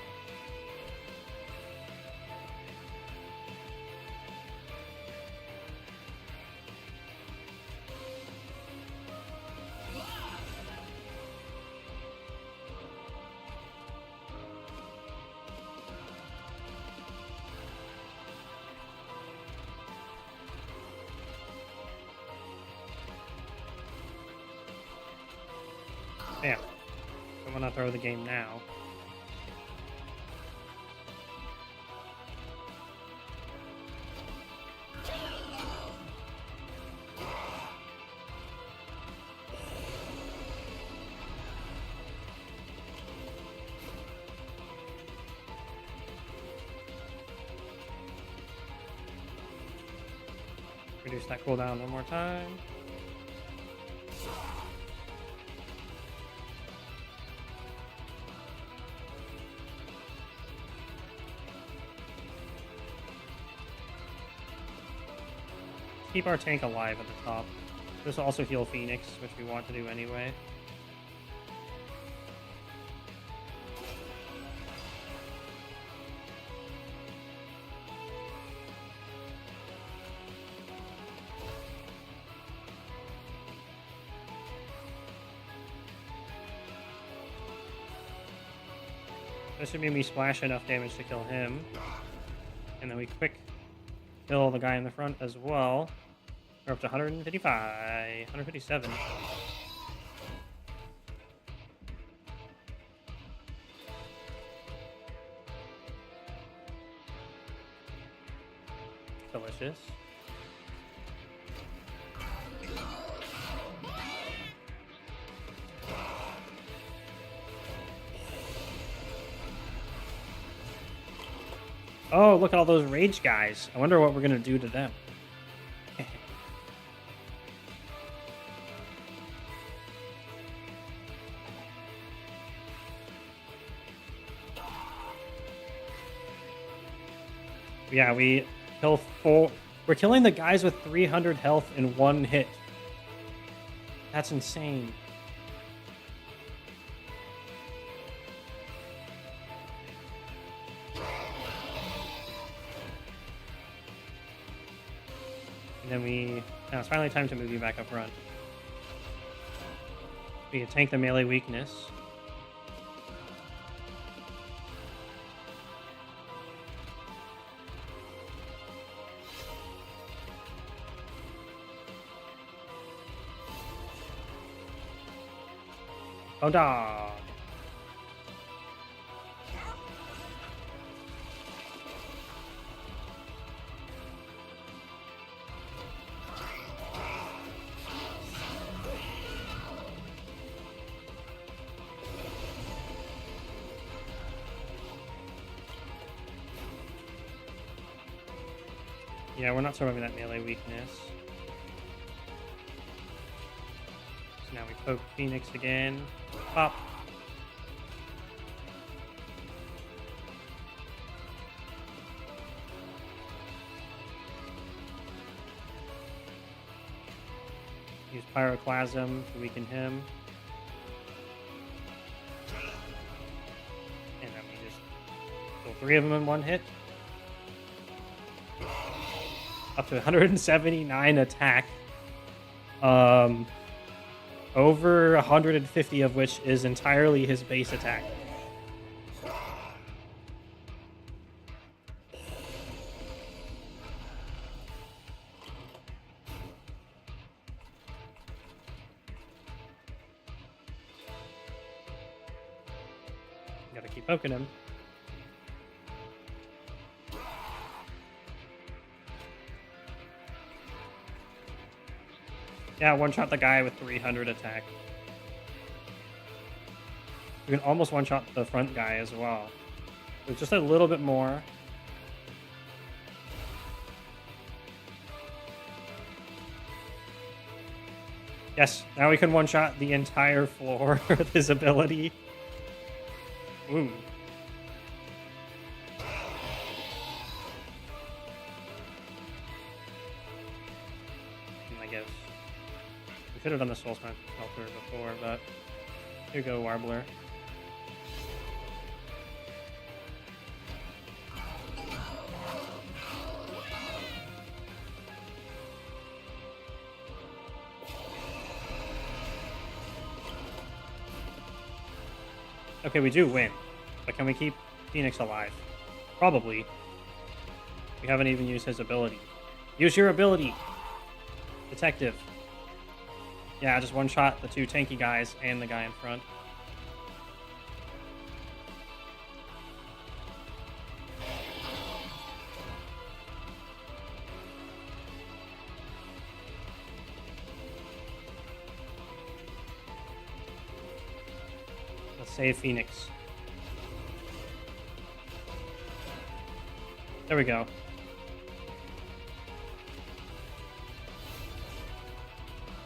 Damn. I'm gonna throw the game now. Reduce that cooldown one more time. Keep our tank alive at the top. This will also heal Phoenix, which we want to do anyway. This should mean we splash enough damage to kill him. And then we quick kill the guy in the front as well. We're up to 155, 157. Delicious. Oh, look at all those rage guys. I wonder what we're going to do to them. Yeah, we kill 4. We're killing the guys with 300 health in 1 hit. That's insane. And then now it's finally time to move you back up front. We can tank the melee weakness. Oh, dog. Yeah, we're not surviving that melee weakness. So now we poke Phoenix again. Pop. Use Pyroclasm to weaken him. And then we just kill 3 of them in 1 hit. up to 179 attack. Over 150 of which is entirely his base attack. Gotta keep poking him. Yeah, one-shot the guy with 300 attack. You can almost one-shot the front guy as well. With just a little bit more. Yes, now we can one-shot the entire floor with his ability. Ooh. I guess we could have done the Soul Smelter before, but here you go, Warbler. Okay, we do win, but can we keep Phoenix alive? Probably. We haven't even used his ability. Use your ability, Detective. Yeah, just one-shot the two tanky guys and the guy in front. Let's save Phoenix. There we go.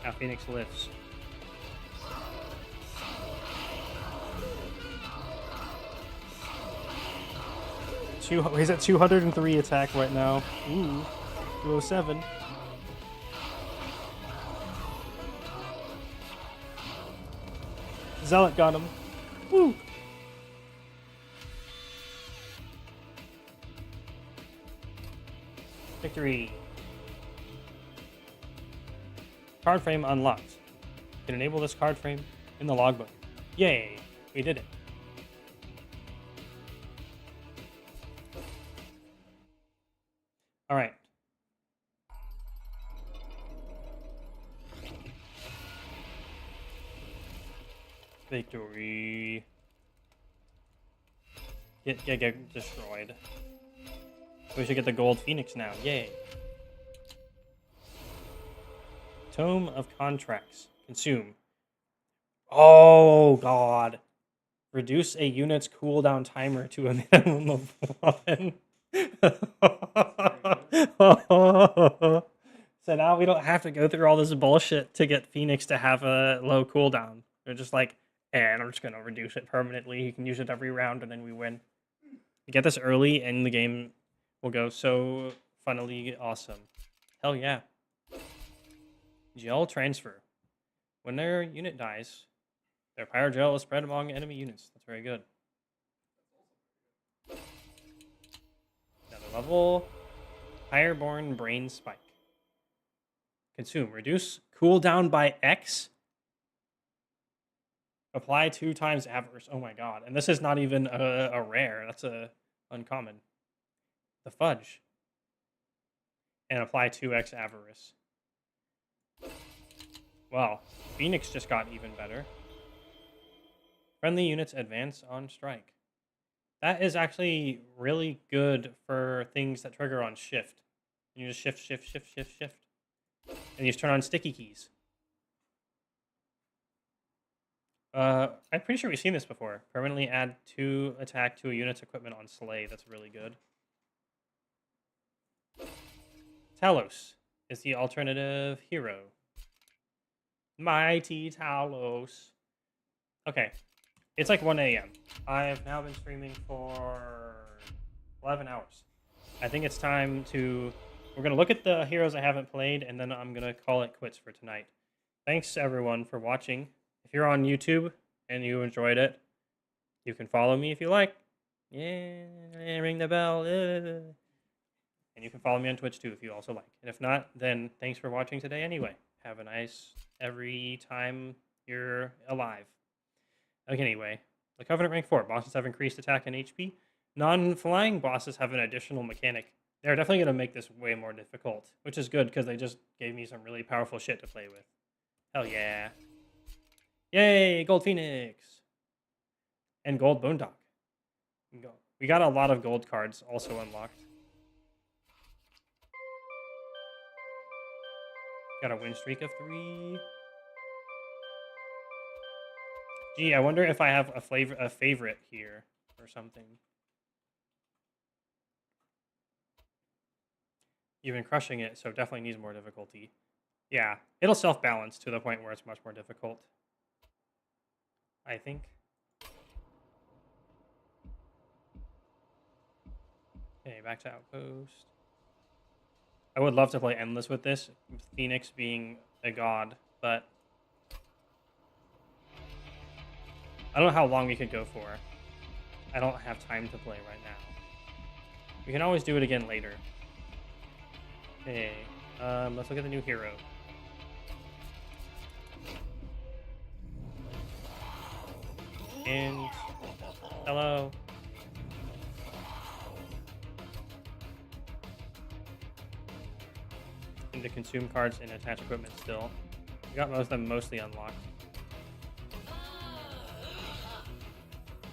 Now Phoenix lives. He's at 203 attack right now. Ooh, 207. Zealot got him. Woo! Victory. Card frame unlocked. You can enable this card frame in the logbook. Yay! We did it. All right. Victory. Get destroyed. We should get the gold Phoenix now. Yay. Tome of Contracts. Consume. Oh, God. Reduce a unit's cooldown timer to a minimum of 1. So now we don't have to go through all this bullshit to get Phoenix to have a low cooldown. They're just like, and I'm just going to reduce it permanently. You can use it every round and then we win. You get this early and the game will go so funnily awesome. Hell yeah. Gel transfer. When their unit dies, their pyro gel is spread among enemy units. That's very good. Another level. Fireborn Brain Spike. Consume. Reduce cooldown by X. Apply 2 times Avarice. Oh my god. And this is not even a rare. That's a uncommon. The Fudge. And apply 2x Avarice. Well, Phoenix just got even better. Friendly units advance on strike. That is actually really good for things that trigger on shift. You just shift. And you just turn on sticky keys. I'm pretty sure we've seen this before. Permanently add 2 attack to a unit's equipment on Slay. That's really good. Talos is the alternative hero. Mighty Talos. Okay. It's like 1 a.m. I have now been streaming for 11 hours. I think it's time to... We're going to look at the heroes I haven't played, and then I'm going to call it quits for tonight. Thanks, everyone, for watching. If you're on YouTube and you enjoyed it, you can follow me if you like. Yeah, ring the bell. And you can follow me on Twitch too if you also like. And if not, then thanks for watching today anyway. Have a nice every time you're alive. Okay, anyway, the Covenant rank 4 bosses have increased attack and HP. Non-flying bosses have an additional mechanic. They're definitely going to make this way more difficult, which is good because they just gave me some really powerful shit to play with. Hell yeah. Yay, Gold Phoenix! And Gold Boondog. We got a lot of gold cards also unlocked. Got a win streak of 3. Gee, I wonder if I have a favorite here or something. You've been crushing it, so definitely needs more difficulty. Yeah, it'll self-balance to the point where it's much more difficult. I think. Okay, back to Outpost. I would love to play Endless with this, with Phoenix being a god, but I don't know how long we could go for. I don't have time to play right now. We can always do it again later. Okay, let's look at the new hero. And hello. And to consume cards and attach equipment still. We got most of them mostly unlocked.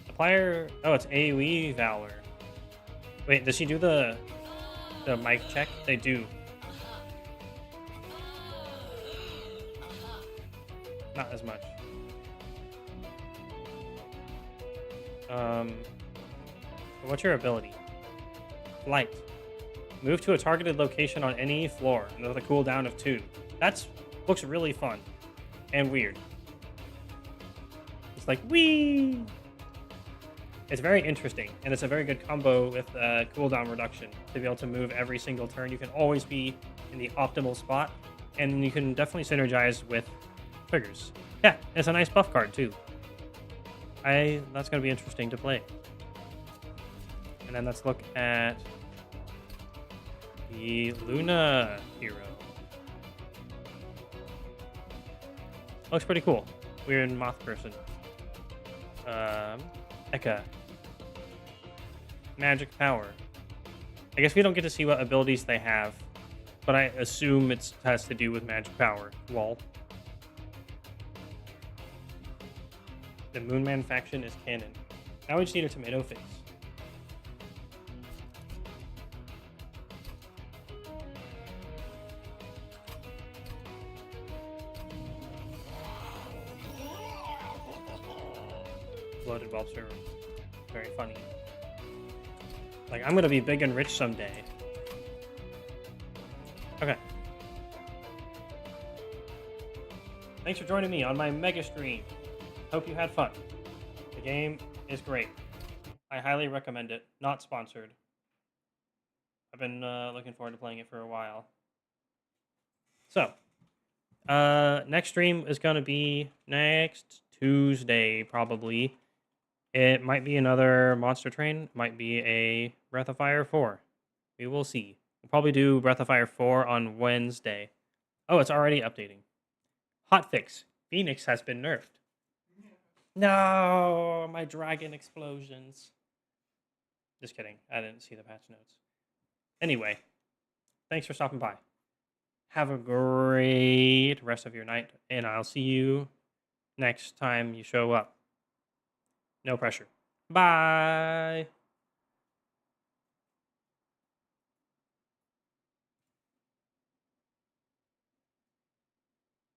Applier. Oh, it's AoE Valor. Wait, does she do the mic check? They do. Not as much. What's your ability? Flight. Move to a targeted location on any floor with a cooldown of 2. Looks really fun and weird. It's like whee. It's very interesting, and it's a very good combo with cooldown reduction to be able to move every single turn. You can always be in the optimal spot, and you can definitely synergize with triggers. Yeah, it's a nice buff card too. That's going to be interesting to play. And then let's look at the Luna hero. Looks pretty cool. Weird moth person. Eka. Magic power. I guess we don't get to see what abilities they have, but I assume it has to do with magic power. Lol. The Moonman faction is canon. Now we just need a tomato face. Bloated Bulbs are very funny. Like, I'm gonna be big and rich someday. Okay. Thanks for joining me on my mega stream. Hope you had fun. The game is great. I highly recommend it. Not sponsored. I've been looking forward to playing it for a while. So, next stream is going to be next Tuesday, probably. It might be another Monster Train. Might be a Breath of Fire 4. We will see. We'll probably do Breath of Fire 4 on Wednesday. Oh, it's already updating. Hotfix. Phoenix has been nerfed. No, my dragon explosions. Just kidding. I didn't see the patch notes. Anyway, thanks for stopping by. Have a great rest of your night, and I'll see you next time you show up. No pressure. Bye.